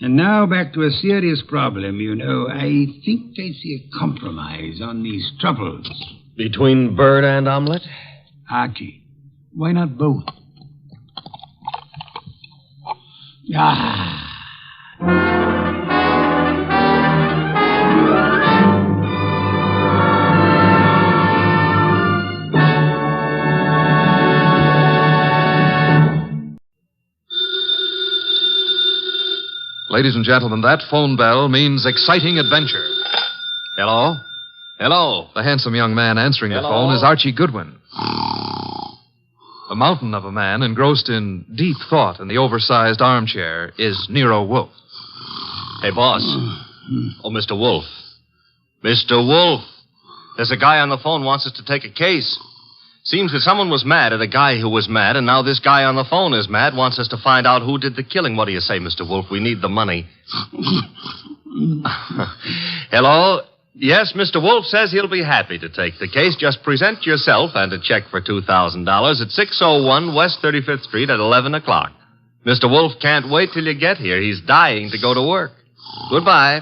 And now back to a serious problem, you know. I think I see a compromise on these troubles. Between bird and omelet? Archie, why not both? Ah. Ladies and gentlemen, that phone bell means exciting adventure. Hello? Hello? The handsome young man answering the phone is Archie Goodwin. A mountain of a man engrossed in deep thought in the oversized armchair is Nero Wolfe. Hey, boss. Oh, Mr. Wolfe. Mr. Wolfe. There's a guy on the phone wants us to take a case. Seems that someone was mad at a guy who was mad, and now this guy on the phone is mad, wants us to find out who did the killing. What do you say, Mr. Wolfe? We need the money. Hello? Yes, Mr. Wolfe says he'll be happy to take the case. Just present yourself and a check for $2,000 at 601 West 35th Street at 11 o'clock. Mr. Wolfe can't wait till you get here. He's dying to go to work. Goodbye.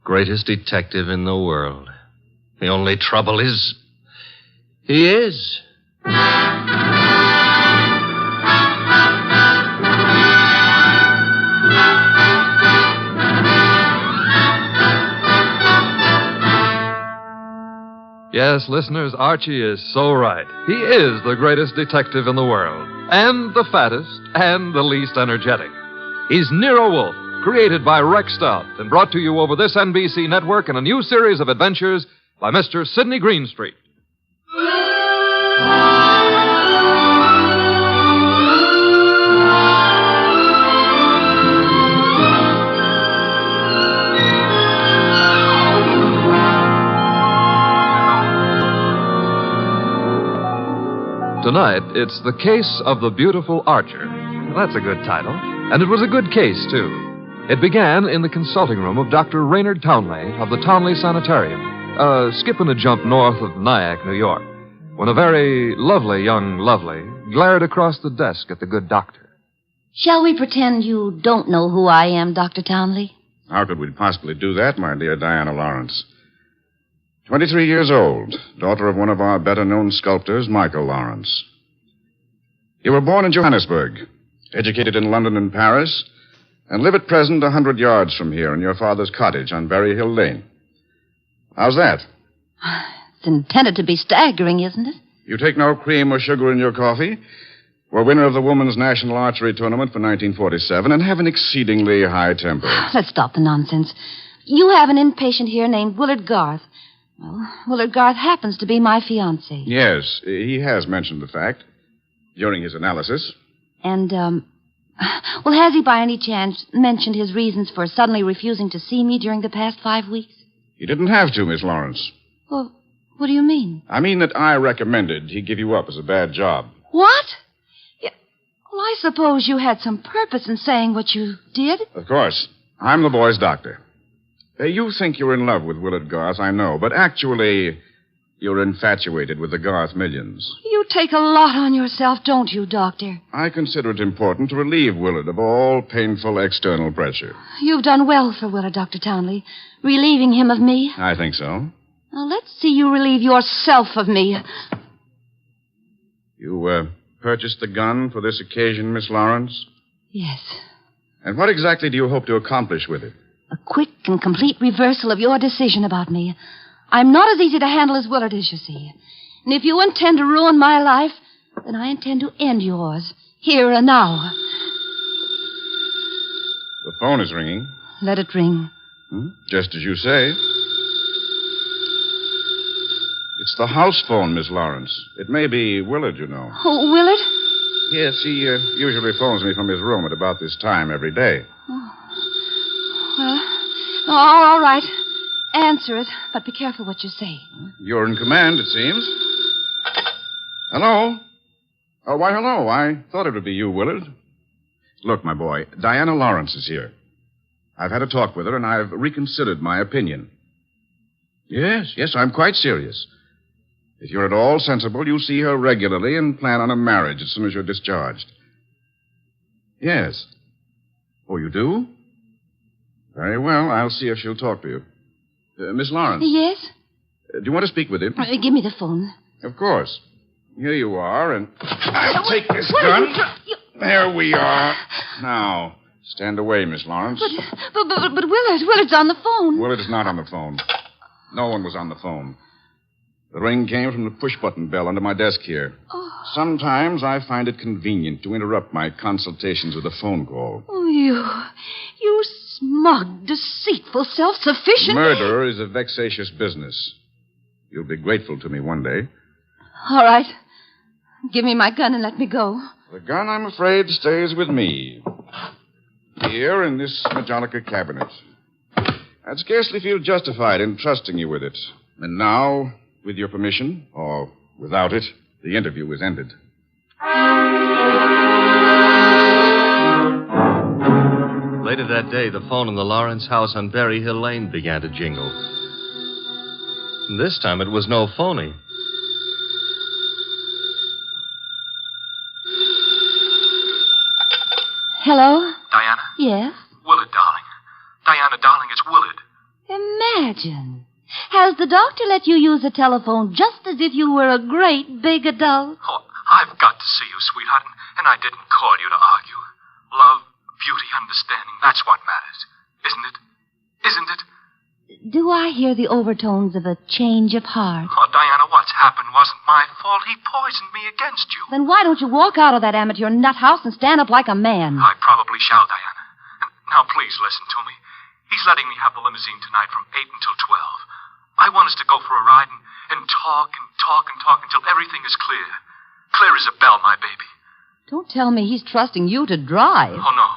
Greatest detective in the world. The only trouble is, he is. Yes, listeners, Archie is so right. He is the greatest detective in the world, and the fattest, and the least energetic. He's Nero Wolfe, created by Rex Stout, and brought to you over this NBC network in a new series of adventures by Mr. Sidney Greenstreet. Tonight, it's The Case of the Beautiful Archer. That's a good title. And it was a good case, too. It began in the consulting room of Dr. Raynard Townley of the Townley Sanitarium, skipping a jump north of Nyack, New York, when a very lovely young lovely glared across the desk at the good doctor. Shall we pretend you don't know who I am, Dr. Townley? How could we possibly do that, my dear Diana Lawrence? 23 years old, daughter of one of our better-known sculptors, Michael Lawrence. You were born in Johannesburg, educated in London and Paris, and live at present 100 yards from here in your father's cottage on Berry Hill Lane. How's that? It's intended to be staggering, isn't it? You take no cream or sugar in your coffee, were winner of the Women's National Archery Tournament for 1947, and have an exceedingly high temper. Let's stop the nonsense. You have an inpatient here named Willard Garth. Well, Willard Garth happens to be my fiancé. Yes, he has mentioned the fact during his analysis. And, well, has he by any chance mentioned his reasons for suddenly refusing to see me during the past 5 weeks? He didn't have to, Miss Lawrence. Well, what do you mean? I mean that I recommended he give you up as a bad job. What? Yeah, well, I suppose you had some purpose in saying what you did. Of course. I'm the boy's doctor. You think you're in love with Willard Garth, I know, but actually, you're infatuated with the Garth millions. You take a lot on yourself, don't you, Doctor? I consider it important to relieve Willard of all painful external pressure. You've done well for Willard, Dr. Townley, relieving him of me. I think so. Now, let's see you relieve yourself of me. You, purchased the gun for this occasion, Miss Lawrence? Yes. And what exactly do you hope to accomplish with it? A quick and complete reversal of your decision about me. I'm not as easy to handle as Willard is, you see. And if you intend to ruin my life, then I intend to end yours, here and now. The phone is ringing. Let it ring. Just as you say. It's the house phone, Miss Lawrence. It may be Willard, you know. Oh, Willard? Yes, he usually phones me from his room at about this time every day. Well, all right. Answer it, but be careful what you say. You're in command, it seems. Hello? Oh, why, hello. I thought it would be you, Willard. Look, my boy, Diana Lawrence is here. I've had a talk with her, and I've reconsidered my opinion. Yes, I'm quite serious. If you're at all sensible, you'll see her regularly and plan on a marriage as soon as you're discharged. Yes. Oh, you do? Very well. I'll see if she'll talk to you. Miss Lawrence. Yes? Do you want to speak with him? Give me the phone. Of course. Here you are, and I'll take this gun. There we are. Now, stand away, Miss Lawrence. But Willard's on the phone. Willard is not on the phone. No one was on the phone. The ring came from the push-button bell under my desk here. Oh. Sometimes I find it convenient to interrupt my consultations with a phone call. Oh, you smug, deceitful, self-sufficient... Murder is a vexatious business. You'll be grateful to me one day. All right. Give me my gun and let me go. The gun, I'm afraid, stays with me. Here in this Majolica cabinet. I'd scarcely feel justified in trusting you with it. And now, with your permission, or without it, the interview is ended. Later that day, the phone in the Lawrence house on Berry Hill Lane began to jingle. And this time it was no phony. Hello? Diana? Yes? Willard, darling. Diana, darling, it's Willard. Imagine. Has the doctor let you use the telephone just as if you were a great big adult? Oh, I've got to see you, sweetheart, and I didn't call you to argue. Love, beauty, understanding, that's what matters. Isn't it? Isn't it? Do I hear the overtones of a change of heart? Oh, Diana, what's happened wasn't my fault. He poisoned me against you. Then why don't you walk out of that amateur nut house and stand up like a man? I probably shall, Diana. Now, please listen to me. He's letting me have the limousine tonight from 8 until 12. I want us to go for a ride and talk and talk and talk until everything is clear. Clear as a bell, my baby. Don't tell me he's trusting you to drive. Oh, no.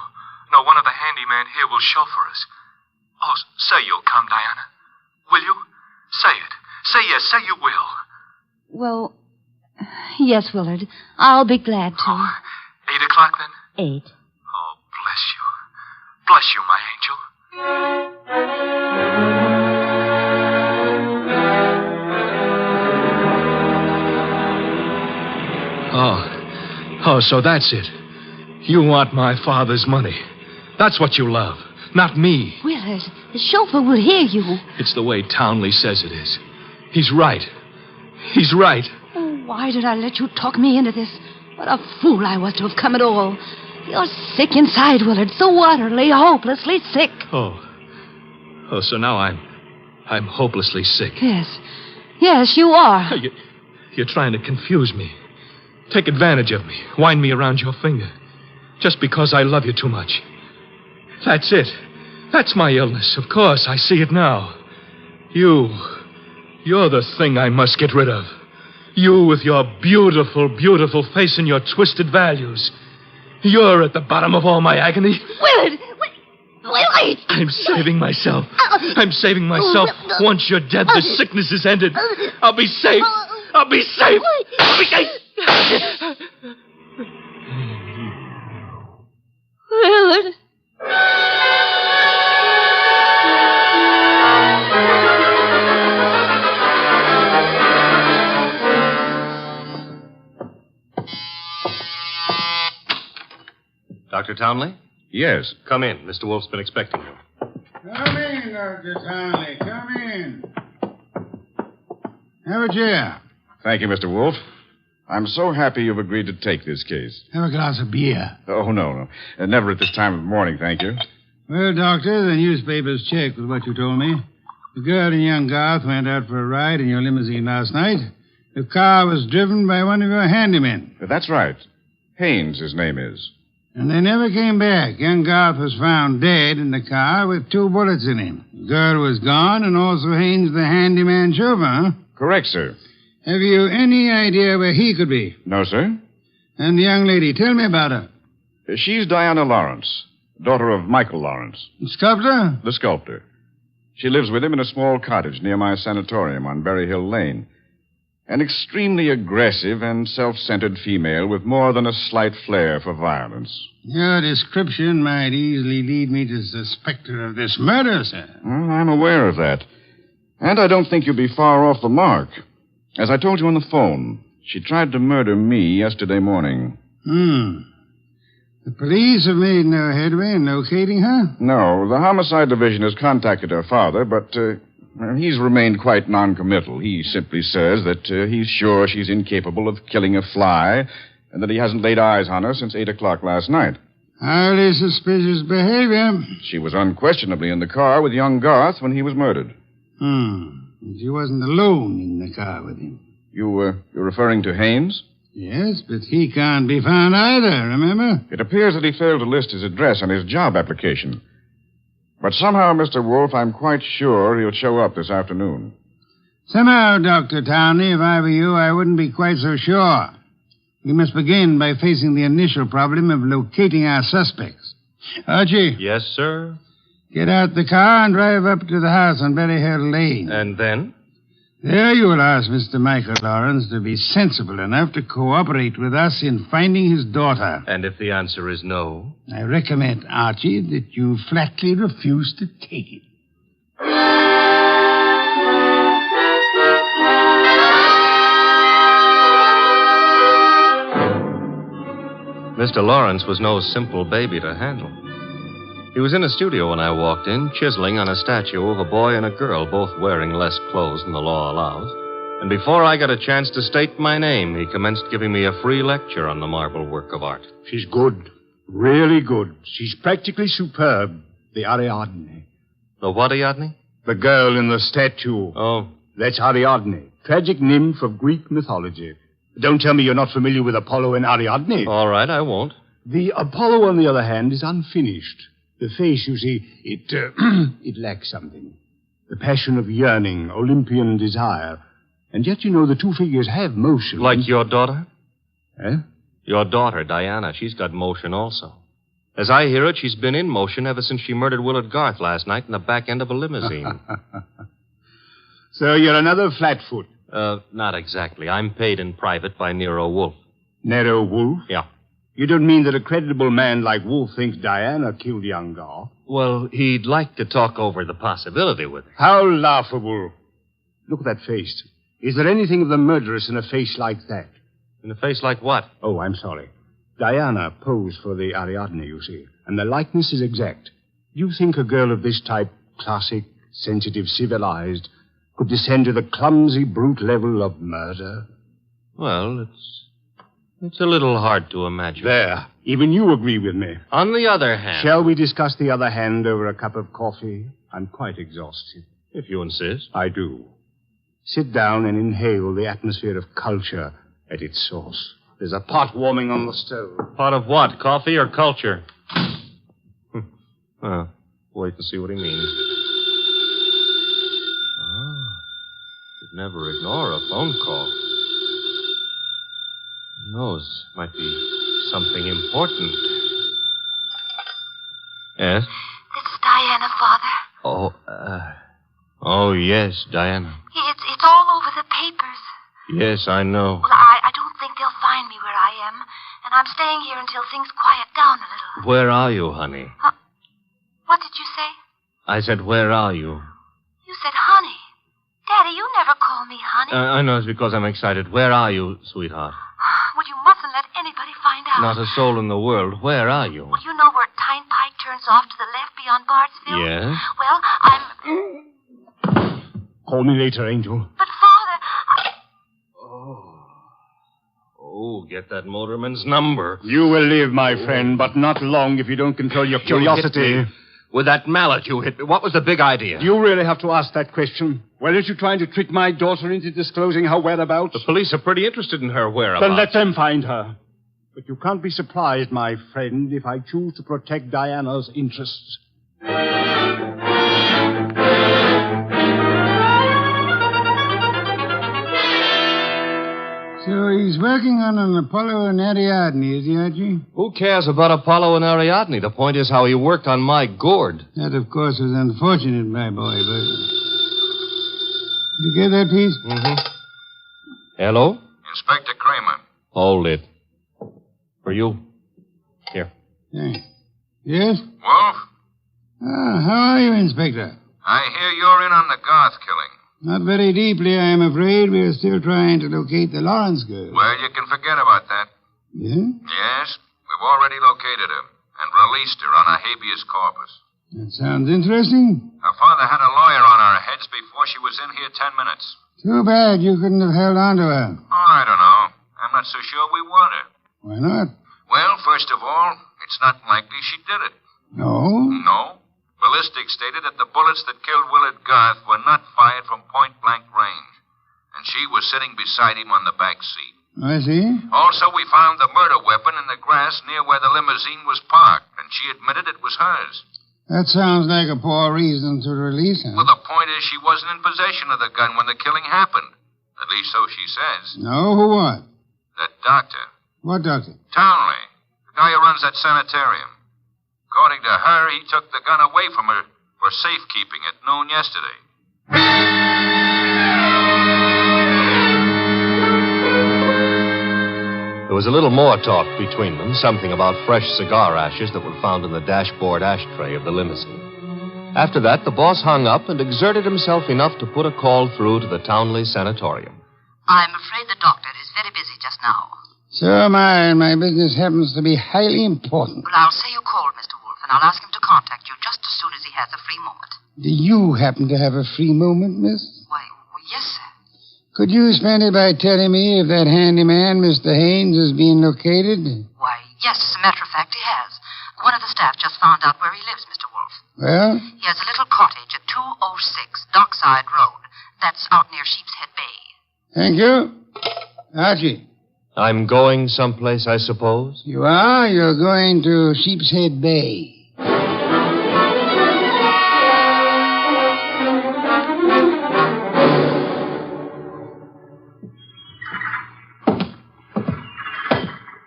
No, one of the handyman here will chauffeur us. Oh, say you'll come, Diana. Will you? Say it. Say yes. Say you will. Well, yes, Willard. I'll be glad to. Oh, 8 o'clock then? 8. Oh, bless you. Bless you, my angel. Oh, so that's it. You want my father's money. That's what you love, not me. Willard, the chauffeur will hear you. It's the way Townley says it is. He's right. He's right. Oh, why did I let you talk me into this? What a fool I was to have come at all. You're sick inside, Willard, so utterly, hopelessly sick. Oh, so now I'm hopelessly sick. Yes, you are. You're trying to confuse me. Take advantage of me. Wind me around your finger. Just because I love you too much. That's it. That's my illness. Of course, I see it now. You're the thing I must get rid of. You with your beautiful, beautiful face and your twisted values. You're at the bottom of all my agony. Willard! Willard! I'm saving myself. I'm saving myself. Once you're dead, the sickness is ended. I'll be safe. I'll be safe. I'll be safe. Willard. Dr. Townley? Yes. Come in. Mr. Wolfe's been expecting you. Come in, Dr. Townley. Come in. Have a chair. Thank you, Mr. Wolfe. I'm so happy you've agreed to take this case. Have a glass of beer. Oh, no. Never at this time of the morning, thank you. Well, Doctor, the newspapers check with what you told me. The girl and young Garth went out for a ride in your limousine last night. The car was driven by one of your handymen. That's right. Haynes, his name is. And they never came back. Young Garth was found dead in the car with 2 bullets in him. The girl was gone, and also Haynes, the handyman chauffeur, huh? Correct, sir. Have you any idea where he could be? No, sir. And the young lady, tell me about her. She's Diana Lawrence, daughter of Michael Lawrence. The sculptor? The sculptor. She lives with him in a small cottage near my sanatorium on Berry Hill Lane. An extremely aggressive and self-centered female with more than a slight flair for violence. Your description might easily lead me to suspect her of this murder, sir. Well, I'm aware of that. And I don't think you'll be far off the mark. As I told you on the phone, she tried to murder me yesterday morning. The police have made no headway in locating her? No, the homicide division has contacted her father, but he's remained quite noncommittal. He simply says that he's sure she's incapable of killing a fly and that he hasn't laid eyes on her since 8 o'clock last night. Highly suspicious behavior. She was unquestionably in the car with young Garth when he was murdered. She wasn't alone in the car with him. You're referring to Haynes? Yes, but he can't be found either, remember? It appears that he failed to list his address on his job application. But somehow, Mr. Wolfe, I'm quite sure he'll show up this afternoon. Somehow, Dr. Townley, if I were you, I wouldn't be quite so sure. We must begin by facing the initial problem of locating our suspects. Archie? Yes, sir? Get out the car and drive up to the house on Berry Hill Lane. And then? There you will ask Mr. Michael Lawrence to be sensible enough to cooperate with us in finding his daughter. And if the answer is no? I recommend, Archie, that you flatly refuse to take it. Mr. Lawrence was no simple baby to handle. He was in a studio when I walked in, chiseling on a statue of a boy and a girl, both wearing less clothes than the law allows. And before I got a chance to state my name, he commenced giving me a free lecture on the marble work of art. She's good. Really good. She's practically superb. The Ariadne. The what Ariadne? The girl in the statue. Oh. That's Ariadne, tragic nymph of Greek mythology. Don't tell me you're not familiar with Apollo and Ariadne. All right, I won't. The Apollo, on the other hand, is unfinished. The face, you see, it lacks something. The passion of yearning, Olympian desire. And yet, you know, the two figures have motion. Like your daughter? Eh? Your daughter, Diana, she's got motion also. As I hear it, she's been in motion ever since she murdered Willard Garth last night in the back end of a limousine. So you're another flatfoot? Not exactly. I'm paid in private by Nero Wolfe. Nero Wolfe? Yeah. You don't mean that a creditable man like Wolfe thinks Diana killed young Garth? Well, he'd like to talk over the possibility with her. How laughable. Look at that face. Is there anything of the murderess in a face like that? In a face like what? Oh, I'm sorry. Diana posed for the Ariadne, you see, and the likeness is exact. Do you think a girl of this type, classic, sensitive, civilized, could descend to the clumsy, brute level of murder? Well, it's a little hard to imagine. There. Even you agree with me. On the other hand... Shall we discuss the other hand over a cup of coffee? I'm quite exhausted. If you insist. I do. Sit down and inhale the atmosphere of culture at its source. There's a pot warming on the stove. Pot of what? Coffee or culture? Well, wait and see what he means. Should never ignore a phone call. Who knows? Might be something important. Yes? This is Diana, Father. Oh, yes, Diana. It's all over the papers. Yes, I know. Well, I don't think they'll find me where I am, and I'm staying here until things quiet down a little. Where are you, honey? What did you say? I said, where are you? You said honey. Daddy, you never call me honey. I know it's because I'm excited. Where are you, sweetheart? Well, you mustn't let anybody find out. Not a soul in the world. Where are you? Well, you know where Tyne Pike turns off to the left beyond Bardsville? Yes? Well, I'm... Call me later, Angel. But, Father, Oh, get that motorman's number. You will live, my friend, but not long if you don't control your curiosity. You hit me. With that mallet you hit me. What was the big idea? Do you really have to ask that question? Weren't you trying to trick my daughter into disclosing her whereabouts? The police are pretty interested in her whereabouts. Then let them find her. But you can't be surprised, my friend, if I choose to protect Diana's interests. So he's working on an Apollo and Ariadne, is he, Archie? Who cares about Apollo and Ariadne? The point is how he worked on my gourd. That, of course, was unfortunate, my boy, but... Did you get that piece? Mm-hmm. Hello? Inspector Kramer. Hold it. For you. Here. Thanks. Yes? Wolf? How are you, Inspector? I hear you're in on the Garth killing. Not very deeply, I am afraid. We are still trying to locate the Lawrence girl. Well, you can forget about that. Yeah? Yes, we've already located her and released her on a habeas corpus. That sounds interesting. Her father had a lawyer on our heads before she was in here 10 minutes. Too bad you couldn't have held on to her. Oh, I don't know. I'm not so sure we want her. Why not? Well, first of all, it's not likely she did it. No? No. Ballistics stated that the bullets that killed Willard Garth were not fired from point-blank range. And she was sitting beside him on the back seat. I see. Also, we found the murder weapon in the grass near where the limousine was parked, and she admitted it was hers. That sounds like a poor reason to release her. Well, the point is she wasn't in possession of the gun when the killing happened. At least so she says. No, who what? That doctor. What doctor? Townley. The guy who runs that sanitarium. According to her, he took the gun away from her for safekeeping at noon yesterday. There was a little more talk between them, something about fresh cigar ashes that were found in the dashboard ashtray of the limousine. After that, the boss hung up and exerted himself enough to put a call through to the Townley Sanatorium. I'm afraid the doctor is very busy just now. So am I, and my business happens to be highly important. Well, I'll say you called, Mr. Wolfe, and I'll ask him to contact you just as soon as he has a free moment. Do you happen to have a free moment, miss? Why, yes, sir. Could you spend it by telling me if that handyman, Mr. Haynes, is being located? Why, yes, as a matter of fact, he has. One of the staff just found out where he lives, Mr. Wolfe. Well? He has a little cottage at 206 Dockside Road. That's out near Sheepshead Bay. Thank you. Archie. I'm going someplace, I suppose? You are? You're going to Sheepshead Bay.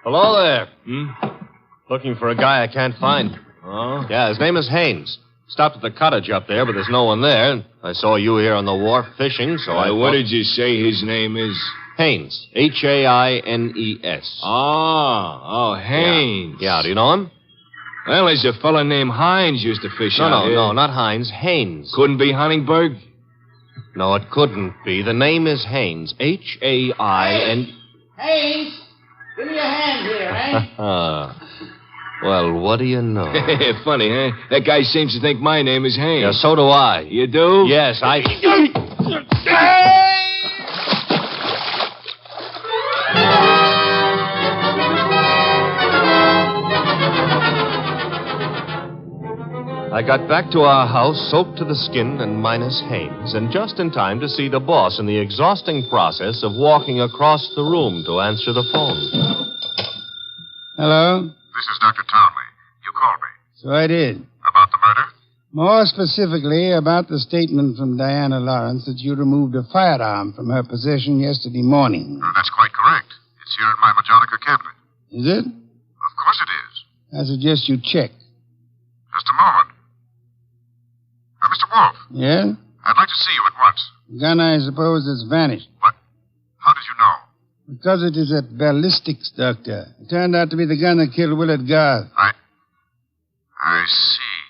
Hello there. Looking for a guy I can't find. Oh? Yeah, his name is Haynes. Stopped at the cottage up there, but there's no one there. I saw you here on the wharf fishing, so What did you say his name is? Haynes. Haines. Oh, Haynes. Yeah, do you know him? Well, there's a fella named Hines used to fish out here. No, not Hines. Haynes. Couldn't be Huntingburg? No, it couldn't be. The name is Haynes. Hain. Haynes, give me a hand here, eh? Well, what do you know? Funny, huh? That guy seems to think my name is Haynes. Yeah, so do I. You do? Yes, I... I got back to our house soaked to the skin and minus Haynes, and just in time to see the boss in the exhausting process of walking across the room to answer the phone. Hello? This is Dr. Townley. You called me. So I did. About the murder? More specifically, about the statement from Diana Lawrence that you removed a firearm from her possession yesterday morning. That's quite correct. It's here in my Majonica cabinet. Is it? Of course it is. I suggest you check. Just a moment. Mr. Wolfe. Yeah? I'd like to see you at once. The gun, I suppose, has vanished. What? How did you know? Because it is at ballistics, Doctor. It turned out to be the gun that killed Willard Garth. I see.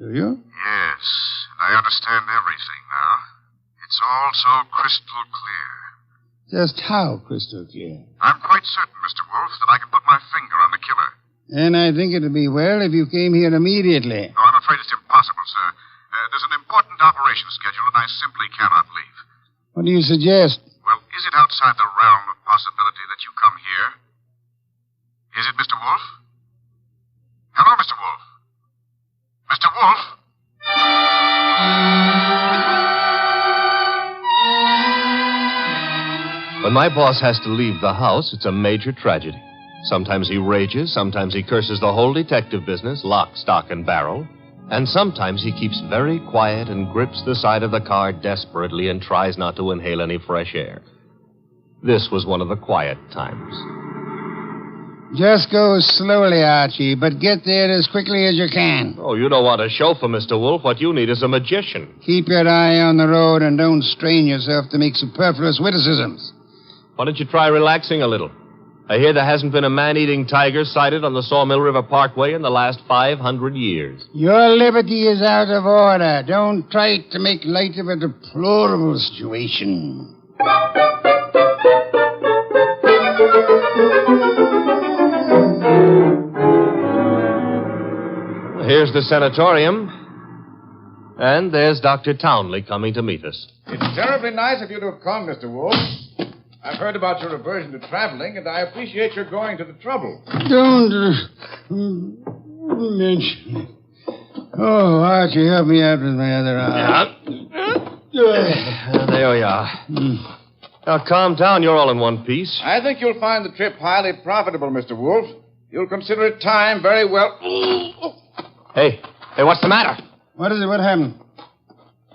Do you? Yes. I understand everything now. It's all so crystal clear. Just how crystal clear? I'm quite certain, Mr. Wolfe, that I can put my finger on the killer. And I think it would be well if you came here immediately. No, I'm afraid it's impossible, sir. There's an important operation scheduled, and I simply cannot leave. What do you suggest? Well, is it outside the realm of possibility that you come here? Is it, Mr. Wolfe? Hello, Mr. Wolfe? Mr. Wolfe? When my boss has to leave the house, it's a major tragedy. Sometimes he rages, sometimes he curses the whole detective business, lock, stock, and barrel. And sometimes he keeps very quiet and grips the side of the car desperately and tries not to inhale any fresh air. This was one of the quiet times. Just go slowly, Archie, but get there as quickly as you can. Oh, you don't want a chauffeur, Mr. Wolfe. What you need is a magician. Keep your eye on the road and don't strain yourself to make superfluous witticisms. Why don't you try relaxing a little? I hear there hasn't been a man-eating tiger sighted on the Sawmill River Parkway in the last 500 years. Your liberty is out of order. Don't try to make light of a deplorable situation. Here's the sanatorium. And there's Dr. Townley coming to meet us. It's terribly nice of you to have come, Mr. Wolfe. I've heard about your aversion to traveling, and I appreciate your going to the trouble. Don't mention it. Oh, Archie, help me out with my other arm. There we are. Now, calm down. You're all in one piece. I think you'll find the trip highly profitable, Mr. Wolfe. You'll consider it time very well. Hey, what's the matter? What is it? What happened?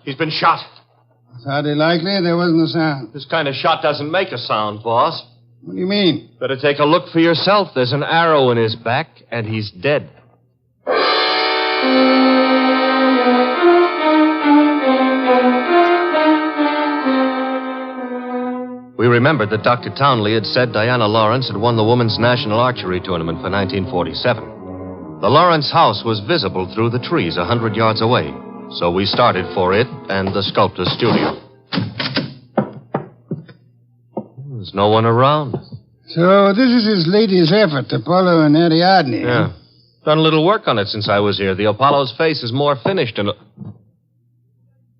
He's been shot. It's hardly likely. There wasn't a sound. This kind of shot doesn't make a sound, boss. What do you mean? Better take a look for yourself. There's an arrow in his back, and he's dead. We remembered that Dr. Townley had said Diana Lawrence had won the Women's National Archery Tournament for 1947. The Lawrence house was visible through the trees 100 yards away, so we started for it and the sculptor's studio. There's no one around. So this is his latest effort, Apollo and Ariadne. Yeah. Done a little work on it since I was here. The Apollo's face is more finished and...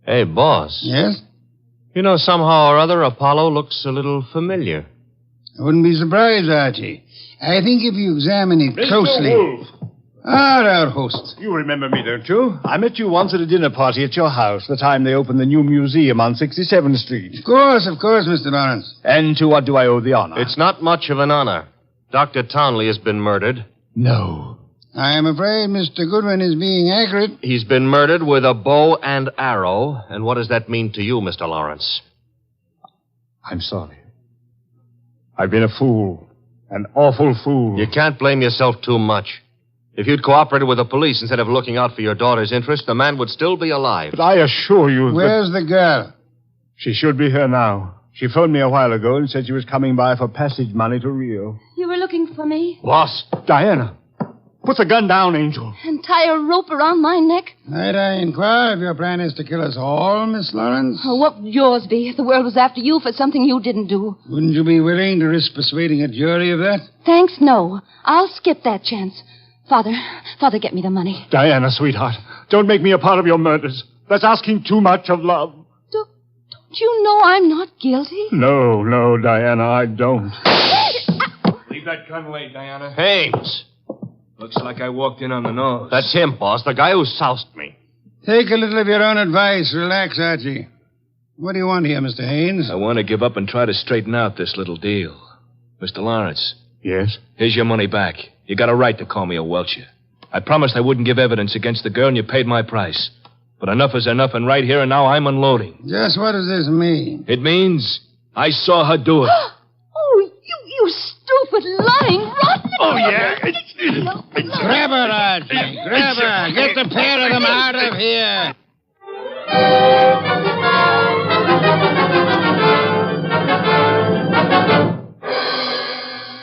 Hey, boss. Yes? You know, somehow or other, Apollo looks a little familiar. I wouldn't be surprised, Archie. I think if you examine it closely... Mr. Wolfe. Our host. You remember me, don't you? I met you once at a dinner party at your house, the time they opened the new museum on 67th Street. Of course, Mr. Lawrence. And to what do I owe the honor? It's not much of an honor. Dr. Townley has been murdered. No. I am afraid Mr. Goodwin is being accurate. He's been murdered with a bow and arrow. And what does that mean to you, Mr. Lawrence? I'm sorry. I've been a fool. An awful fool. You can't blame yourself too much. If you'd cooperated with the police instead of looking out for your daughter's interest, the man would still be alive. But I assure you Where's the girl? She should be here now. She phoned me a while ago and said she was coming by for passage money to Rio. You were looking for me? Boss. Diana. Put the gun down, Angel. And tie a rope around my neck? Might I inquire if your plan is to kill us all, Miss Lawrence? Oh, what would yours be if the world was after you for something you didn't do? Wouldn't you be willing to risk persuading a jury of that? Thanks, no. I'll skip that chance. Father, get me the money. Diana, sweetheart, don't make me a part of your murders. That's asking too much of love. Don't you know I'm not guilty? No, Diana, I don't. Leave that gun lay, Diana. Haines. Looks like I walked in on the nose. That's him, boss, the guy who soused me. Take a little of your own advice. Relax, Archie. What do you want here, Mr. Haynes? I want to give up and try to straighten out this little deal. Mr. Lawrence. Yes? Here's your money back. You got a right to call me a welcher. I promised I wouldn't give evidence against the girl, and you paid my price. But enough is enough, and right here and now I'm unloading. Just what does this mean? It means I saw her do it. Oh, you stupid, lying, rotten... Oh, yeah. Grab her, Archie. Grab her. Get the pair of them out of here.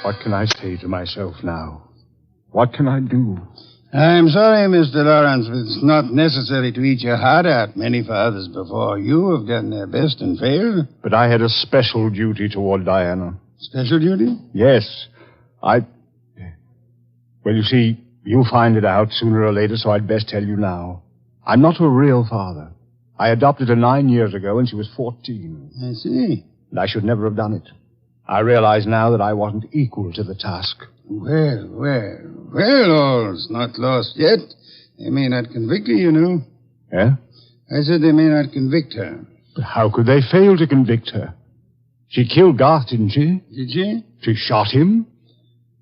What can I say to myself now? What can I do? I'm sorry, Mr. Lawrence, but it's not necessary to eat your heart out. Many fathers before you have done their best and failed. But I had a special duty toward Diana. Special duty? Yes. Well, you see, you'll find it out sooner or later, so I'd best tell you now. I'm not a real father. I adopted her 9 years ago when she was 14. I see. And I should never have done it. I realize now that I wasn't equal to the task. Well, all's not lost yet. They may not convict her, you know. Yeah? I said they may not convict her. But how could they fail to convict her? She killed Garth, didn't she? Did she? She shot him?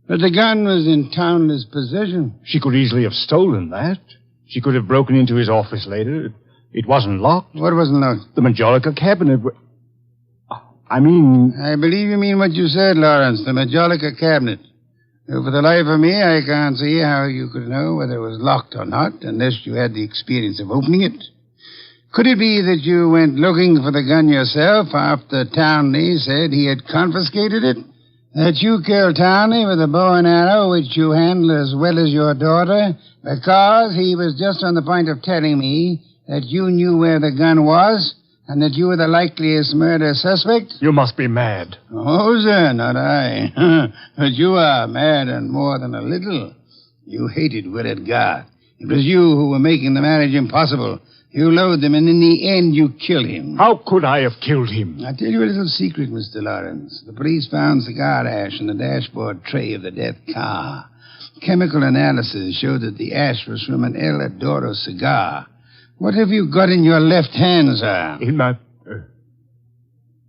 But the gun was in Townley's possession. She could easily have stolen that. She could have broken into his office later. It wasn't locked. What wasn't locked? The Majolica cabinet. I mean... I believe you mean what you said, Lawrence, the Majolica cabinet. For the life of me, I can't see how you could know whether it was locked or not, unless you had the experience of opening it. Could it be that you went looking for the gun yourself after Townley said he had confiscated it? That you killed Townley with a bow and arrow, which you handle as well as your daughter, because he was just on the point of telling me that you knew where the gun was, and that you were the likeliest murder suspect? You must be mad. Oh, sir, not I. But you are mad and more than a little. You hated Willard Garth. It was you who were making the marriage impossible. You loathed him, and in the end, you killed him. How could I have killed him? I'll tell you a little secret, Mr. Lawrence. The police found cigar ash in the dashboard tray of the death car. Chemical analysis showed that the ash was from an El Adoro cigar. What have you got in your left hand, sir? In my...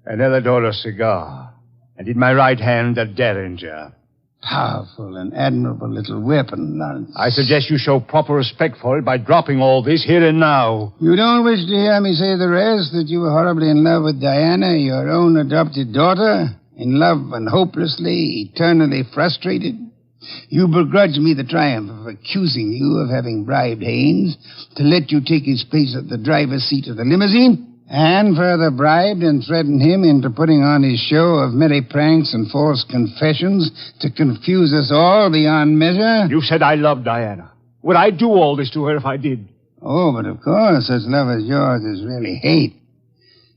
an El Adoro cigar. And in my right hand, a derringer. Powerful and admirable little weapon, Lawrence. I suggest you show proper respect for it by dropping all this here and now. You don't wish to hear me say the rest, that you were horribly in love with Diana, your own adopted daughter? In love and hopelessly, eternally frustrated? You begrudge me the triumph of accusing you of having bribed Haynes to let you take his place at the driver's seat of the limousine? And further bribed and threatened him into putting on his show of merry pranks and false confessions to confuse us all beyond measure? You said I loved Diana. Would I do all this to her if I did? Oh, but of course, such love as yours is really hate.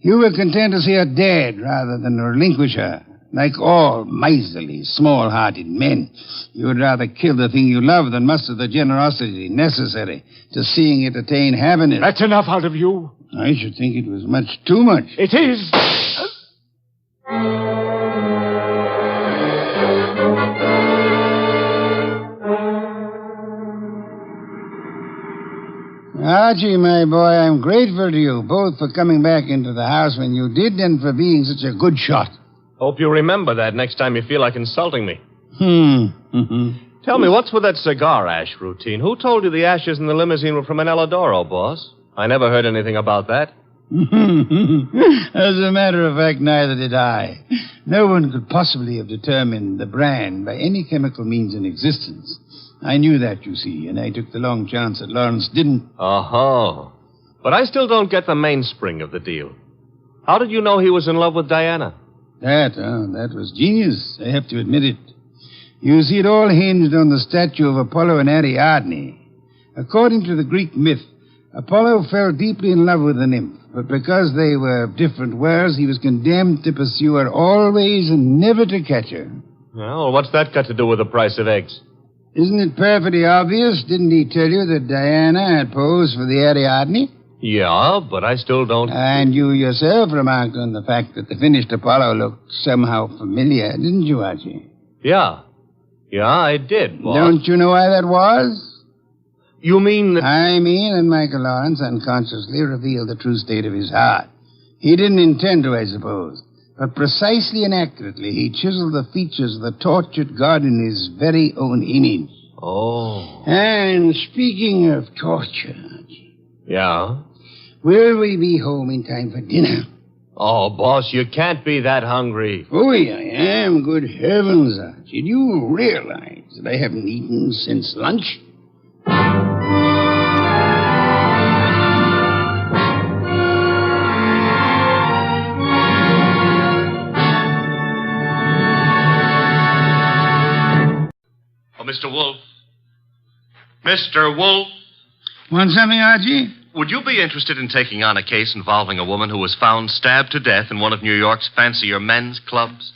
You were content to see her dead rather than relinquish her. Like all miserly, small-hearted men, you would rather kill the thing you love than muster the generosity necessary to seeing it attain happiness. That's enough out of you. I should think it was much too much. It is. Archie, my boy, I'm grateful to you, both for coming back into the house when you did and for being such a good shot. Hope you remember that next time you feel like insulting me. Mm-hmm. Tell me, what's with that cigar ash routine? Who told you the ashes in the limousine were from an El Adoro, boss? I never heard anything about that. As a matter of fact, neither did I. No one could possibly have determined the brand by any chemical means in existence. I knew that, you see, and I took the long chance that Lawrence didn't. Oh. But I still don't get the mainspring of the deal. How did you know he was in love with Diana? That was genius. I have to admit it. You see, it all hinged on the statue of Apollo and Ariadne. According to the Greek myth, Apollo fell deeply in love with the nymph, but because they were of different worlds, he was condemned to pursue her always and never to catch her. Well, what's that got to do with the price of eggs? Isn't it perfectly obvious? Didn't he tell you that Diana had posed for the Ariadne? Yeah, but I still don't... And you yourself remarked on the fact that the finished Apollo looked somehow familiar, didn't you, Archie? Yeah, I did, boss. Don't you know why that was? You mean that... I mean that Michael Lawrence unconsciously revealed the true state of his heart. He didn't intend to, I suppose. But precisely and accurately, he chiseled the features of the tortured God in his very own image. Oh. And speaking of torture... Yeah? Will we be home in time for dinner? Oh, boss, you can't be that hungry. Oh, I am. Good heavens, Archie. Do you realize that I haven't eaten since lunch? Oh, Mr. Wolfe. Mr. Wolfe. Want something, Archie? Would you be interested in taking on a case involving a woman who was found stabbed to death in one of New York's fancier men's clubs?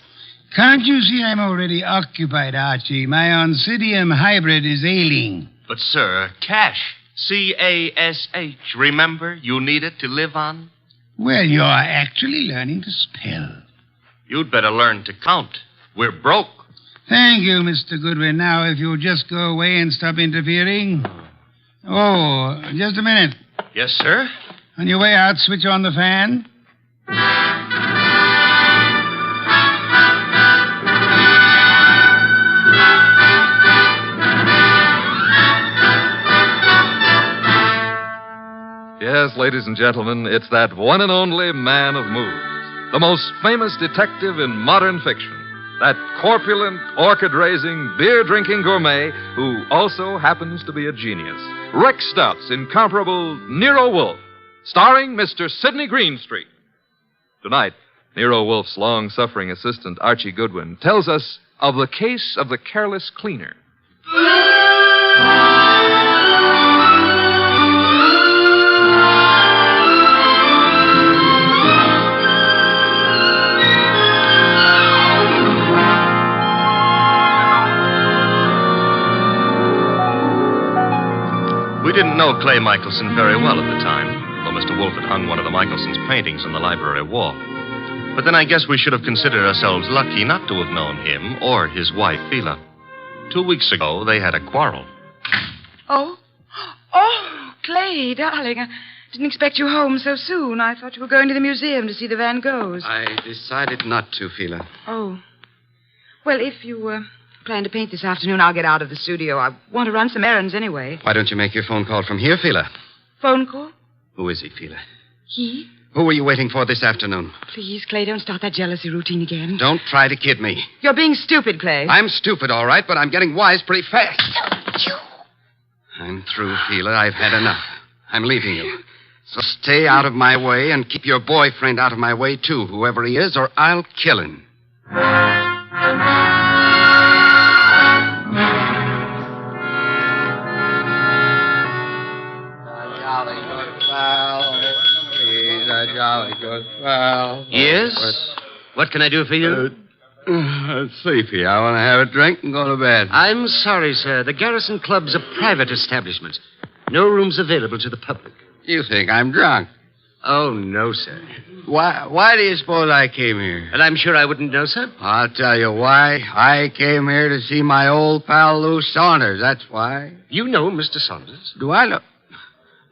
Can't you see I'm already occupied, Archie? My Oncidium hybrid is ailing. But, sir, cash. C-A-S-H. Remember, you need it to live on. Well, you're actually learning to spell. You'd better learn to count. We're broke. Thank you, Mr. Goodwin. Now, if you'll just go away and stop interfering. Oh, just a minute. Yes, sir? On your way out, switch on the fan. Yes, ladies and gentlemen, it's that one and only man of moves. the most famous detective in modern fiction. That corpulent, orchid-raising, beer-drinking gourmet who also happens to be a genius. Rick Stout's incomparable Nero Wolfe, starring Mr. Sidney Greenstreet. Tonight, Nero Wolfe's long-suffering assistant, Archie Goodwin, tells us of the case of the careless cleaner. We didn't know Clay Michelson very well at the time, though Mr. Wolfe had hung one of the Michelson's paintings on the library wall. But then I guess we should have considered ourselves lucky not to have known him or his wife, Phila. 2 weeks ago, they had a quarrel. Oh, Clay, darling, I didn't expect you home so soon. I thought you were going to the museum to see the Van Goghs. I decided not to, Phila. Oh. Well, if you plan to paint this afternoon, I'll get out of the studio. I want to run some errands anyway. Why don't you make your phone call from here, Phila? Phone call? Who is he, Phila? He? Who were you waiting for this afternoon? Please, Clay, don't start that jealousy routine again. Don't try to kid me. You're being stupid, Clay. I'm stupid, all right, but I'm getting wise pretty fast. I'm through, Phila. I've had enough. I'm leaving you. So stay out of my way and keep your boyfriend out of my way, too, whoever he is, or I'll kill him. Jolly good fellow. Yes? What can I do for you? Sleepy. I want to have a drink and go to bed. I'm sorry, sir. The Garrison Club's a private establishment. No rooms available to the public. You think I'm drunk? Oh, no, sir. Why do you suppose I came here? And I'm sure I wouldn't know, sir. I'll tell you why. I came here to see my old pal Lou Saunders. That's why. You know Mr. Saunders? Do I know?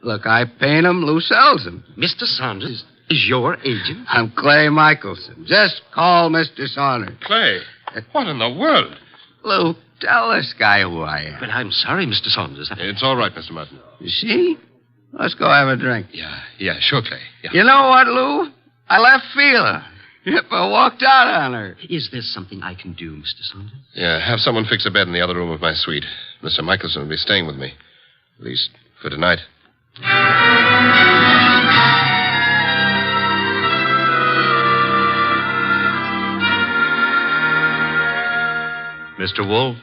Look, I paint him. Lou sells them. Mr. Saunders is your agent? I'm Clay Michelson. Just call Mr. Saunders. Clay? What in the world? Lou, tell this guy who I am. But I'm sorry, Mr. Saunders. It's all right, Mr. Martin. You see? Let's go have a drink. Yeah, sure, Clay. Yeah. You know what, Lou? I left Phila. Yep, I walked out on her. Is there something I can do, Mr. Saunders? Yeah, have someone fix a bed in the other room of my suite. Mr. Michelson will be staying with me. At least for tonight. Mr. Wolfe?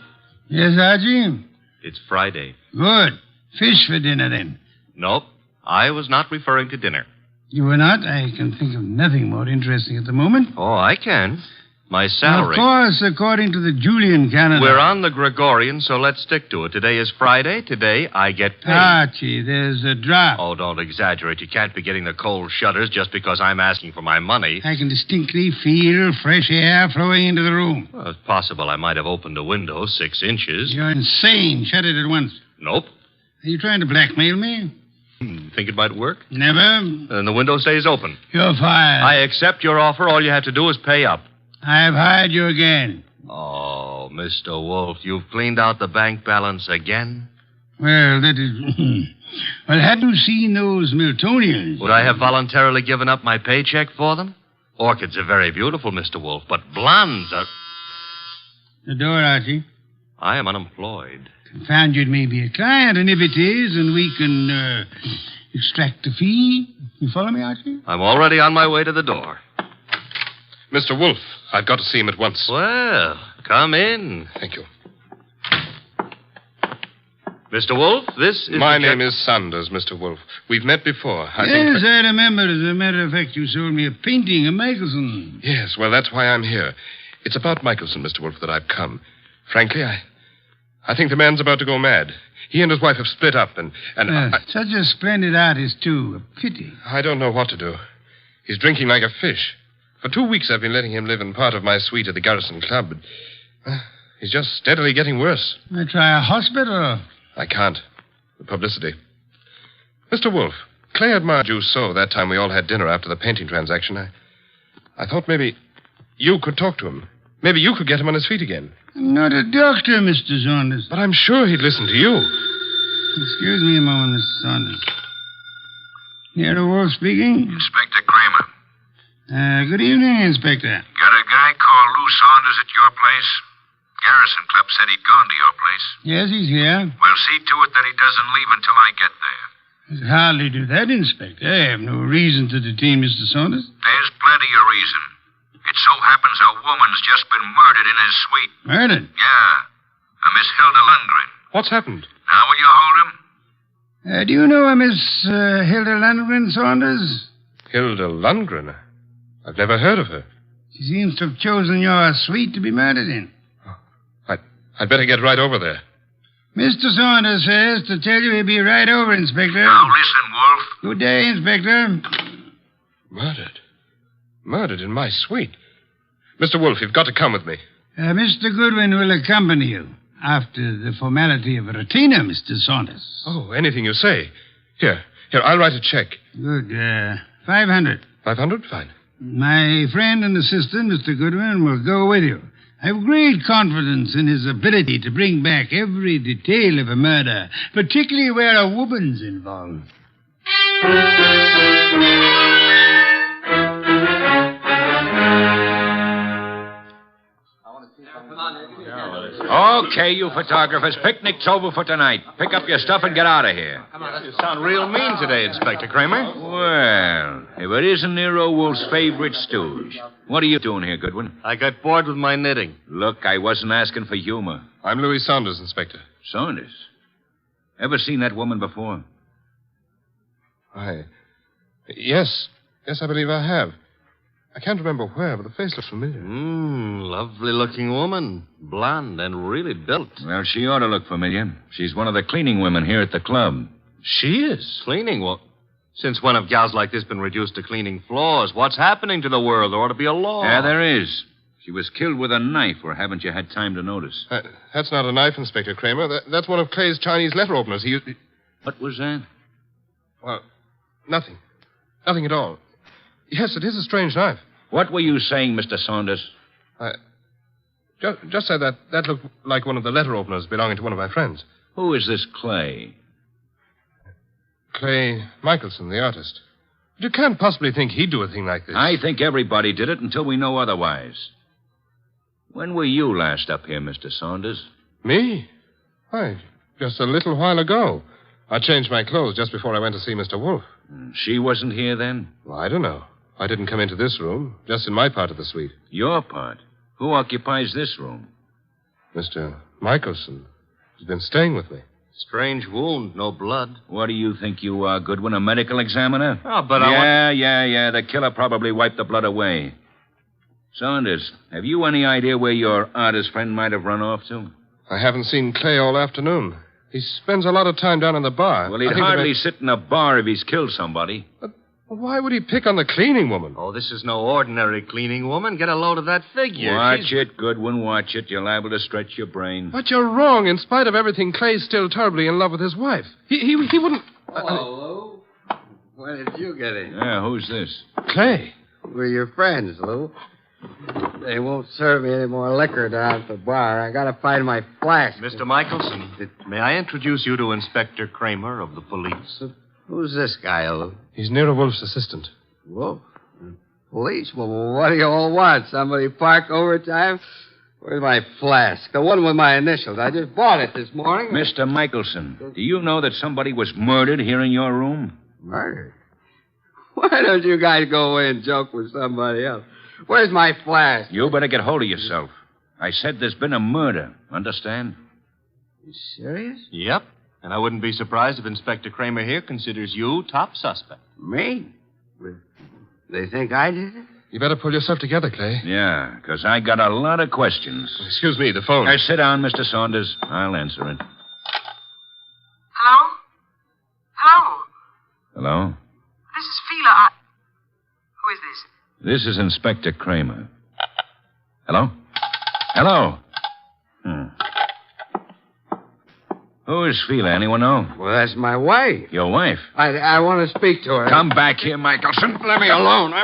Yes, Archie? It's Friday. Good. Fish for dinner, then. Nope. I was not referring to dinner. You were not? I can think of nothing more interesting at the moment. Oh, I can. My salary. Of course, according to the Julian calendar. We're on the Gregorian, so let's stick to it. Today is Friday. Today I get paid. Archie, there's a drop. Oh, don't exaggerate. You can't be getting the cold shutters just because I'm asking for my money. I can distinctly feel fresh air flowing into the room. Well, it's possible I might have opened a window 6 inches. You're insane. Shut it at once. Nope. Are you trying to blackmail me? Think it might work? Never. Then the window stays open. You're fired. I accept your offer. All you have to do is pay up. I've hired you again. Oh, Mr. Wolfe, you've cleaned out the bank balance again? Well, that is... Well, had you seen those Miltonians? Would I have voluntarily given up my paycheck for them? Orchids are very beautiful, Mr. Wolfe, but blondes are... The door, Archie. I am unemployed. Found you'd maybe a client, and if it is, and we can extract a fee. You follow me, Archie? I'm already on my way to the door. Mr. Wolfe, I've got to see him at once. Well, come in. Thank you. Mr. Wolfe, this is... My name is Saunders, Mr. Wolfe. We've met before. I remember. As a matter of fact, you sold me a painting of Michelson. Yes, well, that's why I'm here. It's about Michelson, Mr. Wolfe, that I've come. Frankly, I think the man's about to go mad. He and his wife have split up, and such a splendid artist, too. A pity. I don't know what to do. He's drinking like a fish. For 2 weeks, I've been letting him live in part of my suite at the Garrison Club, but he's just steadily getting worse. I try a hospital. I can't. The publicity. Mr. Wolfe, Clay admired you so that time we all had dinner after the painting transaction. I thought maybe you could talk to him. Maybe you could get him on his feet again. I'm not a doctor, Mr. Saunders. But I'm sure he'd listen to you. Excuse me a moment, Mr. Saunders. Nero Wolfe speaking? Inspector Kramer. Good evening, Inspector. Got a guy called Lou Saunders at your place? Garrison Club said he'd gone to your place. Yes, he's here. Well, see to it that he doesn't leave until I get there. I'd hardly do that, Inspector. I have no reason to detain Mr. Saunders. There's plenty of reason. It so happens a woman's just been murdered in his suite. Murdered? Yeah. A Miss Hilda Lundgren. What's happened? Now will you hold him? Do you know a Miss Hilda Lundgren, Saunders? Hilda Lundgren? I've never heard of her. She seems to have chosen your suite to be murdered in. I'd better get right over there. Mr. Saunders says to tell you he'll be right over, Inspector. Now listen, Wolf. Good day, Inspector. Murdered? Murdered in my suite? Mr. Wolfe, you've got to come with me. Mr. Goodwin will accompany you. After the formality of a retainer, Mr. Saunders. Oh, anything you say. Here, I'll write a check. Good. 500. 500? Fine. My friend and assistant, Mr. Goodwin, will go with you. I have great confidence in his ability to bring back every detail of a murder, particularly where a woman's involved. Okay, you photographers, picnic's over for tonight. Pick up your stuff and get out of here. You sound real mean today, Inspector Kramer. Well, if it isn't Nero Wolfe's favorite stooge. What are you doing here, Goodwin? I got bored with my knitting. Look, I wasn't asking for humor. I'm Louis Saunders, Inspector. Saunders? Ever seen that woman before? Yes, I believe I have. I can't remember where, but the face looks familiar. Lovely-looking woman. Blonde and really built. Well, she ought to look familiar. She's one of the cleaning women here at the club. She is? Cleaning? Well, since when have gals like this been reduced to cleaning floors? What's happening to the world? There ought to be a law. Yeah, there is. She was killed with a knife, or haven't you had time to notice? That's not a knife, Inspector Kramer. That's one of Clay's Chinese letter openers. What was that? Well, nothing. Nothing at all. Yes, it is a strange knife. What were you saying, Mr. Saunders? Just said that looked like one of the letter openers belonging to one of my friends. Who is this Clay? Clay Michelson, the artist. You can't possibly think he'd do a thing like this. I think everybody did it until we know otherwise. When were you last up here, Mr. Saunders? Me? Why, just a little while ago. I changed my clothes just before I went to see Mr. Wolfe. She wasn't here then? Well, I don't know. I didn't come into this room, just in my part of the suite. Your part? Who occupies this room? Mr. Michelson. He's been staying with me. Strange wound, no blood. What do you think you are, Goodwin, a medical examiner? Oh, but Yeah. The killer probably wiped the blood away. Saunders, have you any idea where your artist friend might have run off to? I haven't seen Clay all afternoon. He spends a lot of time down in the bar. Well, he'd hardly sit in a bar if he's killed somebody. Well, why would he pick on the cleaning woman? Oh, this is no ordinary cleaning woman. Get a load of that figure. Watch it, Goodwin, watch it. You're liable to stretch your brain. But you're wrong. In spite of everything, Clay's still terribly in love with his wife. He wouldn't... Hello, Lou. Where did you get in? Yeah, who's this? Clay. We're your friends, Lou. They won't serve me any more liquor down at the bar. I gotta find my flask. Mr. Michelson, may I introduce you to Inspector Kramer of the police? Who's this guy, Lou? He's Nero Wolfe's assistant. Wolfe? Police? Well, what do you all want? Somebody park overtime? Where's my flask? The one with my initials. I just bought it this morning. Mr. Michelson, do you know that somebody was murdered here in your room? Murdered? Why don't you guys go away and joke with somebody else? Where's my flask? You better get hold of yourself. I said there's been a murder. Understand? You serious? Yep. And I wouldn't be surprised if Inspector Kramer here considers you top suspect. Me? They think I did it? You better pull yourself together, Clay. Yeah, because I got a lot of questions. Excuse me, the phone. Sit down, Mr. Saunders. I'll answer it. Hello? Hello? Hello? This is Fila. Who is this? This is Inspector Kramer. Hello? Hello? Who is Fila? Anyone know? Well, that's my wife. Your wife? I want to speak to her. Come back here, Michelson. Let me alone.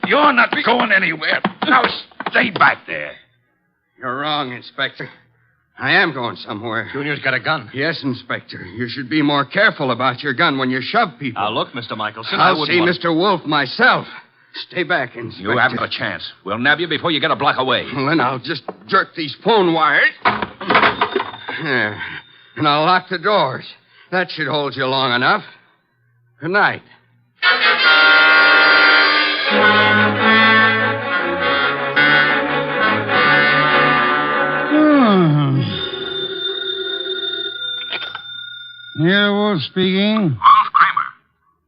You're not going anywhere. Now, stay back there. You're wrong, Inspector. I am going somewhere. Junior's got a gun. Yes, Inspector. You should be more careful about your gun when you shove people. Now, look, Mr. Michelson, I'll see Mr. Wolfe myself. Stay back, Inspector. You haven't got a chance. We'll nab you before you get a block away. Well, then I'll just jerk these phone wires. There. And I'll lock the doors. That should hold you long enough. Good night. Nero Wolfe speaking. Wolf Kramer.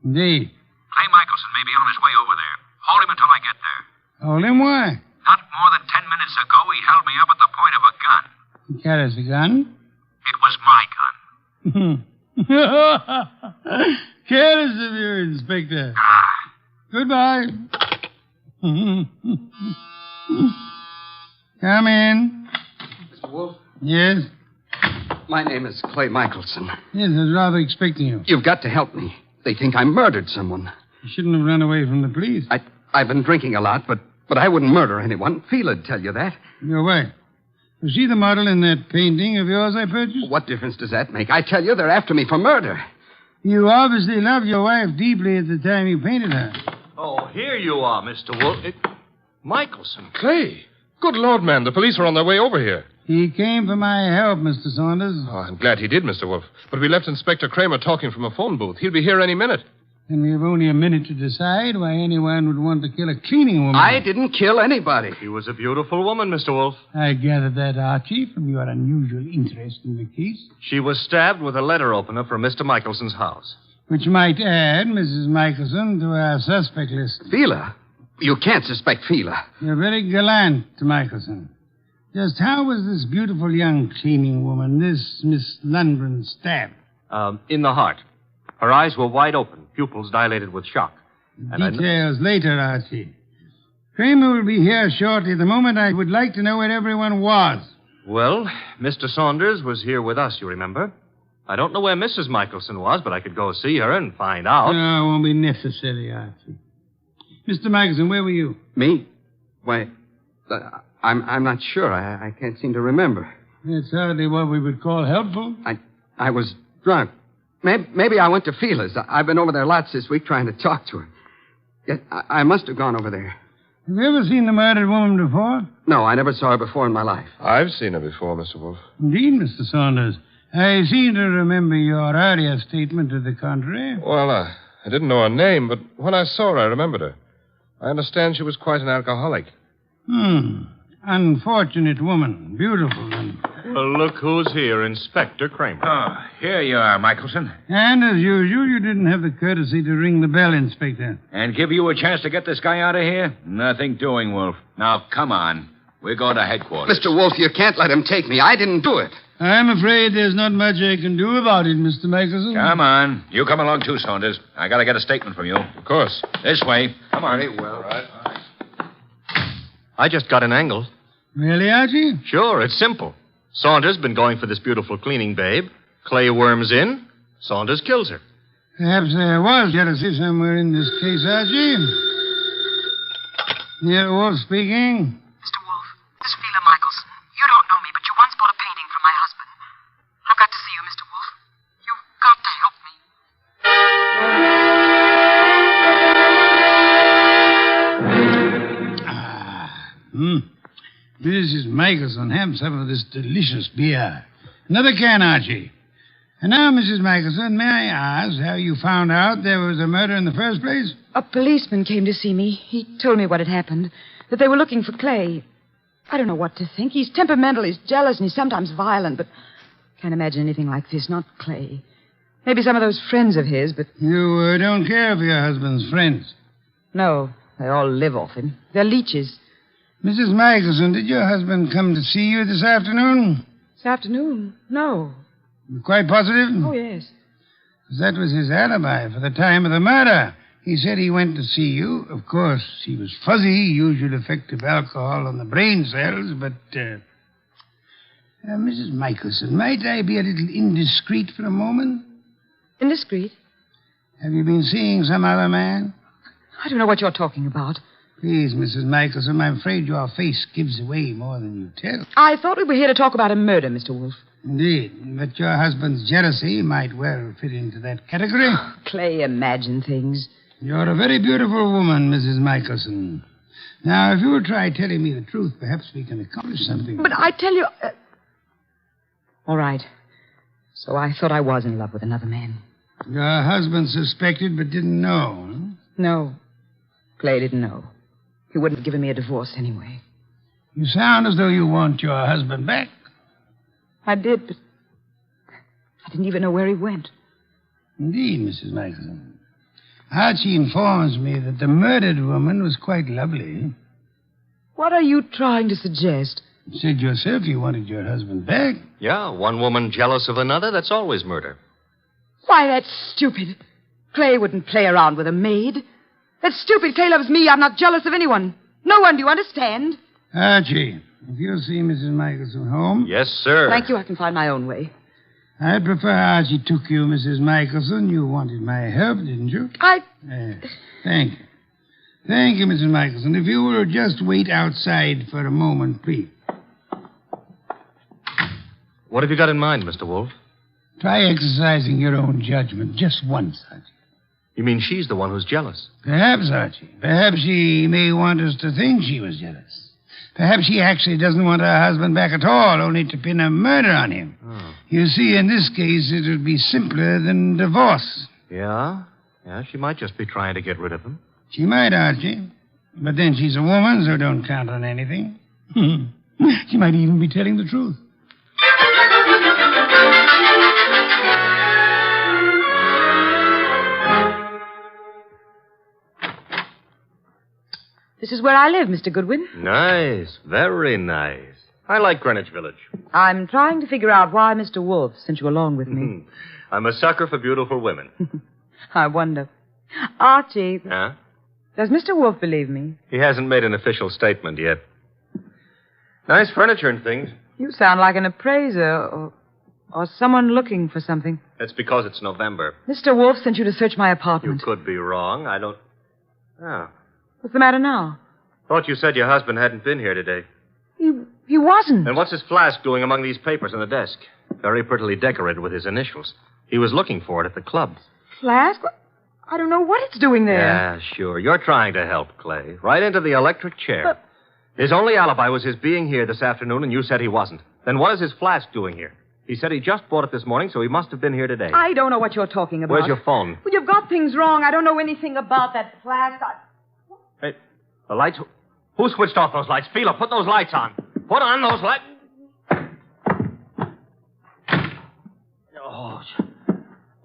Indeed. Clay Michelson may be on his way over there. Hold him until I get there. Hold him, why? Not more than 10 minutes ago, he held me up at the point of a gun. He carries a gun? It was my gun. Careless of you, Inspector. Goodbye. Come in. Mr. Wolfe? Yes? My name is Clay Michelson. Yes, I was rather expecting you. You've got to help me. They think I murdered someone. You shouldn't have run away from the police. I've been drinking a lot, but I wouldn't murder anyone. Fela'd tell you that. Your wife. Was she the model in that painting of yours I purchased? What difference does that make? I tell you, they're after me for murder. You obviously loved your wife deeply at the time you painted her. Oh, here you are, Mr. Wolfe. Michelson. Clay. Good Lord, man. The police are on their way over here. He came for my help, Mr. Saunders. Oh, I'm glad he did, Mr. Wolfe. But we left Inspector Kramer talking from a phone booth. He'll be here any minute. And we have only a minute to decide why anyone would want to kill a cleaning woman. I didn't kill anybody. She was a beautiful woman, Mr. Wolfe. I gathered that, Archie, from your unusual interest in the case. She was stabbed with a letter opener from Mr. Michelson's house. Which might add Mrs. Michelson to our suspect list. Fela? You can't suspect Fela. You're very gallant, Michelson. Just how was this beautiful young cleaning woman, this Miss Lundgren, stabbed? In the heart. Her eyes were wide open, pupils dilated with shock. Details later, Archie. Kramer will be here shortly. At the moment, I would like to know where everyone was. Well, Mr. Saunders was here with us, you remember? I don't know where Mrs. Michelson was, but I could go see her and find out. No, it won't be necessary, Archie. Mr. Michelson, where were you? Me? Why, I'm not sure. I can't seem to remember. That's hardly what we would call helpful. I was drunk. Maybe I went to Fela's. I've been over there lots this week trying to talk to her. Yes, I must have gone over there. Have you ever seen the murdered woman before? No, I never saw her before in my life. I've seen her before, Mr. Wolfe. Indeed, Mr. Saunders. I seem to remember your earlier statement to the contrary. Well, I didn't know her name, but when I saw her, I remembered her. I understand she was quite an alcoholic. Unfortunate woman. Beautiful and... Well, look who's here, Inspector Kramer. Oh, here you are, Michelson. And as usual, you didn't have the courtesy to ring the bell, Inspector. And give you a chance to get this guy out of here? Nothing doing, Wolf. Now, come on. We're going to headquarters. Mr. Wolfe, you can't let him take me. I didn't do it. I'm afraid there's not much I can do about it, Mr. Michelson. Come on. You come along too, Saunders. I got to get a statement from you. Of course. This way. Come on. Very well. All right. I just got an angle. Really, Archie? Sure, it's simple. Saunders been going for this beautiful cleaning babe. Clay worms in. Saunders kills her. Perhaps there was jealousy somewhere in this case, Archie. Nero Wolfe speaking. Mr. Wolfe, this is Fela Michelson. You don't know me, but you once bought a painting from my husband. I've got to see you, Mr. Wolfe. You've got to help me. Mrs. Michelson, have some of this delicious beer. Another can, Archie. And now, Mrs. Michelson, may I ask how you found out there was a murder in the first place? A policeman came to see me. He told me what had happened, that they were looking for Clay. I don't know what to think. He's temperamental, he's jealous, and he's sometimes violent, but can't imagine anything like this, not Clay. Maybe some of those friends of his, but... You don't care for your husband's friends? No, they all live off him. They're leeches. Mrs. Michelson, did your husband come to see you this afternoon? This afternoon? No. You're quite positive? Oh, yes. That was his alibi for the time of the murder. He said he went to see you. Of course, he was fuzzy, usual effect of alcohol on the brain cells, but... Mrs. Michelson, might I be a little indiscreet for a moment? Indiscreet? Have you been seeing some other man? I don't know what you're talking about. Please, Mrs. Michelson, I'm afraid your face gives away more than you tell. I thought we were here to talk about a murder, Mr. Wolfe. Indeed, but your husband's jealousy might well fit into that category. Clay imagined things. You're a very beautiful woman, Mrs. Michelson. Now, if you'll try telling me the truth, perhaps we can accomplish something. But I tell you... All right. So I thought I was in love with another man. Your husband suspected but didn't know, huh? No. Clay didn't know. He wouldn't have given me a divorce anyway. You sound as though you want your husband back. I did, but I didn't even know where he went. Indeed, Mrs. Michelson. Archie informs me that the murdered woman was quite lovely. What are you trying to suggest? You said yourself you wanted your husband back. Yeah, one woman jealous of another, that's always murder. Why, that's stupid. Clay wouldn't play around with a maid. That's stupid. Clay loves me. I'm not jealous of anyone. No one, do you understand? Archie, if you'll see Mrs. Michelson home... Yes, sir. Thank you. I can find my own way. I'd prefer Archie took you, Mrs. Michelson. You wanted my help, didn't you? Thank you. Thank you, Mrs. Michelson. If you will just wait outside for a moment, please. What have you got in mind, Mr. Wolfe? Try exercising your own judgment just once, Archie. You mean she's the one who's jealous? Perhaps, Archie. Perhaps she may want us to think she was jealous. Perhaps she actually doesn't want her husband back at all, only to pin a murder on him. Oh. You see, in this case, it would be simpler than divorce. Yeah? Yeah, she might just be trying to get rid of him. She might, Archie. But then she's a woman, so don't count on anything. She might even be telling the truth. This is where I live, Mr. Goodwin. Nice. Very nice. I like Greenwich Village. I'm trying to figure out why Mr. Wolfe sent you along with me. I'm a sucker for beautiful women. I wonder. Archie, Huh? does Mr. Wolfe believe me? He hasn't made an official statement yet. Nice furniture and things. You sound like an appraiser or someone looking for something. That's because it's November. Mr. Wolfe sent you to search my apartment. You could be wrong. I don't... Oh. What's the matter now? Thought you said your husband hadn't been here today. He wasn't. And what's his flask doing among these papers on the desk? Very prettily decorated with his initials. He was looking for it at the club. Flask? I don't know what it's doing there. Yeah, sure. You're trying to help, Clay. Right into the electric chair. But... His only alibi was his being here this afternoon, and you said he wasn't. Then what is his flask doing here? He said he just bought it this morning, so he must have been here today. I don't know what you're talking about. Where's your phone? Well, you've got things wrong. I don't know anything about that flask. Hey, the lights... Who switched off those lights? Fila, put those lights on. Put on those lights.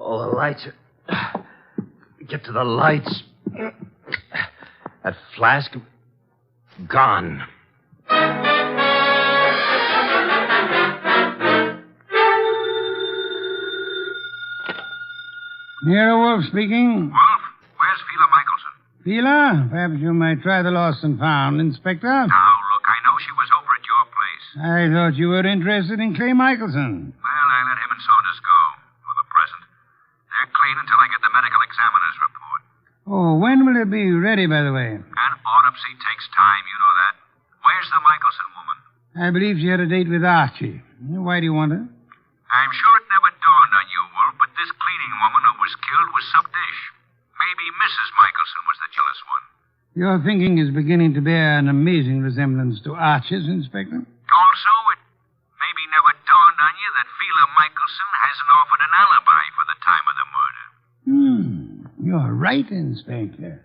Oh, the lights are... Get to the lights. That flask... Gone. Nero Wolfe speaking. Wolfe, where's Fila Michelson? Fila, perhaps you might try the lost and found, Inspector. Now, look, I know she was over at your place. I thought you were interested in Clay Michelson. Well, I let him and Saunders go, for the present. They're clean until I get the medical examiner's report. Oh, when will it be ready, by the way? An autopsy takes time, you know that. Where's the Michelson woman? I believe she had a date with Archie. Why do you want her? I'm sure it never dawned on you, Wolf, but this cleaning woman who was killed was some dish. Maybe Mrs. Michelson was the jealous one. Your thinking is beginning to bear an amazing resemblance to Archie's, Inspector. Also, it maybe never dawned on you that Fila Michelson hasn't offered an alibi for the time of the murder. You're right, Inspector.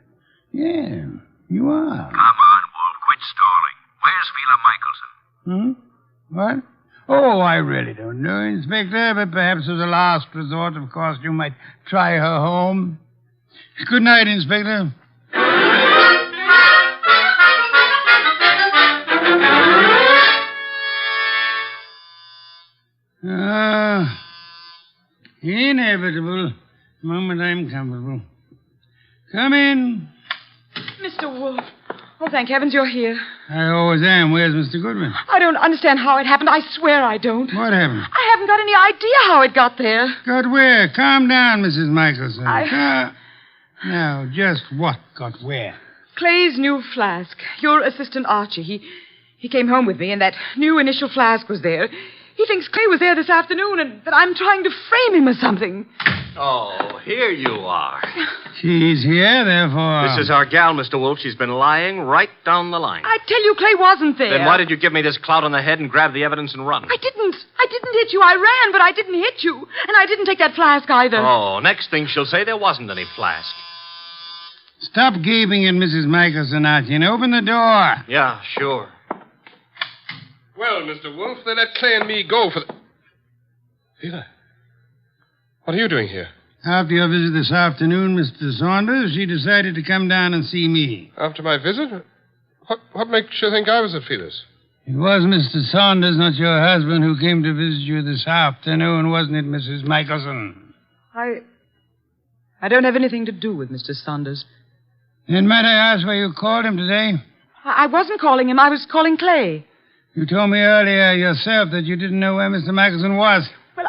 Yeah, you are. Come on, Wolf, quit stalling. Where's Fila Michelson? What? Oh, I really don't know, Inspector, but perhaps as a last resort, of course, you might try her home. Good night, Inspector. Inevitable. The moment I'm comfortable. Come in. Mr. Wolfe. Oh, thank heavens you're here. I always am. Where's Mr. Goodwin? I don't understand how it happened. I swear I don't. What happened? I haven't got any idea how it got there. Got where? Calm down, Mrs. Michelson. Now, just what got where? Clay's new flask. Your assistant Archie. He came home with me, and that new initial flask was there. He thinks Clay was there this afternoon, and that I'm trying to frame him or something. Oh, here you are. She's here, therefore. This is our gal, Mr. Wolfe. She's been lying right down the line. I tell you, Clay wasn't there. Then why did you give me this clout on the head and grab the evidence and run? I didn't hit you. I ran, but I didn't hit you. And I didn't take that flask either. Oh, next thing she'll say there wasn't any flask. Stop gaping at Mrs. Michelson, Archie, and open the door. Yeah, sure. Well, Mr. Wolfe, they let Clay and me go for the... Sheila, what are you doing here? After your visit this afternoon, Mr. Saunders, she decided to come down and see me. After my visit? What makes you think I was at Felia's? It was Mr. Saunders, not your husband, who came to visit you this afternoon, wasn't it, Mrs. Michelson? I don't have anything to do with Mr. Saunders. Then might I ask why you called him today? I wasn't calling him. I was calling Clay. You told me earlier yourself that you didn't know where Mr. Michelson was. Well,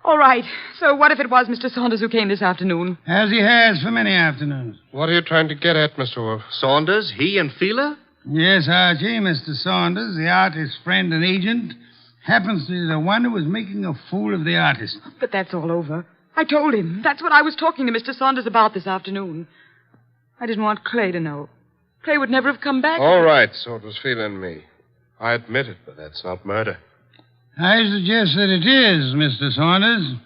all right. So what if it was Mr. Saunders who came this afternoon? As he has for many afternoons. What are you trying to get at, Mr. Wolfe? Saunders? He and Fela? Yes, Archie. Mr. Saunders, the artist's friend and agent, happens to be the one who was making a fool of the artist. But that's all over. I told him. That's what I was talking to Mr. Saunders about this afternoon. I didn't want Clay to know. Clay would never have come back. All right, so it was Fela and me. I admit it, but that's not murder. I suggest that it is, Mr. Saunders.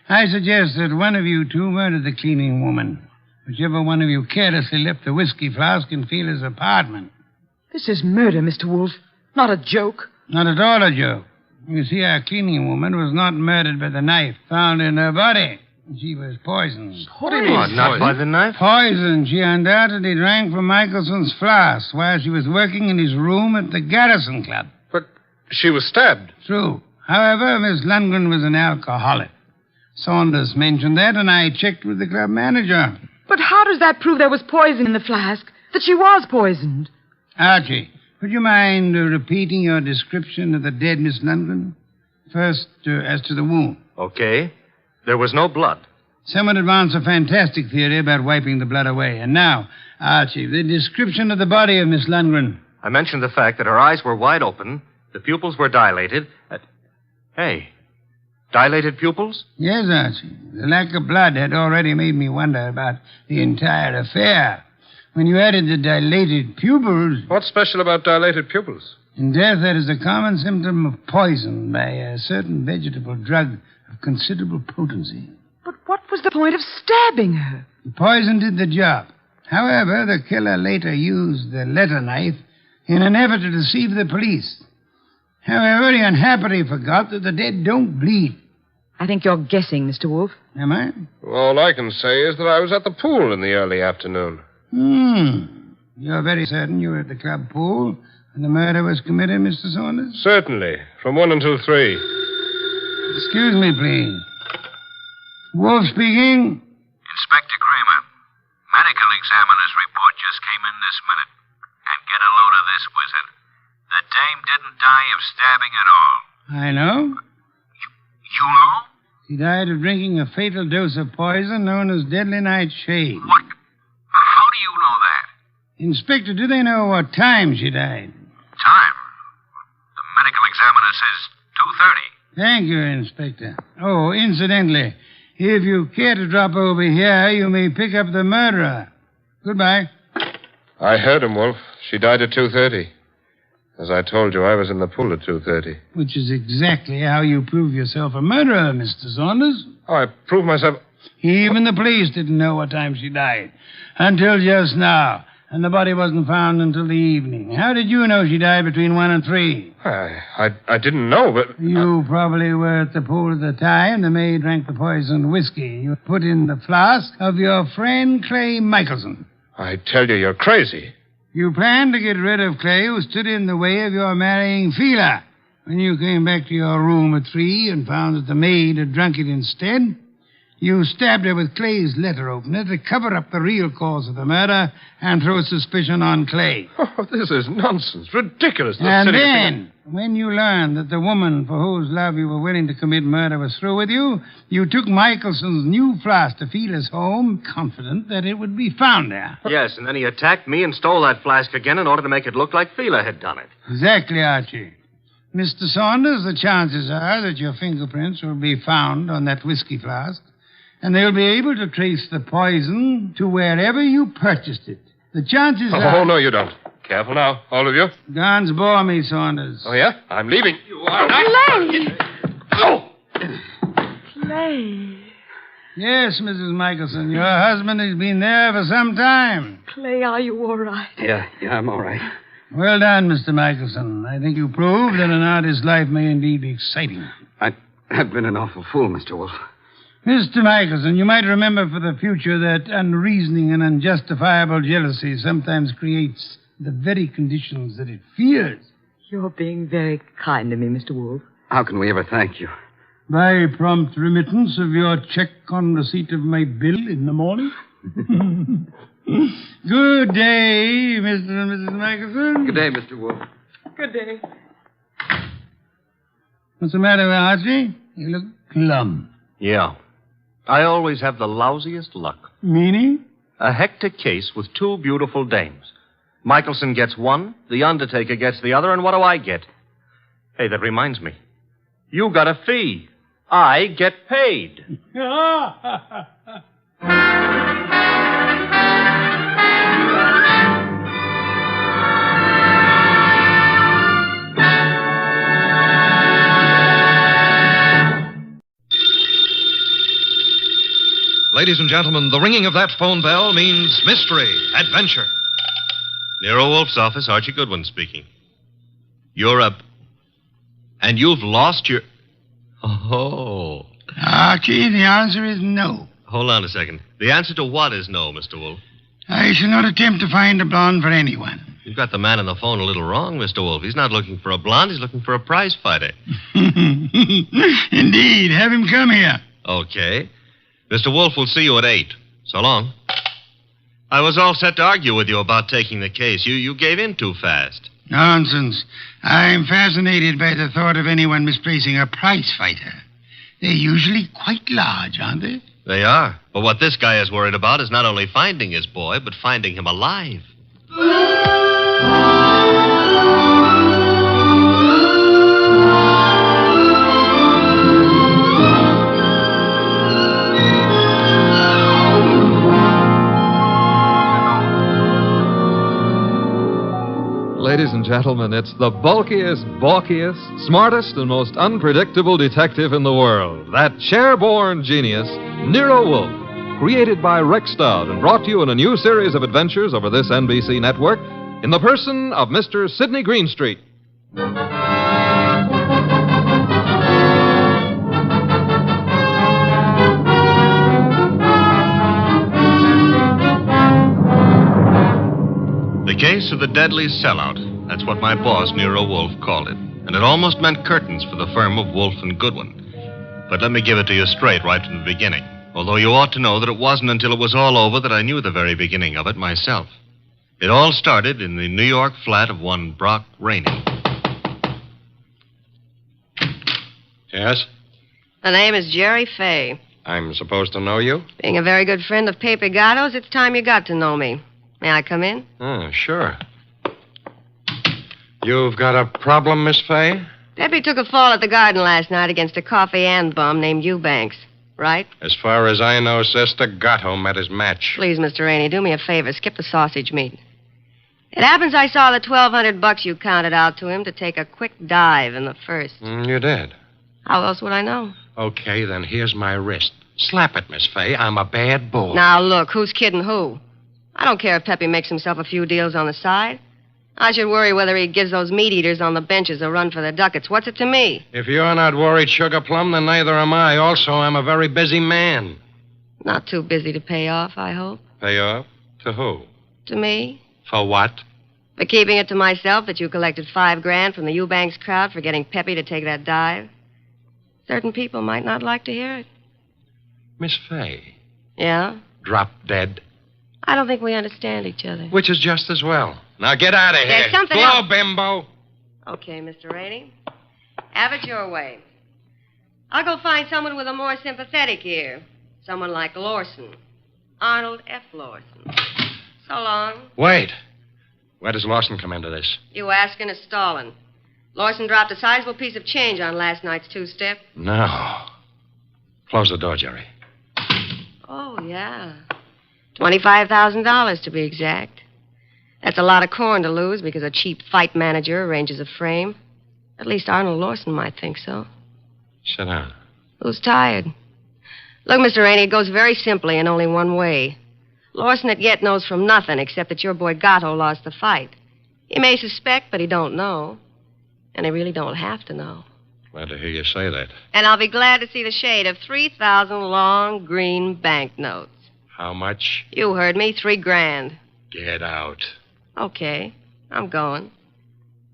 I suggest that one of you two murdered the cleaning woman. Whichever one of you carelessly left the whiskey flask in Fela's apartment. This is murder, Mr. Wolfe. Not a joke. Not at all a joke. You see, our cleaning woman was not murdered by the knife found in her body. She was poisoned. What do you mean? Not by the knife? Poisoned. She undoubtedly drank from Michelson's flask while she was working in his room at the Garrison Club. But she was stabbed. True. However, Miss Lundgren was an alcoholic. Saunders mentioned that, and I checked with the club manager. But how does that prove there was poison in the flask? That she was poisoned? Archie, would you mind repeating your description of the dead Miss Lundgren? First, as to the wound. Okay. There was no blood. Some would advance a fantastic theory about wiping the blood away. And now, Archie, the description of the body of Miss Lundgren. I mentioned the fact that her eyes were wide open, the pupils were dilated. Hey, dilated pupils? Yes, Archie. The lack of blood had already made me wonder about the entire affair. When you added the dilated pupils... What's special about dilated pupils? In death, that is a common symptom of poison by a certain vegetable drug of considerable potency. But what was the point of stabbing her? The poison did the job. However, the killer later used the letter knife in an effort to deceive the police. However, he unhappily forgot that the dead don't bleed. I think you're guessing, Mr. Wolfe. Am I? All I can say is that I was at the pool in the early afternoon. You're very certain you were at the club pool when the murder was committed, Mr. Saunders? Certainly. From 1 until 3. Excuse me, please. Wolf speaking. Inspector Kramer, medical examiner's report just came in this minute. And get a load of this, wizard. The dame didn't die of stabbing at all. I know. You know? She died of drinking a fatal dose of poison known as deadly nightshade. What? How do you know that? Inspector, do they know what time she died? Time? The medical examiner says 2:30. Thank you, Inspector. Oh, incidentally, if you care to drop over here, you may pick up the murderer. Goodbye. I heard him, Wolf. She died at 2:30. As I told you, I was in the pool at 2:30. Which is exactly how you prove yourself a murderer, Mr. Saunders. Oh, I proved myself... Even the police didn't know what time she died. Until just now. And the body wasn't found until the evening. How did you know she died between 1 and 3? I didn't know, but... You probably were at the pool at the time. The maid drank the poisoned whiskey you put in the flask of your friend Clay Michelson. I tell you, you're crazy. You planned to get rid of Clay, who stood in the way of your marrying Fela. When you came back to your room at 3 and found that the maid had drunk it instead, you stabbed her with Clay's letter opener to cover up the real cause of the murder and throw suspicion on Clay. Oh, this is nonsense. Ridiculous. And then, when you learned that the woman for whose love you were willing to commit murder was through with you, you took Michelson's new flask to Fela's home, confident that it would be found there. Yes, and then he attacked me and stole that flask again in order to make it look like Fela had done it. Exactly, Archie. Mr. Saunders, the chances are that your fingerprints will be found on that whiskey flask, and they'll be able to trace the poison to wherever you purchased it. The chances are... Oh, no, you don't. Careful now, all of you. Guns bore me, Saunders. Oh, yeah? I'm leaving. You are Clay! Oh! Clay. Yes, Mrs. Michelson, your husband has been there for some time. Clay, are you all right? Yeah, I'm all right. Well done, Mr. Michelson. I think you proved that an artist's life may indeed be exciting. I've been an awful fool, Mr. Wolfe. Mr. Michelson, you might remember for the future that unreasoning and unjustifiable jealousy sometimes creates the very conditions that it fears. You're being very kind to me, Mr. Wolfe. How can we ever thank you? By prompt remittance of your check on receipt of my bill in the morning. Good day, Mr. and Mrs. Michelson. Good day, Mr. Wolfe. Good day. What's the matter with Archie? You look glum. Yeah. I always have the lousiest luck. Meaning? A hectic case with two beautiful dames. Michelson gets one, the undertaker gets the other, and what do I get? Hey, that reminds me. You got a fee. I get paid. Ladies and gentlemen, the ringing of that phone bell means mystery, adventure. Nero Wolfe's office, Archie Goodwin speaking. You're up. And you've lost your... Oh. Archie, the answer is no. Hold on a second. The answer to what is no, Mr. Wolfe? I shall not attempt to find a blonde for anyone. You've got the man on the phone a little wrong, Mr. Wolfe. He's not looking for a blonde. He's looking for a prize fighter. Indeed. Have him come here. Okay. Mr. Wolfe will see you at 8. So long. I was all set to argue with you about taking the case. You gave in too fast. Nonsense. I'm fascinated by the thought of anyone misplacing a prize fighter. They're usually quite large, aren't they? They are. But what this guy is worried about is not only finding his boy, but finding him alive. Ladies and gentlemen, it's the bulkiest, balkiest, smartest, and most unpredictable detective in the world. That chair-born genius, Nero Wolfe, created by Rex Stout and brought to you in a new series of adventures over this NBC network in the person of Mr. Sidney Greenstreet. The case of the deadly sellout. That's what my boss, Nero Wolfe, called it. And it almost meant curtains for the firm of Wolfe and Goodwin. But let me give it to you straight right from the beginning. Although you ought to know that it wasn't until it was all over that I knew the very beginning of it myself. It all started in the New York flat of one Brock Rainey. Yes? The name is Jerry Fay. I'm supposed to know you? Being a very good friend of Pepe Gatto's, it's time you got to know me. May I come in? Oh, sure. You've got a problem, Miss Fay? Pepe took a fall at the garden last night against a coffee and bum named Eubanks, right? As far as I know, Sister Gatto met his match. Please, Mr. Rainey, do me a favor. Skip the sausage meat. It happens I saw the $1,200 you counted out to him to take a quick dive in the first. You did? How else would I know? Okay, then here's my wrist. Slap it, Miss Fay. I'm a bad bull. Now, look, who's kidding who? I don't care if Pepe makes himself a few deals on the side. I should worry whether he gives those meat eaters on the benches a run for the ducats. What's it to me? If you're not worried, Sugar Plum, then neither am I. Also, I'm a very busy man. Not too busy to pay off, I hope. Pay off? To who? To me. For what? For keeping it to myself that you collected $5,000 from the Eubanks crowd for getting Pepe to take that dive. Certain people might not like to hear it. Miss Fay. Yeah? Drop dead. I don't think we understand each other. Which is just as well. Now get out of here. There's something Blow, else. bimbo. Okay, Mr. Rainey. Have it your way. I'll go find someone with a more sympathetic ear. Someone like Lawson. Arnold F. Lawson. So long. Wait. Where does Lawson come into this? You asking or stalling? Lawson dropped a sizable piece of change on last night's two-step. No. Close the door, Jerry. Oh, yeah. $25,000 to be exact. That's a lot of corn to lose because a cheap fight manager arranges a frame. At least Arnold Lawson might think so. Sit down. Who's tired? Look, Mr. Rainey, it goes very simply in only one way. Lawson at yet knows from nothing except that your boy Gatto lost the fight. He may suspect, but he don't know. And he really don't have to know. Glad to hear you say that. And I'll be glad to see the shade of 3,000 long green banknotes. How much? You heard me, $3,000. Get out. Okay, I'm going.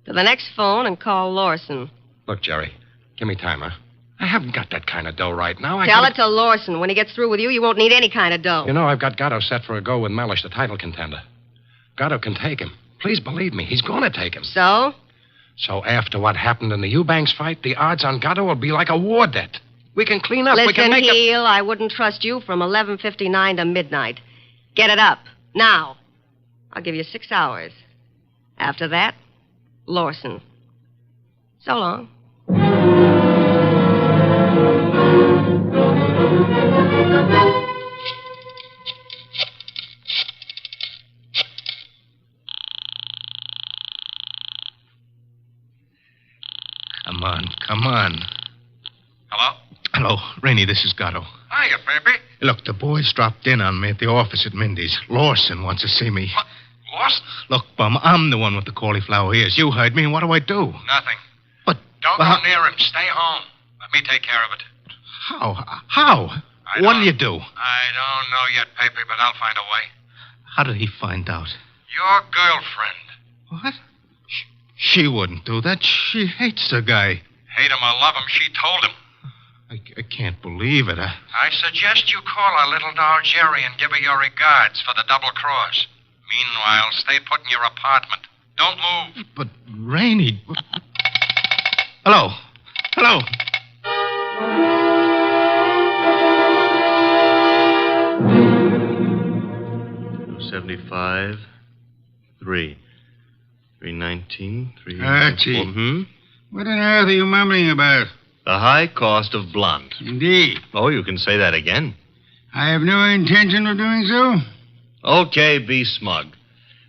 To the next phone and call Lawson. Look, Jerry, give me time, huh? I haven't got that kind of dough right now. Tell it to Lawson. When he gets through with you, you won't need any kind of dough. You know, I've got Gatto set for a go with Mellish, the title contender. Gatto can take him. Please believe me, he's going to take him. So? So after what happened in the Eubanks fight, the odds on Gatto will be like a war debt. We can clean up. Listen, we can make Heel, I wouldn't trust you from 11:59 to midnight. Get it up. Now. I'll give you 6 hours. After that, Lawson. So long. Come on. Hello? Hello, Rainey, this is Gatto. Hiya, baby. Look, the boys dropped in on me at the office at Mindy's. Lawson wants to see me. What? Lost? Look, Bum, I'm the one with the cauliflower ears. You heard me. What do I do? Nothing. But... Don't go near him. Stay home. Let me take care of it. How? What'll you do? I don't know yet, Pepe, but I'll find a way. How did he find out? Your girlfriend. What? She wouldn't do that. She hates the guy. Hate him or love him, she told him. I can't believe it. I suggest you call our little doll Jerry and give her your regards for the double cross. Meanwhile, stay put in your apartment. Don't move. But, Rainey... Hello? 75, 3. 319, 3... Archie. What on earth are you mumbling about? The high cost of blonde. Indeed. Oh, you can say that again. I have no intention of doing so. Okay, be smug.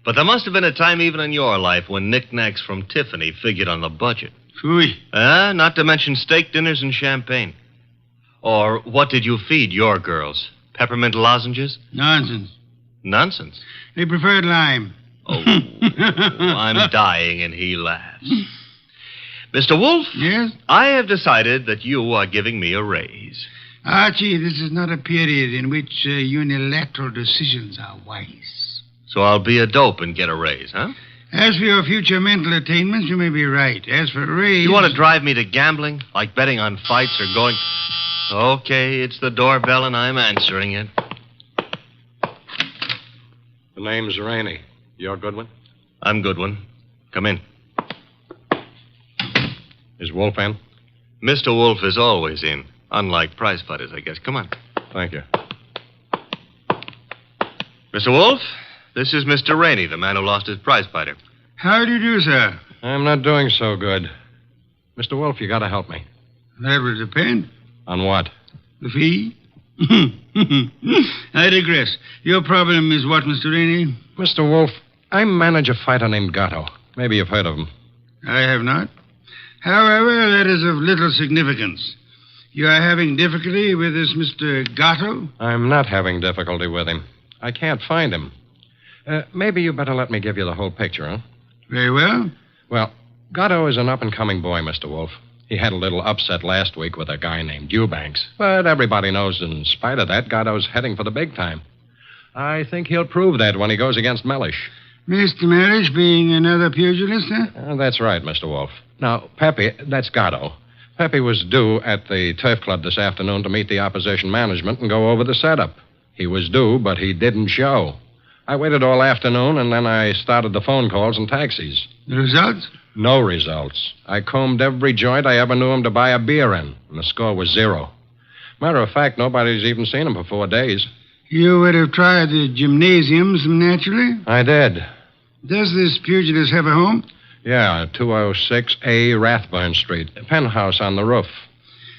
But there must have been a time even in your life when knickknacks from Tiffany figured on the budget. Phooey. Not to mention steak dinners and champagne. Or what did you feed your girls? Peppermint lozenges? Nonsense. Nonsense? They preferred lime. Oh, I'm dying, and he laughs. Mr. Wolfe? Yes? I have decided that you are giving me a raise. Archie, this is not a period in which unilateral decisions are wise. So I'll be a dope and get a raise, huh? As for your future mental attainments, you may be right. As for a raise... You want to drive me to gambling? Like betting on fights or going... Okay, it's the doorbell, and I'm answering it. The name's Rainey. You're Goodwin? I'm Goodwin. Come in. Is Wolfe in? Mr. Wolfe is always in. Unlike prize fighters, I guess. Come on. Thank you. Mr. Wolfe, this is Mr. Rainey, the man who lost his prize fighter. How do you do, sir? I'm not doing so good. Mr. Wolfe, you got to help me. That will depend. On what? The fee? I digress. Your problem is what, Mr. Rainey? Mr. Wolfe, I manage a fighter named Gatto. Maybe you've heard of him. I have not. However, that is of little significance. You are having difficulty with this Mr. Gatto? I'm not having difficulty with him. I can't find him. Maybe you better let me give you the whole picture, huh? Very well. Well, Gatto is an up-and-coming boy, Mr. Wolfe. He had a little upset last week with a guy named Eubanks. But everybody knows in spite of that, Gatto's heading for the big time. I think he'll prove that when he goes against Mellish. Mr. Mellish being another pugilist, huh? That's right, Mr. Wolfe. Now, Pepe, that's Gatto. Pepe was due at the Turf Club this afternoon to meet the opposition management and go over the setup. He was due, but he didn't show. I waited all afternoon, and then I started the phone calls and taxis. The results? No results. I combed every joint I ever knew him to buy a beer in, and the score was 0. Matter of fact, nobody's even seen him for 4 days. You would have tried the gymnasiums, naturally? I did. Does this pugilist have a home? Yeah, 206A Rathburn Street. A penthouse on the roof.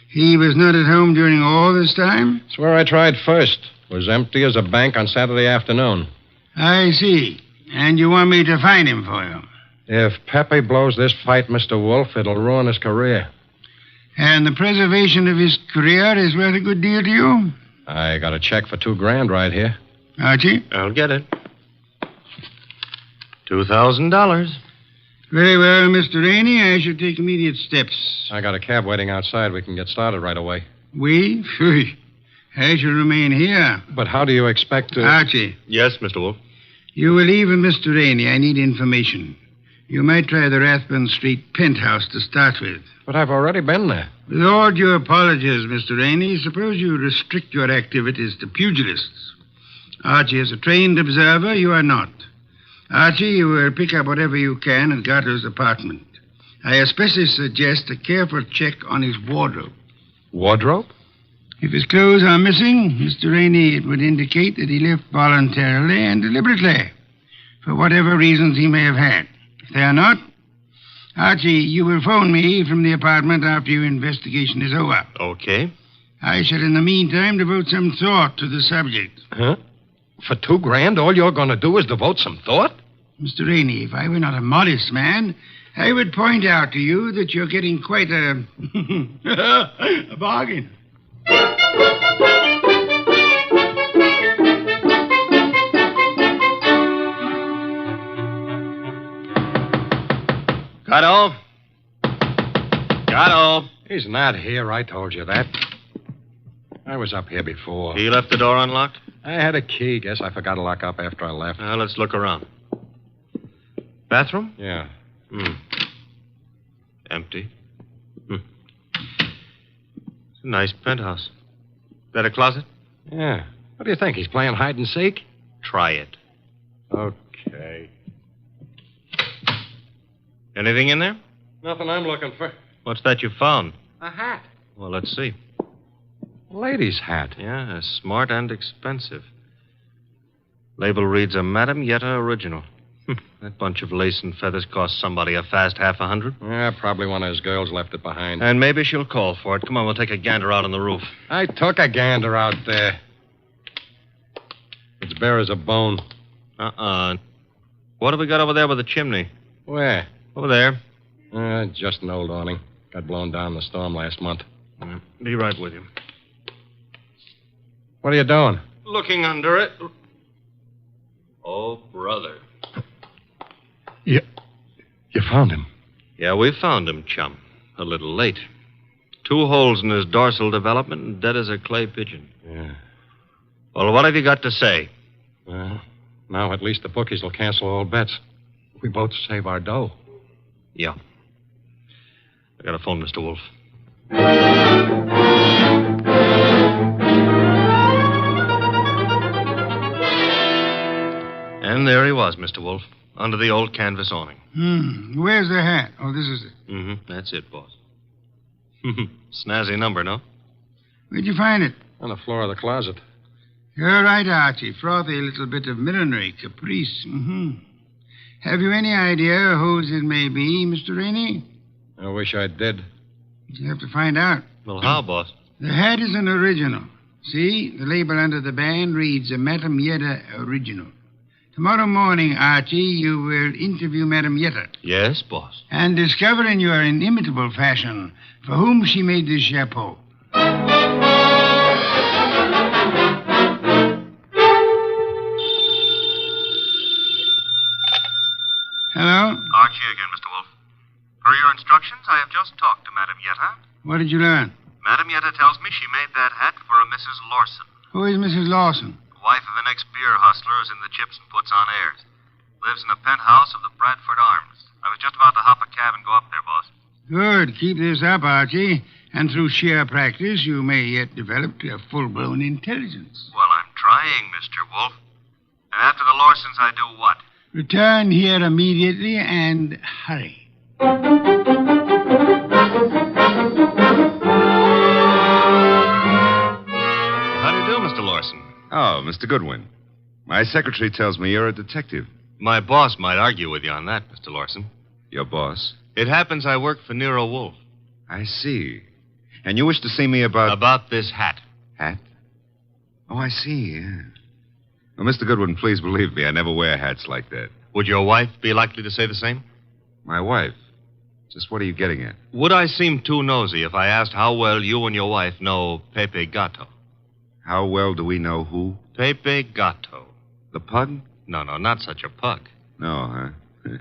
He was not at home during all this time? It's where I tried first. Was empty as a bank on Saturday afternoon. I see. And you want me to find him for you? If Pepe blows this fight, Mr. Wolfe, it'll ruin his career. And the preservation of his career is worth a good deal to you? I got a check for $2,000 right here. Archie? I'll get it. $2,000. Very well, Mr. Rainey. I shall take immediate steps. I got a cab waiting outside. We can get started right away. We? Phew. I shall remain here. But how do you expect to... Archie. Yes, Mr. Wolfe. You will leave with Mr. Rainey. I need information. You might try the Rathburn Street penthouse to start with. But I've already been there. With all due apologies, Mr. Rainey, suppose you restrict your activities to pugilists. Archie is a trained observer. You are not. Archie, you will pick up whatever you can at Gatto's apartment. I especially suggest a careful check on his wardrobe. Wardrobe? If his clothes are missing, Mr. Rainey, it would indicate that he left voluntarily and deliberately, for whatever reasons he may have had. If they are not, Archie, you will phone me from the apartment after your investigation is over. Okay. I shall, in the meantime, devote some thought to the subject. Huh? For $2,000, all you're going to do is devote some thought? Mr. Rainey, if I were not a modest man, I would point out to you that you're getting quite a... a bargain. Gatto? Gatto? He's not here. I told you that. I was up here before. He left the door unlocked? I had a key. Guess I forgot to lock up after I left. Now, let's look around. Bathroom? Yeah. Empty. It's a nice penthouse. That a closet? Yeah. What do you think? He's playing hide and seek? Try it. Okay. Anything in there? Nothing I'm looking for. What's that you found? A hat. Well, let's see. A lady's hat. Yeah, smart and expensive. Label reads a Madame Yetta original. That bunch of lace and feathers cost somebody a fast $50. Yeah, probably one of his girls left it behind. And maybe she'll call for it. Come on, we'll take a gander out on the roof. I took a gander out there. It's bare as a bone. What have we got over there with the chimney? Where? Over there. Just an old awning. Got blown down in the storm last month. Be right with you. What are you doing? Looking under it. Oh, brother. You found him? Yeah, we found him, chum. A little late. 2 holes in his dorsal development and dead as a clay pigeon. Yeah. Well, what have you got to say? Well, now at least the bookies will cancel all bets. We both save our dough. Yeah. I got to phone Mr. Wolfe. And there he was, Mr. Wolfe, under the old canvas awning. Where's the hat? Oh, this is it. That's it, boss. Snazzy number, no? Where'd you find it? On the floor of the closet. You're right, Archie. Frothy little bit of millinery caprice. Have you any idea whose it may be, Mr. Rainey? I wish I did. You have to find out. Well, how, boss? The hat is an original. See, the label under the band reads a Madame Yetta original. Tomorrow morning, Archie, you will interview Madame Yetta. Yes, boss. And discover in your inimitable fashion for whom she made this chapeau. Hello? Archie again, Mr. Wolfe. Per your instructions, I have just talked to Madame Yetta. What did you learn? Madame Yetta tells me she made that hat for a Mrs. Lawson. Who is Mrs. Lawson? Wife of an ex-beer hustler who's in the chips and puts on airs. Lives in a penthouse of the Bradford Arms. I was just about to hop a cab and go up there, boss. Good. Keep this up, Archie. And through sheer practice, you may yet develop a full-blown intelligence. Well, I'm trying, Mr. Wolfe. And after the Lawsons, I do what? Return here immediately and hurry. How do you do, Mr. Lawson? Oh, Mr. Goodwin. My secretary tells me you're a detective. My boss might argue with you on that, Mr. Lawson. Your boss? It happens I work for Nero Wolfe. I see. And you wish to see me about... About this hat. Hat? Oh, I see, yeah. Well, Mr. Goodwin, please believe me, I never wear hats like that. Would your wife be likely to say the same? My wife? Just what are you getting at? Would I seem too nosy if I asked how well you and your wife know Pepe Gato? How well do we know who? Pepe Gato. The pug? No, not such a pug. No, huh?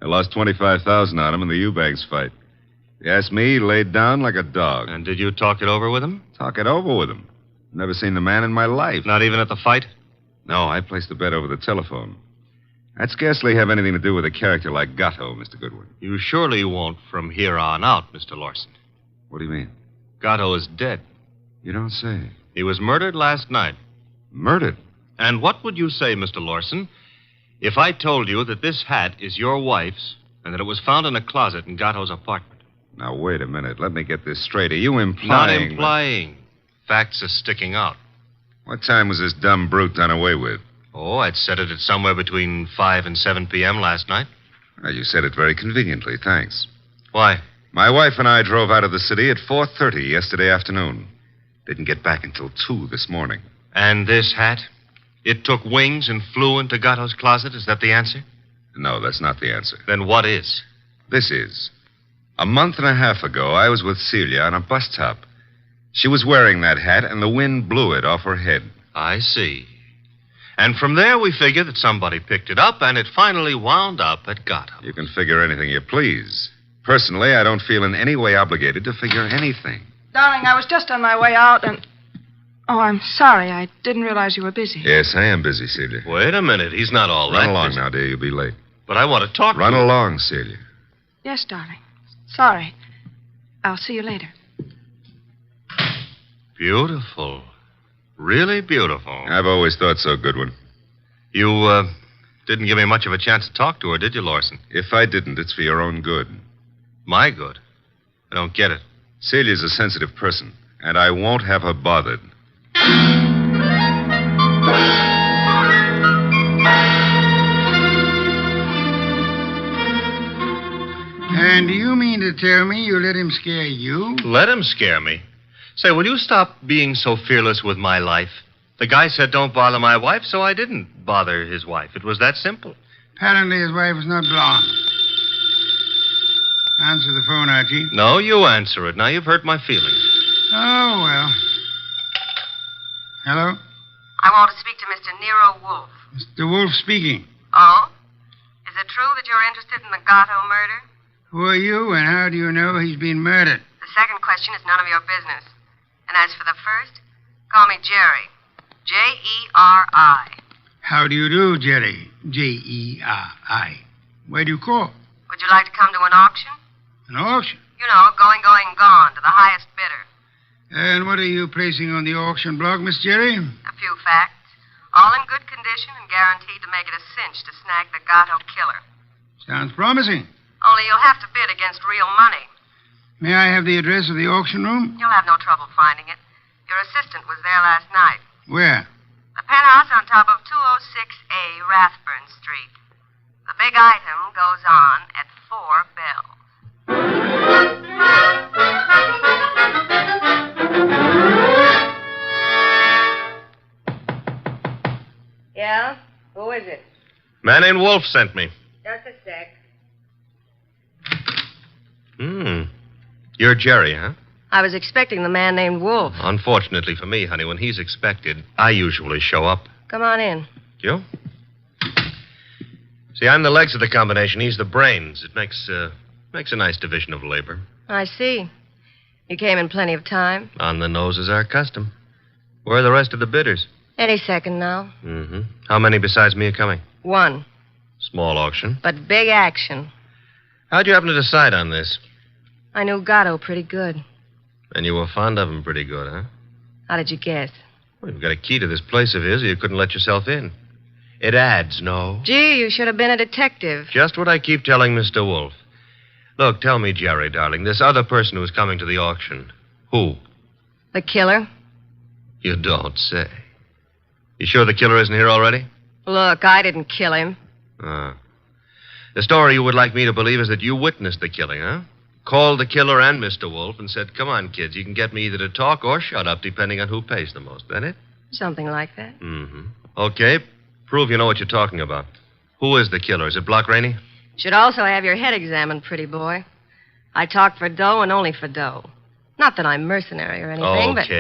I lost $25,000 on him in the Eubanks fight. If you ask me, he laid down like a dog. And did you talk it over with him? Talk it over with him. Never seen the man in my life. Not even at the fight? No, I placed the bet over the telephone. I'd scarcely have anything to do with a character like Gatto, Mr. Goodwin. You surely won't from here on out, Mr. Lawson. What do you mean? Gatto is dead. You don't say. He was murdered last night. Murdered? And what would you say, Mr. Lawson, if I told you that this hat is your wife's and that it was found in a closet in Gatto's apartment? Now, wait a minute. Let me get this straight. Are you implying... Not implying. Facts are sticking out. What time was this dumb brute done away with? Oh, I'd set it at somewhere between 5 and 7 p.m. last night. Well, you said it very conveniently. Thanks. Why? My wife and I drove out of the city at 4:30 yesterday afternoon. Didn't get back until 2 this morning. And this hat? It took wings and flew into Gatto's closet? Is that the answer? No, that's not the answer. Then what is? This is. A month and a half ago, I was with Celia on a bus top. She was wearing that hat, and the wind blew it off her head. I see. And from there, we figure that somebody picked it up, and it finally wound up at Gatto. You can figure anything you please. Personally, I don't feel in any way obligated to figure anything. Darling, I was just on my way out, and... Oh, I'm sorry. I didn't realize you were busy. Yes, I am busy, Celia. Wait a minute. He's not all that Run along busy. now, dear. You'll be late. But I want to talk to you. Run along, Celia. Yes, darling. Sorry. I'll see you later. Beautiful. Really beautiful. I've always thought so, Goodwin. You, didn't give me much of a chance to talk to her, did you, Lawson? If I didn't, it's for your own good. My good? I don't get it. Celia's a sensitive person, and I won't have her bothered. And do you mean to tell me you let him scare you? Let him scare me? Say, will you stop being so fearless with my life? The guy said don't bother my wife, so I didn't bother his wife. It was that simple. Apparently his wife is not blonde. Answer the phone, Archie. No, you answer it. Now you've hurt my feelings. Oh, well. Hello? I want to speak to Mr. Nero Wolfe. Mr. Wolfe speaking. Oh? Is it true that you're interested in the Gatto murder? Who are you, and how do you know he's been murdered? The second question is none of your business. And as for the first, call me Jerry. Jerry. How do you do, Jerry? Jerry. Where do you call? Would you like to come to an auction? An auction? You know, going, gone, to the highest bidder. And what are you placing on the auction block, Miss Jerry? A few facts. All in good condition and guaranteed to make it a cinch to snag the Gatto killer. Sounds promising. Only you'll have to bid against real money. May I have the address of the auction room? You'll have no trouble finding it. Your assistant was there last night. Where? The penthouse on top of 206A Rathburn Street. The big item goes on at 4 bells. Yeah? Who is it? Man named Wolfe sent me. Just a sec. You're Jerry, huh? I was expecting the man named Wolfe. Unfortunately for me, honey, when he's expected, I usually show up. Come on in. You? See, I'm the legs of the combination. He's the brains. It makes a nice division of labor. I see. You came in plenty of time. On the nose is our custom. Where are the rest of the bidders? Any second now. Mm-hmm. How many besides me are coming? 1. Small auction. But big action. How'd you happen to decide on this? I knew Gatto pretty good. And you were fond of him pretty good, huh? How did you guess? Well, you've got a key to this place of his, or you couldn't let yourself in. It adds, no? Gee, you should have been a detective. Just what I keep telling Mr. Wolfe. Look, tell me, Jerry, darling, this other person who's coming to the auction, who? The killer? You don't say. You sure the killer isn't here already? Look, I didn't kill him. The story you would like me to believe is that you witnessed the killing, huh? Called the killer and Mr. Wolfe and said, come on, kids, you can get me either to talk or shut up, depending on who pays the most. That it? Something like that. Mm-hmm. Okay. Prove you know what you're talking about. Who is the killer? Is it Block Rainey? Should also have your head examined, pretty boy. I talk for dough and only for dough. Not that I'm mercenary or anything, but...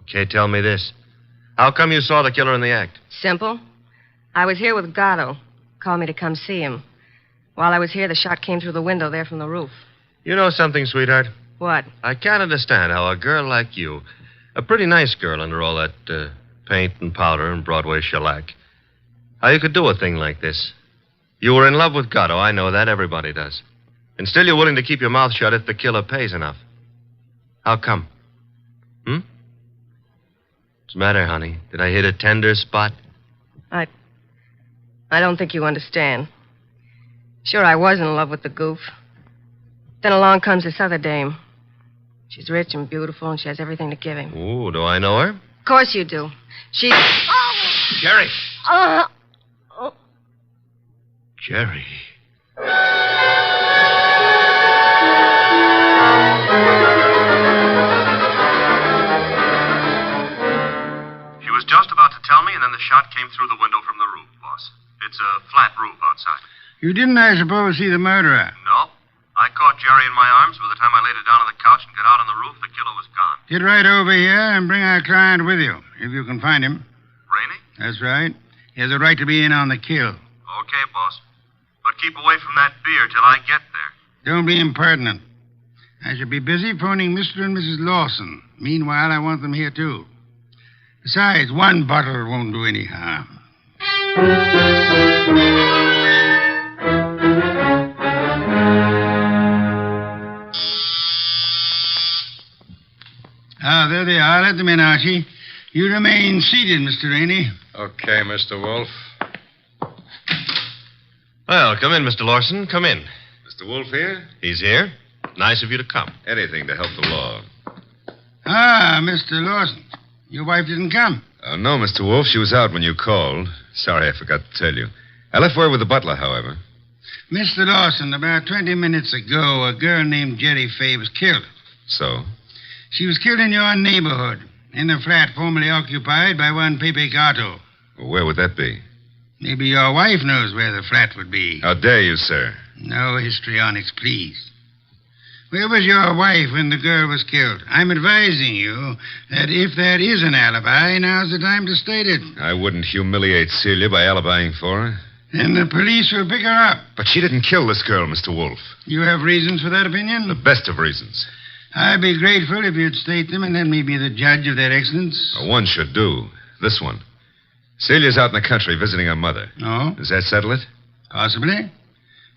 Okay, tell me this. How come you saw the killer in the act? Simple. I was here with Gatto. Called me to come see him. While I was here, the shot came through the window there from the roof. You know something, sweetheart? What? I can't understand how a girl like you, a pretty nice girl under all that paint and powder and Broadway shellac, how you could do a thing like this. You were in love with Gatto, I know that. Everybody does. And still you're willing to keep your mouth shut if the killer pays enough. How come? What's the matter, honey? Did I hit a tender spot? I don't think you understand. Sure, I was in love with the goof. Then along comes this other dame. She's rich and beautiful, and she has everything to give him. Ooh, do I know her? Of course you do. She... Jerry! Oh. Jerry. She was just about to tell me, and then the shot came through the window from the roof, boss. It's a flat roof outside. You didn't, I suppose, see the murderer? No. I caught Jerry in my arms. By the time I laid her down on the couch and got out on the roof, the killer was gone. Get right over here and bring our client with you, if you can find him. Rainey? That's right. He has a right to be in on the kill. Okay, boss. But keep away from that beer till I get there. Don't be impertinent. I shall be busy phoning Mr. and Mrs. Lawson. Meanwhile, I want them here, too. Besides, one bottle won't do any harm. There they are. Let them in, Archie. You remain seated, Mr. Rainey. Okay, Mr. Wolfe. Well, come in, Mr. Lawson. Come in. Mr. Wolfe here? He's here. Nice of you to come. Anything to help the law. Ah, Mr. Lawson. Your wife didn't come. No, Mr. Wolfe. She was out when you called. Sorry, I forgot to tell you. I left word with the butler, however. Mr. Lawson, about 20 minutes ago, a girl named Jerry Fay was killed. So? She was killed in your neighborhood, in a flat formerly occupied by one Pepe Gatto. Well, where would that be? Maybe your wife knows where the flat would be. How dare you, sir? No histrionics, please. Where was your wife when the girl was killed? I'm advising you that if there is an alibi, now's the time to state it. I wouldn't humiliate Celia by alibying for her. Then the police will pick her up. But she didn't kill this girl, Mr. Wolfe. You have reasons for that opinion? The best of reasons. I'd be grateful if you'd state them and let me be the judge of their excellence. One should do. This one. Celia's out in the country visiting her mother. Oh? Does that settle it? Possibly.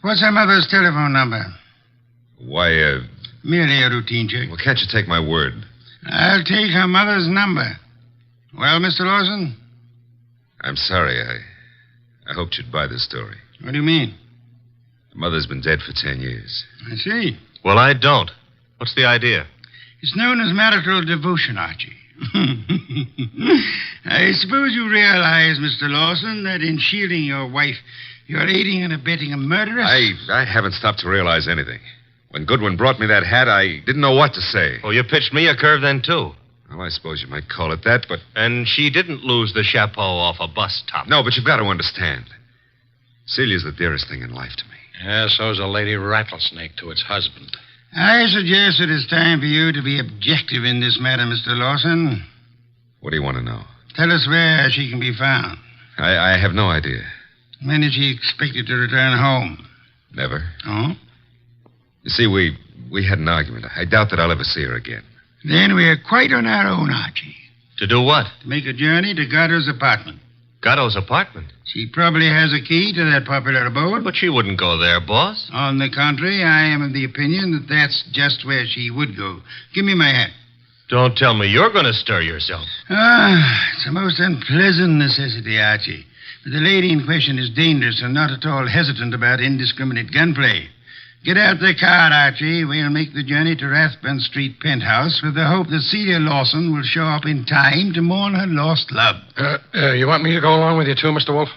What's her mother's telephone number? Why, Merely a routine check. Well, can't you take my word? I'll take her mother's number. Well, Mr. Lawson? I'm sorry. I hoped you'd buy this story. What do you mean? Her mother's been dead for 10 years. I see. Well, I don't. What's the idea? It's known as marital devotion, Archie. I suppose you realize, Mr. Lawson, that in shielding your wife, you're aiding and abetting a murderess? I haven't stopped to realize anything. When Goodwin brought me that hat, I didn't know what to say. Oh, you pitched me a curve then, too. Well, I suppose you might call it that, but... And she didn't lose the chapeau off a bus top. No, but you've got to understand. Celia's the dearest thing in life to me. Yeah, so's a lady rattlesnake to its husband. I suggest it is time for you to be objective in this matter, Mr. Lawson. What do you want to know? Tell us where she can be found. I have no idea. When is she expected to return home? Never. Oh? You see, we had an argument. I doubt that I'll ever see her again. Then we're quite on our own, Archie. To do what? To make a journey to Gatto's apartment. Gatto's apartment? She probably has a key to that popular abode. But she wouldn't go there, boss. On the contrary, I am of the opinion that that's just where she would go. Give me my hat. Don't tell me you're going to stir yourself. It's a most unpleasant necessity, Archie. But the lady in question is dangerous and not at all hesitant about indiscriminate gunplay. Get out the car, Archie. We'll make the journey to Rathbun Street penthouse with the hope that Celia Lawson will show up in time to mourn her lost love. You want me to go along with you, too, Mr. Wolfe?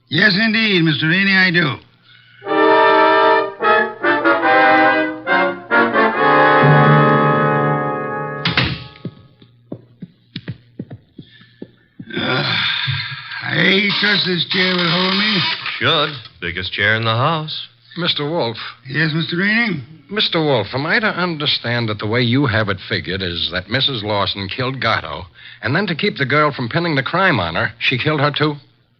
Yes, indeed, Mr. Rainey, I do. I trust this chair will hold me. Should. Biggest chair in the house. Mr. Wolfe. Yes, Mr. Rainey? Mr. Wolfe, am I to understand that the way you have it figured is that Mrs. Lawson killed Gatto, and then to keep the girl from pinning the crime on her, she killed her too?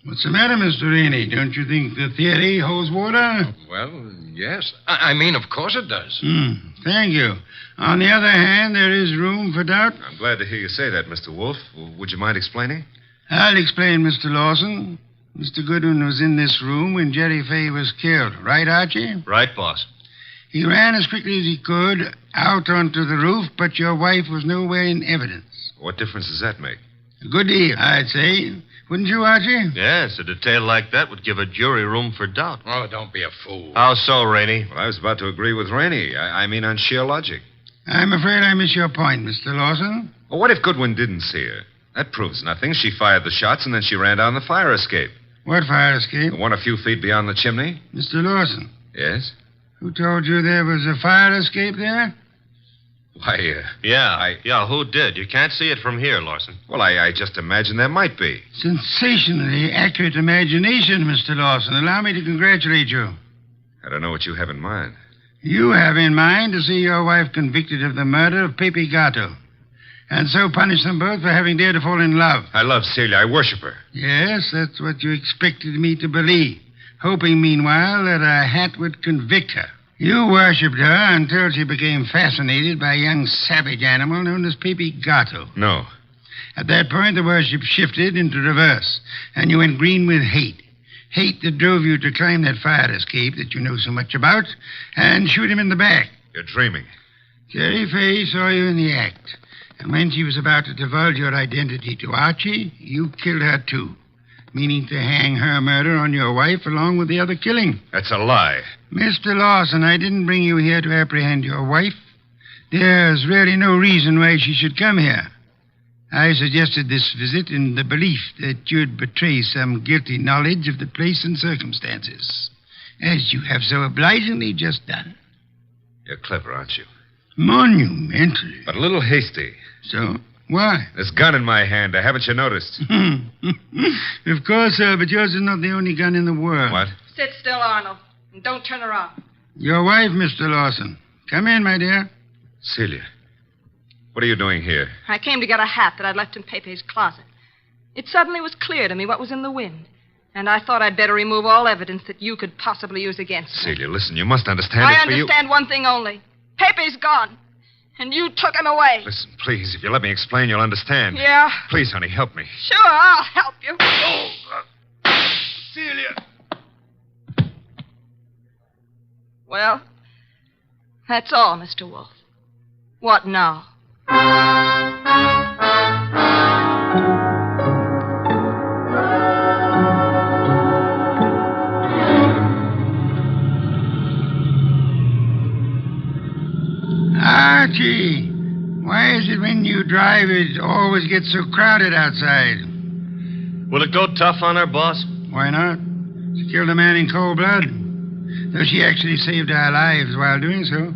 What's the matter, Mr. Rainey? Don't you think the theory holds water? Well, yes. I mean, of course it does. Thank you. On the other hand, there is room for doubt. I'm glad to hear you say that, Mr. Wolfe. Would you mind explaining? I'll explain, Mr. Lawson. Mr. Goodwin was in this room when Jerry Fay was killed. Right, Archie? Right, boss. He ran as quickly as he could out onto the roof, but your wife was nowhere in evidence. What difference does that make? A good deal, I'd say. Wouldn't you, Archie? Yes, a detail like that would give a jury room for doubt. Oh, don't be a fool. How so, Rainey? Well, I was about to agree with Rainey. I mean on sheer logic. I'm afraid I miss your point, Mr. Lawson. Well, what if Goodwin didn't see her? That proves nothing. She fired the shots, and then she ran down the fire escape. What fire escape? The one a few feet beyond the chimney. Mr. Lawson. Yes? Who told you there was a fire escape there? Why, Yeah, who did? You can't see it from here, Lawson. Well, I just imagined there might be. Sensationally accurate imagination, Mr. Lawson. Allow me to congratulate you. I don't know what you have in mind. You have in mind to see your wife convicted of the murder of Pepe Gatto, and so punish them both for having dared to fall in love. I love Celia. I worship her. Yes, that's what you expected me to believe, hoping, meanwhile, that a hat would convict her. You worshipped her until she became fascinated by a young savage animal known as Pepe Gatto. No. At that point, the worship shifted into reverse, and you went green with hate. Hate that drove you to climb that fire escape that you know so much about and shoot him in the back. You're dreaming. Jerry Fay saw you in the act, and when she was about to divulge your identity to Archie, you killed her too, meaning to hang her murder on your wife along with the other killing. That's a lie. Mr. Lawson, I didn't bring you here to apprehend your wife. There's really no reason why she should come here. I suggested this visit in the belief that you'd betray some guilty knowledge of the place and circumstances, as you have so obligingly just done. You're clever, aren't you? Monumentally. But a little hasty. So, why? This gun in my hand, haven't you noticed? Of course, sir, but yours is not the only gun in the world. What? Sit still, Arnold, and don't turn around. Your wife, Mr. Lawson. Come in, my dear. Celia, what are you doing here? I came to get a hat that I'd left in Pepe's closet. It suddenly was clear to me what was in the wind, and I thought I'd better remove all evidence that you could possibly use against me. Celia, listen, you must understand I it's for you. understand one thing only. Pepe's gone, and you took him away. Listen, please, if you let me explain, you'll understand. Yeah? Please, honey, help me. Sure, I'll help you. Celia! Well, that's all, Mr. Wolfe. What now? Archie, why is it when you drive it always gets so crowded outside? Will it go tough on her, boss? Why not? She killed a man in cold blood, though she actually saved our lives while doing so.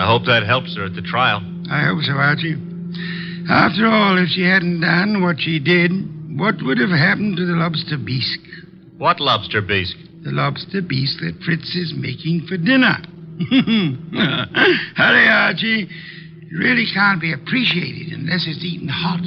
I hope that helps her at the trial. I hope so, Archie. After all, if she hadn't done what she did, what would have happened to the lobster bisque? What lobster bisque? The lobster bisque that Fritz is making for dinner. Hurry, Archie. It really can't be appreciated unless it's eaten hot.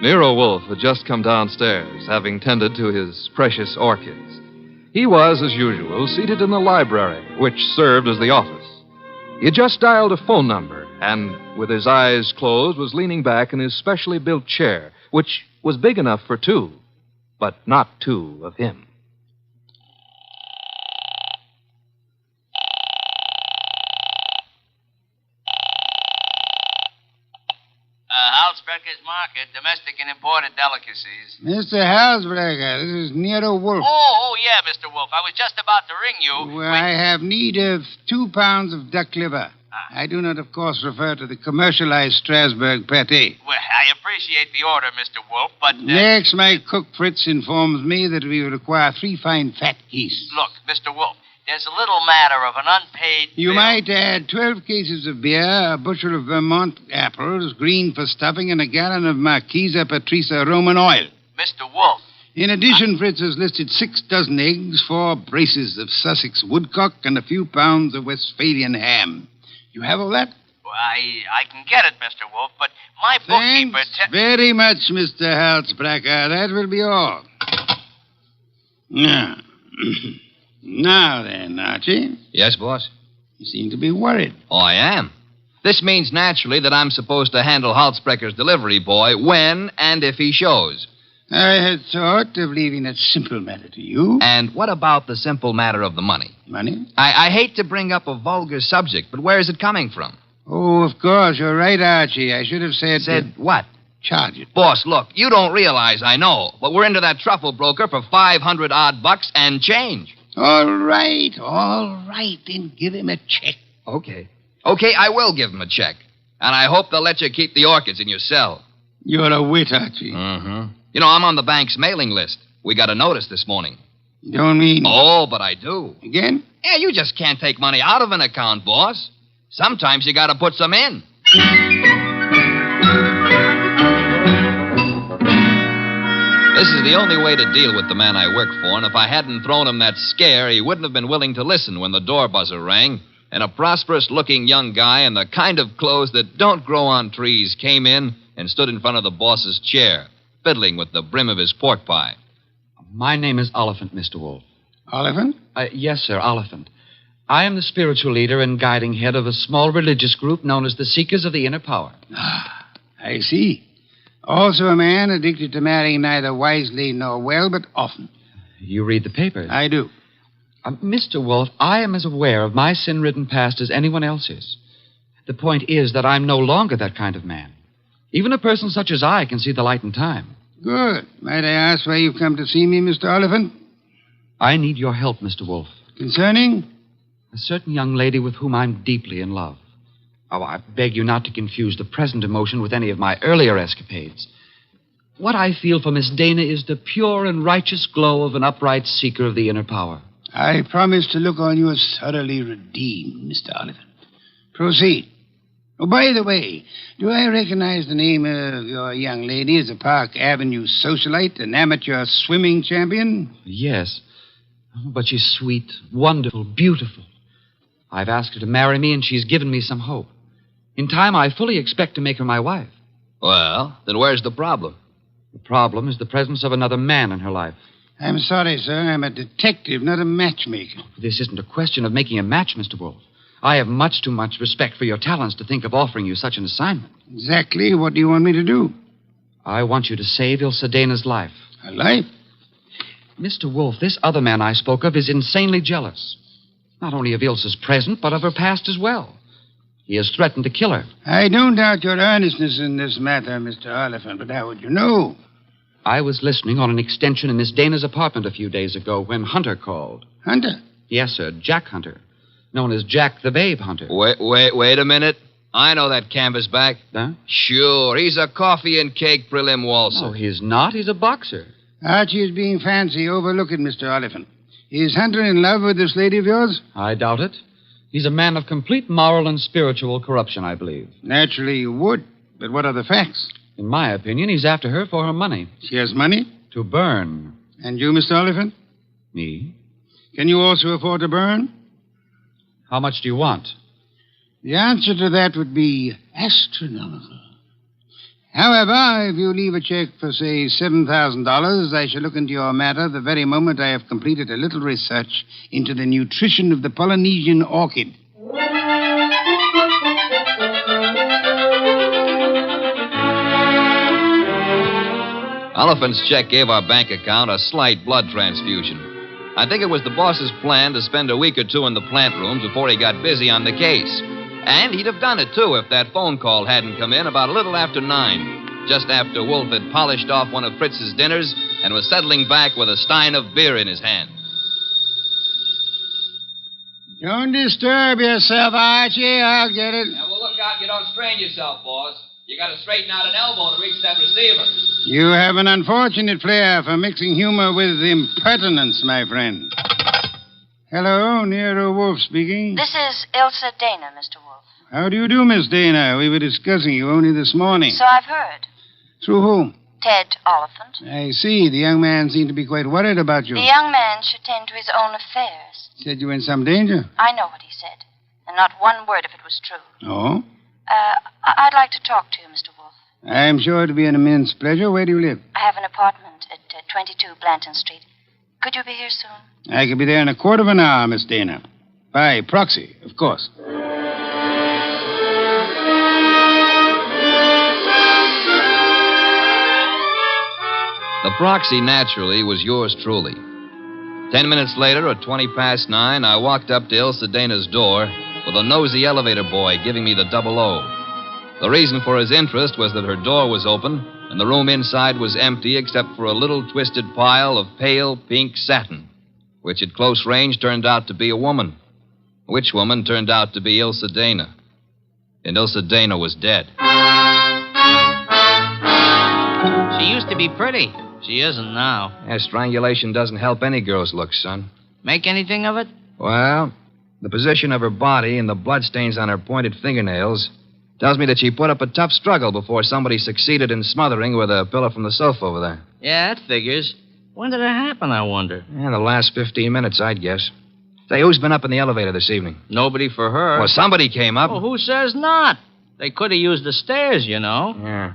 Nero Wolfe had just come downstairs, having tended to his precious orchids. He was, as usual, seated in the library, which served as the office. He had just dialed a phone number, and, with his eyes closed, was leaning back in his specially built chair, which was big enough for two, but not two of him. Halsbrecher's Market, domestic and imported delicacies. Mr. Halsbrecher, this is Nero Wolfe. Yeah, Mr. Wolfe. I was just about to ring you. Well, I have need of 2 pounds of duck liver. I do not, of course, refer to the commercialized Strasbourg pate. Well, I appreciate the order, Mr. Wolfe, but... Next, my cook Fritz informs me that we require 3 fine fat geese. Look, Mr. Wolfe, there's a little matter of an unpaid You bill. might add 12 cases of beer, a bushel of Vermont apples, green for stuffing, and a gallon of Marquesa Patrisa Roman oil. Mr. Wolfe. In addition, Fritz has listed 6 dozen eggs, 4 braces of Sussex woodcock, and a few pounds of Westphalian ham. You have all that? Well, I can get it, Mr. Wolfe, but my bookkeeper... Thanks very much, Mr. Halsbrecher. That will be all. Now, now then, Archie. Yes, boss? You seem to be worried. Oh, I am. This means naturally that I'm supposed to handle Halsbrecher's delivery boy when and if he shows. I had thought of leaving that simple matter to you. And what about the simple matter of the money? Money? I hate to bring up a vulgar subject, but where is it coming from? Oh, of course. You're right, Archie. I should have said... Said what? Charge it. Boss, look, you don't realize I know, but we're into that truffle broker for $500 bucks and change. All right. Then give him a check. Okay, I will give him a check. And I hope they'll let you keep the orchids in your cell. You're a wit, Archie. Mm-hmm. You know, I'm on the bank's mailing list. We got a notice this morning. You don't mean... Oh, but I do. Again? Yeah, you just can't take money out of an account, boss. Sometimes you gotta put some in. This is the only way to deal with the man I work for, and if I hadn't thrown him that scare, he wouldn't have been willing to listen when the door buzzer rang, and a prosperous-looking young guy in the kind of clothes that don't grow on trees came in and stood in front of the boss's chair, fiddling with the brim of his pork pie. My name is Oliphant, Mr. Wolfe. Oliphant? Yes, sir, Oliphant. I am the spiritual leader and guiding head of a small religious group known as the Seekers of the Inner Power. I see. Also a man addicted to marrying neither wisely nor well, but often. You read the papers? I do. Mr. Wolfe, I am as aware of my sin-ridden past as anyone else is. The point is that I'm no longer that kind of man. Even a person such as I can see the light in time. Good. Might I ask why you've come to see me, Mr. Oliphant? I need your help, Mr. Wolfe. Concerning? A certain young lady with whom I'm deeply in love. Oh, I beg you not to confuse the present emotion with any of my earlier escapades. What I feel for Miss Dana is the pure and righteous glow of an upright seeker of the inner power. I promise to look on you as thoroughly redeemed, Mr. Oliphant. Proceed. Oh, by the way, do I recognize the name of your young lady as a Park Avenue socialite, an amateur swimming champion? Yes. But she's sweet, wonderful, beautiful. I've asked her to marry me, and she's given me some hope. In time, I fully expect to make her my wife. Well, then where's the problem? The problem is the presence of another man in her life. I'm sorry, sir. I'm a detective, not a matchmaker. This isn't a question of making a match, Mr. Wolfe. I have much too much respect for your talents to think of offering you such an assignment. Exactly. What do you want me to do? I want you to save Ilse Dana's life. Her life? Mr. Wolfe, this other man I spoke of is insanely jealous. Not only of Ilse's present, but of her past as well. He has threatened to kill her. I don't doubt your earnestness in this matter, Mr. Oliphant, but how would you know? I was listening on an extension in Miss Dana's apartment a few days ago when Hunter called. Hunter? Yes, sir, Jack Hunter. Known as Jack the Babe Hunter. Wait a minute. I know that canvasback. Huh? Sure, he's a coffee and cake prelim waltzer. No, he's not. He's a boxer. Archie is being fancy. Overlook it, Mr. Oliphant. Is Hunter in love with this lady of yours? I doubt it. He's a man of complete moral and spiritual corruption, I believe. Naturally you would. But what are the facts? In my opinion, he's after her for her money. She has money? To burn. And you, Mr. Oliphant? Me? Can you also afford to burn? How much do you want? The answer to that would be astronomical. However, if you leave a check for, say, $7,000, I shall look into your matter the very moment I have completed a little research into the nutrition of the Polynesian orchid. Oliphant's check gave our bank account a slight blood transfusion. I think it was the boss's plan to spend a week or two in the plant rooms before he got busy on the case. And he'd have done it, too, if that phone call hadn't come in about a little after 9. just after Wolfe had polished off one of Fritz's dinners and was settling back with a stein of beer in his hand. Don't disturb yourself, Archie. I'll get it. Now, well, look out you don't strain yourself, boss. You got to straighten out an elbow to reach that receiver. You have an unfortunate flair for mixing humor with impertinence, my friend. Hello, Nero Wolfe speaking. This is Ilsa Dana, Mr. Wolfe. How do you do, Miss Dana? We were discussing you only this morning. So I've heard. Through whom? Ted Oliphant. I see. The young man seemed to be quite worried about you. The young man should tend to his own affairs. Said you were in some danger. I know what he said, and not one word if it was true. Oh? I'd like to talk to you, Mr. Wolfe. I'm sure it'll be an immense pleasure. Where do you live? I have an apartment at 22 Blanton Street. Could you be here soon? I could be there in a quarter of an hour, Miss Dana. By proxy, of course. The proxy, naturally, was yours truly. 10 minutes later, at 9:20, I walked up to Ilsa Dana's door with a nosy elevator boy giving me the 00. The reason for his interest was that her door was open and the room inside was empty except for a little twisted pile of pale pink satin, which at close range turned out to be a woman. Which woman turned out to be Ilsa Dana. And Ilsa Dana was dead. She used to be pretty. She isn't now. Yeah, strangulation doesn't help any girl's looks, son. Make anything of it? Well, the position of her body and the bloodstains on her pointed fingernails tells me that she put up a tough struggle before somebody succeeded in smothering with a pillow from the sofa over there. Yeah, that figures. When did it happen, I wonder? Yeah, the last 15 minutes, I'd guess. Say, who's been up in the elevator this evening? Nobody for her. Well, somebody came up. Well, who says not? They could have used the stairs, you know. Yeah.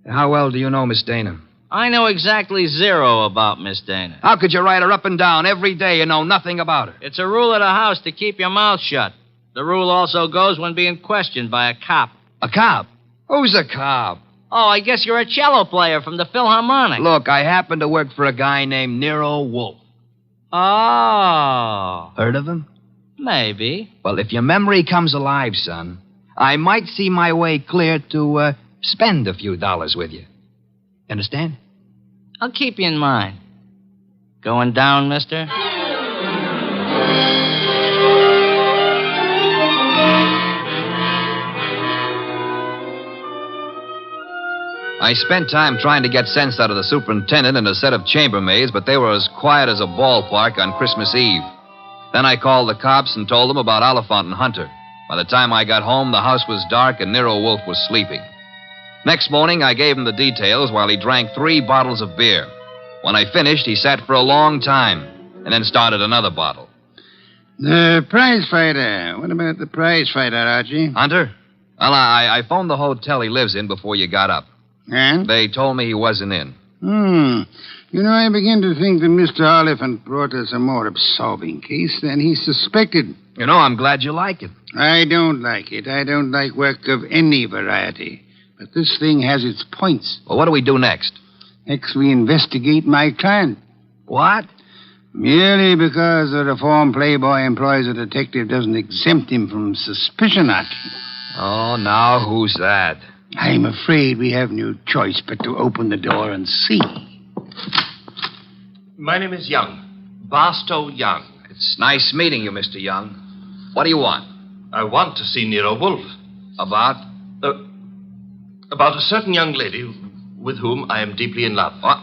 How well do you know Miss Dana? I know exactly zero about Miss Dana. How could you ride her up and down every day and know nothing about her? It's a rule of the house to keep your mouth shut. The rule also goes when being questioned by a cop. A cop? Who's a cop? Oh, I guess you're a cello player from the Philharmonic. Look, I happen to work for a guy named Nero Wolfe. Oh. Heard of him? Maybe. Well, if your memory comes alive, son, I might see my way clear to spend a few dollars with you. Understand? I'll keep you in mind. Going down, mister? I spent time trying to get sense out of the superintendent and a set of chambermaids, but they were as quiet as a ballpark on Christmas Eve. Then I called the cops and told them about Oliphant and Hunter. By the time I got home, the house was dark and Nero Wolfe was sleeping. Next morning, I gave him the details while he drank 3 bottles of beer. When I finished, he sat for a long time and then started another bottle. The prize fighter. What about the prize fighter, Archie? Hunter? Well, I phoned the hotel he lives in before you got up. And? They told me he wasn't in. You know, I begin to think that Mr. Oliphant brought us a more absorbing case than he suspected. You know, I'm glad you like it. I don't like it. I don't like work of any variety. But this thing has its points. Well, what do we do next? Next, we investigate my client. What? Merely because the reformed playboy employs a detective doesn't exempt him from suspicion, Archie. Oh, now who's that? I'm afraid we have no choice but to open the door and see. My name is Young. Barstow Young. It's nice meeting you, Mr. Young. What do you want? I want to see Nero Wolfe. About? About a certain young lady with whom I am deeply in love. What?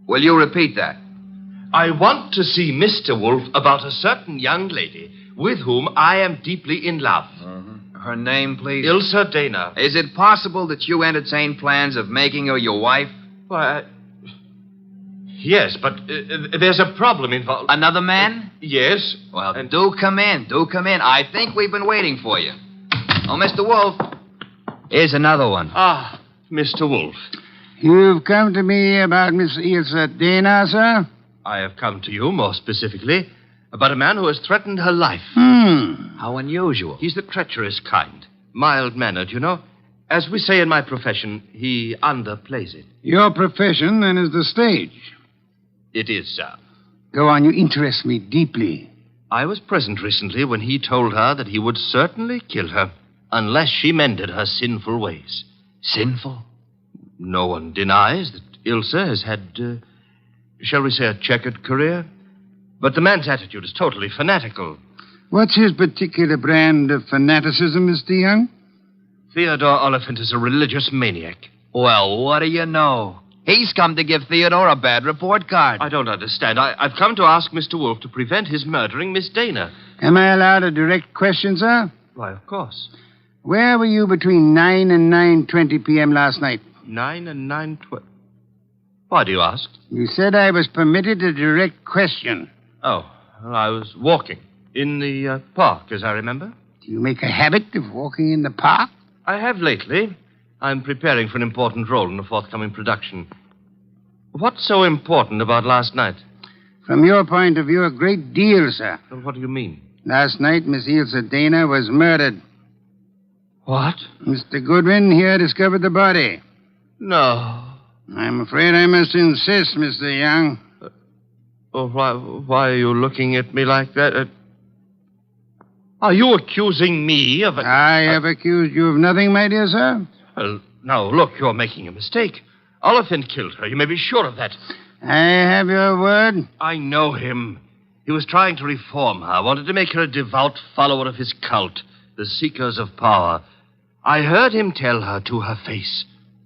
Will you repeat that? I want to see Mr. Wolfe about a certain young lady with whom I am deeply in love. Her name, please? Ilsa Dana. Is it possible that you entertain plans of making her your wife? Why, yes, but there's a problem involved. Another man? Yes. Well, do come in. Do come in. I think we've been waiting for you. Oh, Mr. Wolfe. Here's another one. Ah, Mr. Wolfe. You've come to me about Miss Ilsa Dana, sir? I have come to you, more specifically, about a man who has threatened her life. How unusual. He's the treacherous kind. Mild-mannered, you know. As we say in my profession, he underplays it. Your profession, then, is the stage. It is, sir. Go on, you interest me deeply. I was present recently when he told her that he would certainly kill her unless she mended her sinful ways. Sinful? No one denies that Ilsa has had, shall we say, a checkered career. But the man's attitude is totally fanatical. What's his particular brand of fanaticism, Mr. Young? Theodore Oliphant is a religious maniac. Well, what do you know? He's come to give Theodore a bad report card. I don't understand. I've come to ask Mr. Wolfe to prevent his murdering Miss Dana. Am I allowed a direct question, sir? Why, of course. Where were you between 9 and 9:20 p.m. last night? 9 and 9:20. Why do you ask? You said I was permitted a direct question. Oh, well, I was walking in the park, as I remember. Do you make a habit of walking in the park? I have lately. I'm preparing for an important role in a forthcoming production. What's so important about last night? From your point of view, a great deal, sir. Well, what do you mean? Last night, Miss Ilsa Dana was murdered. What? Mr. Goodwin here discovered the body. No. I'm afraid I must insist, Mr. Young. Why are you looking at me like that? Are you accusing me of... I have accused you of nothing, my dear sir. Well, now, look, you're making a mistake. Oliphant killed her. You may be sure of that. I have your word. I know him. He was trying to reform her, wanted to make her a devout follower of his cult, the Seekers of Power. I heard him tell her to her face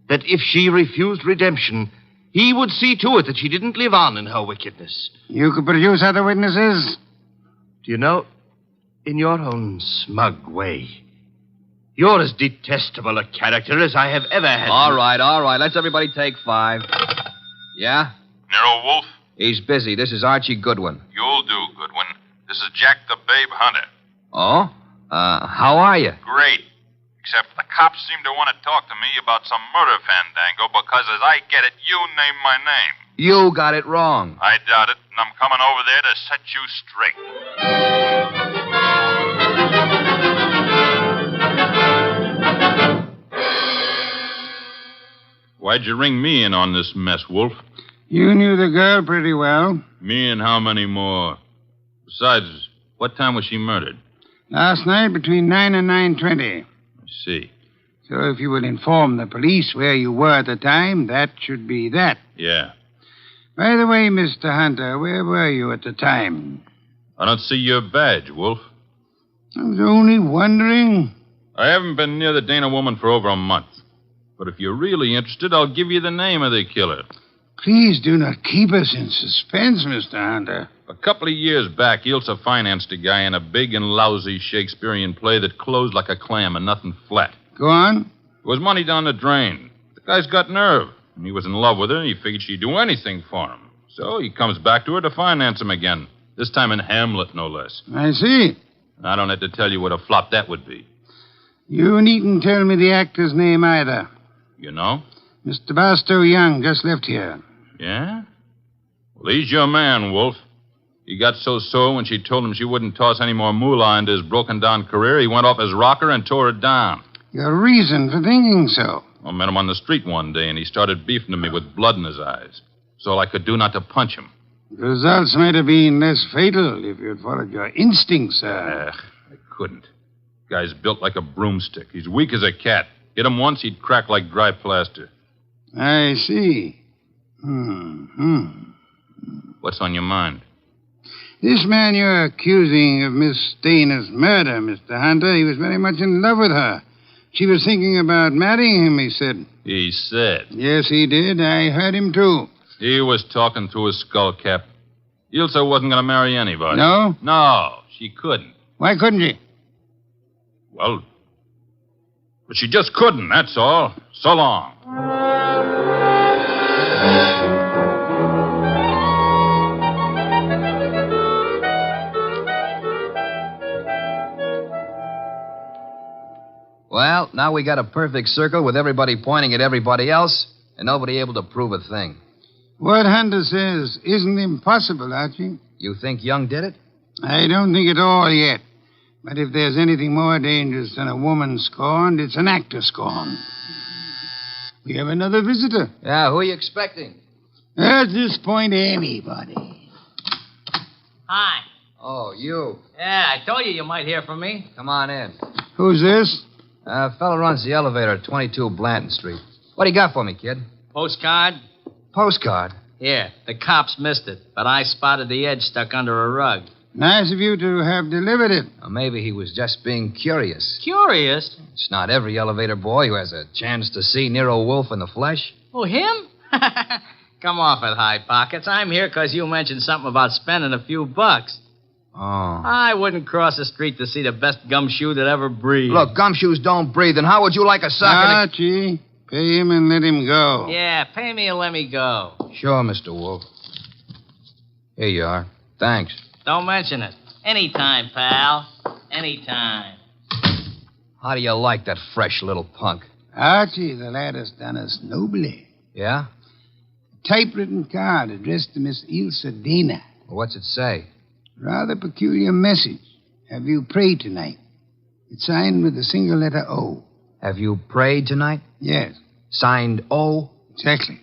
that if she refused redemption, he would see to it that she didn't live on in her wickedness. You could produce other witnesses? Do you know, in your own smug way, you're as detestable a character as I have ever had. All right. Let's everybody take 5. Yeah? Nero Wolfe? He's busy. This is Archie Goodwin. You'll do, Goodwin. This is Jack the Babe Hunter. Oh? How are you? Great. Except the cops seem to want to talk to me about some murder fandango because, as I get it, you named my name. You got it wrong. I doubt it, and I'm coming over there to set you straight. Why'd you ring me in on this mess, Wolf? You knew the girl pretty well. Me and how many more? Besides, what time was she murdered? Last night between 9 and 9:20. I see. So if you will inform the police where you were at the time, that should be that. Yeah. By the way, Mr. Hunter, where were you at the time? I don't see your badge, Wolf. I was only wondering. I haven't been near the Dana woman for over a month. But if you're really interested, I'll give you the name of the killer. Please do not keep us in suspense, Mr. Hunter. A couple of years back, Ilsa financed a guy in a big and lousy Shakespearean play that closed like a clam and nothing flat. Go on. It was money down the drain. The guy's got nerve. And he was in love with her, and he figured she'd do anything for him. So he comes back to her to finance him again. This time in Hamlet, no less. I see. I don't have to tell you what a flop that would be. You needn't tell me the actor's name either. You know? Mr. Barstow Young just left here. Yeah? Well, he's your man, Wolf. He got so sore when she told him she wouldn't toss any more moolah into his broken-down career, he went off his rocker and tore it down. Your reason for thinking so? I met him on the street one day, and he started beefing to me with blood in his eyes. It's all I could do not to punch him. The results might have been less fatal if you'd followed your instincts, sir. I couldn't. Guy's built like a broomstick. He's weak as a cat. Hit him once, he'd crack like dry plaster. I see. What's on your mind? This man you're accusing of Miss Dana's murder, Mr. Hunter, he was very much in love with her. She was thinking about marrying him, he said. He said? Yes, he did. I heard him, too. He was talking through his skull cap. Ilsa wasn't going to marry anybody. No? No, she couldn't. Why couldn't she? Well, but she just couldn't, that's all. So long. Well, now we got a perfect circle with everybody pointing at everybody else and nobody able to prove a thing. What Hunter says isn't impossible, Archie. You think Young did it? I don't think at all yet. But if there's anything more dangerous than a woman scorned, it's an actor scorned. We have another visitor. Yeah, who are you expecting? At this point, anybody. Hi. Oh, you. Yeah, I told you might hear from me. Come on in. Who's this? Fellow runs the elevator at 22 Blanton Street. What do you got for me, kid? Postcard? Postcard? Here, the cops missed it, but I spotted the edge stuck under a rug. Nice of you to have delivered it. Or maybe he was just being curious. Curious? It's not every elevator boy who has a chance to see Nero Wolfe in the flesh. Oh, him? Come off it, High Pockets. I'm here because you mentioned something about spending a few bucks. Oh. I wouldn't cross the street to see the best gumshoe that ever breathed. Look, gumshoes don't breathe, and how would you like a sock? Archie, pay him and let him go. Yeah, pay me and let me go. Sure, Mr. Wolfe. Here you are. Thanks. Don't mention it. Anytime, pal. Anytime. How do you like that fresh little punk? Archie, the lad has done us nobly. Yeah? A typewritten card addressed to Miss Ilse Dana. Well, what's it say? Rather peculiar message. Have you prayed tonight? It's signed with a single letter O. Have you prayed tonight? Yes. Signed O? Exactly.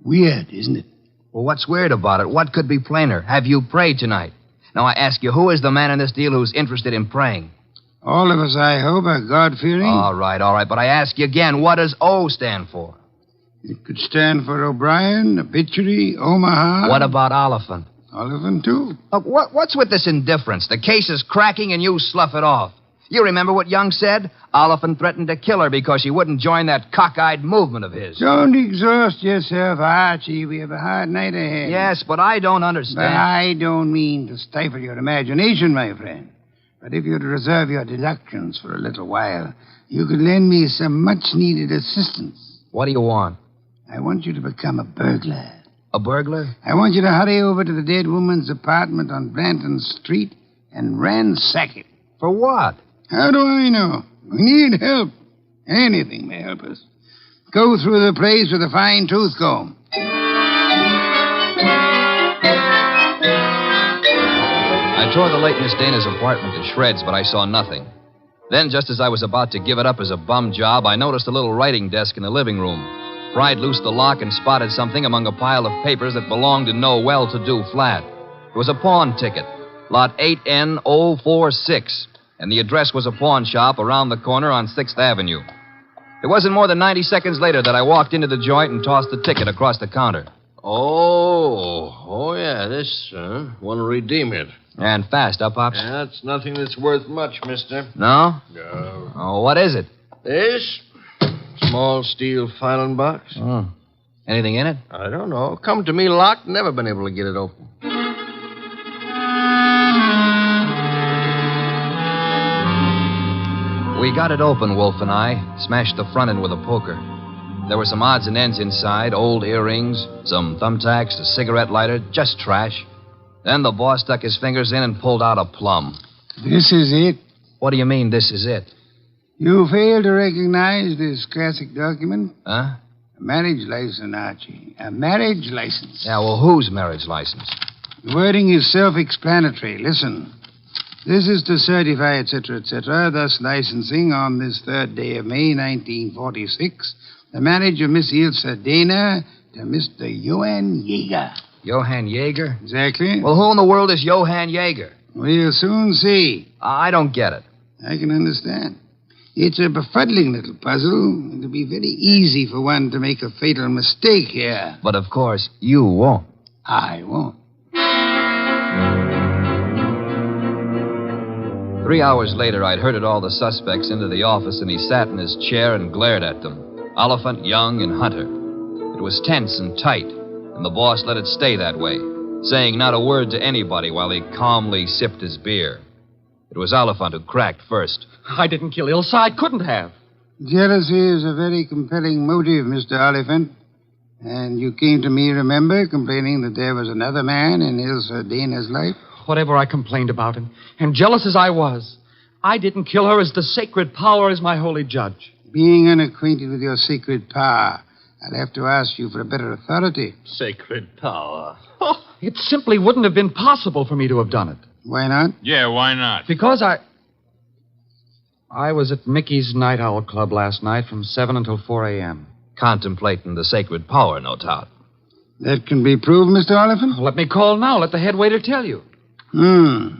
Weird, isn't it? Well, what's weird about it? What could be plainer? Have you prayed tonight? Now, I ask you, who is the man in this deal who's interested in praying? All of us, I hope, are God-fearing. All right. But I ask you again, what does O stand for? It could stand for O'Brien, Obituary, Omaha. What about Oliphant? Oliphant, too. Look, what's with this indifference? The case is cracking and you slough it off. You remember what Young said? Oliphant threatened to kill her because she wouldn't join that cockeyed movement of his. Don't exhaust yourself, Archie. We have a hard night ahead. Yes, but I don't understand. But I don't mean to stifle your imagination, my friend. But if you'd reserve your deductions for a little while, you could lend me some much-needed assistance. What do you want? I want you to become a burglar. A burglar? I want you to hurry over to the dead woman's apartment on Blanton Street and ransack it. For what? How do I know? We need help. Anything may help us. Go through the place with a fine tooth comb. I tore the late Miss Dana's apartment to shreds, but I saw nothing. Then, just as I was about to give it up as a bum job, I noticed a little writing desk in the living room. Pried loose the lock and spotted something among a pile of papers that belonged to no well-to-do flat. It was a pawn ticket, lot 8N046, and the address was a pawn shop around the corner on 6th Avenue. It wasn't more than 90 seconds later that I walked into the joint and tossed the ticket across the counter. Oh, yeah, this, want to redeem it. And fast, huh, Pops? Yeah, it's nothing that's worth much, mister. No? No. Oh, what is it? This? Small steel filing box. Oh. Anything in it? I don't know. Come to me locked, never been able to get it open. We got it open, Wolfe and I. Smashed the front end with a poker. There were some odds and ends inside, old earrings, some thumbtacks, a cigarette lighter, just trash. Then the boss stuck his fingers in and pulled out a plum. This is it? What do you mean, this is it? You fail to recognize this classic document? Huh? A marriage license, Archie. A marriage license. Yeah, well, whose marriage license? The wording is self-explanatory. Listen. This is to certify, etc., thus licensing on this 3rd day of May, 1946, the marriage of Miss Ilse Dana to Mr. Johann Jaeger. Johann Jaeger? Exactly. Well, who in the world is Johann Jaeger? We'll soon see. I don't get it. I can understand. It's a befuddling little puzzle. It'll be very easy for one to make a fatal mistake here. But, of course, you won't. I won't. 3 hours later, I'd herded all the suspects into the office, and he sat in his chair and glared at them. Oliphant, Young, and Hunter. It was tense and tight, and the boss let it stay that way, saying not a word to anybody while he calmly sipped his beer. It was Oliphant who cracked first. I didn't kill Ilse. I couldn't have. Jealousy is a very compelling motive, Mr. Oliphant. And you came to me, remember, complaining that there was another man in Ilse Dana's life? Whatever I complained about, and jealous as I was, I didn't kill her as the sacred power is my holy judge. Being unacquainted with your sacred power, I'll have to ask you for a better authority. Sacred power? Oh, it simply wouldn't have been possible for me to have done it. Why not? Yeah, why not? Because I was at Mickey's Night Owl Club last night from 7 until 4 a.m. Contemplating the sacred power, no doubt. That can be proved, Mr. Oliphant? Let me call now. Let the head waiter tell you. Well,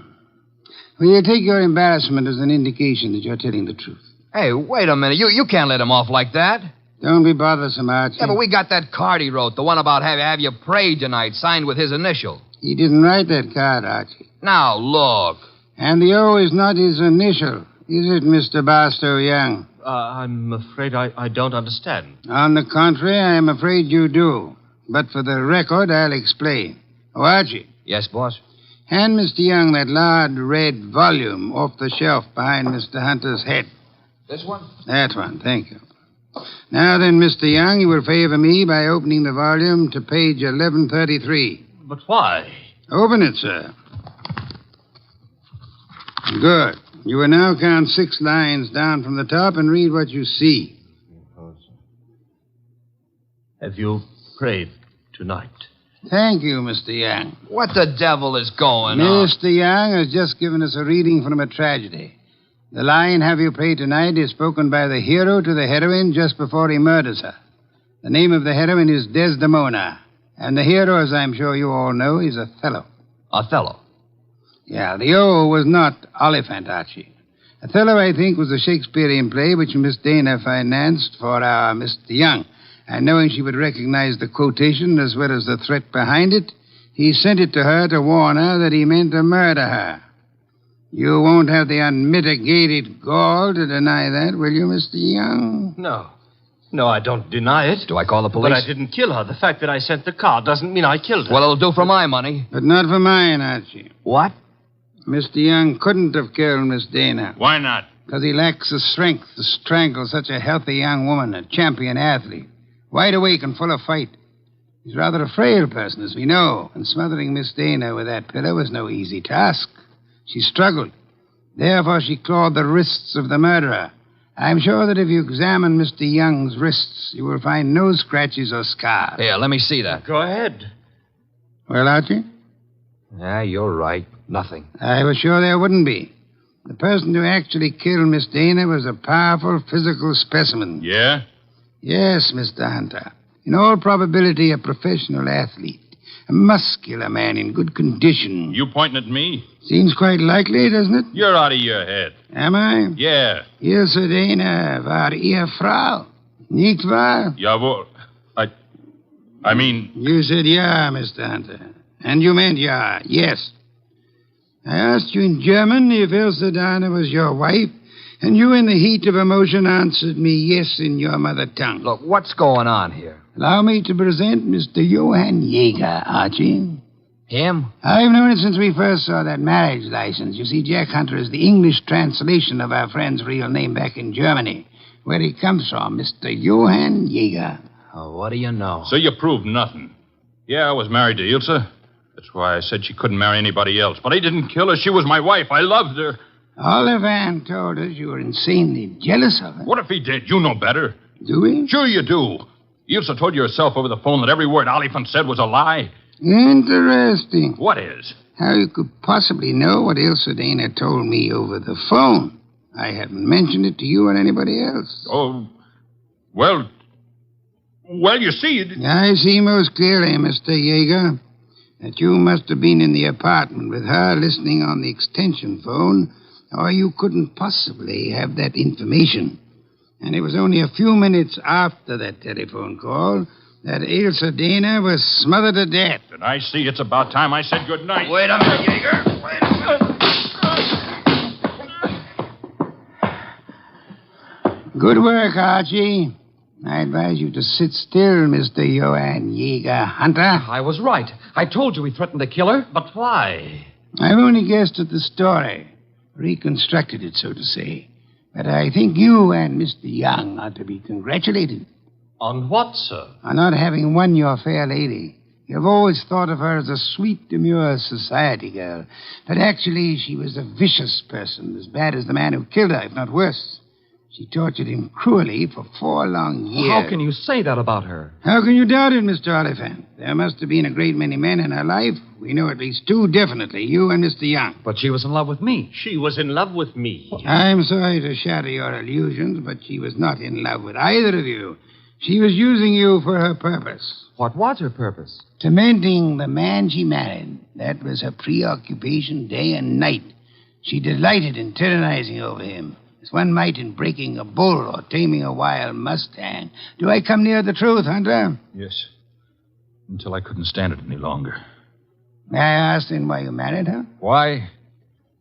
you take your embarrassment as an indication that you're telling the truth. Hey, wait a minute. You can't let him off like that. Don't be bothersome, Archie. Yeah, but we got that card he wrote, the one about have you prayed tonight, signed with his initial. He didn't write that card, Archie. Now, look. And the O is not his initial, is it, Mr. Barstow Young? I'm afraid I don't understand. On the contrary, I am afraid you do. But for the record, I'll explain. Oh, Archie. Yes, boss? Hand Mr. Young that large red volume off the shelf behind Mr. Hunter's head. This one? That one, thank you. Now then, Mr. Young, you will favor me by opening the volume to page 1133. But why? Open it, sir. Good. You will now count 6 lines down from the top and read what you see. Have you prayed tonight? Thank you, Mr. Young. What the devil is going on? Mr. Young has just given us a reading from a tragedy. The line, have you prayed tonight, is spoken by the hero to the heroine just before he murders her. The name of the heroine is Desdemona. And the hero, as I'm sure you all know, is Othello. Othello? Yeah, the O was not Oliphant, Archie. Othello, I think, was a Shakespearean play which Miss Dana financed for our Mr. Young. And knowing she would recognize the quotation as well as the threat behind it, he sent it to her to warn her that he meant to murder her. You won't have the unmitigated gall to deny that, will you, Mr. Young? No. No, I don't deny it. Do I call the police? But I didn't kill her. The fact that I sent the card doesn't mean I killed her. Well, it'll do for my money. But not for mine, Archie. What? Mr. Young couldn't have killed Miss Dana. Why not? Because he lacks the strength to strangle such a healthy young woman, a champion athlete. Wide awake and full of fight. He's rather a frail person, as we know, and smothering Miss Dana with that pillow was no easy task. She struggled. Therefore, she clawed the wrists of the murderer. I'm sure that if you examine Mr. Young's wrists, you will find no scratches or scars. Here, let me see that. Go ahead. Well, Archie? Yeah, you're right. Nothing. I was sure there wouldn't be. The person who actually killed Miss Dana was a powerful physical specimen. Yeah? Yes, Mr. Hunter. In all probability, a professional athlete. A muscular man in good condition. You pointing at me? Seems quite likely, doesn't it? You're out of your head. Am I? Yeah. Ihr seid eine war ihr Frau. Nicht wahr? Jawohl. I mean... You said yeah, Mr. Hunter. And you meant yeah, yes. I asked you in German if Elsa Dana was your wife, and you, in the heat of emotion, answered me yes in your mother tongue. Look, what's going on here? Allow me to present Mr. Johann Jaeger, Archie. Him? I've known it since we first saw that marriage license. You see, Jack Hunter is the English translation of our friend's real name back in Germany, where he comes from, Mr. Johann Jaeger. Oh, what do you know? So you proved nothing. Yeah, I was married to Ilse. That's why I said she couldn't marry anybody else. But I didn't kill her. She was my wife. I loved her. Oliphant told us you were insanely jealous of her. What if he did? You know better. Do we? Sure you do. Ilse told you herself over the phone that every word Oliphant said was a lie. Interesting. What is? How you could possibly know what Ilse Dana told me over the phone. I haven't mentioned it to you or anybody else. Oh, well, you see... I see most clearly, Mr. Jaeger, that you must have been in the apartment with her listening on the extension phone, or you couldn't possibly have that information. And it was only a few minutes after that telephone call that Ilse Dana was smothered to death. And I see it's about time I said good night. Wait a minute, Jaeger. Wait a minute. Good work, Archie. I advise you to sit still, Mr. Johann Jaeger Hunter. I was right. I told you he threatened to kill her. But why? I've only guessed at the story. Reconstructed it, so to say. But I think you and Mr. Young ought to be congratulated. On what, sir? On not having won your fair lady. You've always thought of her as a sweet, demure society girl. But actually, she was a vicious person, as bad as the man who killed her, if not worse. She tortured him cruelly for 4 long years. How can you say that about her? How can you doubt it, Mr. Oliphant? There must have been a great many men in her life. We know at least 2 definitely, you and Mr. Young. But she was in love with me. She was in love with me. I'm sorry to shatter your illusions, but she was not in love with either of you. She was using you for her purpose. What was her purpose? Tormenting the man she married. That was her preoccupation day and night. She delighted in tyrannizing over him. as one might in breaking a bull or taming a wild mustang. Do I come near the truth, Hunter? Yes. Until I couldn't stand it any longer. May I ask then why you married her? Why?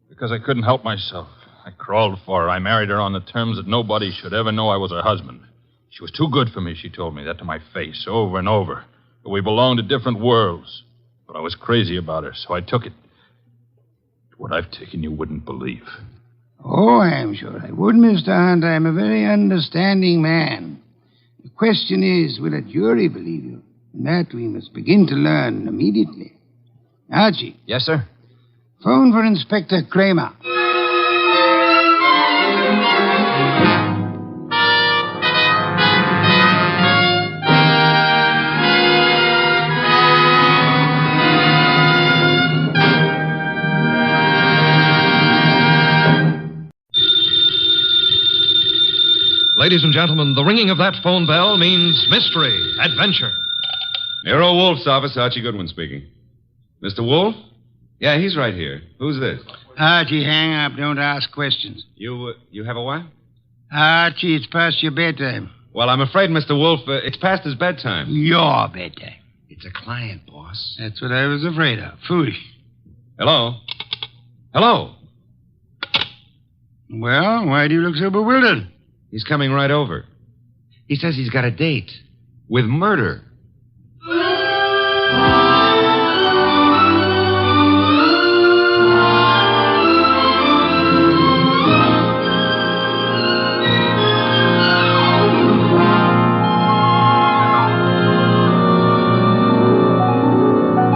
Because I couldn't help myself. I crawled for her. I married her on the terms that nobody should ever know I was her husband. She was too good for me, she told me that to my face over and over. But we belonged to different worlds. But I was crazy about her, so I took it. What I've taken you wouldn't believe. Oh, I'm sure I would, Mr. Hunter. I'm a very understanding man. The question is, will a jury believe you? And that we must begin to learn immediately. Archie. Yes, sir? Phone for Inspector Kramer. Ladies and gentlemen, the ringing of that phone bell means mystery, adventure. Nero Wolfe's office, Archie Goodwin speaking. Mr. Wolfe? Yeah, he's right here. Who's this? Archie, hang up. Don't ask questions. You have a wife? Archie, it's past your bedtime. Well, I'm afraid, Mr. Wolfe, it's past his bedtime. Your bedtime. It's a client, boss. That's what I was afraid of. Foolish. Hello? Hello? Well, why do you look so bewildered? He's coming right over. He says he's got a date with murder.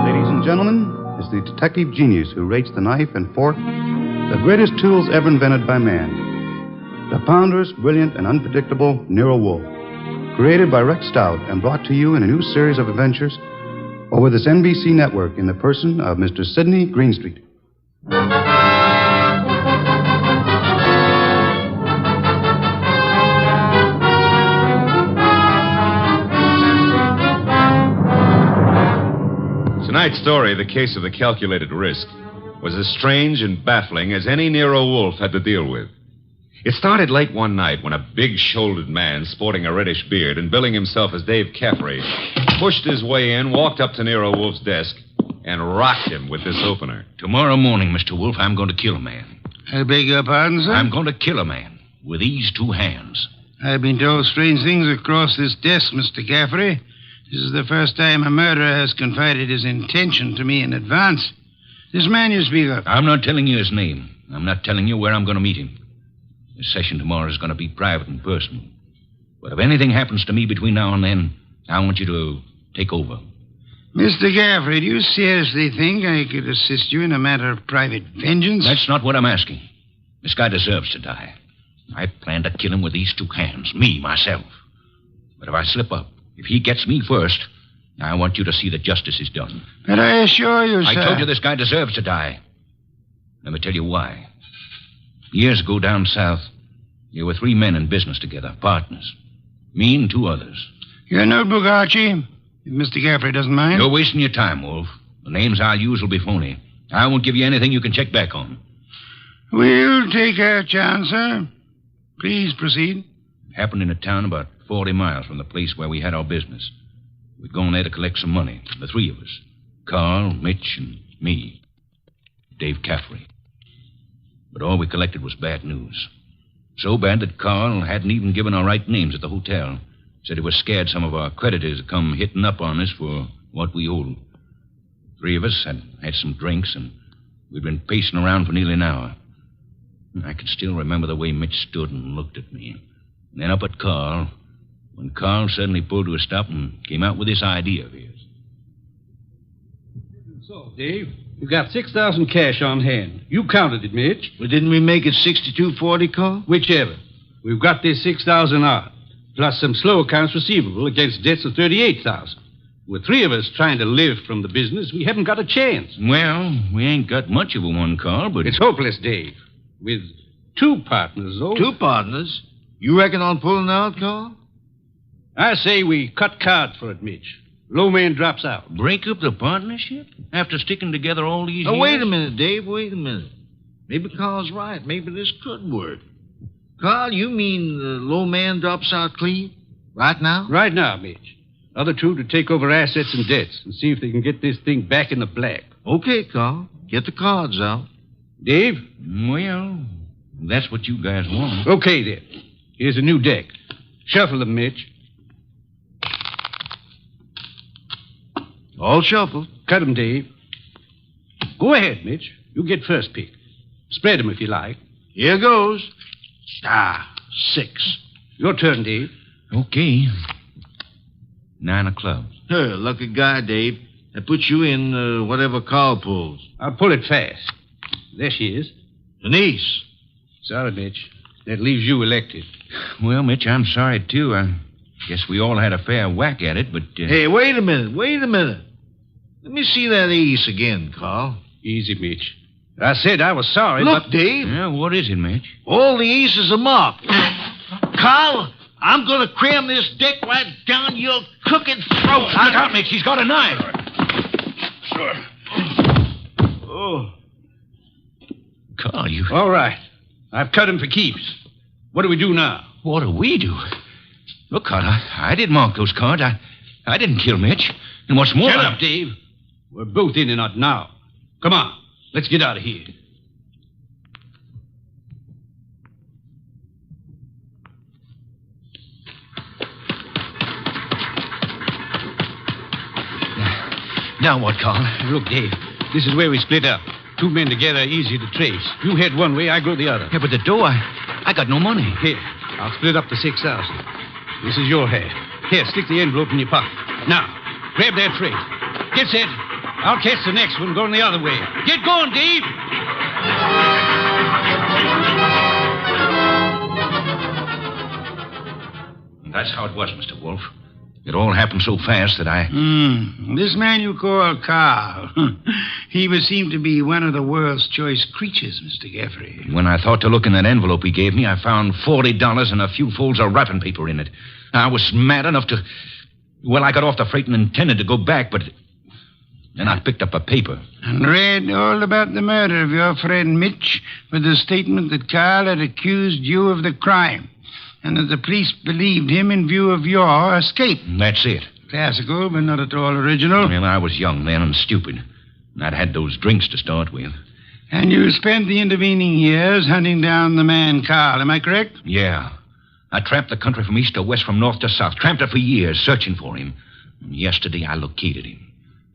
Ladies and gentlemen, it's the detective genius who rates the knife and fork, the greatest tools ever invented by man. The ponderous, brilliant, and unpredictable Nero Wolfe. Created by Rex Stout and brought to you in a new series of adventures over this NBC network in the person of Mr. Sidney Greenstreet. Tonight's story, The Case of the Calculated Risk, was as strange and baffling as any Nero Wolfe had to deal with. It started late one night when a big-shouldered man sporting a reddish beard and billing himself as Dave Caffrey pushed his way in, walked up to Nero Wolfe's desk, and rocked him with this opener. Tomorrow morning, Mr. Wolfe, I'm going to kill a man. I beg your pardon, sir? I'm going to kill a man with these two hands. I've been told strange things across this desk, Mr. Caffrey. This is the first time a murderer has confided his intention to me in advance. This man you speak of. I'm not telling you his name. I'm not telling you where I'm going to meet him. The session tomorrow is going to be private and personal. But if anything happens to me between now and then, I want you to take over. Mr. Caffrey, do you seriously think I could assist you in a matter of private vengeance? That's not what I'm asking. This guy deserves to die. I plan to kill him with these two hands, me, myself. But if I slip up, if he gets me first, I want you to see that justice is done. But I assure you, sir... I told you this guy deserves to die. Let me tell you why. Years ago down south, there were three men in business together, partners. Me and two others. Your notebook, Archie, if Mr. Caffrey doesn't mind. You're wasting your time, Wolf. The names I'll use will be phony. I won't give you anything you can check back on. We'll take our chance, sir. Please proceed. It happened in a town about 40 miles from the place where we had our business. We'd gone there to collect some money, the three of us. Carl, Mitch, and me. Dave Caffrey. But all we collected was bad news. So bad that Carl hadn't even given our right names at the hotel. Said he was scared some of our creditors would come hitting up on us for what we owed. Three of us had some drinks, and we'd been pacing around for nearly an hour. I can still remember the way Mitch stood and looked at me. And then up at Carl, when Carl suddenly pulled to a stop and came out with this idea of his. So, Dave, you got 6,000 cash on hand. You counted it, Mitch. Well, didn't we make it 62.40, Carl? Whichever. We've got this 6,000 odd, plus some slow accounts receivable against debts of 38,000. With three of us trying to live from the business, we haven't got a chance. Well, we ain't got much of a one, Carl, but... It's hopeless, Dave. With two partners, though. Two partners? You reckon on pulling out, Carl? I say we cut cards for it, Mitch. Low man drops out. Break up the partnership? After sticking together all these years? Wait a minute, Dave. Wait a minute. Maybe Carl's right. Maybe this could work. Carl, you mean the low man drops out clean? Right now? Right now, Mitch. Other two to take over assets and debts and see if they can get this thing back in the black. Okay, Carl. Get the cards out. Dave? Well, that's what you guys want. Okay, then. Here's a new deck. Shuffle them, Mitch. All shuffled. Cut them, Dave. Go ahead, Mitch. You get first pick. Spread them if you like. Here goes. 6. Your turn, Dave. Okay. 9 of clubs. Lucky guy, Dave. That puts you in whatever Carl pulls. I'll pull it fast. There she is. An ace. Sorry, Mitch. That leaves you elected. Well, Mitch, I'm sorry, too. I guess we all had a fair whack at it, but... Hey, wait a minute. Let me see that ace again, Carl. Easy, Mitch. I said I was sorry, Look, but... Dave. Yeah, what is it, Mitch? All the aces are marked. Carl, I'm going to cram this deck right down your crooked throat. Look out, Mitch. He's got a knife. Sure. Oh. Carl, you... All right. I've cut him for keeps. What do we do now? What do we do? Look, Carl, I didn't mark those cards. I didn't kill Mitch. And what's more... Shut up, Dave. We're both in and out now. Come on. Let's get out of here. Now what, Carl? Look, Dave, this is where we split up. Two men together, easy to trace. You head one way, I go the other. Yeah, but the dough, I got no money. Here, I'll split up the 6,000. This is your half. Here, stick the envelope in your pocket. Now, grab that freight. Get set. I'll catch the next one going the other way. Get going, Dave! That's how it was, Mr. Wolfe. It all happened so fast that I... This man you call Carl, he would seem to be one of the world's choice creatures, Mr. Geoffrey. When I thought to look in that envelope he gave me, I found $40 and a few folds of wrapping paper in it. I was mad enough to... Well, I got off the freight and intended to go back, but... Then I picked up a paper. And read all about the murder of your friend Mitch with the statement that Carl had accused you of the crime and that the police believed him in view of your escape. That's it. Classical, but not at all original. Well, I was young then and stupid. And I'd had those drinks to start with. And you spent the intervening years hunting down the man Carl, am I correct? Yeah. I tramped the country from east to west, from north to south. Tramped it for years, searching for him. And yesterday I located him.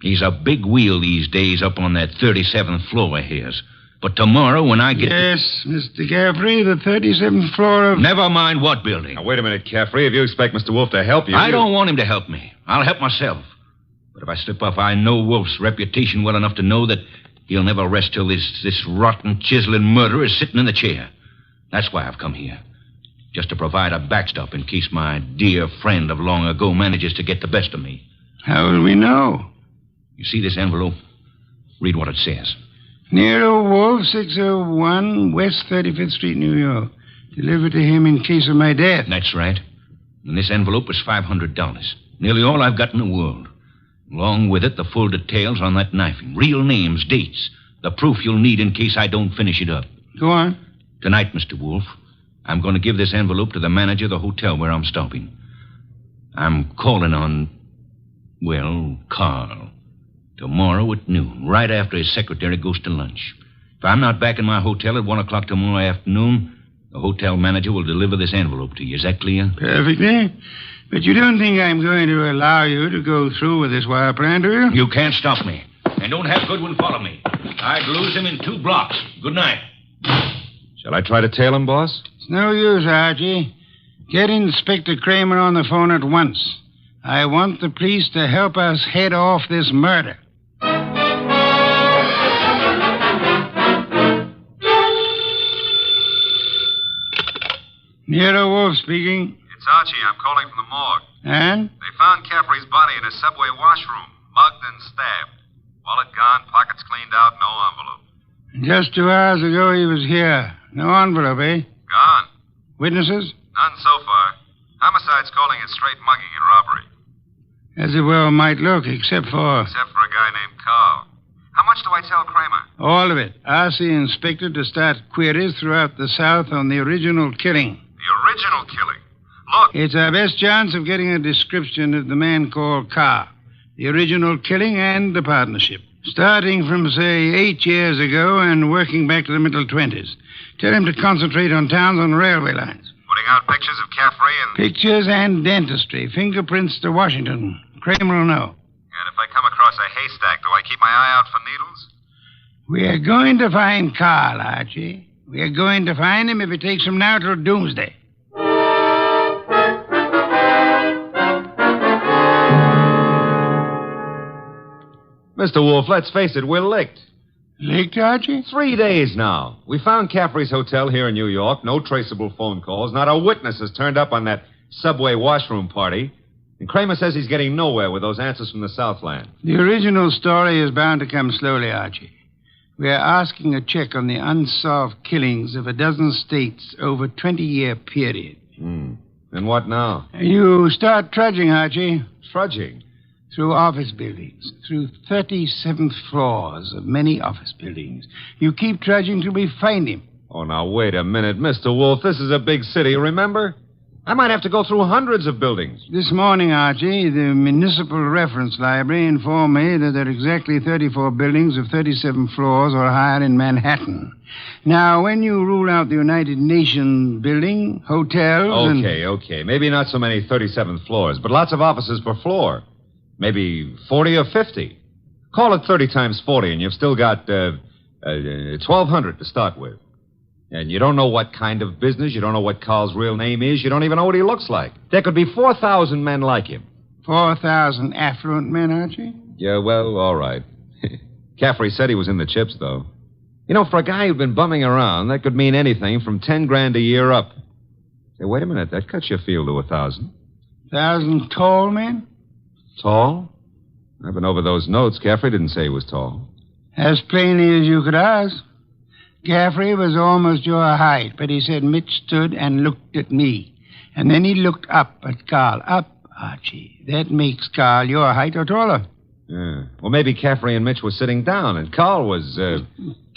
He's a big wheel these days up on that 37th floor of his. But tomorrow when I get... Yes, Mr. Caffrey, the 37th floor of... Never mind what building. Now, wait a minute, Caffrey. If you expect Mr. Wolfe to help you... I don't want him to help me. I'll help myself. But if I slip up, I know Wolfe's reputation well enough to know that he'll never rest till this rotten, chiseling murderer is sitting in the chair. That's why I've come here. Just to provide a backstop in case my dear friend of long ago manages to get the best of me. How will we know? You see this envelope? Read what it says. Nero Wolfe, 601 West 35th Street, New York. Delivered to him in case of my death. That's right. And this envelope is $500. Nearly all I've got in the world. Along with it, the full details on that knifing. Real names, dates. The proof you'll need in case I don't finish it up. Go on. Tonight, Mr. Wolfe, I'm going to give this envelope to the manager of the hotel where I'm stopping. I'm calling on, well, Carl. Tomorrow at noon, right after his secretary goes to lunch. If I'm not back in my hotel at 1 o'clock tomorrow afternoon, the hotel manager will deliver this envelope to you. Is that clear? Perfectly. But you don't think I'm going to allow you to go through with this wire plan, do you? You can't stop me. And don't have Goodwin follow me. I'd lose him in 2 blocks. Good night. Shall I try to tail him, boss? It's no use, Archie. Get Inspector Kramer on the phone at once. I want the police to help us head off this murder. Nero Wolfe speaking. It's Archie. I'm calling from the morgue. And? They found Caffrey's body in a subway washroom, mugged and stabbed. Wallet gone, pockets cleaned out, no envelope. Just 2 hours ago he was here. No envelope, eh? Gone. Witnesses? None so far. Homicide's calling it straight mugging and robbery. As it well might look, except for... Except for a guy named Carl. How much do I tell Kramer? All of it. Ask the inspector to start queries throughout the South on the original killing. The original killing? Look. It's our best chance of getting a description of the man called Carr. The original killing and the partnership. Starting from, say, 8 years ago and working back to the middle 20s. Tell him to concentrate on towns on railway lines. Putting out pictures of Caffrey and... Pictures and dentistry. Fingerprints to Washington. Kramer will know. And if I come across a haystack, do I keep my eye out for needles? We are going to find Carl, Archie. We are going to find him if it takes from now till doomsday. Mr. Wolfe, let's face it, we're licked. Licked, Archie? 3 days now. We found Caffrey's hotel here in New York. No traceable phone calls. Not a witness has turned up on that subway washroom party. And Kramer says he's getting nowhere with those answers from the Southland. The original story is bound to come slowly, Archie. We are asking a check on the unsolved killings of a dozen states over a 20-year period. And what now? You start trudging, Archie. Trudging? Through office buildings, through 37th floors of many office buildings. You keep trudging till we find him. Oh, now, wait a minute, Mr. Wolfe. This is a big city, remember? I might have to go through hundreds of buildings. This morning, Archie, the Municipal Reference Library informed me that there are exactly 34 buildings of 37 floors or higher in Manhattan. Now, when you rule out the United Nations building, hotels, Okay. Maybe not so many 37th floors, but lots of offices per floor. Maybe 40 or 50. Call it 30 times 40, and you've still got 1,200 to start with. And you don't know what kind of business. You don't know what Carl's real name is. You don't even know what he looks like. There could be 4,000 men like him. 4,000 affluent men, Archie? Yeah, well, all right. Caffrey said he was in the chips, though. You know, for a guy who'd been bumming around, that could mean anything from 10 grand a year up. Say, wait a minute. That cuts your field to 1,000. 1,000 tall men? Tall? I've been over those notes. Caffrey didn't say he was tall. As plainly as you could ask. Caffrey was almost your height, but he said Mitch stood and looked at me. And then he looked up at Carl. Up, Archie. That makes Carl your height or taller. Yeah. Well, maybe Caffrey and Mitch were sitting down, and Carl was,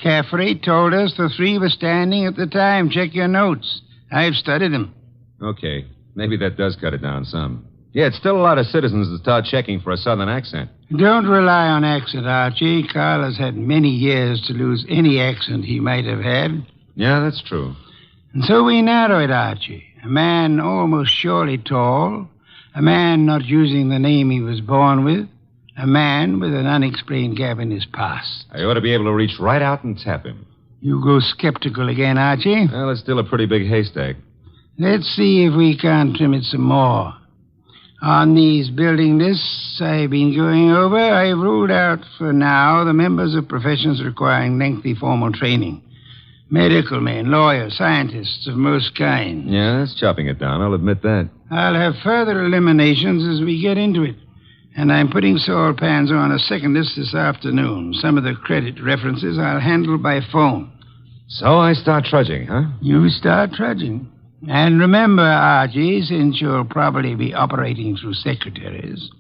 Caffrey told us the three were standing at the time. Check your notes. I've studied them. Okay. Maybe that does cut it down some. Yeah, it's still a lot of citizens that start checking for a southern accent. Don't rely on accent, Archie. Carl has had many years to lose any accent he might have had. Yeah, that's true. And so we narrow it, Archie. A man almost surely tall. A man not using the name he was born with. A man with an unexplained gap in his past. I ought to be able to reach right out and tap him. You go skeptical again, Archie? Well, it's still a pretty big haystack. Let's see if we can't trim it some more. On these building lists I've been going over, I've ruled out for now the members of professions requiring lengthy formal training. Medical men, lawyers, scientists of most kinds. Yeah, that's chopping it down, I'll admit that. I'll have further eliminations as we get into it. And I'm putting Saul Panzer on a second list this afternoon. Some of the credit references I'll handle by phone. So I start trudging, huh? You start trudging. And remember, Archie, since you'll probably be operating through secretaries,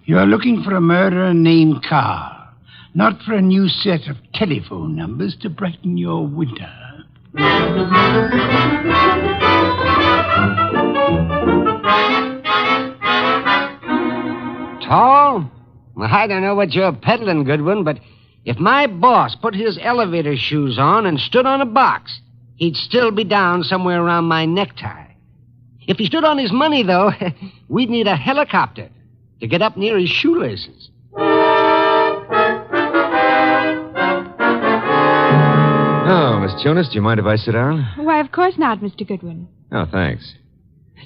you're looking for a murderer named Carl, not for a new set of telephone numbers to brighten your winter. Tall? Well, I don't know what you're peddling, Goodwin, but if my boss put his elevator shoes on and stood on a box, he'd still be down somewhere around my necktie. If he stood on his money, though, we'd need a helicopter to get up near his shoelaces. Oh, Miss Jonas, do you mind if I sit down? Why, of course not, Mr. Goodwin. Oh, thanks.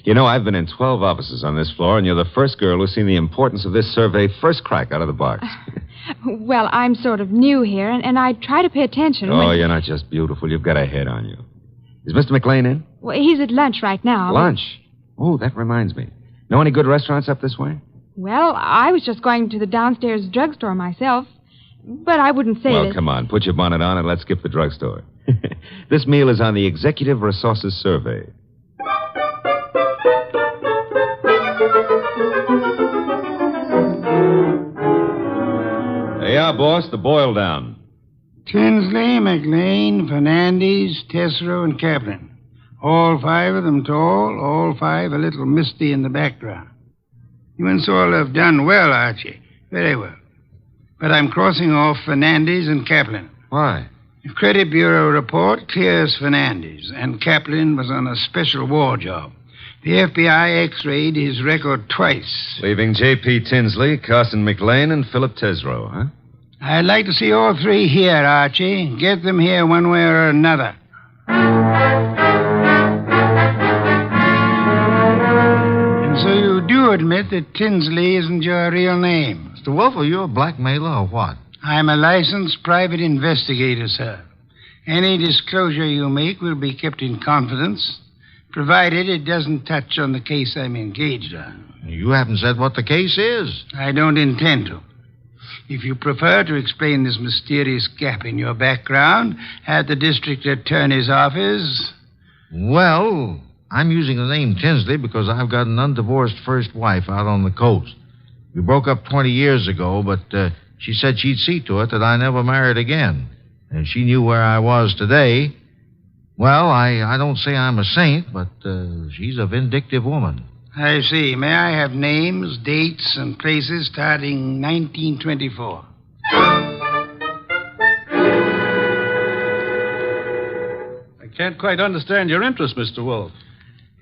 You know, I've been in 12 offices on this floor, and you're the first girl who's seen the importance of this survey first crack out of the box. Well, I'm sort of new here, and I try to pay attention. Oh, you're not just beautiful. You've got a head on you. Is Mr. McLean in? Well, he's at lunch right now. Lunch? Oh, that reminds me. Know any good restaurants up this way? Well, I was just going to the downstairs drugstore myself, but I wouldn't say Well, come on. Put your bonnet on and let's skip the drugstore. This meal is on the Executive Resources Survey. There you are, boss. The boil down. Tinsley, McLean, Fernandez, Tesoro, and Kaplan. All 5 of them tall, all 5 a little misty in the background. You must all have done well, Archie. Very well. But I'm crossing off Fernandez and Kaplan. Why? The Credit Bureau report clears Fernandez, and Kaplan was on a special war job. The FBI x-rayed his record twice. Leaving J.P. Tinsley, Carson McLean, and Philip Tesoro, huh? I'd like to see all 3 here, Archie. Get them here one way or another. And so you do admit that Tinsley isn't your real name? Mr. Wolfe, are you a blackmailer or what? I'm a licensed private investigator, sir. Any disclosure you make will be kept in confidence, provided it doesn't touch on the case I'm engaged on. You haven't said what the case is. I don't intend to. If you prefer to explain this mysterious gap in your background at the district attorney's office... Well, I'm using the name Tinsley because I've got an undivorced first wife out on the coast. We broke up 20 years ago, but she said she'd see to it that I never married again. And she knew where I was today. Well, I don't say I'm a saint, but she's a vindictive woman. I see. May I have names, dates, and places starting 1924? I can't quite understand your interest, Mr. Wolfe.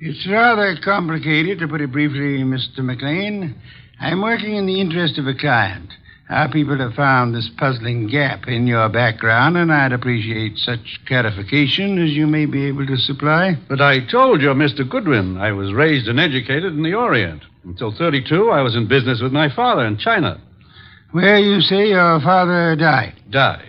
It's rather complicated, to put it briefly, Mr. McLean. I'm working in the interest of a client. Our people have found this puzzling gap in your background, and I'd appreciate such clarification as you may be able to supply. But I told you, Mr. Goodwin, I was raised and educated in the Orient. Until 32, I was in business with my father in China. Where you say your father died? Died.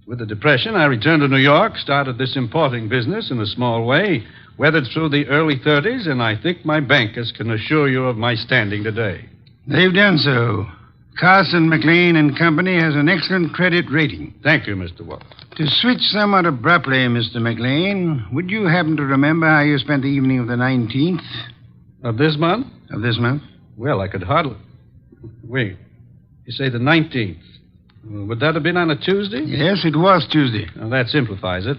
With the Depression, I returned to New York, started this importing business in a small way, weathered through the early 30s, and I think my bankers can assure you of my standing today. They've done so. Carson, McLean and Company has an excellent credit rating. Thank you, Mr. Wolfe. To switch somewhat abruptly, Mr. McLean, would you happen to remember how you spent the evening of the 19th? Of this month? Of this month? Well, I could hardly... Wait. You say the 19th. Would that have been on a Tuesday? Yes, it was Tuesday. Well, that simplifies it.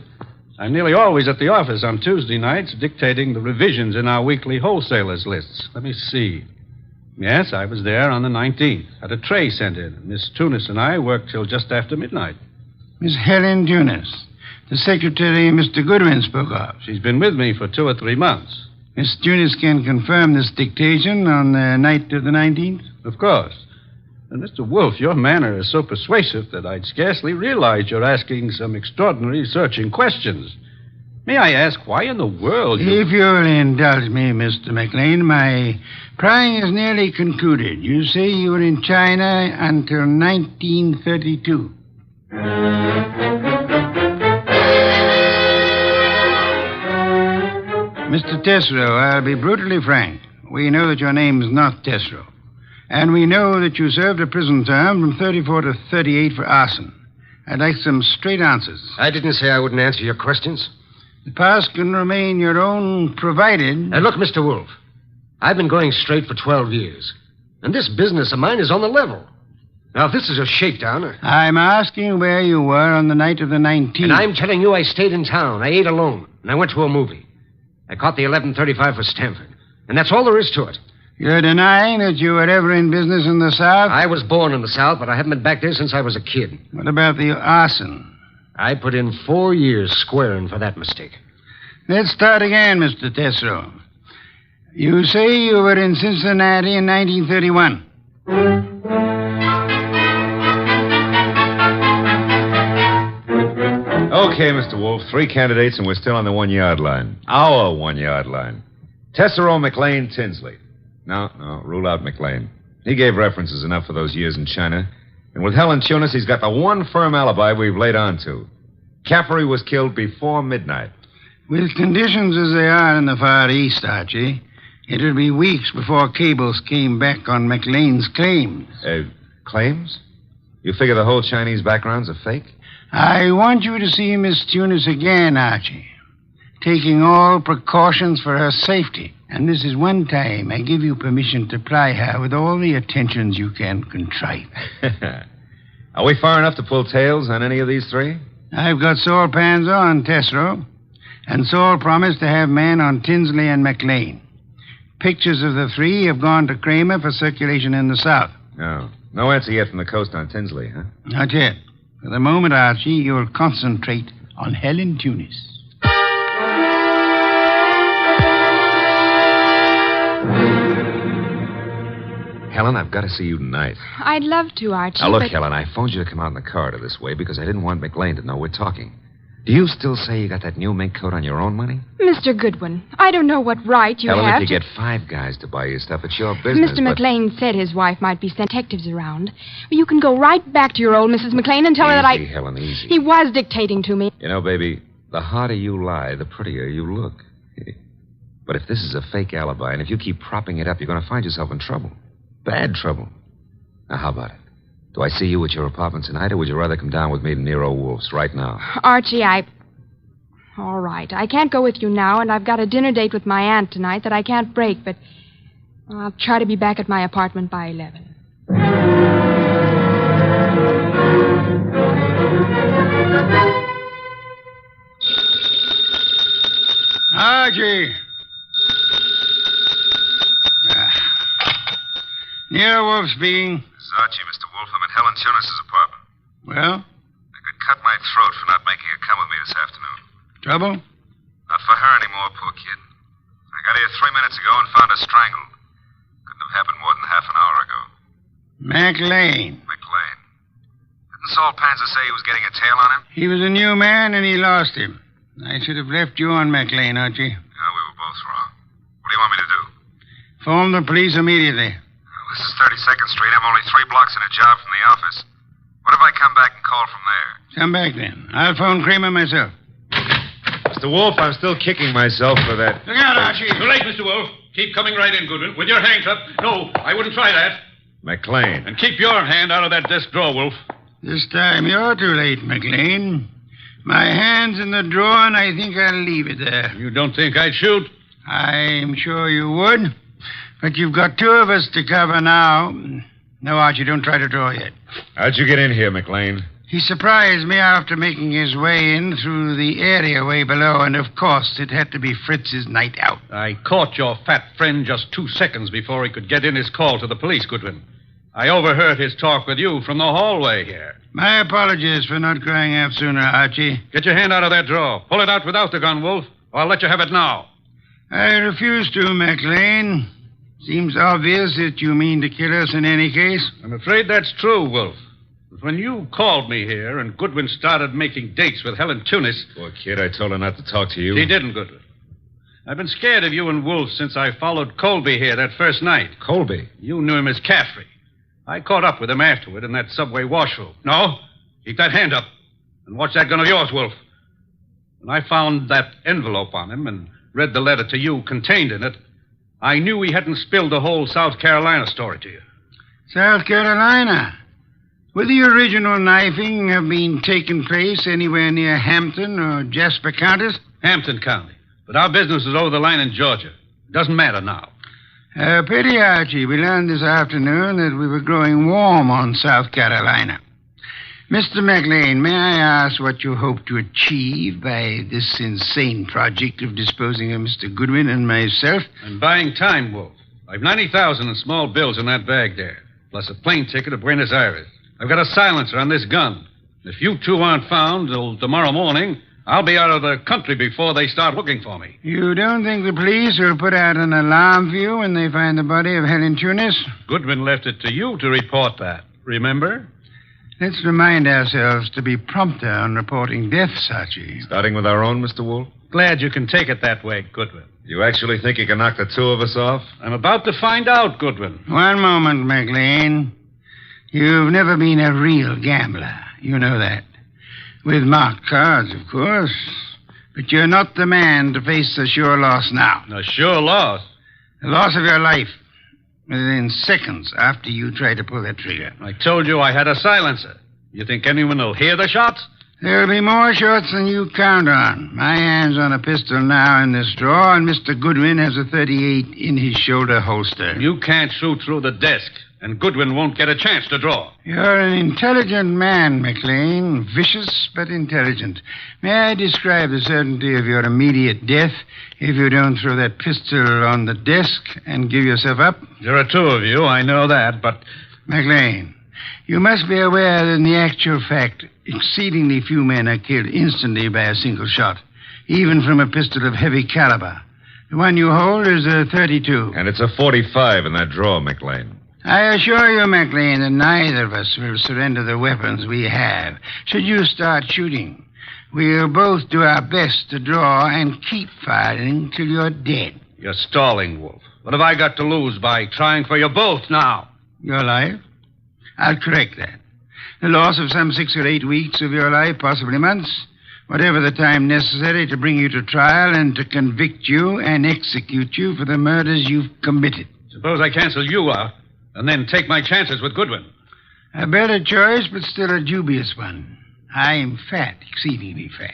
I'm nearly always at the office on Tuesday nights dictating the revisions in our weekly wholesalers' lists. Let me see. Yes, I was there on the 19th. Had a tray sent in. Miss Tunis and I worked till just after midnight. Miss Helen Tunis, the secretary Mr. Goodwin spoke of. She's been with me for 2 or 3 months. Miss Tunis can confirm this dictation on the night of the 19th? Of course. And Mr. Wolfe, your manner is so persuasive that I'd scarcely realize you're asking some extraordinary searching questions. May I ask why in the world you... If you'll indulge me, Mr. McLean, my prying is nearly concluded. You say you were in China until 1932. Mr. Tesoro, I'll be brutally frank. We know that your name's not Tesoro. And we know that you served a prison term from 34 to 38 for arson. I'd like some straight answers. I didn't say I wouldn't answer your questions. The past can remain your own, provided... Now, look, Mr. Wolfe, I've been going straight for 12 years, and this business of mine is on the level. Now, if this is a shakedown... I'm asking where you were on the night of the 19th. And I'm telling you I stayed in town. I ate alone, and I went to a movie. I caught the 11:35 for Stanford, and that's all there is to it. You're denying that you were ever in business in the South? I was born in the South, but I haven't been back there since I was a kid. What about the arson? I put in 4 years squaring for that mistake. Let's start again, Mr. Tesoro. You say you were in Cincinnati in 1931. Okay, Mr. Wolfe, 3 candidates, and we're still on the 1-yard line. Our 1-yard line. Tesoro, McLean, Tinsley. No, rule out McLean. He gave references enough for those years in China. And with Helen Tunis, he's got the one firm alibi we've laid on to. Caffrey was killed before midnight. With conditions as they are in the Far East, Archie, it'll be weeks before cables came back on McLean's claims. Claims? You figure the whole Chinese background's a fake? I want you to see Miss Tunis again, Archie, taking all precautions for her safety. And this is one time I give you permission to ply her with all the attentions you can contrive. Are we far enough to pull tails on any of these 3? I've got Saul Panzer on Tesoro, and Saul promised to have men on Tinsley and McLean. Pictures of the three have gone to Kramer for circulation in the South. Oh. No answer yet from the coast on Tinsley, huh? Not yet. For the moment, Archie, you'll concentrate on Helen Tunis. Helen, I've got to see you tonight. I'd love to, Archie. Now, look, but... Helen, I phoned you to come out in the corridor this way because I didn't want McLean to know we're talking. Do you still say you got that new mink coat on your own money? Mr. Goodwin, I don't know what right you Helen, have if you to... get 5 guys to buy you stuff, it's your business. Mr. McLean said his wife might be sent detectives around. You can go right back to your old Mrs. McLean and tell her that Easy, Helen, easy. He was dictating to me. You know, baby, the harder you lie, the prettier you look. But if this is a fake alibi, and if you keep propping it up, you're going to find yourself in trouble. Bad trouble. Now, how about it? Do I see you at your apartment tonight, or would you rather come down with me to Nero Wolfe's right now? Archie, All right. I can't go with you now, and I've got a dinner date with my aunt tonight that I can't break, but I'll try to be back at my apartment by 11. Archie! Nero Wolfe speaking. This is Archie, Mr. Wolfe. I'm at Helen Tunis' apartment. Well? I could cut my throat for not making her come with me this afternoon. Trouble? Not for her anymore, poor kid. I got here 3 minutes ago and found her strangled. Couldn't have happened more than half an hour ago. McLean. Didn't Saul Panzer say he was getting a tail on him? He was a new man, and he lost him. I should have left you on McLean, Archie. No, we were both wrong. What do you want me to do? Phone the police immediately. This is 32nd Street. I'm only 3 blocks in a job from the office. What if I come back and call from there? Come back, then. I'll phone Kramer myself. Mr. Wolfe, I'm still kicking myself for that. Look out, Archie. Too late, Mr. Wolfe. Keep coming right in, Goodwin, with your hands up. No, I wouldn't try that. McLean. And keep your hand out of that desk drawer, Wolfe. This time you're too late, McLean. My hand's in the drawer, and I think I'll leave it there. You don't think I'd shoot? I'm sure you would. But you've got 2 of us to cover now. No, Archie, don't try to draw yet. How'd you get in here, McLean? He surprised me after making his way in through the area way below, and of course it had to be Fritz's night out. I caught your fat friend just 2 seconds before he could get in his call to the police, Goodwin. I overheard his talk with you from the hallway here. My apologies for not crying out sooner, Archie. Get your hand out of that drawer. Pull it out without the gun, Wolfe, or I'll let you have it now. I refuse to, McLean. Seems obvious that you mean to kill us in any case. I'm afraid that's true, Wolfe. But when you called me here and Goodwin started making dates with Helen Tunis... Poor kid, I told her not to talk to you. She didn't, Goodwin. I've been scared of you and Wolfe since I followed Colby here that first night. Colby? You knew him as Caffrey. I caught up with him afterward in that subway washroom. No, keep that hand up and watch that gun of yours, Wolfe. When I found that envelope on him and read the letter to you contained in it, I knew he hadn't spilled the whole South Carolina story to you. South Carolina? Would the original knifing have been taking place anywhere near Hampton or Jasper counties? Hampton County. But our business is over the line in Georgia. Doesn't matter now. Pity, Archie. We learned this afternoon that we were growing warm on South Carolina. Mr. McLean, may I ask what you hope to achieve by this insane project of disposing of Mr. Goodwin and myself? I'm buying time, Wolfe. I've $90,000 in small bills in that bag there, plus a plane ticket to Buenos Aires. I've got a silencer on this gun. If you 2 aren't found till tomorrow morning, I'll be out of the country before they start looking for me. You don't think the police will put out an alarm for you when they find the body of Helen Tunis? Goodwin left it to you to report that. Remember? Let's remind ourselves to be prompter on reporting deaths, Archie. Starting with our own, Mr. Wolfe? Glad you can take it that way, Goodwin. You actually think you can knock the 2 of us off? I'm about to find out, Goodwin. One moment, McLean. You've never been a real gambler. You know that. With marked cards, of course. But you're not the man to face a sure loss now. A sure loss? The loss of your life. Within seconds after you try to pull that trigger. I told you I had a silencer. You think anyone will hear the shots? There'll be more shots than you count on. My hand's on a pistol now in this drawer, and Mr. Goodwin has a .38 in his shoulder holster. You can't shoot through the desk. and Goodwin won't get a chance to draw. You're an intelligent man, McLean. Vicious, but intelligent. May I describe the certainty of your immediate death if you don't throw that pistol on the desk and give yourself up? There are two of you, I know that, but... McLean, you must be aware that in the actual fact, exceedingly few men are killed instantly by a single shot, even from a pistol of heavy caliber. The one you hold is a .32. And it's a .45 in that drawer, McLean. I assure you, McLean, that neither of us will surrender the weapons we have. Should you start shooting, we'll both do our best to draw and keep firing till you're dead. You're stalling, Wolf. What have I got to lose by trying for you both now? Your life? I'll correct that. The loss of some 6 or 8 weeks of your life, possibly months. Whatever the time necessary to bring you to trial and to convict you and execute you for the murders you've committed. Suppose I cancel you out and then take my chances with Goodwin. A better choice, but still a dubious one. I'm fat, exceedingly fat.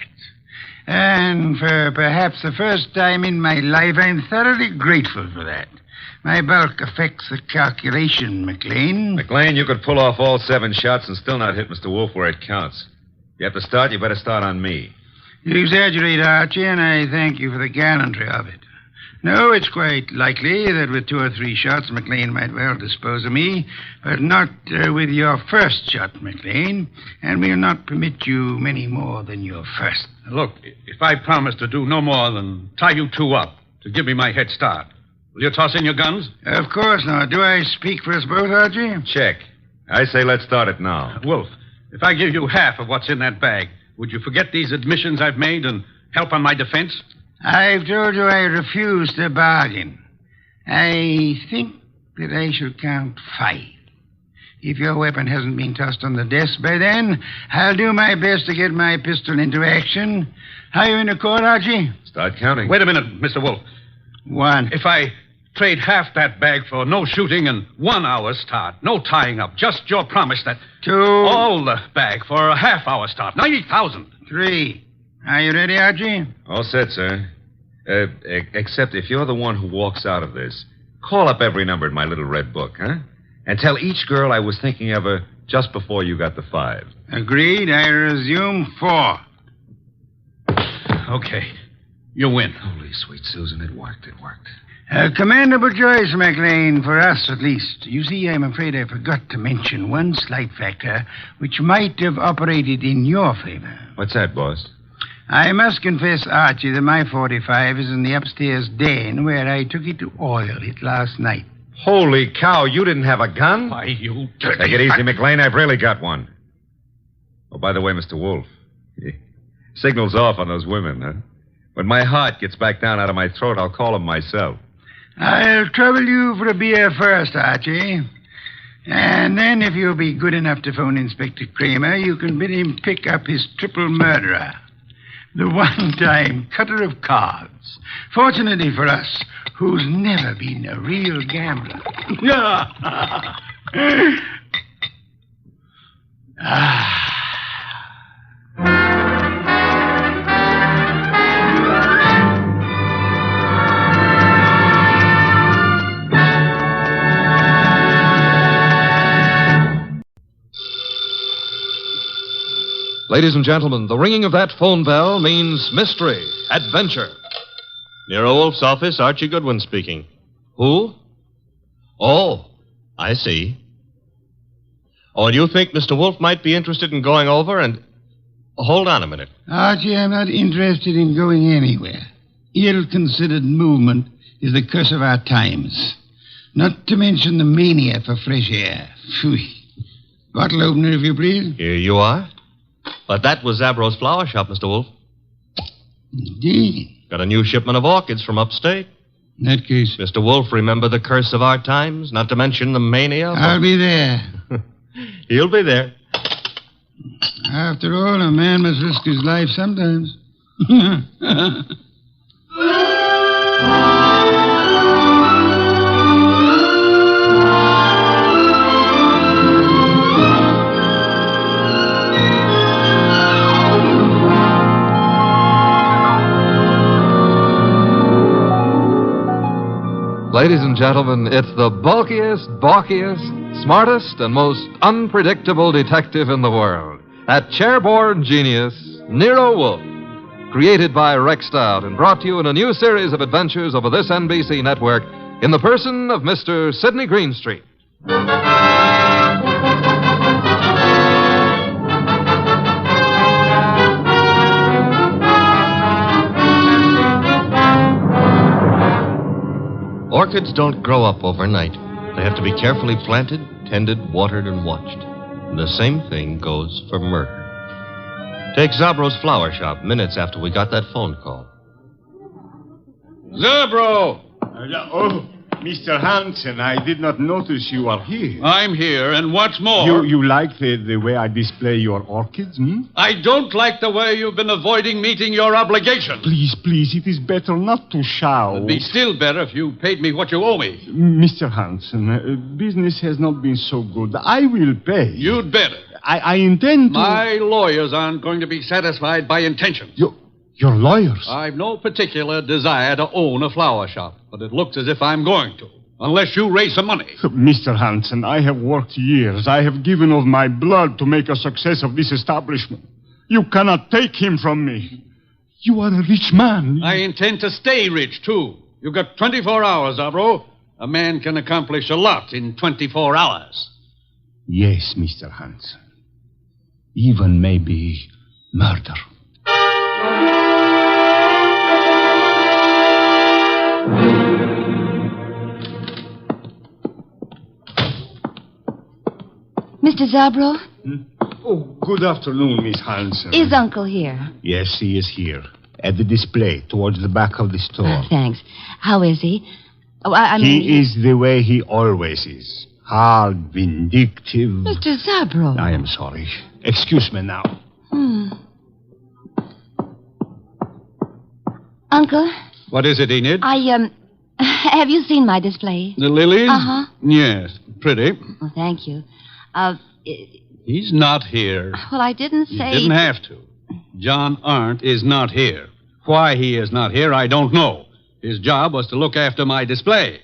And for perhaps the first time in my life, I'm thoroughly grateful for that. My bulk affects the calculation, McLean. McLean, you could pull off all 7 shots and still not hit Mr. Wolf where it counts. You have to start, you better start on me. You exaggerate, Archie, and I thank you for the gallantry of it. No, it's quite likely that with 2 or 3 shots, McLean might well dispose of me, but not with your first shot, McLean, and we'll not permit you many more than your first. Look, if I promise to do no more than tie you two up to give me my head start, will you toss in your guns? Of course not. Do I speak for us both, Archie? Check. I say let's start it now. Wolf, if I give you half of what's in that bag, would you forget these admissions I've made and help on my defense? I've told you I refuse to bargain. I think that I shall count 5. If your weapon hasn't been tossed on the desk by then, I'll do my best to get my pistol into action. Are you in accord, Archie? Start counting. Wait a minute, Mr. Wolf. 1. If I trade half that bag for no shooting and 1 hour's start, no tying up, just your promise that... 2. All the bag for a half-hour start, 90,000. 3. Are you ready, Archie? All set, sir. Except if you're the one who walks out of this, call up every number in my little red book, huh? And tell each girl I was thinking of her just before you got the 5. Agreed. I resume 4. Okay. You win. Holy sweet Susan, it worked. A commendable choice, McLean, for us at least. You see, I'm afraid I forgot to mention one slight factor which might have operated in your favor. What's that, boss? I must confess, Archie, that my .45 is in the upstairs den where I took it to oil it last night. Holy cow, you didn't have a gun? Why, you dirty... Take it easy, McLean. I've really got one. Oh, by the way, Mr. Wolf, signal's off on those women, huh? When my heart gets back down out of my throat, I'll call them myself. I'll trouble you for a beer first, Archie. And then, if you'll be good enough to phone Inspector Kramer, you can bid him pick up his triple murderer. The one-time cutter of cards. Fortunately for us, who's never been a real gambler. Ladies and gentlemen, the ringing of that phone bell means mystery, adventure. Nero Wolfe's office, Archie Goodwin speaking. Who? Oh, I see. Oh, and you think Mr. Wolfe might be interested in going over and... Hold on a minute. Archie, I'm not interested in going anywhere. Ill-considered movement is the curse of our times. Not to mention the mania for fresh air. Phew. Bottle opener, if you please. Here you are. But that was Zabro's flower shop, Mr. Wolfe. Indeed. Got a new shipment of orchids from upstate. In that case... Mr. Wolfe, remember the curse of our times? Not to mention the mania? I'll be there. He'll be there. After all, a man must risk his life sometimes. Ladies and gentlemen, it's the bulkiest, balkiest, smartest, and most unpredictable detective in the world. That chairborne genius, Nero Wolfe. Created by Rex Stout and brought to you in a new series of adventures over this NBC network in the person of Mr. Sidney Greenstreet. Orchids don't grow up overnight. They have to be carefully planted, tended, watered, and watched. And the same thing goes for murder. Take Zabro's flower shop minutes after we got that phone call. Zabro! Mr. Hansen, I did not notice you are here. I'm here, and what's more... You like the way I display your orchids, I don't like the way you've been avoiding meeting your obligation. Please, it is better not to shout. It'd be still better if you paid me what you owe me. Mr. Hansen, business has not been so good. I will pay. You'd better. I intend to... My lawyers aren't going to be satisfied by intentions. Your lawyers? I've no particular desire to own a flower shop, but it looks as if I'm going to, unless you raise some money. Mr. Hansen, I have worked years. I have given of my blood to make a success of this establishment. You cannot take him from me. You are a rich man. I intend to stay rich, too. You've got 24 hours, Zabro. A man can accomplish a lot in 24 hours. Yes, Mr. Hansen. Even maybe murder. Mr. Zabro? Oh, good afternoon, Miss Hansen. Is Uncle here? Yes, he is here. At the display, towards the back of the store. Thanks. How is he? Oh, He is the way he always is. Hard, vindictive. Mr. Zabro. I am sorry. Excuse me now. Uncle? What is it, Enid? Have you seen my display? The lilies? Uh-huh. Yes, pretty. Oh, thank you. He's not here. Well, I didn't say... You didn't have to. John Arndt is not here. Why he is not here, I don't know. His job was to look after my display.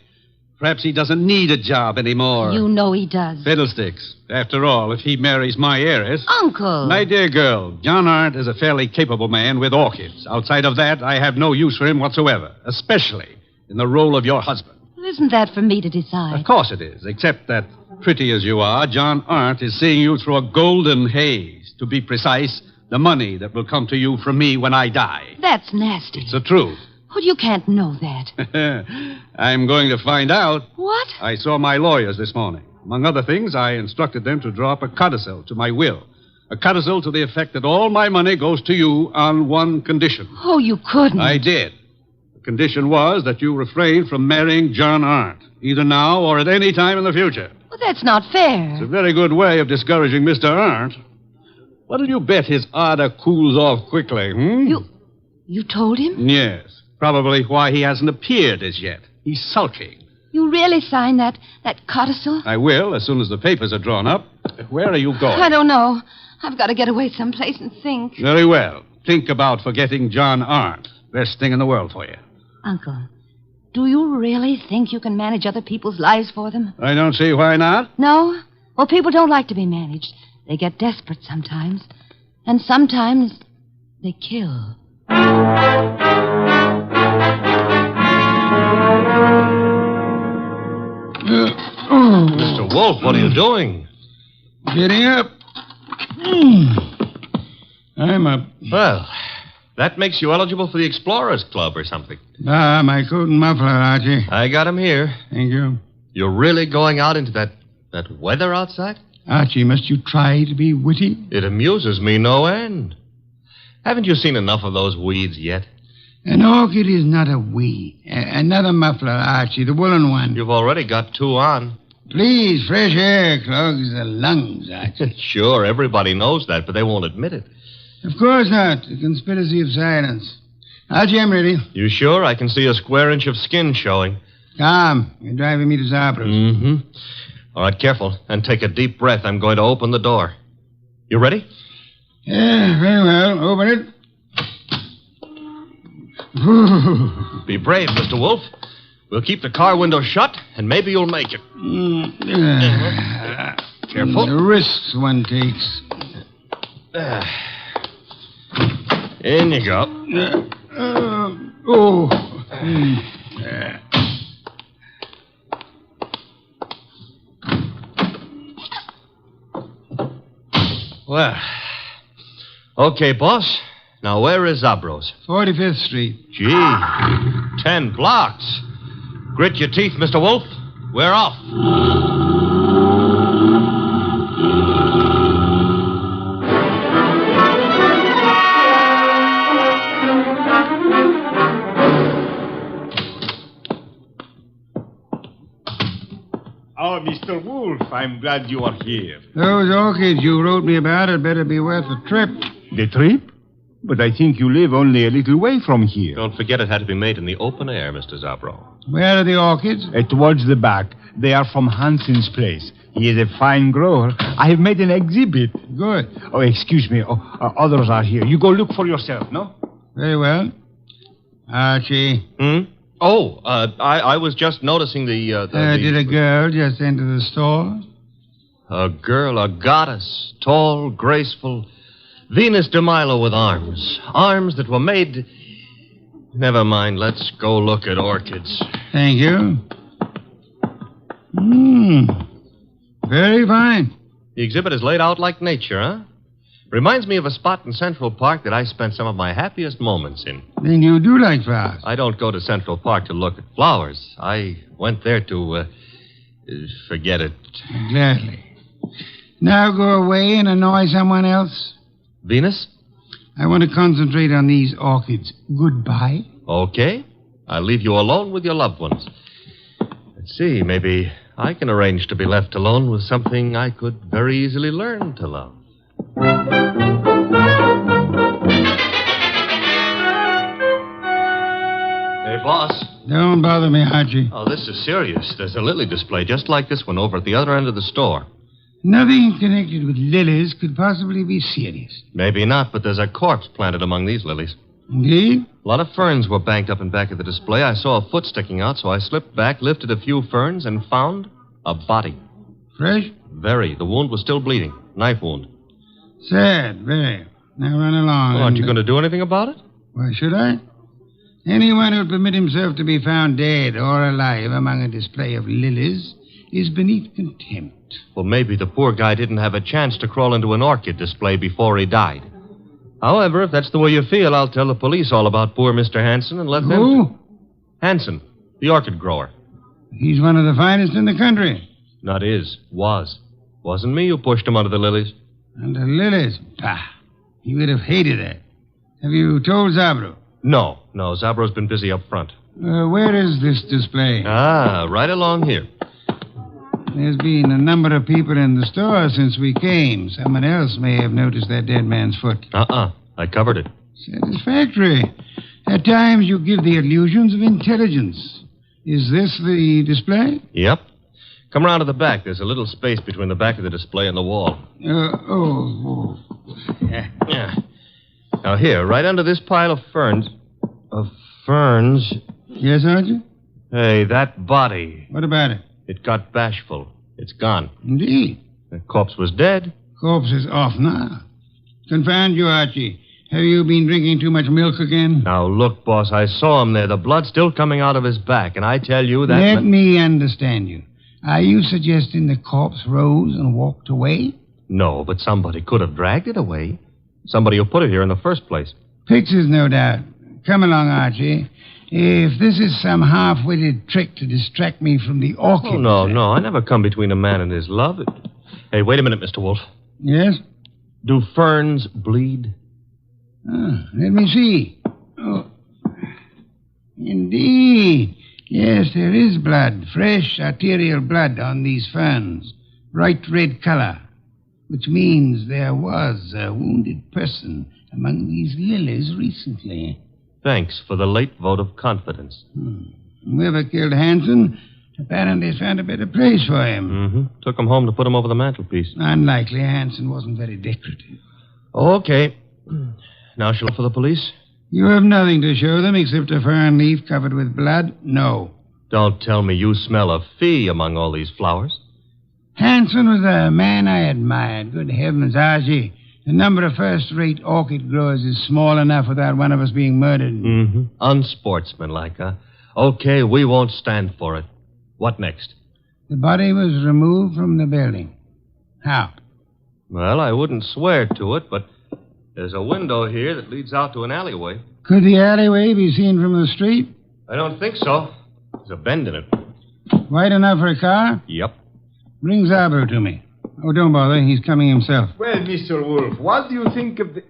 Perhaps he doesn't need a job anymore. You know he does. Fiddlesticks. After all, if he marries my heiress... Uncle! My dear girl, John Arndt is a fairly capable man with orchids. Outside of that, I have no use for him whatsoever, especially in the role of your husband. Well, isn't that for me to decide? Of course it is, except that, pretty as you are, John Arndt is seeing you through a golden haze. To be precise, the money that will come to you from me when I die. That's nasty. It's the truth. Well, you can't know that. I'm going to find out. What? I saw my lawyers this morning. Among other things, I instructed them to draw up a codicil to my will. A codicil to the effect that all my money goes to you on one condition. Oh, you couldn't. I did. The condition was that you refrain from marrying John Arndt, either now or at any time in the future. Well, that's not fair. It's a very good way of discouraging Mr. Arndt. What'll you bet his ardor cools off quickly, You told him? Yes. Probably why he hasn't appeared as yet. He's sulking. You really signed that codicil? I will, as soon as the papers are drawn up. Where are you going? I don't know. I've got to get away someplace and think. Very well. Think about forgetting John Arndt. Best thing in the world for you. Uncle, do you really think you can manage other people's lives for them? I don't see why not. No? Well, people don't like to be managed. They get desperate sometimes. And sometimes they kill. Mr. Wolfe, what are you doing? Getting up. I'm up. Well, that makes you eligible for the Explorers Club or something. My coat and muffler, Archie. I got him here. Thank you. You're really going out into that weather outside? Archie, must you try to be witty? It amuses me no end. Haven't you seen enough of those weeds yet? An orchid is not a weed. Another muffler, Archie, the woolen one. You've already got two on. Please, fresh air clogs the lungs, Archie. Sure, everybody knows that, but they won't admit it. Of course not. A conspiracy of silence. Archie, I'm ready. You sure? I can see a square inch of skin showing. Tom, you're driving me to Zabro's. Mm-hmm. All right, careful. And take a deep breath. I'm going to open the door. You ready? Yeah, very well. Open it. Be brave, Mr. Wolfe. We'll keep the car window shut, and maybe you'll make it. Careful. The risks one takes. In you go. Well, okay, boss. Now, where is Zabro's? 45th Street. Gee, 10 blocks. Grit your teeth, Mr. Wolfe. We're off. Oh, Mr. Wolfe, I'm glad you are here. Those orchids you wrote me about had better be worth a trip. The trip? But I think you live only a little way from here. Don't forget it had to be made in the open air, Mr. Zabro. Where are the orchids? Towards the back. They are from Hansen's place. He is a fine grower. I have made an exhibit. Good. Oh, excuse me. Others are here. You go look for yourself, no? Very well. Archie. Oh, I was just noticing Did a girl just enter the store? A girl, a goddess, tall, graceful, Venus de Milo with arms. Arms that were made... Never mind, let's go look at orchids. Thank you. Very fine. The exhibit is laid out like nature, huh? Reminds me of a spot in Central Park that I spent some of my happiest moments in. Then you do like flowers. I don't go to Central Park to look at flowers. I went there to, forget it. Gladly. Now go away and annoy someone else. Venus? I want to concentrate on these orchids. Goodbye. Okay. I'll leave you alone with your loved ones. Let's see, maybe I can arrange to be left alone with something I could very easily learn to love. Hey, boss. Don't bother me, Archie. Oh, this is serious. There's a lily display just like this one over at the other end of the store. Nothing connected with lilies could possibly be serious. Maybe not, but there's a corpse planted among these lilies. Indeed? A lot of ferns were banked up in back of the display. I saw a foot sticking out, so I slipped back, lifted a few ferns, and found a body. Fresh? Very. The wound was still bleeding. Knife wound. Sad, very. Now run along. Well, aren't you going to do anything about it? Why should I? Anyone who would permit himself to be found dead or alive among a display of lilies is beneath contempt. Well, maybe the poor guy didn't have a chance to crawl into an orchid display before he died. However, if that's the way you feel, I'll tell the police all about poor Mr. Hansen and let them... Who? Hansen, the orchid grower. He's one of the finest in the country. Not is. Was. Wasn't me who pushed him under the lilies. Under lilies? Pah. He would have hated that. Have you told Zabro? No. Zabro's been busy up front. Where is this display? Right along here. There's been a number of people in the store since we came. Someone else may have noticed that dead man's foot. I covered it. Satisfactory. At times you give the illusions of intelligence. Is this the display? Yep. Come around to the back. There's a little space between the back of the display and the wall. Yeah. Now here, right under this pile of ferns... Yes, Archie? Hey, that body. What about it? It got bashful. It's gone. Indeed. The corpse was dead. Corpse is off now. Confound you, Archie. Have you been drinking too much milk again? Now, look, boss, I saw him there. The blood's still coming out of his back, and I tell you that... Let me understand you. Are you suggesting the corpse rose and walked away? No, but somebody could have dragged it away. Somebody who put it here in the first place. Pictures, no doubt. Come along, Archie. If this is some half-witted trick to distract me from the orchid... Oh, no. I never come between a man and his love. Hey, wait a minute, Mr. Wolfe. Yes? Do ferns bleed? Let me see. Oh. Indeed. Yes, there is blood. Fresh arterial blood on these ferns. Bright red color. Which means there was a wounded person among these lilies recently. Thanks for the late vote of confidence. Whoever killed Hansen apparently found a better place for him. Took him home to put him over the mantelpiece. Unlikely. Hansen wasn't very decorative. Okay. Now shall I look for the police? You have nothing to show them except a fern leaf covered with blood? No. Don't tell me you smell a fee among all these flowers. Hanson was a man I admired. Good heavens, Archie. The number of first-rate orchid growers is small enough without one of us being murdered. Mm-hmm. Unsportsmanlike, huh? Okay, we won't stand for it. What next? The body was removed from the building. How? Well, I wouldn't swear to it, but there's a window here that leads out to an alleyway. Could the alleyway be seen from the street? I don't think so. There's a bend in it. Wide enough for a car? Yep. Bring Zabro to me. Oh, don't bother. He's coming himself. Well, Mr. Wolfe, what do you think of the...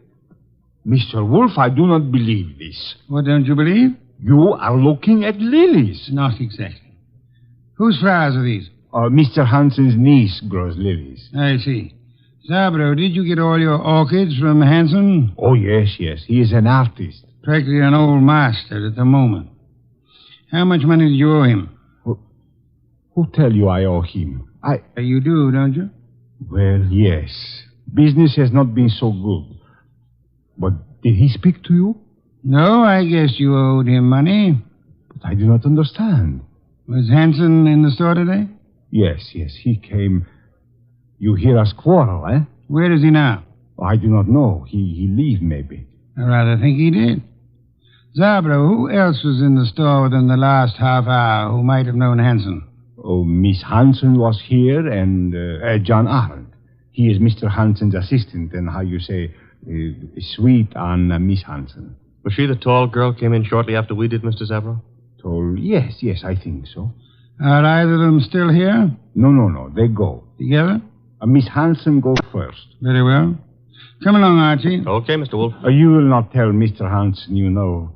Mr. Wolfe, I do not believe this. What don't you believe? You are looking at lilies. Not exactly. Whose flowers are these? Mr. Hanson's niece grows lilies. I see. Zabro, did you get all your orchids from Hanson? Oh, yes. He is an artist. Practically an old master at the moment. How much money did you owe him? Who tell you I owe him? You do, don't you? Well, yes. Business has not been so good. But did he speak to you? No, I guess you owed him money. But I do not understand. Was Hanson in the store today? Yes, he came. You hear us quarrel, eh? Where is he now? I do not know. He leave, maybe. I rather think he did. Zabro, who else was in the store within the last half hour who might have known Hanson? Oh, Miss Hanson was here, and John Arnold. He is Mr. Hanson's assistant, and how you say, sweet on Miss Hanson. Was she the tall girl came in shortly after we did, Mr. Zabro? Tall? Yes, I think so. Are either of them still here? No. They go. Together? Miss Hanson go first. Very well. Come along, Archie. Okay, Mr. Wolfe. You will not tell Mr. Hanson you know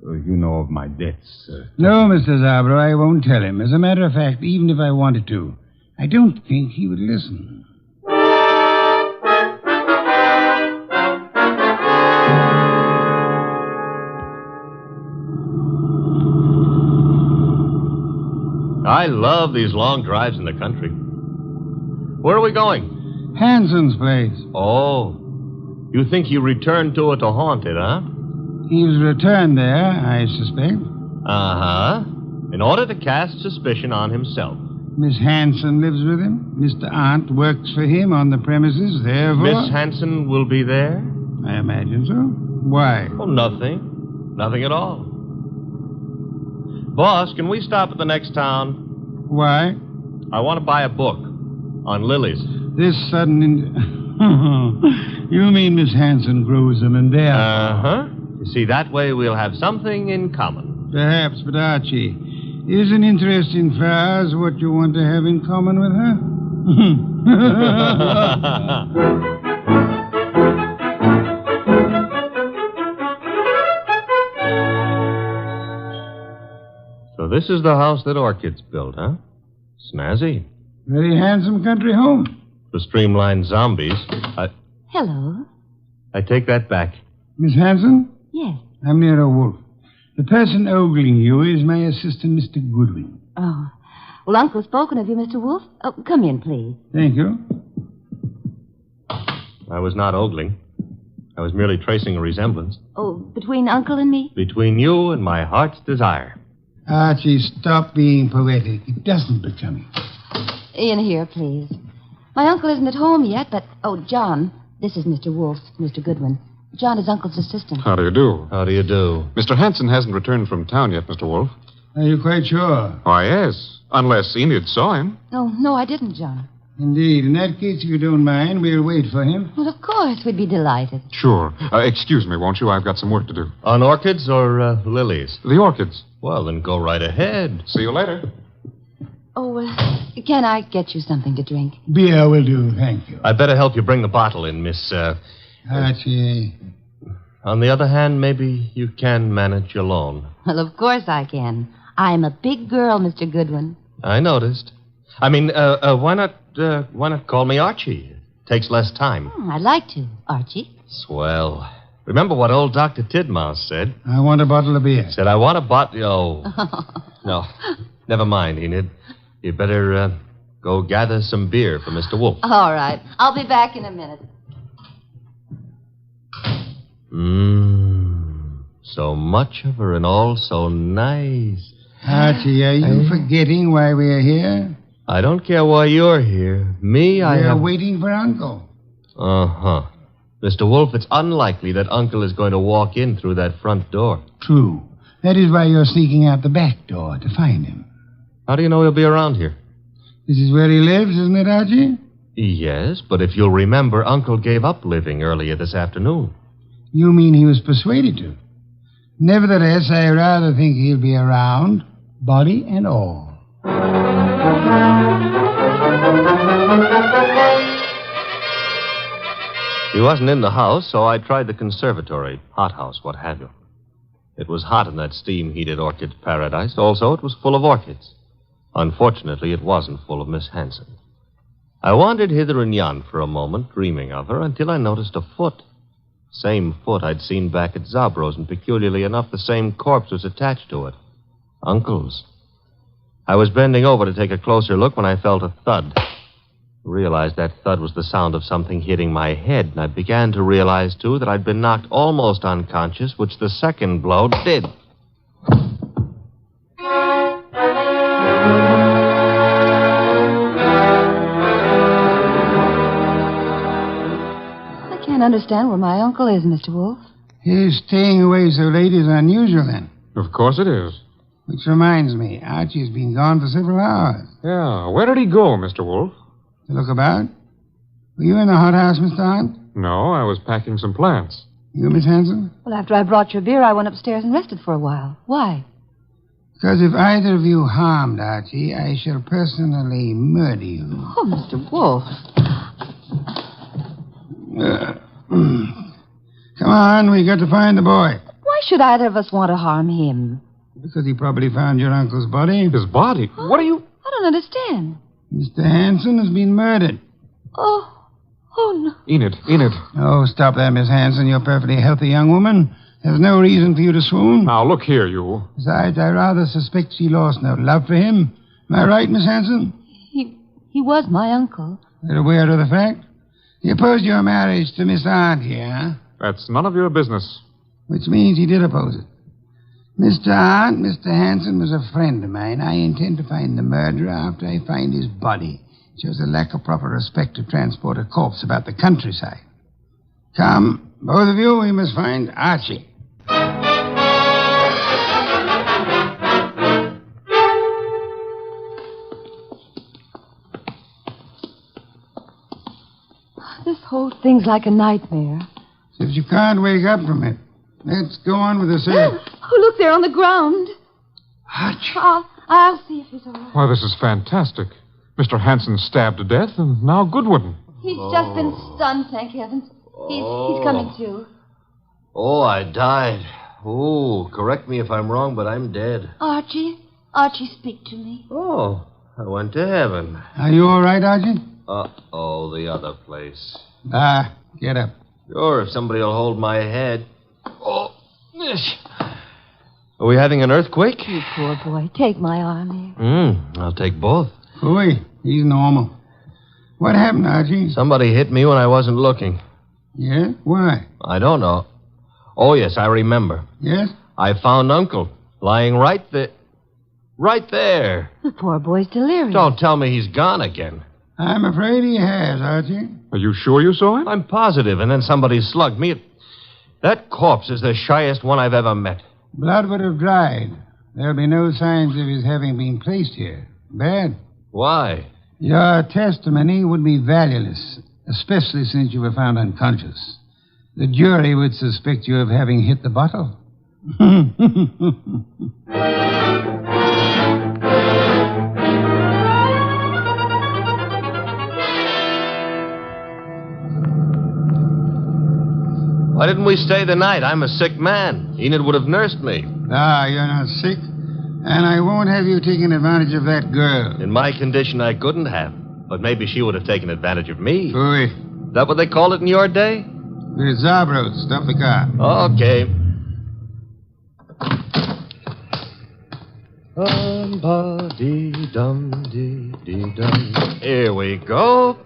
of my debts. No, Mr. Zabro, I won't tell him. As a matter of fact, even if I wanted to, I don't think he would listen. I love these long drives in the country. Where are we going? Hanson's place. Oh. You think he returned to it to haunt it, huh? He was returned there, I suspect. Uh-huh. In order to cast suspicion on himself. Miss Hanson lives with him. Mr. Arndt works for him on the premises, therefore... Miss Hanson will be there? I imagine so. Why? Oh, nothing. Nothing at all. Boss, can we stop at the next town? Why? I want to buy a book on lilies. This sudden... You mean Miss Hanson grows them and there? Uh-huh. You see, that way we'll have something in common. Perhaps, but Archie, is an interest in flowers what you want to have in common with her? So this is the house that Orchid's built, huh? Snazzy. Very handsome country home. For streamlined zombies. Hello. I take that back. Miss Hanson? Yes. I'm Nero Wolfe. The person ogling you is my assistant, Mr. Goodwin. Oh. Well, Uncle's spoken of you, Mr. Wolfe. Oh, come in, please. Thank you. I was not ogling. I was merely tracing a resemblance. Oh, between Uncle and me? Between you and my heart's desire. Archie, stop being poetic. It doesn't become you. In here, please. My uncle isn't at home yet, but... Oh, John, this is Mr. Wolfe, Mr. Goodwin. John is Uncle's assistant. How do you do? How do you do? Mr. Hanson hasn't returned from town yet, Mr. Wolfe. Are you quite sure? Why, yes. Unless Enid saw him. No, I didn't, John. Indeed. In that case, if you don't mind, we'll wait for him. Well, of course, we'd be delighted. Sure. Excuse me, won't you? I've got some work to do. On orchids or lilies? The orchids. Well, then go right ahead. See you later. Oh, can I get you something to drink? Beer will do, thank you. I'd better help you bring the bottle in, Miss... Archie. On the other hand, maybe you can manage alone. Well, of course I can. I'm a big girl, Mr. Goodwin. I noticed. I mean, why not call me Archie? Takes less time. I'd like to, Archie. Swell. Remember what old Dr. Tidmouse said? I want a bottle of beer. Said, I want a bottle... Oh. No. Never mind, Enid. You'd better go gather some beer for Mr. Wolfe. All right. I'll be back in a minute. So much of her and all so nice. Archie, are you forgetting why we're here? I don't care why you're here. We're waiting for Uncle. Uh-huh. Mr. Wolfe, it's unlikely that Uncle is going to walk in through that front door. True. That is why you're sneaking out the back door to find him. How do you know he'll be around here? This is where he lives, isn't it, Archie? Yes, but if you'll remember, Uncle gave up living earlier this afternoon. You mean he was persuaded to? Nevertheless, I rather think he'll be around, body and all. He wasn't in the house, so I tried the conservatory, hothouse, what have you. It was hot in that steam-heated orchid paradise. Also, it was full of orchids. Unfortunately, it wasn't full of Miss Hanson. I wandered hither and yon for a moment, dreaming of her, until I noticed a foot. Same foot I'd seen back at Zabro's, and peculiarly enough, the same corpse was attached to it. Uncle's. I was bending over to take a closer look when I felt a thud. I realized that thud was the sound of something hitting my head, and I began to realize, too, that I'd been knocked almost unconscious, which the second blow did. I can't understand where my uncle is, Mr. Wolfe. His staying away so late is unusual, then. Of course it is. Which reminds me, Archie's been gone for several hours. Yeah, where did he go, Mr. Wolfe? To look about? Were you in the hothouse, Mr. Hunt? No, I was packing some plants. You, Miss Hanson? Well, after I brought your beer, I went upstairs and rested for a while. Why? Because if either of you harmed Archie, I shall personally murder you. Oh, Mr. Wolfe. Come on, we got to find the boy. Why should either of us want to harm him? Because he probably found your uncle's body. His body? What are you... I don't understand. Mr. Hanson has been murdered. Oh no. Enid. Oh, stop that, Miss Hanson. You're a perfectly healthy young woman. There's no reason for you to swoon. Now, look here, you. Besides, I rather suspect she lost no love for him. Am I right, Miss Hanson? He was my uncle. You're aware of the fact? He opposed your marriage to Miss Aunt here, huh? That's none of your business. Which means he did oppose it. Mr. Aunt, Mr. Hanson was a friend of mine. I intend to find the murderer after I find his body. It shows a lack of proper respect to transport a corpse about the countryside. Come, both of you, we must find Archie. This whole thing's like a nightmare. If you can't wake up from it, let's go on with the search. Oh, look, there on the ground. Archie. I'll see if he's all right. Why, this is fantastic. Mr. Hanson stabbed to death, and now Goodwin. He's just been stunned, thank heavens. He's coming to. Oh, I died. Oh, correct me if I'm wrong, but I'm dead. Archie, speak to me. Oh, I went to heaven. Are you all right, Archie? Uh-oh, the other place. Get up. Sure, if somebody will hold my head. Oh, are we having an earthquake? You poor boy. Take my arm here. I'll take both. Ooh, he's normal. What happened, Archie? Somebody hit me when I wasn't looking. Yeah? Why? I don't know. Oh, yes, I remember. Yes? I found Uncle lying right there. Right there. The poor boy's delirious. Don't tell me he's gone again. I'm afraid he has, Archie. Are you sure you saw him? I'm positive, and then somebody slugged me. That corpse is the shyest one I've ever met. Blood would have dried. There'll be no signs of his having been placed here. Bad. Why? Your testimony would be valueless, especially since you were found unconscious. The jury would suspect you of having hit the bottle. Why didn't we stay the night? I'm a sick man. Enid would have nursed me. You're not sick. And I won't have you taking advantage of that girl. In my condition, I couldn't have. But maybe she would have taken advantage of me. Ooh. Is that what they called it in your day? We're Zabros. Stuff the car. Okay. Dum-ba-dee-dum-dee-dee-dum. Here we go.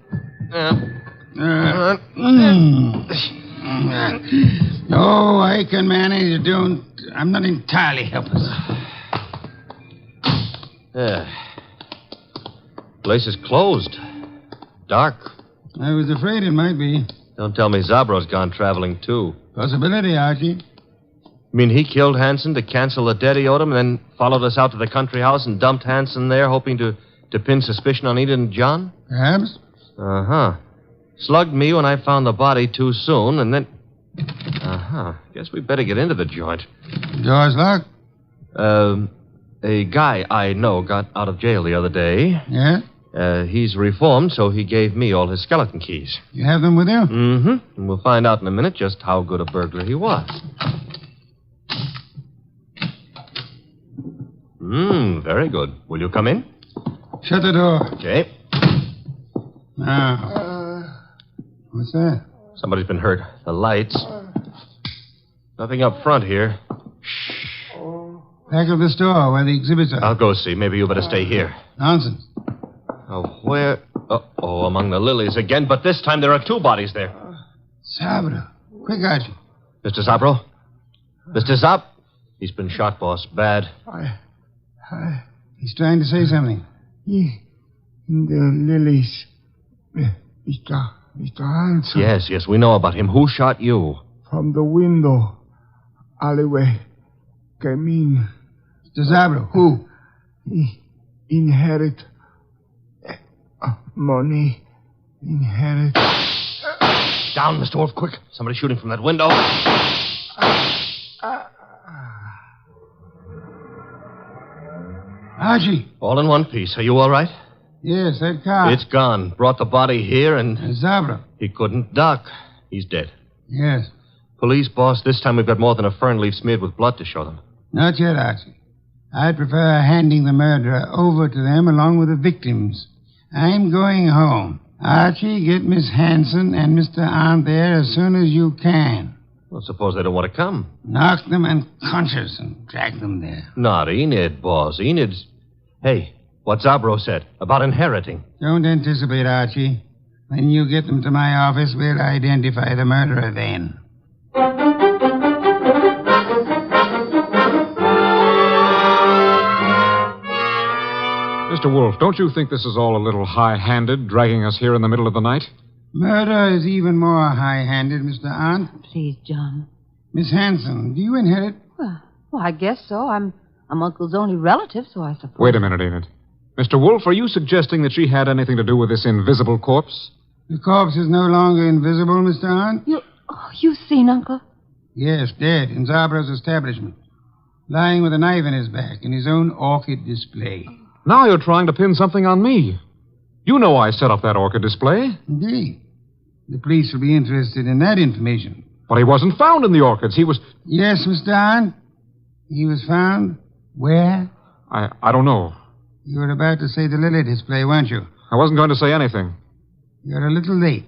No, I can manage. I'm not entirely helpless. Place is closed. Dark. I was afraid it might be. Don't tell me Zabro's gone traveling, too. Possibility, Archie. You mean he killed Hanson to cancel the debt he owed him and then followed us out to the country house and dumped Hanson there, hoping to pin suspicion on Enid and John? Perhaps. Uh-huh. Slugged me when I found the body too soon, and then... Guess we better get into the joint. Door's locked? A guy I know got out of jail the other day. Yeah? He's reformed, so he gave me all his skeleton keys. You have them with you? Mm-hmm. And we'll find out in a minute just how good a burglar he was. Very good. Will you come in? Shut the door. Okay. Now. What's that? Somebody's been hurt. The lights. Nothing up front here. Back of the store where the exhibits are. I'll go see. Maybe you better stay here. Nonsense. Oh, where? Oh, among the lilies again. But this time there are two bodies there. Zabro. Quick, Archie. Mr. Zabro? Mr. Zab? He's been shot, boss. Bad. He's trying to say something. In the lilies. Mr. Hanson. Yes, we know about him. Who shot you? From the window. Alleyway. Came in. Mr. Zabro, who? He inherit money. Inherit. Down, Mr. Wolfe, quick. Somebody shooting from that window. Archie. All in one piece. Are you all right? Yes, that car. It's gone. Brought the body here and... Zabro. He couldn't duck. He's dead. Yes. Police, boss, this time we've got more than a fern leaf smeared with blood to show them. Not yet, Archie. I'd prefer handing the murderer over to them along with the victims. I'm going home. Archie, get Miss Hanson and Mr. Arndt there as soon as you can. Well, suppose they don't want to come. Knock them unconscious and drag them there. Not Enid, boss. Enid's... Hey, what Zabro said about inheriting. Don't anticipate, Archie. When you get them to my office, we'll identify the murderer then. Mr. Wolfe, don't you think this is all a little high-handed, dragging us here in the middle of the night? Murder is even more high-handed, Mr. Arndt. Please, John. Miss Hanson, do you inherit? Well, I guess so. I'm Uncle's only relative, so I suppose. Wait a minute, Enid. Mr. Wolfe, are you suggesting that she had anything to do with this invisible corpse? The corpse is no longer invisible, Mr. Arndt. You've seen Uncle? Yes, dead in Zabro's establishment. Lying with a knife in his back in his own orchid display. Now you're trying to pin something on me. You know I set up that orchid display. Indeed. The police will be interested in that information. But he wasn't found in the orchids. He was... Yes, Mr. Arndt. He was found where? I don't know. You were about to say the lily display, weren't you? I wasn't going to say anything. You're a little late.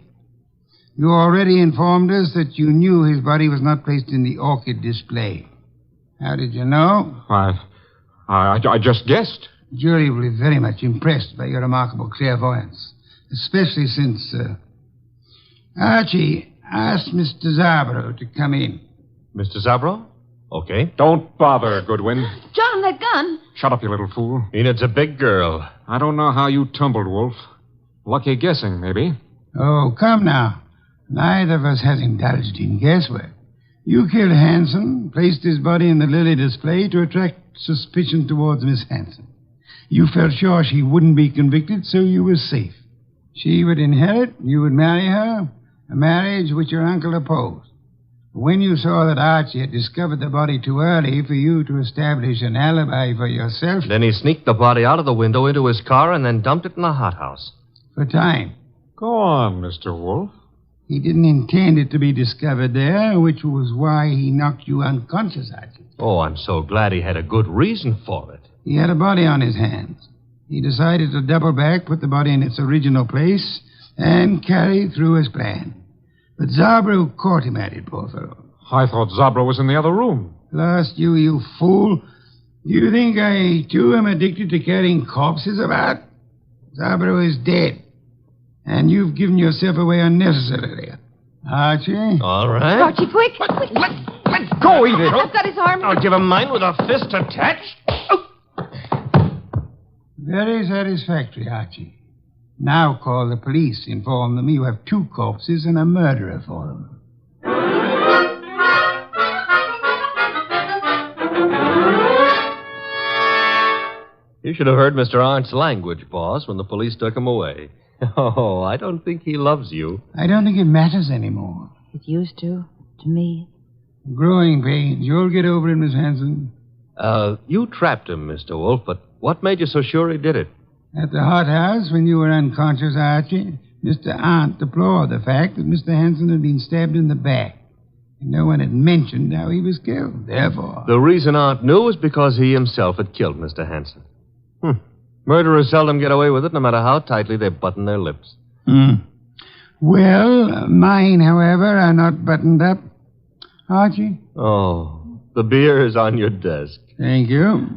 You already informed us that you knew his body was not placed in the orchid display. How did you know? I just guessed. The jury will be very much impressed by your remarkable clairvoyance, especially since, Archie asked Mr. Zabro to come in. Mr. Zabro? Okay. Don't bother, Goodwin. John, that gun. Shut up, you little fool. Enid's a big girl. I don't know how you tumbled, Wolfe. Lucky guessing, maybe. Oh, come now. Neither of us has indulged in guesswork. You killed Hanson, placed his body in the lily display to attract suspicion towards Miss Hanson. You felt sure she wouldn't be convicted, so you were safe. She would inherit, you would marry her, a marriage which your uncle opposed. When you saw that Archie had discovered the body too early for you to establish an alibi for yourself... Then he sneaked the body out of the window into his car and then dumped it in the hothouse. For time. Go on, Mr. Wolfe. He didn't intend it to be discovered there, which was why he knocked you unconscious, Archie. Oh, I'm so glad he had a good reason for it. He had a body on his hands. He decided to double back, put the body in its original place, and carry through his plan. But Zabro caught him at it, poor fellow. I thought Zabro was in the other room. Lost you fool. Do you think I, too, am addicted to carrying corpses about? Zabro is dead. And you've given yourself away unnecessarily. Archie? All right. Archie, quick. Let go, Enid. I've got his arm. I'll give him mine with a fist attached. Oh. Very satisfactory, Archie. Now call the police. Inform them you have 2 corpses and a murderer for them. You should have heard Mr. Arndt's language, boss, when the police took him away. Oh, I don't think he loves you. I don't think it matters anymore. It used to me. Growing pains. You'll get over it, Miss Hanson. You trapped him, Mr. Wolfe, but what made you so sure he did it? At the hothouse, when you were unconscious, Archie, Mr. Arndt deplored the fact that Mr. Hanson had been stabbed in the back. And no one had mentioned how he was killed. Therefore... The reason Arndt knew was because he himself had killed Mr. Hanson. Murderers seldom get away with it, no matter how tightly they button their lips. Well, mine, however, are not buttoned up. Archie? Oh, the beer is on your desk. Thank you.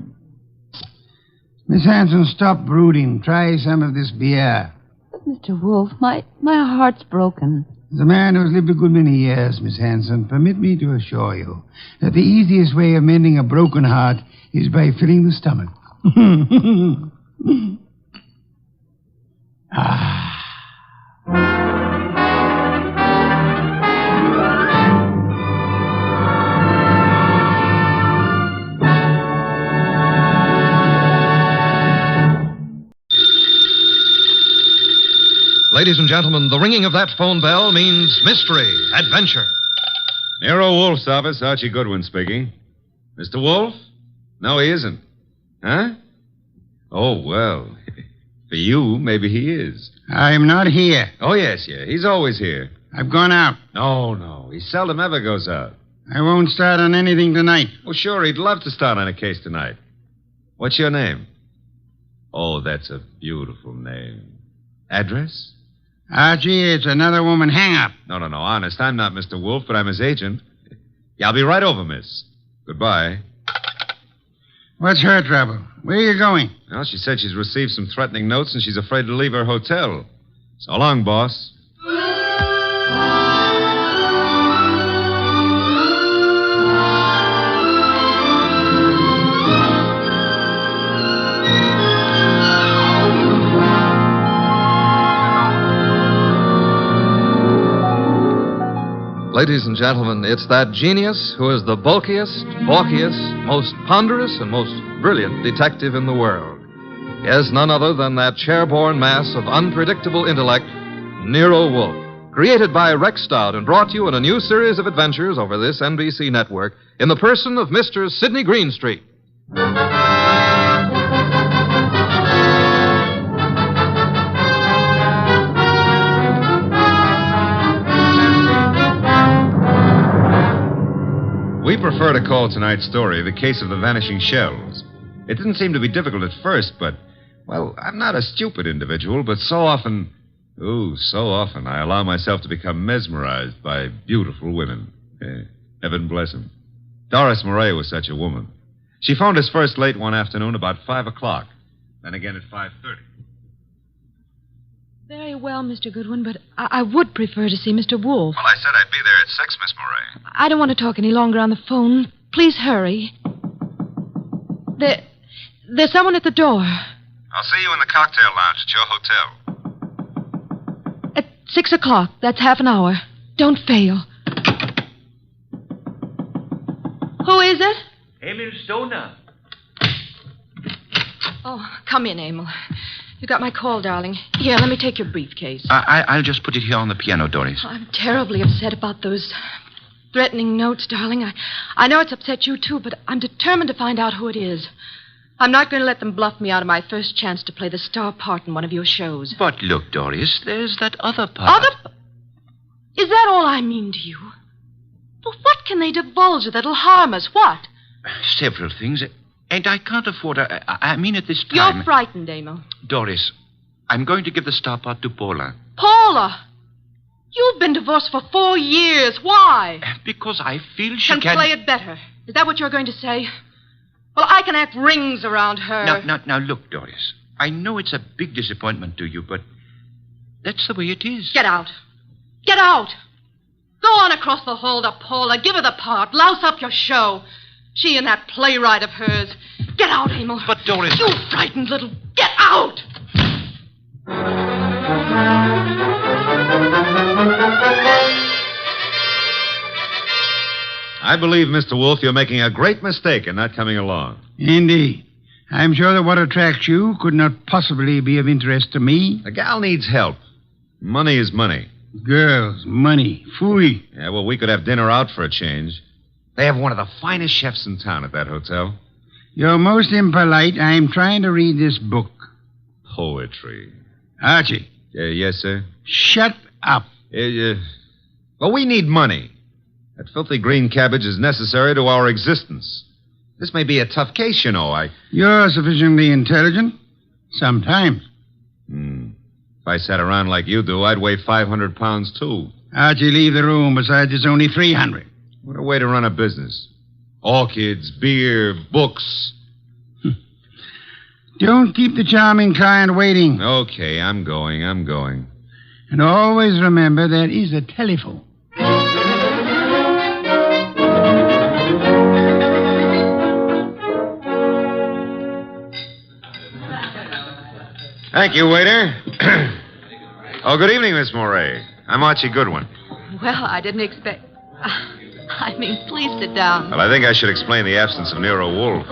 Miss Hanson, stop brooding. Try some of this beer. But, Mr. Wolfe, my heart's broken. As a man who has lived a good many years, Miss Hanson, permit me to assure you that the easiest way of mending a broken heart is by filling the stomach. Ladies and gentlemen, the ringing of that phone bell means mystery, adventure. Nero Wolfe's office, Archie Goodwin speaking. Mr. Wolfe? No, he isn't. Huh? Oh, well. For you, maybe he is. I'm not here. Oh, yes, yeah. He's always here. I've gone out. No. He seldom ever goes out. I won't start on anything tonight. Oh, sure, he'd love to start on a case tonight. What's your name? Oh, that's a beautiful name. Address? Archie, it's another woman hang-up. No, honest. I'm not Mr. Wolfe, but I'm his agent. Yeah, I'll be right over, miss. Goodbye. What's her trouble? Where are you going? Well, she said she's received some threatening notes and she's afraid to leave her hotel. So long, boss. Ladies and gentlemen, it's that genius who is the bulkiest, balkiest, most ponderous, and most brilliant detective in the world. Yes, none other than that chair-borne mass of unpredictable intellect, Nero Wolfe. Created by Rex Stout and brought to you in a new series of adventures over this NBC network in the person of Mr. Sidney Greenstreet. We prefer to call tonight's story the case of the vanishing shells. It didn't seem to be difficult at first, but, well, I'm not a stupid individual, but so often I allow myself to become mesmerized by beautiful women. Heaven bless them. Doris Murray was such a woman. She phoned us first late one afternoon about 5 o'clock, then again at 5:30. Very well, Mr. Goodwin, but I would prefer to see Mr. Wolfe. Well, I said I'd be there at 6, Miss Murray. I don't want to talk any longer on the phone. Please hurry. There's someone at the door. I'll see you in the cocktail lounge at your hotel. At 6 o'clock. That's half an hour. Don't fail. Who is it? Emil Stoner. Oh, come in, Emil. You got my call, darling. Here, let me take your briefcase. I'll just put it here on the piano, Doris. I'm terribly upset about those threatening notes, darling. I know it's upset you, too, but I'm determined to find out who it is. I'm not going to let them bluff me out of my first chance to play the star part in one of your shows. But look, Doris, there's that other part. Is that all I mean to you? Well, what can they divulge that'll harm us? What? Several things. And I can't afford... I mean at this time... You're frightened, Emil. Doris, I'm going to give the star part to Paula. Paula? You've been divorced for 4 years. Why? Because I feel she can... play it better. Is that what you're going to say? Well, I can act rings around her. Now, look, Doris. I know it's a big disappointment to you, but that's the way it is. Get out. Get out. Go on across the hall to Paula. Give her the part. Louse up your show. She and that playwright of hers. Get out, Emil. But, Doris... You frightened little... Get out! out! I believe, Mr. Wolfe, you're making a great mistake in not coming along. Indeed. I'm sure that what attracts you could not possibly be of interest to me. The gal needs help. Money is money. Girls, money, phooey. Yeah, well, we could have dinner out for a change. They have one of the finest chefs in town at that hotel. You're most impolite. I'm trying to read this book. Poetry. Archie. Yes, sir? Shut up. Well, we need money. That filthy green cabbage is necessary to our existence. This may be a tough case, you know. You're sufficiently intelligent. Sometimes. If I sat around like you do, I'd weigh 500 pounds, too. Archie, leave the room. Besides, it's only 300. What a way to run a business. Orchids, beer, books. Don't keep the charming client waiting. Okay, I'm going. And always remember there is a telephone. Thank you, waiter. Oh, good evening, Miss Moray. I'm Archie Goodwin. Well, I didn't expect... please sit down. Well, I think I should explain the absence of Nero Wolfe.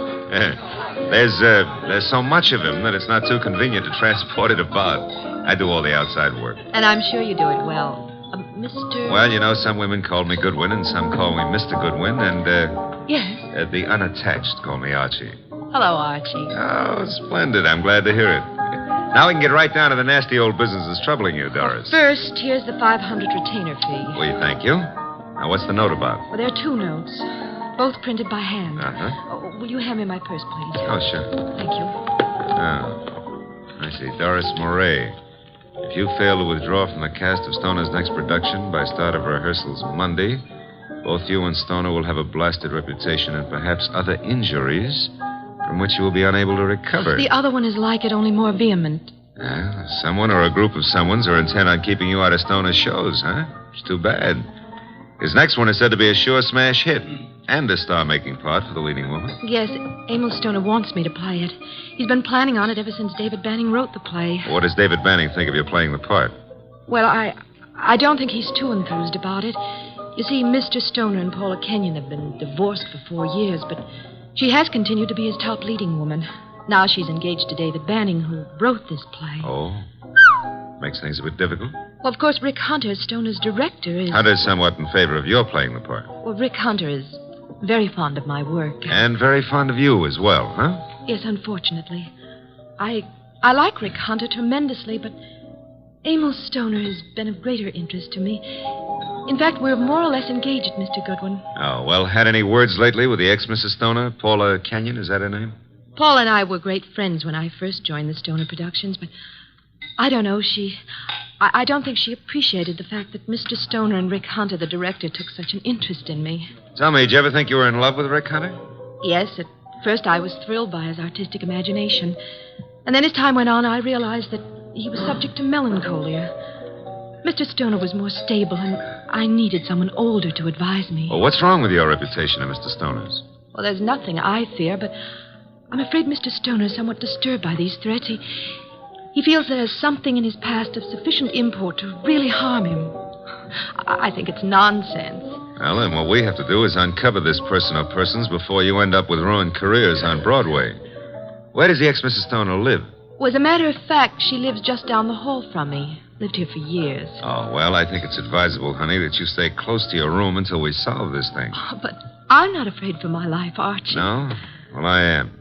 There's so much of him that it's not too convenient to transport it about. I do all the outside work. And I'm sure you do it well. Mr... Well, you know, some women call me Goodwin and some call me Mr. Goodwin, and, Yes? the unattached call me Archie. Hello, Archie. Oh, splendid. I'm glad to hear it. Now we can get right down to the nasty old business that's troubling you, Doris. First, here's the 500 retainer fee. We thank you. Now, what's the note about? Well, there are 2 notes, both printed by hand. Uh-huh. Will you hand me my purse, please? Oh, sure. Thank you. Oh, I see. Doris Moray. If you fail to withdraw from the cast of Stoner's next production by start of rehearsals Monday, both you and Stoner will have a blasted reputation and perhaps other injuries from which you will be unable to recover. The other one is like it, only more vehement. Someone or a group of someones are intent on keeping you out of Stoner's shows, huh? It's too bad. His next one is said to be a sure smash hit and a star-making part for the leading woman. Yes, Emil Stoner wants me to play it. He's been planning on it ever since David Banning wrote the play. What does David Banning think of you playing the part? Well, I don't think he's too enthused about it. You see, Mr. Stoner and Paula Kenyon have been divorced for 4 years, but she has continued to be his top leading woman. Now she's engaged to David Banning, who wrote this play. Oh? Makes things a bit difficult. Well, of course, Rick Hunter, Stoner's director, is... Hunter's somewhat in favor of your playing the part. Well, Rick Hunter is very fond of my work. And very fond of you as well, huh? Yes, unfortunately. I like Rick Hunter tremendously, but Emil Stoner has been of greater interest to me. In fact, we're more or less engaged, Mr. Goodwin. Oh, well, had any words lately with the ex-Mrs. Stoner? Paula Kenyon, is that her name? Paul and I were great friends when I first joined the Stoner Productions, but I don't know, I don't think she appreciated the fact that Mr. Stoner and Rick Hunter, the director, took such an interest in me. Tell me, did you ever think you were in love with Rick Hunter? Yes, at first I was thrilled by his artistic imagination. And then as time went on, I realized that he was subject to melancholia. Mr. Stoner was more stable, and I needed someone older to advise me. Well, what's wrong with your reputation of Mr. Stoner's? Well, there's nothing I fear, but I'm afraid Mr. Stoner is somewhat disturbed by these threats. He feels there's something in his past of sufficient import to really harm him. I think it's nonsense. Well, then what we have to do is uncover this person or persons before you end up with ruined careers on Broadway. Where does the ex-Mrs. Stoner live? Well, as a matter of fact, she lives just down the hall from me. Lived here for years. Oh, well, I think it's advisable, honey, that you stay close to your room until we solve this thing. Oh, but I'm not afraid for my life, Archie. No? Well, I am.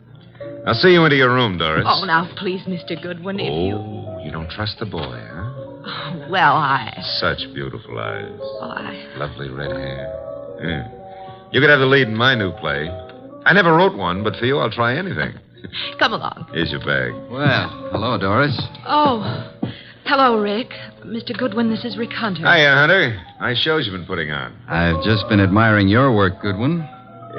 I'll see you into your room, Doris. Oh, now, please, Mr. Goodwin, if you... Oh, you don't trust the boy, huh? Oh, well, Such beautiful eyes. Oh, Lovely red hair. Yeah. You could have the lead in my new play. I never wrote one, but for you, I'll try anything. Come along. Here's your bag. Well, hello, Doris. Oh, hello, Rick. Mr. Goodwin, this is Rick Hunter. Hiya, Hunter. Nice shows you've been putting on. I've just been admiring your work, Goodwin.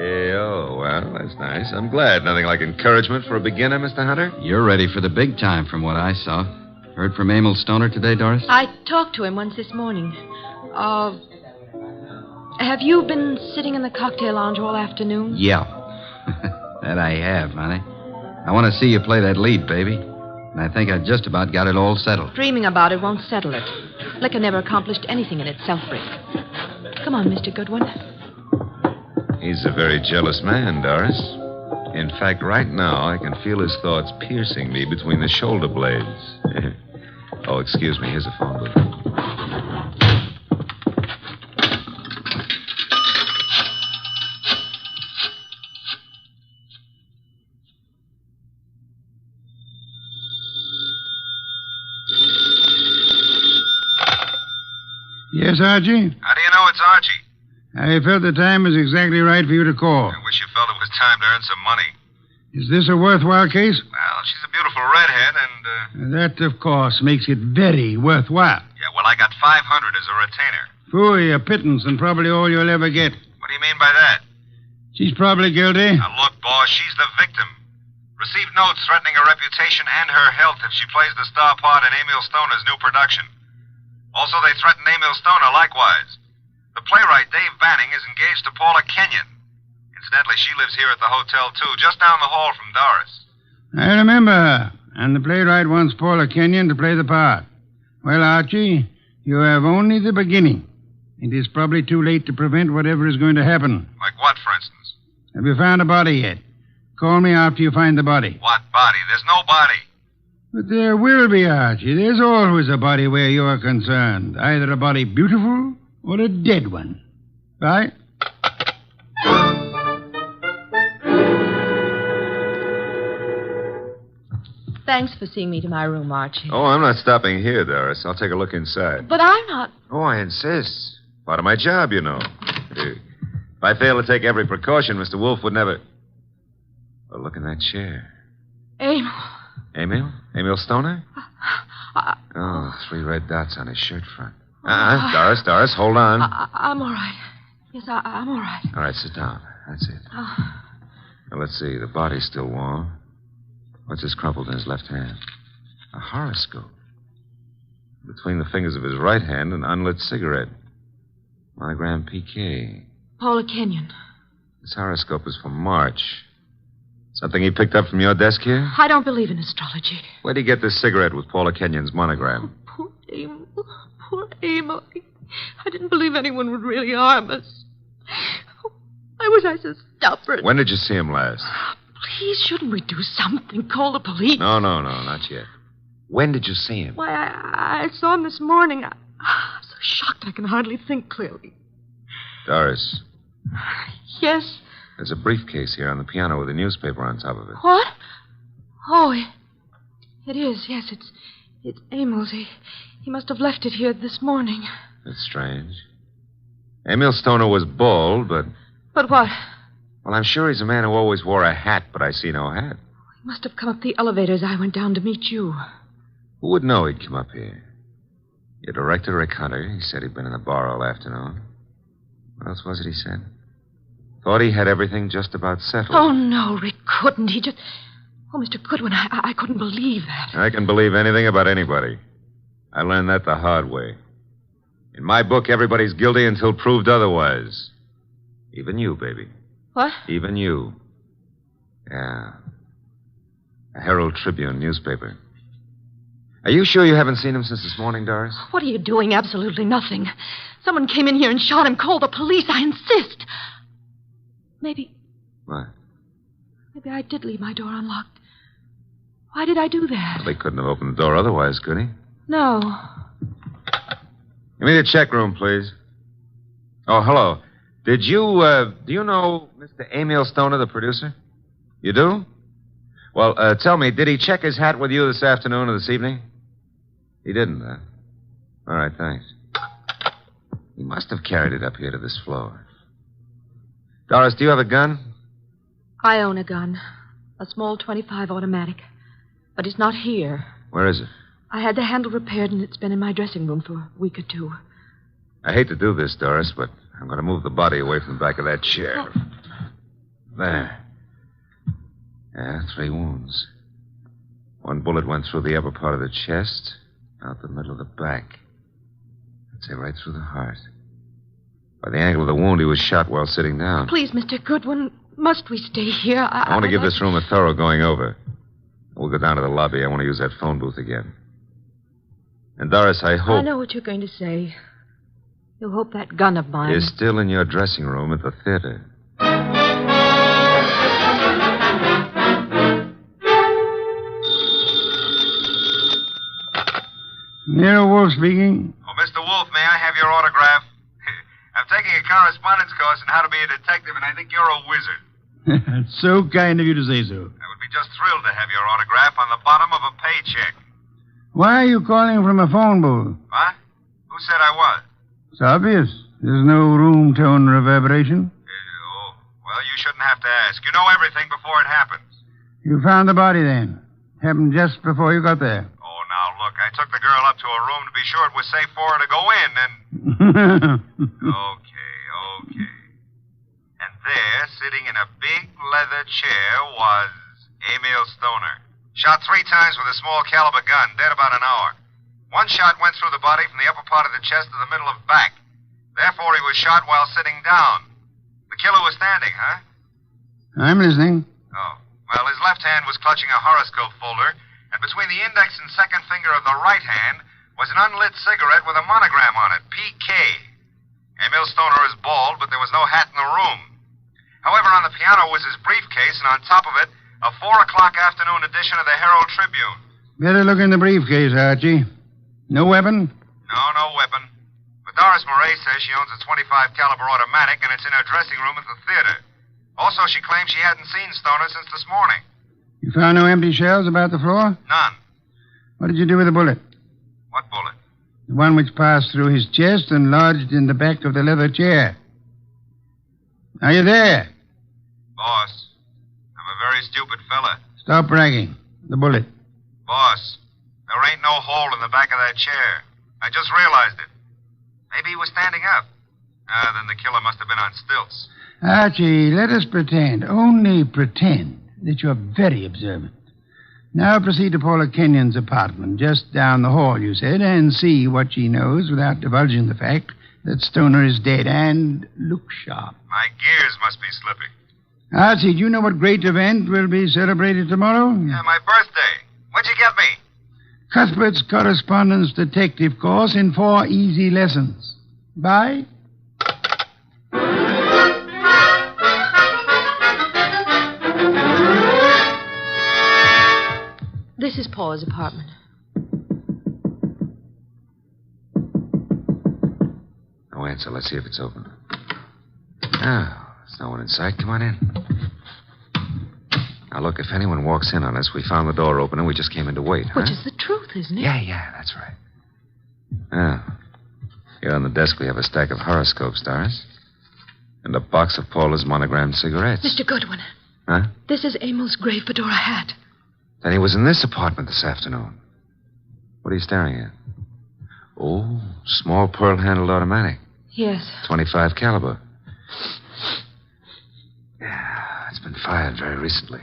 Oh, well, that's nice. I'm glad. Nothing like encouragement for a beginner, Mr. Hunter. You're ready for the big time from what I saw. Heard from Emil Stoner today, Doris? I talked to him once this morning. Have you been sitting in the cocktail lounge all afternoon? Yeah. That I have, honey. I want to see you play that lead, baby. And I think I just about got it all settled. Dreaming about it won't settle it. Liquor never accomplished anything in itself, Rick. Come on, Mr. Goodwin. He's a very jealous man, Doris. In fact, right now, I can feel his thoughts piercing me between the shoulder blades. Oh, excuse me. Here's a phone booth. Yes, Archie? How do you know it's Archie? I felt the time was exactly right for you to call. I wish you felt it was time to earn some money. Is this a worthwhile case? Well, she's a beautiful redhead, and, That, of course, makes it very worthwhile. Yeah, well, I got 500 as a retainer. Phooey, a pittance, and probably all you'll ever get. What do you mean by that? She's probably guilty. Now, look, boss, she's the victim. Received notes threatening her reputation and her health if she plays the star part in Emil Stoner's new production. Also, they threatened Emil Stoner likewise. The playwright, Dave Banning, is engaged to Paula Kenyon. Incidentally, she lives here at the hotel, too, just down the hall from Doris. I remember her. And the playwright wants Paula Kenyon to play the part. Well, Archie, you have only the beginning. It is probably too late to prevent whatever is going to happen. Like what, for instance? Have you found a body yet? Call me after you find the body. What body? There's no body. But there will be, Archie. There's always a body where you're concerned. Either a body beautiful or a dead one. Right? Thanks for seeing me to my room, Archie. Oh, I'm not stopping here, Doris. I'll take a look inside. But I'm not. Oh, I insist. Part of my job, you know. If I fail to take every precaution, Mr. Wolfe would never... Oh, look in that chair. Emil. Emil? Emil Stoner? Oh, 3 red dots on his shirt front. Doris, hold on. I'm all right. Yes, I'm all right. All right, sit down. That's it. Now, let's see. The body's still warm. What's this crumpled in his left hand? A horoscope. Between the fingers of his right hand, an unlit cigarette. Monogram PK. Paula Kenyon. This horoscope is for March. Something he picked up from your desk here? I don't believe in astrology. Where'd he get this cigarette with Paula Kenyon's monogram? Poor Emil. Poor Emil. I didn't believe anyone would really harm us. Why was I so stubborn? When did you see him last? Please, shouldn't we do something? Call the police? No, not yet. When did you see him? Why, I saw him this morning. I'm so shocked I can hardly think clearly. Doris. Yes? There's a briefcase here on the piano with a newspaper on top of it. What? Oh, it is. Yes, it's Emil's. He must have left it here this morning. That's strange. Emil Stoner was bald, but... But what? Well, I'm sure he's a man who always wore a hat, but I see no hat. He must have come up the elevator as I went down to meet you. Who would know he'd come up here? Your director, Rick Hunter, he said he'd been in the bar all afternoon. What else was it he said? Thought he had everything just about settled. Oh, no, Rick couldn't. He just... Oh, Mr. Goodwin, I couldn't believe that. I can believe anything about anybody. I learned that the hard way. In my book, everybody's guilty until proved otherwise. Even you, baby. What? Even you. Yeah. A Herald Tribune newspaper. Are you sure you haven't seen him since this morning, Doris? What are you doing? Absolutely nothing. Someone came in here and shot him. Call the police. I insist. Maybe... What? Maybe I did leave my door unlocked. Why did I do that? Well, they couldn't have opened the door otherwise, could he? No. Give me the check room, please. Oh, hello. Do you know Mr. Emil Stoner, the producer? You do? Well, tell me, did he check his hat with you this afternoon or this evening? He didn't, huh? All right, thanks. He must have carried it up here to this floor. Doris, do you have a gun? I own a gun. A small .25 automatic. But it's not here. Where is it? I had the handle repaired, and it's been in my dressing room for a week or two. I hate to do this, Doris, but I'm going to move the body away from the back of that chair. Oh. There. Yeah, 3 wounds. 1 bullet went through the upper part of the chest, out the middle of the back. I'd say right through the heart. By the angle of the wound, he was shot while sitting down. Please, Mr. Goodwin, must we stay here? I want to give this room a thorough going over. We'll go down to the lobby. I want to use that phone booth again. And, Doris, I hope... I know what you're going to say. You hope that gun of mine... is still in your dressing room at the theater. Nero Wolfe speaking. Oh, Mr. Wolfe, may I have your autograph? I'm taking a correspondence course on how to be a detective, and I think you're a wizard. It's so kind of you to say so. I would be just thrilled to have your autograph on the bottom of a paycheck. Why are you calling from a phone booth? What? Who said I was? It's obvious. There's no room tone reverberation. Well, you shouldn't have to ask. You know everything before it happens. You found the body then. Happened just before you got there. Oh, now, look, I took the girl up to her room to be sure it was safe for her to go in, and... Okay. And there, sitting in a big leather chair, was Emil Stoner. Shot 3 times with a small caliber gun, dead about an hour. One shot went through the body from the upper part of the chest to the middle of back. Therefore, he was shot while sitting down. The killer was standing, huh? I'm listening. Oh. Well, his left hand was clutching a horoscope folder, and between the index and second finger of the right hand was an unlit cigarette with a monogram on it, PK. Emil Stoner is bald, but there was no hat in the room. However, on the piano was his briefcase, and on top of it, a 4 o'clock afternoon edition of the Herald Tribune. Better look in the briefcase, Archie. No weapon? No weapon. But Doris Murray says she owns a .25 caliber automatic, and it's in her dressing room at the theater. Also, she claims she hadn't seen Stoner since this morning. You found no empty shells about the floor? None. What did you do with the bullet? What bullet? The one which passed through his chest and lodged in the back of the leather chair. Are you there? Boss, I'm a very stupid fella. Stop bragging. The bullet. Boss, there ain't no hole in the back of that chair. I just realized it. Maybe he was standing up. Then the killer must have been on stilts. Archie, let us pretend, only pretend, that you're very observant. Now proceed to Paula Kenyon's apartment, just down the hall, you said, and see what she knows without divulging the fact that Stoner is dead, and look sharp. My gears must be slipping. Archie, do you know what great event will be celebrated tomorrow? Yeah, my birthday. What'd you get me? Cuthbert's correspondence detective course in 4 easy lessons. Bye. This is Paula's apartment. No answer. Let's see if it's open. Oh, there's no one in sight. Come on in. Now, look, if anyone walks in on us, we found the door open and we just came in to wait, huh? Which is the truth, isn't it? Yeah, that's right. Oh. Here on the desk we have a stack of horoscopes, Doris. And a box of Paula's monogrammed cigarettes. Mr. Goodwin. Huh? This is Emil's grave fedora hat. Then he was in this apartment this afternoon. What are you staring at? Oh, small pearl-handled automatic. Yes. .25 caliber. Yeah, it's been fired very recently.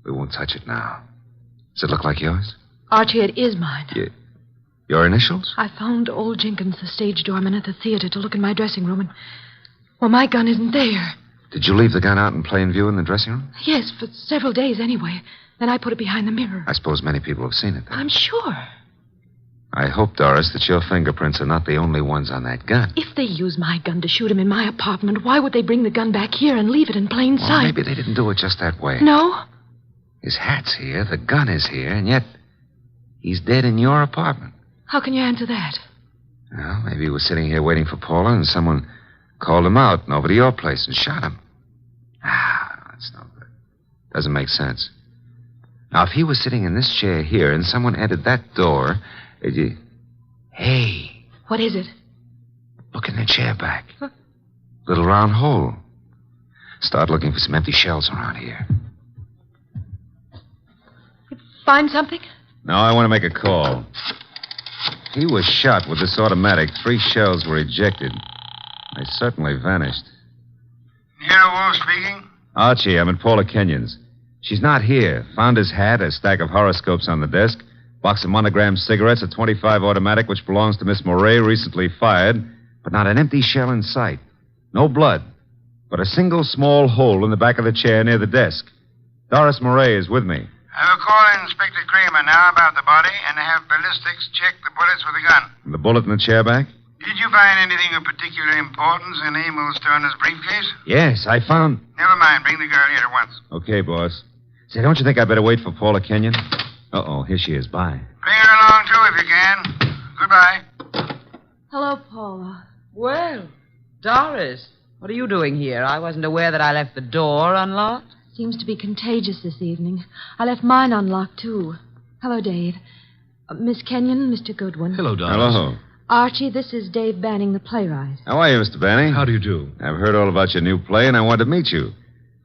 We won't touch it now. Does it look like yours? Archie, it is mine. Your initials? I found old Jenkins, the stage doorman at the theater, to look in my dressing room, and... well, my gun isn't there. Did you leave the gun out in plain view in the dressing room? Yes, for several days anyway. Then I put it behind the mirror. I suppose many people have seen it, then. I'm sure. I hope, Doris, that your fingerprints are not the only ones on that gun. If they use my gun to shoot him in my apartment, why would they bring the gun back here and leave it in plain sight? Well, maybe they didn't do it just that way. No? His hat's here, the gun is here, and yet he's dead in your apartment. How can you answer that? Well, maybe he was sitting here waiting for Paula, and someone called him out and over to your place and shot him. That's no good. Doesn't make sense. Now, if he was sitting in this chair here and someone entered that door, Hey. What is it? Look in the chair back. Huh? Little round hole. Start looking for some empty shells around here. You find something? No, I want to make a call. He was shot with this automatic. 3 shells were ejected. They certainly vanished. Nero Wolfe speaking. Archie, I'm at Paula Kenyon's. She's not here. Found his hat, a stack of horoscopes on the desk, box of monogrammed cigarettes, a .25 automatic which belongs to Miss Moray, recently fired, but not an empty shell in sight. No blood, but a single small hole in the back of the chair near the desk. Doris Moray is with me. I will call Inspector Kramer now about the body and have ballistics check the bullets with the gun. The bullet in the chair back? Did you find anything of particular importance in Emil Stoner's briefcase? Yes, I found... Never mind. Bring the girl here at once. Okay, boss. Say, don't you think I better wait for Paula Kenyon? Uh-oh, here she is. Bye. Bring her along, too, if you can. Goodbye. Hello, Paula. Well, Doris, what are you doing here? I wasn't aware that I left the door unlocked. Seems to be contagious this evening. I left mine unlocked, too. Hello, Dave. Miss Kenyon, Mr. Goodwin. Hello, Doris. Hello. Archie, this is Dave Banning, the playwright. How are you, Mr. Banning? How do you do? I've heard all about your new play, and I wanted to meet you.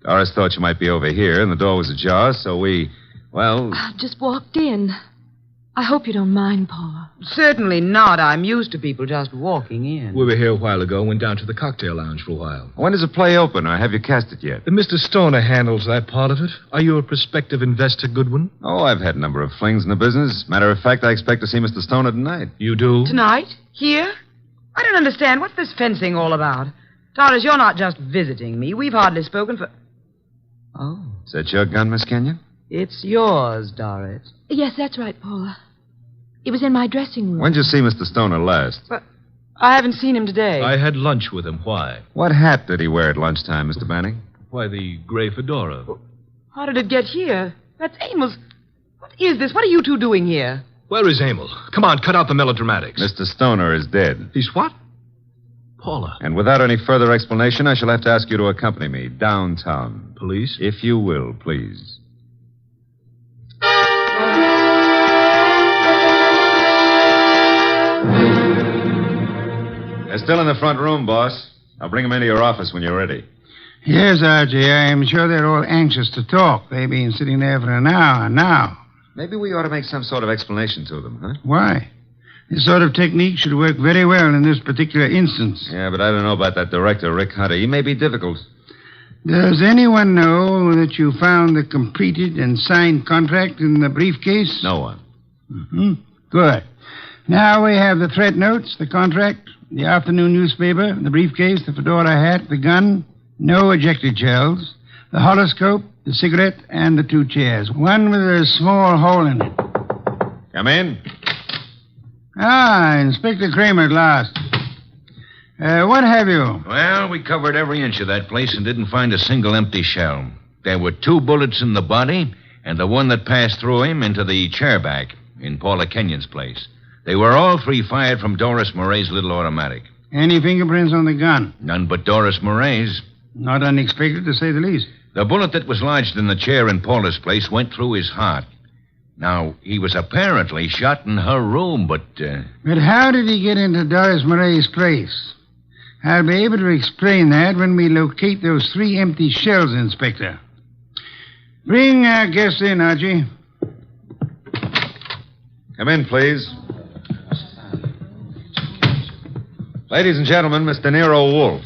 Doris thought you might be over here, and the door was ajar, so we... Well... I just walked in. I hope you don't mind, Paula. Certainly not. I'm used to people just walking in. We were here a while ago, went down to the cocktail lounge for a while. When does the play open, or have you cast it yet? Mr. Stoner handles that part of it. Are you a prospective investor, Goodwin? Oh, I've had a number of flings in the business. Matter of fact, I expect to see Mr. Stoner tonight. You do? Tonight? Here? I don't understand. What's this fencing all about? Doris, you're not just visiting me. We've hardly spoken for... Oh. Is that your gun, Miss Kenyon? It's yours, Doris. Yes, that's right, Paula. It was in my dressing room. When did you see Mr. Stoner last? But I haven't seen him today. I had lunch with him. Why? What hat did he wear at lunchtime, Mr. Banning? Why, the gray fedora. How did it get here? That's Emil's. What is this? What are you two doing here? Where is Emil? Come on, cut out the melodramatics. Mr. Stoner is dead. He's what? Paula. And without any further explanation, I shall have to ask you to accompany me downtown. Police? If you will, please. They're still in the front room, boss. I'll bring them into your office when you're ready. Yes, Archie. I'm sure they're all anxious to talk. They've been sitting there for an hour now. Maybe we ought to make some sort of explanation to them, huh? Why? This sort of technique should work very well in this particular instance. Yeah, but I don't know about that director, Rick Hunter. He may be difficult. Does anyone know that you found the completed and signed contract in the briefcase? No one. Mm-hmm. Good. Now we have the threat notes, the contract, the afternoon newspaper, the briefcase, the fedora hat, the gun, no ejected shells, the horoscope, the cigarette, and the 2 chairs. One with a small hole in it. Come in. Ah, Inspector Kramer at last. What have you? Well, we covered every inch of that place and didn't find a single empty shell. There were 2 bullets in the body and the one that passed through him into the chair back in Paula Kenyon's place. They were all 3 fired from Doris Murray's little automatic. Any fingerprints on the gun? None but Doris Murray's. Not unexpected, to say the least. The bullet that was lodged in the chair in Paula's place went through his heart. Now, he was apparently shot in her room, but... But how did he get into Doris Murray's place? I'll be able to explain that when we locate those 3 empty shells, Inspector. Bring our guest in, Archie. Come in, please. Ladies and gentlemen, Mr. Nero Wolfe.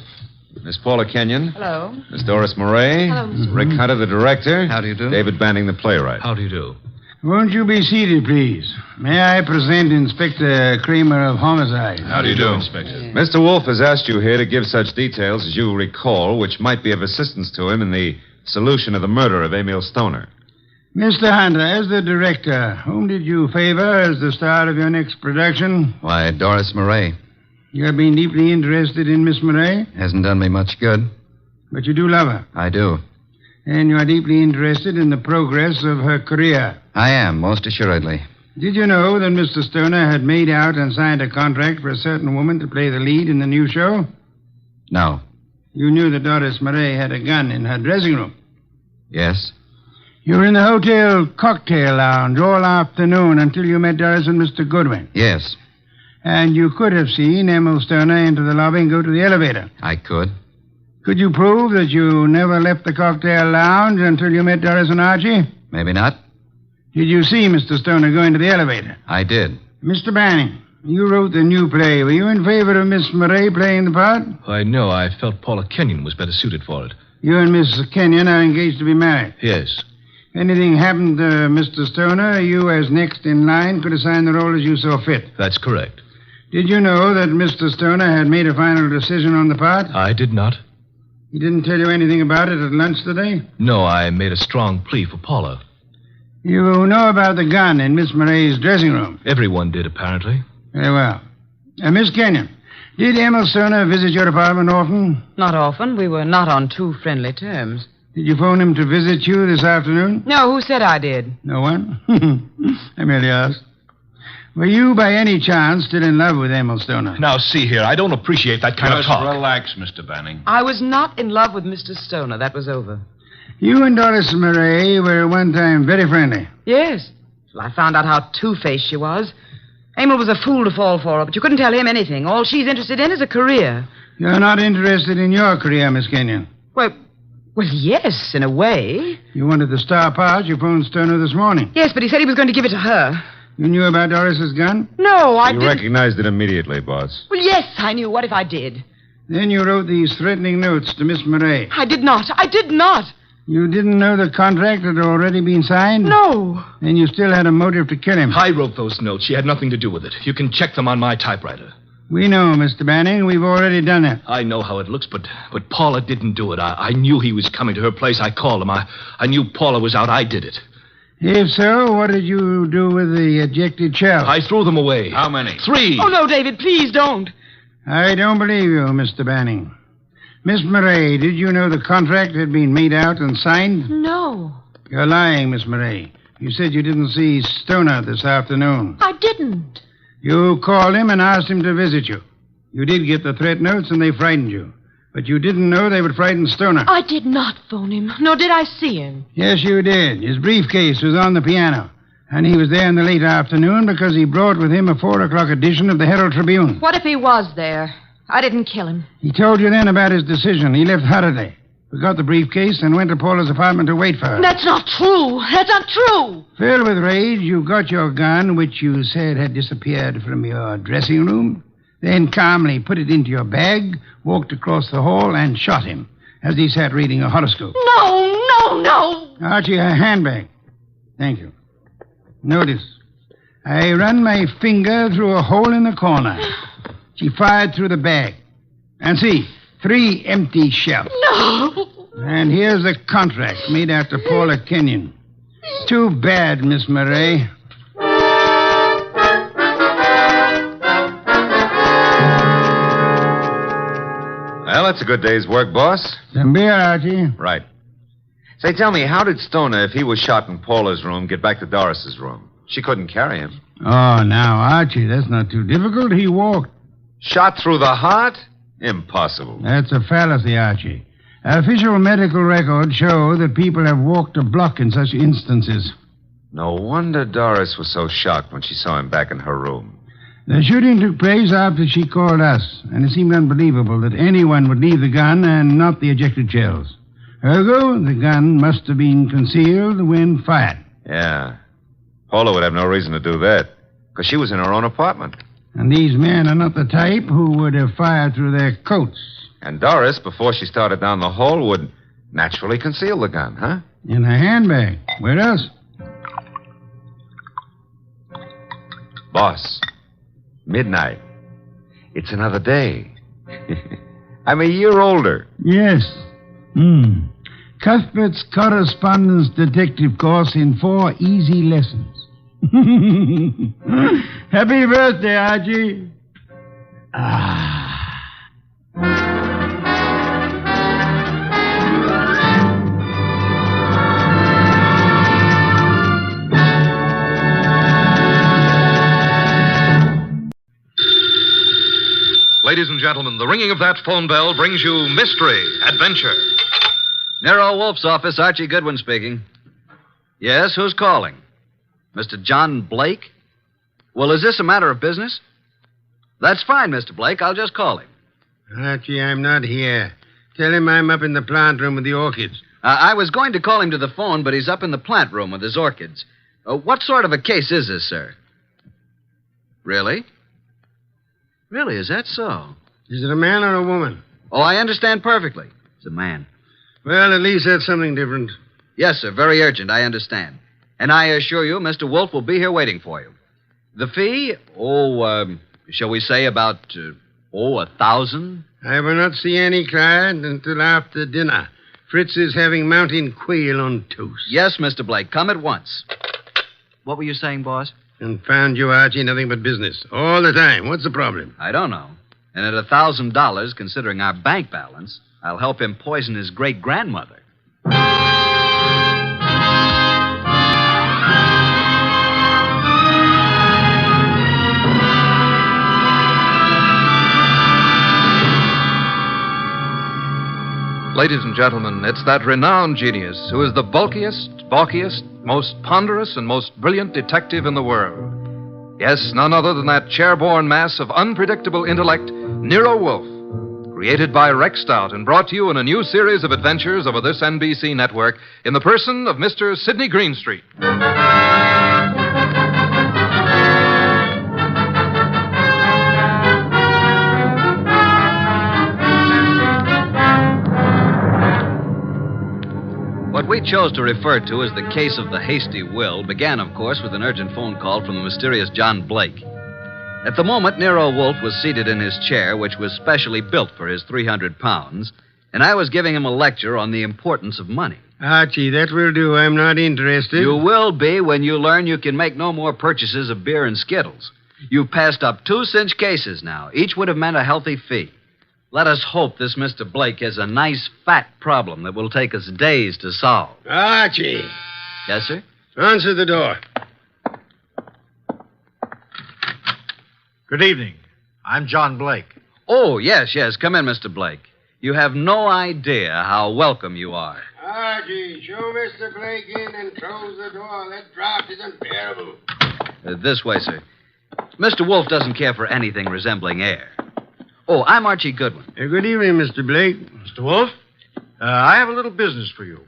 Miss Paula Kenyon. Hello. Miss Doris Murray. Hello, Mr. Rick Hunter, the director. How do you do? David Banning, the playwright. How do you do? Won't you be seated, please? May I present Inspector Kramer of Homicide? How do you do, Inspector? Mr. Wolfe has asked you here to give such details as you recall, which might be of assistance to him in the solution of the murder of Emil Stoner. Mr. Hunter, as the director, whom did you favor as the star of your next production? Why, Doris Murray. You have been deeply interested in Miss Murray? Hasn't done me much good. But you do love her? I do. And you are deeply interested in the progress of her career? I am, most assuredly. Did you know that Mr. Stoner had made out and signed a contract for a certain woman to play the lead in the new show? No. You knew that Doris Murray had a gun in her dressing room? Yes. You were in the hotel cocktail lounge all afternoon until you met Doris and Mr. Goodwin? Yes. And you could have seen Emil Stoner enter the lobby and go to the elevator? I could. Could you prove that you never left the cocktail lounge until you met Doris and Archie? Maybe not. Did you see Mr. Stoner go into the elevator? I did. Mr. Banning, you wrote the new play. Were you in favor of Miss Murray playing the part? Why, no. I felt Paula Kenyon was better suited for it. You and Miss Kenyon are engaged to be married? Yes. If anything happened to Mr. Stoner, you, as next in line, could assign the role as you saw fit. That's correct. Did you know that Mr. Stoner had made a final decision on the part? I did not. He didn't tell you anything about it at lunch today? No, I made a strong plea for Paula. You know about the gun in Miss Murray's dressing room? Everyone did, apparently. Very well. Miss Kenyon, did Emil Stoner visit your apartment often? Not often. We were not on too friendly terms. Did you phone him to visit you this afternoon? No, who said I did? No one? I merely asked. Were you, by any chance, still in love with Emil Stoner? Now, see here, I don't appreciate that kind of talk. Just relax, Mr. Banning. I was not in love with Mr. Stoner. That was over. You and Doris Murray were at one time very friendly. Yes. Well, I found out how two-faced she was. Emil was a fool to fall for her, but you couldn't tell him anything. All she's interested in is a career. You're not interested in your career, Miss Kenyon? Well, yes, in a way. You wanted the star part. You phoned Stoner this morning. Yes, but he said he was going to give it to her. You knew about Doris's gun? No, I didn't. You recognized it immediately, boss. Well, yes, I knew. What if I did? Then you wrote these threatening notes to Miss Murray. I did not. I did not. You didn't know the contract had already been signed? No. Then you still had a motive to kill him. I wrote those notes. She had nothing to do with it. You can check them on my typewriter. We know, Mr. Banning. We've already done it. I know how it looks, but Paula didn't do it. I knew he was coming to her place. I called him. I knew Paula was out. I did it. If so, what did you do with the ejected shells? I threw them away. How many? 3. Oh, no, David, please don't. I don't believe you, Mr. Banning. Miss Murray, did you know the contract had been made out and signed? No. You're lying, Miss Murray. You said you didn't see Stoner this afternoon. I didn't. You called him and asked him to visit you. You did get the threat notes and they frightened you. But you didn't know they would frighten Stoner. I did not phone him, nor did I see him. Yes, you did. His briefcase was on the piano. And he was there in the late afternoon because he brought with him a 4 o'clock edition of the Herald Tribune. What if he was there? I didn't kill him. He told you then about his decision. He left hurriedly, forgot the briefcase, and went to Paula's apartment to wait for her. That's not true. That's not true. Filled with rage, you got your gun, which you said had disappeared from your dressing room, then calmly put it into your bag, walked across the hall, and shot him as he sat reading a horoscope. No. Archie, a handbag. Thank you. Notice, I run my finger through a hole in the corner. She fired through the bag. And see, 3 empty shells. No. And here's the contract made out to Paula Kenyon. Too bad, Miss Murray. Well, that's a good day's work, boss. Some beer, Archie. Right. Say, tell me, how did Stoner, if he was shot in Paula's room, get back to Doris's room? She couldn't carry him. Oh, now, Archie, that's not too difficult. He walked. Shot through the heart? Impossible. That's a fallacy, Archie. Official medical records show that people have walked a block in such instances. No wonder Doris was so shocked when she saw him back in her room. The shooting took place after she called us, and it seemed unbelievable that anyone would leave the gun and not the ejected shells. Ergo, the gun must have been concealed when fired. Yeah. Paula would have no reason to do that, because she was in her own apartment. And these men are not the type who would have fired through their coats. And Doris, before she started down the hole, would naturally conceal the gun, huh? In her handbag. Where else? Boss, midnight. It's another day. I'm a year older. Yes. Cuthbert's correspondence detective course in 4 easy lessons. Happy birthday, Archie. Ladies and gentlemen, the ringing of that phone bell brings you mystery, adventure. Nero Wolfe's office, Archie Goodwin speaking. Yes, who's calling? Mr. John Blake? Well, is this a matter of business? That's fine, Mr. Blake. I'll just call him. Archie, I'm not here. Tell him I'm up in the plant room with the orchids. I was going to call him to the phone, but he's up in the plant room with his orchids. What sort of a case is this, sir? Really? Really, is that so? Is it a man or a woman? Oh, I understand perfectly. It's a man. Well, at least that's something different. Yes, sir. Very urgent, I understand. And I assure you, Mr. Wolfe will be here waiting for you. The fee? Shall we say about, 1,000? I will not see any client until after dinner. Fritz is having mountain quail on toast. Yes, Mr. Blake. Come at once. What were you saying, boss? Confound you, Archie. Nothing but business. All the time. What's the problem? I don't know. And at $1,000, considering our bank balance, I'll help him poison his great-grandmother. Ladies and gentlemen, it's that renowned genius who is the bulkiest, balkiest, most ponderous, and most brilliant detective in the world. Yes, none other than that chair-borne mass of unpredictable intellect, Nero Wolfe, created by Rex Stout and brought to you in a new series of adventures over this NBC network in the person of Mr. Sidney Greenstreet. What we chose to refer to as the case of the Hasty will began, of course, with an urgent phone call from the mysterious John Blake. At the moment, Nero Wolfe was seated in his chair, which was specially built for his 300 pounds, and I was giving him a lecture on the importance of money. Archie, that will do. I'm not interested. You will be when you learn you can make no more purchases of beer and Skittles. You've passed up 2 cinch cases now. Each would have meant a healthy fee. Let us hope this Mr. Blake has a nice, fat problem that will take us days to solve. Archie. Yes, sir? Answer the door. Good evening. I'm John Blake. Oh, yes. Come in, Mr. Blake. You have no idea how welcome you are. Archie, show Mr. Blake in and close the door. That draft is unbearable. This way, sir. Mr. Wolfe doesn't care for anything resembling air. Oh, I'm Archie Goodwin. Good evening, Mr. Blake. Mr. Wolfe, I have a little business for you.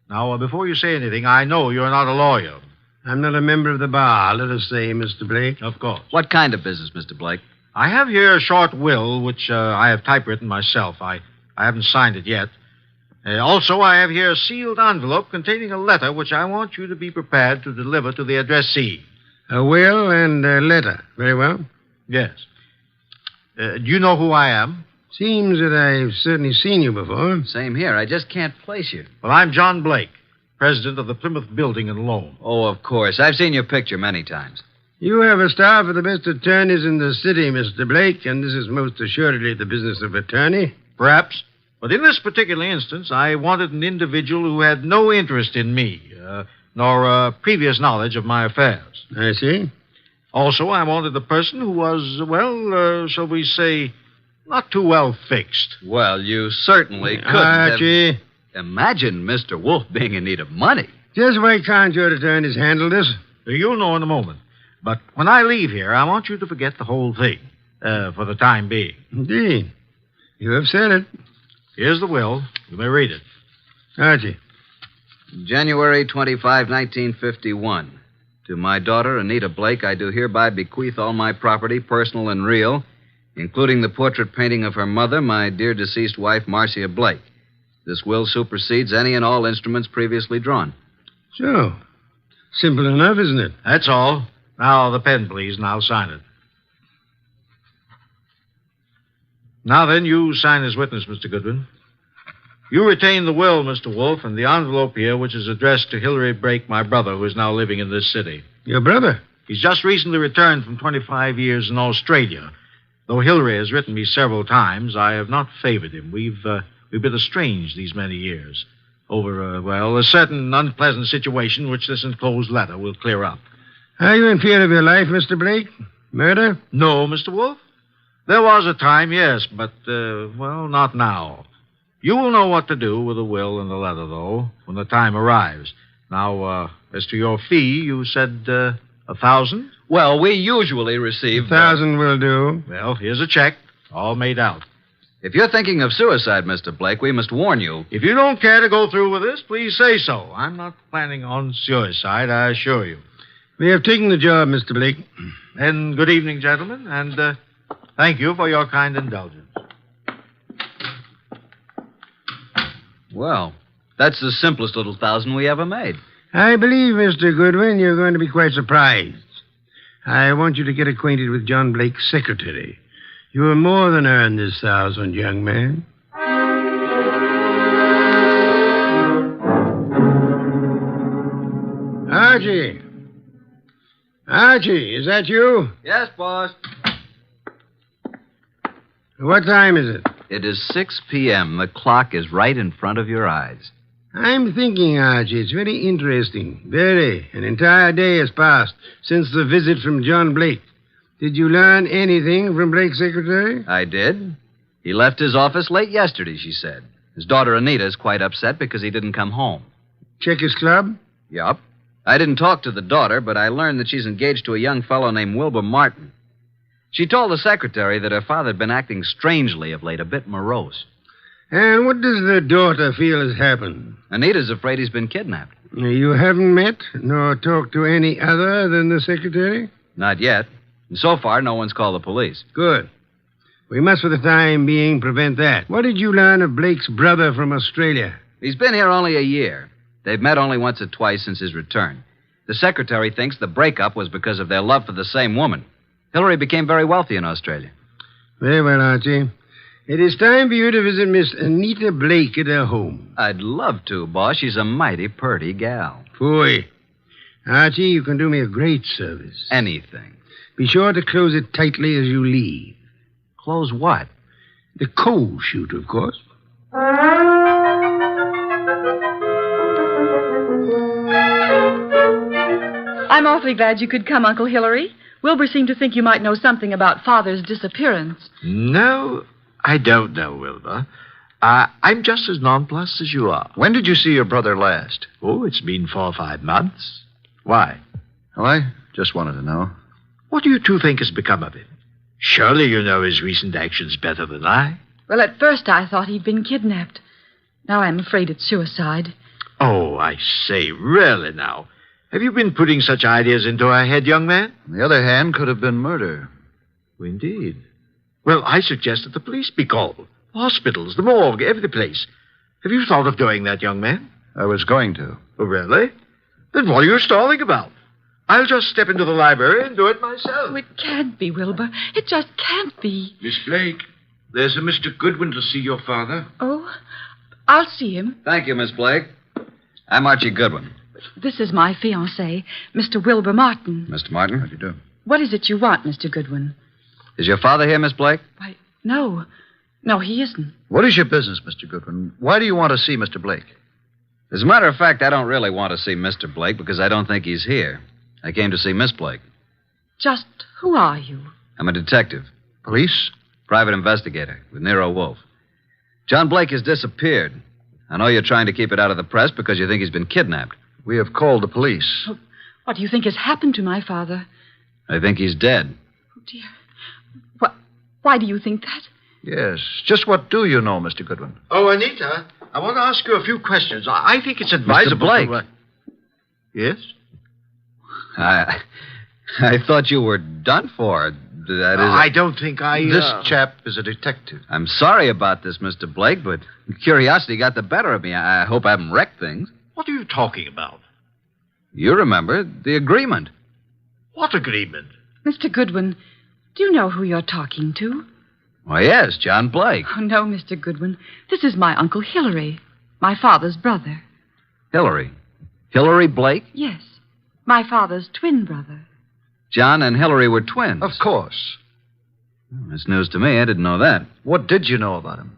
Now, before you say anything, I know you're not a lawyer. I'm not a member of the bar, let us say, Mr. Blake. Of course. What kind of business, Mr. Blake? I have here a short will, which I have typewritten myself. I haven't signed it yet. Also, I have here a sealed envelope containing a letter which I want you to be prepared to deliver to the addressee. A will and a letter. Very well. Yes. Do you know who I am? Seems that I've certainly seen you before. Same here. I just can't place you. Well, I'm John Blake, president of the Plymouth Building and Loan. Oh, of course. I've seen your picture many times. You have a staff of the best attorneys in the city, Mr. Blake, and this is most assuredly the business of attorney. Perhaps. But in this particular instance, I wanted an individual who had no interest in me, nor previous knowledge of my affairs. I see. Also, I wanted a person who was, shall we say, not too well fixed. Well, you certainly couldn't Archie. Imagine Mr. Wolfe being in need of money. Just why can't your attorneys handle this? You'll know in a moment. But when I leave here, I want you to forget the whole thing, for the time being. Indeed. You have said it. Here's the will. You may read it. Archie. January 25, 1951. To my daughter, Anita Blake, I do hereby bequeath all my property, personal and real, including the portrait painting of her mother, my dear deceased wife, Marcia Blake. This will supersedes any and all instruments previously drawn. So, simple enough, isn't it? That's all. Now, the pen, please, and I'll sign it. Now then, you sign as witness, Mr. Goodwin. You retain the will, Mr. Wolfe, and the envelope here, which is addressed to Hilary Blake, my brother, who is now living in this city. Your brother? He's just recently returned from 25 years in Australia. Though Hilary has written me several times, I have not favored him. We've been estranged these many years over, a certain unpleasant situation which this enclosed letter will clear up. Are you in fear of your life, Mr. Blake? Murder? No, Mr. Wolfe. There was a time, yes, but, not now. You will know what to do with the will and the letter, though, when the time arrives. Now, as to your fee, you said, $1,000? Well, we usually receive... $1,000 will do. Well, here's a check, all made out. If you're thinking of suicide, Mr. Blake, we must warn you. If you don't care to go through with this, please say so. I'm not planning on suicide, I assure you. We have taken the job, Mr. Blake. And good evening, gentlemen, and thank you for your kind indulgence. Well, that's the simplest little $1,000 we ever made. I believe, Mr. Goodwin, you're going to be quite surprised. I want you to get acquainted with John Blake's secretary. You have more than earned this $1,000, young man. Archie. Archie, is that you? Yes, boss. What time is it? It is 6 p.m. The clock is right in front of your eyes. I'm thinking, Archie, it's very interesting. Very. An entire day has passed since the visit from John Blake. Did you learn anything from Blake's secretary? I did. He left his office late yesterday, she said. His daughter Anita is quite upset because he didn't come home. Check his club? Yup. I didn't talk to the daughter, but I learned that she's engaged to a young fellow named Wilbur Martin. She told the secretary that her father had been acting strangely of late, a bit morose. And what does the daughter feel has happened? Anita's afraid he's been kidnapped. You haven't met nor talked to any other than the secretary? Not yet. And so far, no one's called the police. Good. We must, for the time being, prevent that. What did you learn of Blake's brother from Australia? He's been here only a year. They've met only once or twice since his return. The secretary thinks the breakup was because of their love for the same woman. Hillary became very wealthy in Australia. Very well, Archie. It is time for you to visit Miss Anita Blake at her home. I'd love to, boss. She's a mighty purty gal. Phooey. Archie, you can do me a great service. Anything. Be sure to close it tightly as you leave. Close what? The coal chute, of course. I'm awfully glad you could come, Uncle Hillary. Wilbur seemed to think you might know something about Father's disappearance. No, I don't know, Wilbur. I'm just as nonplussed as you are. When did you see your brother last? Oh, it's been 4 or 5 months. Why? Well, I just wanted to know. What do you two think has become of him? Surely you know his recent actions better than I. Well, at first I thought he'd been kidnapped. Now I'm afraid it's suicide. Oh, I say, really now. Have you been putting such ideas into our head, young man? On the other hand, could have been murder. Indeed. Well, I suggest that the police be called. Hospitals, the morgue, every place. Have you thought of doing that, young man? I was going to. Oh, really? Then what are you stalling about? I'll just step into the library and do it myself. Oh, it can't be, Wilbur. It just can't be. Miss Blake, there's a Mr. Goodwin to see your father. Oh, I'll see him. Thank you, Miss Blake. I'm Archie Goodwin. This is my fiancé, Mr. Wilbur Martin. Mr. Martin? How do you do? What is it you want, Mr. Goodwin? Is your father here, Miss Blake? Why, no. No, he isn't. What is your business, Mr. Goodwin? Why do you want to see Mr. Blake? As a matter of fact, I don't really want to see Mr. Blake because I don't think he's here. I came to see Miss Blake. Just who are you? I'm a detective. Police? Private investigator with Nero Wolfe. John Blake has disappeared. I know you're trying to keep it out of the press because you think he's been kidnapped. We have called the police. Oh, what do you think has happened to my father? I think he's dead. Oh, dear. Why do you think that? Yes. Just what do you know, Mr. Goodwin? Oh, Anita, I want to ask you a few questions. I think it's advisable. Mr. Blake. Yes? I thought you were done for. That is. I don't think This chap is a detective. I'm sorry about this, Mr. Blake, but curiosity got the better of me. I hope I haven't wrecked things. What are you talking about? You remember the agreement. What agreement? Mr. Goodwin, do you know who you're talking to? Why, yes, John Blake. Oh, no, Mr. Goodwin. This is my Uncle Hillary, my father's brother. Hillary? Hillary Blake? Yes, my father's twin brother. John and Hillary were twins. Of course. That's news to me. I didn't know that. What did you know about him?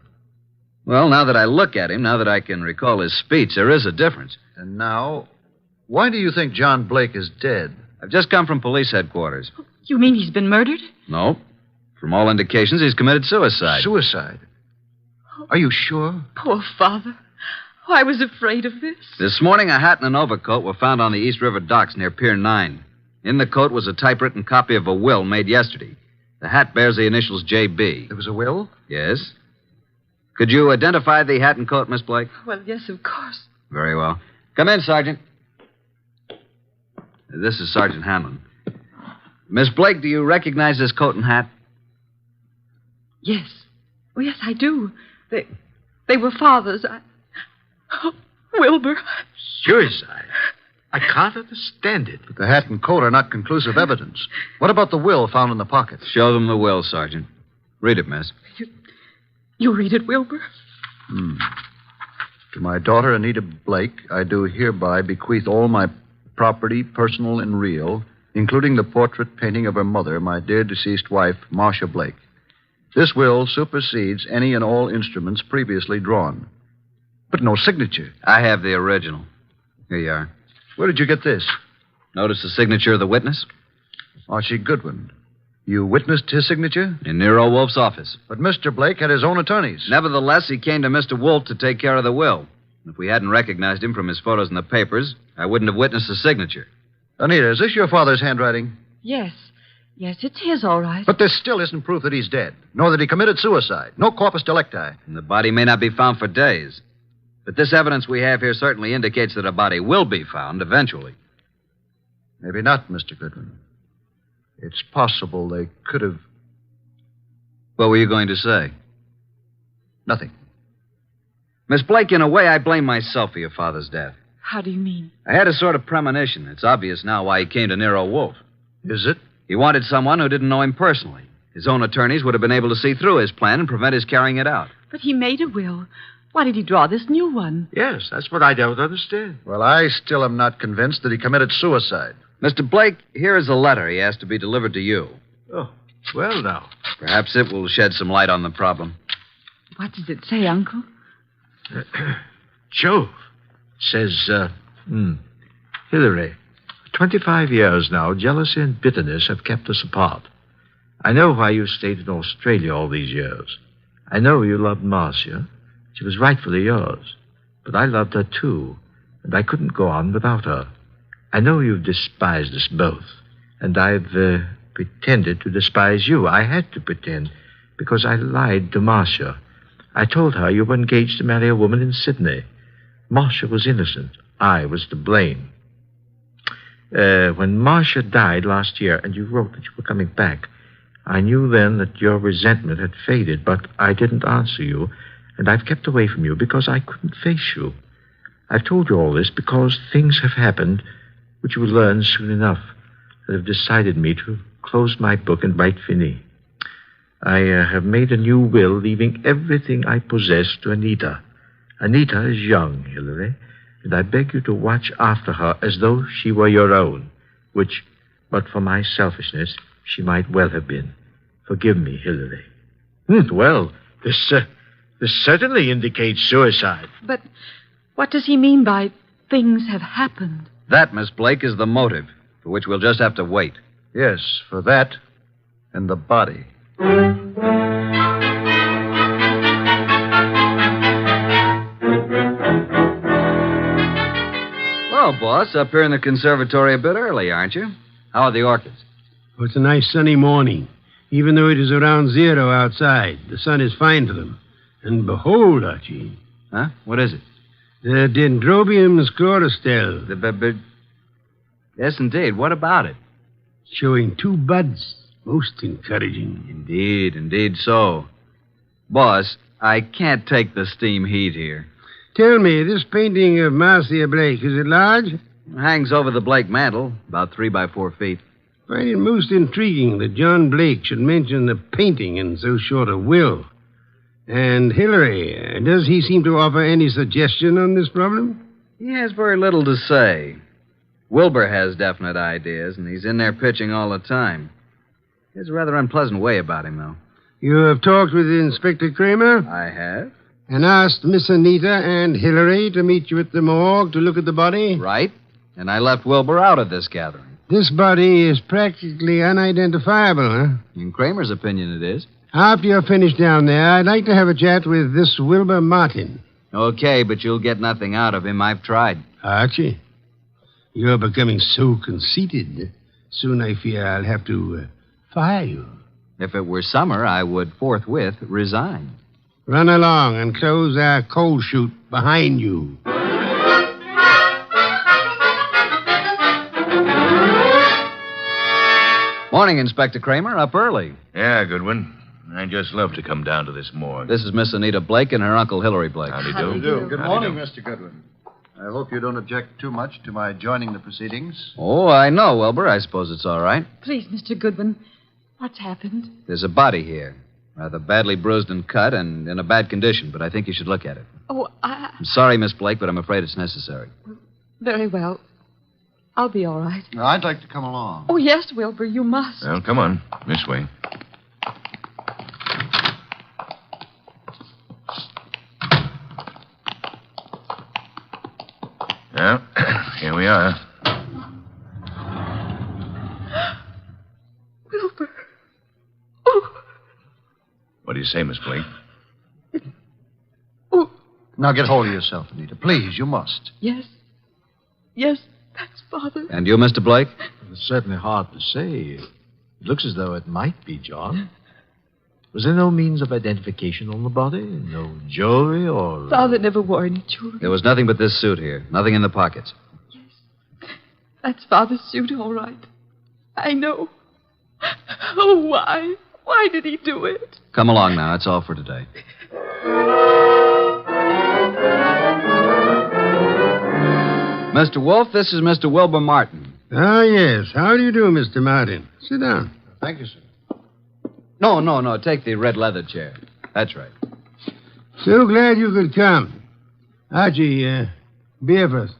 Well, now that I look at him, now that I can recall his speech, there is a difference. And now, why do you think John Blake is dead? I've just come from police headquarters. You mean he's been murdered? No. From all indications, he's committed suicide. Suicide? Are you sure? Poor father. Oh, I was afraid of this. This morning, a hat and an overcoat were found on the East River docks near Pier 9. In the coat was a typewritten copy of a will made yesterday. The hat bears the initials J.B. There was a will? Yes. Could you identify the hat and coat, Miss Blake? Well, yes, of course. Very well. Come in, Sergeant. This is Sergeant Hanlon. Miss Blake, do you recognize this coat and hat? Yes. Oh, yes, I do. They were father's. Oh, Wilbur. Suicide? I can't understand it. But the hat and coat are not conclusive evidence. What about the will found in the pocket? Show them the will, Sergeant. Read it, miss. You read it, Wilbur? To my daughter, Anita Blake, I do hereby bequeath all my property, personal and real, including the portrait painting of her mother, my dear deceased wife, Marcia Blake. This will supersedes any and all instruments previously drawn. But no signature. I have the original. Here you are. Where did you get this? Notice the signature of the witness? Archie Goodwin. You witnessed his signature? In Nero Wolfe's office. But Mr. Blake had his own attorneys. Nevertheless, he came to Mr. Wolfe to take care of the will. If we hadn't recognized him from his photos in the papers, I wouldn't have witnessed the signature. Anita, is this your father's handwriting? Yes. Yes, it's his, all right. But this still isn't proof that he's dead, nor that he committed suicide. No corpus delicti. And the body may not be found for days. But this evidence we have here certainly indicates that a body will be found eventually. Maybe not, Mr. Goodwin. It's possible they could have... What were you going to say? Nothing. Miss Blake, in a way, I blame myself for your father's death. How do you mean? I had a sort of premonition. It's obvious now why he came to Nero Wolfe. Is it? He wanted someone who didn't know him personally. His own attorneys would have been able to see through his plan and prevent his carrying it out. But he made a will. Why did he draw this new one? Yes, that's what I don't understand. Well, I still am not convinced that he committed suicide. Mr. Blake, here is a letter he asked to be delivered to you. Oh, well, now. Perhaps it will shed some light on the problem. What does it say, Uncle? Jove. Says, Hillary, 25 years now, jealousy and bitterness have kept us apart. I know why you stayed in Australia all these years. I know you loved Marcia. She was rightfully yours. But I loved her, too, and I couldn't go on without her. I know you've despised us both, and I've pretended to despise you. I had to pretend, because I lied to Marcia. I told her you were engaged to marry a woman in Sydney. Marcia was innocent. I was to blame. When Marcia died last year, and you wrote that you were coming back, I knew then that your resentment had faded, but I didn't answer you, and I've kept away from you because I couldn't face you. I've told you all this because things have happened which you will learn soon enough that have decided me to close my book and write fini. I have made a new will, leaving everything I possess to Anita. Anita is young, Hillary, and I beg you to watch after her as though she were your own, which, but for my selfishness, she might well have been. Forgive me, Hillary. Well, this certainly indicates suicide. But what does he mean by things have happened? That, Miss Blake, is the motive, for which we'll just have to wait. Yes, for that and the body. Well, boss, up here in the conservatory a bit early, aren't you? How are the orchids? Oh, it's a nice sunny morning. Even though it is around 0 outside, the sun is fine for them. And behold, Archie. Huh? What is it? The Dendrobium sclerostel. Yes, indeed. What about it? Showing 2 buds. Most encouraging. Indeed so. Boss, I can't take the steam heat here. Tell me, this painting of Marcia Blake, is it large? It hangs over the Blake mantel, about 3 by 4 feet. I find it most intriguing that John Blake should mention the painting in so short a will. And Hillary, does he seem to offer any suggestion on this problem? He has very little to say. Wilbur has definite ideas, and he's in there pitching all the time. He has a rather unpleasant way about him, though. You have talked with Inspector Kramer? I have. And asked Miss Anita and Hillary to meet you at the morgue to look at the body? Right. And I left Wilbur out of this gathering. This body is practically unidentifiable, huh? In Kramer's opinion, it is. After you're finished down there, I'd like to have a chat with this Wilbur Martin. Okay, but you'll get nothing out of him. I've tried. Archie, you're becoming so conceited. Soon I fear I'll have to fire you. If it were summer, I would forthwith resign. Run along and close our coal chute behind you. Morning, Inspector Kramer. Up early. Yeah, Goodwin. I just love to come down to this morgue. This is Miss Anita Blake and her Uncle Hillary Blake. Howdy do. Good morning, Mr. Goodwin. I hope you don't object too much to my joining the proceedings. Oh, I know, Wilbur. I suppose it's all right. Please, Mr. Goodwin, what's happened? There's a body here. Rather badly bruised and cut and in a bad condition, but I think you should look at it. Oh, I'm sorry, Miss Blake, but I'm afraid it's necessary. Very well. I'll be all right. I'd like to come along. Oh, yes, Wilbur, you must. Well, come on. This way. Well, here we are. Wilbur. What do you say, Miss Blake? Now get hold of yourself, Anita. Please, you must. Yes. Yes, that's Father. And you, Mr. Blake? It's certainly hard to say. It looks as though it might be John. Was there no means of identification on the body? No jewelry or... Father never wore any jewelry. There was nothing but this suit here. Nothing in the pockets. That's Father's suit, all right. I know. Oh, why? Why did he do it? Come along now. That's all for today. Mr. Wolfe, this is Mr. Wilbur Martin. Ah, yes. How do you do, Mr. Martin? Sit down. Thank you, sir. No. Take the red leather chair. That's right. So glad you could come. Archie, beer first.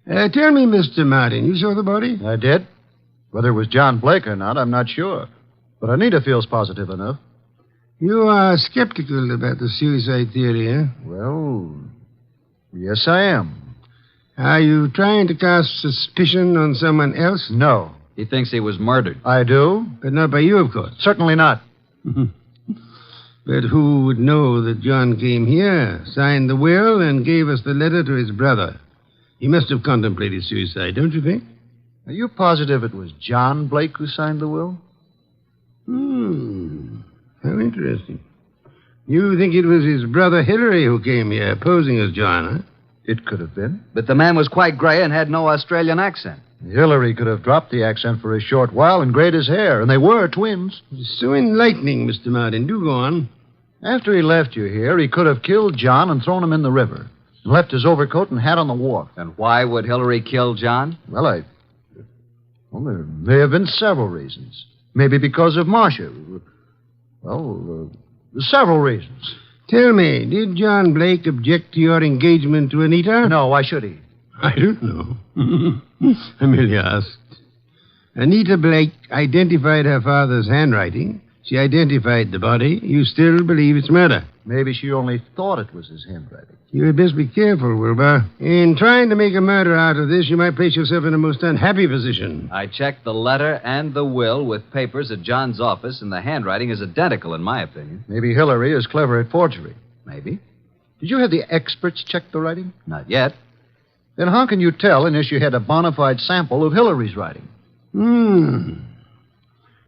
Tell me, Mr. Martin, you saw the body? I did. Whether it was John Blake or not, I'm not sure. But Anita feels positive enough. You are skeptical about the suicide theory, eh? Well, yes, I am. Are you trying to cast suspicion on someone else? No. He thinks he was murdered. I do. But not by you, of course. Certainly not. But who would know that John came here, signed the will, and gave us the letter to his brother? He must have contemplated suicide, don't you think? Are you positive it was John Blake who signed the will? How interesting. You think it was his brother Hillary who came here, posing as John, huh? It could have been. But the man was quite gray and had no Australian accent. Hillary could have dropped the accent for a short while and grayed his hair, and they were twins. It's so enlightening, Mr. Martin. Do go on. After he left you here, he could have killed John and thrown him in the river, and left his overcoat and hat on the wharf. And why would Hillary kill John? Well, there may have been several reasons. Maybe because of Marcia. Several reasons. Tell me, did John Blake object to your engagement to Anita? No, why should he? I don't know. Amelia asked. Anita Blake identified her father's handwriting. She identified the body. You still believe it's murder? Maybe she only thought it was his handwriting. You had best be careful, Wilbur. In trying to make a murder out of this, you might place yourself in a most unhappy position. I checked the letter and the will with papers at John's office, and the handwriting is identical, in my opinion. Maybe Hillary is clever at forgery. Maybe. Did you have the experts check the writing? Not yet. Then how can you tell unless you had a bona fide sample of Hillary's writing?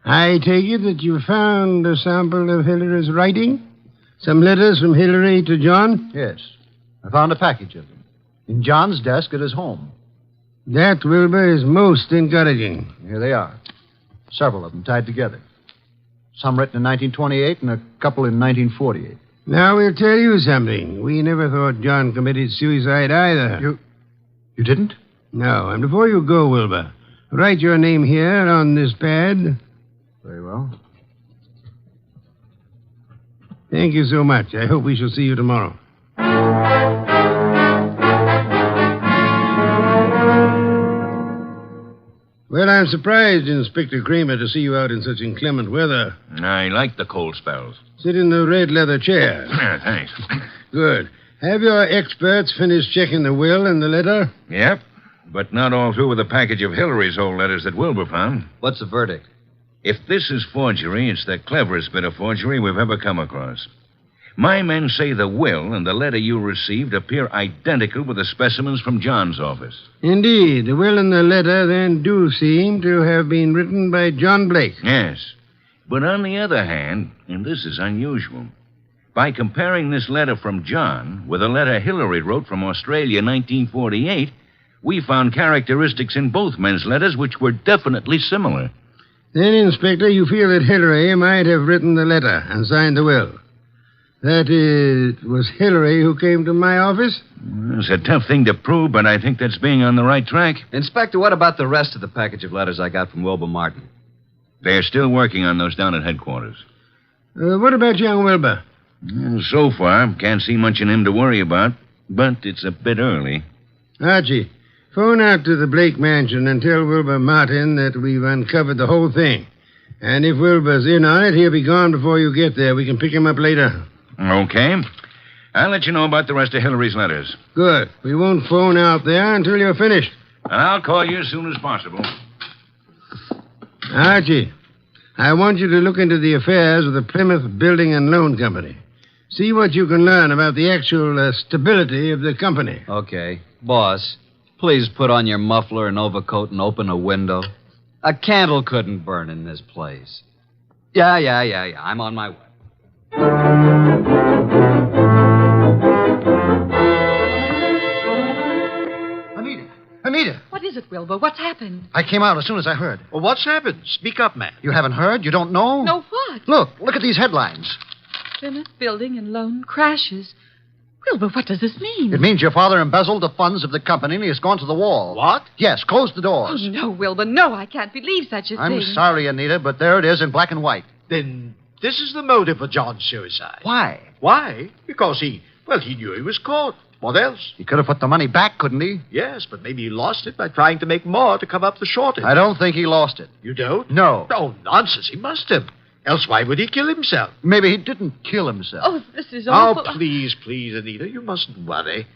I take it that you found a sample of Hillary's writing? Some letters from Hillary to John? Yes. I found a package of them in John's desk at his home. That, Wilbur, is most encouraging. Here they are. Several of them tied together. Some written in 1928 and a couple in 1948. Now, we'll tell you something. We never thought John committed suicide either. You didn't? No. And before you go, Wilbur, write your name here on this pad. Very well. Thank you so much. I hope we shall see you tomorrow. Well, I'm surprised, Inspector Kramer, to see you out in such inclement weather. I like the cold spells. Sit in the red leather chair. Yeah, thanks. Good. Have your experts finished checking the will and the letter? Yep, but not all through with the package of Hillary's old letters that Wilbur found. What's the verdict? If this is forgery, it's the cleverest bit of forgery we've ever come across. My men say the will and the letter you received appear identical with the specimens from John's office. Indeed. The will and the letter then do seem to have been written by John Blake. Yes. But on the other hand, and this is unusual, by comparing this letter from John with a letter Hillary wrote from Australia in 1948, we found characteristics in both men's letters which were definitely similar. Then, Inspector, you feel that Hillary might have written the letter and signed the will. That it was Hillary who came to my office? It's a tough thing to prove, but I think that's being on the right track. Inspector, what about the rest of the package of letters I got from Wilbur Martin? They're still working on those down at headquarters. What about young Wilbur? So far, can't see much in him to worry about, but it's a bit early. Archie, Phone out to the Blake mansion and tell Wilbur Martin that we've uncovered the whole thing. And if Wilbur's in on it, he'll be gone before you get there. We can pick him up later. Okay. I'll let you know about the rest of Hillary's letters. Good. We won't phone out there until you're finished. And I'll call you as soon as possible. Archie, I want you to look into the affairs of the Plymouth Building and Loan Company. See what you can learn about the actual stability of the company. Okay. Boss, please put on your muffler and overcoat and open a window. A candle couldn't burn in this place. Yeah. I'm on my way. Anita! What is it, Wilbur? What's happened? I came out as soon as I heard. Well, what's happened? Speak up, man. You haven't heard? You don't know? No, what? Look at these headlines. Plymouth Building and Loan crashes. Wilbur, what does this mean? It means your father embezzled the funds of the company and he has gone to the wall. What? Yes, close the doors. Oh, no, Wilbur, no, I can't believe such a thing. I'm sorry, Anita, but there it is in black and white. Then this is the motive for John's suicide. Why? Why? Because he knew he was caught. What else? He could have put the money back, couldn't he? Yes, but maybe he lost it by trying to make more to cover up the shortage. I don't think he lost it. You don't? No. Oh, nonsense. He must have. Else why would he kill himself? Maybe he didn't kill himself. Oh, this is awful. Oh, please, Anita, you mustn't worry.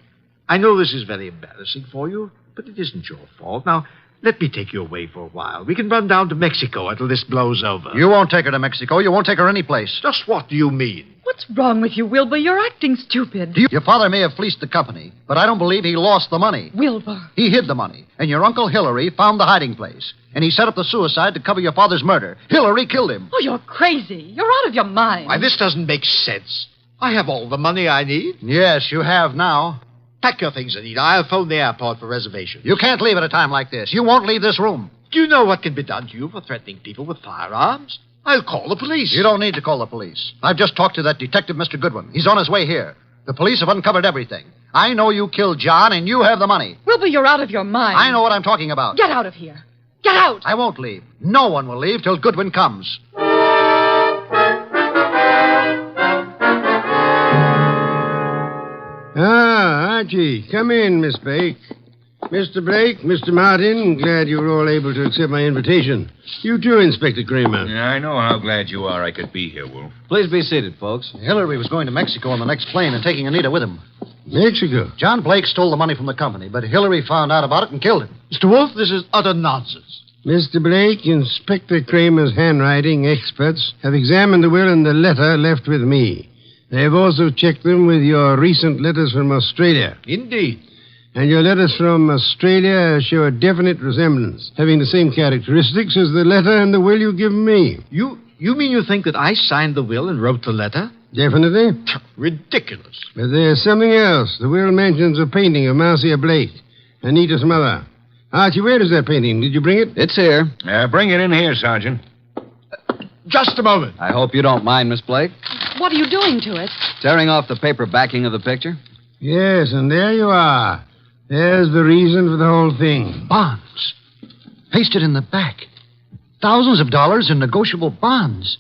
I know this is very embarrassing for you, but it isn't your fault. Now, let me take you away for a while. We can run down to Mexico until this blows over. You won't take her to Mexico. You won't take her any place. Just what do you mean? What's wrong with you, Wilbur? You're acting stupid. Your father may have fleeced the company, but I don't believe he lost the money. Wilbur. He hid the money, and your Uncle Hillary found the hiding place. And he set up the suicide to cover your father's murder. Hillary killed him. Oh, you're crazy. You're out of your mind. Why, this doesn't make sense. I have all the money I need. Yes, you have now. Pack your things, Anita. I'll phone the airport for reservations. You can't leave at a time like this. You won't leave this room. Do you know what can be done to you for threatening people with firearms? I'll call the police. You don't need to call the police. I've just talked to that detective, Mr. Goodwin. He's on his way here. The police have uncovered everything. I know you killed John, and you have the money. Wilbur, you're out of your mind. I know what I'm talking about. Get out of here. Get out! I won't leave. No one will leave till Goodwin comes. Archie, come in, Miss Blake. Mr. Blake, Mr. Martin, glad you were all able to accept my invitation. You too, Inspector Kramer. Yeah, I know how glad you are I could be here, Wolf. Please be seated, folks. Hillary was going to Mexico on the next plane and taking Anita with him. Mexico? John Blake stole the money from the company, but Hillary found out about it and killed him. Mr. Wolf, this is utter nonsense. Mr. Blake, Inspector Kramer's handwriting experts have examined the will and the letter left with me. They have also checked them with your recent letters from Australia. Indeed. And your letters from Australia show a definite resemblance, having the same characteristics as the letter and the will you've given me. You mean you think that I signed the will and wrote the letter? Definitely. Ridiculous. But there's something else. The will mentions a painting of Marcia Blake, Anita's mother. Archie, where is that painting? Did you bring it? It's here. Bring it in here, Sergeant. Just a moment. I hope you don't mind, Miss Blake. What are you doing to it? Tearing off the paper backing of the picture? Yes, and there you are. There's the reason for the whole thing. Bonds. Pasted in the back. Thousands of dollars in negotiable bonds.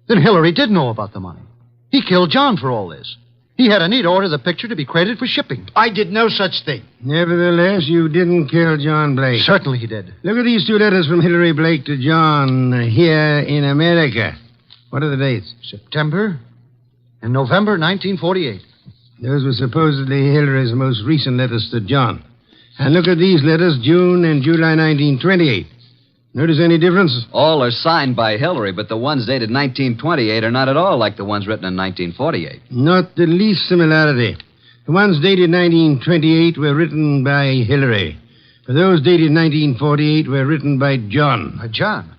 Then Hillary did know about the money. He killed John for all this. He had Anita order the picture to be credited for shipping. I did no such thing. Nevertheless, you didn't kill John Blake. Certainly he did. Look at these two letters from Hillary Blake to John here in America. What are the dates? September and November 1948. Those were supposedly Hillary's most recent letters to John. And look at these letters, June and July 1928. Notice any difference? All are signed by Hillary, but the ones dated 1928 are not at all like the ones written in 1948. Not the least similarity. The ones dated 1928 were written by Hillary. But those dated 1948 were written by John. By John?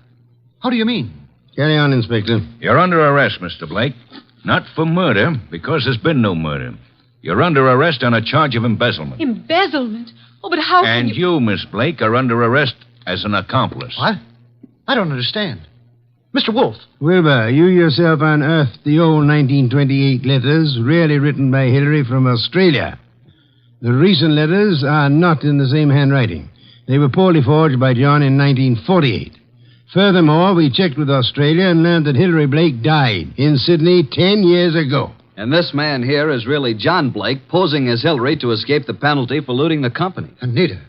How do you mean? Carry on, Inspector. You're under arrest, Mr. Blake. Not for murder, because there's been no murder. You're under arrest on a charge of embezzlement. Embezzlement? Oh, but how can And you, Miss Blake, are under arrest as an accomplice. What? I don't understand. Mr. Wolfe. Wilbur, you yourself unearthed the old 1928 letters, really written by Hillary from Australia. The recent letters are not in the same handwriting. They were poorly forged by John in 1948. Furthermore, we checked with Australia and learned that Hillary Blake died in Sydney 10 years ago. And this man here is really John Blake, posing as Hillary to escape the penalty for looting the company. Anita,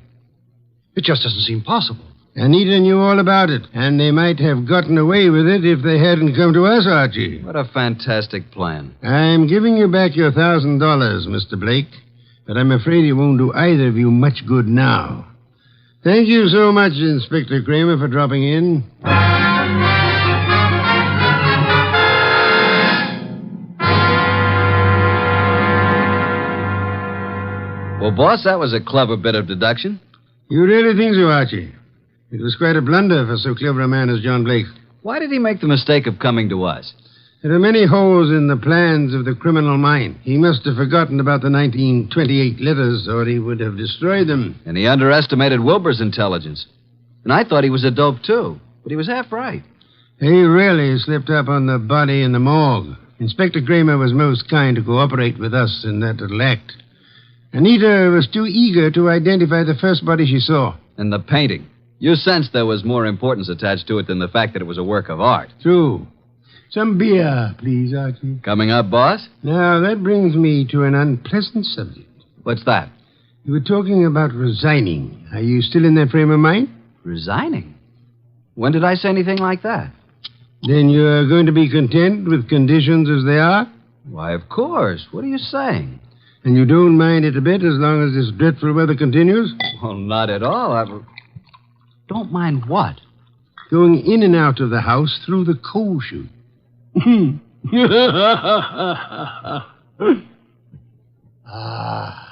It just doesn't seem possible. Anita knew all about it, and they might have gotten away with it if they hadn't come to us, Archie. What a fantastic plan. I'm giving you back your $1,000, Mr. Blake, but I'm afraid it won't do either of you much good now. Thank you so much, Inspector Kramer, for dropping in. Well, boss, that was a clever bit of deduction. You really think so, Archie? It was quite a blunder for so clever a man as John Blake. Why did he make the mistake of coming to us? There are many holes in the plans of the criminal mind. He must have forgotten about the 1928 letters, or he would have destroyed them. And he underestimated Wilbur's intelligence. And I thought he was a dope, too. But he was half right. He really slipped up on the body in the morgue. Inspector Kramer was most kind to cooperate with us in that little act. Anita was too eager to identify the first body she saw. And the painting. You sensed there was more importance attached to it than the fact that it was a work of art. True. Some beer, please, Archie. Coming up, boss? Now, that brings me to an unpleasant subject. What's that? You were talking about resigning. Are you still in that frame of mind? Resigning? When did I say anything like that? Then you're going to be content with conditions as they are? Why, of course. What are you saying? And you don't mind it a bit as long as this dreadful weather continues? Well, not at all. Don't mind what? Going in and out of the house through the coal chute. Ah.